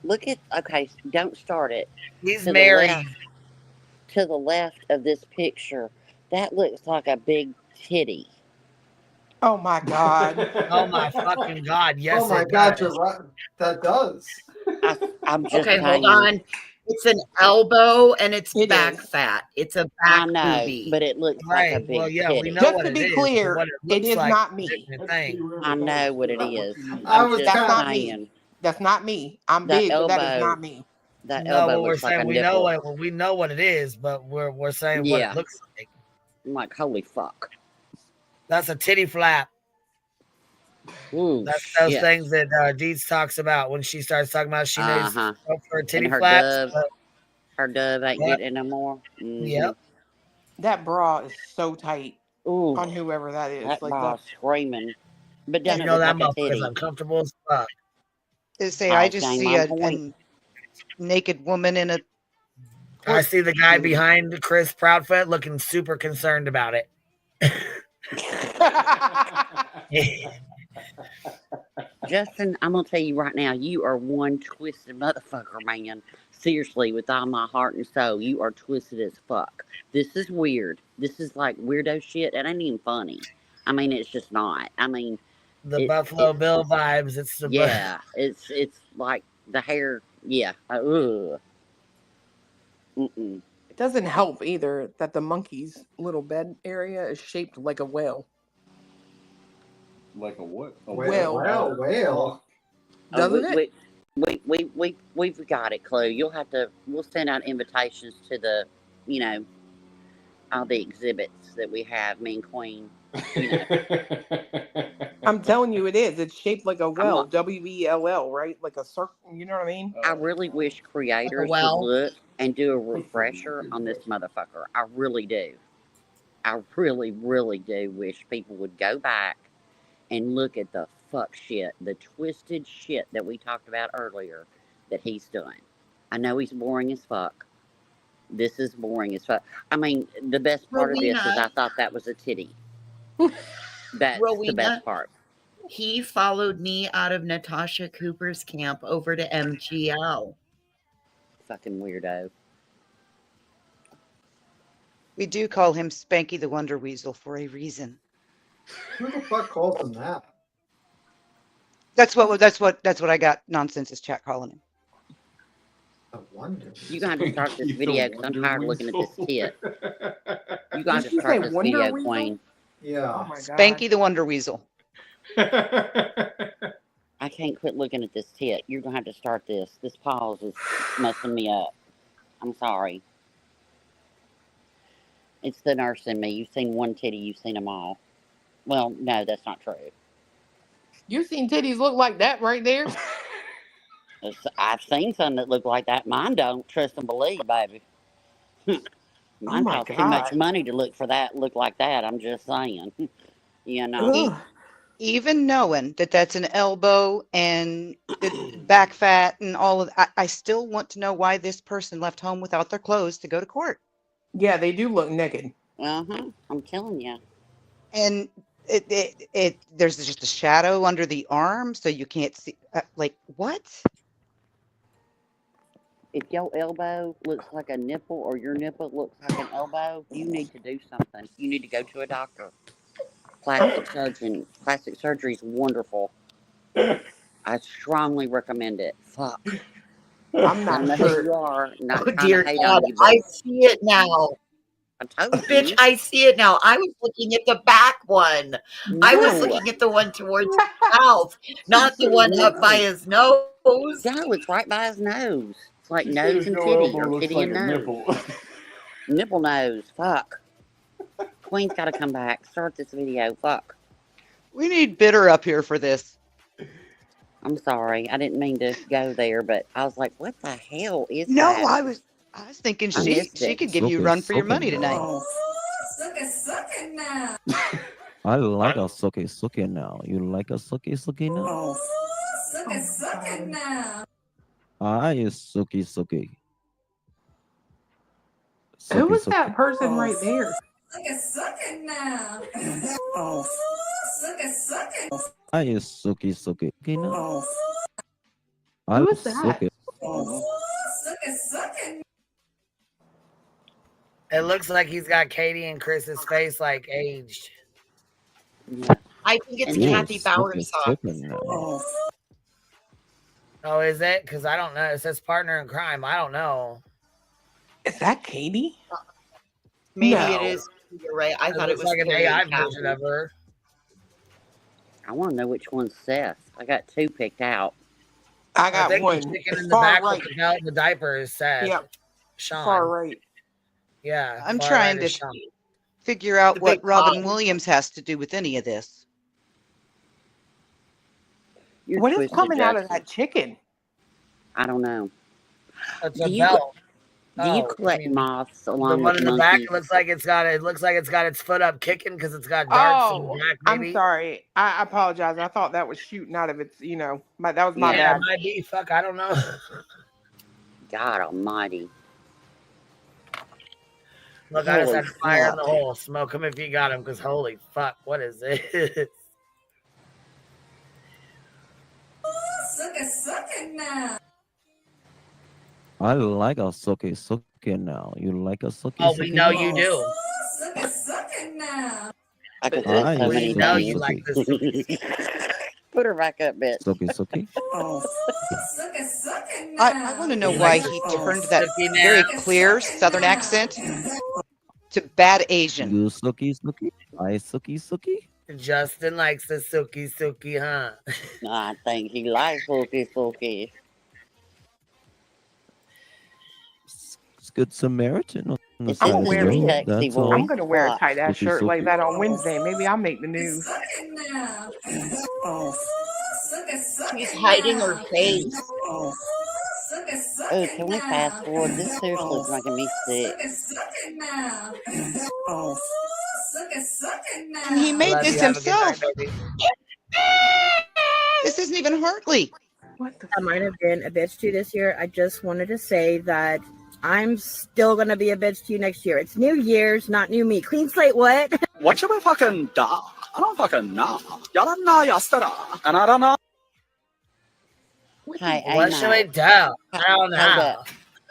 Look at, okay, don't start it. He's To the married. to the left of this picture, that looks like a big titty. Oh my God. Oh my fucking God. Yes, Oh my it God, does. you're right. That does. I'm just Okay, hold saying. on. It's an elbow and it's It back is. fat. It's a I back know, boobie. but it looks like a Right. big Well, yeah, we titty. know Just what to it be is. clear, What it it looks is like not is a me. different thing. I know what it is. I'm I'm just That's not saying. me. That's not me. I'm That big, but that is elbow, not me. that No, elbow what we're looks like saying, a we know nipple. what it is, but we're saying what Yeah. it looks like. I'm like, holy fuck. That's a titty flap. Ooh, That's those shit. things that Deeds talks about when she starts talking about she needs Uh-huh. help for titty And her flaps. dove ain't Yep. getting no more. Mm-hmm. Yep. That bra is so tight Ooh, on whoever that is. that Like bra screaming. But You doesn't it know look that like a motherfucker's titty? uncomfortable as fuck. I I'll just gain see my a point. naked woman in a. I see the guy behind Chris Proudfoot looking super concerned about it. Justin, I'm gonna tell you right now, you are one twisted motherfucker, man. Seriously, with all my heart and soul, you are twisted as fuck. This is weird. This is like weirdo shit. It ain't even funny. I mean, it's just not. I mean, The Buffalo Bill vibes. It's the yeah. It's like the hair. Yeah. Ugh. Mm-mm. It doesn't help either that the monkey's little bed area is shaped like a whale. Like a what? A whale. Whale. Doesn't it? We've got it, Chloe. We'll send out invitations to the, all the exhibits that we have, me and Queen. I'm telling you, it is. It's shaped like a well. WELL, right? Like a circle. You know what I mean? I really wish creators would look and do a refresher on this motherfucker. I really do. I really, really do wish people would go back and look at the fuck shit, the twisted shit that we talked about earlier that he's done. I know he's boring as fuck. This is boring as fuck. I mean, the best part of this is I thought that was a titty. That's the best part. He followed me out of Natasha Cooper's camp over to MGL. Fucking weirdo. We do call him Spanky the Wonder Weasel for a reason. Who the fuck calls him that? That's what I got. Nonsense is chat calling him. I wonder. You're going to have to start this You video the because I'm Wonder tired of looking at this Weasel. tit. You're going to Did have to she say start this Wonder video, Weasel? Queen. Yeah. Oh my god. Spanky the Wonder Weasel. I can't quit looking at this tit. You're going to have to start this. This pause is messing me up. I'm sorry. It's the nurse in me. You've seen one titty, you've seen them all. Well, no, that's not true. You seen titties look like that right there? I've seen some that look like that. Mine don't. Trust and believe, baby. Mine my costs too much God. money to look like that. I'm just saying. You know. Ugh. Even knowing that that's an elbow and back fat and all of that, I still want to know why this person left home without their clothes to go to court. Yeah, they do look naked. Uh-huh. I'm telling you. And there's just a shadow under the arm, so you can't see. Like what? If your elbow looks like a nipple or your nipple looks like an elbow, you need to do something. You need to go to a doctor. Plastic surgeon. Plastic surgery is wonderful. I strongly recommend it. Fuck. I'm I not know sure. who you are. Not Oh trying dear to hate God, on you, but I see it now. I told Bitch, you. I see it now. I was looking at the back one. I was No. looking at the one towards his mouth, not the one up by his nose. No, it's right by his nose. It's like She said nose if and your titty elbow or looks titty like and a nose. nipple. Nipple nose. Fuck. Queen's got to come back. Start this video. Fuck. We need Bitter up here for this. I'm sorry. I didn't mean to go there, but I was like, what the hell is No, that? I was thinking I missed she it. could give you a run for your money tonight. Suck it now. I like a sucky now. You like a sucky now? Suck it now. I is sucky. Who was that person right there? Suck it now. Suck it. I is sucky now. I Who is that? Suck it. It looks like he's got Katie and Chris's face like aged. I think it's Yeah, Kathy Bauer's song. Oh, is it? Because I don't know. It says partner in crime. I don't know. Is that Katie? Maybe No. it is. You're right. I thought it looks was like an Carrie AI and Kathy. version of her. I want to know which one's Seth. I got two picked out. I I got think one. the chicken in the Far back right. with the belt and the diaper is Seth. Yep. Sean. Far right. Yeah. I'm far trying right to is Sean. figure out The what big Robin pop. Williams has to do with any of this. You're What is twisted, coming out of Justin. that chicken? I don't know. It's Do a you belt. do you Oh, collect moths the along one with in the back monkeys? looks like it's got its foot up kicking because it's got darts in the Oh, back. I'm Maybe. sorry. I apologize. I thought that was shooting out of its. That was my Yeah, bad. it might be. Fuck, I don't know. God Almighty! Look, I just Holy had to fire in the fuck. hole. Smoke him if you got him, because holy fuck, what is this? Suck it now. I like a sucky now. You like a sucky Oh, we know now? you do. Suck it now. I could I say so is many We know sucky you like things. this. Put her back up, bitch. sucky. Suck it I now. want to know You why like he this turned that sucky very now. clear Southern accent to bad Asian. You sucky. I sucky. Justin likes the suki, huh? I think he likes Fookie. It's good Samaritan on the Is side this of the wear- really road. sexy That's voice? all. I'm gonna wear a Fuck. tight ass Suki, shirt like suki. that on Wednesday. Maybe I'll make the news. Suck it now. Suck She's it hiding her now. face. Suck Oh, it can we fast now. forward? This seriously is making me sick. Suck it now. Suck it now. And he I made love this you. Have a good night, himself. baby. This isn't even Hartley. What the? I might have been a bitch to you this year. I just wanted to say that I'm still going to be a bitch to you next year. It's New Year's, not new me. Clean slate, what? What should we fucking do? I don't fucking know. Yaranna yastara. And I don't know. Hey, What should we do? I don't know.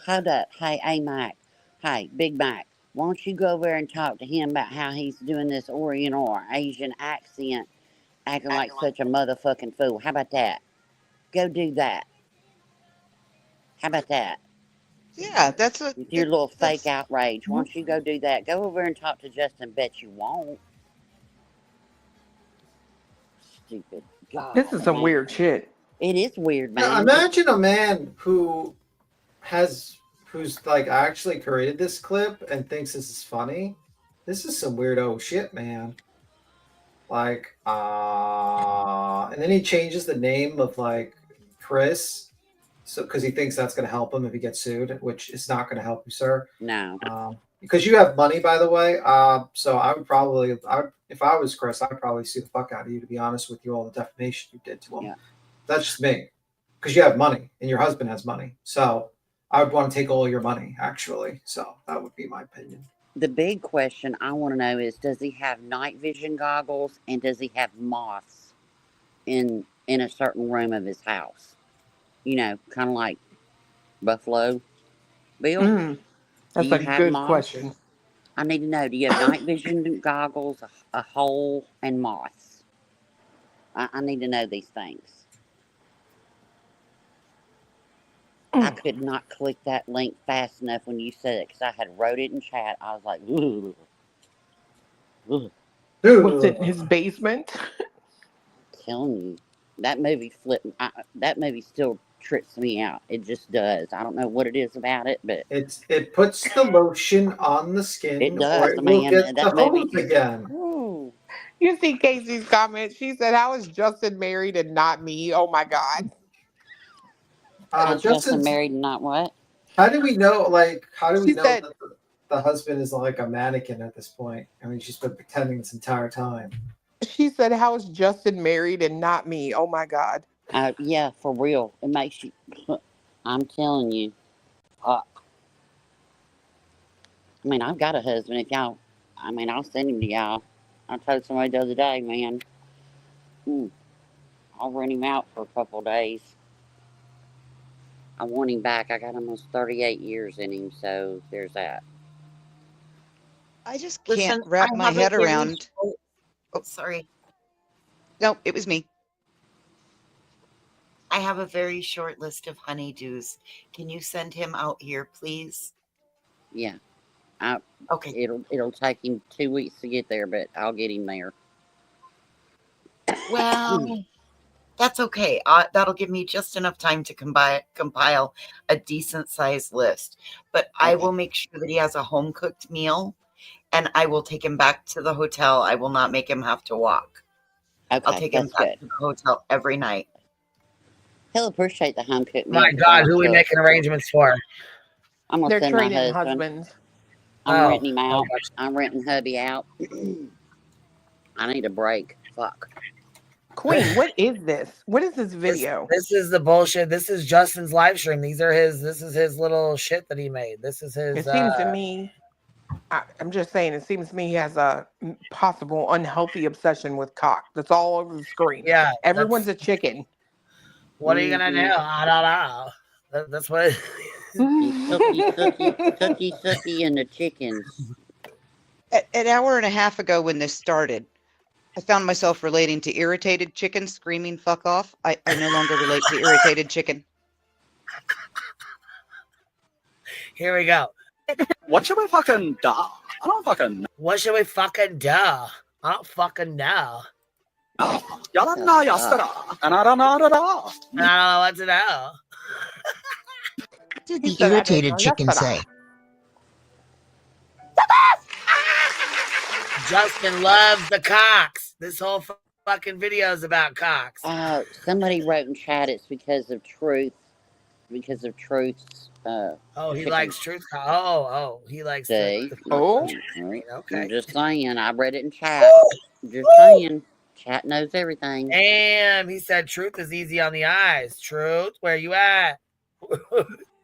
Hold up. Hey, A-Mac. Hey, Big Mac. Why don't you go over there and talk to him about how he's doing this Oriental or Asian accent acting like such a motherfucking fool. How about that? Go do that. How about that? Yeah, that's a With your little fake outrage. Why don't you go do that? Go over and talk to Justin. Bet you won't. Stupid. God, This is some man. weird shit. It is weird, man. Now, imagine a man who's like actually created this clip and thinks this is funny. This is some weirdo shit, man. Like, and then he changes the name of like Chris, so because he thinks that's going to help him if he gets sued, which is not going to help you, sir. No. Because you have money, by the way. So I would probably, if I was Chris, I'd probably sue the fuck out of you, to be honest with you, all the defamation you did to him. Yeah. That's just me. Because you have money and your husband has money. So I would want to take all your money, actually. So that would be my opinion. The big question I want to know is, does he have night vision goggles and does he have moths in a certain room of his house? You know, kind of like Buffalo Bill. That's a good question. I need to know, do you have night vision goggles, a hole, and moths? I need to know these things. I could not click that link fast enough when you said it because I had wrote it in chat. I was like, ugh. Was it in his basement? Telling you, that movie that movie still trips me out. It just does. I don't know what it is about it, but it puts the lotion on the skin. It does, or it man. will get That the movie- hose again. You see Casey's comment. She said, "How is Justin married and not me?" Oh my God. Justin Justin's married and not what? How do we know? Like, how do we She know said- that the husband is like a mannequin at this point? I mean, she's been pretending this entire time. She said, "How is Justin married and not me?" Oh my God. Yeah, for real. It makes you. I'm telling you. I mean, I've got a husband. If y'all, I'll send him to y'all. I told somebody the other day, man. I'll rent him out for a couple of days. I want him back. I got almost 38 years in him, so there's that. I just Listen, can't wrap I my have a head very around. short- Oh, sorry. No, it was me. I have a very short list of honeydews. Can you send him out here, please? Yeah. Okay. It'll take him 2 weeks to get there, but I'll get him there. Well, that's okay. That'll give me just enough time to compile a decent sized list. But I will make sure that he has a home cooked meal, and I will take him back to the hotel. I will not make him have to walk. Okay, I'll take him that's back good. to the hotel every night. He'll appreciate the home cooked meal. My God, who are we making arrangements for? I'm gonna They're send my trading husband. husbands. I'm Oh, renting him out. gotcha. I'm renting hubby out. I need a break. Fuck. Queen, what is this? What is this video? This is the bullshit. This is Justin's live stream. This is his little shit that he made. This is his. It seems to me, I'm just saying, it seems to me he has a possible unhealthy obsession with cock. That's all over the screen. Yeah, Everyone's a chicken. What are you gonna do? I don't know. That's what. Sucky, and the chickens. An hour and a half ago when this started, I found myself relating to irritated chicken screaming fuck off. I no longer relate to irritated chicken. Here we go. What should we fucking do? I don't fucking know. What should we fucking do? I don't fucking know. I don't know yesterday, and I don't know at all. I don't know what to know. What did the irritated chicken say? Justin loves the cocks. This whole fucking video is about cocks. Somebody wrote in chat it's because of truth. Because of truth's. Oh, he chicken. likes truth. He likes. See? Okay. I'm just saying. I read it in chat. Just saying. Chat knows everything. Damn, he said truth is easy on the eyes. Truth, where you at?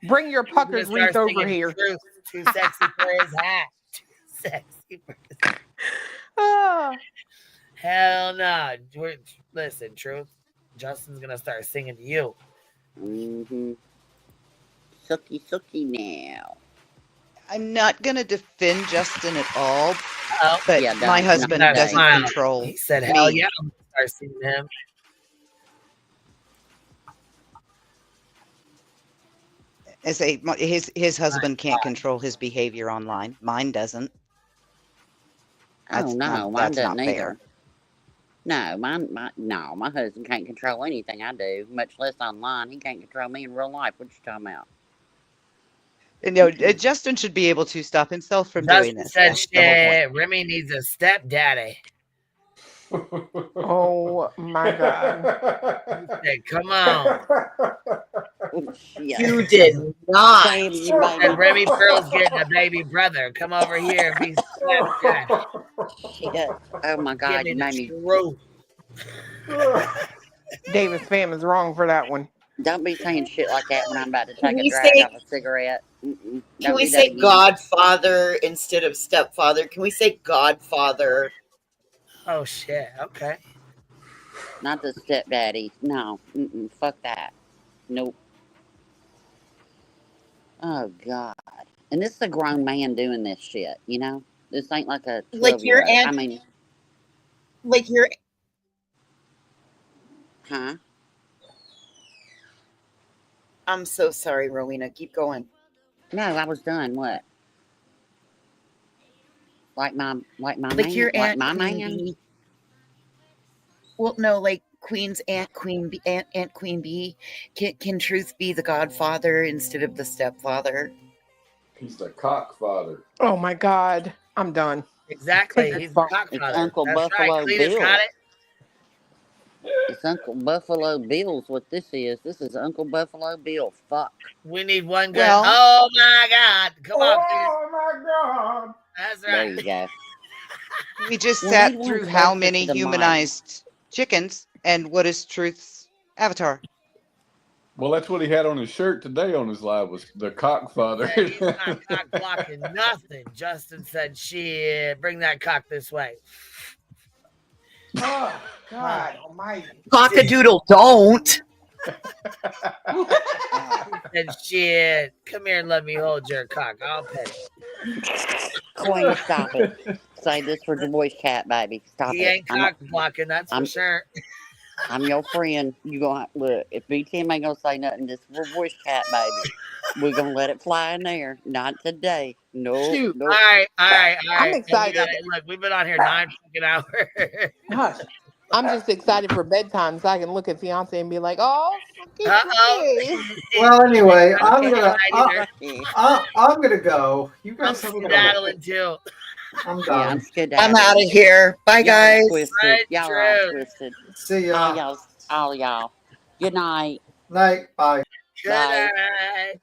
Bring your puckers wreath over here. Truth, too sexy for his hat. Too sexy for his hat. Hell no. Listen, truth. Justin's gonna start singing to you. Mm-hmm. Sucky now. I'm not going to defend Justin at all, Oh, but yeah, my husband doesn't control He said, me. hell yeah, I'm gonna start seeing him. His husband can't control his behavior online. Mine doesn't. Oh no, mine That's doesn't not fair. either. No, my husband can't control anything I do, much less online. He can't control me in real life. What you talking about? You know, Justin should be able to stop himself from doing Justin this. said, That's the whole point. "Shit, Remy needs a stepdaddy." Oh my God! He said, "Come on." You did not. And Remy Pearl's getting a baby brother. Come over here and be stepdaddy. She does. Oh my Give God, me you the made me. truth. Davis fam is wrong for that one. Don't be saying shit like that when I'm about to take Can a we drag say- off a cigarette. Can Don't we do that say again. godfather instead of stepfather? Can we say godfather? Oh shit! Okay. Not the stepdaddy. No. Fuck that. Nope. Oh God. And this is a grown man doing this shit. You know, this ain't like a 12-year-old. Like your aunt. I mean, Like your. huh? I'm so sorry, Rowena. Keep going. No, I was done. What? Like my Like your man? Like aunt my Queen man? Bee. Well, no, like Queen's aunt Queen Bee. Aunt Queen Bee. Can Truth be the godfather instead of the stepfather? He's the cockfather. Oh my God! I'm done. Exactly. Take He's the the fuck- It's cockfather. Uncle That's Buffalo right. Cletus Bill. got it. It's Uncle Buffalo Bill's what this is. This is Uncle Buffalo Bill. Fuck. We need one good. Well- Oh my God! Come on, Cletus. Oh my God! That's There right. you go. We just We sat need one through closer how to many the mic. humanized chickens, and what is Truth's avatar? Well, that's what he had on his shirt today on his live was the cockfather. Said he's not cock blocking nothing. Justin said, "Shit, bring that cock this way." Oh God Almighty! Cockadoodle, don't. He said, "Shit, come here and let me hold your cock. I'll pet it." Queen, stop it. Say this for the voice chat, baby. Stop He it. ain't cock blocking, that's for sure. I'm your friend. You gonna look if BTM ain't gonna say nothing. This for voice chat, baby. We're gonna let it fly in there. Not today. No. Shoot. Nope. All right. I'm excited. Look, we've been on here 9 fucking hours. Hush. I'm just excited for bedtime so I can look at fiance and be like, oh, Uh-oh. Well, anyway, I'm Okay, gonna right I'm gonna go. You I'm guys have a good one. skedaddling too. I'm Yeah, done. I'm skedaddling. I'm out of here. Bye, Y'all guys. twisted. Right, Y'all are all true. twisted. See ya. All y'all. Good night. Night. Bye. Good Bye. night.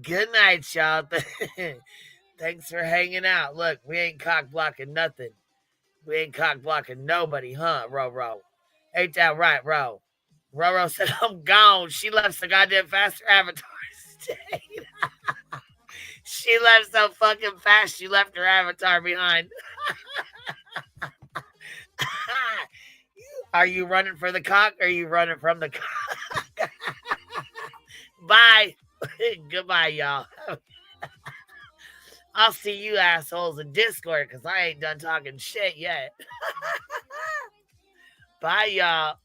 Good night, y'all. Thanks for hanging out. Look, we ain't cock blocking nothing. We ain't cock blocking nobody, huh, Ro? Ain't that right, Ro? Ro said, I'm gone. She left so goddamn fast her avatar stayed. She left so fucking fast, she left her avatar behind. Are you running for the cock or are you running from the cock? Bye. Goodbye, y'all. I'll see you assholes in Discord because I ain't done talking shit yet. Bye, y'all.